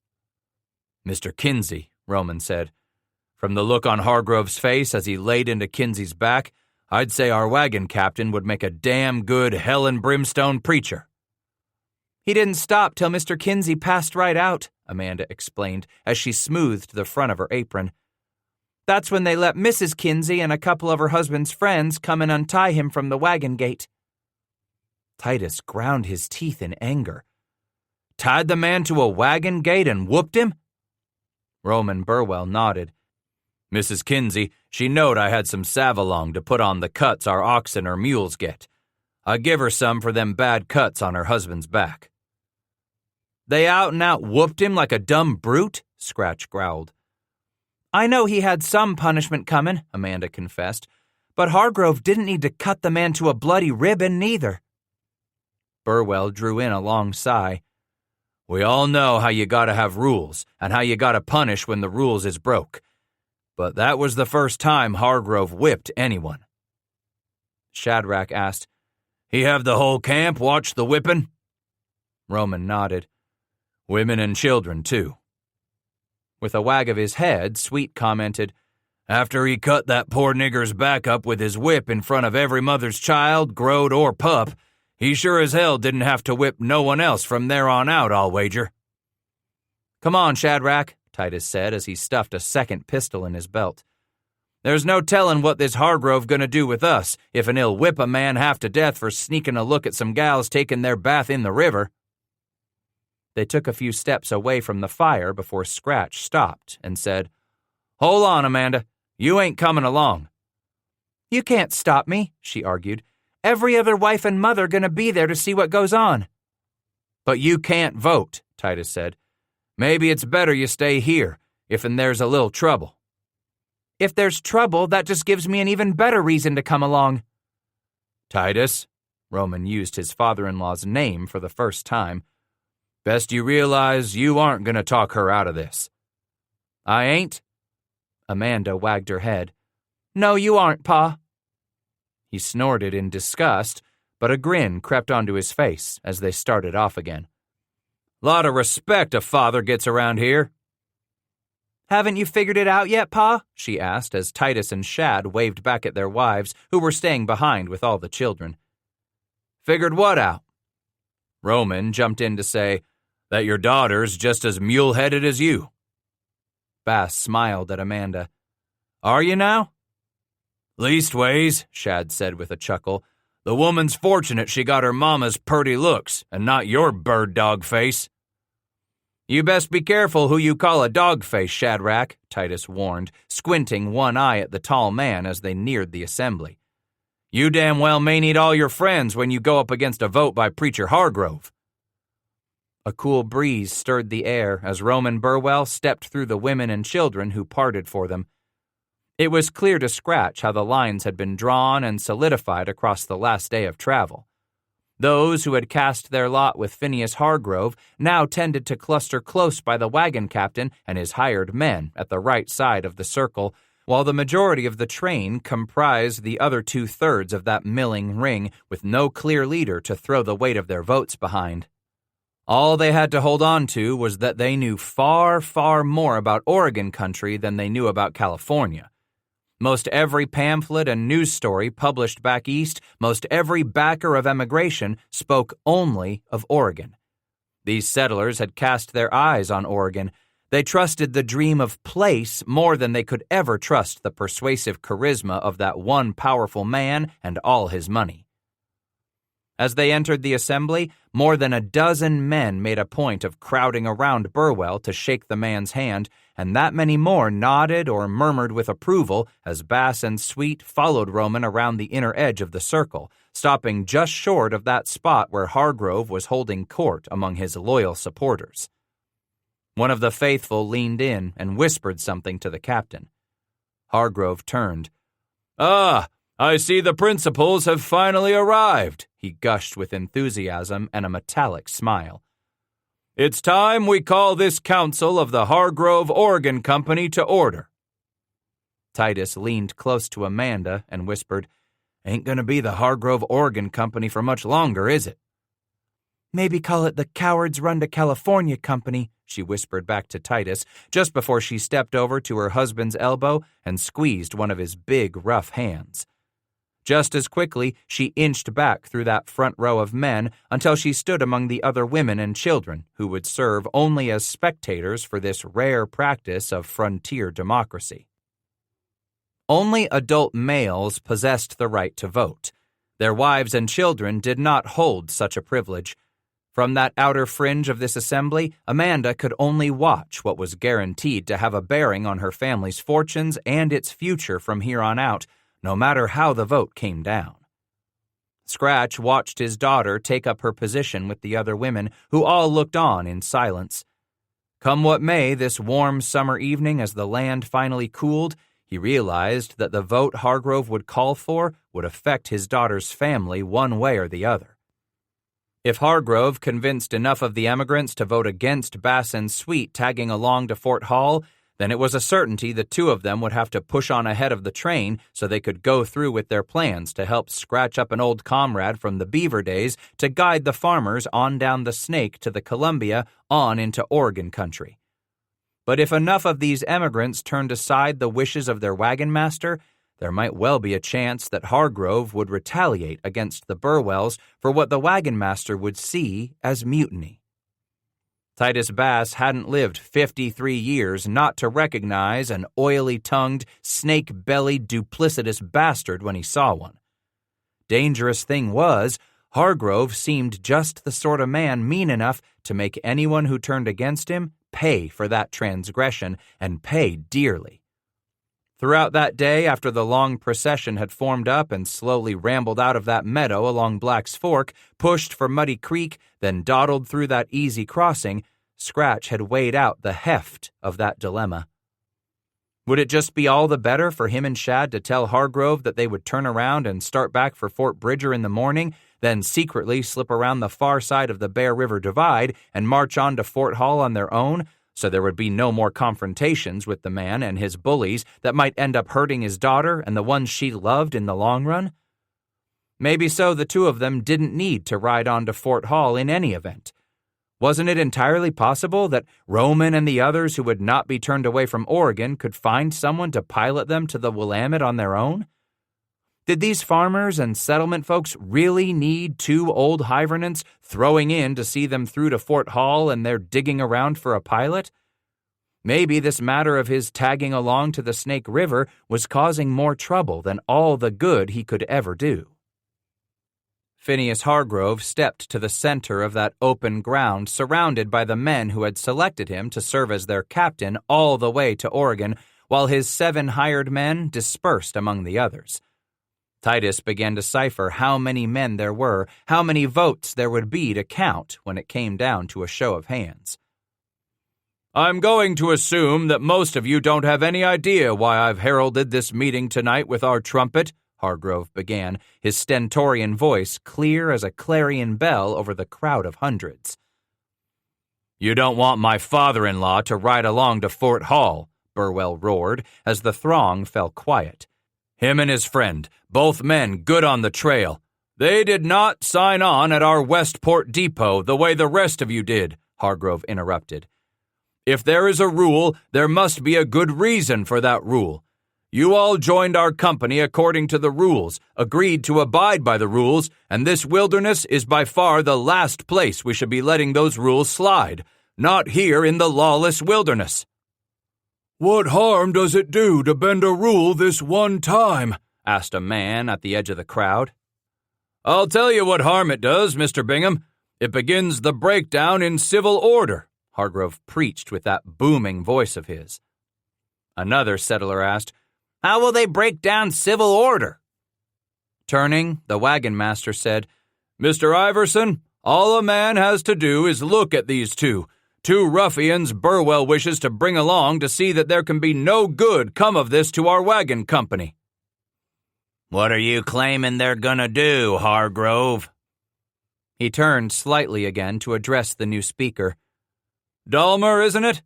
Mr. Kinsey, Roman said. From the look on Hargrove's face as he laid into Kinsey's back, I'd say our wagon captain would make a damn good hell and brimstone preacher. He didn't stop till Mr. Kinsey passed right out, Amanda explained as she smoothed the front of her apron. That's when they let Mrs. Kinsey and a couple of her husband's friends come and untie him from the wagon gate. Titus ground his teeth in anger. Tied the man to a wagon gate and whooped him? Roman Burwell nodded. Mrs. Kinsey, she knowed I had some savalong to put on the cuts our oxen or mules get. I give her some for them bad cuts on her husband's back. They out and out whooped him like a dumb brute? Scratch growled. I know he had some punishment comin', Amanda confessed, but Hargrove didn't need to cut the man to a bloody ribbon neither. Burwell drew in a long sigh. We all know how you gotta have rules and how you gotta punish when the rules is broke. But that was the first time Hargrove whipped anyone. Shadrach asked, He have the whole camp watch the whippin'? Roman nodded. Women and children, too. With a wag of his head, Sweet commented, After he cut that poor nigger's back up with his whip in front of every mother's child, growed or pup, he sure as hell didn't have to whip no one else from there on out, I'll wager. Come on, Shadrach, Titus said as he stuffed a second pistol in his belt. There's no tellin' what this Hargrove gonna do with us if an he'll whip a man half to death for sneaking a look at some gals taking their bath in the river. They took a few steps away from the fire before Scratch stopped and said, Hold on, Amanda. You ain't comin' along. You can't stop me, she argued. Every other wife and mother gonna be there to see what goes on. But you can't vote, Titus said. Maybe it's better you stay here, if and there's a little trouble. If there's trouble, that just gives me an even better reason to come along. Titus, Roman used his father-in-law's name for the first time, best you realize you aren't going to talk her out of this. I ain't? Amanda wagged her head. No, you aren't, Pa. He snorted in disgust, but a grin crept onto his face as they started off again. Lot of respect a father gets around here. Haven't you figured it out yet, Pa? She asked as Titus and Shad waved back at their wives, who were staying behind with all the children. Figured what out? Roman jumped in to say, That your daughter's just as mule-headed as you. Bass smiled at Amanda. Are you now? Leastways, Shad said with a chuckle, the woman's fortunate she got her mama's purty looks and not your bird dog face. You best be careful who you call a dog face, Shadrach, Titus warned, squinting one eye at the tall man as they neared the assembly. You damn well may need all your friends when you go up against a vote by Preacher Hargrove. A cool breeze stirred the air as Roman Burwell stepped through the women and children who parted for them. It was clear to Scratch how the lines had been drawn and solidified across the last day of travel. Those who had cast their lot with Phineas Hargrove now tended to cluster close by the wagon captain and his hired men at the right side of the circle, while the majority of the train comprised the other 2/3 of that milling ring with no clear leader to throw the weight of their votes behind. All they had to hold on to was that they knew far, far more about Oregon country than they knew about California. Most every pamphlet and news story published back east, most every backer of emigration spoke only of Oregon. These settlers had cast their eyes on Oregon. They trusted the dream of place more than they could ever trust the persuasive charisma of that one powerful man and all his money. As they entered the assembly, more than a dozen men made a point of crowding around Burwell to shake the man's hand, and that many more nodded or murmured with approval as Bass and Sweet followed Roman around the inner edge of the circle, stopping just short of that spot where Hargrove was holding court among his loyal supporters. One of the faithful leaned in and whispered something to the captain. Hargrove turned. "Ah, I see the principals have finally arrived," he gushed with enthusiasm and a metallic smile. "It's time we call this council of the Hargrove Organ Company to order." Titus leaned close to Amanda and whispered, "Ain't gonna be the Hargrove Organ Company for much longer, is it?" "Maybe call it the Cowards Run to California Company," she whispered back to Titus just before she stepped over to her husband's elbow and squeezed one of his big, rough hands. Just as quickly, she inched back through that front row of men until she stood among the other women and children who would serve only as spectators for this rare practice of frontier democracy. Only adult males possessed the right to vote. Their wives and children did not hold such a privilege. From that outer fringe of this assembly, Amanda could only watch what was guaranteed to have a bearing on her family's fortunes and its future from here on out, no matter how the vote came down. Scratch watched his daughter take up her position with the other women, who all looked on in silence. Come what may this warm summer evening, as the land finally cooled, he realized that the vote Hargrove would call for would affect his daughter's family one way or the other. If Hargrove convinced enough of the emigrants to vote against Bass and Sweet tagging along to Fort Hall, then it was a certainty the two of them would have to push on ahead of the train so they could go through with their plans to help scratch up an old comrade from the Beaver days to guide the farmers on down the Snake to the Columbia on into Oregon country. But if enough of these emigrants turned aside the wishes of their wagon master, there might well be a chance that Hargrove would retaliate against the Burwells for what the wagon master would see as mutiny. Titus Bass hadn't lived 53 years not to recognize an oily-tongued, snake-bellied, duplicitous bastard when he saw one. Dangerous thing was, Hargrove seemed just the sort of man mean enough to make anyone who turned against him pay for that transgression, and pay dearly. Throughout that day, after the long procession had formed up and slowly rambled out of that meadow along Black's Fork, pushed for Muddy Creek, then dawdled through that easy crossing, Scratch had weighed out the heft of that dilemma. Would it just be all the better for him and Shad to tell Hargrove that they would turn around and start back for Fort Bridger in the morning, then secretly slip around the far side of the Bear River Divide and march on to Fort Hall on their own, so there would be no more confrontations with the man and his bullies that might end up hurting his daughter and the ones she loved in the long run? Maybe so the two of them didn't need to ride on to Fort Hall in any event. Wasn't it entirely possible that Roman and the others who would not be turned away from Oregon could find someone to pilot them to the Willamette on their own? Did these farmers and settlement folks really need two old hibernants throwing in to see them through to Fort Hall and they're digging around for a pilot? Maybe this matter of his tagging along to the Snake River was causing more trouble than all the good he could ever do. Phineas Hargrove stepped to the center of that open ground surrounded by the men who had selected him to serve as their captain all the way to Oregon, while his 7 hired men dispersed among the others. Titus began to cipher how many men there were, how many votes there would be to count when it came down to a show of hands. I'm going to assume that most of you don't have any idea why I've heralded this meeting tonight with our trumpet, Hargrove began, his stentorian voice clear as a clarion bell over the crowd of hundreds. You don't want my father-in-law to ride along to Fort Hall, Burwell roared as the throng fell quiet. Him and his friend, both men good on the trail. They did not sign on at our Westport depot the way the rest of you did, Hargrove interrupted. If there is a rule, there must be a good reason for that rule. You all joined our company according to the rules, agreed to abide by the rules, and this wilderness is by far the last place we should be letting those rules slide, not here in the lawless wilderness. What harm does it do to bend a rule this one time? Asked a man at the edge of the crowd. I'll tell you what harm it does, Mr. Bingham. It begins the breakdown in civil order, Hargrove preached with that booming voice of his. Another settler asked, "How will they break down civil order?" Turning, the wagon master said, "Mr. Iverson, all a man has to do is look at these two ruffians Burwell wishes to bring along to see that there can be no good come of this to our wagon company." "What are you claiming they're gonna do, Hargrove?" He turned slightly again to address the new speaker. "Dulmer, isn't it?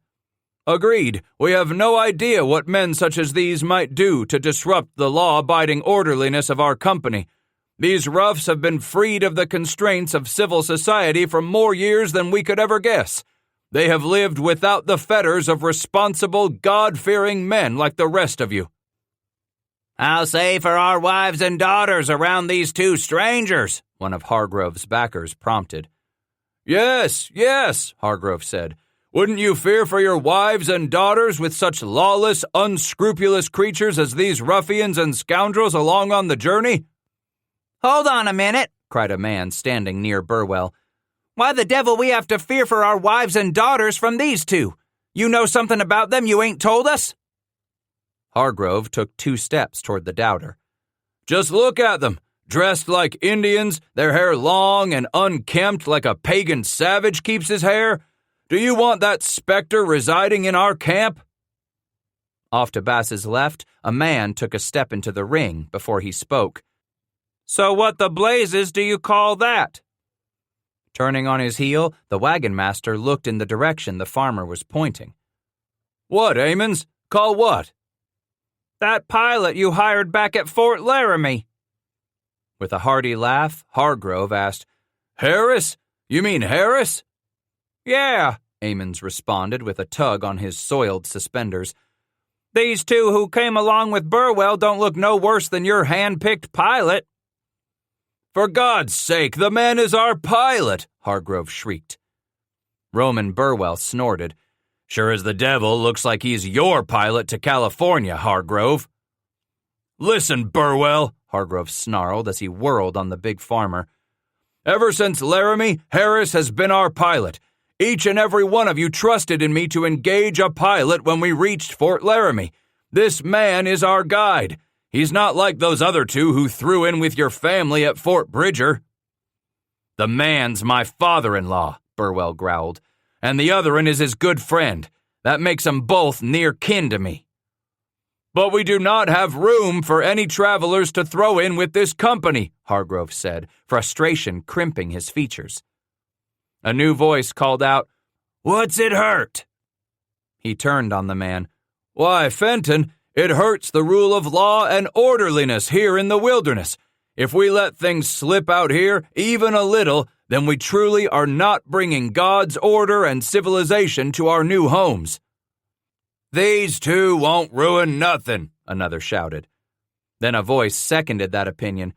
Agreed, we have no idea what men such as these might do to disrupt the law-abiding orderliness of our company. These roughs have been freed of the constraints of civil society for more years than we could ever guess. They have lived without the fetters of responsible, God-fearing men like the rest of you." "How safe are our wives and daughters around these two strangers?" one of Hargrove's backers prompted. Yes, Hargrove said. "Wouldn't you fear for your wives and daughters with such lawless, unscrupulous creatures as these ruffians and scoundrels along on the journey?" "Hold on a minute," cried a man standing near Burwell. "Why the devil we have to fear for our wives and daughters from these two? You know something about them you ain't told us?" Hargrove took 2 steps toward the doubter. "Just look at them, dressed like Indians, their hair long and unkempt like a pagan savage keeps his hair. Do you want that specter residing in our camp?" Off to Bass's left, a man took a step into the ring before he spoke. "So what the blazes do you call that?" Turning on his heel, the wagon master looked in the direction the farmer was pointing. "What, Amons? Call what?" "That pilot you hired back at Fort Laramie." With a hearty laugh, Hargrove asked, "Harris? You mean Harris?" "Yeah," Amons responded with a tug on his soiled suspenders. "These two who came along with Burwell don't look no worse than your hand-picked pilot." "For God's sake, the man is our pilot!" Hargrove shrieked. Roman Burwell snorted. "Sure as the devil looks like he's your pilot to California, Hargrove." "Listen, Burwell," Hargrove snarled as he whirled on the big farmer. "Ever since Laramie, Harris has been our pilot. Each and every one of you trusted in me to engage a pilot when we reached Fort Laramie. This man is our guide. He's not like those other two who threw in with your family at Fort Bridger." "The man's my father-in-law," Burwell growled, "and the other one is his good friend. That makes 'em both near kin to me." "But we do not have room for any travelers to throw in with this company," Hargrove said, frustration crimping his features. A new voice called out, "What's it hurt?" He turned on the man. "Why, Fenton, it hurts the rule of law and orderliness here in the wilderness. If we let things slip out here, even a little, then we truly are not bringing God's order and civilization to our new homes." "These two won't ruin nothing," another shouted. Then a voice seconded that opinion.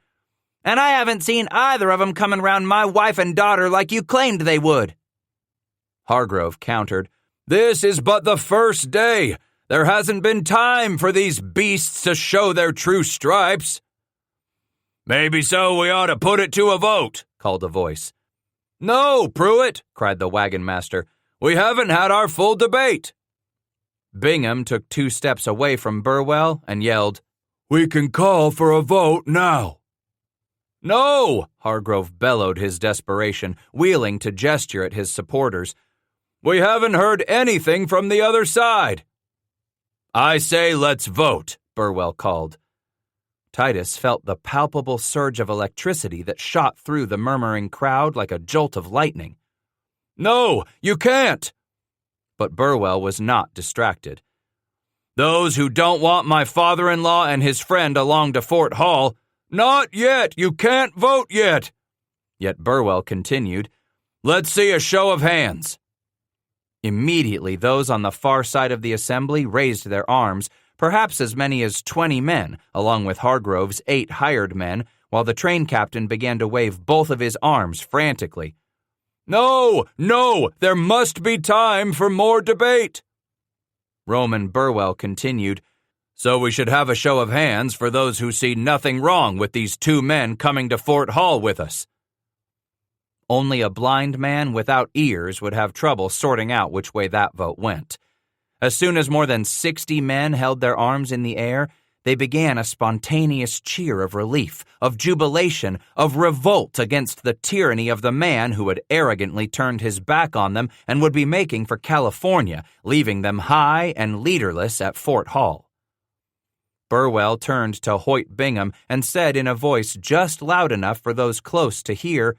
"And I haven't seen either of 'em coming round my wife and daughter like you claimed they would." Hargrove countered, "This is but the first day. There hasn't been time for these beasts to show their true stripes." "Maybe so we ought to put it to a vote," called a voice. "No, Pruitt," cried the wagon master. "We haven't had our full debate." Bingham took 2 steps away from Burwell and yelled, "We can call for a vote now." "No!" Hargrove bellowed his desperation, wheeling to gesture at his supporters. "We haven't heard anything from the other side." "I say let's vote," Burwell called. Titus felt the palpable surge of electricity that shot through the murmuring crowd like a jolt of lightning. "No, you can't!" But Burwell was not distracted. "Those who don't want my father-in-law and his friend along to Fort Hall, not yet, you can't vote yet." Yet Burwell continued, "Let's see a show of hands." Immediately, those on the far side of the assembly raised their arms, perhaps as many as 20 men, along with Hargrove's 8 hired men, while the train captain began to wave both of his arms frantically. "No, there must be time for more debate." Roman Burwell continued, "So we should have a show of hands for those who see nothing wrong with these 2 men coming to Fort Hall with us." Only a blind man without ears would have trouble sorting out which way that vote went. As soon as more than 60 men held their arms in the air, they began a spontaneous cheer of relief, of jubilation, of revolt against the tyranny of the man who had arrogantly turned his back on them and would be making for California, leaving them high and leaderless at Fort Hall. Burwell turned to Hoyt Bingham and said in a voice just loud enough for those close to hear,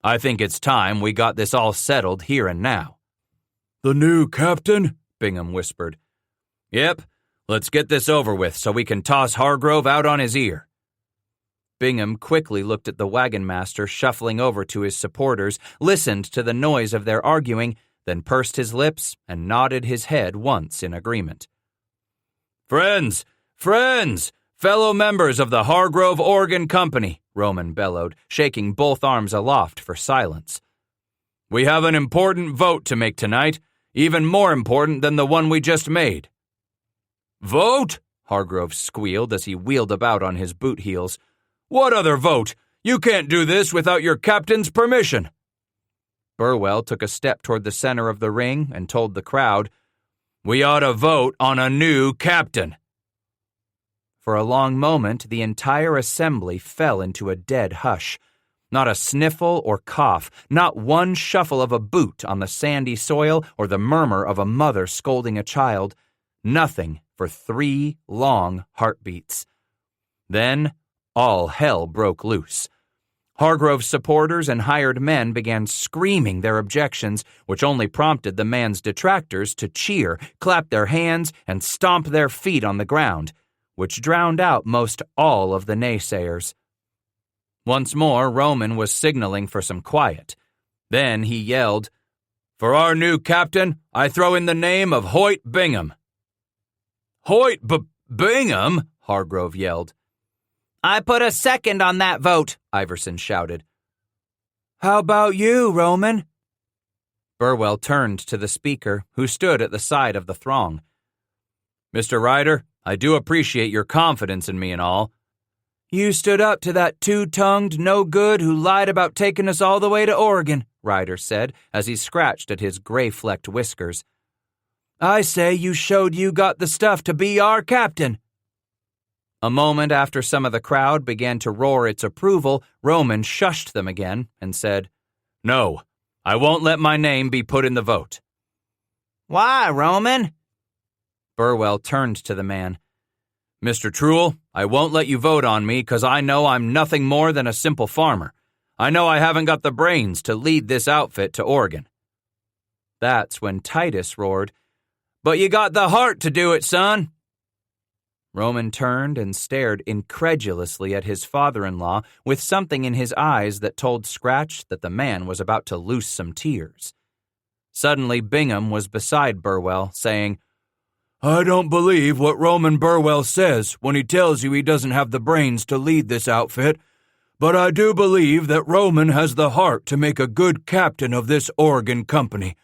"I think it's time we got this all settled here and now." "The new captain?" Bingham whispered. "Yep, let's get this over with so we can toss Hargrove out on his ear." Bingham quickly looked at the wagon master shuffling over to his supporters, listened to the noise of their arguing, then pursed his lips and nodded his head once in agreement. "Friends! Friends! Fellow members of the Hargrove Organ Company," Roman bellowed, shaking both arms aloft for silence. "We have an important vote to make tonight, even more important than the one we just made." "Vote?" Hargrove squealed as he wheeled about on his boot heels. "What other vote? You can't do this without your captain's permission." Burwell took a step toward the center of the ring and told the crowd, "We ought to vote on a new captain." For a long moment, the entire assembly fell into a dead hush. Not a sniffle or cough, not one shuffle of a boot on the sandy soil or the murmur of a mother scolding a child. Nothing for 3 long heartbeats. Then, all hell broke loose. Hargrove's supporters and hired men began screaming their objections, which only prompted the man's detractors to cheer, clap their hands, and stomp their feet on the ground, which drowned out most all of the naysayers. Once more, Roman was signaling for some quiet. Then he yelled, "For our new captain, I throw in the name of Hoyt Bingham." "Hoyt Bingham?" Hargrove yelled. "I put a second on that vote," Iverson shouted. "How about you, Roman?" Burwell turned to the speaker, who stood at the side of the throng. "Mr. Ryder, I do appreciate your confidence in me and all." "You stood up to that two-tongued no-good who lied about taking us all the way to Oregon," Ryder said as he scratched at his gray-flecked whiskers. "I say you showed you got the stuff to be our captain." A moment after some of the crowd began to roar its approval, Roman shushed them again and said, "No, I won't let my name be put in the vote." "Why, Roman?" Burwell turned to the man. "Mr. Truell, I won't let you vote on me because I know I'm nothing more than a simple farmer. I know I haven't got the brains to lead this outfit to Oregon." That's when Titus roared, "But you got the heart to do it, son." Roman turned and stared incredulously at his father-in-law with something in his eyes that told Scratch that the man was about to loose some tears. Suddenly Bingham was beside Burwell, saying, "I don't believe what Roman Burwell says when he tells you he doesn't have the brains to lead this outfit, but I do believe that Roman has the heart to make a good captain of this Oregon company.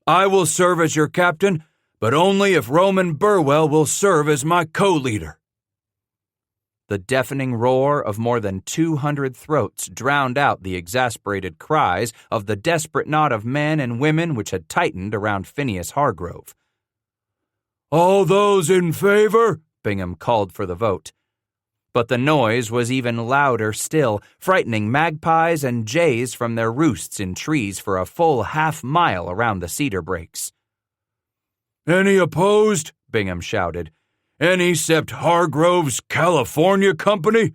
I will serve as your captain, but only if Roman Burwell will serve as my co-leader." The deafening roar of more than 200 throats drowned out the exasperated cries of the desperate knot of men and women which had tightened around Phineas Hargrove. "All those in favor?" Bingham called for the vote. But the noise was even louder still, frightening magpies and jays from their roosts in trees for a full half-mile around the cedar breaks. "Any opposed?" Bingham shouted. "Any except Hargrove's California Company?"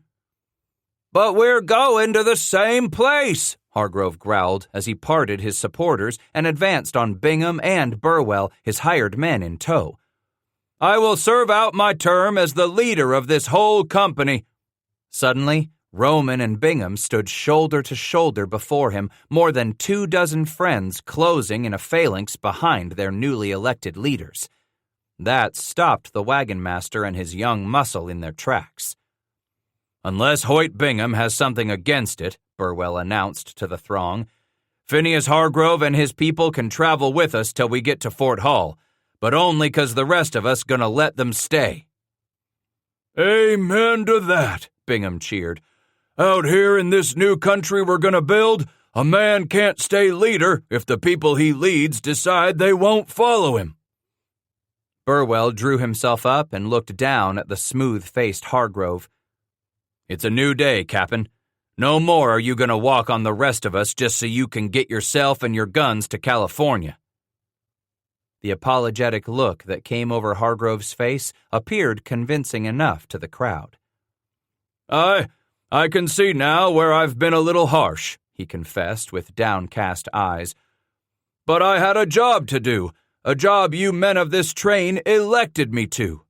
"But we're going to the same place," Hargrove growled as he parted his supporters and advanced on Bingham and Burwell, his hired men in tow. "I will serve out my term as the leader of this whole company." Suddenly, Roman and Bingham stood shoulder to shoulder before him, more than 24 friends closing in a phalanx behind their newly elected leaders. That stopped the wagon master and his young muscle in their tracks. "Unless Hoyt Bingham has something against it," Burwell announced to the throng, "Phineas Hargrove and his people can travel with us till we get to Fort Hall, but only 'cause the rest of us gonna let them stay." "Amen to that," Bingham cheered. "Out here in this new country we're gonna build, a man can't stay leader if the people he leads decide they won't follow him." Burwell drew himself up and looked down at the smooth-faced Hargrove. "It's a new day, Cap'n. No more are you going to walk on the rest of us just so you can get yourself and your guns to California." The apologetic look that came over Hargrove's face appeared convincing enough to the crowd. I can see now where I've been a little harsh," he confessed with downcast eyes. "But I had a job to do, a job you men of this train elected me to."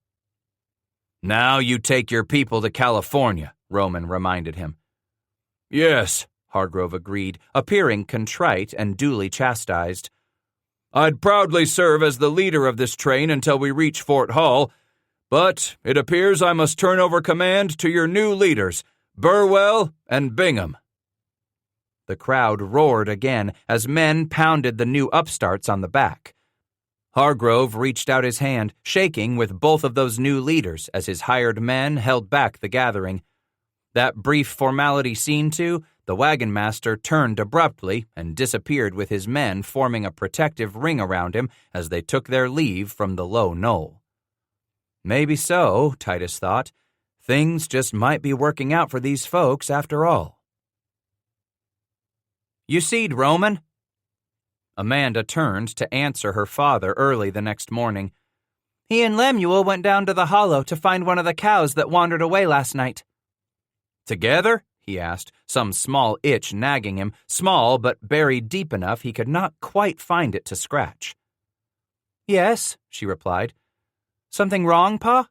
"Now you take your people to California," Roman reminded him. "Yes," Hargrove agreed, appearing contrite and duly chastised. "I'd proudly serve as the leader of this train until we reach Fort Hall, but it appears I must turn over command to your new leaders, Burwell and Bingham." The crowd roared again as men pounded the new upstarts on the back. Hargrove reached out his hand, shaking with both of those new leaders as his hired men held back the gathering. That brief formality seen to, the wagon master turned abruptly and disappeared with his men forming a protective ring around him as they took their leave from the low knoll. Maybe so, Titus thought. Things just might be working out for these folks after all. "You seed Roman?" Amanda turned to answer her father early the next morning. "He and Lemuel went down to the hollow to find one of the cows that wandered away last night." "Together?" he asked, some small itch nagging him, small but buried deep enough he could not quite find it to scratch. "Yes," she replied. "Something wrong, Pa?"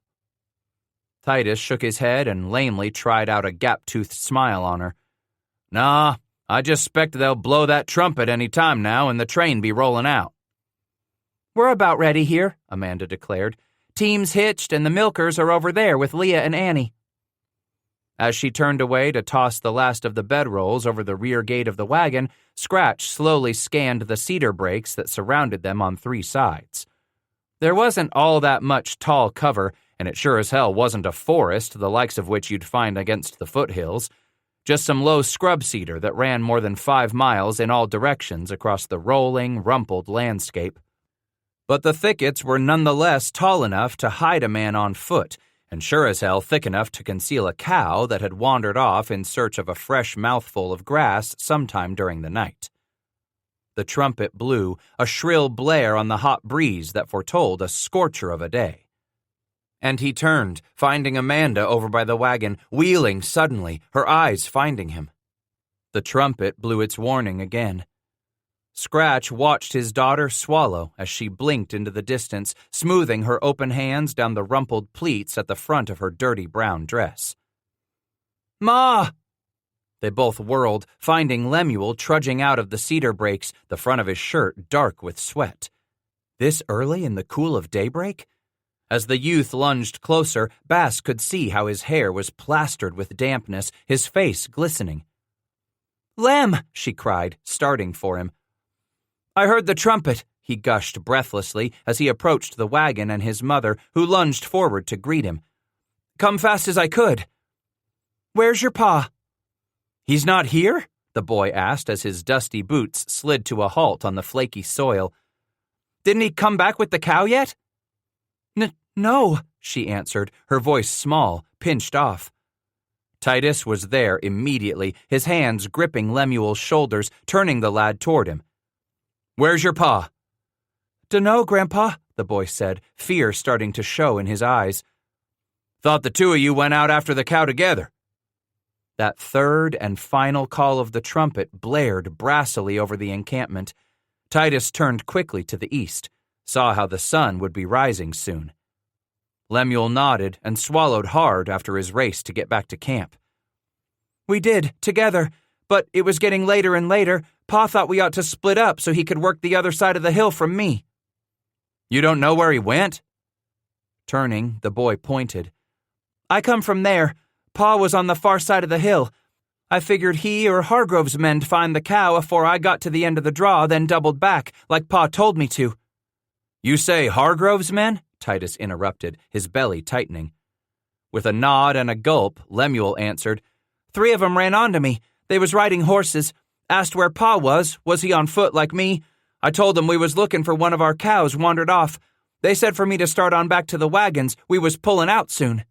Titus shook his head and lamely tried out a gap-toothed smile on her. "Nah, I just expect they'll blow that trumpet any time now and the train be rolling out." "We're about ready here," Amanda declared. "Team's hitched and the milkers are over there with Leah and Annie." As she turned away to toss the last of the bedrolls over the rear gate of the wagon, Scratch slowly scanned the cedar brakes that surrounded them on 3 sides. There wasn't all that much tall cover, and it sure as hell wasn't a forest the likes of which you'd find against the foothills. Just some low scrub cedar that ran more than 5 miles in all directions across the rolling, rumpled landscape. But the thickets were nonetheless tall enough to hide a man on foot, and sure as hell thick enough to conceal a cow that had wandered off in search of a fresh mouthful of grass sometime during the night. The trumpet blew, a shrill blare on the hot breeze that foretold a scorcher of a day. And he turned, finding Amanda over by the wagon, wheeling suddenly, her eyes finding him. The trumpet blew its warning again. Scratch watched his daughter swallow as she blinked into the distance, smoothing her open hands down the rumpled pleats at the front of her dirty brown dress. "Ma!" They both whirled, finding Lemuel trudging out of the cedar brakes, the front of his shirt dark with sweat. This early in the cool of daybreak? As the youth lunged closer, Bass could see how his hair was plastered with dampness, his face glistening. "Lem!" she cried, starting for him. "I heard the trumpet," he gushed breathlessly as he approached the wagon and his mother, who lunged forward to greet him. "Come fast as I could." "Where's your pa?" "He's not here?" the boy asked as his dusty boots slid to a halt on the flaky soil. "Didn't he come back with the cow yet?" No, she answered, her voice small, pinched off. Titus was there immediately, his hands gripping Lemuel's shoulders, turning the lad toward him. "Where's your pa?" "Dunno, Grandpa," the boy said, fear starting to show in his eyes. "Thought the 2 of you went out after the cow together." That third and final call of the trumpet blared brassily over the encampment. Titus turned quickly to the east, saw how the sun would be rising soon. Lemuel nodded and swallowed hard after his race to get back to camp. "We did, together, but it was getting later and later. Pa thought we ought to split up so he could work the other side of the hill from me." "You don't know where he went?" Turning, the boy pointed. "I come from there. Pa was on the far side of the hill. I figured he or Hargrove's men'd find the cow afore I got to the end of the draw, then doubled back, like Pa told me to." "You say Hargrove's men?" Titus interrupted, his belly tightening. With a nod and a gulp, Lemuel answered, "3 of 'em ran onto me. They was riding horses. Asked where Pa was he on foot like me? I told 'em we was looking for one of our cows wandered off. They said for me to start on back to the wagons. We was pulling out soon."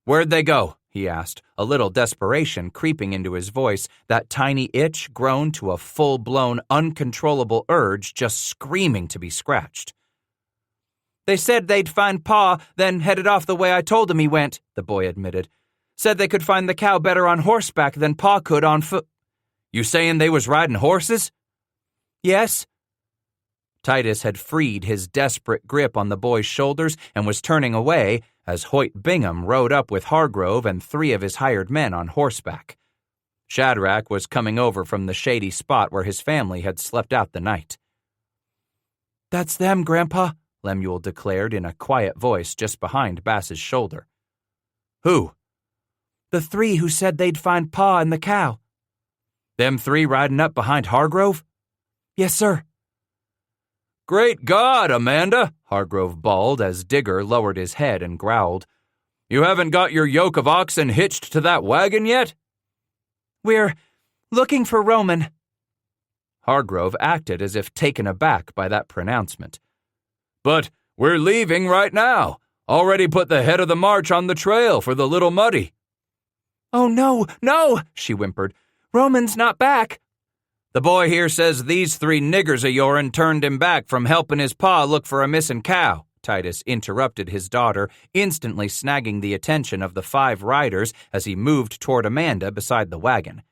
"Where'd they go?" he asked, a little desperation creeping into his voice, that tiny itch grown to a full-blown, uncontrollable urge just screaming to be scratched. "They said they'd find Pa, then headed off the way I told them he went," the boy admitted. "Said they could find the cow better on horseback than Pa could on foot." "You saying they was riding horses?" "Yes." Titus had freed his desperate grip on the boy's shoulders and was turning away as Hoyt Bingham rode up with Hargrove and 3 of his hired men on horseback. Shadrach was coming over from the shady spot where his family had slept out the night. "That's them, Grandpa," Lemuel declared in a quiet voice just behind Bass's shoulder. "Who?" "The 3 who said they'd find Pa and the cow." "Them 3 riding up behind Hargrove?" "Yes, sir." "Great God, Amanda!" Hargrove bawled as Digger lowered his head and growled. "You haven't got your yoke of oxen hitched to that wagon yet?" "We're looking for Roman." Hargrove acted as if taken aback by that pronouncement. "But we're leaving right now. Already put the head of the march on the trail for the Little Muddy." "Oh, no, no," she whimpered. "Roman's not back." "The boy here says these 3 niggers of yourn turned him back from helping his pa look for a missing cow," Titus interrupted his daughter, instantly snagging the attention of the 5 riders as he moved toward Amanda beside the wagon.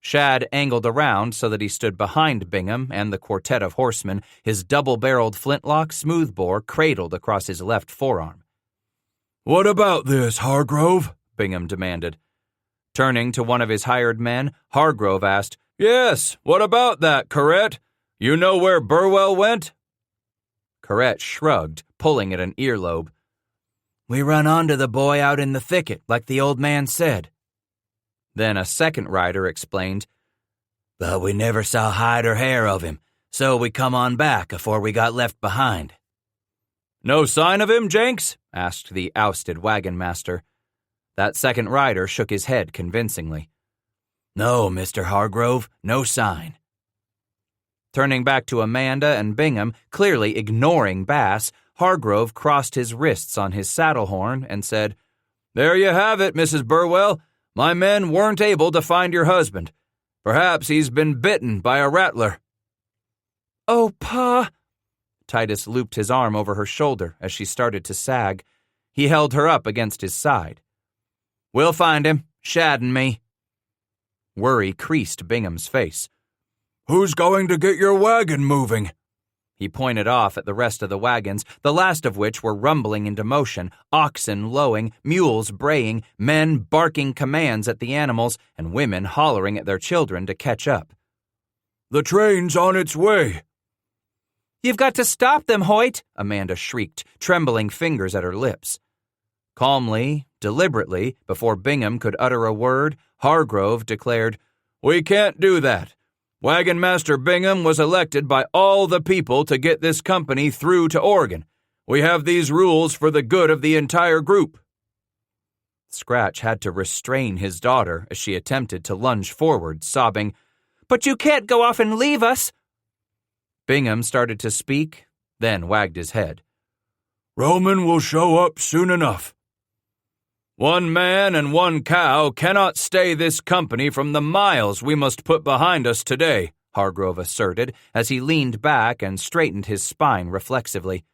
Shad angled around so that he stood behind Bingham and the quartet of horsemen, his double-barreled flintlock smoothbore cradled across his left forearm. "What about this, Hargrove?" Bingham demanded. Turning to one of his hired men, Hargrove asked, "Yes, what about that, Corette? You know where Burwell went?" Corette shrugged, pulling at an earlobe. "We run onto the boy out in the thicket, like the old man said." Then a second rider explained, "But we never saw hide or hair of him, so we come on back afore we got left behind." "No sign of him, Jenks?" asked the ousted wagon master. That second rider shook his head convincingly. "No, Mr. Hargrove, no sign." Turning back to Amanda and Bingham, clearly ignoring Bass, Hargrove crossed his wrists on his saddle horn and said, "There you have it, Mrs. Burwell. My men weren't able to find your husband. Perhaps he's been bitten by a rattler." "Oh, Pa!" Titus looped his arm over her shoulder as she started to sag. He held her up against his side. "We'll find him, Shad and me." Worry creased Bingham's face. "Who's going to get your wagon moving?" He pointed off at the rest of the wagons, the last of which were rumbling into motion, oxen lowing, mules braying, men barking commands at the animals, and women hollering at their children to catch up. "The train's on its way." "You've got to stop them, Hoyt," Amanda shrieked, trembling fingers at her lips. Calmly, deliberately, before Bingham could utter a word, Hargrove declared, "We can't do that. Wagon Master Bingham was elected by all the people to get this company through to Oregon. We have these rules for the good of the entire group." Scratch had to restrain his daughter as she attempted to lunge forward, sobbing, "But you can't go off and leave us." Bingham started to speak, then wagged his head. "Roman will show up soon enough. 1 man and 1 cow cannot stay this company from the miles we must put behind us today," Hargrove asserted as he leaned back and straightened his spine reflexively.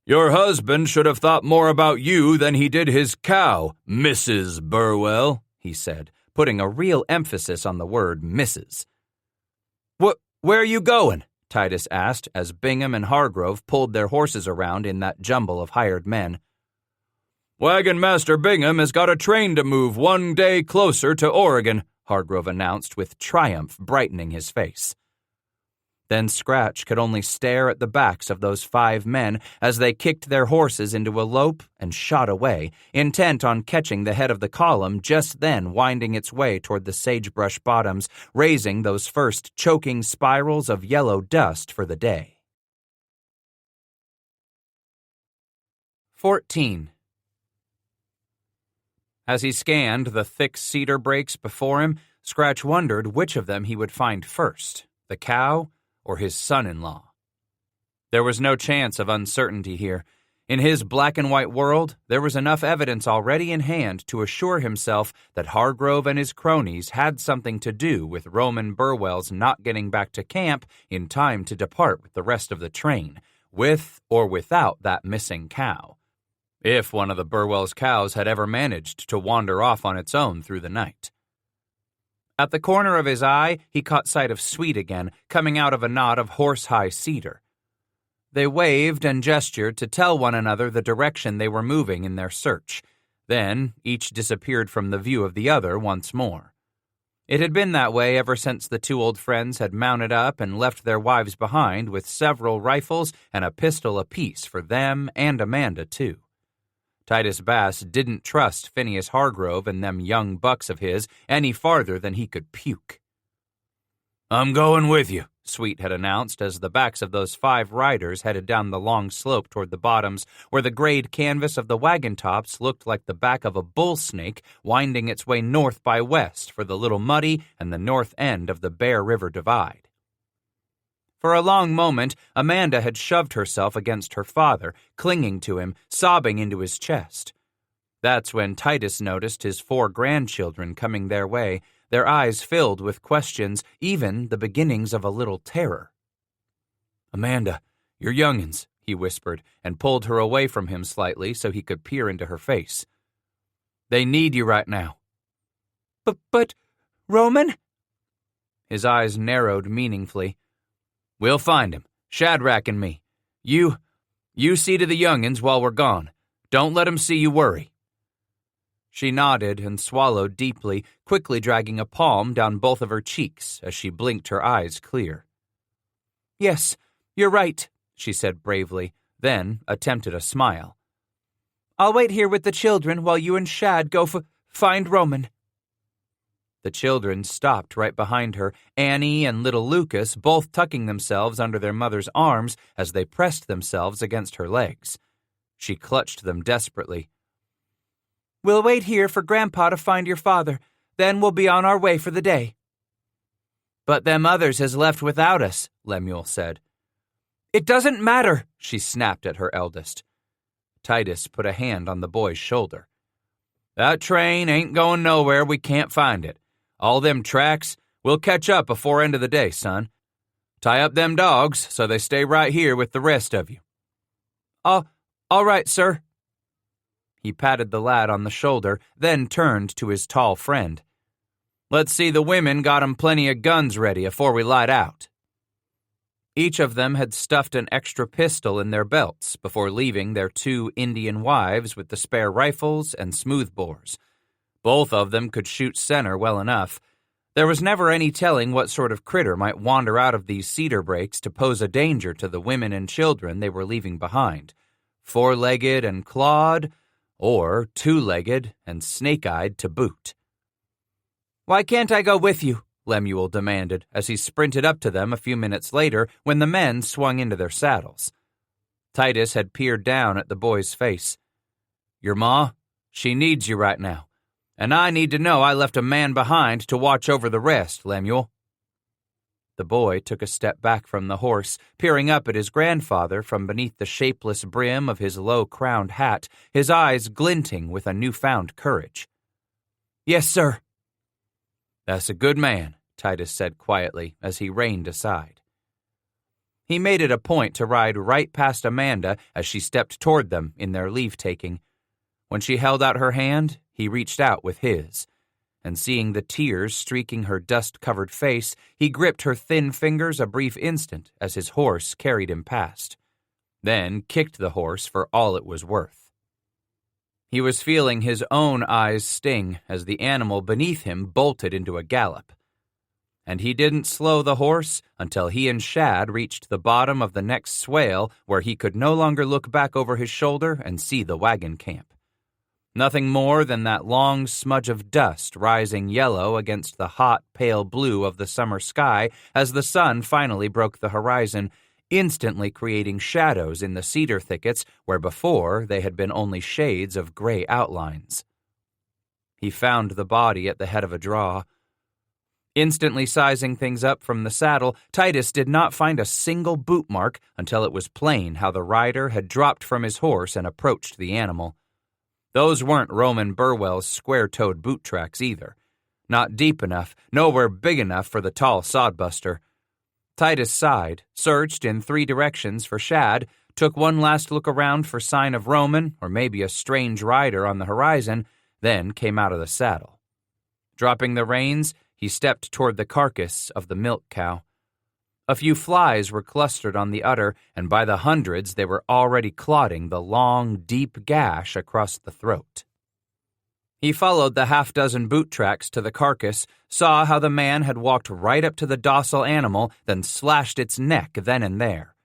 "Your husband should have thought more about you than he did his cow, Mrs. Burwell," he said, putting a real emphasis on the word Mrs. "Where are you going?" Titus asked as Bingham and Hargrove pulled their horses around in that jumble of hired men. "Wagon Master Bingham has got a train to move 1 day closer to Oregon," Hargrove announced with triumph brightening his face. Then Scratch could only stare at the backs of those 5 men as they kicked their horses into a lope and shot away, intent on catching the head of the column just then winding its way toward the sagebrush bottoms, raising those first choking spirals of yellow dust for the day. 14. As he scanned the thick cedar brakes before him, Scratch wondered which of them he would find first, the cow or his son-in-law. There was no chance of uncertainty here. In his black and white world, there was enough evidence already in hand to assure himself that Hargrove and his cronies had something to do with Roman Burwell's not getting back to camp in time to depart with the rest of the train, with or without that missing cow. If one of the Burwell's cows had ever managed to wander off on its own through the night. At the corner of his eye, he caught sight of Sweet again, coming out of a knot of horse-high cedar. They waved and gestured to tell one another the direction they were moving in their search. Then, each disappeared from the view of the other once more. It had been that way ever since the two old friends had mounted up and left their wives behind with several rifles and a pistol apiece for them and Amanda, too. Titus Bass didn't trust Phineas Hargrove and them young bucks of his any farther than he could puke. "I'm going with you," Sweet had announced as the backs of those 5 riders headed down the long slope toward the bottoms, where the grayed canvas of the wagon tops looked like the back of a bull snake winding its way north by west for the Little Muddy and the north end of the Bear River Divide. For a long moment, Amanda had shoved herself against her father, clinging to him, sobbing into his chest. That's when Titus noticed his 4 grandchildren coming their way, their eyes filled with questions, even the beginnings of a little terror. "Amanda, your young'uns," he whispered, and pulled her away from him slightly so he could peer into her face. "They need you right now." But, Roman?" His eyes narrowed meaningfully. "We'll find him, Shadrach and me. You see to the young'uns while we're gone. Don't let 'em see you worry." She nodded and swallowed deeply, quickly dragging a palm down both of her cheeks as she blinked her eyes clear. "Yes, you're right," she said bravely, then attempted a smile. "I'll wait here with the children while you and Shad go find Roman." The children stopped right behind her, Annie and little Lucas both tucking themselves under their mother's arms as they pressed themselves against her legs. She clutched them desperately. "We'll wait here for Grandpa to find your father. Then we'll be on our way for the day." "But them others has left without us," Lemuel said. "It doesn't matter," she snapped at her eldest. Titus put a hand on the boy's shoulder. "That train ain't going nowhere we can't find it. All them tracks, we'll catch up before end of the day, son. Tie up them dogs so they stay right here with the rest of you." All right, sir." He patted the lad on the shoulder, then turned to his tall friend. "Let's see the women got 'em plenty of guns ready afore we light out." Each of them had stuffed an extra pistol in their belts before leaving their 2 Indian wives with the spare rifles and smoothbores. Both of them could shoot center well enough. There was never any telling what sort of critter might wander out of these cedar breaks to pose a danger to the women and children they were leaving behind. 4-legged and clawed, or 2-legged and snake-eyed to boot. "Why can't I go with you?" Lemuel demanded as he sprinted up to them a few minutes later when the men swung into their saddles. Titus had peered down at the boy's face. "Your ma, she needs you right now, and I need to know I left a man behind to watch over the rest, Lemuel." The boy took a step back from the horse, peering up at his grandfather from beneath the shapeless brim of his low-crowned hat, his eyes glinting with a newfound courage. "Yes, sir." "That's a good man," Titus said quietly as he reined aside. He made it a point to ride right past Amanda as she stepped toward them in their leave-taking. When she held out her hand, he reached out with his, and seeing the tears streaking her dust-covered face, he gripped her thin fingers a brief instant as his horse carried him past, then kicked the horse for all it was worth. He was feeling his own eyes sting as the animal beneath him bolted into a gallop. And he didn't slow the horse until he and Shad reached the bottom of the next swale where he could no longer look back over his shoulder and see the wagon camp. Nothing more than that long smudge of dust rising yellow against the hot, pale blue of the summer sky as the sun finally broke the horizon, instantly creating shadows in the cedar thickets where before they had been only shades of gray outlines. He found the body at the head of a draw. Instantly sizing things up from the saddle, Titus did not find a single boot mark until it was plain how the rider had dropped from his horse and approached the animal. Those weren't Roman Burwell's square-toed boot tracks either. Not deep enough, nowhere big enough for the tall sodbuster. Titus sighed, searched in 3 directions for Shad, took one last look around for sign of Roman or maybe a strange rider on the horizon, then came out of the saddle. Dropping the reins, he stepped toward the carcass of the milk cow. A few flies were clustered on the udder, and by the hundreds they were already clotting the long, deep gash across the throat. He followed the 6 boot tracks to the carcass, saw how the man had walked right up to the docile animal, then slashed its neck then and there.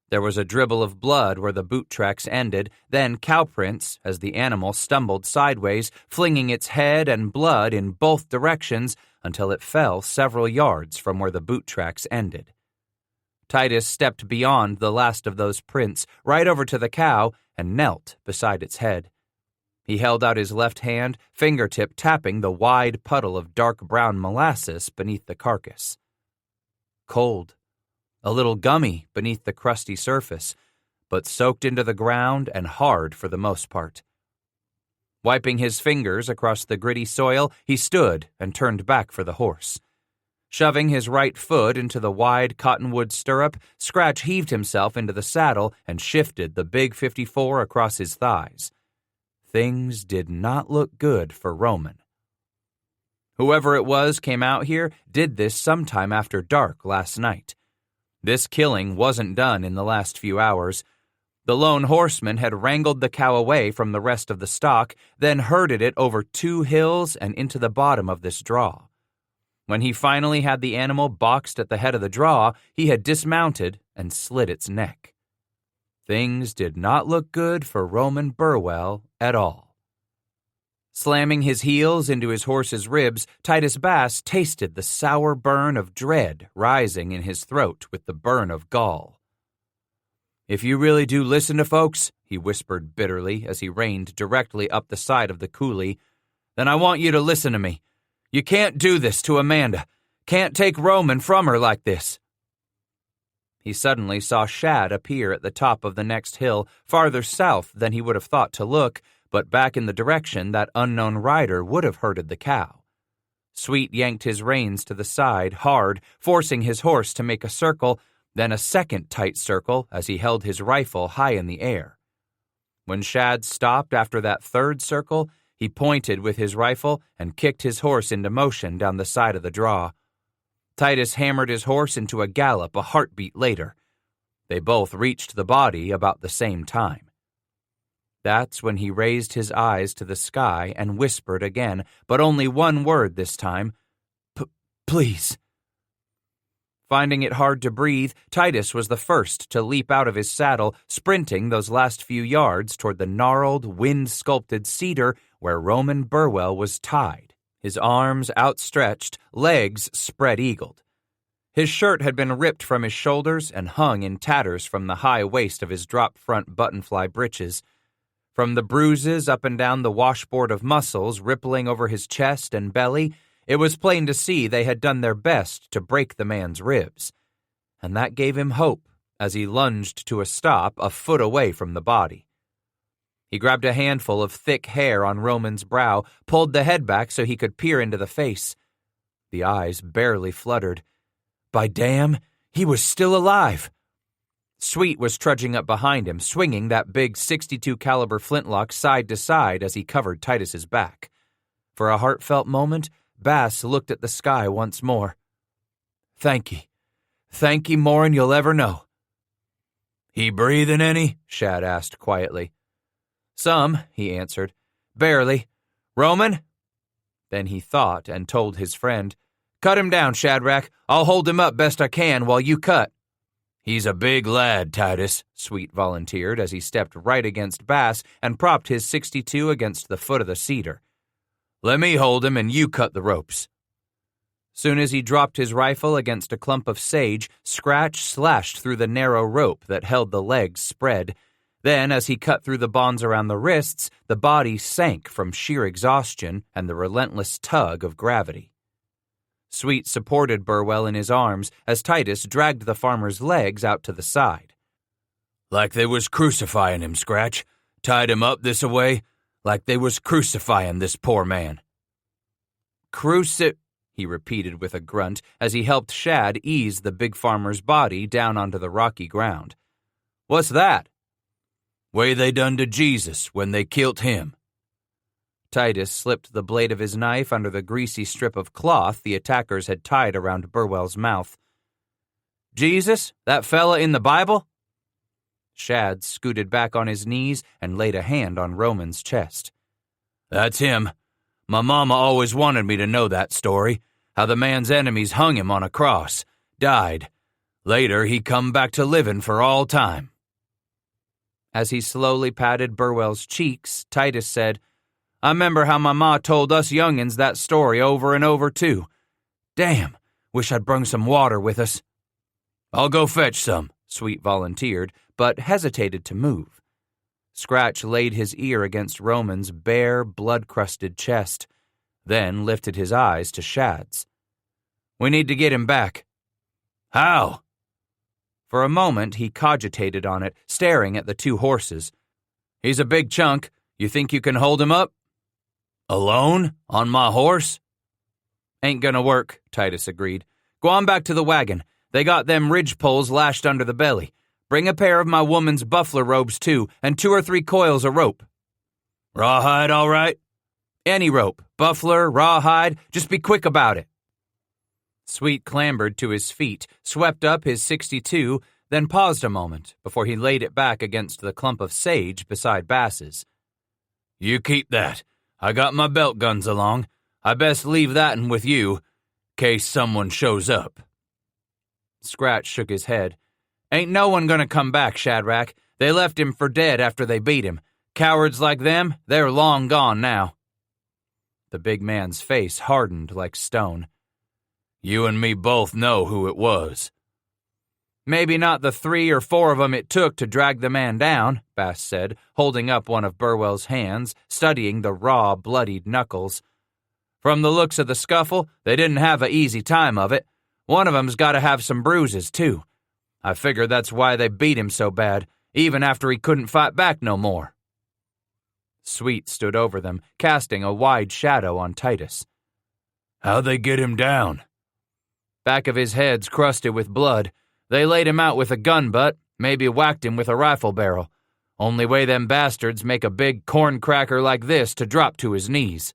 There was a dribble of blood where the boot tracks ended, then cow prints as the animal stumbled sideways, flinging its head and blood in both directions until it fell several yards from where the boot tracks ended. Titus stepped beyond the last of those prints, right over to the cow, and knelt beside its head. He held out his left hand, fingertip tapping the wide puddle of dark brown molasses beneath the carcass. Cold. A little gummy beneath the crusty surface, but soaked into the ground and hard for the most part. Wiping his fingers across the gritty soil, he stood and turned back for the horse. Shoving his right foot into the wide cottonwood stirrup, Scratch heaved himself into the saddle and shifted the big 54 across his thighs. Things did not look good for Roman. Whoever it was came out here did this sometime after dark last night. This killing wasn't done in the last few hours. The lone horseman had wrangled the cow away from the rest of the stock, then herded it over 2 hills and into the bottom of this draw. When he finally had the animal boxed at the head of the draw, he had dismounted and slit its neck. Things did not look good for Roman Burwell at all. Slamming his heels into his horse's ribs, Titus Bass tasted the sour burn of dread rising in his throat with the burn of gall. "If you really do listen to folks," he whispered bitterly as he reined directly up the side of the coulee, "then I want you to listen to me. You can't do this to Amanda. Can't take Roman from her like this." He suddenly saw Shad appear at the top of the next hill, farther south than he would have thought to look, but back in the direction that unknown rider would have herded the cow. Sweet yanked his reins to the side, hard, forcing his horse to make a circle, then a second tight circle as he held his rifle high in the air. When Shad stopped after that third circle, he pointed with his rifle and kicked his horse into motion down the side of the draw. Titus hammered his horse into a gallop a heartbeat later. They both reached the body about the same time. That's when he raised his eyes to the sky and whispered again, but only one word this time. Please. Finding it hard to breathe, Titus was the first to leap out of his saddle, sprinting those last few yards toward the gnarled, wind-sculpted cedar where Roman Burwell was tied, his arms outstretched, legs spread-eagled. His shirt had been ripped from his shoulders and hung in tatters from the high waist of his drop-front buttonfly breeches. From the bruises up and down the washboard of muscles rippling over his chest and belly, it was plain to see they had done their best to break the man's ribs. And that gave him hope as he lunged to a stop a foot away from the body. He grabbed a handful of thick hair on Roman's brow, pulled the head back so he could peer into the face. The eyes barely fluttered. By damn, he was still alive! Sweet was trudging up behind him, swinging that big .62 caliber flintlock side to side as he covered Titus's back. For a heartfelt moment, Bass looked at the sky once more. Thank ye more'n you'll ever know." "He breathing any?" Shad asked quietly. "Some," he answered. "Barely. Roman?" Then he thought and told his friend, "Cut him down, Shadrach. I'll hold him up best I can while you cut." "He's a big lad, Titus," Sweet volunteered as he stepped right against Bass and propped his .62 against the foot of the cedar. "Let me hold him and you cut the ropes." Soon as he dropped his rifle against a clump of sage, Scratch slashed through the narrow rope that held the legs spread. Then, as he cut through the bonds around the wrists, the body sank from sheer exhaustion and the relentless tug of gravity. Sweet supported Burwell in his arms as Titus dragged the farmer's legs out to the side. Like they was crucifying him, Scratch. Tied him up this-a-way, like they was crucifying this poor man. He repeated with a grunt as he helped Shad ease the big farmer's body down onto the rocky ground. What's that? Way they done to Jesus when they killed him. Titus slipped the blade of his knife under the greasy strip of cloth the attackers had tied around Burwell's mouth. Jesus? That fella in the Bible? Shad scooted back on his knees and laid a hand on Roman's chest. That's him. My mama always wanted me to know that story, how the man's enemies hung him on a cross, died. Later, he come back to livin' for all time. As he slowly patted Burwell's cheeks, Titus said, I remember how my ma told us youngins that story over and over, too. Damn, wish I'd brung some water with us. I'll go fetch some, Sweet volunteered, but hesitated to move. Scratch laid his ear against Roman's bare, blood-crusted chest, then lifted his eyes to Shad's. We need to get him back. How? For a moment he cogitated on it, staring at the two horses. He's a big chunk. You think you can hold him up? Alone? On my horse? Ain't gonna work, Titus agreed. Go on back to the wagon. They got them ridge poles lashed under the belly. Bring a pair of my woman's buffler robes, too, and 2 or 3 coils of rope. Rawhide all right? Any rope. Buffler, rawhide, just be quick about it. Sweet clambered to his feet, swept up his .62, then paused a moment before he laid it back against the clump of sage beside Bass's. You keep that. I got my belt guns along. I best leave that'n with you, case someone shows up. Scratch shook his head. Ain't no one gonna come back, Shadrach. They left him for dead after they beat him. Cowards like them, they're long gone now. The big man's face hardened like stone. You and me both know who it was. Maybe not the 3 or 4 of 'em it took to drag the man down, Bass said, holding up one of Burwell's hands, studying the raw, bloodied knuckles. From the looks of the scuffle, they didn't have a easy time of it. One of 'em's got to have some bruises, too. I figure that's why they beat him so bad, even after he couldn't fight back no more. Sweet stood over them, casting a wide shadow on Titus. How'd they get him down? Back of his head's crusted with blood. They laid him out with a gun butt, maybe whacked him with a rifle barrel. Only way them bastards make a big corn cracker like this to drop to his knees.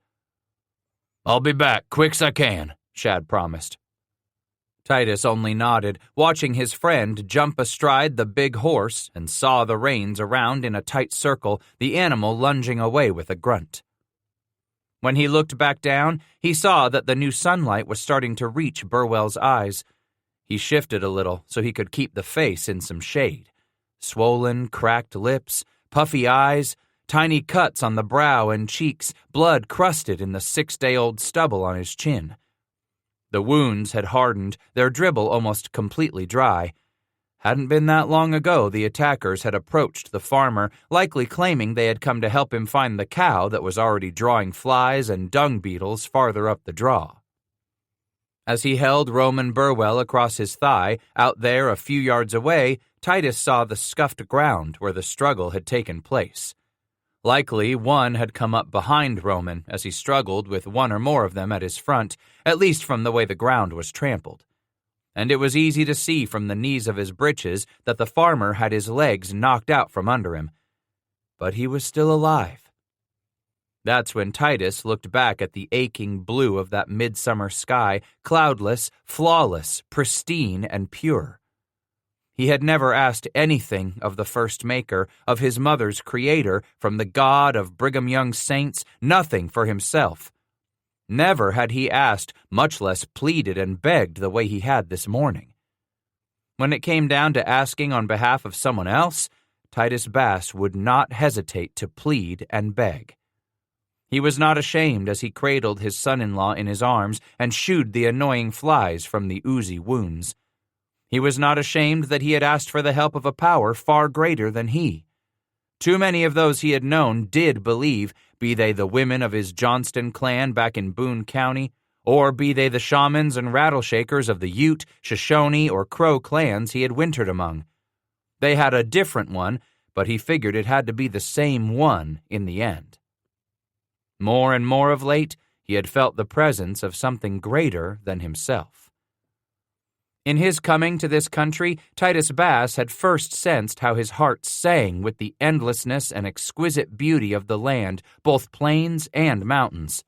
I'll be back quick's I can, Shad promised. Titus only nodded, watching his friend jump astride the big horse and saw the reins around in a tight circle, the animal lunging away with a grunt. When he looked back down, he saw that the new sunlight was starting to reach Burwell's eyes. He shifted a little so he could keep the face in some shade. Swollen, cracked lips, puffy eyes, tiny cuts on the brow and cheeks, blood crusted in the 6-day-old stubble on his chin. The wounds had hardened, their dribble almost completely dry. Hadn't been that long ago the attackers had approached the farmer, likely claiming they had come to help him find the cow that was already drawing flies and dung beetles farther up the draw. As he held Roman Burwell across his thigh, out there a few yards away, Titus saw the scuffed ground where the struggle had taken place. Likely, one had come up behind Roman as he struggled with one or more of them at his front, at least from the way the ground was trampled. And it was easy to see from the knees of his breeches that the farmer had his legs knocked out from under him. But he was still alive. That's when Titus looked back at the aching blue of that midsummer sky, cloudless, flawless, pristine, and pure. He had never asked anything of the first maker, of his mother's creator, from the God of Brigham Young saints, nothing for himself. Never had he asked, much less pleaded and begged the way he had this morning. When it came down to asking on behalf of someone else, Titus Bass would not hesitate to plead and beg. He was not ashamed as he cradled his son-in-law in his arms and shooed the annoying flies from the oozy wounds. He was not ashamed that he had asked for the help of a power far greater than he. Too many of those he had known did believe, be they the women of his Johnston clan back in Boone County, or be they the shamans and rattleshakers of the Ute, Shoshone, or Crow clans he had wintered among. They had a different one, but he figured it had to be the same one in the end. More and more of late, he had felt the presence of something greater than himself. In his coming to this country, Titus Bass had first sensed how his heart sang with the endlessness and exquisite beauty of the land, both plains and mountains.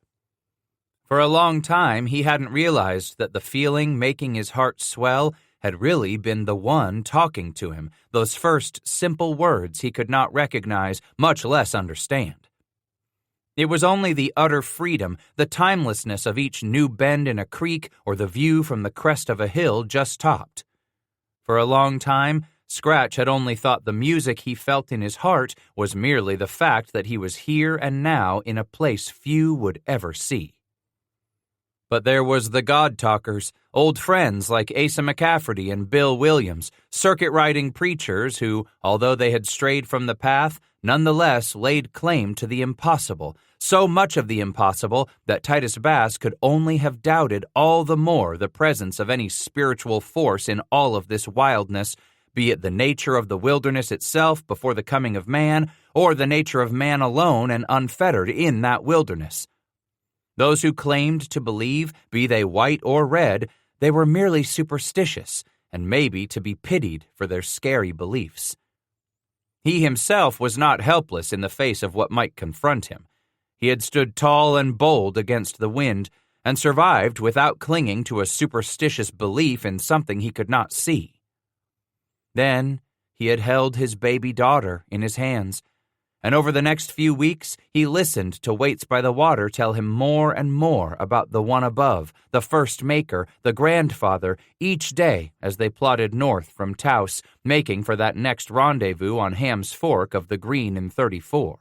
For a long time, he hadn't realized that the feeling making his heart swell had really been the one talking to him, those first simple words he could not recognize, much less understand. It was only the utter freedom, the timelessness of each new bend in a creek or the view from the crest of a hill just topped. For a long time, Scratch had only thought the music he felt in his heart was merely the fact that he was here and now in a place few would ever see. But there was the God-talkers, old friends like Asa McCafferty and Bill Williams, circuit-riding preachers who, although they had strayed from the path, nonetheless laid claim to the impossible, so much of the impossible that Titus Bass could only have doubted all the more the presence of any spiritual force in all of this wildness, be it the nature of the wilderness itself before the coming of man, or the nature of man alone and unfettered in that wilderness. Those who claimed to believe, be they white or red, they were merely superstitious, and maybe to be pitied for their scary beliefs. He himself was not helpless in the face of what might confront him. He had stood tall and bold against the wind, and survived without clinging to a superstitious belief in something he could not see. Then he had held his baby daughter in his hands, and over the next few weeks he listened to Waits by the Water tell him more and more about the one above, the first maker, the grandfather, each day as they plodded north from Taos, making for that next rendezvous on Ham's Fork of the Green in 34.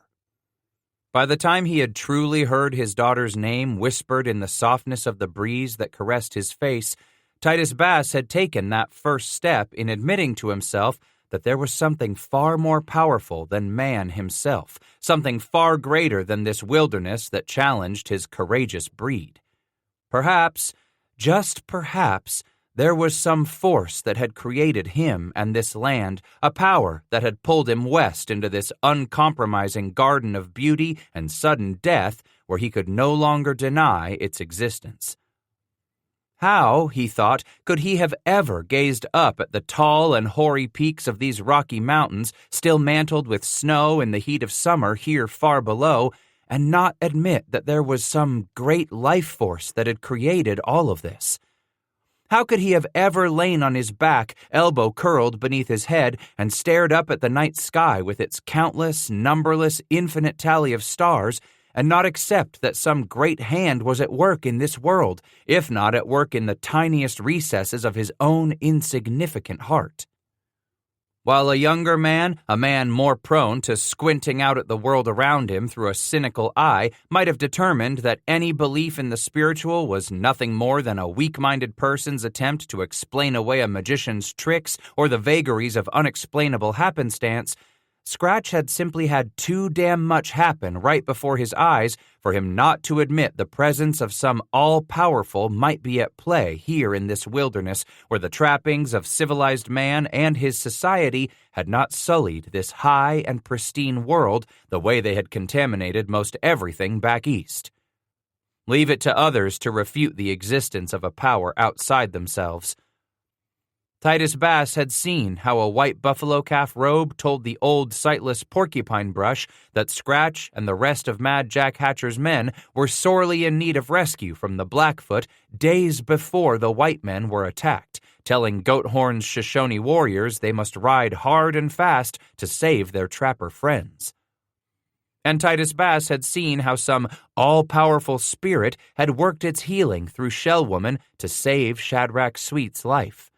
By the time he had truly heard his daughter's name whispered in the softness of the breeze that caressed his face, Titus Bass had taken that first step in admitting to himself that there was something far more powerful than man himself, something far greater than this wilderness that challenged his courageous breed. Perhaps, just perhaps, there was some force that had created him and this land, a power that had pulled him west into this uncompromising garden of beauty and sudden death where he could no longer deny its existence. How, he thought, could he have ever gazed up at the tall and hoary peaks of these Rocky Mountains, still mantled with snow in the heat of summer here far below, and not admit that there was some great life force that had created all of this? How could he have ever lain on his back, elbow curled beneath his head, and stared up at the night sky with its countless, numberless, infinite tally of stars, and not accept that some great hand was at work in this world, if not at work in the tiniest recesses of his own insignificant heart? While a younger man, a man more prone to squinting out at the world around him through a cynical eye, might have determined that any belief in the spiritual was nothing more than a weak-minded person's attempt to explain away a magician's tricks or the vagaries of unexplainable happenstance, Scratch had simply had too damn much happen right before his eyes for him not to admit the presence of some all-powerful might be at play here in this wilderness where the trappings of civilized man and his society had not sullied this high and pristine world the way they had contaminated most everything back east. Leave it to others to refute the existence of a power outside themselves. Titus Bass had seen how a white buffalo calf robe told the old sightless porcupine brush that Scratch and the rest of Mad Jack Hatcher's men were sorely in need of rescue from the Blackfoot days before the white men were attacked, telling Goat Horn's Shoshone warriors they must ride hard and fast to save their trapper friends. And Titus Bass had seen how some all-powerful spirit had worked its healing through Shellwoman to save Shadrach Sweet's life,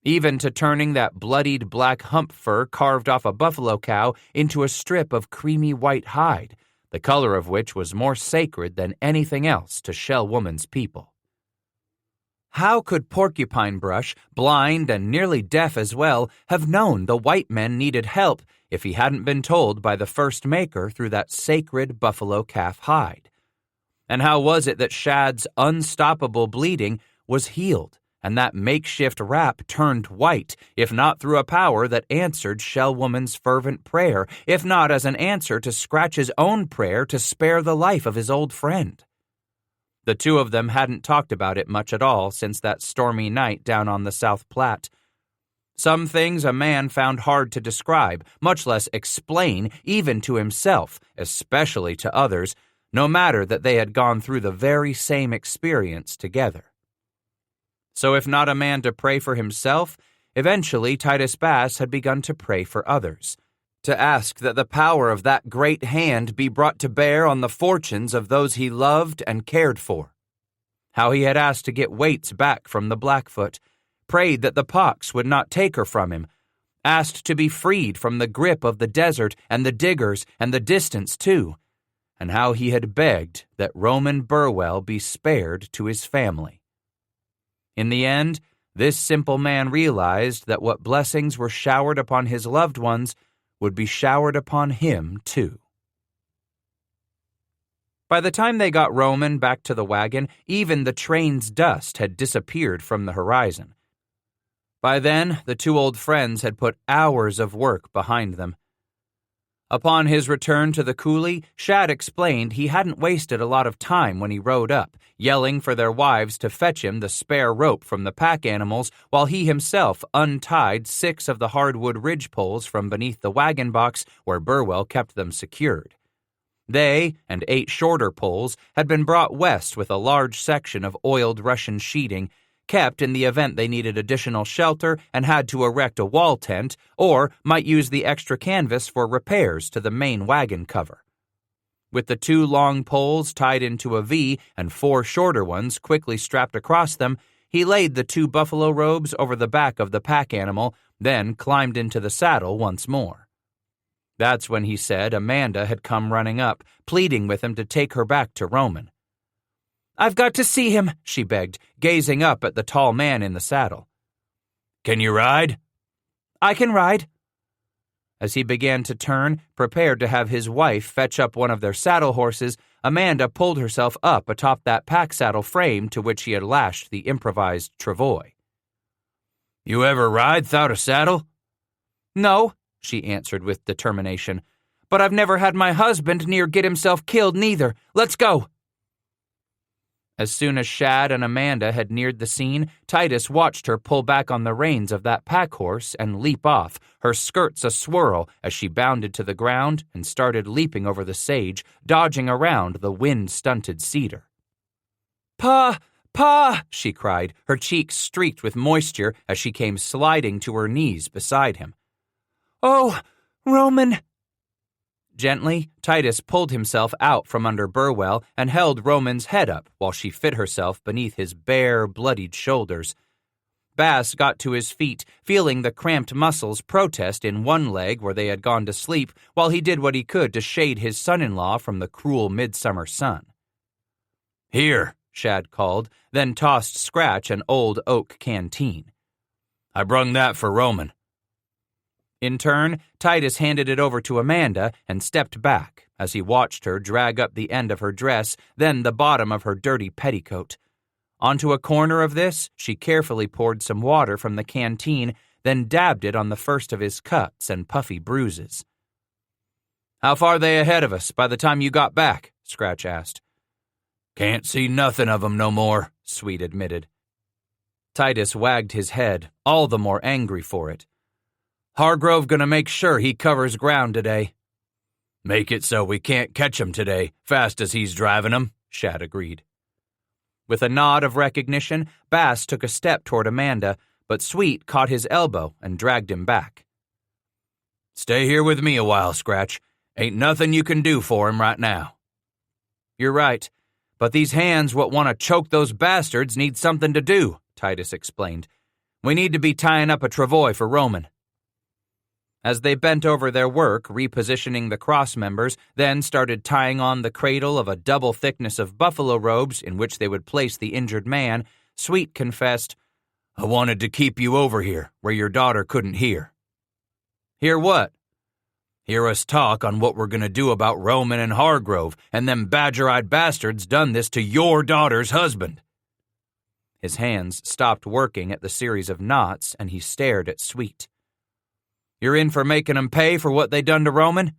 even to turning that bloodied black hump fur carved off a buffalo cow into a strip of creamy white hide, the color of which was more sacred than anything else to Shellwoman's people. How could Porcupine Brush, blind and nearly deaf as well, have known the white men needed help if he hadn't been told by the first maker through that sacred buffalo calf hide? And how was it that Shad's unstoppable bleeding was healed, and that makeshift rap turned white, if not through a power that answered Shell Woman's fervent prayer, if not as an answer to Scratch's own prayer to spare the life of his old friend? The two of them hadn't talked about it much at all since that stormy night down on the South Platte. Some things a man found hard to describe, much less explain, even to himself, especially to others, no matter that they had gone through the very same experience together. So if not a man to pray for himself, eventually Titus Bass had begun to pray for others, to ask that the power of that great hand be brought to bear on the fortunes of those he loved and cared for. How he had asked to get Waits back from the Blackfoot, prayed that the pox would not take her from him, asked to be freed from the grip of the desert and the diggers and the distance too, and how he had begged that Roman Burwell be spared to his family. In the end, this simple man realized that what blessings were showered upon his loved ones would be showered upon him too. By the time they got Roman back to the wagon, even the train's dust had disappeared from the horizon. By then, the two old friends had put hours of work behind them. Upon his return to the coulee, Shad explained he hadn't wasted a lot of time when he rode up, yelling for their wives to fetch him the spare rope from the pack animals while he himself untied 6 of the hardwood ridge poles from beneath the wagon box where Burwell kept them secured. They, and 8 shorter poles, had been brought west with a large section of oiled Russian sheeting, kept in the event they needed additional shelter and had to erect a wall tent, or might use the extra canvas for repairs to the main wagon cover. With the 2 long poles tied into a V and 4 shorter ones quickly strapped across them, he laid the 2 buffalo robes over the back of the pack animal, then climbed into the saddle once more. That's when he said Amanda had come running up, pleading with him to take her back to Roman. "I've got to see him," she begged, gazing up at the tall man in the saddle. "Can you ride?" "I can ride." As he began to turn, prepared to have his wife fetch up one of their saddle horses, Amanda pulled herself up atop that pack saddle frame to which he had lashed the improvised travois. "You ever ride 'thout a saddle?" "No," she answered with determination. "But I've never had my husband near get himself killed neither. Let's go." As soon as Shad and Amanda had neared the scene, Titus watched her pull back on the reins of that pack horse and leap off, her skirts a-swirl as she bounded to the ground and started leaping over the sage, dodging around the wind-stunted cedar. "Pa! Pa!" she cried, her cheeks streaked with moisture as she came sliding to her knees beside him. "Oh, Roman!" Gently, Titus pulled himself out from under Burwell and held Roman's head up while she fit herself beneath his bare, bloodied shoulders. Bass got to his feet, feeling the cramped muscles protest in one leg where they had gone to sleep, while he did what he could to shade his son-in-law from the cruel midsummer sun. "Here," Shad called, then tossed Scratch an old oak canteen. "I brung that for Roman." In turn, Titus handed it over to Amanda and stepped back as he watched her drag up the end of her dress, then the bottom of her dirty petticoat. Onto a corner of this, she carefully poured some water from the canteen, then dabbed it on the first of his cuts and puffy bruises. "How far they ahead of us by the time you got back?" Scratch asked. "Can't see nothing of 'em no more," Sweet admitted. Titus wagged his head, all the more angry for it. "Hargrove gonna make sure he covers ground today." "Make it so we can't catch him today, fast as he's driving 'em," Shad agreed. With a nod of recognition, Bass took a step toward Amanda, but Sweet caught his elbow and dragged him back. "Stay here with me a while, Scratch. Ain't nothing you can do for him right now." "You're right, but these hands what want to choke those bastards need something to do," Titus explained. "We need to be tying up a travois for Roman." As they bent over their work, repositioning the cross members, then started tying on the cradle of a double thickness of buffalo robes in which they would place the injured man, Sweet confessed, "I wanted to keep you over here, where your daughter couldn't hear." "Hear what?" Hear us talk on what we're going to do about Roman and Hargrove, and them badger-eyed bastards done this to your daughter's husband. His hands stopped working at the series of knots, and he stared at Sweet. You're in for making 'em pay for what they done to Roman?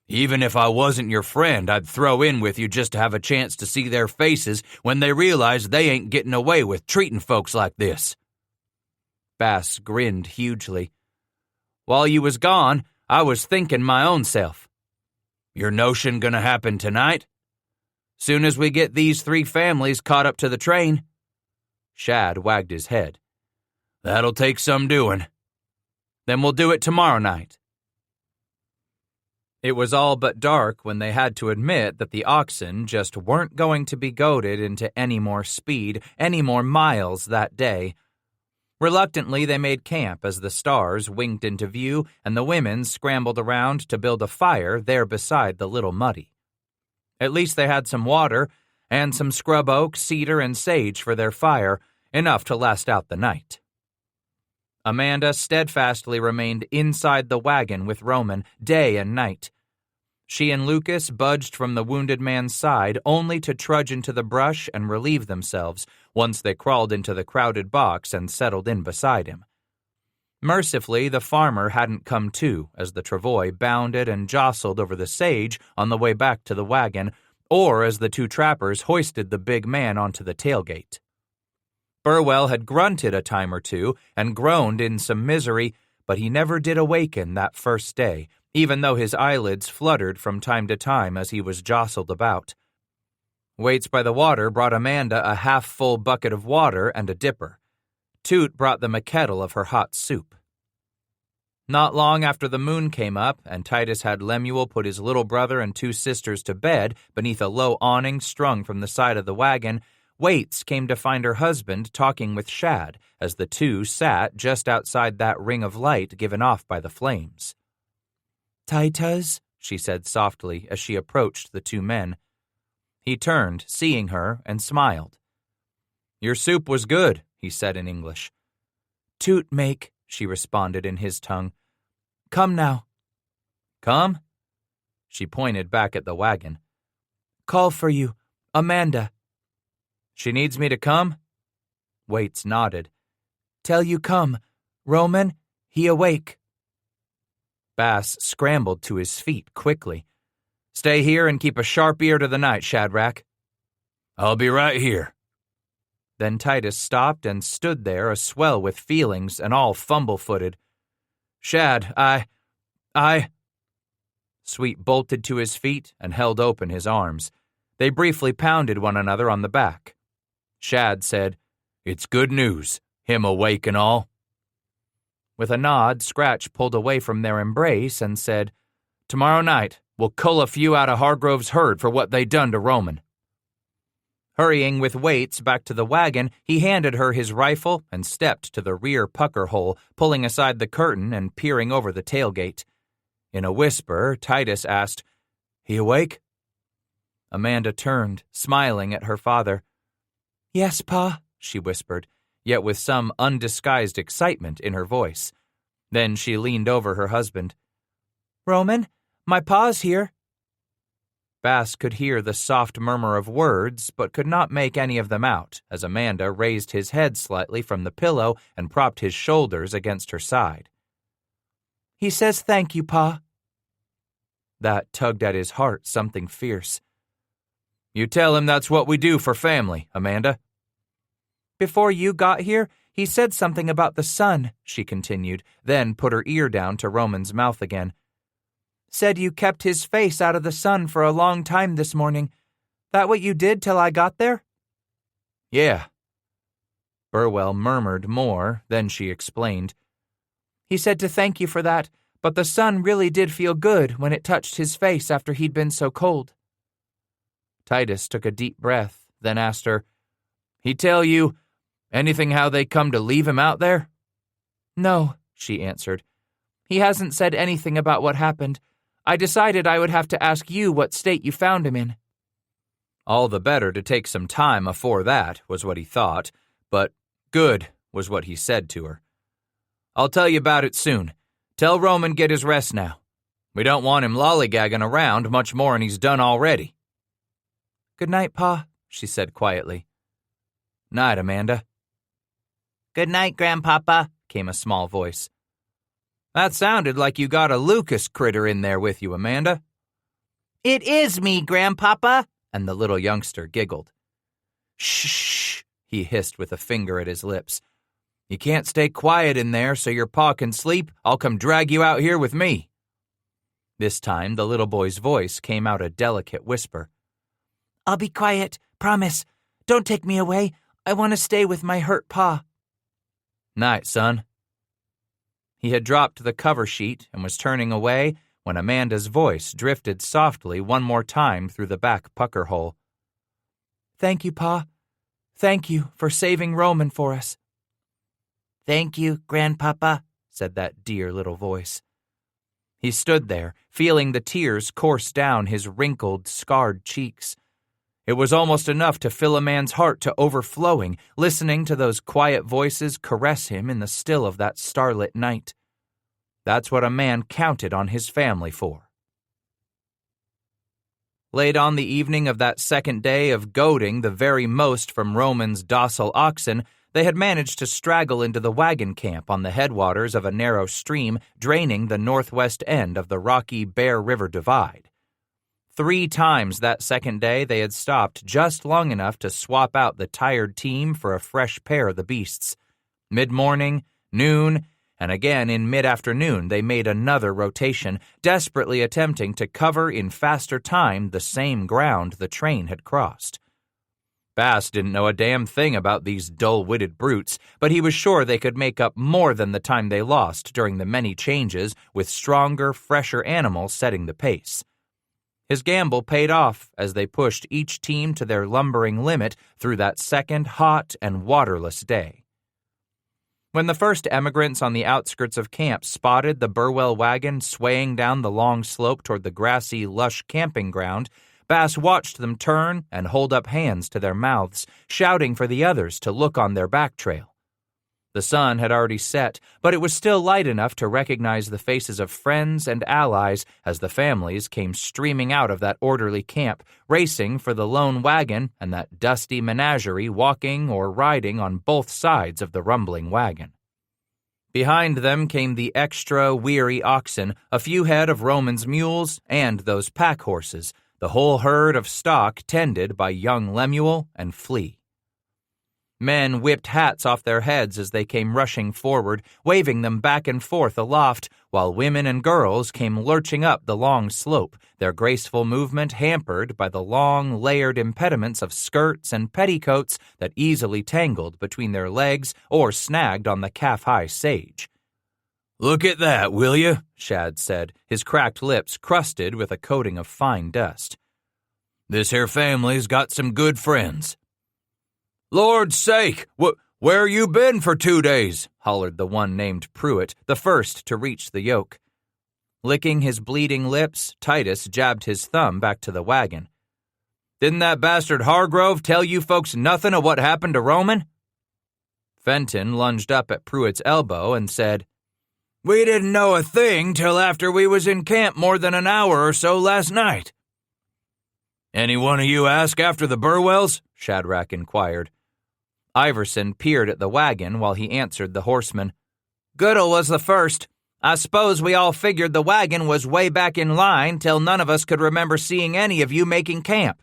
Even if I wasn't your friend, I'd throw in with you just to have a chance to see their faces when they realize they ain't getting away with treating folks like this. Bass grinned hugely. While you was gone, I was thinking my own self. Your notion gonna happen tonight? Soon as we get these 3 families caught up to the train. Shad wagged his head. That'll take some doing. Then we'll do it tomorrow night. It was all but dark when they had to admit that the oxen just weren't going to be goaded into any more speed, any more miles that day. Reluctantly, they made camp as the stars winked into view and the women scrambled around to build a fire there beside the little muddy. At least they had some water and some scrub oak, cedar, and sage for their fire, enough to last out the night. Amanda steadfastly remained inside the wagon with Roman day and night. She and Lucas budged from the wounded man's side only to trudge into the brush and relieve themselves once they crawled into the crowded box and settled in beside him. Mercifully, the farmer hadn't come to as the travois bounded and jostled over the sage on the way back to the wagon, or as the 2 trappers hoisted the big man onto the tailgate. Burwell had grunted a time or 2 and groaned in some misery, but he never did awaken that first day, even though his eyelids fluttered from time to time as he was jostled about. Waits by the water brought Amanda a half-full bucket of water and a dipper. Toot brought them a kettle of her hot soup. Not long after the moon came up and Titus had Lemuel put his little brother and 2 sisters to bed beneath a low awning strung from the side of the wagon, Waits came to find her husband talking with Shad as the 2 sat just outside that ring of light given off by the flames. Titus, she said softly as she approached the 2 men. He turned, seeing her, and smiled. Your soup was good, he said in English. Toot make, she responded in his tongue. Come now. Come? She pointed back at the wagon. Call for you, Amanda. She needs me to come? Waits nodded. Tell you come. Roman, he awake. Bass scrambled to his feet quickly. Stay here and keep a sharp ear to the night, Shadrach. I'll be right here. Then Titus stopped and stood there, a swell with feelings and all fumble-footed. Shad, I... Sweet bolted to his feet and held open his arms. They briefly pounded one another on the back. Shad said, It's good news, him awake and all. With a nod, Scratch pulled away from their embrace and said, Tomorrow night, we'll cull a few out of Hargrove's herd for what they done to Roman. Hurrying with Waits back to the wagon, he handed her his rifle and stepped to the rear pucker hole, pulling aside the curtain and peering over the tailgate. In a whisper, Titus asked, He awake? Amanda turned, smiling at her father. Yes, Pa, she whispered, yet with some undisguised excitement in her voice. Then she leaned over her husband. Roman, my pa's here. Bass could hear the soft murmur of words, but could not make any of them out, as Amanda raised his head slightly from the pillow and propped his shoulders against her side. He says thank you, Pa. That tugged at his heart something fierce. You tell him that's what we do for family, Amanda. Before you got here, he said something about the sun, she continued, then put her ear down to Roman's mouth again. Said you kept his face out of the sun for a long time this morning. That what you did till I got there? Yeah. Burwell murmured more, then she explained. He said to thank you for that, but the sun really did feel good when it touched his face after he'd been so cold. Titus took a deep breath, then asked her, He tell you anything how they come to leave him out there? No, she answered. He hasn't said anything about what happened. I decided I would have to ask you what state you found him in. All the better to take some time afore that, was what he thought, but good was what he said to her. I'll tell you about it soon. Tell Roman get his rest now. We don't want him lollygagging around much more'n he's done already." "Good night, Pa," she said quietly. "Night, Amanda." "Good night, Grandpapa," came a small voice. "That sounded like you got a Lucas critter in there with you, Amanda." "It is me, Grandpapa," and the little youngster giggled. "Shh," he hissed with a finger at his lips. "You can't stay quiet in there so your pa can sleep. I'll come drag you out here with me." This time the little boy's voice came out a delicate whisper. "I'll be quiet, promise. Don't take me away. I want to stay with my hurt pa." "Night, son." He had dropped the cover sheet and was turning away when Amanda's voice drifted softly one more time through the back pucker hole. "Thank you, Pa. Thank you for saving Roman for us." "Thank you, Grandpapa," said that dear little voice. He stood there, feeling the tears course down his wrinkled, scarred cheeks. It was almost enough to fill a man's heart to overflowing, listening to those quiet voices caress him in the still of that starlit night. That's what a man counted on his family for. Late on the evening of that second day of goading the very most from Roman's docile oxen, they had managed to straggle into the wagon camp on the headwaters of a narrow stream draining the northwest end of the rocky Bear River Divide. 3 times that second day they had stopped just long enough to swap out the tired team for a fresh pair of the beasts. Mid-morning, noon, and again in mid-afternoon they made another rotation, desperately attempting to cover in faster time the same ground the train had crossed. Bass didn't know a damn thing about these dull-witted brutes, but he was sure they could make up more than the time they lost during the many changes with stronger, fresher animals setting the pace. His gamble paid off as they pushed each team to their lumbering limit through that second hot and waterless day. When the first emigrants on the outskirts of camp spotted the Burwell wagon swaying down the long slope toward the grassy, lush camping ground, Bass watched them turn and hold up hands to their mouths, shouting for the others to look on their back trail. The sun had already set, but it was still light enough to recognize the faces of friends and allies as the families came streaming out of that orderly camp, racing for the lone wagon and that dusty menagerie walking or riding on both sides of the rumbling wagon. Behind them came the extra weary oxen, a few head of Roman's mules, and those pack horses, the whole herd of stock tended by young Lemuel and Flea. Men whipped hats off their heads as they came rushing forward, waving them back and forth aloft, while women and girls came lurching up the long slope, their graceful movement hampered by the long, layered impediments of skirts and petticoats that easily tangled between their legs or snagged on the calf-high sage. "Look at that, will you?" Shad said, his cracked lips crusted with a coating of fine dust. "This here family's got some good friends." "Lord's sake, where you been for 2 days?" hollered the one named Pruitt, the first to reach the yoke. Licking his bleeding lips, Titus jabbed his thumb back to the wagon. "Didn't that bastard Hargrove tell you folks nothing of what happened to Roman?" Fenton lunged up at Pruitt's elbow and said, "We didn't know a thing till after we was in camp more than an hour or so last night." "Any one of you ask after the Burwells?" Shadrach inquired. Iverson peered at the wagon while he answered the horseman. "Goodall was the first. I suppose we all figured the wagon was way back in line till none of us could remember seeing any of you making camp."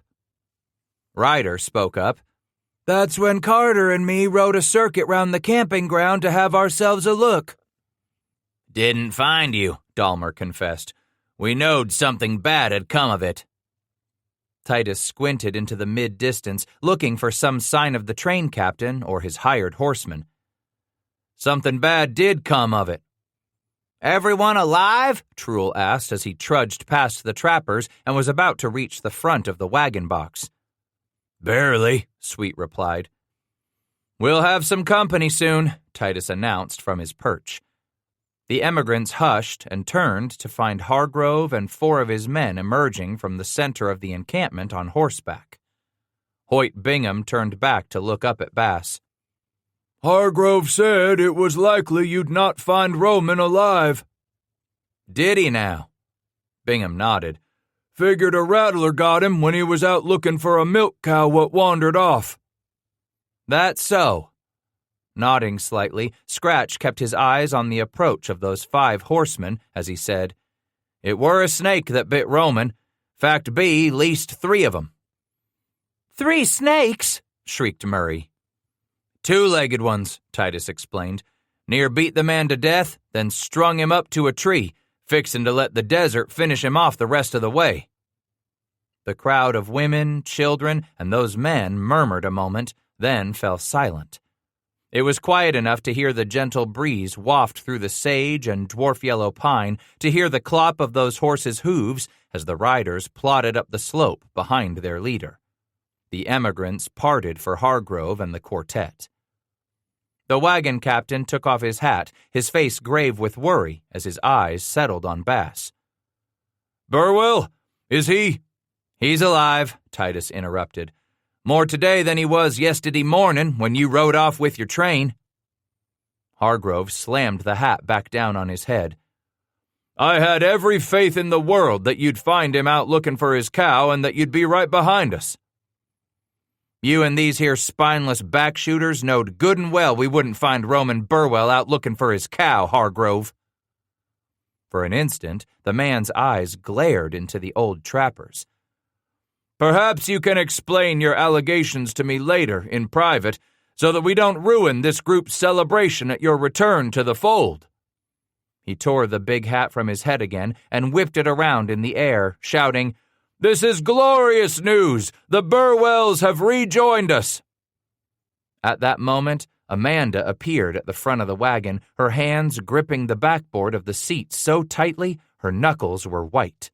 Ryder spoke up. "That's when Carter and me rode a circuit round the camping ground to have ourselves a look." "Didn't find you," Dahmer confessed. "We knowed something bad had come of it." Titus squinted into the mid-distance, looking for some sign of the train captain or his hired horseman. "Something bad did come of it." "Everyone alive?" Truel asked as he trudged past the trappers and was about to reach the front of the wagon box. "Barely," Sweet replied. "We'll have some company soon," Titus announced from his perch. The emigrants hushed and turned to find Hargrove and 4 of his men emerging from the center of the encampment on horseback. Hoyt Bingham turned back to look up at Bass. "Hargrove said it was likely you'd not find Roman alive." "Did he now?" Bingham nodded. Figured a rattler got him when he was out looking for a milk cow what wandered off. That's so. Nodding slightly, Scratch kept his eyes on the approach of those 5 horsemen as he said, It were a snake that bit Roman. Fact be, least 3 of 'em. 3 snakes? Shrieked Murray. 2-legged ones, Titus explained. Near beat the man to death, then strung him up to a tree, fixin' to let the desert finish him off the rest of the way. The crowd of women, children, and those men murmured a moment, then fell silent. It was quiet enough to hear the gentle breeze waft through the sage and dwarf yellow pine, to hear the clop of those horses' hooves as the riders plodded up the slope behind their leader. The emigrants parted for Hargrove and the quartet. The wagon captain took off his hat, his face grave with worry as his eyes settled on Bass. Burwell, is he? He's alive, Titus interrupted. More today than he was yesterday morning when you rode off with your train. Hargrove slammed the hat back down on his head. I had every faith in the world that you'd find him out looking for his cow and that you'd be right behind us. You and these here spineless backshooters knowed good and well we wouldn't find Roman Burwell out looking for his cow, Hargrove. For an instant, the man's eyes glared into the old trapper's. Perhaps you can explain your allegations to me later, in private, so that we don't ruin this group's celebration at your return to the fold. He tore the big hat from his head again and whipped it around in the air, shouting, This is glorious news! The Burwells have rejoined us! At that moment, Amanda appeared at the front of the wagon, her hands gripping the backboard of the seat so tightly her knuckles were white.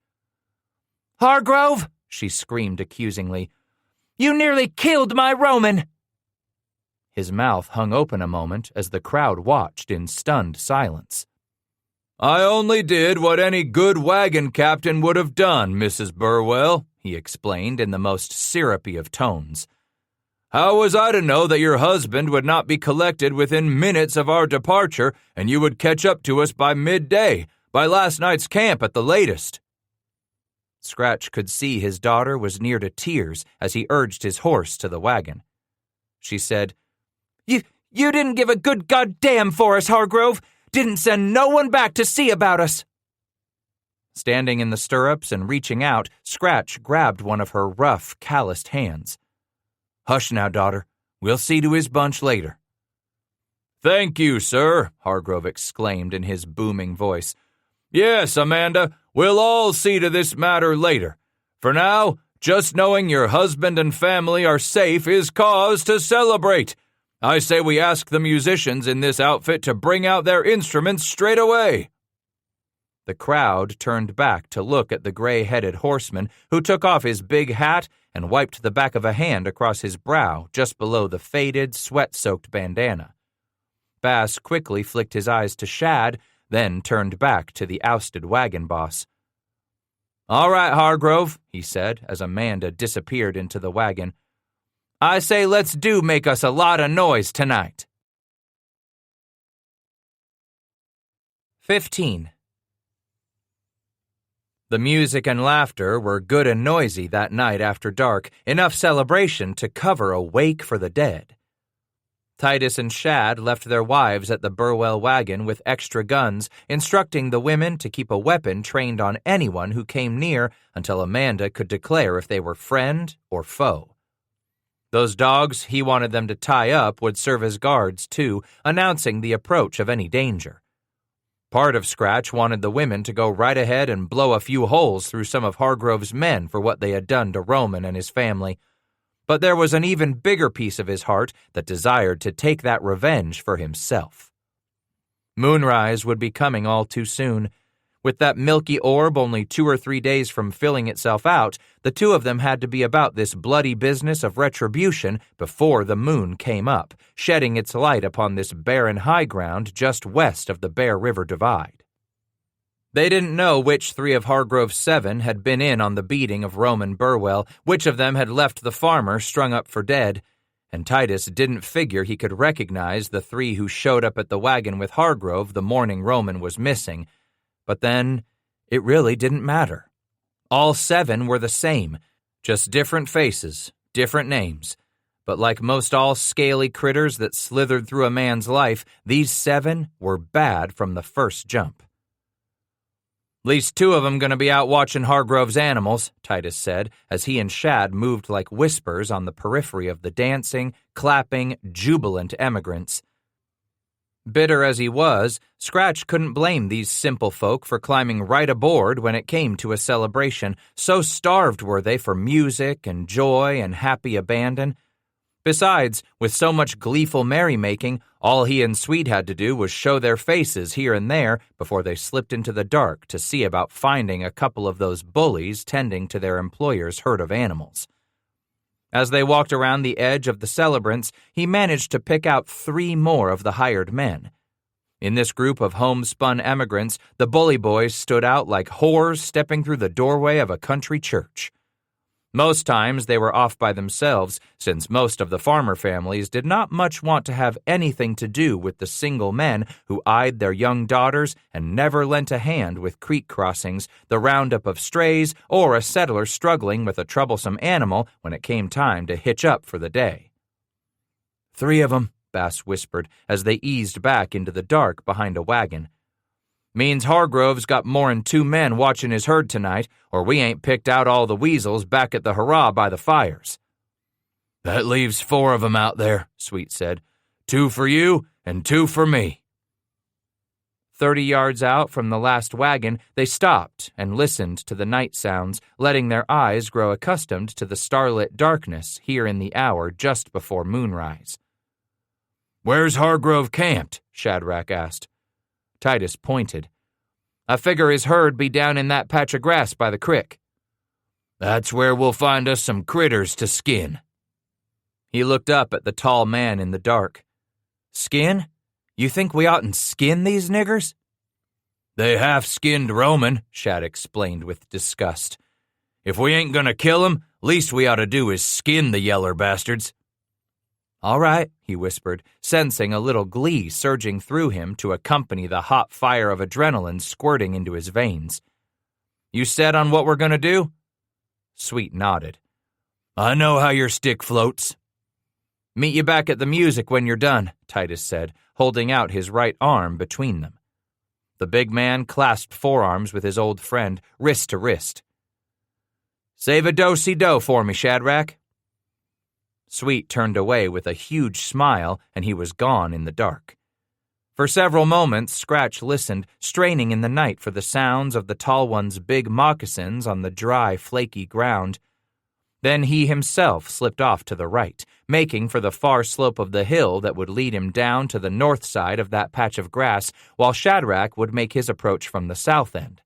Hargrove, she screamed accusingly, you nearly killed my Roman! His mouth hung open a moment as the crowd watched in stunned silence. I only did what any good wagon captain would have done, Mrs. Burwell, he explained in the most syrupy of tones. How was I to know that your husband would not be collected within minutes of our departure and you would catch up to us by midday, by last night's camp at the latest? Scratch could see his daughter was near to tears as he urged his horse to the wagon. She said, You didn't give a good goddamn for us, Hargrove. Didn't send no one back to see about us. Standing in the stirrups and reaching out, Scratch grabbed one of her rough, calloused hands. Hush now, daughter. We'll see to his bunch later. Thank you, sir, Hargrove exclaimed in his booming voice. Yes, Amanda, we'll all see to this matter later. For now, just knowing your husband and family are safe is cause to celebrate. I say we ask the musicians in this outfit to bring out their instruments straight away. The crowd turned back to look at the gray-headed horseman who took off his big hat and wiped the back of a hand across his brow just below the faded, sweat-soaked bandana. Bass quickly flicked his eyes to Shad, then turned back to the ousted wagon boss. All right, Hargrove, he said as Amanda disappeared into the wagon. I say let's do make us a lot of noise tonight. 15. The music and laughter were good and noisy that night after dark, enough celebration to cover a wake for the dead. Titus and Shad left their wives at the Burwell wagon with extra guns, instructing the women to keep a weapon trained on anyone who came near until Amanda could declare if they were friend or foe. Those dogs he wanted them to tie up would serve as guards, too, announcing the approach of any danger. Part of Scratch wanted the women to go right ahead and blow a few holes through some of Hargrove's men for what they had done to Roman and his family. But there was an even bigger piece of his heart that desired to take that revenge for himself. Moonrise would be coming all too soon. With that milky orb only 2 or 3 days from filling itself out, the two of them had to be about this bloody business of retribution before the moon came up, shedding its light upon this barren high ground just west of the Bear River Divide. They didn't know which 3 of Hargrove's 7 had been in on the beating of Roman Burwell, which of them had left the farmer strung up for dead, and Titus didn't figure he could recognize the 3 who showed up at the wagon with Hargrove the morning Roman was missing. But then, It really didn't matter. All 7 were the same, just different faces, different names. But like most all scaly critters that slithered through a man's life, these 7 were bad from the first jump. "Least 2 of them gonna be out watching Hargrove's animals," Titus said, as he and Shad moved like whispers on the periphery of the dancing, clapping, jubilant emigrants. Bitter as he was, Scratch couldn't blame these simple folk for climbing right aboard when it came to a celebration, so starved were they for music and joy and happy abandon. Besides, with so much gleeful merrymaking, all he and Sweet had to do was show their faces here and there before they slipped into the dark to see about finding a couple of those bullies tending to their employer's herd of animals. As they walked around the edge of the celebrants, he managed to pick out 3 more of the hired men. In this group of homespun emigrants, the bully boys stood out like whores stepping through the doorway of a country church. Most times they were off by themselves, since most of the farmer families did not much want to have anything to do with the single men who eyed their young daughters and never lent a hand with creek crossings, the roundup of strays, or a settler struggling with a troublesome animal when it came time to hitch up for the day. "3 of 'em," Bass whispered as they eased back into the dark behind a wagon. "Means Hargrove's got more'n 2 men watching his herd tonight, or we ain't picked out all the weasels back at the hurrah by the fires." "That leaves 4 of 'em out there," Sweet said. 2 for you and 2 for me." 30 yards out from the last wagon, they stopped and listened to the night sounds, letting their eyes grow accustomed to the starlit darkness here in the hour just before moonrise. "Where's Hargrove camped?" Shadrach asked. Titus pointed. "I figure his herd be down in that patch of grass by the crick." "That's where we'll find us some critters to skin." He looked up at the tall man in the dark. "Skin? You think we oughtn't skin these niggers?" "They half-skinned Roman," Shad explained with disgust. "If we ain't gonna kill 'em, least we ought to do is skin the yeller bastards." "All right," he whispered, sensing a little glee surging through him to accompany the hot fire of adrenaline squirting into his veins. "You set on what we're going to do?" Sweet nodded. "I know how your stick floats." "Meet you back at the music when you're done," Titus said, holding out his right arm between them. The big man clasped forearms with his old friend, wrist to wrist. "Save a do-si-do for me, Shadrach." Sweet turned away with a huge smile, and he was gone in the dark. For several moments, Scratch listened, straining in the night for the sounds of the tall one's big moccasins on the dry, flaky ground. Then he himself slipped off to the right, making for the far slope of the hill that would lead him down to the north side of that patch of grass, while Shadrach would make his approach from the south end.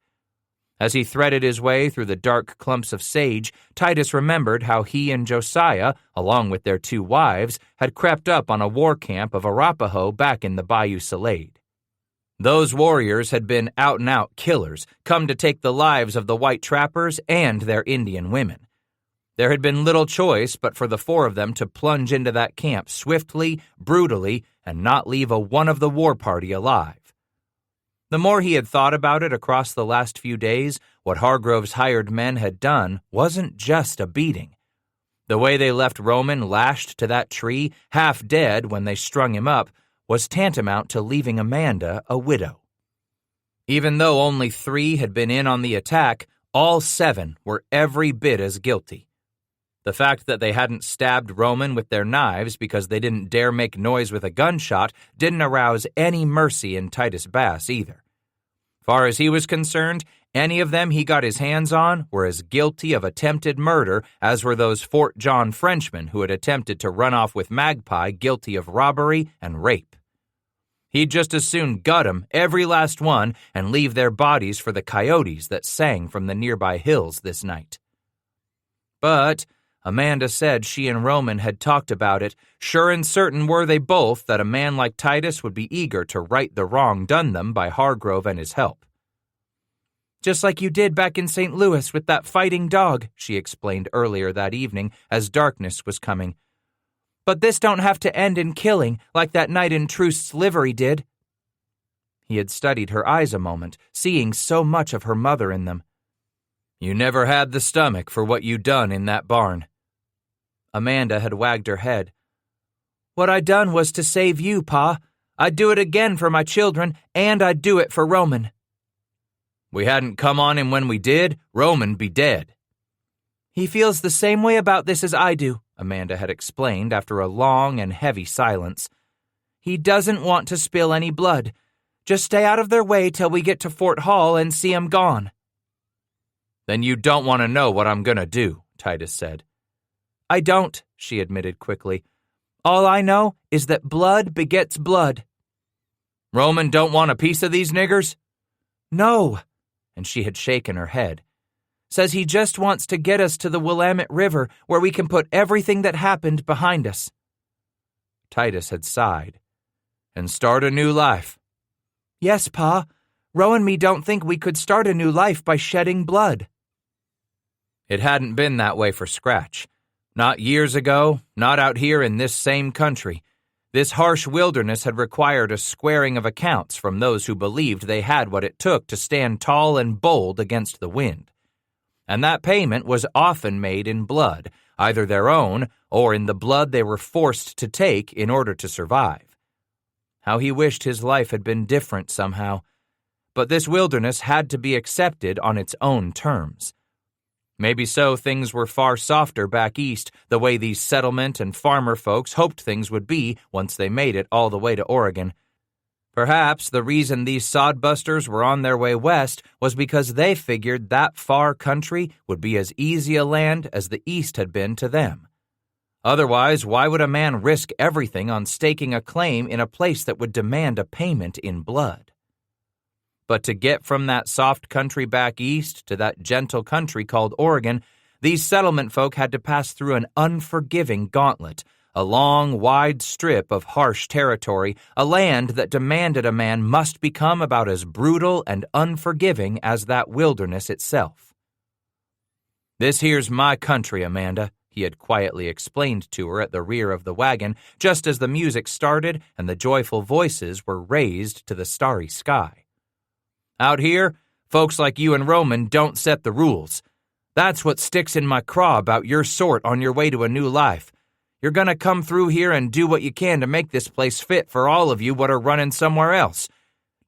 As he threaded his way through the dark clumps of sage, Titus remembered how he and Josiah, along with their 2 wives, had crept up on a war camp of Arapaho back in the Bayou Salade. Those warriors had been out-and-out killers, come to take the lives of the white trappers and their Indian women. There had been little choice but for the 4 of them to plunge into that camp swiftly, brutally, and not leave a one of the war party alive. The more he had thought about it across the last few days, what Hargrove's hired men had done wasn't just a beating. The way they left Roman lashed to that tree, half dead when they strung him up, was tantamount to leaving Amanda a widow. Even though only 3 had been in on the attack, all 7 were every bit as guilty. The fact that they hadn't stabbed Roman with their knives because they didn't dare make noise with a gunshot didn't arouse any mercy in Titus Bass either. Far as he was concerned, any of them he got his hands on were as guilty of attempted murder as were those Fort John Frenchmen who had attempted to run off with Magpie guilty of robbery and rape. He'd just as soon gut 'em, every last one, and leave their bodies for the coyotes that sang from the nearby hills this night. But Amanda said she and Roman had talked about it. Sure and certain were they both that a man like Titus would be eager to right the wrong done them by Hargrove and his help. "Just like you did back in St. Louis with that fighting dog," she explained earlier that evening as darkness was coming. "But this don't have to end in killing like that night in Trust's livery did." He had studied her eyes a moment, seeing so much of her mother in them. You never had the stomach for what you done in that barn. Amanda had wagged her head. What I done was to save you, Pa. I'd do it again for my children, and I'd do it for Roman. We hadn't come on him when we did, Roman be dead. He feels the same way about this as I do, Amanda had explained after a long and heavy silence. He doesn't want to spill any blood. Just stay out of their way till we get to Fort Hall and see 'em gone. Then you don't want to know what I'm gonna do, Titus said. I don't, she admitted quickly. All I know is that blood begets blood. Roman don't want a piece of these niggers? No, and she had shaken her head. Says he just wants to get us to the Willamette River where we can put everything that happened behind us. Titus had sighed. And start a new life. Yes, Pa. Ro and me don't think we could start a new life by shedding blood. It hadn't been that way for Scratch. Not years ago, not out here in this same country. This harsh wilderness had required a squaring of accounts from those who believed they had what it took to stand tall and bold against the wind. And that payment was often made in blood, either their own or in the blood they were forced to take in order to survive. How he wished his life had been different somehow. But this wilderness had to be accepted on its own terms. Maybe so things were far softer back east, the way these settlement and farmer folks hoped things would be once they made it all the way to Oregon. Perhaps the reason these sodbusters were on their way west was because they figured that far country would be as easy a land as the east had been to them. Otherwise, why would a man risk everything on staking a claim in a place that would demand a payment in blood? But to get from that soft country back east to that gentle country called Oregon, these settlement folk had to pass through an unforgiving gauntlet, a long, wide strip of harsh territory, a land that demanded a man must become about as brutal and unforgiving as that wilderness itself. This here's my country, Amanda, he had quietly explained to her at the rear of the wagon, just as the music started and the joyful voices were raised to the starry sky. Out here, folks like you and Roman don't set the rules. That's what sticks in my craw about your sort on your way to a new life. You're gonna come through here and do what you can to make this place fit for all of you what are running somewhere else.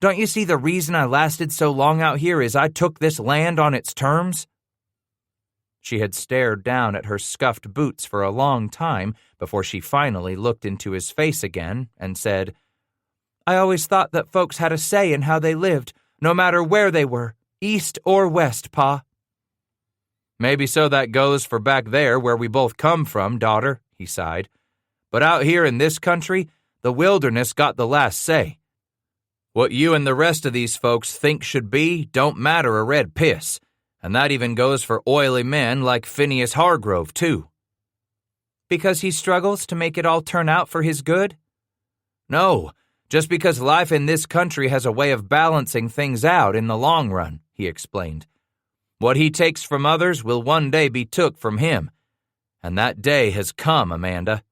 Don't you see the reason I lasted so long out here is I took this land on its terms? She had stared down at her scuffed boots for a long time before she finally looked into his face again and said, I always thought that folks had a say in how they lived, no matter where they were, east or west, Pa. Maybe so that goes for back there where we both come from, daughter, he sighed. But out here in this country, the wilderness got the last say. What you and the rest of these folks think should be don't matter a red piss. And that even goes for oily men like Phineas Hargrove, too. Because he struggles to make it all turn out for his good? No, just because life in this country has a way of balancing things out in the long run, he explained. What he takes from others will one day be took from him. And that day has come, Amanda.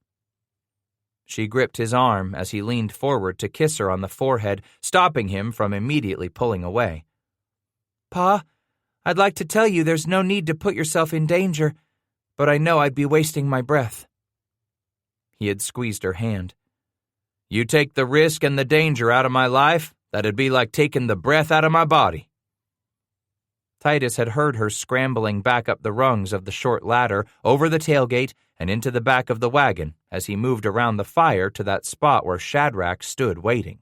She gripped his arm as he leaned forward to kiss her on the forehead, stopping him from immediately pulling away. Pa, I'd like to tell you there's no need to put yourself in danger, but I know I'd be wasting my breath. He had squeezed her hand. You take the risk and the danger out of my life, that'd be like taking the breath out of my body. Titus had heard her scrambling back up the rungs of the short ladder, over the tailgate, and into the back of the wagon as he moved around the fire to that spot where Shadrach stood waiting.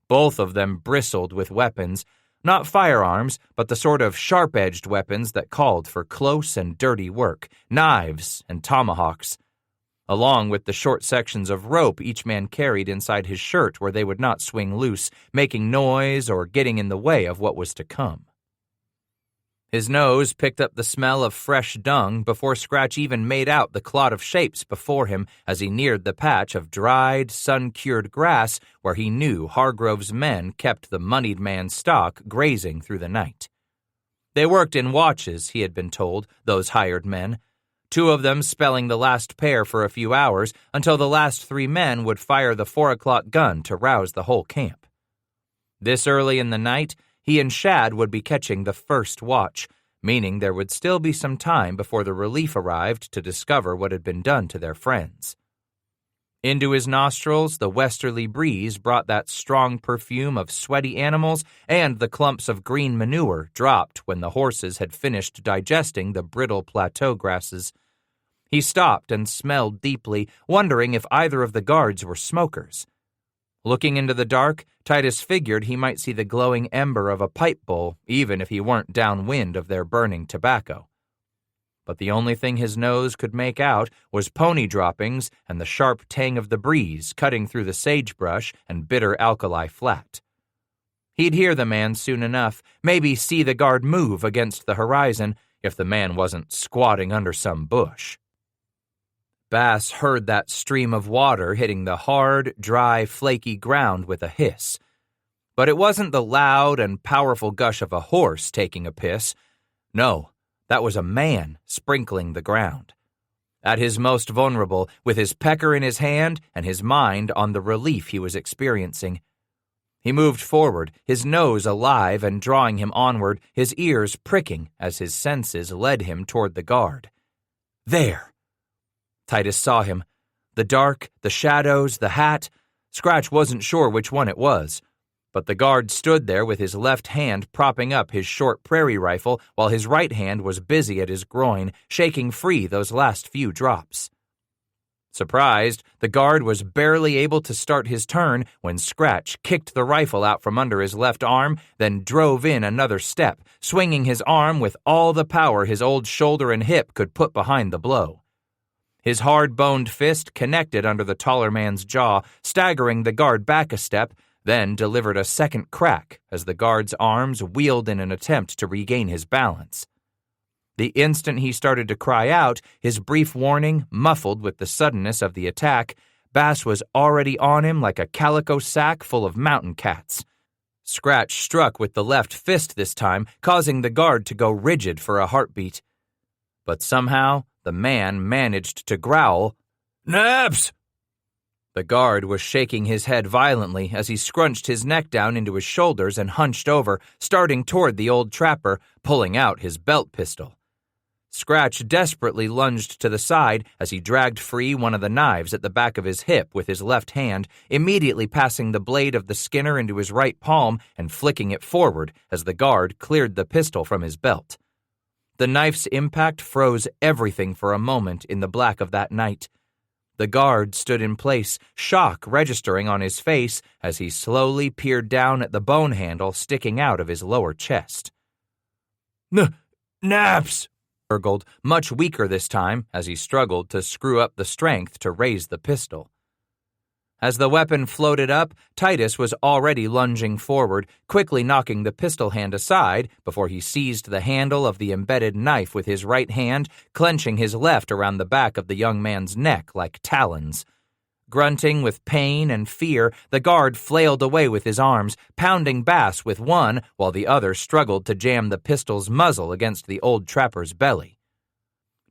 Both of them bristled with weapons, not firearms, but the sort of sharp-edged weapons that called for close and dirty work, knives and tomahawks, along with the short sections of rope each man carried inside his shirt where they would not swing loose, making noise or getting in the way of what was to come. His nose picked up the smell of fresh dung before Scratch even made out the clot of shapes before him as he neared the patch of dried, sun-cured grass where he knew Hargrove's men kept the moneyed man's stock grazing through the night. They worked in watches, he had been told, those hired men, 2 of them spelling the last pair for a few hours until the last 3 men would fire the 4 o'clock gun to rouse the whole camp. This early in the night, he and Shad would be catching the first watch, meaning there would still be some time before the relief arrived to discover what had been done to their friends. Into his nostrils, the westerly breeze brought that strong perfume of sweaty animals and the clumps of green manure dropped when the horses had finished digesting the brittle plateau grasses. He stopped and smelled deeply, wondering if either of the guards were smokers. Looking into the dark, Titus figured he might see the glowing ember of a pipe bowl, even if he weren't downwind of their burning tobacco. But the only thing his nose could make out was pony droppings and the sharp tang of the breeze cutting through the sagebrush and bitter alkali flat. He'd hear the man soon enough, maybe see the guard move against the horizon if the man wasn't squatting under some bush. Bass heard that stream of water hitting the hard, dry, flaky ground with a hiss. But it wasn't the loud and powerful gush of a horse taking a piss. No, that was a man sprinkling the ground. At his most vulnerable, with his pecker in his hand and his mind on the relief he was experiencing. He moved forward, his nose alive and drawing him onward, his ears pricking as his senses led him toward the guard. There! Titus saw him. The dark, the shadows, the hat. Scratch wasn't sure which one it was. But the guard stood there with his left hand propping up his short prairie rifle while his right hand was busy at his groin, shaking free those last few drops. Surprised, the guard was barely able to start his turn when Scratch kicked the rifle out from under his left arm, then drove in another step, swinging his arm with all the power his old shoulder and hip could put behind the blow. His hard-boned fist connected under the taller man's jaw, staggering the guard back a step, then delivered a second crack as the guard's arms wheeled in an attempt to regain his balance. The instant he started to cry out, his brief warning muffled with the suddenness of the attack, Bass was already on him like a calico sack full of mountain cats. Scratch struck with the left fist this time, causing the guard to go rigid for a heartbeat. But somehow, the man managed to growl, "Naps!" The guard was shaking his head violently as he scrunched his neck down into his shoulders and hunched over, starting toward the old trapper, pulling out his belt pistol. Scratch desperately lunged to the side as he dragged free one of the knives at the back of his hip with his left hand, immediately passing the blade of the skinner into his right palm and flicking it forward as the guard cleared the pistol from his belt. The knife's impact froze everything for a moment in the black of that night. The guard stood in place, shock registering on his face as he slowly peered down at the bone handle sticking out of his lower chest. Naps! Gurgled, much weaker this time as he struggled to screw up the strength to raise the pistol. As the weapon floated up, Titus was already lunging forward, quickly knocking the pistol hand aside before he seized the handle of the embedded knife with his right hand, clenching his left around the back of the young man's neck like talons. Grunting with pain and fear, the guard flailed away with his arms, pounding Bass with one while the other struggled to jam the pistol's muzzle against the old trapper's belly.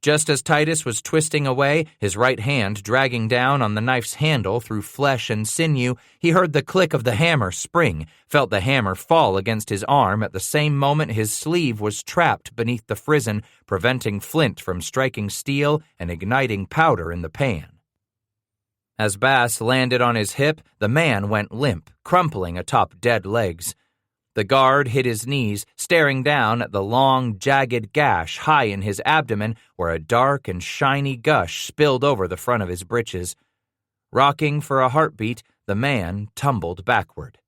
Just as Titus was twisting away, his right hand dragging down on the knife's handle through flesh and sinew, he heard the click of the hammer spring, felt the hammer fall against his arm at the same moment his sleeve was trapped beneath the frizzen, preventing flint from striking steel and igniting powder in the pan. As Bass landed on his hip, the man went limp, crumpling atop dead legs. The guard hit his knees, staring down at the long, jagged gash high in his abdomen where a dark and shiny gush spilled over the front of his breeches. Rocking for a heartbeat, the man tumbled backward.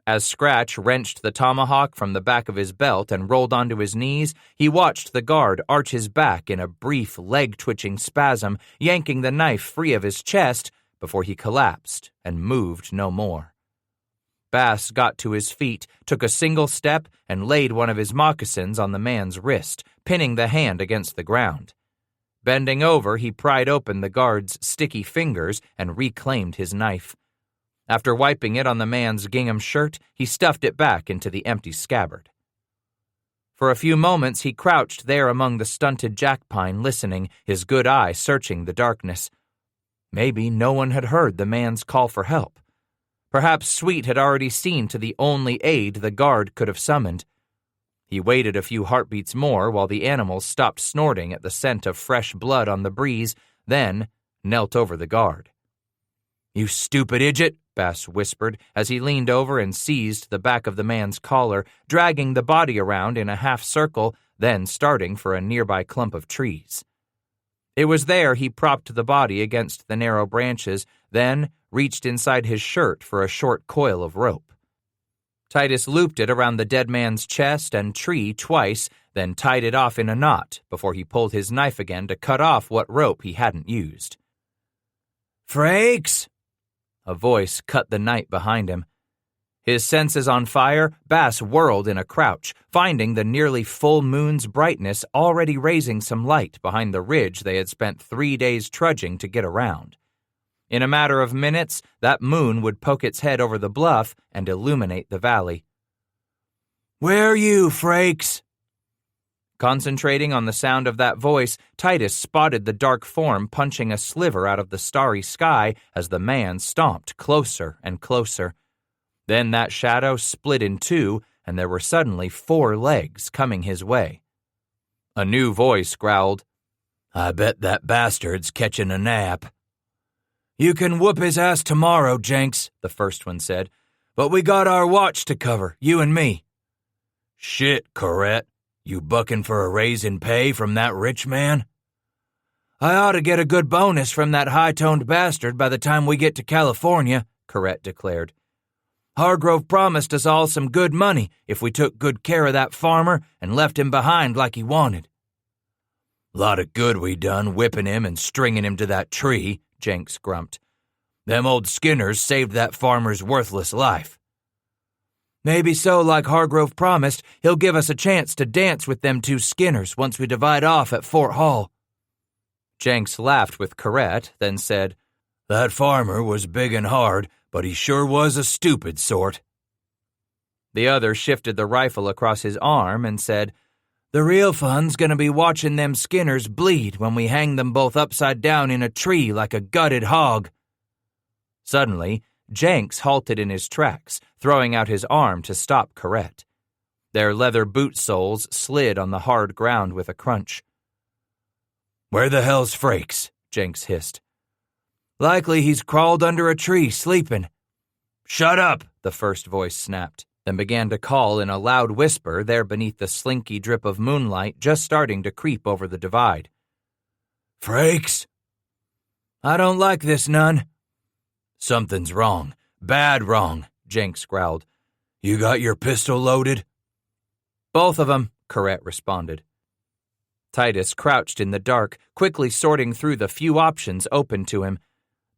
As Scratch wrenched the tomahawk from the back of his belt and rolled onto his knees, he watched the guard arch his back in a brief leg-twitching spasm, yanking the knife free of his chest before he collapsed and moved no more. Bass got to his feet, took a single step, and laid one of his moccasins on the man's wrist, pinning the hand against the ground. Bending over, he pried open the guard's sticky fingers and reclaimed his knife. After wiping it on the man's gingham shirt, he stuffed it back into the empty scabbard. For a few moments, he crouched there among the stunted jackpine, listening, his good eye searching the darkness. Maybe no one had heard the man's call for help. Perhaps Sweet had already seen to the only aid the guard could have summoned. He waited a few heartbeats more while the animals stopped snorting at the scent of fresh blood on the breeze, then knelt over the guard. "You stupid idiot," Bass whispered as he leaned over and seized the back of the man's collar, dragging the body around in a half circle, then starting for a nearby clump of trees. It was there he propped the body against the narrow branches, then reached inside his shirt for a short coil of rope. Titus looped it around the dead man's chest and tree twice, then tied it off in a knot before he pulled his knife again to cut off what rope he hadn't used. "Frakes!" A voice cut the night behind him. His senses on fire, Bass whirled in a crouch, finding the nearly full moon's brightness already raising some light behind the ridge they had spent 3 days trudging to get around. In a matter of minutes, that moon would poke its head over the bluff and illuminate the valley. "Where are you, Frakes?" Concentrating on the sound of that voice, Titus spotted the dark form punching a sliver out of the starry sky as the man stomped closer and closer. Then that shadow split in two, and there were suddenly 4 legs coming his way. A new voice growled, "I bet that bastard's catching a nap." "You can whoop his ass tomorrow, Jenks," the first one said, "but we got our watch to cover, you and me." "Shit, Corette. You bucking for a raise in pay from that rich man?" "I ought to get a good bonus from that high-toned bastard by the time we get to California," Corette declared. "Hargrove promised us all some good money if we took good care of that farmer and left him behind like he wanted." "Lot of good we done whipping him and stringing him to that tree," Jenks grumped. "Them old skinners saved that farmer's worthless life." "Maybe so, like Hargrove promised, he'll give us a chance to dance with them 2 skinners once we divide off at Fort Hall." Jenks laughed with Corette, then said, "That farmer was big and hard, but he sure was a stupid sort." The other shifted the rifle across his arm and said, "The real fun's gonna be watching them skinners bleed when we hang them both upside down in a tree like a gutted hog." Suddenly, Jenks halted in his tracks, throwing out his arm to stop Corette. Their leather boot soles slid on the hard ground with a crunch. "Where the hell's Frakes?" Jenks hissed. "Likely he's crawled under a tree sleeping." "Shut up," the first voice snapped, then began to call in a loud whisper there beneath the slinky drip of moonlight just starting to creep over the divide. "Frakes?" "I don't like this none." "Something's wrong. Bad wrong," Jenks growled. "You got your pistol loaded?" "Both of them," Corette responded. Titus crouched in the dark, quickly sorting through the few options open to him.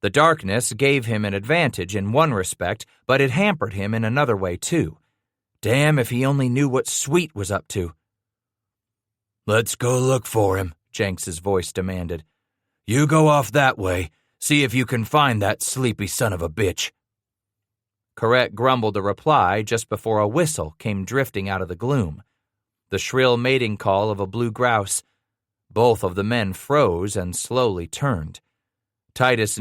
The darkness gave him an advantage in one respect, but it hampered him in another way too. Damn if he only knew what Sweet was up to. "Let's go look for him," Jenks's voice demanded. "You go off that way. See if you can find that sleepy son of a bitch." Corette grumbled a reply just before a whistle came drifting out of the gloom. The shrill mating call of a blue grouse. Both of the men froze and slowly turned. Titus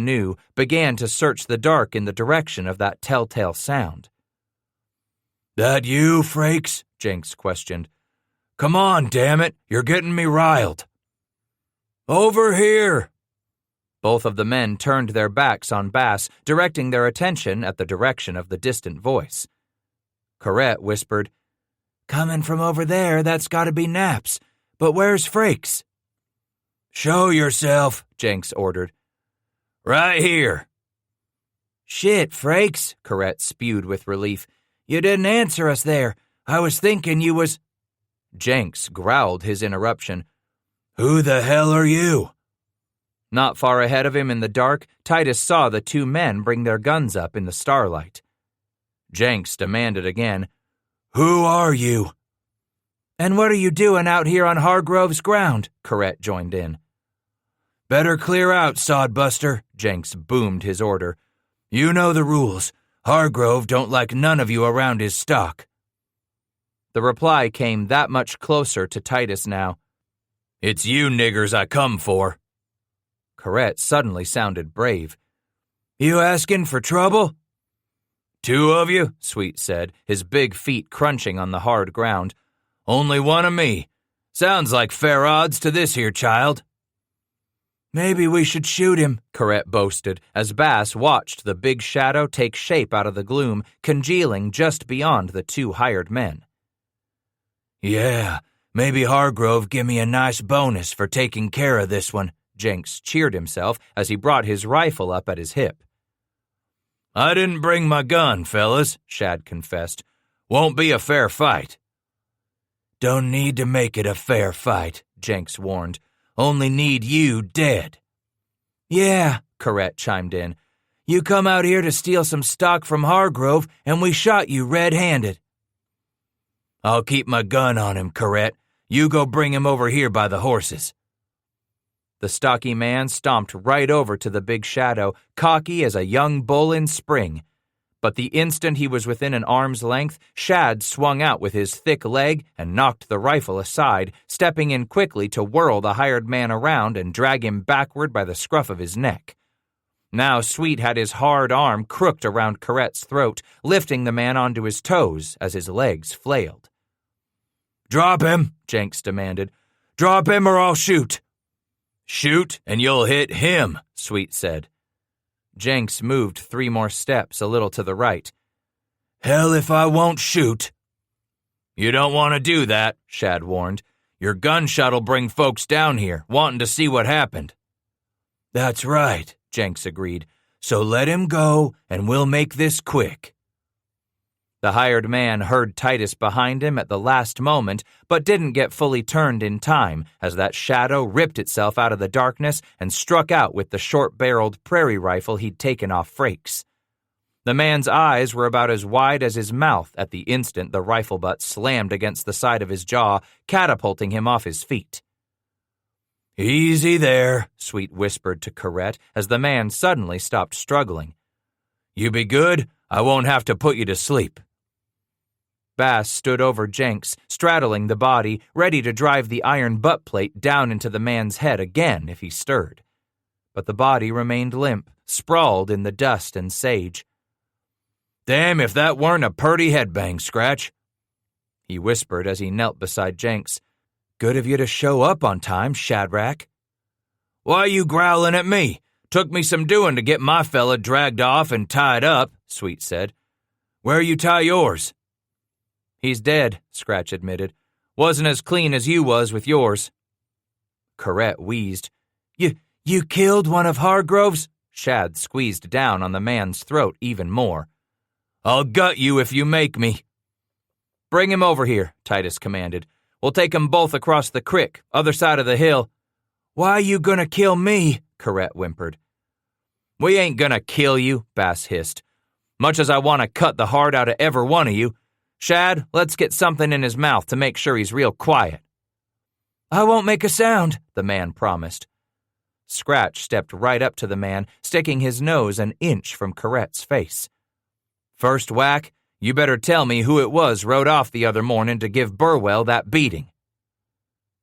began to search the dark in the direction of that telltale sound. "That you, Frakes?" Jenks questioned. "Come on, damn it, you're getting me riled." "Over here!" Both of the men turned their backs on Bass, directing their attention at the direction of the distant voice. Corette whispered, "Coming from over there, that's gotta be Naps. But where's Frakes?" "Show yourself," Jenks ordered. "Right here." "Shit, Frakes," Corette spewed with relief. "You didn't answer us there. I was thinking you was—" Jenks growled his interruption. "Who the hell are you?" Not far ahead of him in the dark, Titus saw the 2 men bring their guns up in the starlight. Jenks demanded again, "Who are you?" "And what are you doing out here on Hargrove's ground?" Corette joined in. "Better clear out, sodbuster," Jenks boomed his order. "You know the rules. Hargrove don't like none of you around his stock." The reply came that much closer to Titus now. "It's you niggers I come for." Corette suddenly sounded brave. "You asking for trouble?" 2 of you? Sweet said, his big feet crunching on the hard ground. Only 1 of me. Sounds like fair odds to this here child. Maybe we should shoot him, Corette boasted, as Bass watched the big shadow take shape out of the gloom, congealing just beyond the 2 hired men. Yeah, maybe Hargrove give me a nice bonus for taking care of this one, Jenks cheered himself as he brought his rifle up at his hip. I didn't bring my gun, fellas, Shad confessed. Won't be a fair fight. Don't need to make it a fair fight, Jenks warned. Only need you dead. Yeah, Corette chimed in. You come out here to steal some stock from Hargrove, and we shot you red-handed. I'll keep my gun on him, Corette. You go bring him over here by the horses. The stocky man stomped right over to the big shadow, cocky as a young bull in spring. But the instant he was within an arm's length, Shad swung out with his thick leg and knocked the rifle aside, stepping in quickly to whirl the hired man around and drag him backward by the scruff of his neck. Now Sweet had his hard arm crooked around Corette's throat, lifting the man onto his toes as his legs flailed. Drop him, Jenks demanded. Drop him or I'll shoot. Shoot and you'll hit him, Sweet said. Jenks moved 3 more steps a little to the right. Hell if I won't shoot. You don't want to do that, Shad warned. Your gunshot'll bring folks down here, wanting to see what happened. That's right, Jenks agreed. So let him go, and we'll make this quick. The hired man heard Titus behind him at the last moment, but didn't get fully turned in time as that shadow ripped itself out of the darkness and struck out with the short-barreled prairie rifle he'd taken off Frakes. The man's eyes were about as wide as his mouth at the instant the rifle butt slammed against the side of his jaw, catapulting him off his feet. Easy there, Sweet whispered to Corette as the man suddenly stopped struggling. You be good, I won't have to put you to sleep. Bass stood over Jenks, straddling the body, ready to drive the iron butt plate down into the man's head again if he stirred. But the body remained limp, sprawled in the dust and sage. Damn if that weren't a purty headbang, Scratch, he whispered as he knelt beside Jenks. Good of you to show up on time, Shadrach. Why you growling at me? Took me some doing to get my fella dragged off and tied up, Sweet said. Where you tie yours? He's dead, Scratch admitted. Wasn't as clean as you was with yours. Corette wheezed. You killed one of Hargrove's? Shad squeezed down on the man's throat even more. I'll gut you if you make me. Bring him over here, Titus commanded. We'll take 'em both across the crick, other side of the hill. Why you gonna kill me? Corette whimpered. We ain't gonna kill you, Bass hissed. Much as I want to cut the heart out of every one of you. Shad, let's get something in his mouth to make sure he's real quiet. I won't make a sound, the man promised. Scratch stepped right up to the man, sticking his nose an inch from Corette's face. First whack, you better tell me who it was rode off the other morning to give Burwell that beating.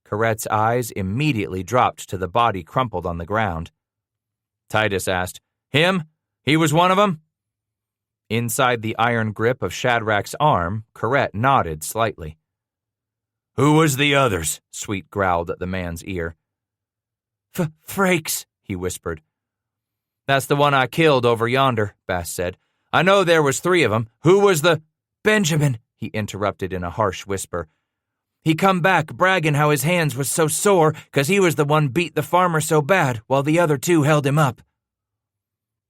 Corette's eyes immediately dropped to the body crumpled on the ground. Titus asked, Him? He was one of 'em? Inside the iron grip of Shadrach's arm, Corette nodded slightly. Who was the others? Sweet growled at the man's ear. Frakes, he whispered. That's the one I killed over yonder, Bass said. I know there was 3 of 'em. Who was the... Benjamin, he interrupted in a harsh whisper. He come back bragging how his hands was so sore 'cause he was the one beat the farmer so bad while the other 2 held him up.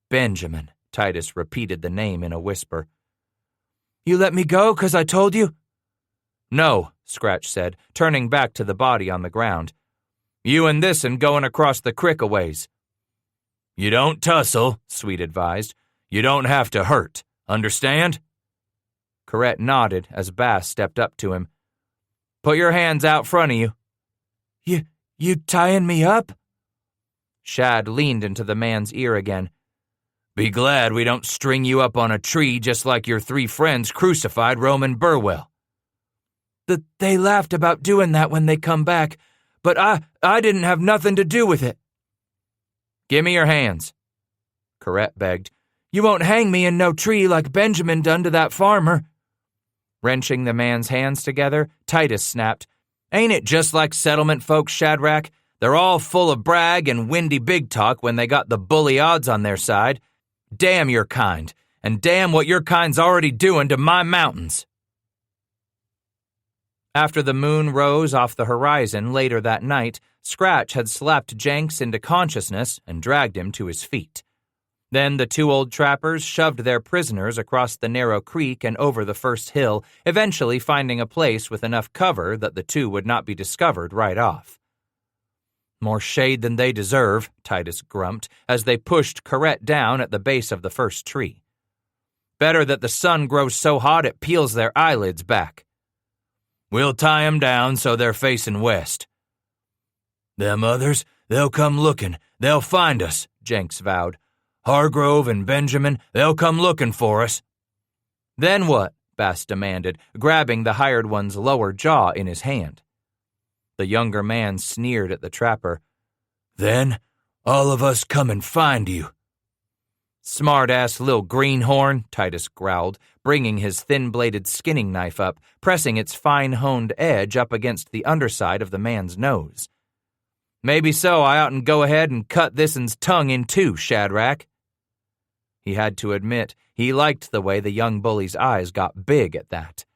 Benjamin, Titus repeated the name in a whisper. You let me go 'cause I told you? No, Scratch said, turning back to the body on the ground. You and this'n going across the crick a ways. You don't tussle, Sweet advised. You don't have to hurt. Understand? Corette nodded as Bass stepped up to him. Put your hands out front of you. You tying me up? Shad leaned into the man's ear again. Be glad we don't string you up on a tree just like your 3 friends crucified Roman Burwell. They laughed about doing that when they come back, but I didn't have nothing to do with it. Give me your hands, Corette begged. You won't hang me in no tree like Benjamin done to that farmer." Wrenching the man's hands together, Titus snapped, "Ain't it just like settlement folks, Shadrach? They're all full of brag and windy big talk when they got the bully odds on their side. Damn your kind, and damn what your kind's already doing to my mountains." After the moon rose off the horizon later that night, Scratch had slapped Jenks into consciousness and dragged him to his feet. Then the two old trappers shoved their prisoners across the narrow creek and over the first hill, eventually finding a place with enough cover that the two would not be discovered right off. "More shade than they deserve," Titus grumped as they pushed Corette down at the base of the first tree. "Better that the sun grows so hot it peels their eyelids back." "We'll tie 'em down so they're facing west." "Them others, they'll come looking. They'll find us," Jenks vowed. "Hargrove and Benjamin, they'll come looking for us." "Then what?" Bass demanded, grabbing the hired one's lower jaw in his hand. The younger man sneered at the trapper. "Then, all of us come and find you." "Smart-ass little greenhorn," Titus growled, bringing his thin-bladed skinning knife up, pressing its fine-honed edge up against the underside of the man's nose. "Maybe so I oughtn't go ahead and cut this'n's tongue in two, Shadrach." He had to admit he liked the way the young bully's eyes got big at that.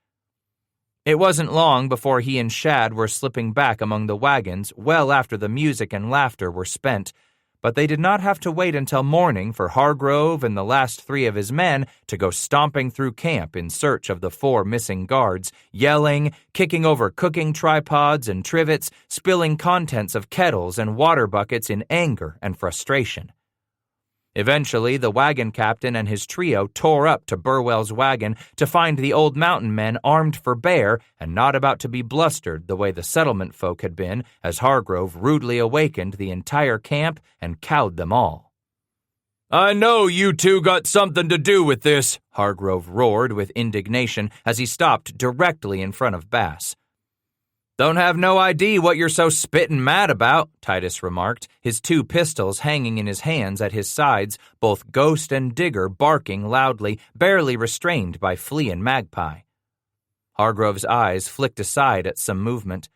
It wasn't long before he and Shad were slipping back among the wagons well after the music and laughter were spent, but they did not have to wait until morning for Hargrove and the last three of his men to go stomping through camp in search of the 4 missing guards, yelling, kicking over cooking tripods and trivets, spilling contents of kettles and water buckets in anger and frustration. Eventually, the wagon captain and his trio tore up to Burwell's wagon to find the old mountain men armed for bear and not about to be blustered the way the settlement folk had been as Hargrove rudely awakened the entire camp and cowed them all. "I know you two got something to do with this," Hargrove roared with indignation as he stopped directly in front of Bass. "Don't have no idea what you're so spittin' mad about," Titus remarked, his 2 pistols hanging in his hands at his sides, both Ghost and Digger barking loudly, barely restrained by Flea and Magpie. Hargrove's eyes flicked aside at some movement.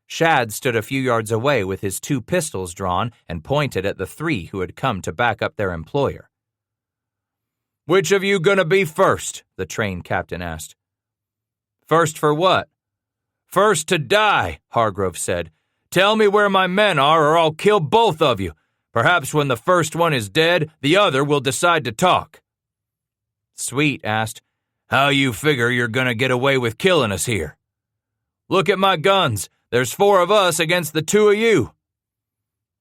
Shad stood a few yards away with his 2 pistols drawn and pointed at the 3 who had come to back up their employer. "Which of you gonna be first?" the train captain asked. "First for what?" "First to die," Hargrove said. "Tell me where my men are or I'll kill both of you. Perhaps when the first one is dead, the other will decide to talk." Sweet asked, "How you figure you're gonna get away with killing us here?" "Look at my guns. There's 4 of us against the 2 of you."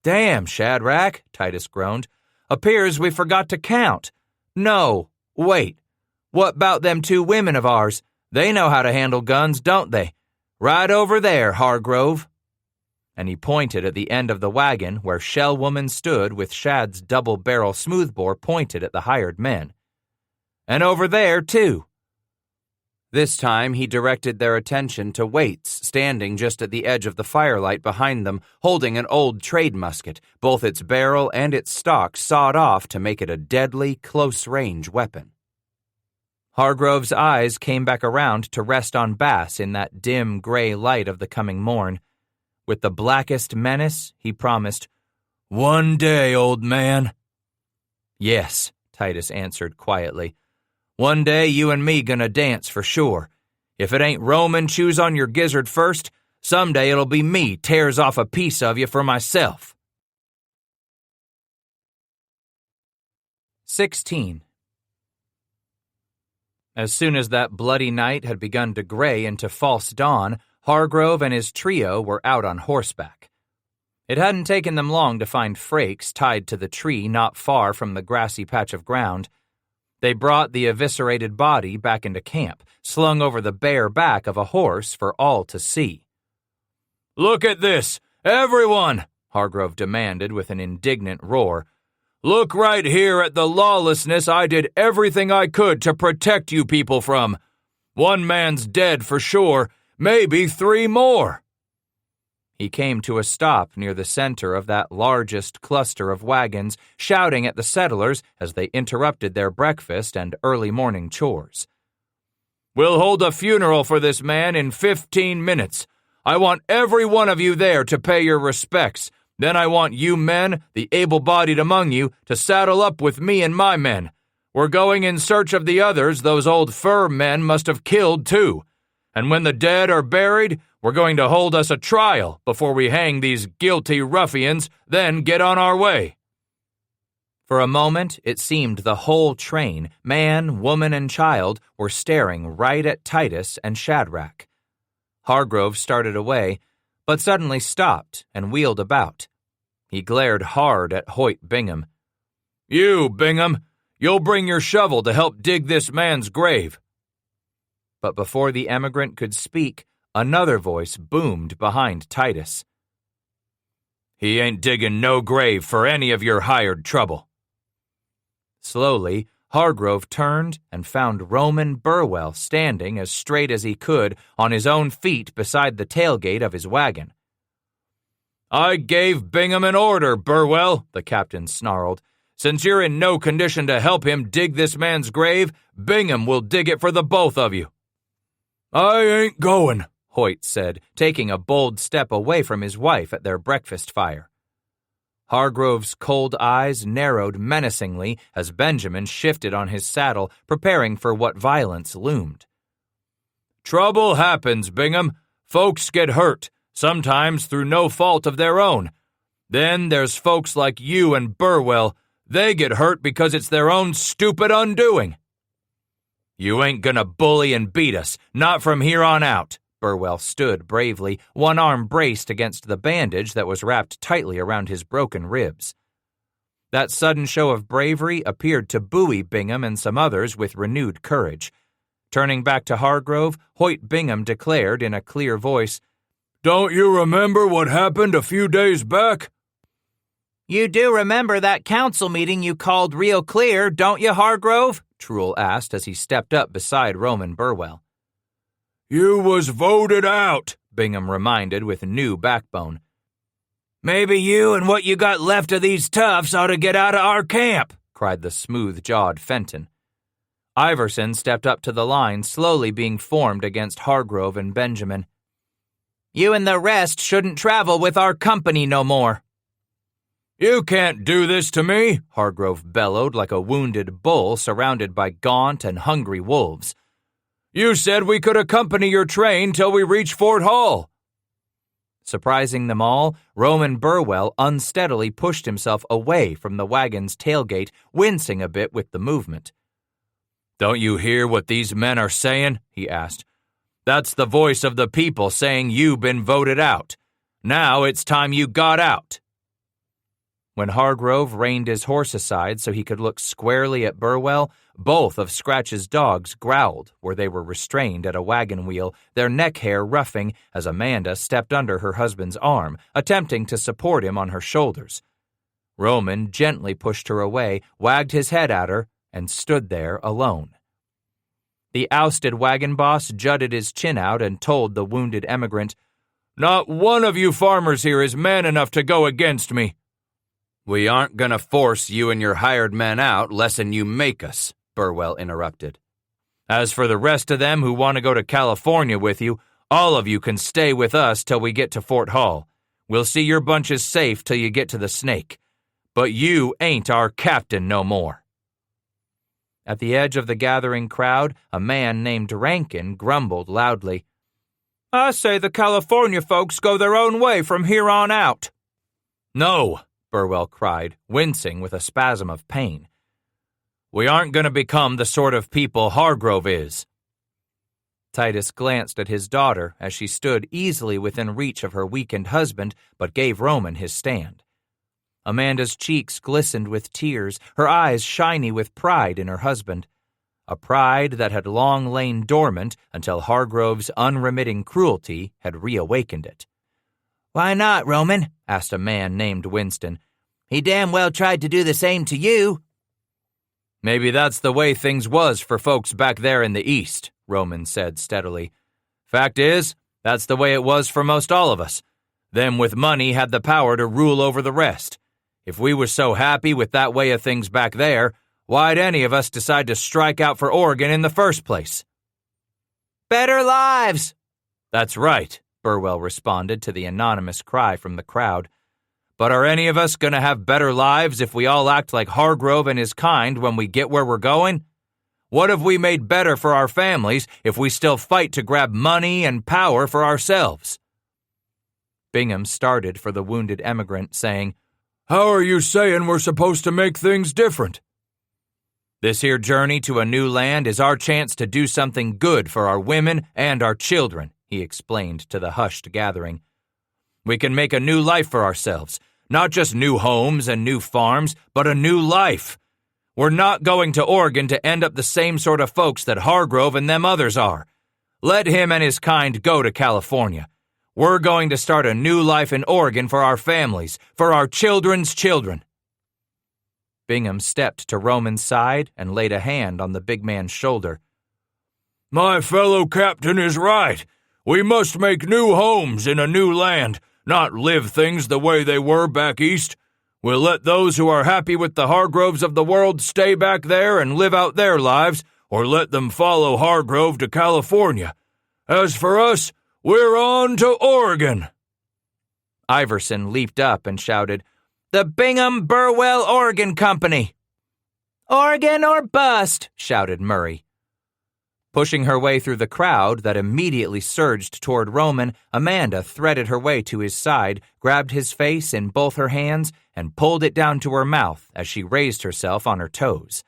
"Damn, Shadrach," Titus groaned. "Appears we forgot to count. No, wait. What about them 2 women of ours? They know how to handle guns, don't they? Right over there, Hargrove." And he pointed at the end of the wagon where Shell Woman stood with Shad's double-barrel smoothbore pointed at the hired men. "And over there, too." This time he directed their attention to Waits standing just at the edge of the firelight behind them, holding an old trade musket, both its barrel and its stock sawed off to make it a deadly, close-range weapon. Hargrove's eyes came back around to rest on Bass in that dim gray light of the coming morn. With the blackest menace, he promised, "One day, old man." "Yes," Titus answered quietly. "One day you and me gonna dance for sure. If it ain't Roman chews on your gizzard first, someday it'll be me tears off a piece of you for myself." 16. As soon as that bloody night had begun to gray into false dawn, Hargrove and his trio were out on horseback. It hadn't taken them long to find Frakes tied to the tree not far from the grassy patch of ground. They brought the eviscerated body back into camp, slung over the bare back of a horse for all to see. "Look at this, everyone!" Hargrove demanded with an indignant roar. "Look right here at the lawlessness I did everything I could to protect you people from. 1 man's dead for sure, maybe 3 more." He came to a stop near the center of that largest cluster of wagons, shouting at the settlers as they interrupted their breakfast and early morning chores. "We'll hold a funeral for this man in 15 minutes. I want every one of you there to pay your respects. Then I want you men, the able-bodied among you, to saddle up with me and my men. We're going in search of the others those old fur men must have killed too. And when the dead are buried, we're going to hold us a trial before we hang these guilty ruffians, then get on our way." For a moment, it seemed the whole train, man, woman, and child, were staring right at Titus and Shadrach. Hargrove started away, but suddenly stopped and wheeled about. He glared hard at Hoyt Bingham. "You, Bingham, you'll bring your shovel to help dig this man's grave." But before the emigrant could speak, another voice boomed behind Titus. "He ain't digging no grave for any of your hired trouble." Slowly, Hargrove turned and found Roman Burwell standing as straight as he could on his own feet beside the tailgate of his wagon. "I gave Bingham an order, Burwell," the captain snarled. "Since you're in no condition to help him dig this man's grave, Bingham will dig it for the both of you." "I ain't going," Hoyt said, taking a bold step away from his wife at their breakfast fire. Hargrove's cold eyes narrowed menacingly as Benjamin shifted on his saddle, preparing for what violence loomed. "Trouble happens, Bingham. Folks get hurt, sometimes through no fault of their own. Then there's folks like you and Burwell. They get hurt because it's their own stupid undoing." "You ain't gonna bully and beat us, not from here on out." Burwell stood bravely, one arm braced against the bandage that was wrapped tightly around his broken ribs. That sudden show of bravery appeared to buoy Bingham and some others with renewed courage. Turning back to Hargrove, Hoyt Bingham declared in a clear voice, "Don't you remember what happened a few days back?" "You do remember that council meeting you called real clear, don't you, Hargrove?" Truel asked as he stepped up beside Roman Burwell. "You was voted out," Bingham reminded with new backbone. "Maybe you and what you got left of these toughs ought to get out of our camp," cried the smooth-jawed Fenton. Iverson stepped up to the line, slowly being formed against Hargrove and Benjamin. "You and the rest shouldn't travel with our company no more." "You can't do this to me," Hargrove bellowed like a wounded bull surrounded by gaunt and hungry wolves. "You said we could accompany your train till we reach Fort Hall." Surprising them all, Roman Burwell unsteadily pushed himself away from the wagon's tailgate, wincing a bit with the movement. "Don't you hear what these men are saying?" he asked. "That's the voice of the people saying you've been voted out. Now it's time you got out." When Hargrove reined his horse aside so he could look squarely at Burwell, both of Scratch's dogs growled where they were restrained at a wagon wheel, their neck hair ruffing as Amanda stepped under her husband's arm, attempting to support him on her shoulders. Roman gently pushed her away, wagged his head at her, and stood there alone. The ousted wagon boss jutted his chin out and told the wounded emigrant, "Not one of you farmers here is man enough to go against me." "We aren't going to force you and your hired men out lessen you make us," Burwell interrupted. "As for the rest of them who want to go to California with you, all of you can stay with us till we get to Fort Hall. We'll see your bunches safe till you get to the Snake. But you ain't our captain no more." At the edge of the gathering crowd, a man named Rankin grumbled loudly, "I say the California folks go their own way from here on out." "No," Burwell cried, wincing with a spasm of pain. "We aren't going to become the sort of people Hargrove is." Titus glanced at his daughter as she stood easily within reach of her weakened husband, but gave Roman his stand. Amanda's cheeks glistened with tears, her eyes shiny with pride in her husband, a pride that had long lain dormant until Hargrove's unremitting cruelty had reawakened it. "Why not, Roman?" asked a man named Winston. "He damn well tried to do the same to you." "Maybe that's the way things was for folks back there in the East," Roman said steadily. "Fact is, that's the way it was for most all of us. Them with money had the power to rule over the rest. If we were so happy with that way of things back there, why'd any of us decide to strike out for Oregon in the first place? Better lives! That's right, Burwell responded to the anonymous cry from the crowd. But are any of us going to have better lives if we all act like Hargrove and his kind when we get where we're going? What have we made better for our families if we still fight to grab money and power for ourselves? Bingham started for the wounded emigrant, saying, How are you saying we're supposed to make things different? This here journey to a new land is our chance to do something good for our women and our children, he explained to the hushed gathering. We can make a new life for ourselves, not just new homes and new farms, but a new life. We're not going to Oregon to end up the same sort of folks that Hargrove and them others are. Let him and his kind go to California. We're going to start a new life in Oregon for our families, for our children's children. Bingham stepped to Roman's side and laid a hand on the big man's shoulder. My fellow captain is right. We must make new homes in a new land, not live things the way they were back east. We'll let those who are happy with the Hargroves of the world stay back there and live out their lives, or let them follow Hargrove to California. As for us, we're on to Oregon. Iverson leaped up and shouted, The Bingham Burwell Oregon Company! Oregon or bust, shouted Murray. Pushing her way through the crowd that immediately surged toward Roman, Amanda threaded her way to his side, grabbed his face in both her hands, and pulled it down to her mouth as she raised herself on her toes.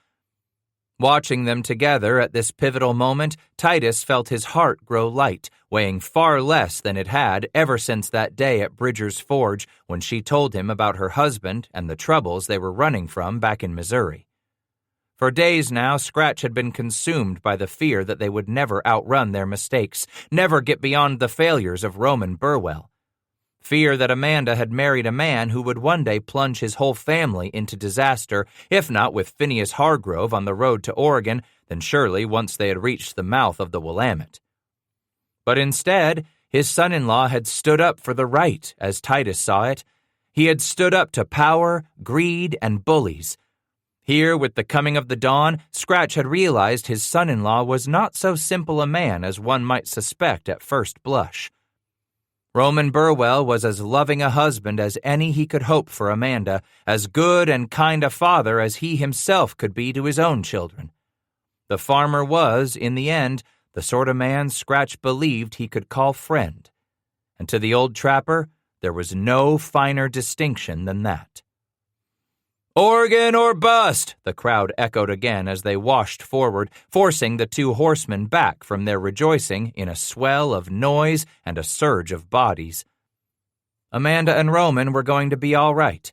Watching them together at this pivotal moment, Titus felt his heart grow light, weighing far less than it had ever since that day at Bridger's Forge when she told him about her husband and the troubles they were running from back in Missouri. For days now, Scratch had been consumed by the fear that they would never outrun their mistakes, never get beyond the failures of Roman Burwell. Fear that Amanda had married a man who would one day plunge his whole family into disaster, if not with Phineas Hargrove on the road to Oregon, then surely once they had reached the mouth of the Willamette. But instead, his son-in-law had stood up for the right, as Titus saw it. He had stood up to power, greed, and bullies. Here, with the coming of the dawn, Scratch had realized his son-in-law was not so simple a man as one might suspect at first blush. Roman Burwell was as loving a husband as any he could hope for Amanda, as good and kind a father as he himself could be to his own children. The farmer was, in the end, the sort of man Scratch believed he could call friend. And to the old trapper, there was no finer distinction than that. Oregon or bust, the crowd echoed again as they washed forward, forcing the two horsemen back from their rejoicing in a swell of noise and a surge of bodies. Amanda and Roman were going to be all right.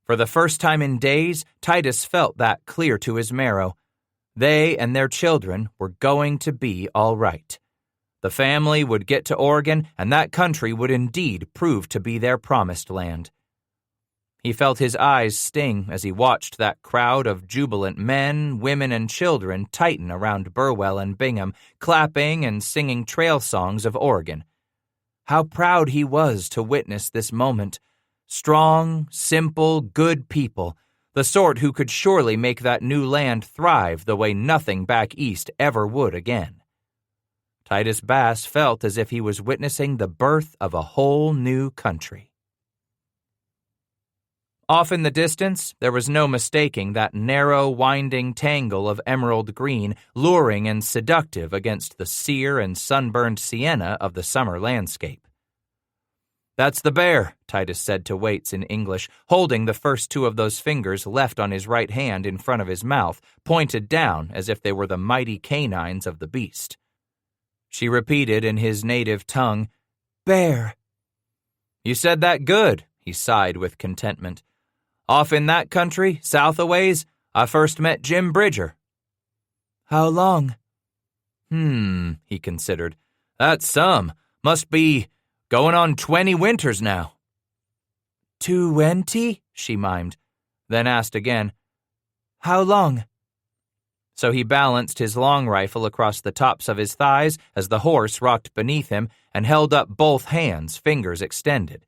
For the first time in days, Titus felt that clear to his marrow. They and their children were going to be all right. The family would get to Oregon, and that country would indeed prove to be their promised land. He felt his eyes sting as he watched that crowd of jubilant men, women, and children tighten around Burwell and Bingham, clapping and singing trail songs of Oregon. How proud he was to witness this moment. Strong, simple, good people, the sort who could surely make that new land thrive the way nothing back east ever would again. Titus Bass felt as if he was witnessing the birth of a whole new country. Off in the distance, there was no mistaking that narrow, winding tangle of emerald green, luring and seductive against the sere and sunburned sienna of the summer landscape. That's the bear, Titus said to Waits in English, holding the first two of those fingers left on his right hand in front of his mouth, pointed down as if they were the mighty canines of the beast. She repeated in his native tongue, Bear. You said that good, he sighed with contentment. Off in that country, south a ways, I first met Jim Bridger. How long? He considered. That's some. Must be going on 20 winters now. 20? She mimed, then asked again, How long? So he balanced his long rifle across the tops of his thighs as the horse rocked beneath him and held up both hands, fingers extended.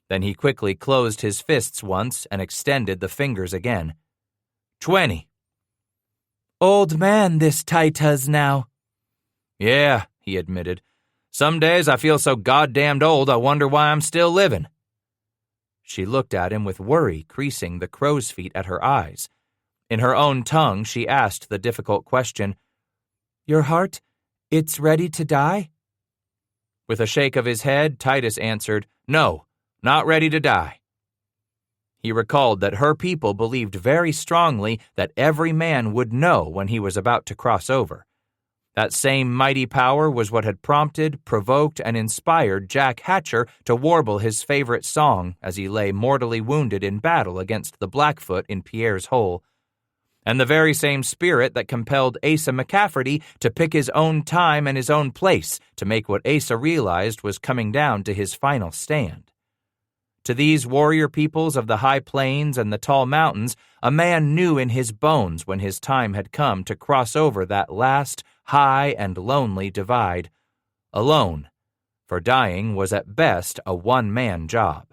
Then he quickly closed his fists once and extended the fingers again. 20. Old man, this Titus now. Yeah, he admitted. Some days I feel so goddamned old I wonder why I'm still living. She looked at him with worry creasing the crow's feet at her eyes. In her own tongue, she asked the difficult question, Your heart, it's ready to die? With a shake of his head, Titus answered, No, not ready to die. He recalled that her people believed very strongly that every man would know when he was about to cross over. That same mighty power was what had prompted, provoked, and inspired Jack Hatcher to warble his favorite song as he lay mortally wounded in battle against the Blackfoot in Pierre's Hole, and the very same spirit that compelled Asa McCafferty to pick his own time and his own place to make what Asa realized was coming down to his final stand. To these warrior peoples of the high plains and the tall mountains, a man knew in his bones when his time had come to cross over that last, high and lonely divide. Alone, for dying was at best a one-man job.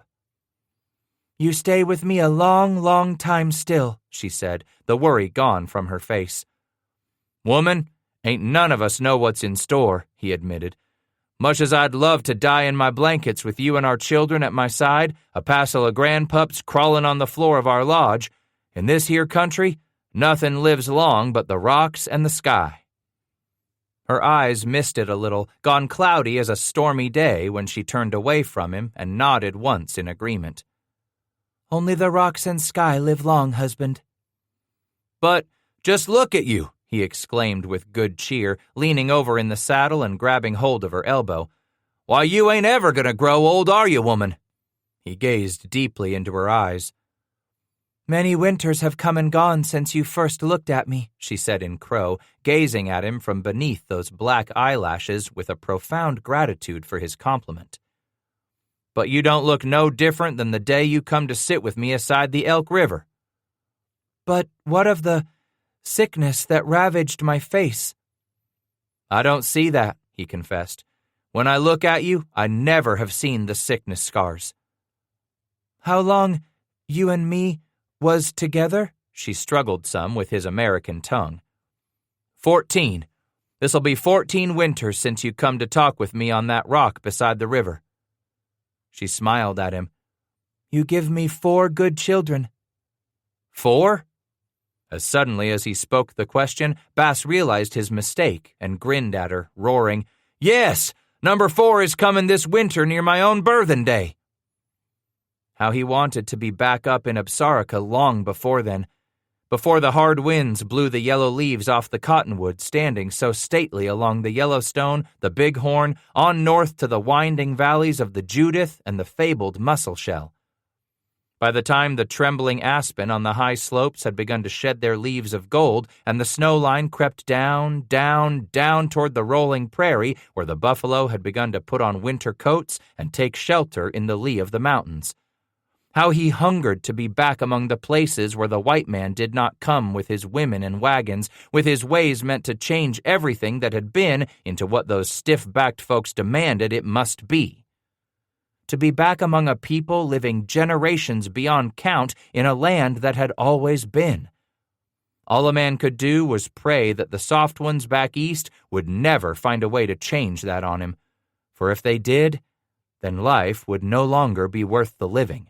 You stay with me a long, long time still, she said, the worry gone from her face. Woman, ain't none of us know what's in store, he admitted. Much as I'd love to die in my blankets with you and our children at my side, a passel of grandpups crawling on the floor of our lodge, in this here country, nothing lives long but the rocks and the sky. Her eyes misted a little, gone cloudy as a stormy day when she turned away from him and nodded once in agreement. Only the rocks and sky live long, husband. But just look at you, he exclaimed with good cheer, leaning over in the saddle and grabbing hold of her elbow. Why, you ain't ever gonna grow old, are you, woman? He gazed deeply into her eyes. Many winters have come and gone since you first looked at me, she said in Crow, gazing at him from beneath those black eyelashes with a profound gratitude for his compliment. But you don't look no different than the day you come to sit with me aside the Elk River. But what of the sickness that ravaged my face? I don't see that, he confessed. When I look at you, I never have seen the sickness scars. How long you and me was together? She struggled some with his American tongue. 14. This'll be 14 winters since you come to talk with me on that rock beside the river. She smiled at him. You give me 4 good children. 4? As suddenly as he spoke the question, Bass realized his mistake and grinned at her, roaring, Yes, number 4 is coming this winter near my own birthing day. How he wanted to be back up in Absarica long before then, before the hard winds blew the yellow leaves off the cottonwood standing so stately along the Yellowstone, the Bighorn, on north to the winding valleys of the Judith and the fabled Musselshell. By the time the trembling aspen on the high slopes had begun to shed their leaves of gold and the snow line crept down, down, down toward the rolling prairie where the buffalo had begun to put on winter coats and take shelter in the lee of the mountains. How he hungered to be back among the places where the white man did not come with his women and wagons, with his ways meant to change everything that had been into what those stiff-backed folks demanded it must be. To be back among a people living generations beyond count in a land that had always been. All a man could do was pray that the soft ones back east would never find a way to change that on him, for if they did, then life would no longer be worth the living.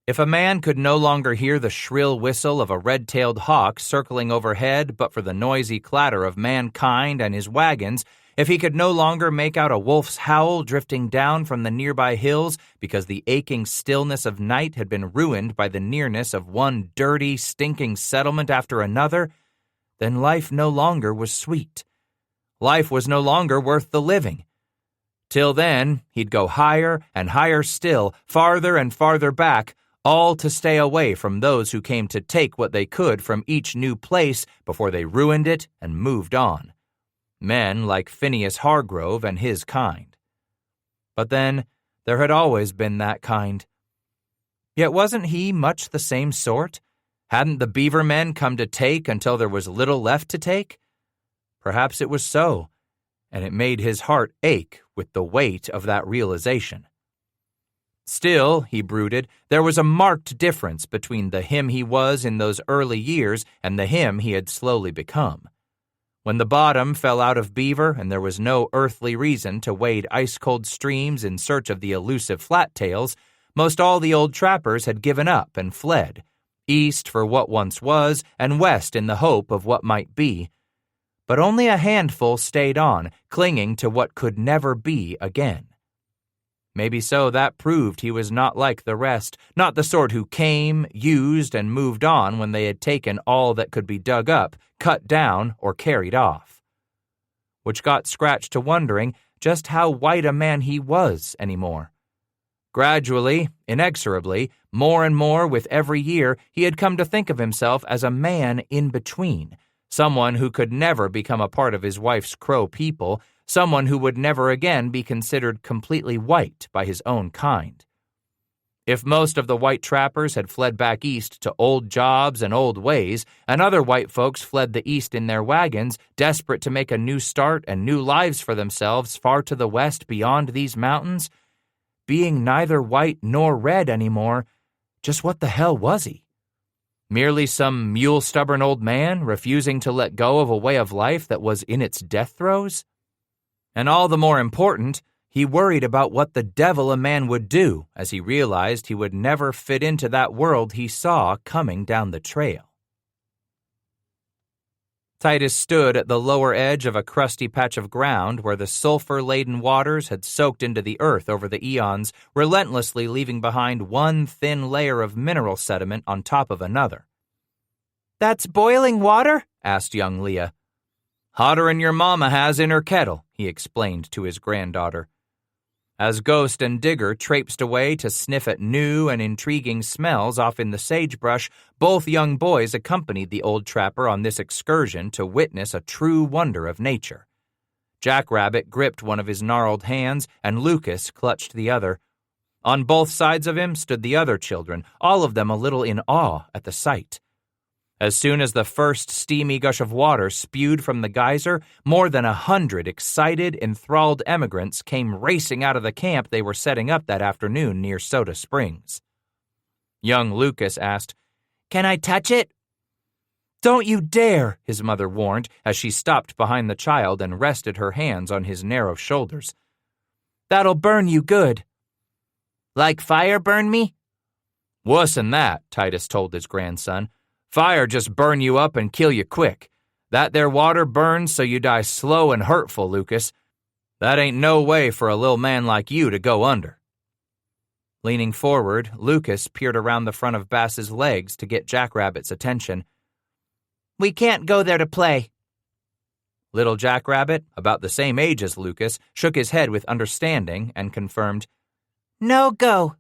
If a man could no longer hear the shrill whistle of a red-tailed hawk circling overhead but for the noisy clatter of mankind and his wagons, if he could no longer make out a wolf's howl drifting down from the nearby hills because the aching stillness of night had been ruined by the nearness of one dirty, stinking settlement after another, then life no longer was sweet. Life was no longer worth the living. Till then, he'd go higher and higher still, farther and farther back, all to stay away from those who came to take what they could from each new place before they ruined it and moved on. Men like Phineas Hargrove and his kind. But then, there had always been that kind. Yet wasn't he much the same sort? Hadn't the beaver men come to take until there was little left to take? Perhaps it was so, and it made his heart ache with the weight of that realization. Still, he brooded, there was a marked difference between the him he was in those early years and the him he had slowly become. When the bottom fell out of beaver and there was no earthly reason to wade ice-cold streams in search of the elusive flat-tails, most all the old trappers had given up and fled, east for what once was and west in the hope of what might be. But only a handful stayed on, clinging to what could never be again. Maybe so that proved he was not like the rest, not the sort who came, used, and moved on when they had taken all that could be dug up, cut down, or carried off. Which got Scratch to wondering just how white a man he was anymore. Gradually, inexorably, more and more with every year, he had come to think of himself as a man in between, someone who could never become a part of his wife's Crow people, someone who would never again be considered completely white by his own kind. If most of the white trappers had fled back east to old jobs and old ways, and other white folks fled the east in their wagons, desperate to make a new start and new lives for themselves far to the west beyond these mountains, being neither white nor red anymore, just what the hell was he? Merely some mule-stubborn old man refusing to let go of a way of life that was in its death throes? And all the more important, he worried about what the devil a man would do as he realized he would never fit into that world he saw coming down the trail. Titus stood at the lower edge of a crusty patch of ground where the sulfur-laden waters had soaked into the earth over the eons, relentlessly leaving behind one thin layer of mineral sediment on top of another. "That's boiling water?" asked young Leah. "Hotter'n your mama has in her kettle," he explained to his granddaughter. As Ghost and Digger traipsed away to sniff at new and intriguing smells off in the sagebrush, both young boys accompanied the old trapper on this excursion to witness a true wonder of nature. Jackrabbit gripped one of his gnarled hands, and Lucas clutched the other. On both sides of him stood the other children, all of them a little in awe at the sight. As soon as the first steamy gush of water spewed from the geyser, more than 100 excited, enthralled emigrants came racing out of the camp they were setting up that afternoon near Soda Springs. Young Lucas asked, "Can I touch it?" "Don't you dare," his mother warned as she stopped behind the child and rested her hands on his narrow shoulders. "That'll burn you good." "Like fire burn me?" "Wuss'n that," Titus told his grandson. "Fire just burn you up and kill you quick. That there water burns so you die slow and hurtful, Lucas. That ain't no way for a little man like you to go under." Leaning forward, Lucas peered around the front of Bass's legs to get Jackrabbit's attention. "We can't go there to play." Little Jackrabbit, about the same age as Lucas, shook his head with understanding and confirmed, "No go."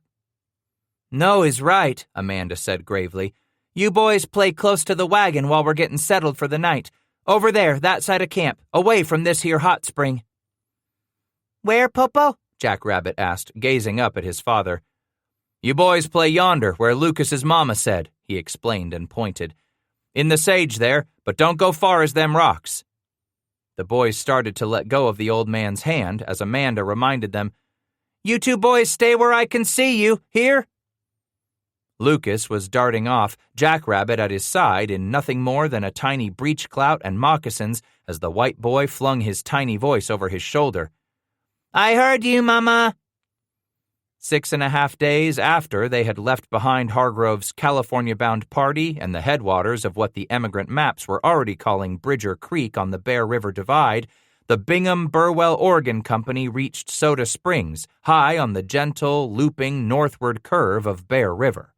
"No is right," Amanda said gravely. "You boys play close to the wagon while we're getting settled for the night. Over there, that side of camp, away from this here hot spring." "Where, Popo?" Jackrabbit asked, gazing up at his father. "You boys play yonder, where Lucas's mama said," he explained and pointed. "In the sage there, but don't go far as them rocks." The boys started to let go of the old man's hand as Amanda reminded them, "You two boys stay where I can see you, here?" Lucas was darting off, Jackrabbit at his side in nothing more than a tiny breech clout and moccasins as the white boy flung his tiny voice over his shoulder. "I heard you, Mama." 6.5 days after they had left behind Hargrove's California-bound party and the headwaters of what the emigrant maps were already calling Bridger Creek on the Bear River Divide, the Bingham-Burwell Organ Company reached Soda Springs, high on the gentle, looping northward curve of Bear River.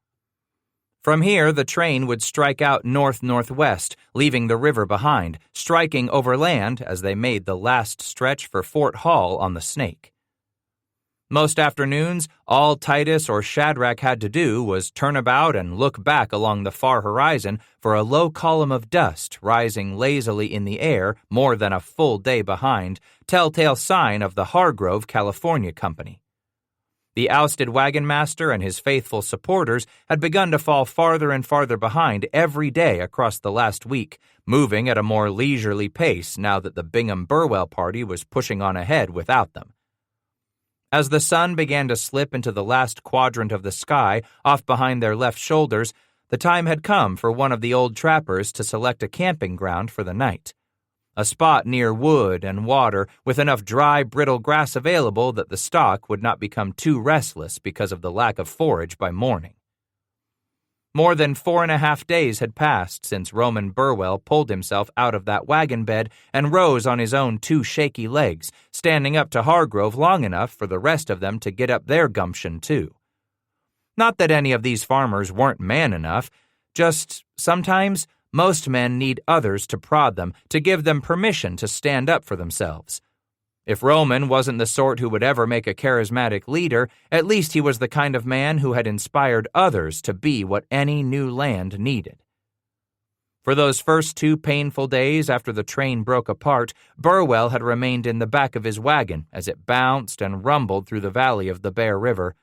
From here, the train would strike out north-northwest, leaving the river behind, striking overland as they made the last stretch for Fort Hall on the Snake. Most afternoons, all Titus or Shadrach had to do was turn about and look back along the far horizon for a low column of dust rising lazily in the air more than a full day behind, telltale sign of the Hargrove California Company. The ousted wagon master and his faithful supporters had begun to fall farther and farther behind every day across the last week, moving at a more leisurely pace now that the Bingham-Burwell party was pushing on ahead without them. As the sun began to slip into the last quadrant of the sky off behind their left shoulders, the time had come for one of the old trappers to select a camping ground for the night. A spot near wood and water with enough dry, brittle grass available that the stock would not become too restless because of the lack of forage by morning. More than 4.5 days had passed since Roman Burwell pulled himself out of that wagon bed and rose on his own 2 shaky legs, standing up to Hargrove long enough for the rest of them to get up their gumption too. Not that any of these farmers weren't man enough, just sometimes most men need others to prod them, to give them permission to stand up for themselves. If Roman wasn't the sort who would ever make a charismatic leader, at least he was the kind of man who had inspired others to be what any new land needed. For those first 2 painful days after the train broke apart, Burwell had remained in the back of his wagon as it bounced and rumbled through the valley of the Bear River.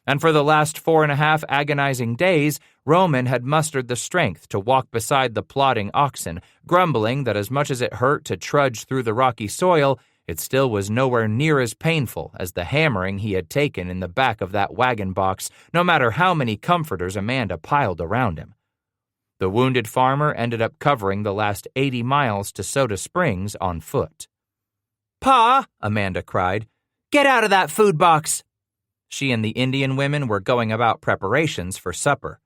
And for the last 4.5 agonizing days, Roman had mustered the strength to walk beside the plodding oxen, grumbling that as much as it hurt to trudge through the rocky soil, it still was nowhere near as painful as the hammering he had taken in the back of that wagon box, no matter how many comforters Amanda piled around him. The wounded farmer ended up covering the last 80 miles to Soda Springs on foot. "Pa," Amanda cried, "get out of that food box!" She and the Indian women were going about preparations for supper.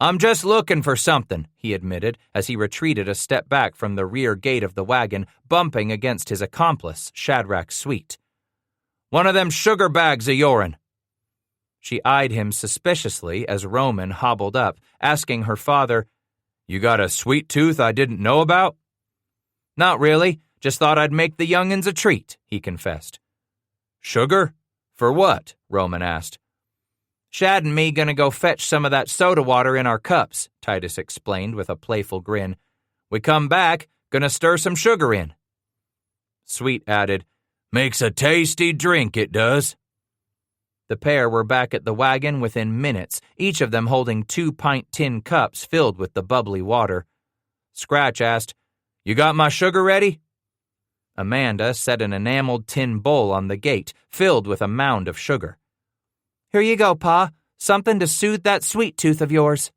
"I'm just looking for something," he admitted as he retreated a step back from the rear gate of the wagon, bumping against his accomplice, Shadrach Sweet. "One of them sugar bags of your'n." She eyed him suspiciously as Roman hobbled up, asking her father, "You got a sweet tooth I didn't know about?" "Not really, just thought I'd make the young'uns a treat," he confessed. "Sugar? For what?" Roman asked. "Shad and me gonna go fetch some of that soda water in our cups," Titus explained with a playful grin. "We come back, gonna stir some sugar in." Sweet added, "Makes a tasty drink, it does." The pair were back at the wagon within minutes, each of them holding 2-pint tin cups filled with the bubbly water. Scratch asked, "You got my sugar ready?" Amanda set an enameled tin bowl on the gate, filled with a mound of sugar. "Here you go, Pa. Something to soothe that sweet tooth of yours."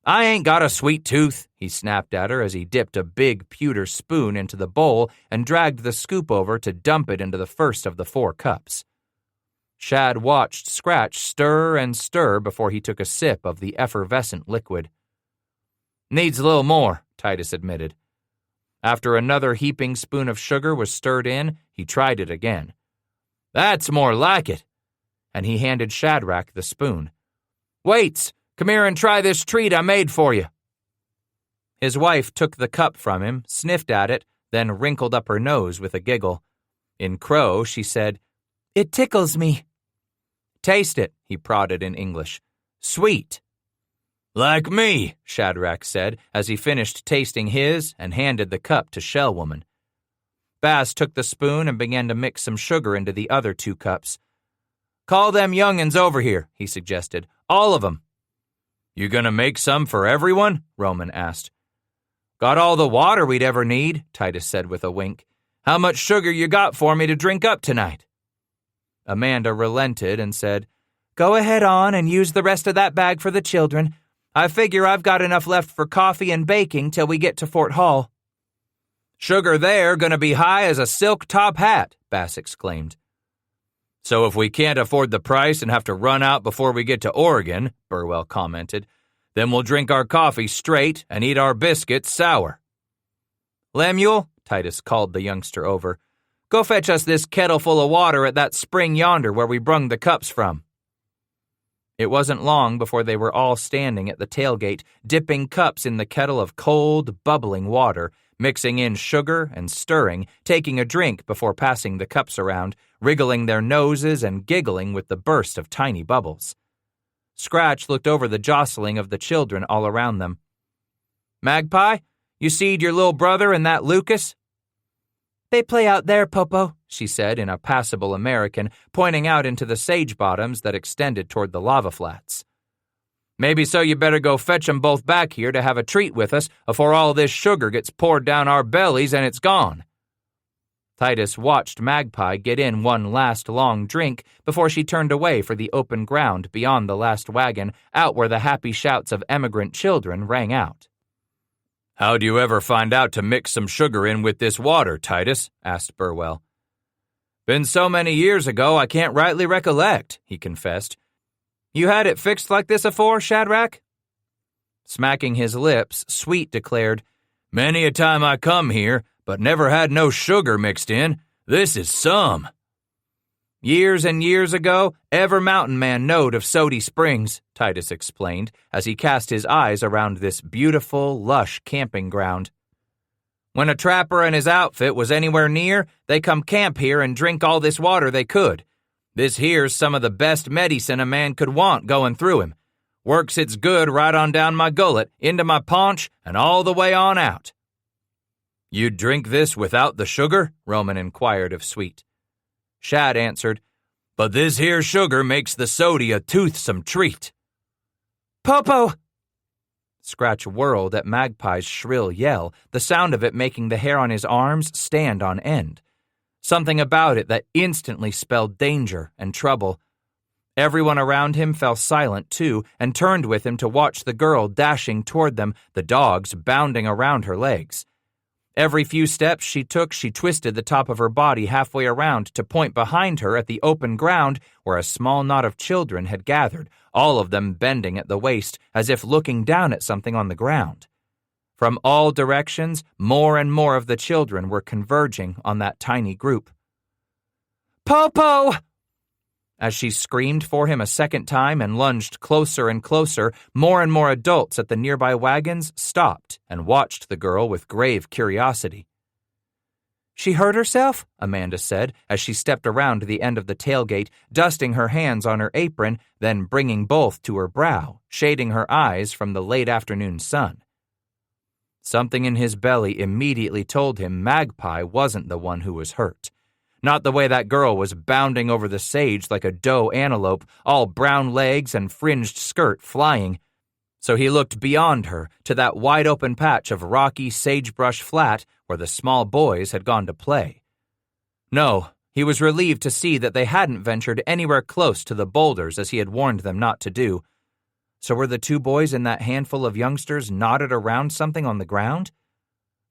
"I ain't got a sweet tooth," he snapped at her as he dipped a big pewter spoon into the bowl and dragged the scoop over to dump it into the first of the 4 cups. Shad watched Scratch stir and stir before he took a sip of the effervescent liquid. "Needs a little more," Titus admitted. After another heaping spoon of sugar was stirred in, he tried it again. "That's more like it." And he handed Shadrach the spoon. "Waits, come here and try this treat I made for you." His wife took the cup from him, sniffed at it, then wrinkled up her nose with a giggle. In Crow, she said, "It tickles me." "Taste it," he prodded in English. "Sweet." "Like me," Shadrach said as he finished tasting his and handed the cup to Shellwoman. Bass took the spoon and began to mix some sugar into the other 2 cups. "Call them young'uns over here," he suggested. "All of them." "You gonna make some for everyone?" Roman asked. "Got all the water we'd ever need," Titus said with a wink. "How much sugar you got for me to drink up tonight?" Amanda relented and said, "Go ahead on and use the rest of that bag for the children. I figure I've got enough left for coffee and baking till we get to Fort Hall." "Sugar there gonna be high as a silk top hat," Bass exclaimed. "So if we can't afford the price and have to run out before we get to Oregon," Burwell commented, "then we'll drink our coffee straight and eat our biscuits sour." "Lemuel," Titus called the youngster over, "go fetch us this kettle full of water at that spring yonder where we brung the cups from." It wasn't long before they were all standing at the tailgate, dipping cups in the kettle of cold, bubbling water, mixing in sugar and stirring, taking a drink before passing the cups around, wriggling their noses and giggling with the burst of tiny bubbles. Scratch looked over the jostling of the children all around them. "Magpie, you seed your little brother and that Lucas?" "They play out there, Popo," she said in a passable American, pointing out into the sage bottoms that extended toward the lava flats. "Maybe so you better go fetch 'em both back here to have a treat with us afore all this sugar gets poured down our bellies and it's gone." Titus watched Magpie get in one last long drink before she turned away for the open ground beyond the last wagon, out where the happy shouts of emigrant children rang out. "How'd you ever find out to mix some sugar in with this water, Titus?" asked Burwell. "Been so many years ago I can't rightly recollect," he confessed. "You had it fixed like this afore, Shadrach?" Smacking his lips, Sweet declared, "Many a time I come here, but never had no sugar mixed in. This is some." "Years and years ago, ever mountain man knowed of Sody Springs," Titus explained, as he cast his eyes around this beautiful, lush camping ground. "When a trapper and his outfit was anywhere near, they come camp here and drink all this water they could. This here's some of the best medicine a man could want going through him. Works its good right on down my gullet, into my paunch, and all the way on out." "You'd drink this without the sugar?" Roman inquired of Sweet. Shad answered, "But this here sugar makes the sody a toothsome treat." "Popo!" Scratch whirled at Magpie's shrill yell, the sound of it making the hair on his arms stand on end. Something about it that instantly spelled danger and trouble. Everyone around him fell silent too and turned with him to watch the girl dashing toward them, the dogs bounding around her legs. Every few steps she took, she twisted the top of her body halfway around to point behind her at the open ground where a small knot of children had gathered, all of them bending at the waist as if looking down at something on the ground. From all directions, more and more of the children were converging on that tiny group. "Popo!" As she screamed for him a second time and lunged closer and closer, more and more adults at the nearby wagons stopped and watched the girl with grave curiosity. "She hurt herself?" Amanda said as she stepped around the end of the tailgate, dusting her hands on her apron, then bringing both to her brow, shading her eyes from the late afternoon sun. Something in his belly immediately told him Magpie wasn't the one who was hurt. Not the way that girl was bounding over the sage like a doe antelope, all brown legs and fringed skirt flying. So he looked beyond her to that wide-open patch of rocky sagebrush flat where the small boys had gone to play. No, he was relieved to see that they hadn't ventured anywhere close to the boulders as he had warned them not to do. So were the two boys and that handful of youngsters knotted around something on the ground?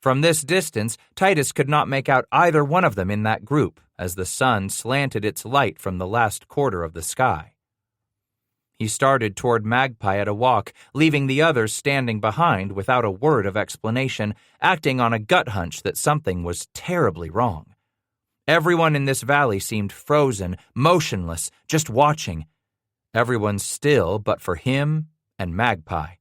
From this distance, Titus could not make out either one of them in that group as the sun slanted its light from the last quarter of the sky. He started toward Magpie at a walk, leaving the others standing behind without a word of explanation, acting on a gut hunch that something was terribly wrong. Everyone in this valley seemed frozen, motionless, just watching. Everyone still but for him and Magpie.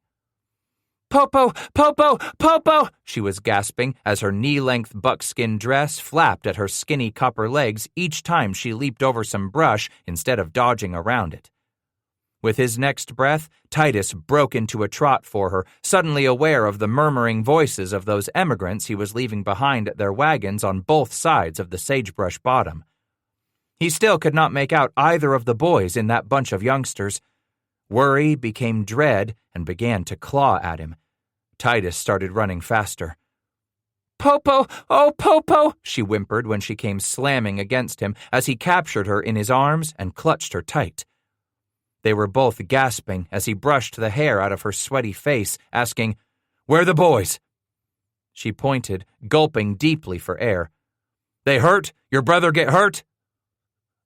"Popo! Popo! Popo!" she was gasping as her knee-length buckskin dress flapped at her skinny copper legs each time she leaped over some brush instead of dodging around it. With his next breath, Titus broke into a trot for her, suddenly aware of the murmuring voices of those emigrants he was leaving behind at their wagons on both sides of the sagebrush bottom. He still could not make out either of the boys in that bunch of youngsters. Worry became dread and began to claw at him. Titus started running faster. "Popo! Oh, Popo!" she whimpered when she came slamming against him as he captured her in his arms and clutched her tight. They were both gasping as he brushed the hair out of her sweaty face, asking, "Where are the boys?" She pointed, gulping deeply for air. "They hurt? Your brother get hurt?"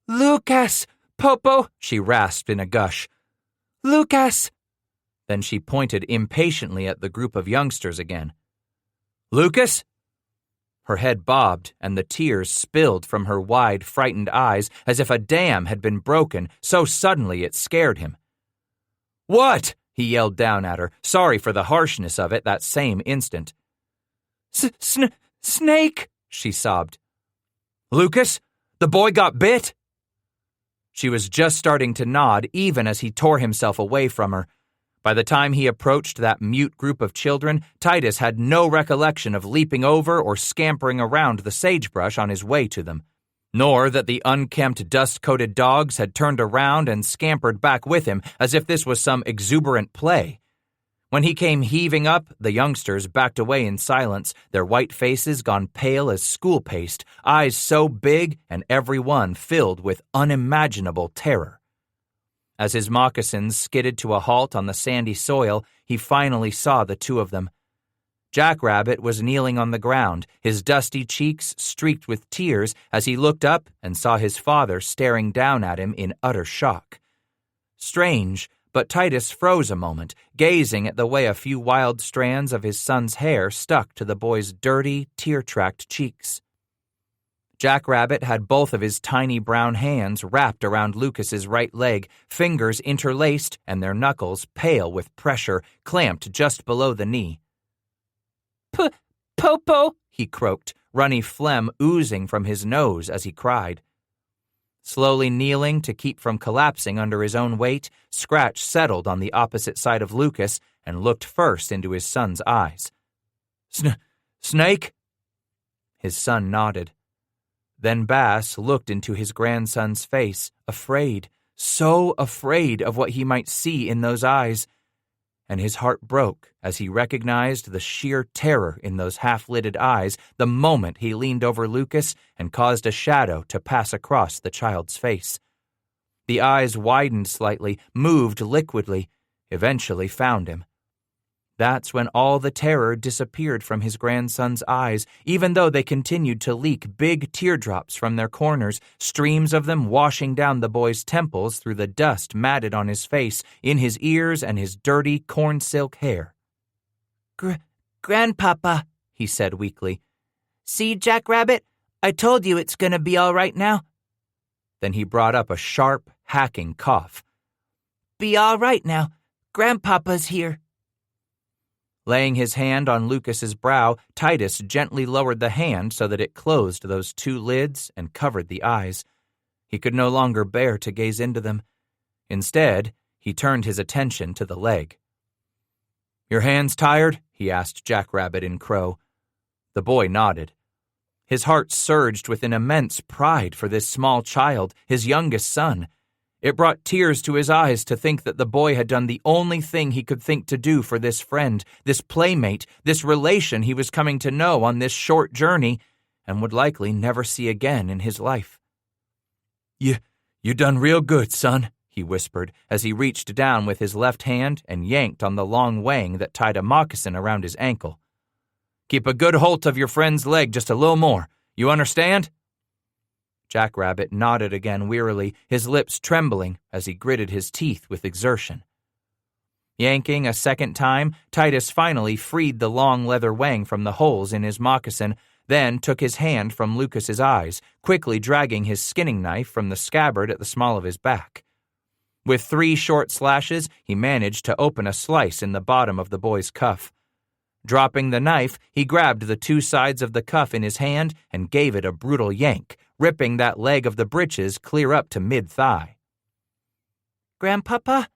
"Lucas! Popo!" she rasped in a gush. "Lucas!" Then she pointed impatiently at the group of youngsters again. "Lucas?" Her head bobbed, and the tears spilled from her wide, frightened eyes as if a dam had been broken, so suddenly it scared him. "What?" he yelled down at her, sorry for the harshness of it that same instant. Snake!" she sobbed. "Lucas? The boy got bit?" She was just starting to nod even as he tore himself away from her. By the time he approached that mute group of children, Titus had no recollection of leaping over or scampering around the sagebrush on his way to them, nor that the unkempt, dust-coated dogs had turned around and scampered back with him as if this was some exuberant play. When he came heaving up, the youngsters backed away in silence, their white faces gone pale as school paste, eyes so big and every one filled with unimaginable terror. As his moccasins skidded to a halt on the sandy soil, he finally saw the two of them. Jackrabbit was kneeling on the ground, his dusty cheeks streaked with tears as he looked up and saw his father staring down at him in utter shock. Strange, but Titus froze a moment, gazing at the way a few wild strands of his son's hair stuck to the boy's dirty, tear-tracked cheeks. Jackrabbit had both of his tiny brown hands wrapped around Lucas's right leg, fingers interlaced and their knuckles, pale with pressure, clamped just below the knee. Popo, he croaked, runny phlegm oozing from his nose as he cried. Slowly kneeling to keep from collapsing under his own weight, Scratch settled on the opposite side of Lucas and looked first into his son's eyes. Snake? His son nodded. Then Bass looked into his grandson's face, afraid, so afraid of what he might see in those eyes, and his heart broke as he recognized the sheer terror in those half-lidded eyes the moment he leaned over Lucas and caused a shadow to pass across the child's face. The eyes widened slightly, moved liquidly, eventually found him. That's when all the terror disappeared from his grandson's eyes, even though they continued to leak big teardrops from their corners, streams of them washing down the boy's temples through the dust matted on his face, in his ears and his dirty corn silk hair. Grandpapa, he said weakly. See, Jackrabbit? I told you it's gonna be all right now. Then he brought up a sharp, hacking cough. Be all right now. Grandpapa's here. Laying his hand on Lucas's brow, Titus gently lowered the hand so that it closed those two lids and covered the eyes. He could no longer bear to gaze into them. Instead, he turned his attention to the leg. "Your hands tired?" he asked Jackrabbit in Crow. The boy nodded. His heart surged with an immense pride for this small child, his youngest son. It brought tears to his eyes to think that the boy had done the only thing he could think to do for this friend, this playmate, this relation he was coming to know on this short journey and would likely never see again in his life. You done real good, son," he whispered as he reached down with his left hand and yanked on the long wang that tied a moccasin around his ankle. "Keep a good hold of your friend's leg just a little more. You understand?" Jackrabbit nodded again wearily, his lips trembling as he gritted his teeth with exertion. Yanking a second time, Titus finally freed the long leather wang from the holes in his moccasin, then took his hand from Lucas's eyes, quickly dragging his skinning knife from the scabbard at the small of his back. With 3 short slashes, he managed to open a slice in the bottom of the boy's cuff. Dropping the knife, he grabbed the 2 sides of the cuff in his hand and gave it a brutal yank, ripping that leg of the breeches clear up to mid-thigh. Grandpapa?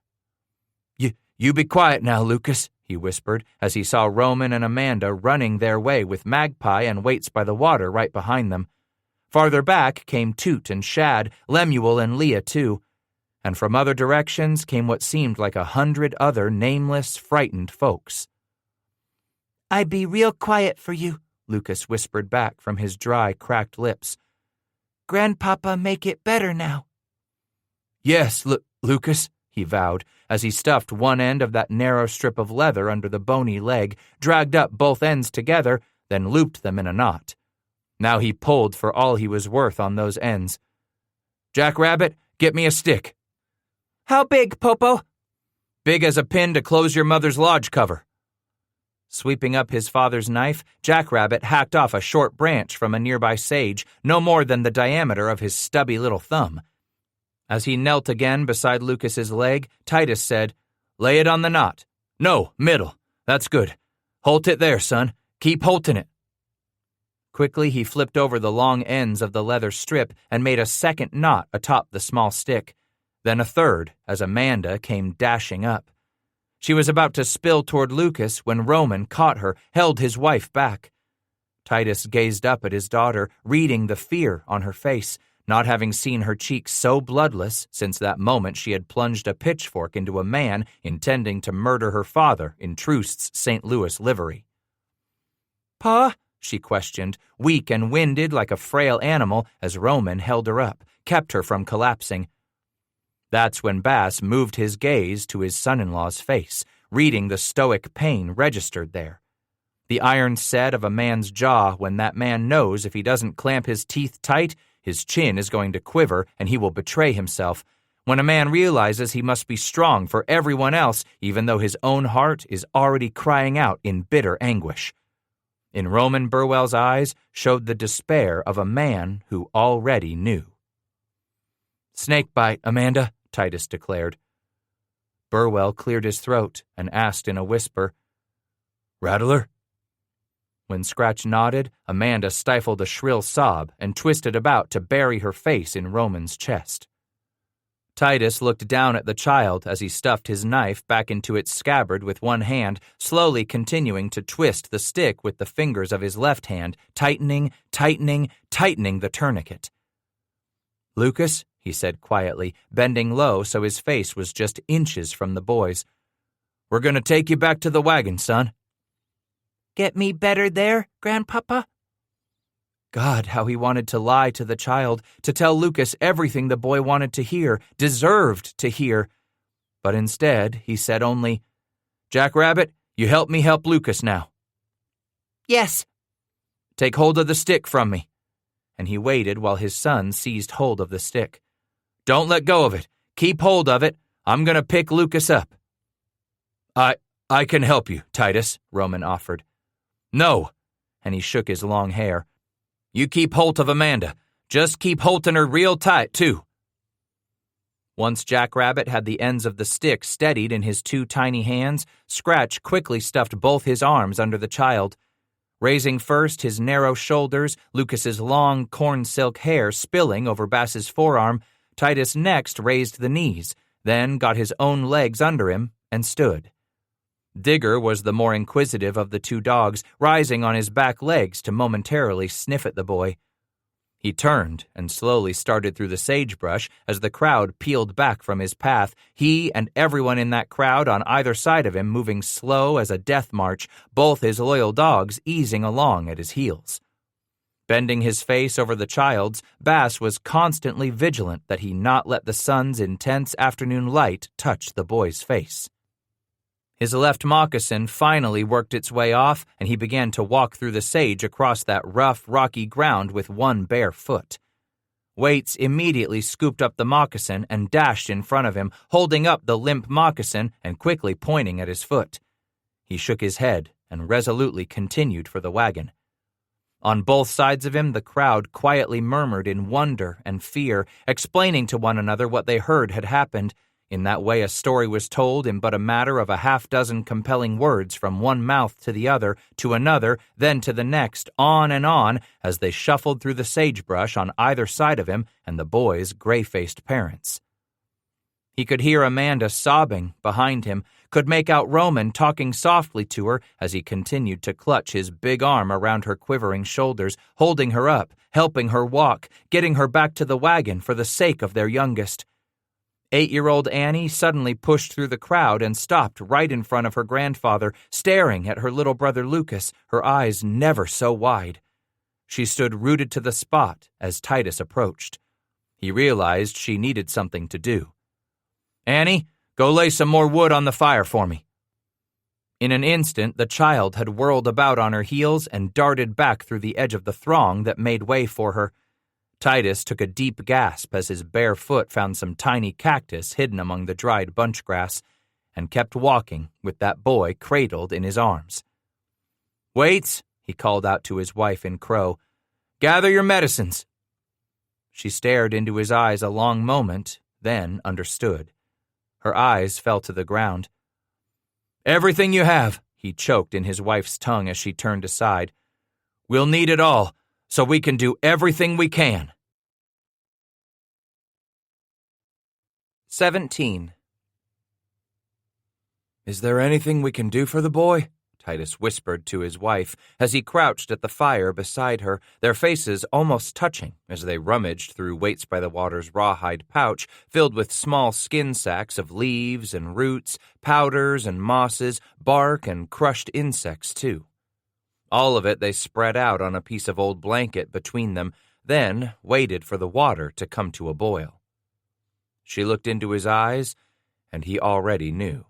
You be quiet now, Lucas, he whispered as he saw Roman and Amanda running their way with Magpie and Waits by the water right behind them. Farther back came Toot and Shad, Lemuel and Leah too, and from other directions came what seemed like 100 other nameless, frightened folks. I be real quiet for you, Lucas whispered back from his dry, cracked lips. Grandpapa make it better now. Yes, Lucas, he vowed, as he stuffed one end of that narrow strip of leather under the bony leg, dragged up both ends together, then looped them in a knot. Now he pulled for all he was worth on those ends. Jackrabbit, get me a stick. How big, Popo? Big as a pin to close your mother's lodge cover. Sweeping up his father's knife, Jackrabbit hacked off a short branch from a nearby sage, no more than the diameter of his stubby little thumb. As he knelt again beside Lucas's leg, Titus said, Lay it on the knot. No, middle. That's good. Holt it there, son. Keep holting it. Quickly he flipped over the long ends of the leather strip and made a second knot atop the small stick, then a third as Amanda came dashing up. She was about to spill toward Lucas when Roman caught her, held his wife back. Titus gazed up at his daughter, reading the fear on her face, not having seen her cheeks so bloodless since that moment she had plunged a pitchfork into a man intending to murder her father in Trust's St. Louis livery. "Pa?" she questioned, weak and winded like a frail animal as Roman held her up, kept her from collapsing. That's when Bass moved his gaze to his son-in-law's face, reading the stoic pain registered there. The iron set of a man's jaw when that man knows if he doesn't clamp his teeth tight, his chin is going to quiver and he will betray himself. When a man realizes he must be strong for everyone else, even though his own heart is already crying out in bitter anguish. In Roman Burwell's eyes showed the despair of a man who already knew. "Snakebite, Amanda," Titus declared. Burwell cleared his throat and asked in a whisper, "Rattler?" When Scratch nodded, Amanda stifled a shrill sob and twisted about to bury her face in Roman's chest. Titus looked down at the child as he stuffed his knife back into its scabbard with one hand, slowly continuing to twist the stick with the fingers of his left hand, tightening the tourniquet. "Lucas," he said quietly, bending low so his face was just inches from the boy's, "we're going to take you back to the wagon, son." "Get me better there, Grandpapa?" God, how he wanted to lie to the child, to tell Lucas everything the boy wanted to hear, deserved to hear. But instead, he said only, "Jackrabbit, you help me help Lucas now." "Yes." "Take hold of the stick from me." And he waited while his son seized hold of the stick. "Don't let go of it. Keep hold of it. I'm going to pick Lucas up." I can help you, Titus," Roman offered. "No," and he shook his long hair. "You keep holt of Amanda. Just keep holting her real tight, too." Once Jackrabbit had the ends of the stick steadied in his two tiny hands, Scratch quickly stuffed both his arms under the child. Raising first his narrow shoulders, Lucas's long corn silk hair spilling over Bass's forearm, Titus next raised the knees, then got his own legs under him and stood. Digger was the more inquisitive of the two dogs, rising on his back legs to momentarily sniff at the boy. He turned and slowly started through the sagebrush as the crowd peeled back from his path, he and everyone in that crowd on either side of him moving slow as a death march, both his loyal dogs easing along at his heels. Bending his face over the child's, Bass was constantly vigilant that he not let the sun's intense afternoon light touch the boy's face. His left moccasin finally worked its way off, and he began to walk through the sage across that rough, rocky ground with one bare foot. Waits immediately scooped up the moccasin and dashed in front of him, holding up the limp moccasin and quickly pointing at his foot. He shook his head and resolutely continued for the wagon. On both sides of him, the crowd quietly murmured in wonder and fear, explaining to one another what they heard had happened. In that way, a story was told in but a matter of a half-dozen compelling words from one mouth to the other, to another, then to the next, on, as they shuffled through the sagebrush on either side of him and the boy's gray-faced parents. He could hear Amanda sobbing behind him, could make out Roman talking softly to her as he continued to clutch his big arm around her quivering shoulders, holding her up, helping her walk, getting her back to the wagon for the sake of their youngest. 8-year-old Annie suddenly pushed through the crowd and stopped right in front of her grandfather, staring at her little brother Lucas, her eyes never so wide. She stood rooted to the spot as Titus approached. He realized she needed something to do. "Annie, go lay some more wood on the fire for me." In an instant, the child had whirled about on her heels and darted back through the edge of the throng that made way for her. Titus took a deep gasp as his bare foot found some tiny cactus hidden among the dried bunch grass, and kept walking with that boy cradled in his arms. "Waits," he called out to his wife in Crow. "Gather your medicines." She stared into his eyes a long moment, then understood. Her eyes fell to the ground. "Everything you have," he choked in his wife's tongue as she turned aside. "We'll need it all, so we can do everything we can." 17. "Is there anything we can do for the boy?" Titus whispered to his wife as he crouched at the fire beside her, their faces almost touching as they rummaged through Waits by the Water's rawhide pouch filled with small skin sacks of leaves and roots, powders and mosses, bark and crushed insects, too. All of it they spread out on a piece of old blanket between them, then waited for the water to come to a boil. She looked into his eyes, and he already knew.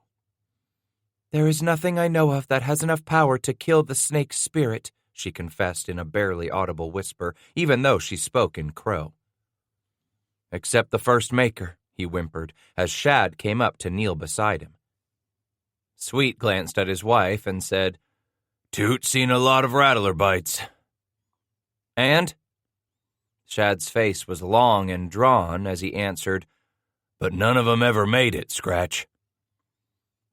"There is nothing I know of that has enough power to kill the snake's spirit," she confessed in a barely audible whisper, even though she spoke in Crow. "Except the first maker," he whimpered, as Shad came up to kneel beside him. Sweet glanced at his wife and said, "Toot's seen a lot of rattler bites." "And?" Shad's face was long and drawn as he answered, "But none of 'em ever made it, Scratch."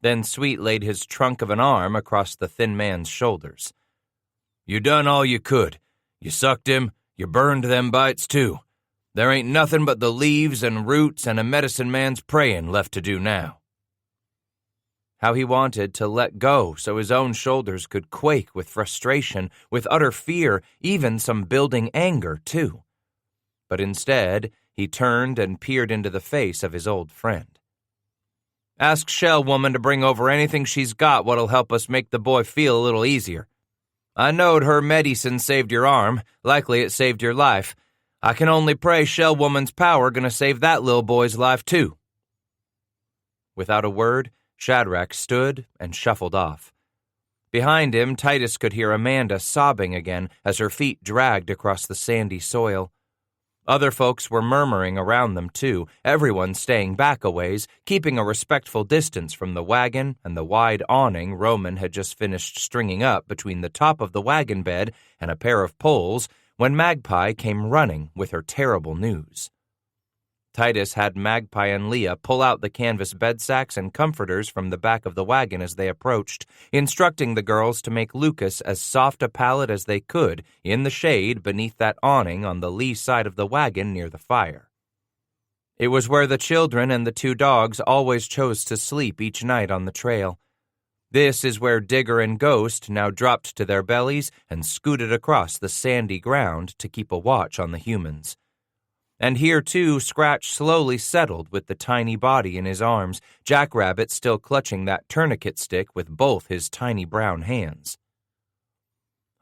Then Sweet laid his trunk of an arm across the thin man's shoulders. "You done all you could. You sucked him, you burned them bites too. There ain't nothing but the leaves and roots and a medicine man's praying left to do now." How he wanted to let go so his own shoulders could quake with frustration, with utter fear, even some building anger, too. But instead, he turned and peered into the face of his old friend. "Ask Shell Woman to bring over anything she's got what'll help us make the boy feel a little easier. I knowed her medicine saved your arm, likely it saved your life. I can only pray Shell Woman's power gonna save that little boy's life too." Without a word, Shadrach stood and shuffled off. Behind him, Titus could hear Amanda sobbing again as her feet dragged across the sandy soil. Other folks were murmuring around them, too, everyone staying back a ways, keeping a respectful distance from the wagon and the wide awning Roman had just finished stringing up between the top of the wagon bed and a pair of poles when Magpie came running with her terrible news. Titus had Magpie and Leah pull out the canvas bed sacks and comforters from the back of the wagon as they approached, instructing the girls to make Lucas as soft a pallet as they could in the shade beneath that awning on the lee side of the wagon near the fire. It was where the children and the two dogs always chose to sleep each night on the trail. This is where Digger and Ghost now dropped to their bellies and scooted across the sandy ground to keep a watch on the humans. And here, too, Scratch slowly settled with the tiny body in his arms, Jackrabbit still clutching that tourniquet stick with both his tiny brown hands.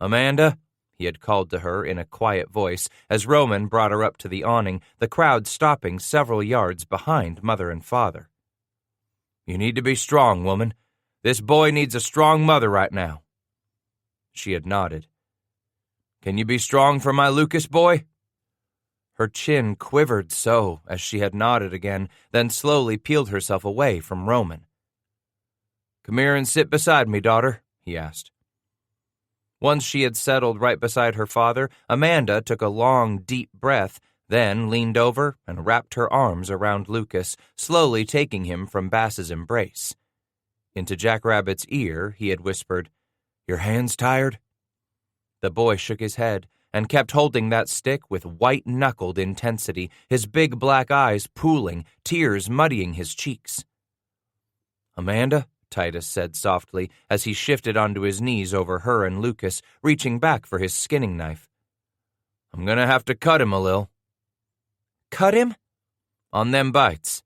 "Amanda," he had called to her in a quiet voice as Roman brought her up to the awning, the crowd stopping several yards behind Mother and Father. "You need to be strong, woman. This boy needs a strong mother right now." She had nodded. "Can you be strong for my Lucas boy?" Her chin quivered so as she had nodded again, then slowly peeled herself away from Roman. "Come here and sit beside me, daughter," he asked. Once she had settled right beside her father, Amanda took a long, deep breath, then leaned over and wrapped her arms around Lucas, slowly taking him from Bass's embrace. Into Jackrabbit's ear, he had whispered, "Your hands tired?" The boy shook his head and kept holding that stick with white-knuckled intensity, his big black eyes pooling, tears muddying his cheeks. "Amanda," Titus said softly as he shifted onto his knees over her and Lucas, reaching back for his skinning knife. "I'm gonna have to cut him a little." "Cut him?" "On them bites."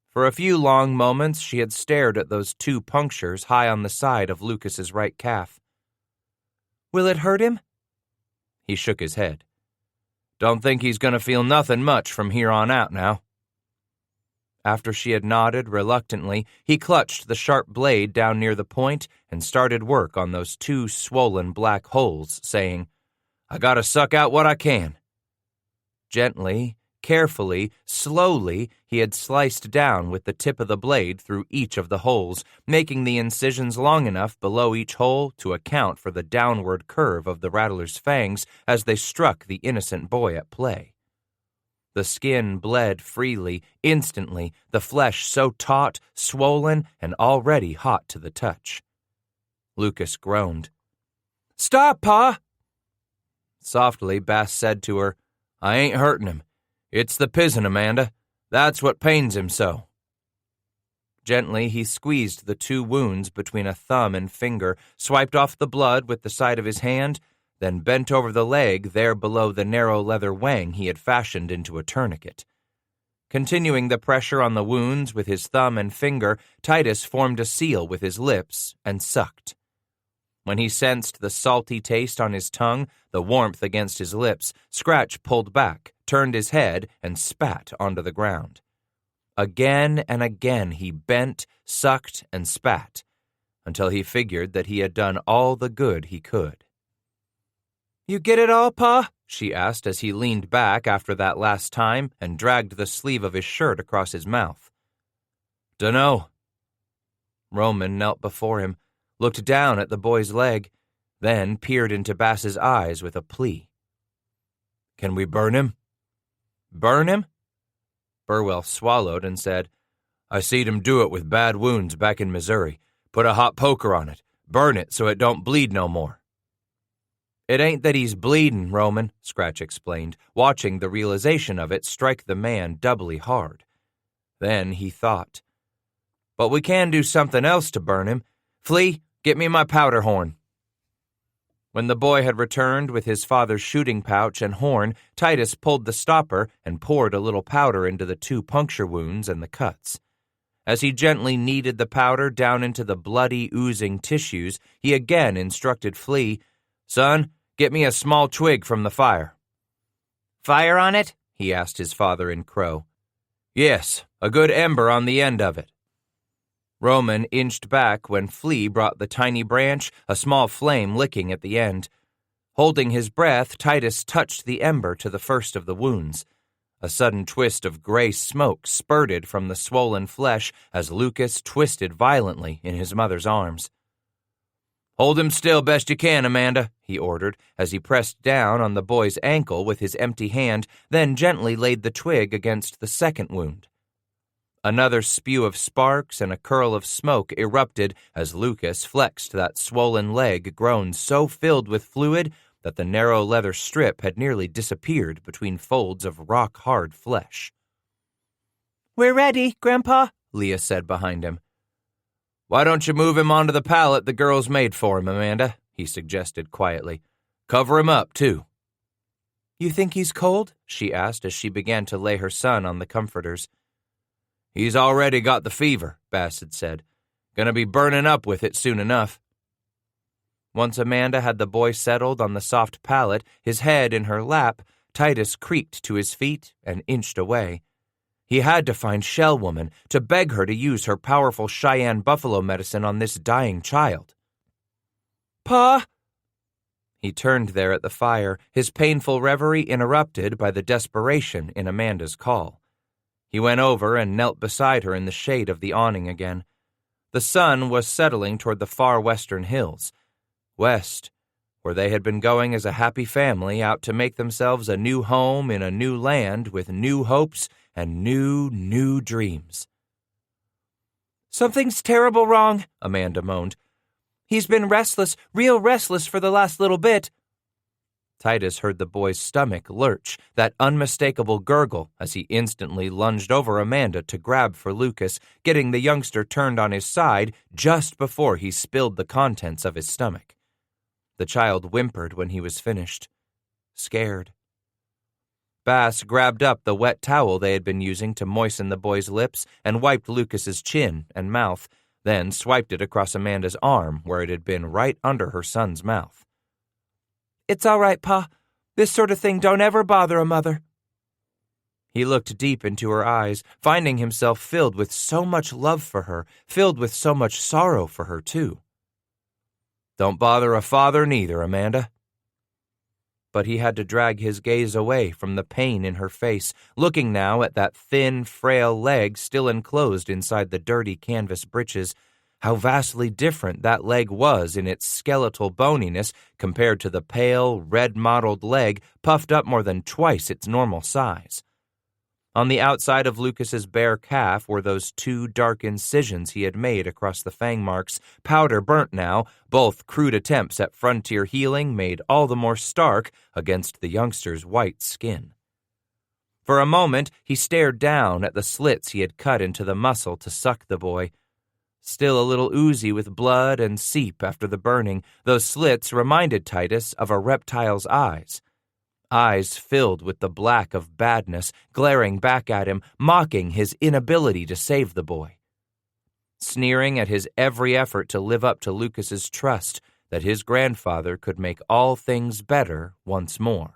For a few long moments she had stared at those 2 punctures high on the side of Lucas's right calf. "Will it hurt him?" He shook his head. "Don't think he's going to feel nothing much from here on out now." After she had nodded reluctantly, he clutched the sharp blade down near the point and started work on those 2 swollen black holes, saying, "I gotta suck out what I can." Gently, carefully, slowly, he had sliced down with the tip of the blade through each of the holes, making the incisions long enough below each hole to account for the downward curve of the rattler's fangs as they struck the innocent boy at play. The skin bled freely, instantly, the flesh so taut, swollen, and already hot to the touch. Lucas groaned. "Stop, Pa!" Softly, Bass said to her, "I ain't hurting him. It's the pizen, Amanda. That's what pains him so." Gently, he squeezed the 2 wounds between a thumb and finger, swiped off the blood with the side of his hand, then bent over the leg there below the narrow leather wang he had fashioned into a tourniquet. Continuing the pressure on the wounds with his thumb and finger, Titus formed a seal with his lips and sucked. When he sensed the salty taste on his tongue, the warmth against his lips, Scratch pulled back, turned his head, and spat onto the ground. Again and again he bent, sucked, and spat, until he figured that he had done all the good he could. "You get it all, Pa?" she asked as he leaned back after that last time and dragged the sleeve of his shirt across his mouth. "Dunno." Roman knelt before him, looked down at the boy's leg, then peered into Bass's eyes with a plea. "Can we burn him?" "Burn him?" Burwell swallowed and said, "I seed him do it with bad wounds back in Missouri. Put a hot poker on it. Burn it so it don't bleed no more." "It ain't that he's bleedin', Roman," Scratch explained, watching the realization of it strike the man doubly hard. Then he thought, "But we can do something else to burn him. Flea, get me my powder horn." When the boy had returned with his father's shooting pouch and horn, Titus pulled the stopper and poured a little powder into the 2 puncture wounds and the cuts. As he gently kneaded the powder down into the bloody, oozing tissues, he again instructed Flea, "Son, get me a small twig from the fire." "Fire on it?" he asked his father in Crow. "Yes, a good ember on the end of it." Roman inched back when Flea brought the tiny branch, a small flame licking at the end. Holding his breath, Titus touched the ember to the first of the wounds. A sudden twist of gray smoke spurted from the swollen flesh as Lucas twisted violently in his mother's arms. "Hold him still best you can, Amanda," he ordered, as he pressed down on the boy's ankle with his empty hand, then gently laid the twig against the second wound. Another spew of sparks and a curl of smoke erupted as Lucas flexed that swollen leg grown so filled with fluid that the narrow leather strip had nearly disappeared between folds of rock-hard flesh. "We're ready, Grandpa," Leah said behind him. "Why don't you move him onto the pallet the girls made for him, Amanda?" he suggested quietly. "Cover him up, too." "You think he's cold?" she asked as she began to lay her son on the comforters. "He's already got the fever," Bass had said. "Gonna be burning up with it soon enough." Once Amanda had the boy settled on the soft pallet, his head in her lap, Titus creaked to his feet and inched away. He had to find Shell Woman to beg her to use her powerful Cheyenne buffalo medicine on this dying child. "Pa?" He turned there at the fire, his painful reverie interrupted by the desperation in Amanda's call. He went over and knelt beside her in the shade of the awning again. The sun was settling toward the far western hills. West, where they had been going as a happy family out to make themselves a new home in a new land with new hopes and new dreams. "Something's terrible wrong," Amanda moaned. "He's been restless, real restless for the last little bit." Titus heard the boy's stomach lurch, that unmistakable gurgle, as he instantly lunged over Amanda to grab for Lucas, getting the youngster turned on his side just before he spilled the contents of his stomach. The child whimpered when he was finished, scared. Bass grabbed up the wet towel they had been using to moisten the boy's lips and wiped Lucas's chin and mouth, then swiped it across Amanda's arm where it had been right under her son's mouth. "It's all right, Pa. This sort of thing don't ever bother a mother." He looked deep into her eyes, finding himself filled with so much love for her, filled with so much sorrow for her, too. "Don't bother a father neither, Amanda." But he had to drag his gaze away from the pain in her face, looking now at that thin, frail leg still enclosed inside the dirty canvas breeches. How vastly different that leg was in its skeletal boniness compared to the pale, red-mottled leg puffed up more than twice its normal size. On the outside of Lucas's bare calf were those 2 dark incisions he had made across the fang marks, powder burnt now, both crude attempts at frontier healing made all the more stark against the youngster's white skin. For a moment, he stared down at the slits he had cut into the muscle to suck the boy. Still a little oozy with blood and seep after the burning, those slits reminded Titus of a reptile's eyes. Eyes filled with the black of badness, glaring back at him, mocking his inability to save the boy. Sneering at his every effort to live up to Lucas's trust that his grandfather could make all things better once more.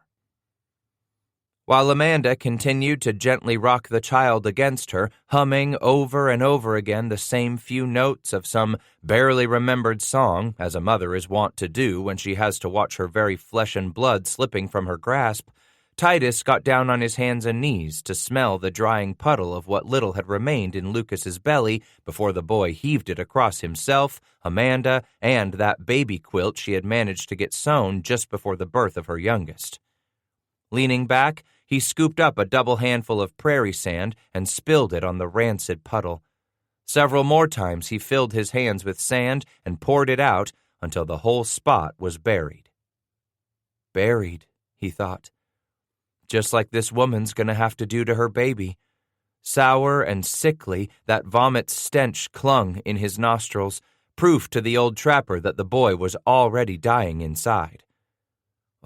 While Amanda continued to gently rock the child against her, humming over and over again the same few notes of some barely remembered song, as a mother is wont to do when she has to watch her very flesh and blood slipping from her grasp, Titus got down on his hands and knees to smell the drying puddle of what little had remained in Lucas's belly before the boy heaved it across himself, Amanda, and that baby quilt she had managed to get sewn just before the birth of her youngest. Leaning back, he scooped up a double handful of prairie sand and spilled it on the rancid puddle. Several more times he filled his hands with sand and poured it out until the whole spot was buried. Buried, he thought. Just like this woman's going to have to do to her baby. Sour and sickly, that vomit stench clung in his nostrils, proof to the old trapper that the boy was already dying inside.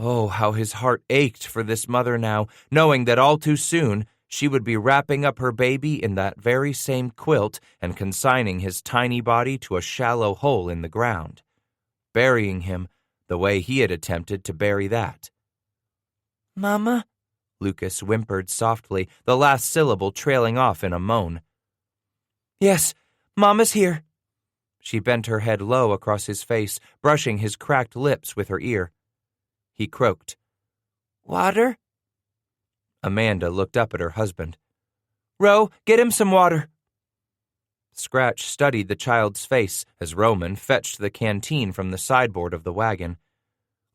Oh, how his heart ached for this mother now, knowing that all too soon she would be wrapping up her baby in that very same quilt and consigning his tiny body to a shallow hole in the ground, burying him the way he had attempted to bury that. "Mama?" Lucas whimpered softly, the last syllable trailing off in a moan. "Yes, Mama's here." She bent her head low across his face, brushing his cracked lips with her ear. He croaked, "Water?" Amanda looked up at her husband. "Ro, get him some water." Scratch studied the child's face as Roman fetched the canteen from the sideboard of the wagon.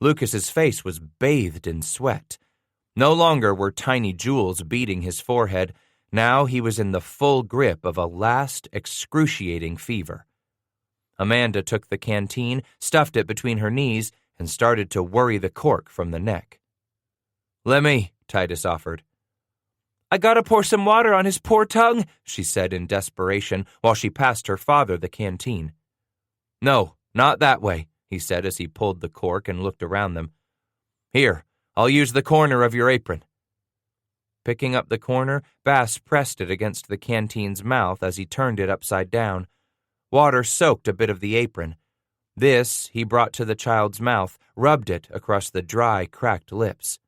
Lucas's face was bathed in sweat. No longer were tiny jewels beating his forehead. Now he was in the full grip of a last excruciating fever. Amanda took the canteen, stuffed it between her knees, and started to worry the cork from the neck. "Let me," Titus offered. "I gotta pour some water on his poor tongue," she said in desperation while she passed her father the canteen. "No, not that way," he said as he pulled the cork and looked around them. "Here, I'll use the corner of your apron." Picking up the corner, Bass pressed it against the canteen's mouth as he turned it upside down. Water soaked a bit of the apron. This he brought to the child's mouth, rubbed it across the dry, cracked lips.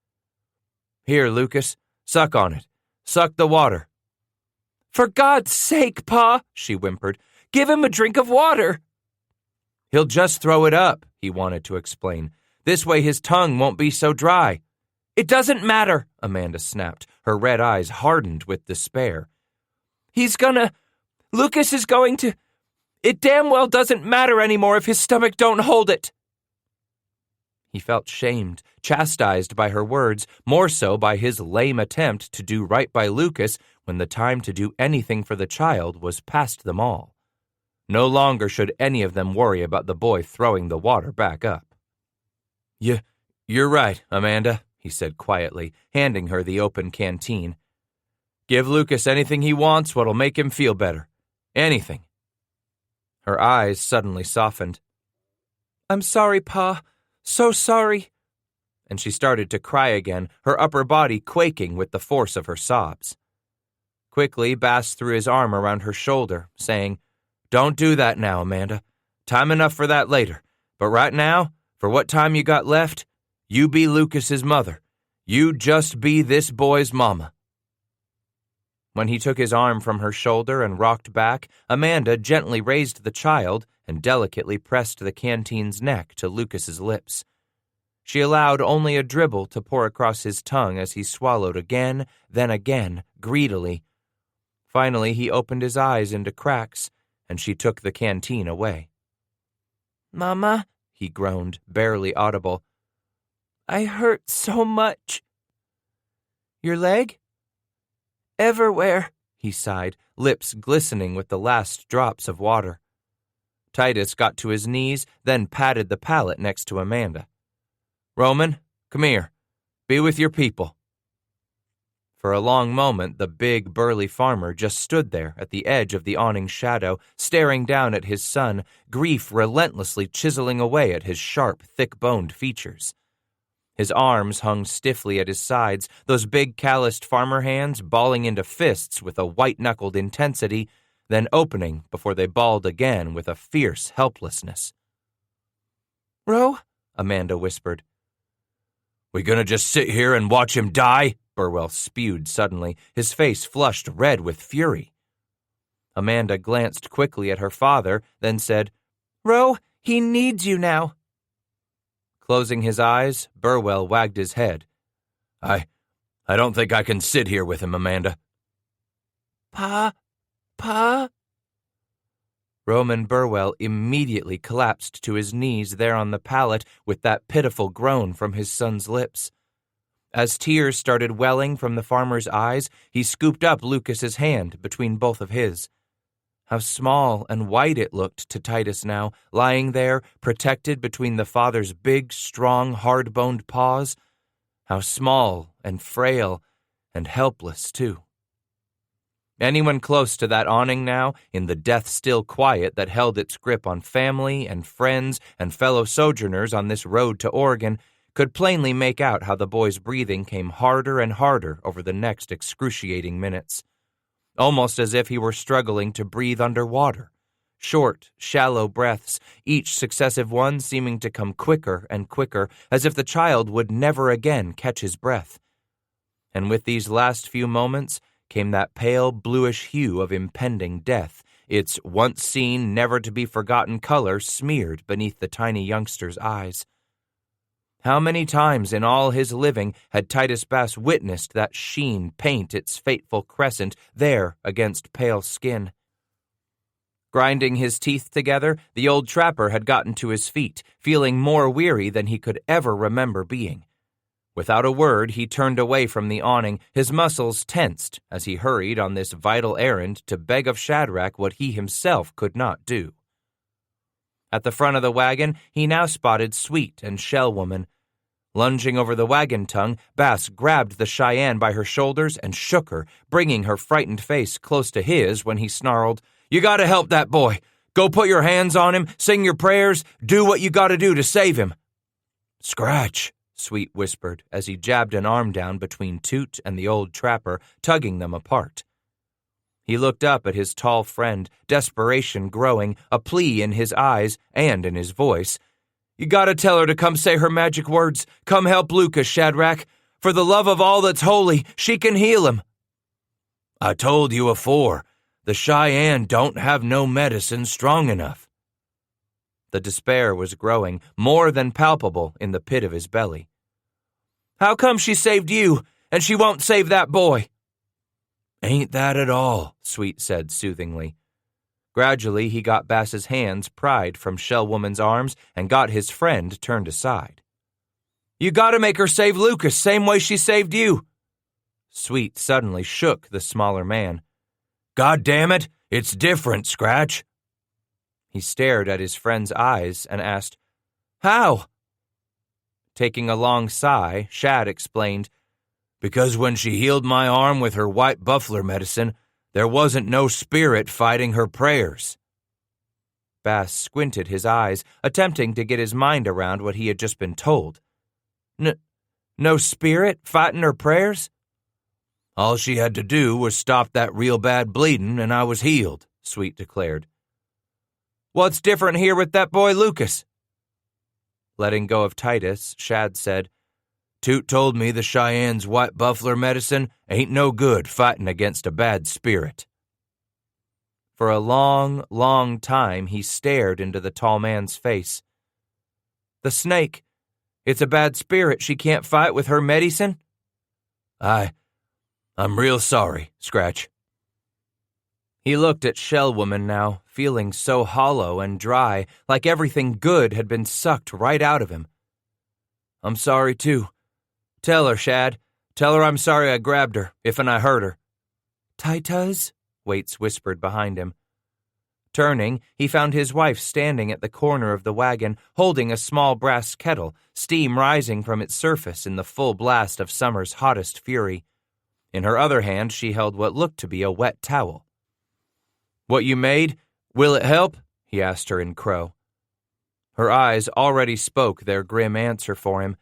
"Here, Lucas, suck on it. Suck the water." "For God's sake, Pa," she whimpered, "give him a drink of water." "He'll just throw it up," he wanted to explain. "This way his tongue won't be so dry." "It doesn't matter," Amanda snapped, her red eyes hardened with despair. Lucas is going to... It damn well doesn't matter anymore if his stomach don't hold it." He felt shamed, chastised by her words, more so by his lame attempt to do right by Lucas when the time to do anything for the child was past them all. No longer should any of them worry about the boy throwing the water back up. You're right, Amanda," he said quietly, handing her the open canteen. "Give Lucas anything he wants what'll make him feel better. Anything." Her eyes suddenly softened. "I'm sorry, Pa. So sorry." And she started to cry again, her upper body quaking with the force of her sobs. Quickly, Bass threw his arm around her shoulder, saying, "Don't do that now, Amanda. Time enough for that later. But right now, for what time you got left, you be Lucas's mother. You just be this boy's mama." When he took his arm from her shoulder and rocked back, Amanda gently raised the child and delicately pressed the canteen's neck to Lucas's lips. She allowed only a dribble to pour across his tongue as he swallowed again, then again, greedily. Finally, he opened his eyes into cracks, and she took the canteen away. "Mama," he groaned, barely audible. "I hurt so much." "Your leg?" "Everywhere," he sighed, lips glistening with the last drops of water. Titus got to his knees, then patted the pallet next to Amanda. "Roman, come here. Be with your people." For a long moment, the big, burly farmer just stood there at the edge of the awning's shadow, staring down at his son, grief relentlessly chiseling away at his sharp, thick-boned features. His arms hung stiffly at his sides, those big calloused farmer hands balling into fists with a white-knuckled intensity, then opening before they balled again with a fierce helplessness. "Ro?" Amanda whispered. "We gonna just sit here and watch him die?" Burwell spewed suddenly, his face flushed red with fury. Amanda glanced quickly at her father, then said, "Ro, he needs you now." Closing his eyes, Burwell wagged his head. I don't think I can sit here with him, Amanda." Pa? Roman Burwell immediately collapsed to his knees there on the pallet with that pitiful groan from his son's lips. As tears started welling from the farmer's eyes, he scooped up Lucas's hand between both of his. How small and white it looked to Titus now, lying there, protected between the father's big, strong, hard-boned paws. How small and frail and helpless, too. Anyone close to that awning now, in the death-still quiet that held its grip on family and friends and fellow sojourners on this road to Oregon, could plainly make out how the boy's breathing came harder and harder over the next excruciating minutes. Almost as if he were struggling to breathe underwater. Short, shallow breaths, each successive one seeming to come quicker and quicker, as if the child would never again catch his breath. And with these last few moments came that pale bluish hue of impending death, its once-seen, never-to-be-forgotten color smeared beneath the tiny youngster's eyes. How many times in all his living had Titus Bass witnessed that sheen paint its fateful crescent there against pale skin? Grinding his teeth together, the old trapper had gotten to his feet, feeling more weary than he could ever remember being. Without a word, he turned away from the awning, his muscles tensed as he hurried on this vital errand to beg of Shadrach what he himself could not do. At the front of the wagon, he now spotted Sweet and Shell Woman. Lunging over the wagon tongue, Bass grabbed the Cheyenne by her shoulders and shook her, bringing her frightened face close to his when he snarled, "You gotta help that boy. Go put your hands on him, sing your prayers, do what you gotta do to save him." "Scratch," Sweet whispered as he jabbed an arm down between Toot and the old trapper, tugging them apart. He looked up at his tall friend, desperation growing, a plea in his eyes and in his voice. "You gotta tell her to come say her magic words. Come help Lucas, Shadrach. For the love of all that's holy, she can heal him." "I told you afore, the Cheyenne don't have no medicine strong enough." The despair was growing, more than palpable in the pit of his belly. "How come she saved you, and she won't save that boy?" "Ain't that at all," Sweet said soothingly. Gradually, he got Bass's hands pried from Shell Woman's arms and got his friend turned aside. "You gotta make her save Lucas, same way she saved you." Sweet suddenly shook the smaller man. "God damn it, it's different, Scratch." He stared at his friend's eyes and asked, "How?" Taking a long sigh, Shad explained, "Because when she healed my arm with her white buffler medicine, there wasn't no spirit fighting her prayers." Bass squinted his eyes, attempting to get his mind around what he had just been told. No spirit fighting her prayers?" "All she had to do was stop that real bad bleeding, and I was healed," Sweet declared. "What's different here with that boy Lucas?" Letting go of Titus, Shad said, "Toot told me the Cheyenne's white buffler medicine ain't no good fighting against a bad spirit." For a long, long time he stared into the tall man's face. "The snake, it's a bad spirit she can't fight with her medicine?" I'm real sorry, Scratch." He looked at Shell Woman now, feeling so hollow and dry, like everything good had been sucked right out of him. "I'm sorry, too. Tell her, Shad. Tell her I'm sorry I grabbed her, if'n I hurt her." "Titus?" Waits whispered behind him. Turning, he found his wife standing at the corner of the wagon, holding a small brass kettle, steam rising from its surface in the full blast of summer's hottest fury. In her other hand, she held what looked to be a wet towel. "What you made? Will it help?" he asked her in Crow. Her eyes already spoke their grim answer for him.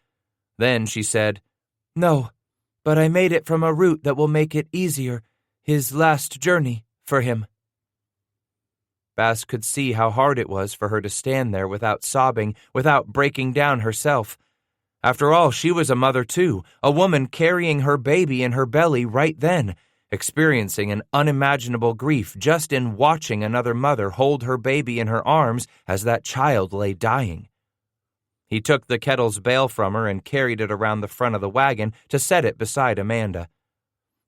Then she said, "No, but I made it from a root that will make it easier, his last journey, for him." Bass could see how hard it was for her to stand there without sobbing, without breaking down herself. After all, she was a mother too, a woman carrying her baby in her belly right then, experiencing an unimaginable grief just in watching another mother hold her baby in her arms as that child lay dying. He took the kettle's bail from her and carried it around the front of the wagon to set it beside Amanda.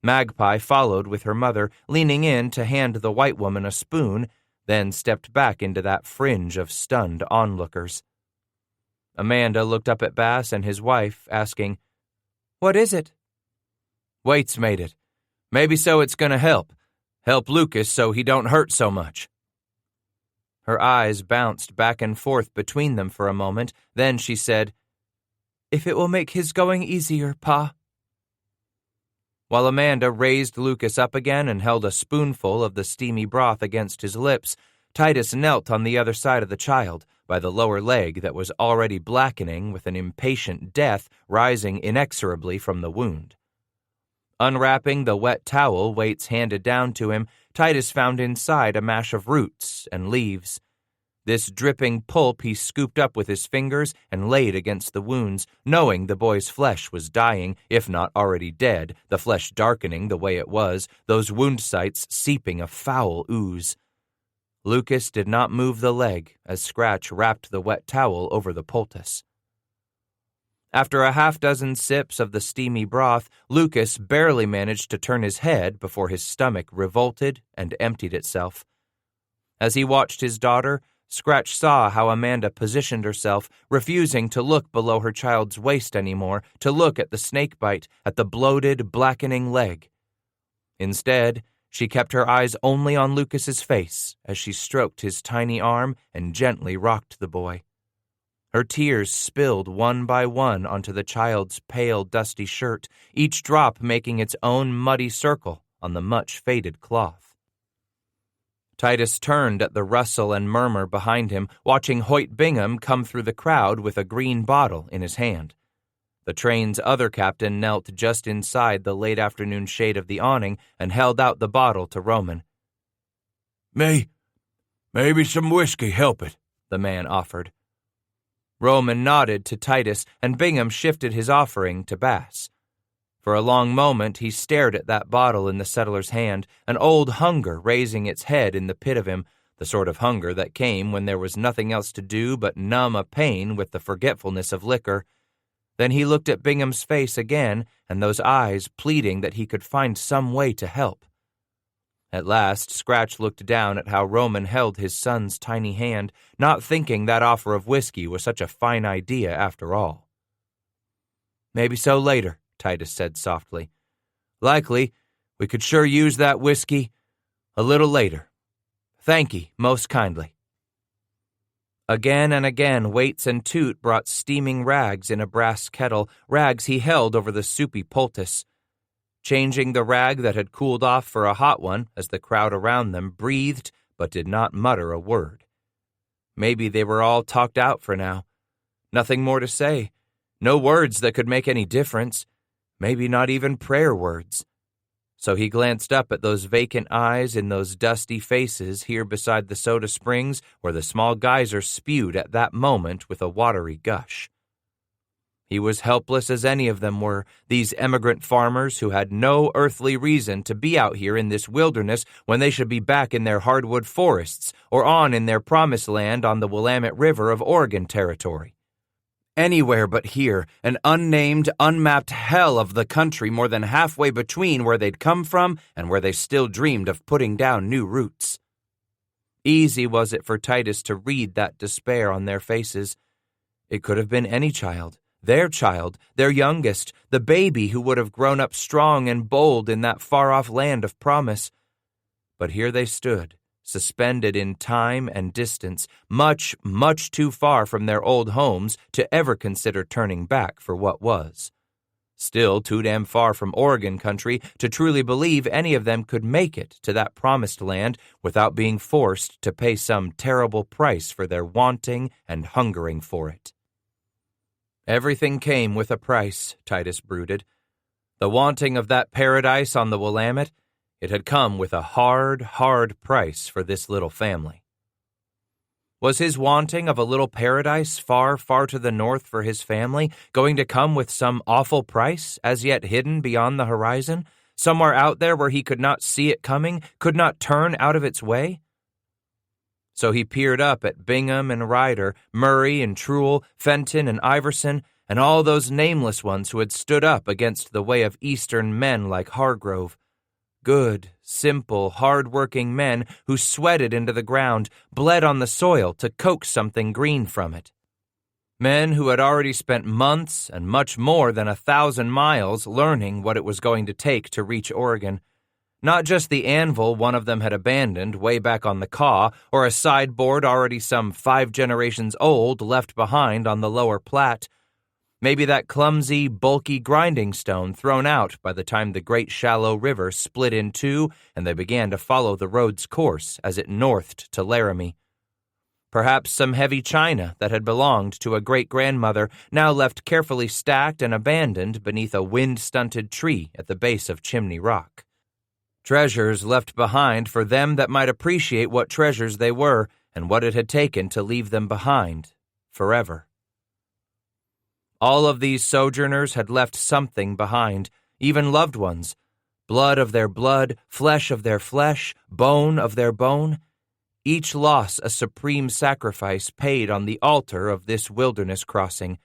Magpie followed with her mother, leaning in to hand the white woman a spoon, then stepped back into that fringe of stunned onlookers. Amanda looked up at Bass and his wife, asking, "What is it?" "Waits made it. Maybe so it's gonna help. Help Lucas so he don't hurt so much." Her eyes bounced back and forth between them for a moment, then she said, "If it will make his going easier, Pa." While Amanda raised Lucas up again and held a spoonful of the steamy broth against his lips, Titus knelt on the other side of the child, by the lower leg that was already blackening with an impatient death rising inexorably from the wound. Unwrapping the wet towel Waits handed down to him, Titus found inside a mash of roots and leaves. This dripping pulp he scooped up with his fingers and laid against the wounds, knowing the boy's flesh was dying, if not already dead, the flesh darkening the way it was, those wound sites seeping a foul ooze. Lucas did not move the leg as Scratch wrapped the wet towel over the poultice. After a half-dozen sips of the steamy broth, Lucas barely managed to turn his head before his stomach revolted and emptied itself. As he watched his daughter, Scratch saw how Amanda positioned herself, refusing to look below her child's waist anymore, to look at the snakebite, at the bloated, blackening leg. Instead, she kept her eyes only on Lucas's face as she stroked his tiny arm and gently rocked the boy. Her tears spilled one by one onto the child's pale, dusty shirt, each drop making its own muddy circle on the much-faded cloth. Titus turned at the rustle and murmur behind him, watching Hoyt Bingham come through the crowd with a green bottle in his hand. The train's other captain knelt just inside the late-afternoon shade of the awning and held out the bottle to Roman. Maybe some whiskey help it," the man offered. Roman nodded to Titus, and Bingham shifted his offering to Bass. For a long moment he stared at that bottle in the settler's hand, an old hunger raising its head in the pit of him, the sort of hunger that came when there was nothing else to do but numb a pain with the forgetfulness of liquor. Then he looked at Bingham's face again, and those eyes pleading that he could find some way to help. At last, Scratch looked down at how Roman held his son's tiny hand, not thinking that offer of whiskey was such a fine idea after all. "Maybe so later," Titus said softly. "Likely, we could sure use that whiskey a little later. Thank ye, most kindly." Again and again, Waits and Toot brought steaming rags in a brass kettle, rags he held over the soupy poultice. Changing the rag that had cooled off for a hot one as the crowd around them breathed but did not mutter a word. Maybe they were all talked out for now. Nothing more to say. No words that could make any difference. Maybe not even prayer words. So he glanced up at those vacant eyes in those dusty faces here beside the soda springs where the small geyser spewed at that moment with a watery gush. He was helpless as any of them were, these emigrant farmers who had no earthly reason to be out here in this wilderness when they should be back in their hardwood forests or on in their promised land on the Willamette River of Oregon Territory. Anywhere but here, an unnamed, unmapped hell of the country more than halfway between where they'd come from and where they still dreamed of putting down new roots. Easy was it for Titus to read that despair on their faces. It could have been any child, their youngest, the baby who would have grown up strong and bold in that far-off land of promise. But here they stood, suspended in time and distance, much, much too far from their old homes to ever consider turning back for what was. Still too damn far from Oregon country to truly believe any of them could make it to that promised land without being forced to pay some terrible price for their wanting and hungering for it. Everything came with a price, Titus brooded. The wanting of that paradise on the Willamette, it had come with a hard, hard price for this little family. Was his wanting of a little paradise far, far to the north for his family going to come with some awful price, as yet hidden beyond the horizon, somewhere out there where he could not see it coming, could not turn out of its way? So he peered up at Bingham and Ryder, Murray and Truell, Fenton and Iverson, and all those nameless ones who had stood up against the way of Eastern men like Hargrove. Good, simple, hard-working men who sweated into the ground, bled on the soil to coax something green from it. Men who had already spent months and much more than 1,000 miles learning what it was going to take to reach Oregon. Not just the anvil one of them had abandoned way back on the Kaw, or a sideboard already some 5 generations old left behind on the lower Platte. Maybe that clumsy, bulky grinding stone thrown out by the time the great shallow river split in two and they began to follow the road's course as it northed to Laramie. Perhaps some heavy china that had belonged to a great-grandmother now left carefully stacked and abandoned beneath a wind-stunted tree at the base of Chimney Rock. Treasures left behind for them that might appreciate what treasures they were and what it had taken to leave them behind forever. All of these sojourners had left something behind, even loved ones, blood of their blood, flesh of their flesh, bone of their bone. Each loss a supreme sacrifice paid on the altar of this wilderness crossing.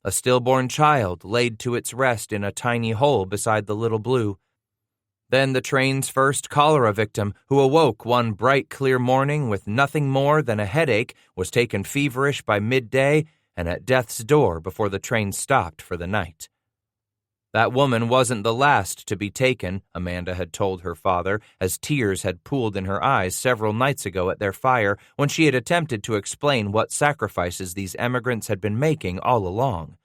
A stillborn child laid to its rest in a tiny hole beside the Little Blue. Then the train's first cholera victim, who awoke one bright, clear morning with nothing more than a headache, was taken feverish by midday and at death's door before the train stopped for the night. That woman wasn't the last to be taken, Amanda had told her father, as tears had pooled in her eyes several nights ago at their fire when she had attempted to explain what sacrifices these emigrants had been making all along.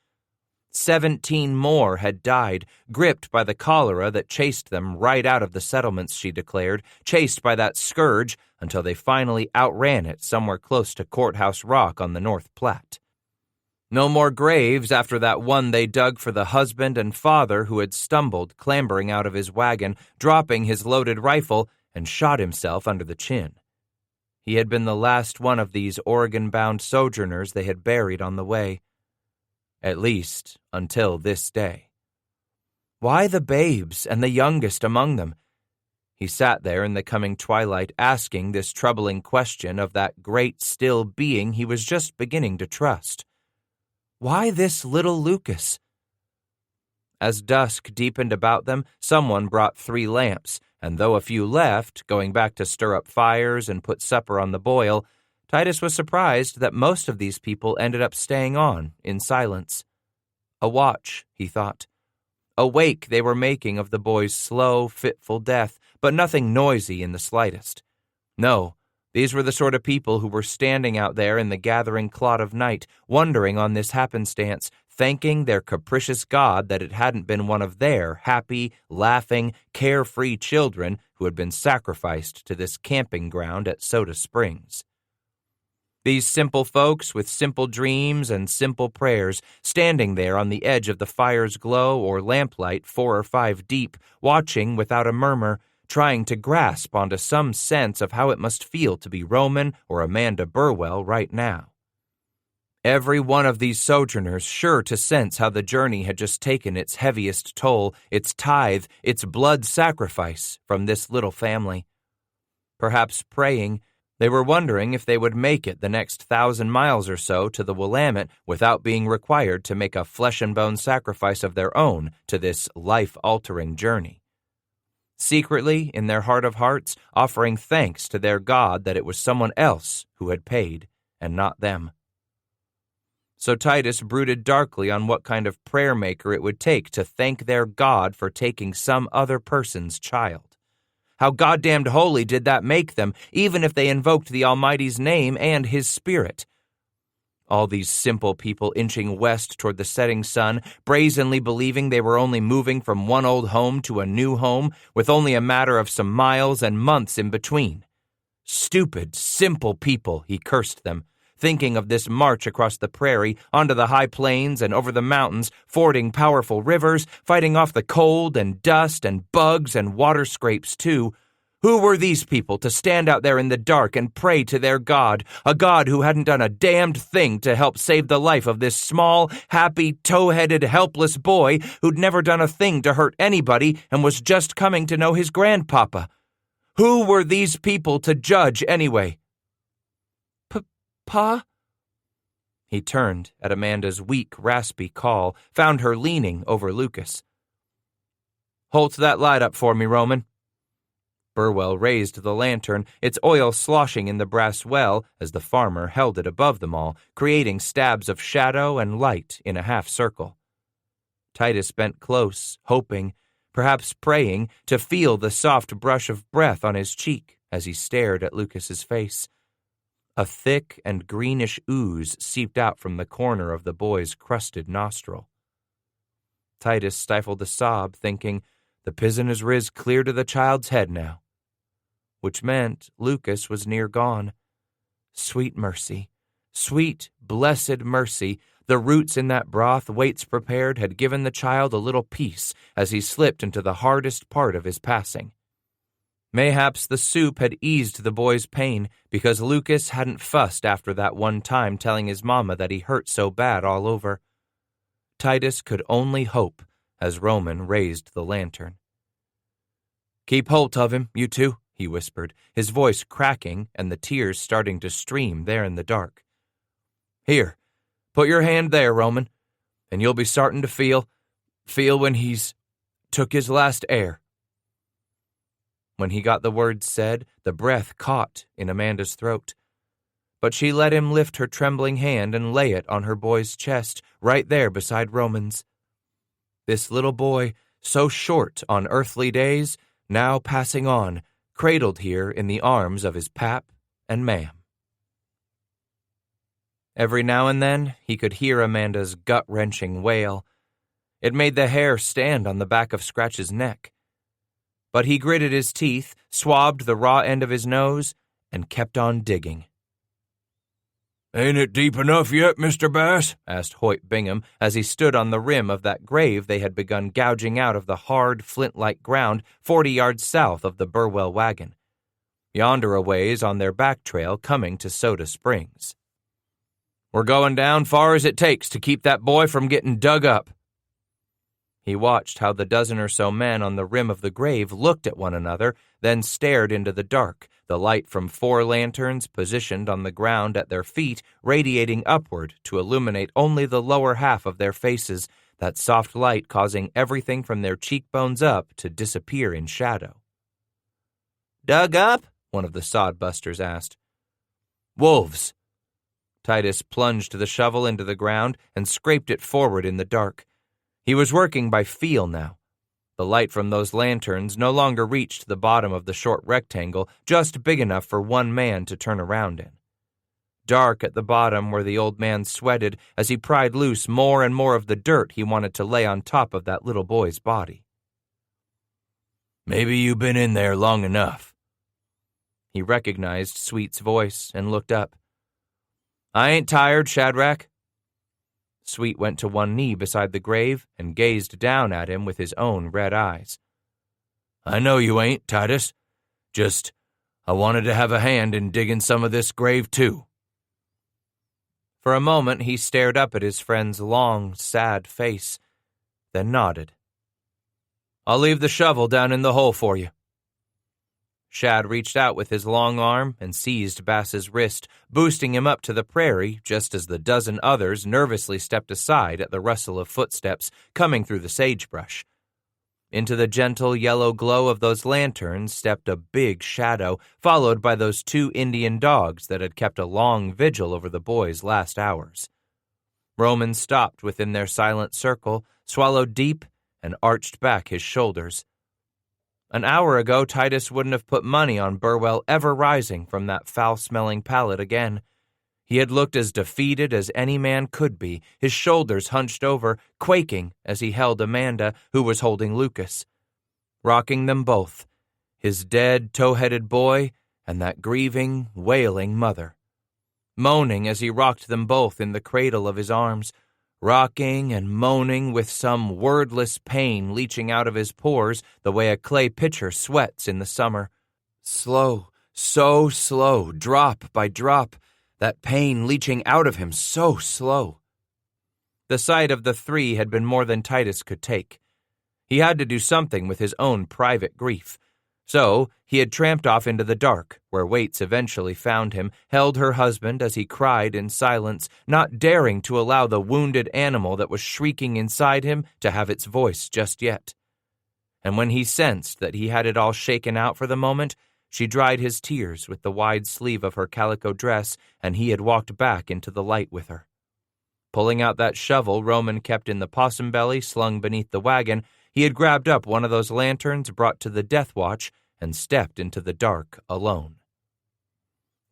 17 more had died, gripped by the cholera that chased them right out of the settlements, she declared, chased by that scourge until they finally outran it somewhere close to Courthouse Rock on the North Platte. No more graves after that one they dug for the husband and father who had stumbled, clambering out of his wagon, dropping his loaded rifle, and shot himself under the chin. He had been the last one of these Oregon-bound sojourners they had buried on the way. At least, until this day. Why the babes and the youngest among them? He sat there in the coming twilight asking this troubling question of that great still being he was just beginning to trust. Why this little Lucas? As dusk deepened about them, someone brought 3 lamps, and though a few left, going back to stir up fires and put supper on the boil, Titus was surprised that most of these people ended up staying on in silence. A watch, he thought. A wake they were making of the boy's slow, fitful death, but nothing noisy in the slightest. No, these were the sort of people who were standing out there in the gathering clot of night, wondering on this happenstance, thanking their capricious God that it hadn't been one of their happy, laughing, carefree children who had been sacrificed to this camping ground at Soda Springs. These simple folks with simple dreams and simple prayers, standing there on the edge of the fire's glow or lamplight 4 or 5 deep, watching without a murmur, trying to grasp onto some sense of how it must feel to be Roman or Amanda Burwell right now. Every one of these sojourners sure to sense how the journey had just taken its heaviest toll, its tithe, its blood sacrifice from this little family. Perhaps praying, they were wondering if they would make it the next 1,000 miles or so to the Willamette without being required to make a flesh-and-bone sacrifice of their own to this life-altering journey. Secretly, in their heart of hearts, offering thanks to their God that it was someone else who had paid, and not them. So Titus brooded darkly on what kind of prayer maker it would take to thank their God for taking some other person's child. How goddamned holy did that make them, even if they invoked the Almighty's name and His Spirit? All these simple people inching west toward the setting sun, brazenly believing they were only moving from one old home to a new home, with only a matter of some miles and months in between. Stupid, simple people, he cursed them, thinking of this march across the prairie, onto the high plains and over the mountains, fording powerful rivers, fighting off the cold and dust and bugs and water scrapes too. Who were these people to stand out there in the dark and pray to their God, a God who hadn't done a damned thing to help save the life of this small, happy, tow-headed, helpless boy who'd never done a thing to hurt anybody and was just coming to know his grandpapa? Who were these people to judge anyway? Pa? He turned at Amanda's weak, raspy call, found her leaning over Lucas. "Hold that light up for me, Roman." Burwell raised the lantern, its oil sloshing in the brass well as the farmer held it above them all, creating stabs of shadow and light in a half-circle. Titus bent close, hoping, perhaps praying, to feel the soft brush of breath on his cheek as he stared at Lucas's face. A thick and greenish ooze seeped out from the corner of the boy's crusted nostril. Titus stifled a sob, thinking, the pizen is riz clear to the child's head now. Which meant Lucas was near gone. Sweet mercy, sweet, blessed mercy, the roots in that broth Waits prepared had given the child a little peace as he slipped into the hardest part of his passing. Mayhaps the soup had eased the boy's pain because Lucas hadn't fussed after that one time telling his mama that he hurt so bad all over. Titus could only hope as Roman raised the lantern. "Keep hold of him, you two," he whispered, his voice cracking and the tears starting to stream there in the dark. "Here, put your hand there, Roman, and you'll be starting to feel when he's took his last air." When he got the words said, the breath caught in Amanda's throat. But she let him lift her trembling hand and lay it on her boy's chest, right there beside Roman's. This little boy, so short on earthly days, now passing on, cradled here in the arms of his pap and ma'am. Every now and then, he could hear Amanda's gut-wrenching wail. It made the hair stand on the back of Scratch's neck. But he gritted his teeth, swabbed the raw end of his nose, and kept on digging. "Ain't it deep enough yet, Mr. Bass?" asked Hoyt Bingham as he stood on the rim of that grave they had begun gouging out of the hard, flint-like ground 40 yards south of the Burwell wagon. Yonder a ways on their back trail coming to Soda Springs. "We're going down far as it takes to keep that boy from getting dug up." He watched how the dozen or so men on the rim of the grave looked at one another, then stared into the dark, the light from 4 lanterns positioned on the ground at their feet radiating upward to illuminate only the lower half of their faces, that soft light causing everything from their cheekbones up to disappear in shadow. "Dug up?" one of the sodbusters asked. "Wolves." Titus plunged the shovel into the ground and scraped it forward in the dark. He was working by feel now. The light from those lanterns no longer reached the bottom of the short rectangle, just big enough for one man to turn around in. Dark at the bottom where the old man sweated as he pried loose more and more of the dirt he wanted to lay on top of that little boy's body. "Maybe you been in there long enough." He recognized Sweet's voice and looked up. "I ain't tired, Shadrach." Sweet went to one knee beside the grave and gazed down at him with his own red eyes. "I know you ain't, Titus. Just, I wanted to have a hand in digging some of this grave, too." For a moment he stared up at his friend's long, sad face, then nodded. "I'll leave the shovel down in the hole for you." Shad reached out with his long arm and seized Bass's wrist, boosting him up to the prairie just as the dozen others nervously stepped aside at the rustle of footsteps coming through the sagebrush. Into the gentle yellow glow of those lanterns stepped a big shadow, followed by those 2 Indian dogs that had kept a long vigil over the boy's last hours. Roman stopped within their silent circle, swallowed deep, and arched back his shoulders. An hour ago, Titus wouldn't have put money on Burwell ever rising from that foul-smelling pallet again. He had looked as defeated as any man could be, his shoulders hunched over, quaking as he held Amanda, who was holding Lucas. Rocking them both, his dead, tow-headed boy and that grieving, wailing mother. Moaning as he rocked them both in the cradle of his arms, rocking and moaning with some wordless pain leaching out of his pores the way a clay pitcher sweats in the summer. Slow, so slow, drop by drop, that pain leaching out of him so slow. The sight of the three had been more than Titus could take. He had to do something with his own private grief. So he had tramped off into the dark, where Waits eventually found him, held her husband as he cried in silence, not daring to allow the wounded animal that was shrieking inside him to have its voice just yet. And when he sensed that he had it all shaken out for the moment, she dried his tears with the wide sleeve of her calico dress, and he had walked back into the light with her. Pulling out that shovel Roman kept in the possum belly slung beneath the wagon, he had grabbed up one of those lanterns brought to the death watch and stepped into the dark alone.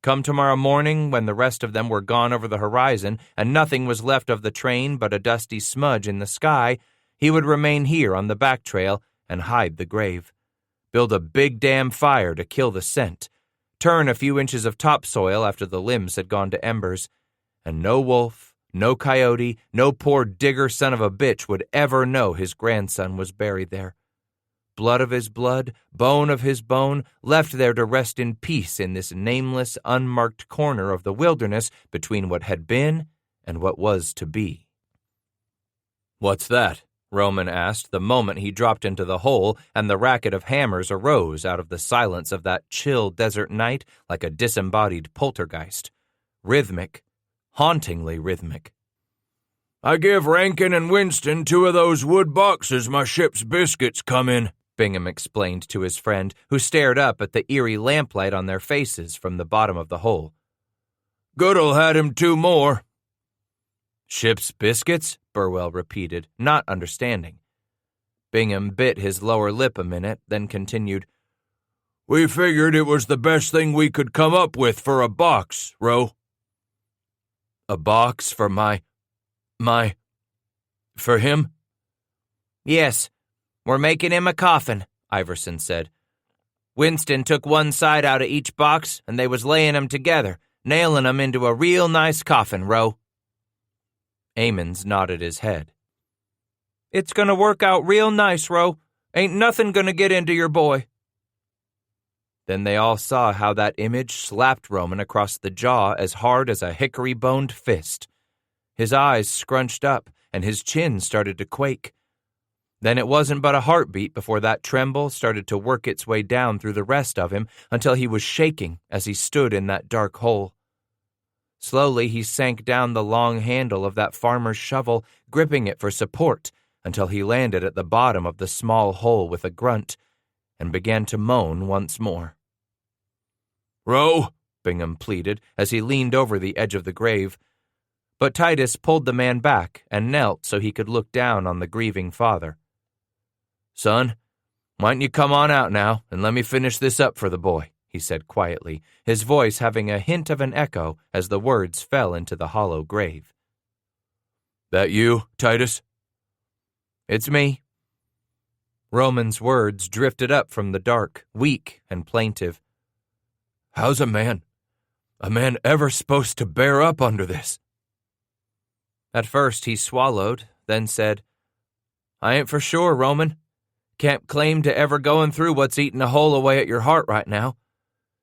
Come tomorrow morning, when the rest of them were gone over the horizon and nothing was left of the train but a dusty smudge in the sky, he would remain here on the back trail and hide the grave. Build a big damn fire to kill the scent, turn a few inches of topsoil after the limbs had gone to embers, and no wolf, no coyote, no poor digger son of a bitch would ever know his grandson was buried there. Blood of his blood, bone of his bone, left there to rest in peace in this nameless, unmarked corner of the wilderness between what had been and what was to be. "What's that?" Roman asked the moment he dropped into the hole and the racket of hammers arose out of the silence of that chill desert night like a disembodied poltergeist. Rhythmic, hauntingly rhythmic. "I give Rankin and Winston 2 of those wood boxes my ship's biscuits come in," Bingham explained to his friend, who stared up at the eerie lamplight on their faces from the bottom of the hole. "Good'll had him 2 more. "Ship's biscuits?" Burwell repeated, not understanding. Bingham bit his lower lip a minute, then continued, "We figured it was the best thing we could come up with for a box, Ro." "A box for for him?" "Yes, we're making him a coffin," Iverson said. "Winston took one side out of each box, and they was laying 'em together, nailing 'em into a real nice coffin, Ro." Amons nodded his head. "It's gonna work out real nice, Ro. Ain't nothing gonna get into your boy." Then they all saw how that image slapped Roman across the jaw as hard as a hickory-boned fist. His eyes scrunched up, and his chin started to quake. Then it wasn't but a heartbeat before that tremble started to work its way down through the rest of him until he was shaking as he stood in that dark hole. Slowly he sank down the long handle of that farmer's shovel, gripping it for support until he landed at the bottom of the small hole with a grunt and began to moan once more. "Ro," Bingham pleaded as he leaned over the edge of the grave. But Titus pulled the man back and knelt so he could look down on the grieving father. "Son, why don't you come on out now and let me finish this up for the boy," he said quietly, his voice having a hint of an echo as the words fell into the hollow grave. "That you, Titus?" "It's me." Roman's words drifted up from the dark, weak and plaintive. "How's a man ever supposed to bear up under this?" At first he swallowed, then said, "I ain't for sure, Roman. Can't claim to ever going through what's eating a hole away at your heart right now.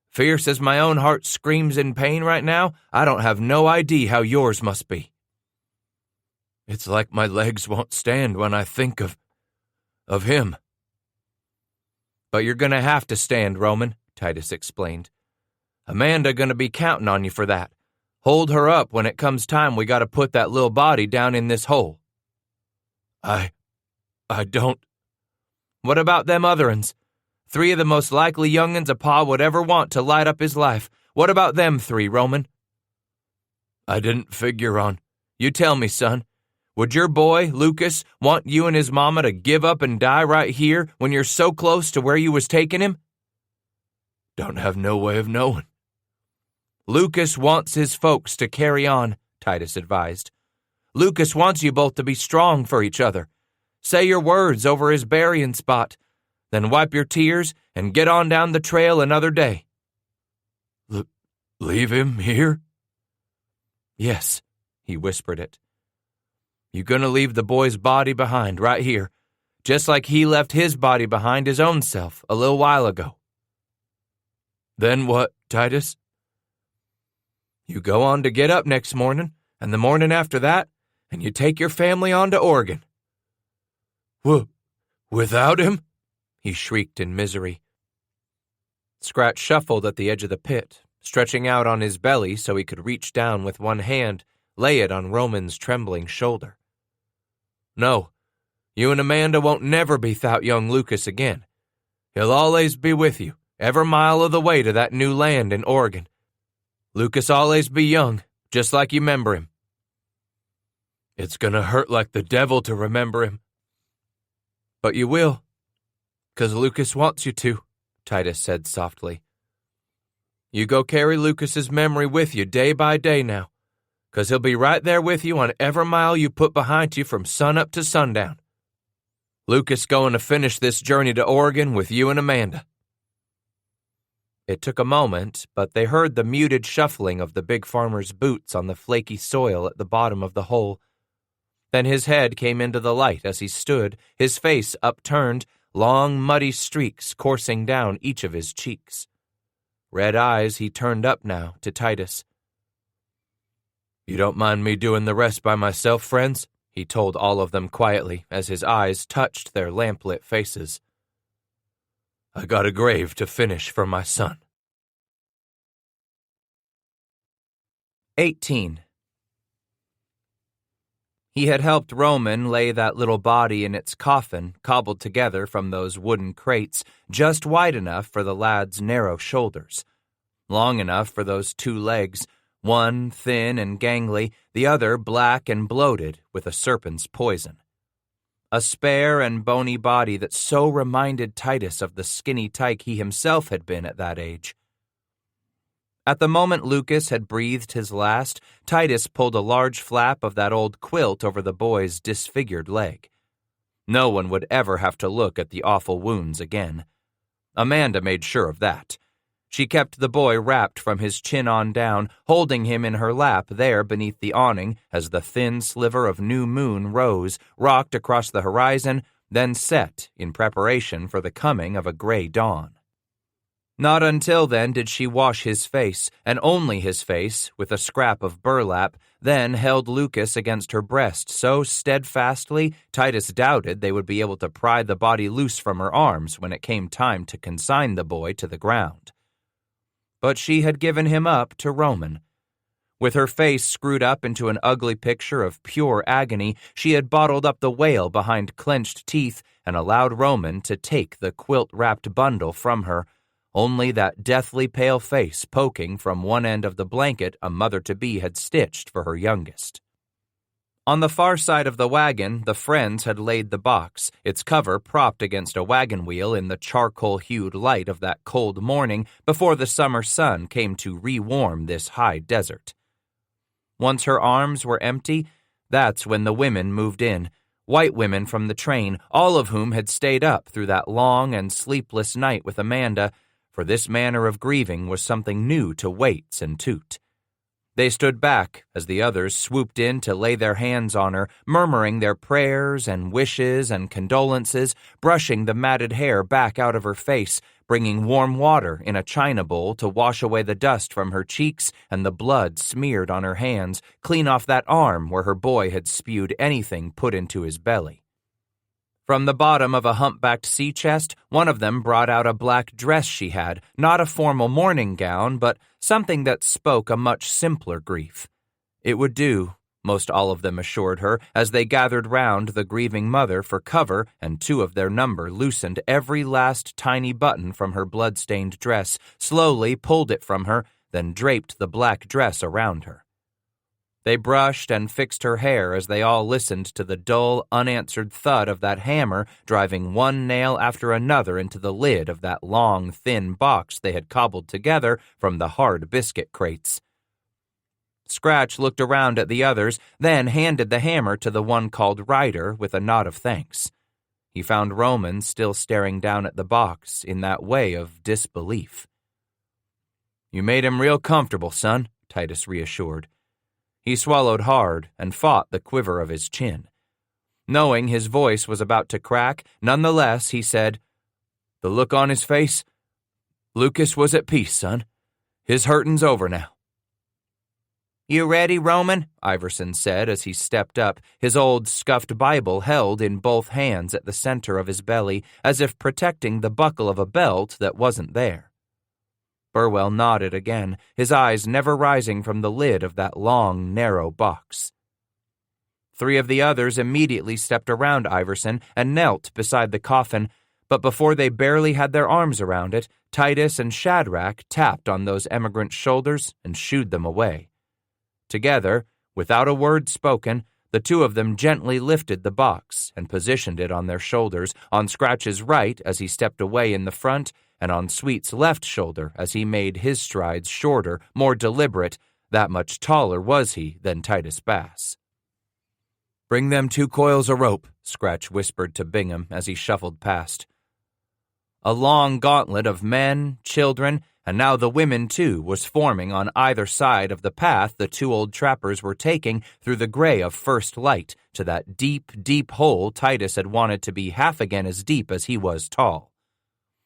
Fierce as my own heart screams in pain right now, I don't have no idea how yours must be. It's like my legs won't stand when I think of him." "But you're gonna have to stand, Roman," Titus explained. "Amanda gonna be counting on you for that. Hold her up when it comes time we gotta put that little body down in this hole." I don't..." "What about them other uns? 3 of the most likely young'uns a pa would ever want to light up his life. What about them 3, Roman?" "I didn't figure on. You tell me, son. Would your boy, Lucas, want you and his mama to give up and die right here when you're so close to where you was taking him?" "Don't have no way of knowing." Lucas wants his folks to carry on, Titus advised. Lucas wants you both to be strong for each other. Say your words over his burying spot, then wipe your tears and get on down the trail another day. Leave him here? Yes, he whispered it. You're gonna leave the boy's body behind right here, just like he left his body behind his own self a little while ago. Then what, Titus? You go on to get up next morning, and the morning after that, and you take your family on to Oregon. Without him? He shrieked in misery. Scratch shuffled at the edge of the pit, stretching out on his belly so he could reach down with one hand, lay it on Roman's trembling shoulder. No, you and Amanda won't never be 'thout young Lucas again. He'll always be with you, every mile of the way to that new land in Oregon. Lucas always be young, just like you remember him. It's gonna hurt like the devil to remember him. But you will, 'cause Lucas wants you to, Titus said softly. You go carry Lucas's memory with you day by day now, 'cause he'll be right there with you on every mile you put behind you from sunup to sundown. Lucas going to finish this journey to Oregon with you and Amanda. It took a moment, but they heard the muted shuffling of the big farmer's boots on the flaky soil at the bottom of the hole. Then his head came into the light as he stood, his face upturned, long muddy streaks coursing down each of his cheeks. Red eyes he turned up now to Titus. You don't mind me doing the rest by myself, friends? He told all of them quietly as his eyes touched their lamplit faces. I got a grave to finish for my son. 18. He had helped Roman lay that little body in its coffin, cobbled together from those wooden crates, just wide enough for the lad's narrow shoulders, long enough for those two legs, one thin and gangly, the other black and bloated with a serpent's poison. A spare and bony body that so reminded Titus of the skinny tyke he himself had been at that age. At the moment Lucas had breathed his last, Titus pulled a large flap of that old quilt over the boy's disfigured leg. No one would ever have to look at the awful wounds again. Amanda made sure of that. She kept the boy wrapped from his chin on down, holding him in her lap there beneath the awning as the thin sliver of new moon rose, rocked across the horizon, then set in preparation for the coming of a gray dawn. Not until then did she wash his face, and only his face, with a scrap of burlap, then held Lucas against her breast so steadfastly Titus doubted they would be able to pry the body loose from her arms when it came time to consign the boy to the ground. But she had given him up to Roman. With her face screwed up into an ugly picture of pure agony, she had bottled up the wail behind clenched teeth and allowed Roman to take the quilt-wrapped bundle from her, only that deathly pale face poking from one end of the blanket a mother-to-be had stitched for her youngest. On the far side of the wagon, the friends had laid the box, its cover propped against a wagon wheel in the charcoal-hued light of that cold morning before the summer sun came to re-warm this high desert. Once her arms were empty, that's when the women moved in, white women from the train, all of whom had stayed up through that long and sleepless night with Amanda, for this manner of grieving was something new to Waits and Toot. They stood back as the others swooped in to lay their hands on her, murmuring their prayers and wishes and condolences, brushing the matted hair back out of her face, bringing warm water in a china bowl to wash away the dust from her cheeks and the blood smeared on her hands, clean off that arm where her boy had spewed anything put into his belly. From the bottom of a humpbacked sea chest, one of them brought out a black dress she had, not a formal morning gown, but something that spoke a much simpler grief. It would do, most all of them assured her, as they gathered round the grieving mother for cover, and two of their number loosened every last tiny button from her blood-stained dress, slowly pulled it from her, then draped the black dress around her. They brushed and fixed her hair as they all listened to the dull, unanswered thud of that hammer driving one nail after another into the lid of that long, thin box they had cobbled together from the hard biscuit crates. Scratch looked around at the others, then handed the hammer to the one called Ryder with a nod of thanks. He found Roman still staring down at the box in that way of disbelief. "You made him real comfortable, son," Titus reassured. He swallowed hard and fought the quiver of his chin. Knowing his voice was about to crack, nonetheless, he said, "The look on his face? Lucas was at peace, son. His hurtin's over now." "You ready, Roman?" Iverson said as he stepped up, his old scuffed Bible held in both hands at the center of his belly, as if protecting the buckle of a belt that wasn't there. Burwell nodded again, his eyes never rising from the lid of that long, narrow box. 3 of the others immediately stepped around Iverson and knelt beside the coffin, but before they barely had their arms around it, Titus and Shadrach tapped on those emigrants' shoulders and shooed them away. Together, without a word spoken, the 2 of them gently lifted the box and positioned it on their shoulders, on Scratch's right as he stepped away in the front, and on Sweet's left shoulder as he made his strides shorter, more deliberate. That much taller was he than Titus Bass. "Bring them 2 coils of rope," Scratch whispered to Bingham as he shuffled past. A long gauntlet of men, children, and now the women too, was forming on either side of the path the 2 old trappers were taking through the gray of first light to that deep, deep hole Titus had wanted to be half again as deep as he was tall.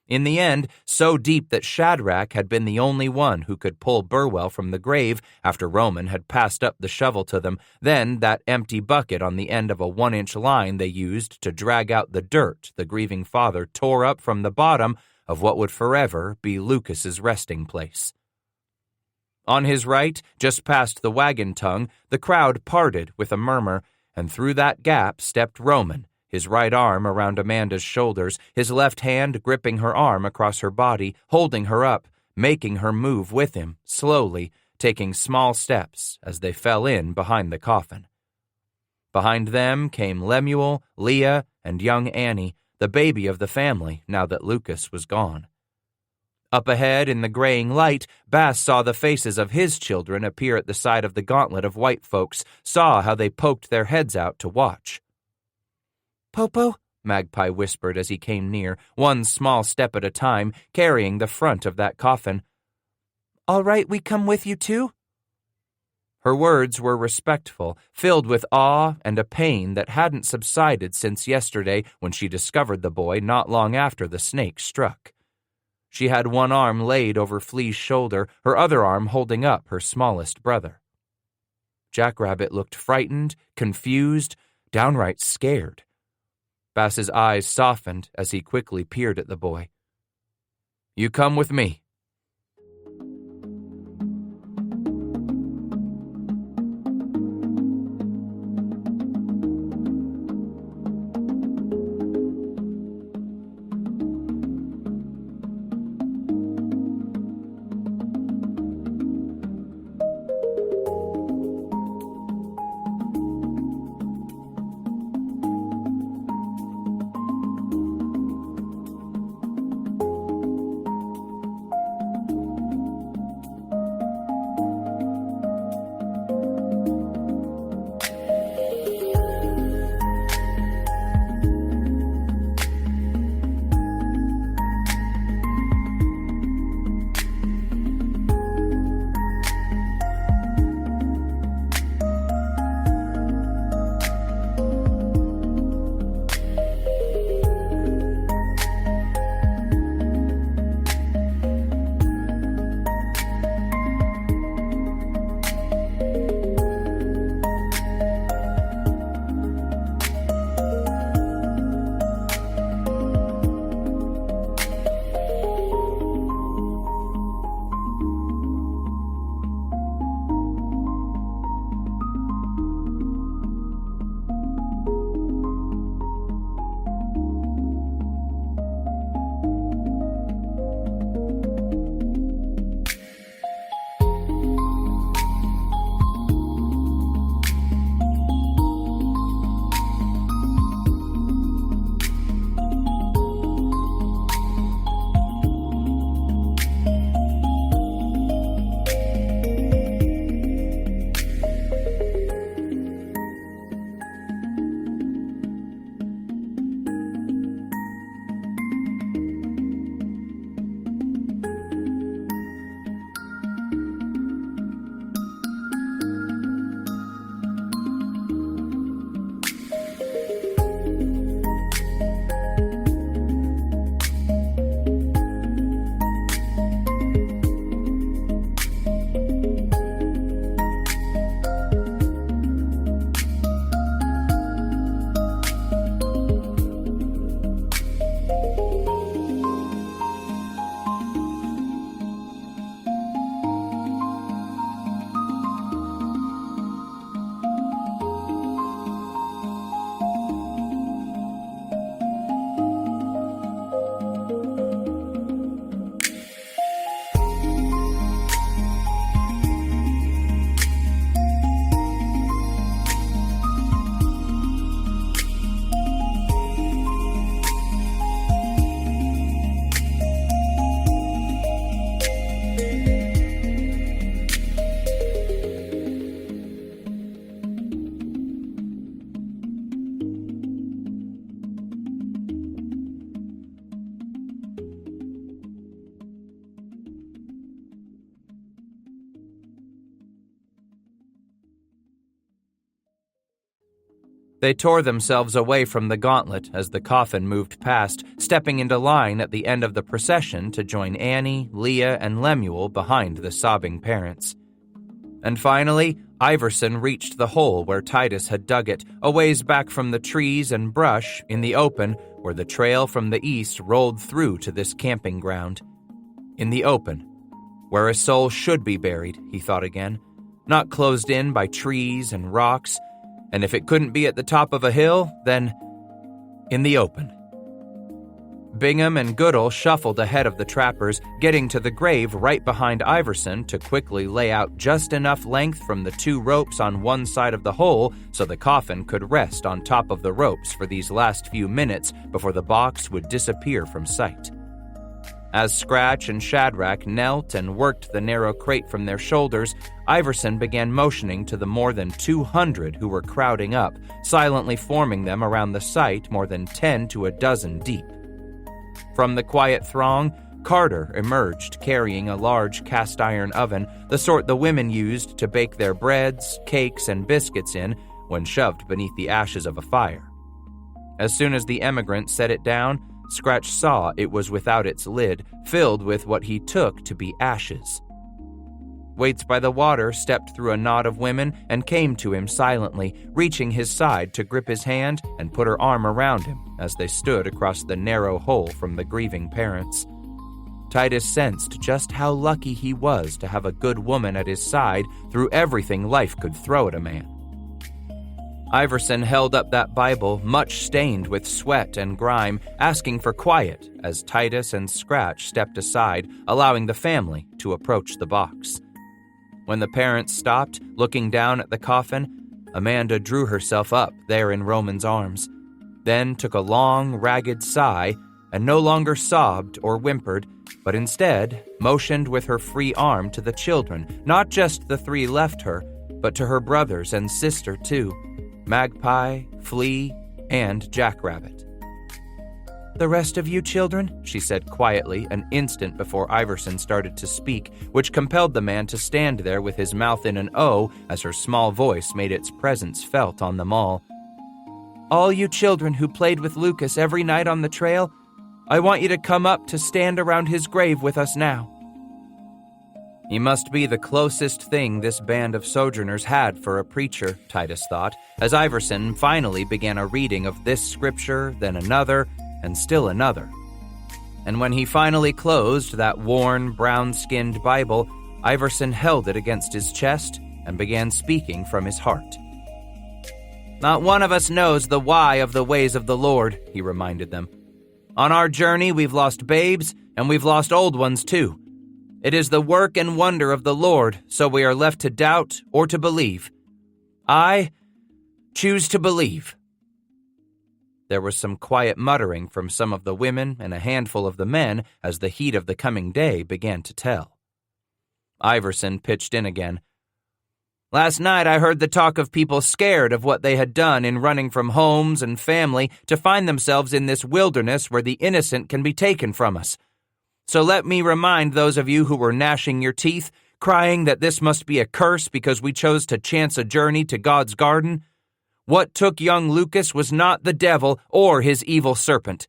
In the end, so deep that Shadrach had been the only one who could pull Burwell from the grave after Roman had passed up the shovel to them, then that empty bucket on the end of a 1-inch line they used to drag out the dirt the grieving father tore up from the bottom of what would forever be Lucas's resting place. On his right, just past the wagon tongue, the crowd parted with a murmur, and through that gap stepped Roman, his right arm around Amanda's shoulders, his left hand gripping her arm across her body, holding her up, making her move with him, slowly, taking small steps as they fell in behind the coffin. Behind them came Lemuel, Leah, and young Annie, the baby of the family now that Lucas was gone. Up ahead in the graying light, Bass saw the faces of his children appear at the side of the gauntlet of white folks, saw how they poked their heads out to watch. "Popo?" Magpie whispered as he came near, one small step at a time, carrying the front of that coffin. "All right, we come with you too?" Her words were respectful, filled with awe and a pain that hadn't subsided since yesterday when she discovered the boy not long after the snake struck. She had one arm laid over Flea's shoulder, her other arm holding up her smallest brother. Jackrabbit looked frightened, confused, downright scared. Bass's eyes softened as he quickly peered at the boy. "You come with me." They tore themselves away from the gauntlet as the coffin moved past, stepping into line at the end of the procession to join Annie, Leah, and Lemuel behind the sobbing parents. And finally, Iverson reached the hole where Titus had dug it, a ways back from the trees and brush in the open where the trail from the east rolled through to this camping ground. In the open, where a soul should be buried, he thought again, not closed in by trees and rocks, and if it couldn't be at the top of a hill, then in the open. Bingham and Goodall shuffled ahead of the trappers, getting to the grave right behind Iverson to quickly lay out just enough length from the 2 ropes on one side of the hole so the coffin could rest on top of the ropes for these last few minutes before the box would disappear from sight. As Scratch and Shadrach knelt and worked the narrow crate from their shoulders, Iverson began motioning to the more than 200 who were crowding up, silently forming them around the site more than 10 to a dozen deep. From the quiet throng, Carter emerged carrying a large cast-iron oven, the sort the women used to bake their breads, cakes, and biscuits in when shoved beneath the ashes of a fire. As soon as the emigrant set it down, Scratch saw it was without its lid, filled with what he took to be ashes. Waits by the water stepped through a knot of women and came to him silently, reaching his side to grip his hand and put her arm around him as they stood across the narrow hole from the grieving parents. Titus sensed just how lucky he was to have a good woman at his side through everything life could throw at a man. Iverson held up that Bible, much stained with sweat and grime, asking for quiet as Titus and Scratch stepped aside, allowing the family to approach the box. When the parents stopped, looking down at the coffin, Amanda drew herself up there in Roman's arms, then took a long, ragged sigh and no longer sobbed or whimpered, but instead motioned with her free arm to the children, not just the 3 left her, but to her brothers and sister too, Magpie, Flea, and Jackrabbit. "The rest of you children," she said quietly an instant before Iverson started to speak, which compelled the man to stand there with his mouth in an O as her small voice made its presence felt on them all. "All you children who played with Lucas every night on the trail, I want you to come up to stand around his grave with us now." He must be the closest thing this band of sojourners had for a preacher, Titus thought, as Iverson finally began a reading of this scripture, then another, and still another. And when he finally closed that worn, brown-skinned Bible, Iverson held it against his chest and began speaking from his heart. "Not one of us knows the why of the ways of the Lord," he reminded them. "On our journey, we've lost babes, and we've lost old ones too. It is the work and wonder of the Lord, so we are left to doubt or to believe. I choose to believe." There was some quiet muttering from some of the women and a handful of the men as the heat of the coming day began to tell. Iverson pitched in again. "Last night I heard the talk of people scared of what they had done in running from homes and family to find themselves in this wilderness where the innocent can be taken from us. So let me remind those of you who were gnashing your teeth, crying that this must be a curse because we chose to chance a journey to God's garden. What took young Lucas was not the devil or his evil serpent.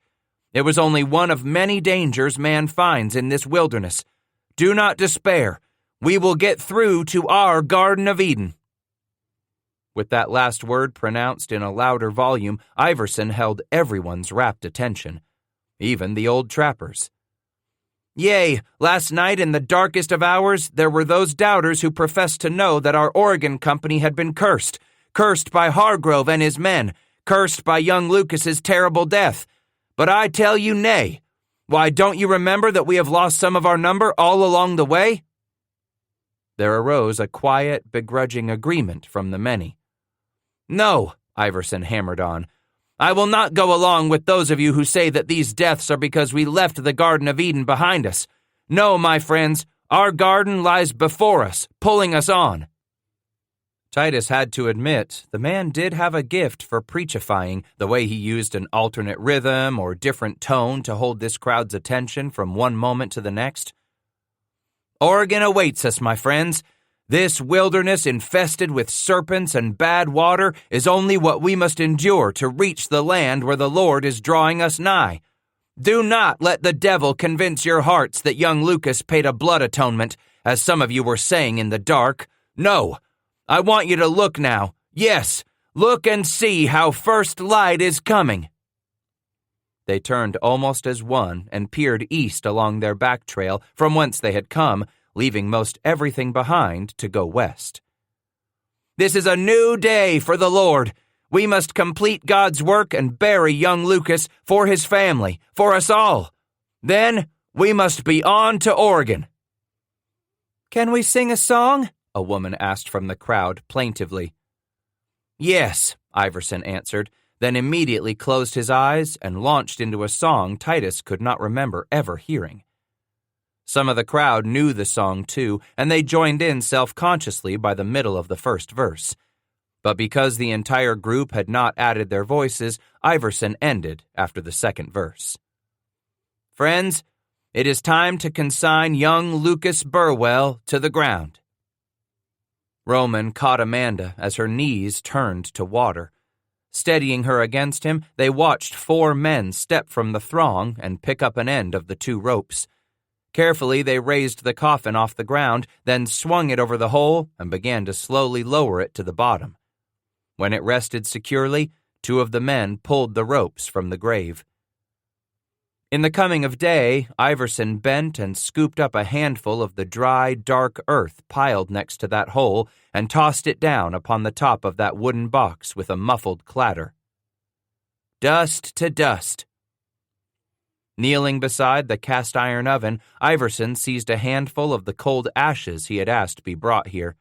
It was only one of many dangers man finds in this wilderness. Do not despair. We will get through to our Garden of Eden." With that last word pronounced in a louder volume, Iverson held everyone's rapt attention, even the old trappers. "Yea, last night in the darkest of hours, there were those doubters who professed to know that our Oregon company had been cursed by Hargrove and his men, cursed by young Lucas's terrible death. But I tell you nay. Why, don't you remember that we have lost some of our number all along the way?" There arose a quiet, begrudging agreement from the many. "No," Iverson hammered on. "I will not go along with those of you who say that these deaths are because we left the Garden of Eden behind us. No, my friends, our garden lies before us, pulling us on." Titus had to admit the man did have a gift for preachifying, the way he used an alternate rhythm or different tone to hold this crowd's attention from one moment to the next. "Oregon awaits us, my friends. This wilderness infested with serpents and bad water is only what we must endure to reach the land where the Lord is drawing us nigh. Do not let the devil convince your hearts that young Lucas paid a blood atonement, as some of you were saying in the dark. No, I want you to look now. Yes, look and see how first light is coming." They turned almost as one and peered east along their back trail from whence they had come, leaving most everything behind to go west. "This is a new day for the Lord. We must complete God's work and bury young Lucas for his family, for us all. Then we must be on to Oregon." "Can we sing a song?" a woman asked from the crowd plaintively. "Yes," Iverson answered, then immediately closed his eyes and launched into a song Titus could not remember ever hearing. Some of the crowd knew the song too, and they joined in self-consciously by the middle of the first verse. But because the entire group had not added their voices, Iverson ended after the second verse. "Friends, it is time to consign young Lucas Burwell to the ground." Roman caught Amanda as her knees turned to water. Steadying her against him, they watched 4 men step from the throng and pick up an end of the 2 ropes. Carefully, they raised the coffin off the ground, then swung it over the hole and began to slowly lower it to the bottom. When it rested securely, 2 of the men pulled the ropes from the grave. In the coming of day, Iverson bent and scooped up a handful of the dry, dark earth piled next to that hole and tossed it down upon the top of that wooden box with a muffled clatter. Dust to dust. Kneeling beside the cast-iron oven, Iverson seized a handful of the cold ashes he had asked be brought here.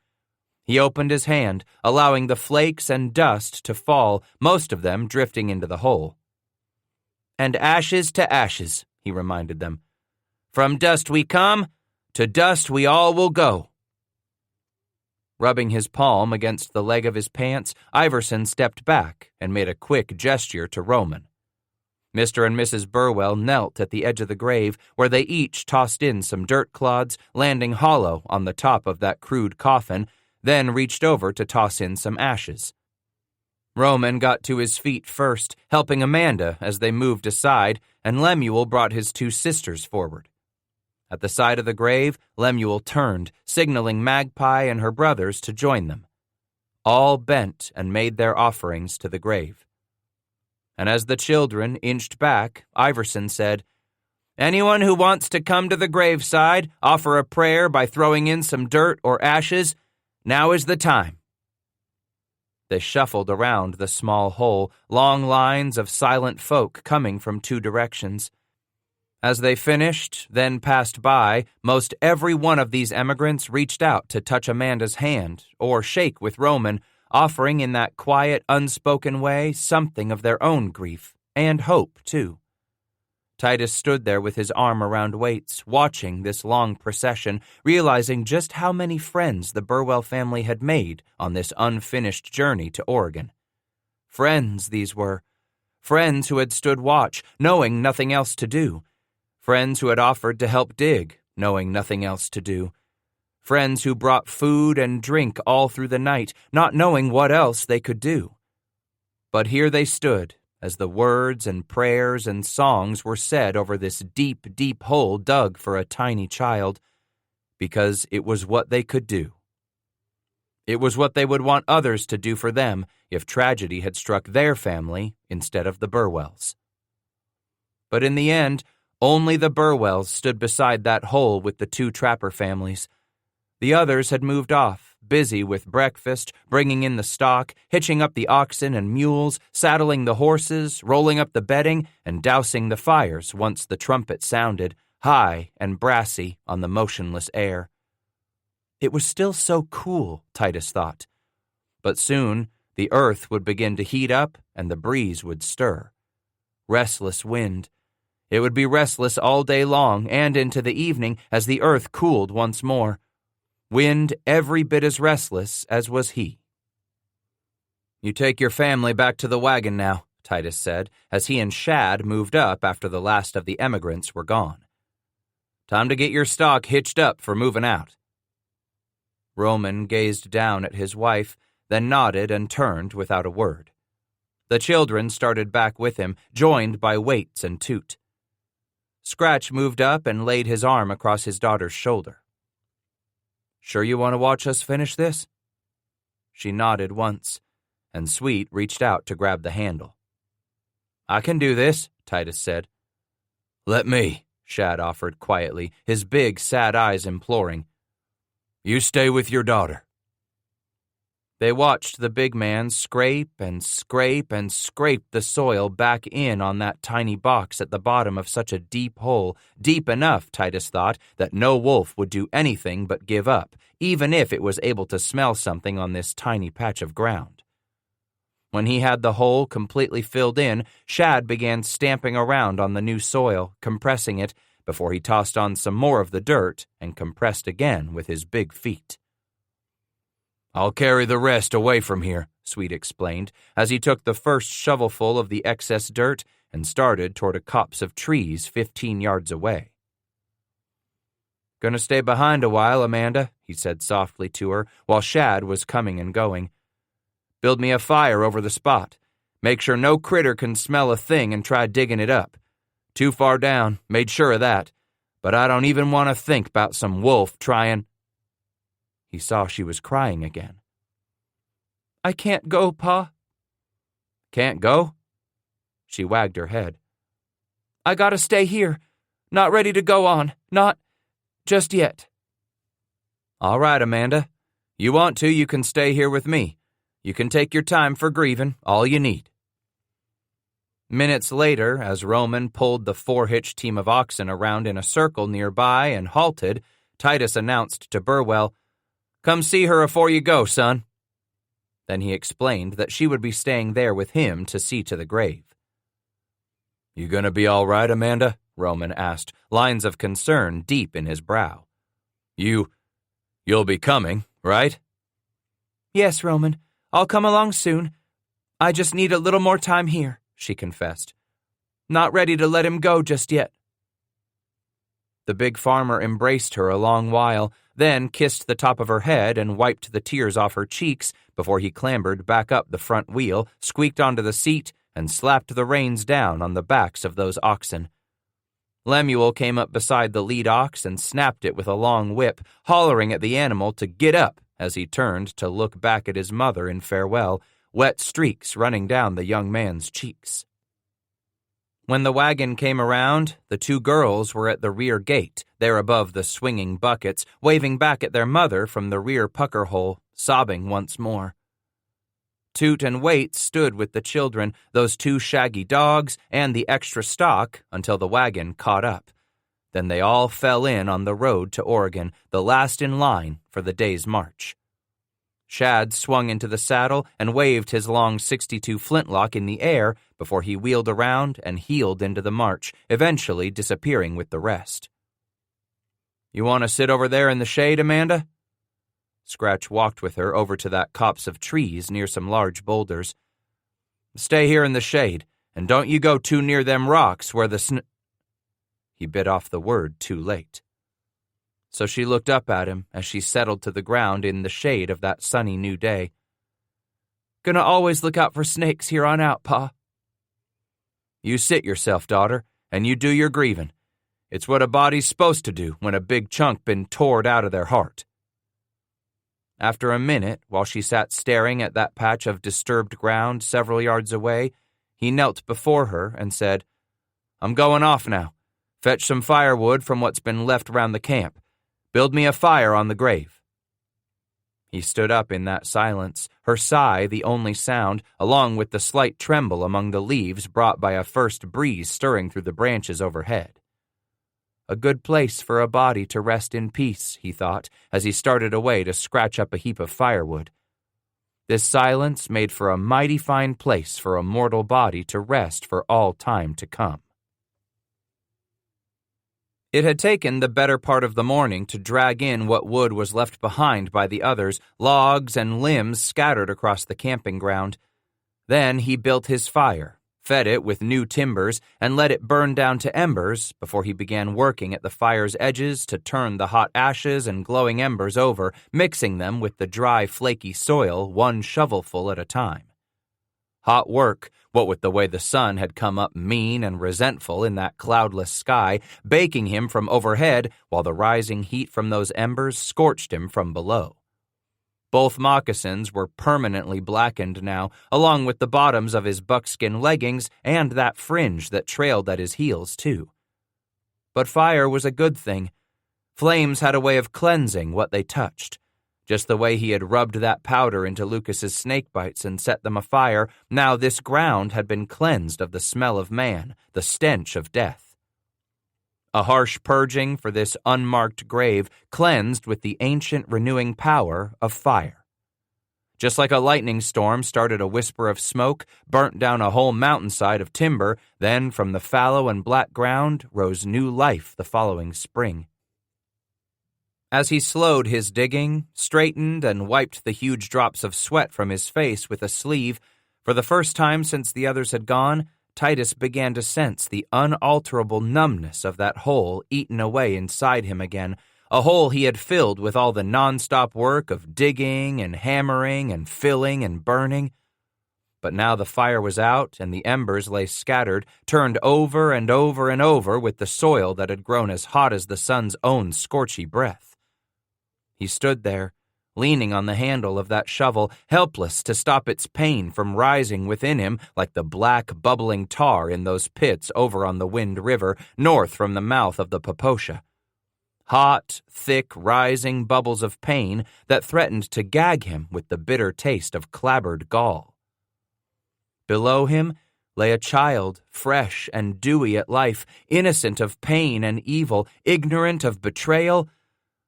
He opened his hand, allowing the flakes and dust to fall, most of them drifting into the hole. "And ashes to ashes," he reminded them. "From dust we come, to dust we all will go." Rubbing his palm against the leg of his pants, Iverson stepped back and made a quick gesture to Roman. Mr. and Mrs. Burwell knelt at the edge of the grave, where they each tossed in some dirt clods, landing hollow on the top of that crude coffin, then reached over to toss in some ashes. Roman got to his feet first, helping Amanda as they moved aside, and Lemuel brought his 2 sisters forward. At the side of the grave, Lemuel turned, signaling Magpie and her brothers to join them. All bent and made their offerings to the grave. And as the children inched back, Iverson said, "Anyone who wants to come to the graveside, offer a prayer by throwing in some dirt or ashes, now is the time." They shuffled around the small hole, long lines of silent folk coming from 2 directions. As they finished, then passed by, most every one of these emigrants reached out to touch Amanda's hand or shake with Roman, offering in that quiet, unspoken way something of their own grief and hope, too. Titus stood there with his arm around Waits, watching this long procession, realizing just how many friends the Burwell family had made on this unfinished journey to Oregon. Friends, these were. Friends who had stood watch, knowing nothing else to do. Friends who had offered to help dig, knowing nothing else to do. Friends who brought food and drink all through the night, not knowing what else they could do. But here they stood, as the words and prayers and songs were said over this deep, deep hole dug for a tiny child, because it was what they could do. It was what they would want others to do for them if tragedy had struck their family instead of the Burwells. But in the end, only the Burwells stood beside that hole with the 2 trapper families. The others had moved off, busy with breakfast, bringing in the stock, hitching up the oxen and mules, saddling the horses, rolling up the bedding, and dousing the fires once the trumpet sounded, high and brassy on the motionless air. It was still so cool, Titus thought. But soon the earth would begin to heat up and the breeze would stir. Restless wind. It would be restless all day long and into the evening as the earth cooled once more. Wind every bit as restless as was he. "You take your family back to the wagon now," Titus said, as he and Shad moved up after the last of the emigrants were gone. "Time to get your stock hitched up for moving out." Roman gazed down at his wife, then nodded and turned without a word. The children started back with him, joined by Waits and Toot. Scratch moved up and laid his arm across his daughter's shoulder. "Sure you want to watch us finish this?" She nodded once, and Sweet reached out to grab the handle. "I can do this," Titus said. "Let me," Shad offered quietly, his big, sad eyes imploring. "You stay with your daughter." They watched the big man scrape and scrape and scrape the soil back in on that tiny box at the bottom of such a deep hole, deep enough, Titus thought, that no wolf would do anything but give up, even if it was able to smell something on this tiny patch of ground. When he had the hole completely filled in, Shad began stamping around on the new soil, compressing it, before he tossed on some more of the dirt and compressed again with his big feet. "I'll carry the rest away from here," Sweet explained, as he took the first shovelful of the excess dirt and started toward a copse of trees 15 yards away. "Gonna stay behind a while, Amanda," he said softly to her, while Shad was coming and going. "Build me a fire over the spot. Make sure no critter can smell a thing and try digging it up. Too far down, made sure of that, but I don't even want to think about some wolf trying—" He saw she was crying again. "I can't go, Pa." "Can't go?" She wagged her head. "I gotta stay here. Not ready to go on. Not just yet." "All right, Amanda. You want to, you can stay here with me. You can take your time for grieving, all you need." Minutes later, as Roman pulled the 4-hitch team of oxen around in a circle nearby and halted, Titus announced to Burwell, "Come see her afore you go, son." Then he explained that she would be staying there with him to see to the grave. "You gonna be all right, Amanda?" Roman asked, lines of concern deep in his brow. You'll be coming, right?" "Yes, Roman. I'll come along soon. I just need a little more time here," she confessed. "Not ready to let him go just yet." The big farmer embraced her a long while, then kissed the top of her head and wiped the tears off her cheeks before he clambered back up the front wheel, squeaked onto the seat, and slapped the reins down on the backs of those oxen. Lemuel came up beside the lead ox and snapped it with a long whip, hollering at the animal to get up as he turned to look back at his mother in farewell, wet streaks running down the young man's cheeks. When the wagon came around, the 2 girls were at the rear gate, there above the swinging buckets, waving back at their mother from the rear pucker hole, sobbing once more. Toot and Waits stood with the children, those 2 shaggy dogs, and the extra stock until the wagon caught up. Then they all fell in on the road to Oregon, the last in line for the day's march. Shad swung into the saddle and waved his long .62 flintlock in the air before he wheeled around and heeled into the march, eventually disappearing with the rest. "You want to sit over there in the shade, Amanda?" Scratch walked with her over to that copse of trees near some large boulders. "Stay here in the shade, and don't you go too near them rocks where the He bit off the word too late. So she looked up at him as she settled to the ground in the shade of that sunny new day. "Gonna always look out for snakes here on out, Pa." "You sit yourself, daughter, and you do your grieving. It's what a body's supposed to do when a big chunk been tored out of their heart." After a minute, while she sat staring at that patch of disturbed ground several yards away, he knelt before her and said, "I'm going off now. Fetch some firewood from what's been left round the camp. Build me a fire on the grave." He stood up in that silence, her sigh the only sound, along with the slight tremble among the leaves brought by a first breeze stirring through the branches overhead. A good place for a body to rest in peace, he thought, as he started away to scratch up a heap of firewood. This silence made for a mighty fine place for a mortal body to rest for all time to come. It had taken the better part of the morning to drag in what wood was left behind by the others, logs and limbs scattered across the camping ground. Then he built his fire, fed it with new timbers, and let it burn down to embers before he began working at the fire's edges to turn the hot ashes and glowing embers over, mixing them with the dry, flaky soil one shovelful at a time. Hot work, what with the way the sun had come up mean and resentful in that cloudless sky, baking him from overhead while the rising heat from those embers scorched him from below. Both moccasins were permanently blackened now, along with the bottoms of his buckskin leggings and that fringe that trailed at his heels, too. But fire was a good thing. Flames had a way of cleansing what they touched. Just the way he had rubbed that powder into Lucas's snake bites and set them afire, now this ground had been cleansed of the smell of man, the stench of death. A harsh purging for this unmarked grave, cleansed with the ancient renewing power of fire. Just like a lightning storm started a whisper of smoke, burnt down a whole mountainside of timber, then from the fallow and black ground rose new life the following spring. As he slowed his digging, straightened, and wiped the huge drops of sweat from his face with a sleeve, for the first time since the others had gone, Titus began to sense the unalterable numbness of that hole eaten away inside him again, a hole he had filled with all the nonstop work of digging and hammering and filling and burning. But now the fire was out and the embers lay scattered, turned over and over and over with the soil that had grown as hot as the sun's own scorchy breath. He stood there, leaning on the handle of that shovel, helpless to stop its pain from rising within him like the black, bubbling tar in those pits over on the Wind River, north from the mouth of the Poposha. Hot, thick, rising bubbles of pain that threatened to gag him with the bitter taste of clabbered gall. Below him lay a child, fresh and dewy at life, innocent of pain and evil, ignorant of betrayal,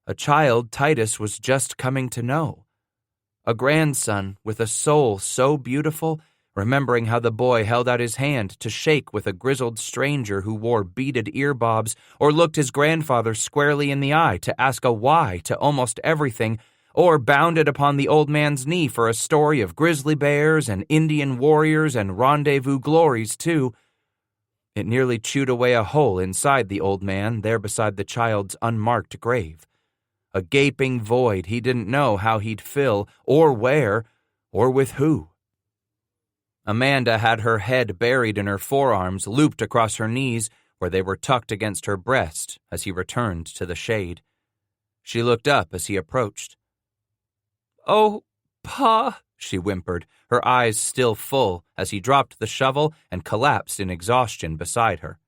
a child Titus was just coming to know. A grandson with a soul so beautiful, remembering how the boy held out his hand to shake with a grizzled stranger who wore beaded earbobs or looked his grandfather squarely in the eye to ask a why to almost everything, or bounded upon the old man's knee for a story of grizzly bears and Indian warriors and rendezvous glories, too. It nearly chewed away a hole inside the old man there beside the child's unmarked grave. A gaping void he didn't know how he'd fill, or where, or with who. Amanda had her head buried in her forearms, looped across her knees, where they were tucked against her breast as he returned to the shade. She looked up as he approached. "Oh, Pa," she whimpered, her eyes still full as he dropped the shovel and collapsed in exhaustion beside her.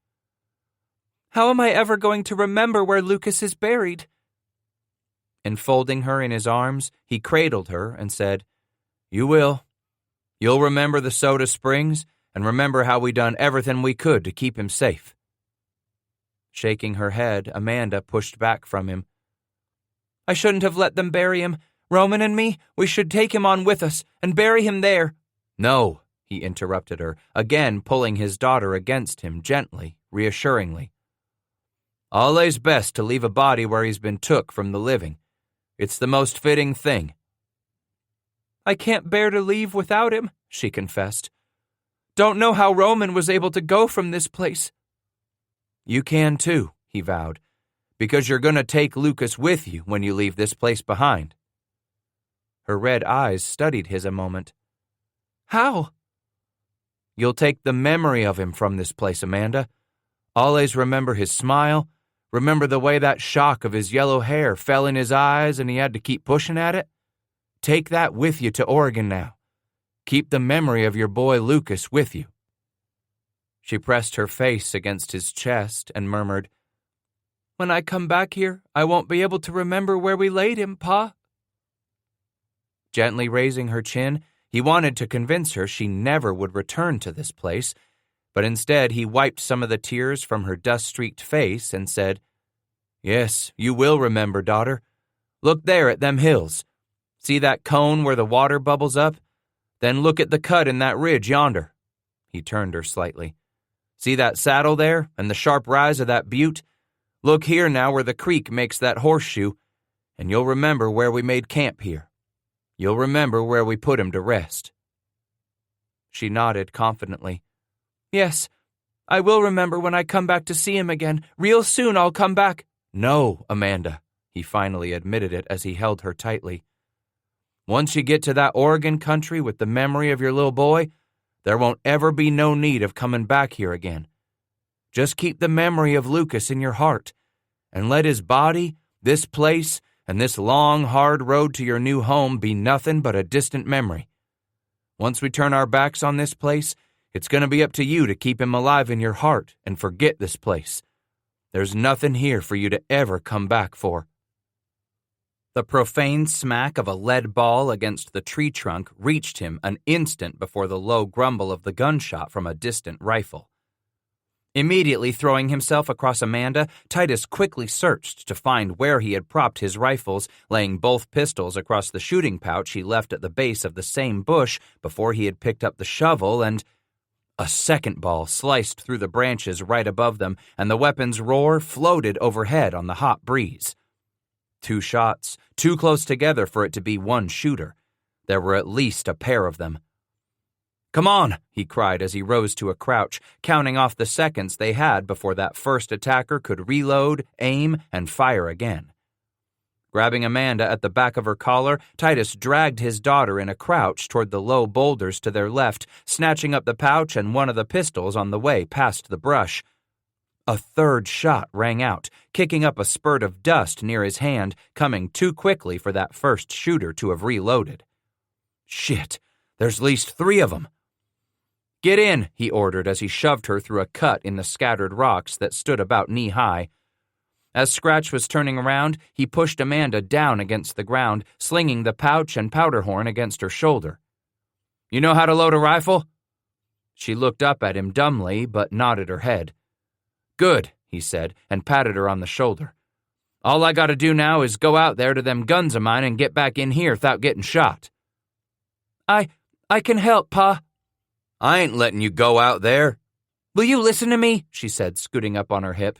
"How am I ever going to remember where Lucas is buried?" Enfolding her in his arms, he cradled her and said, "You will. You'll remember the Soda Springs and remember how we done everything we could to keep him safe." Shaking her head, Amanda pushed back from him. "I shouldn't have let them bury him. Roman and me, we should take him on with us and bury him there." "No," he interrupted her, again pulling his daughter against him gently, reassuringly. "Always best to leave a body where he's been took from the living. It's the most fitting thing." "I can't bear to leave without him," she confessed. "Don't know how Roman was able to go from this place." "You can too," he vowed, "because you're going to take Lucas with you when you leave this place behind." Her red eyes studied his a moment. "How?" "You'll take the memory of him from this place, Amanda. Always remember his smile. Remember the way that shock of his yellow hair fell in his eyes and he had to keep pushing at it? Take that with you to Oregon now. Keep the memory of your boy Lucas with you." She pressed her face against his chest and murmured, "When I come back here, I won't be able to remember where we laid him, Pa." Gently raising her chin, he wanted to convince her she never would return to this place, but instead he wiped some of the tears from her dust-streaked face and said, "Yes, you will remember, daughter. Look there at them hills. See that cone where the water bubbles up? Then look at the cut in that ridge yonder." He turned her slightly. "See that saddle there and the sharp rise of that butte? Look here now where the creek makes that horseshoe, and you'll remember where we made camp here. You'll remember where we put him to rest." She nodded confidently. Yes, I will remember when I come back to see him again. Real soon I'll come back. No, Amanda, he finally admitted it as he held her tightly. Once you get to that Oregon country with the memory of your little boy, there won't ever be no need of coming back here again. Just keep the memory of Lucas in your heart, and let his body, this place, and this long, hard road to your new home be nothing but a distant memory. Once we turn our backs on this place, it's going to be up to you to keep him alive in your heart and forget this place. There's nothing here for you to ever come back for. The profane smack of a lead ball against the tree trunk reached him an instant before the low grumble of the gunshot from a distant rifle. Immediately throwing himself across Amanda, Titus quickly searched to find where he had propped his rifles, laying both pistols across the shooting pouch he left at the base of the same bush before he had picked up the shovel, and a second ball sliced through the branches right above them, and the weapon's roar floated overhead on the hot breeze. 2 shots, too close together for it to be one shooter. There were at least a pair of them. "Come on," he cried as he rose to a crouch, counting off the seconds they had before that first attacker could reload, aim, and fire again. Grabbing Amanda at the back of her collar, Titus dragged his daughter in a crouch toward the low boulders to their left, snatching up the pouch and one of the pistols on the way past the brush. A third shot rang out, kicking up a spurt of dust near his hand, coming too quickly for that first shooter to have reloaded. "Shit, there's at least 3 of them." "Get in," he ordered as he shoved her through a cut in the scattered rocks that stood about knee-high. As Scratch was turning around, he pushed Amanda down against the ground, slinging the pouch and powder horn against her shoulder. "You know how to load a rifle?" She looked up at him dumbly, but nodded her head. "Good," he said, and patted her on the shoulder. "All I gotta do now is go out there to them guns of mine and get back in here without getting shot." I can help, Pa." "I ain't letting you go out there." "Will you listen to me?" she said, scooting up on her hip.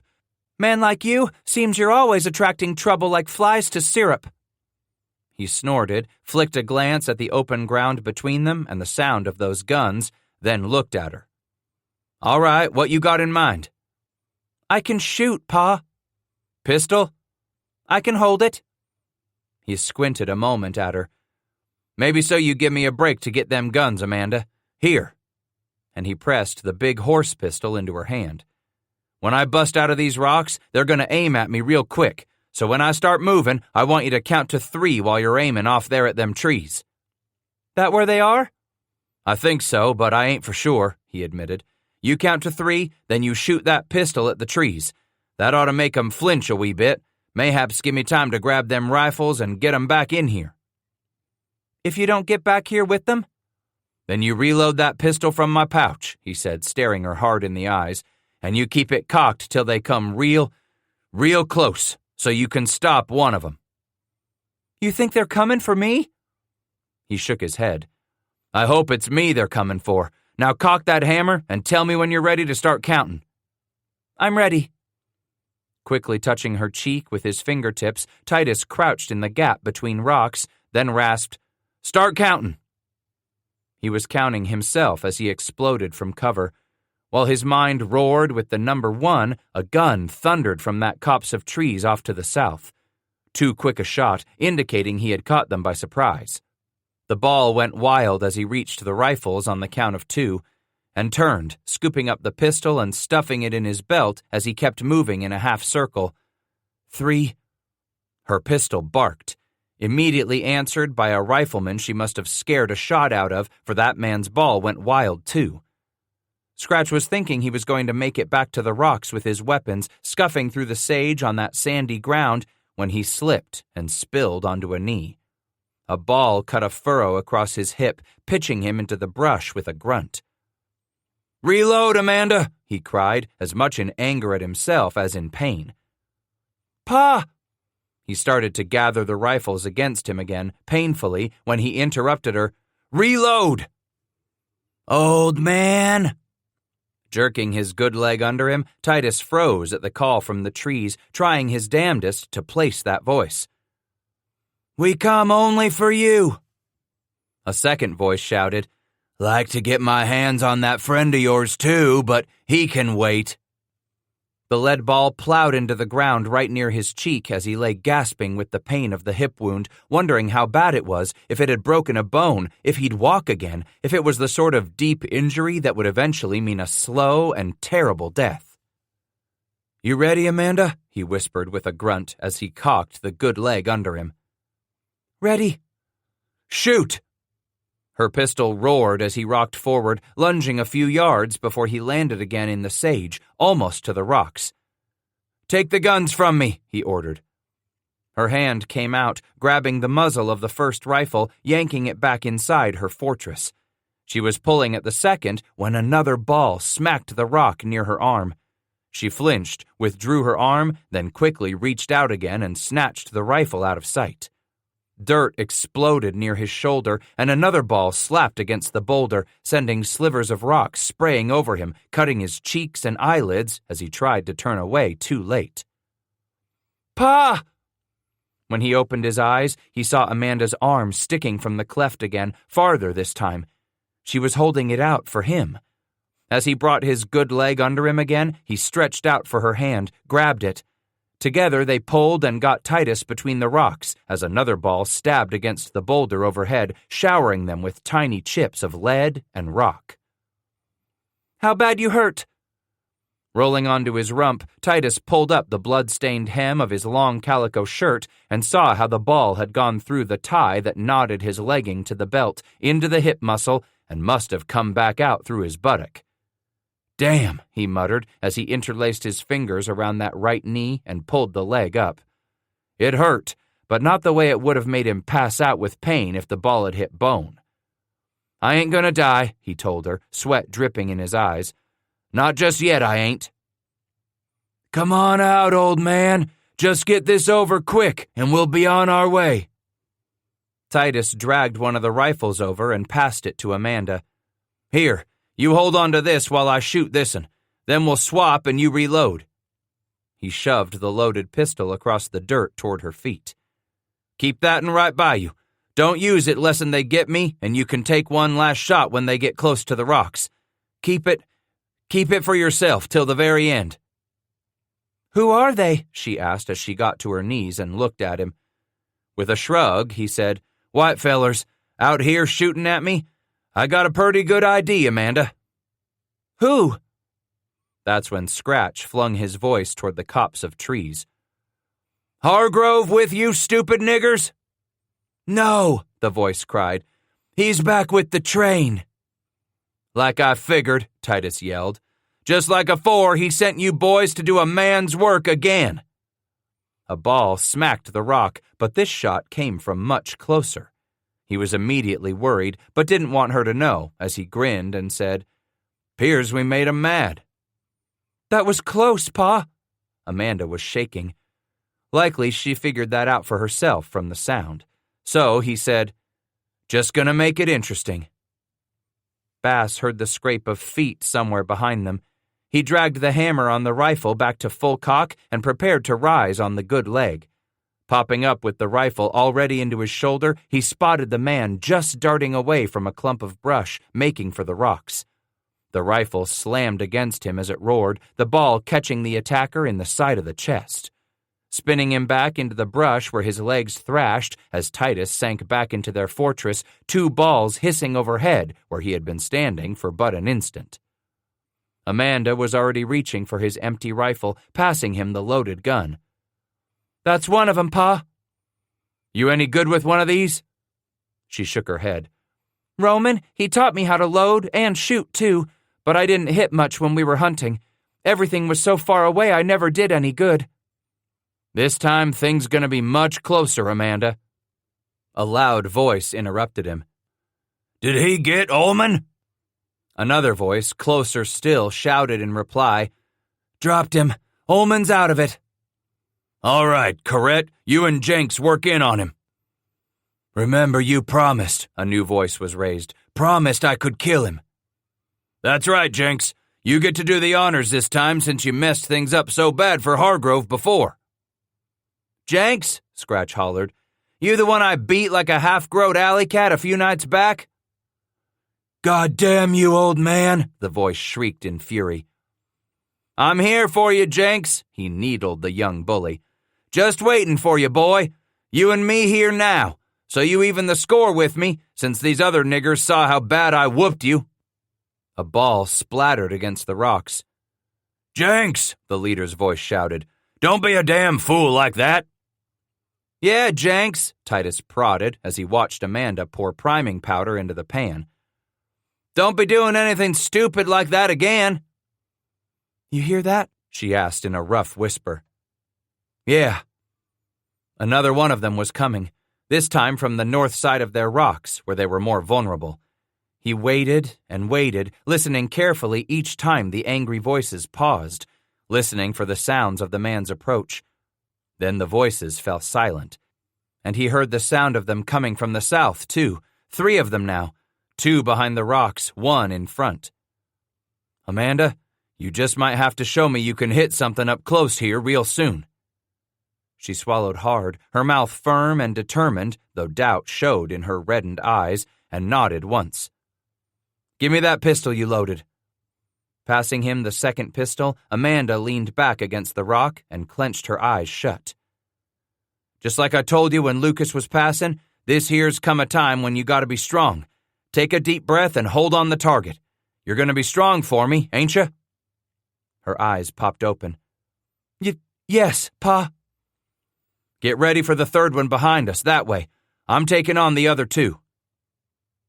"Man like you, seems you're always attracting trouble like flies to syrup." He snorted, flicked a glance at the open ground between them and the sound of those guns, then looked at her. "All right, what you got in mind?" "I can shoot, Pa." "Pistol?" "I can hold it." He squinted a moment at her. "Maybe so you give me a break to get them guns, Amanda. Here." And he pressed the big horse pistol into her hand. "When I bust out of these rocks, they're going to aim at me real quick, so when I start moving, I want you to count to 3 while you're aiming off there at them trees." "That where they are?" "I think so, but I ain't for sure," he admitted. "You count to 3, then you shoot that pistol at the trees. That ought to make 'em flinch a wee bit. Mayhaps give me time to grab them rifles and get 'em back in here." "If you don't get back here with them?" "Then you reload that pistol from my pouch," he said, staring her hard in the eyes, "and you keep it cocked till they come real close, so you can stop one of 'em." "You think they're coming for me?" He shook his head. "I hope it's me they're coming for. Now cock that hammer and tell me when you're ready to start counting." "I'm ready." Quickly touching her cheek with his fingertips, Titus crouched in the gap between rocks, then rasped, "Start counting." He was counting himself as he exploded from cover. While his mind roared with the number 1, a gun thundered from that copse of trees off to the south. Too quick a shot, indicating he had caught them by surprise. The ball went wild as he reached the rifles on the count of 2, and turned, scooping up the pistol and stuffing it in his belt as he kept moving in a half circle. 3. Her pistol barked, immediately answered by a rifleman she must have scared a shot out of, for that man's ball went wild too. Scratch was thinking he was going to make it back to the rocks with his weapons, scuffing through the sage on that sandy ground, when he slipped and spilled onto a knee. A ball cut a furrow across his hip, pitching him into the brush with a grunt. "Reload, Amanda!" he cried, as much in anger at himself as in pain. "Pa!" He started to gather the rifles against him again, painfully, when he interrupted her. "Reload!" "Old man!" Jerking his good leg under him, Titus froze at the call from the trees, trying his damnedest to place that voice. "We come only for you." A second voice shouted, Like to get my hands on that friend of yours too, but he can wait. The lead ball plowed into the ground right near his cheek as he lay gasping with the pain of the hip wound, wondering how bad it was, if it had broken a bone, if he'd walk again, if it was the sort of deep injury that would eventually mean a slow and terrible death. "You ready, Amanda?" he whispered with a grunt as he cocked the good leg under him. "Ready." "Shoot!" Her pistol roared as he rocked forward, lunging a few yards before he landed again in the sage, almost to the rocks. "Take the guns from me," he ordered. Her hand came out, grabbing the muzzle of the first rifle, yanking it back inside her fortress. She was pulling at the second when another ball smacked the rock near her arm. She flinched, withdrew her arm, then quickly reached out again and snatched the rifle out of sight. Dirt exploded near his shoulder, and another ball slapped against the boulder, sending slivers of rock spraying over him, cutting his cheeks and eyelids as he tried to turn away too late. "Pa!" When he opened his eyes, he saw Amanda's arm sticking from the cleft again, farther this time. She was holding it out for him. As he brought his good leg under him again, he stretched out for her hand, grabbed it. Together they pulled and got Titus between the rocks as another ball stabbed against the boulder overhead, showering them with tiny chips of lead and rock. "How bad you hurt?" Rolling onto his rump, Titus pulled up the blood-stained hem of his long calico shirt and saw how the ball had gone through the tie that knotted his legging to the belt, into the hip muscle, and must have come back out through his buttock. "Damn," he muttered as he interlaced his fingers around that right knee and pulled the leg up. It hurt, but not the way it would have made him pass out with pain if the ball had hit bone. "I ain't gonna die," he told her, sweat dripping in his eyes. "Not just yet, I ain't." "Come on out, old man. Just get this over quick, and we'll be on our way." Titus dragged one of the rifles over and passed it to Amanda. "Here, you hold on to this while I shoot this'n. Then we'll swap and you reload." He shoved the loaded pistol across the dirt toward her feet. "Keep that'n right by you. Don't use it less'n they get me, and you can take one last shot when they get close to the rocks. Keep it for yourself till the very end." "Who are they?" she asked as she got to her knees and looked at him. With a shrug, he said, "White fellers, out here shooting at me? I got a purty good idea, Amanda." "Who?" That's when Scratch flung his voice toward the copse of trees. "Hargrove with you, stupid niggers?" "No," the voice cried. "He's back with the train." "Like I figured," Titus yelled. "Just like afore, he sent you boys to do a man's work again." A ball smacked the rock, but this shot came from much closer. He was immediately worried, but didn't want her to know, as he grinned and said, "'Pears we made 'em mad." "That was close, Pa." Amanda was shaking. Likely she figured that out for herself from the sound. So he said, "Just gonna make it interesting." Bass heard the scrape of feet somewhere behind them. He dragged the hammer on the rifle back to full cock and prepared to rise on the good leg. Popping up with the rifle already into his shoulder, he spotted the man just darting away from a clump of brush, making for the rocks. The rifle slammed against him as it roared, the ball catching the attacker in the side of the chest. Spinning him back into the brush where his legs thrashed as Titus sank back into their fortress, two balls hissing overhead where he had been standing for but an instant. Amanda was already reaching for his empty rifle, passing him the loaded gun. "That's one of 'em, Pa." "You any good with one of these?" She shook her head. "Roman, he taught me how to load and shoot, too, but I didn't hit much when we were hunting. Everything was so far away I never did any good." "This time things gonna be much closer, Amanda." A loud voice interrupted him. "Did he get Ullman?" Another voice, closer still, shouted in reply, "Dropped him. Ullman's out of it." "All right, Corrette, you and Jenks work in on him." "Remember you promised," a new voice was raised. "Promised I could kill him." "That's right, Jenks. You get to do the honors this time since you messed things up so bad for Hargrove before." "Jenks," Scratch hollered, "you the one I beat like a half-growed alley cat a few nights back?" God damn you, old man, the voice shrieked in fury. I'm here for you, Jenks, he needled the young bully. Just waiting for you, boy. You and me here now, so you even the score with me, since these other niggers saw how bad I whooped you. A ball splattered against the rocks. Jenks, the leader's voice shouted. Don't be a damn fool like that. Yeah, Jenks, Titus prodded as he watched Amanda pour priming powder into the pan. Don't be doing anything stupid like that again. You hear that? She asked in a rough whisper. Yeah. Another one of them was coming, this time from the north side of their rocks, where they were more vulnerable. He waited and waited, listening carefully each time the angry voices paused, listening for the sounds of the man's approach. Then the voices fell silent, and he heard the sound of them coming from the south, too. 3 of them now, 2 behind the rocks, 1 in front. Amanda, you just might have to show me you can hit something up close here real soon. She swallowed hard, her mouth firm and determined, though doubt showed in her reddened eyes, and nodded once. Give me that pistol you loaded. Passing him the second pistol, Amanda leaned back against the rock and clenched her eyes shut. Just like I told you when Lucas was passing, this here's come a time when you gotta be strong. Take a deep breath and hold on the target. You're gonna be strong for me, ain't you? Her eyes popped open. Yes, Pa. Get ready for the third one behind us, that way. I'm taking on the other 2.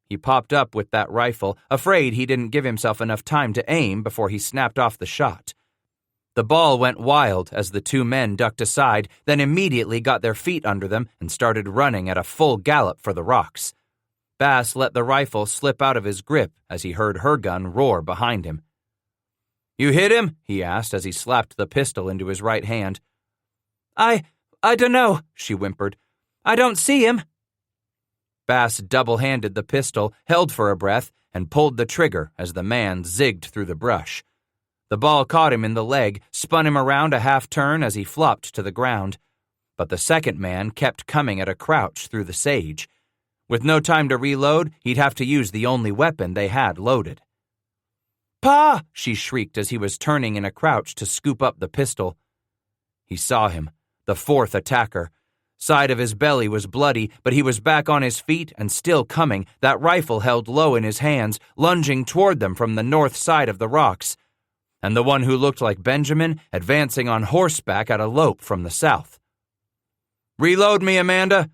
He popped up with that rifle, afraid he didn't give himself enough time to aim before he snapped off the shot. The ball went wild as the 2 men ducked aside, then immediately got their feet under them and started running at a full gallop for the rocks. Bass let the rifle slip out of his grip as he heard her gun roar behind him. You hit him? He asked as he slapped the pistol into his right hand. I dunno, she whimpered. I don't see him. Bass double-handed the pistol, held for a breath, and pulled the trigger as the man zigged through the brush. The ball caught him in the leg, spun him around a half-turn as he flopped to the ground. But the second man kept coming at a crouch through the sage. With no time to reload, he'd have to use the only weapon they had loaded. Pa! She shrieked as he was turning in a crouch to scoop up the pistol. He saw him, the 4th attacker. Side of his belly was bloody, but he was back on his feet and still coming, that rifle held low in his hands, lunging toward them from the north side of the rocks. And the one who looked like Benjamin, advancing on horseback at a lope from the south. Reload me, Amanda.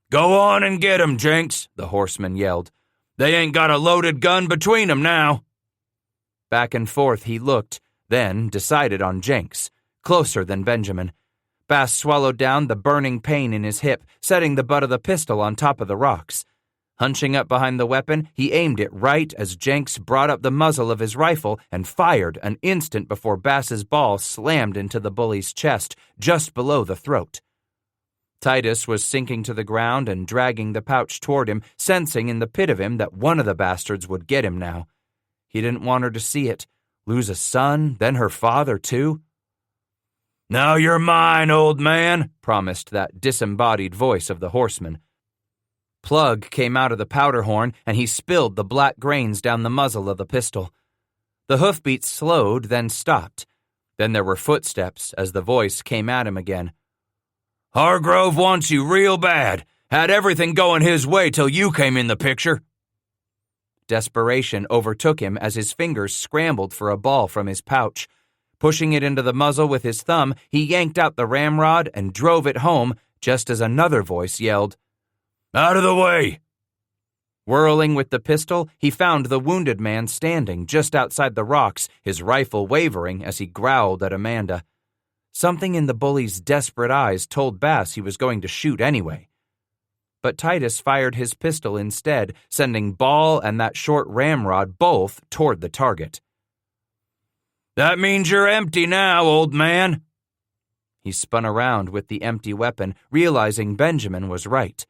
Go on and get 'em, Jenks, the horseman yelled. They ain't got a loaded gun between 'em now. Back and forth he looked, then decided on Jenks, closer than Benjamin. Bass swallowed down the burning pain in his hip, setting the butt of the pistol on top of the rocks. Hunching up behind the weapon, he aimed it right as Jenks brought up the muzzle of his rifle and fired an instant before Bass's ball slammed into the bully's chest, just below the throat. Titus was sinking to the ground and dragging the pouch toward him, sensing in the pit of him that one of the bastards would get him now. He didn't want her to see it. Lose a son, then her father, too. Now you're mine, old man, promised that disembodied voice of the horseman. Plug came out of the powder horn, and he spilled the black grains down the muzzle of the pistol. The hoofbeats slowed, then stopped. Then there were footsteps as the voice came at him again. Hargrove wants you real bad. Had everything going his way till you came in the picture. Desperation overtook him as his fingers scrambled for a ball from his pouch. Pushing it into the muzzle with his thumb, he yanked out the ramrod and drove it home just as another voice yelled, Out of the way! Whirling with the pistol, he found the wounded man standing just outside the rocks, his rifle wavering as he growled at Amanda. Something in the bully's desperate eyes told Bass he was going to shoot anyway. But Titus fired his pistol instead, sending ball and that short ramrod both toward the target. That means you're empty now, old man. He spun around with the empty weapon, realizing Benjamin was right.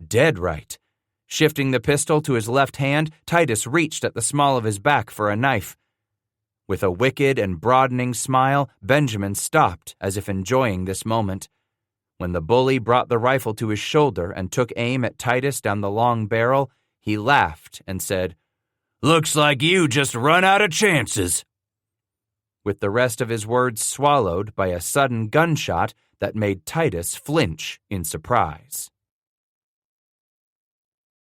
Dead right. Shifting the pistol to his left hand, Titus reached at the small of his back for a knife. With a wicked and broadening smile, Benjamin stopped as if enjoying this moment. When the bully brought the rifle to his shoulder and took aim at Titus down the long barrel, he laughed and said, Looks like you just run out of chances." With the rest of his words swallowed by a sudden gunshot that made Titus flinch in surprise.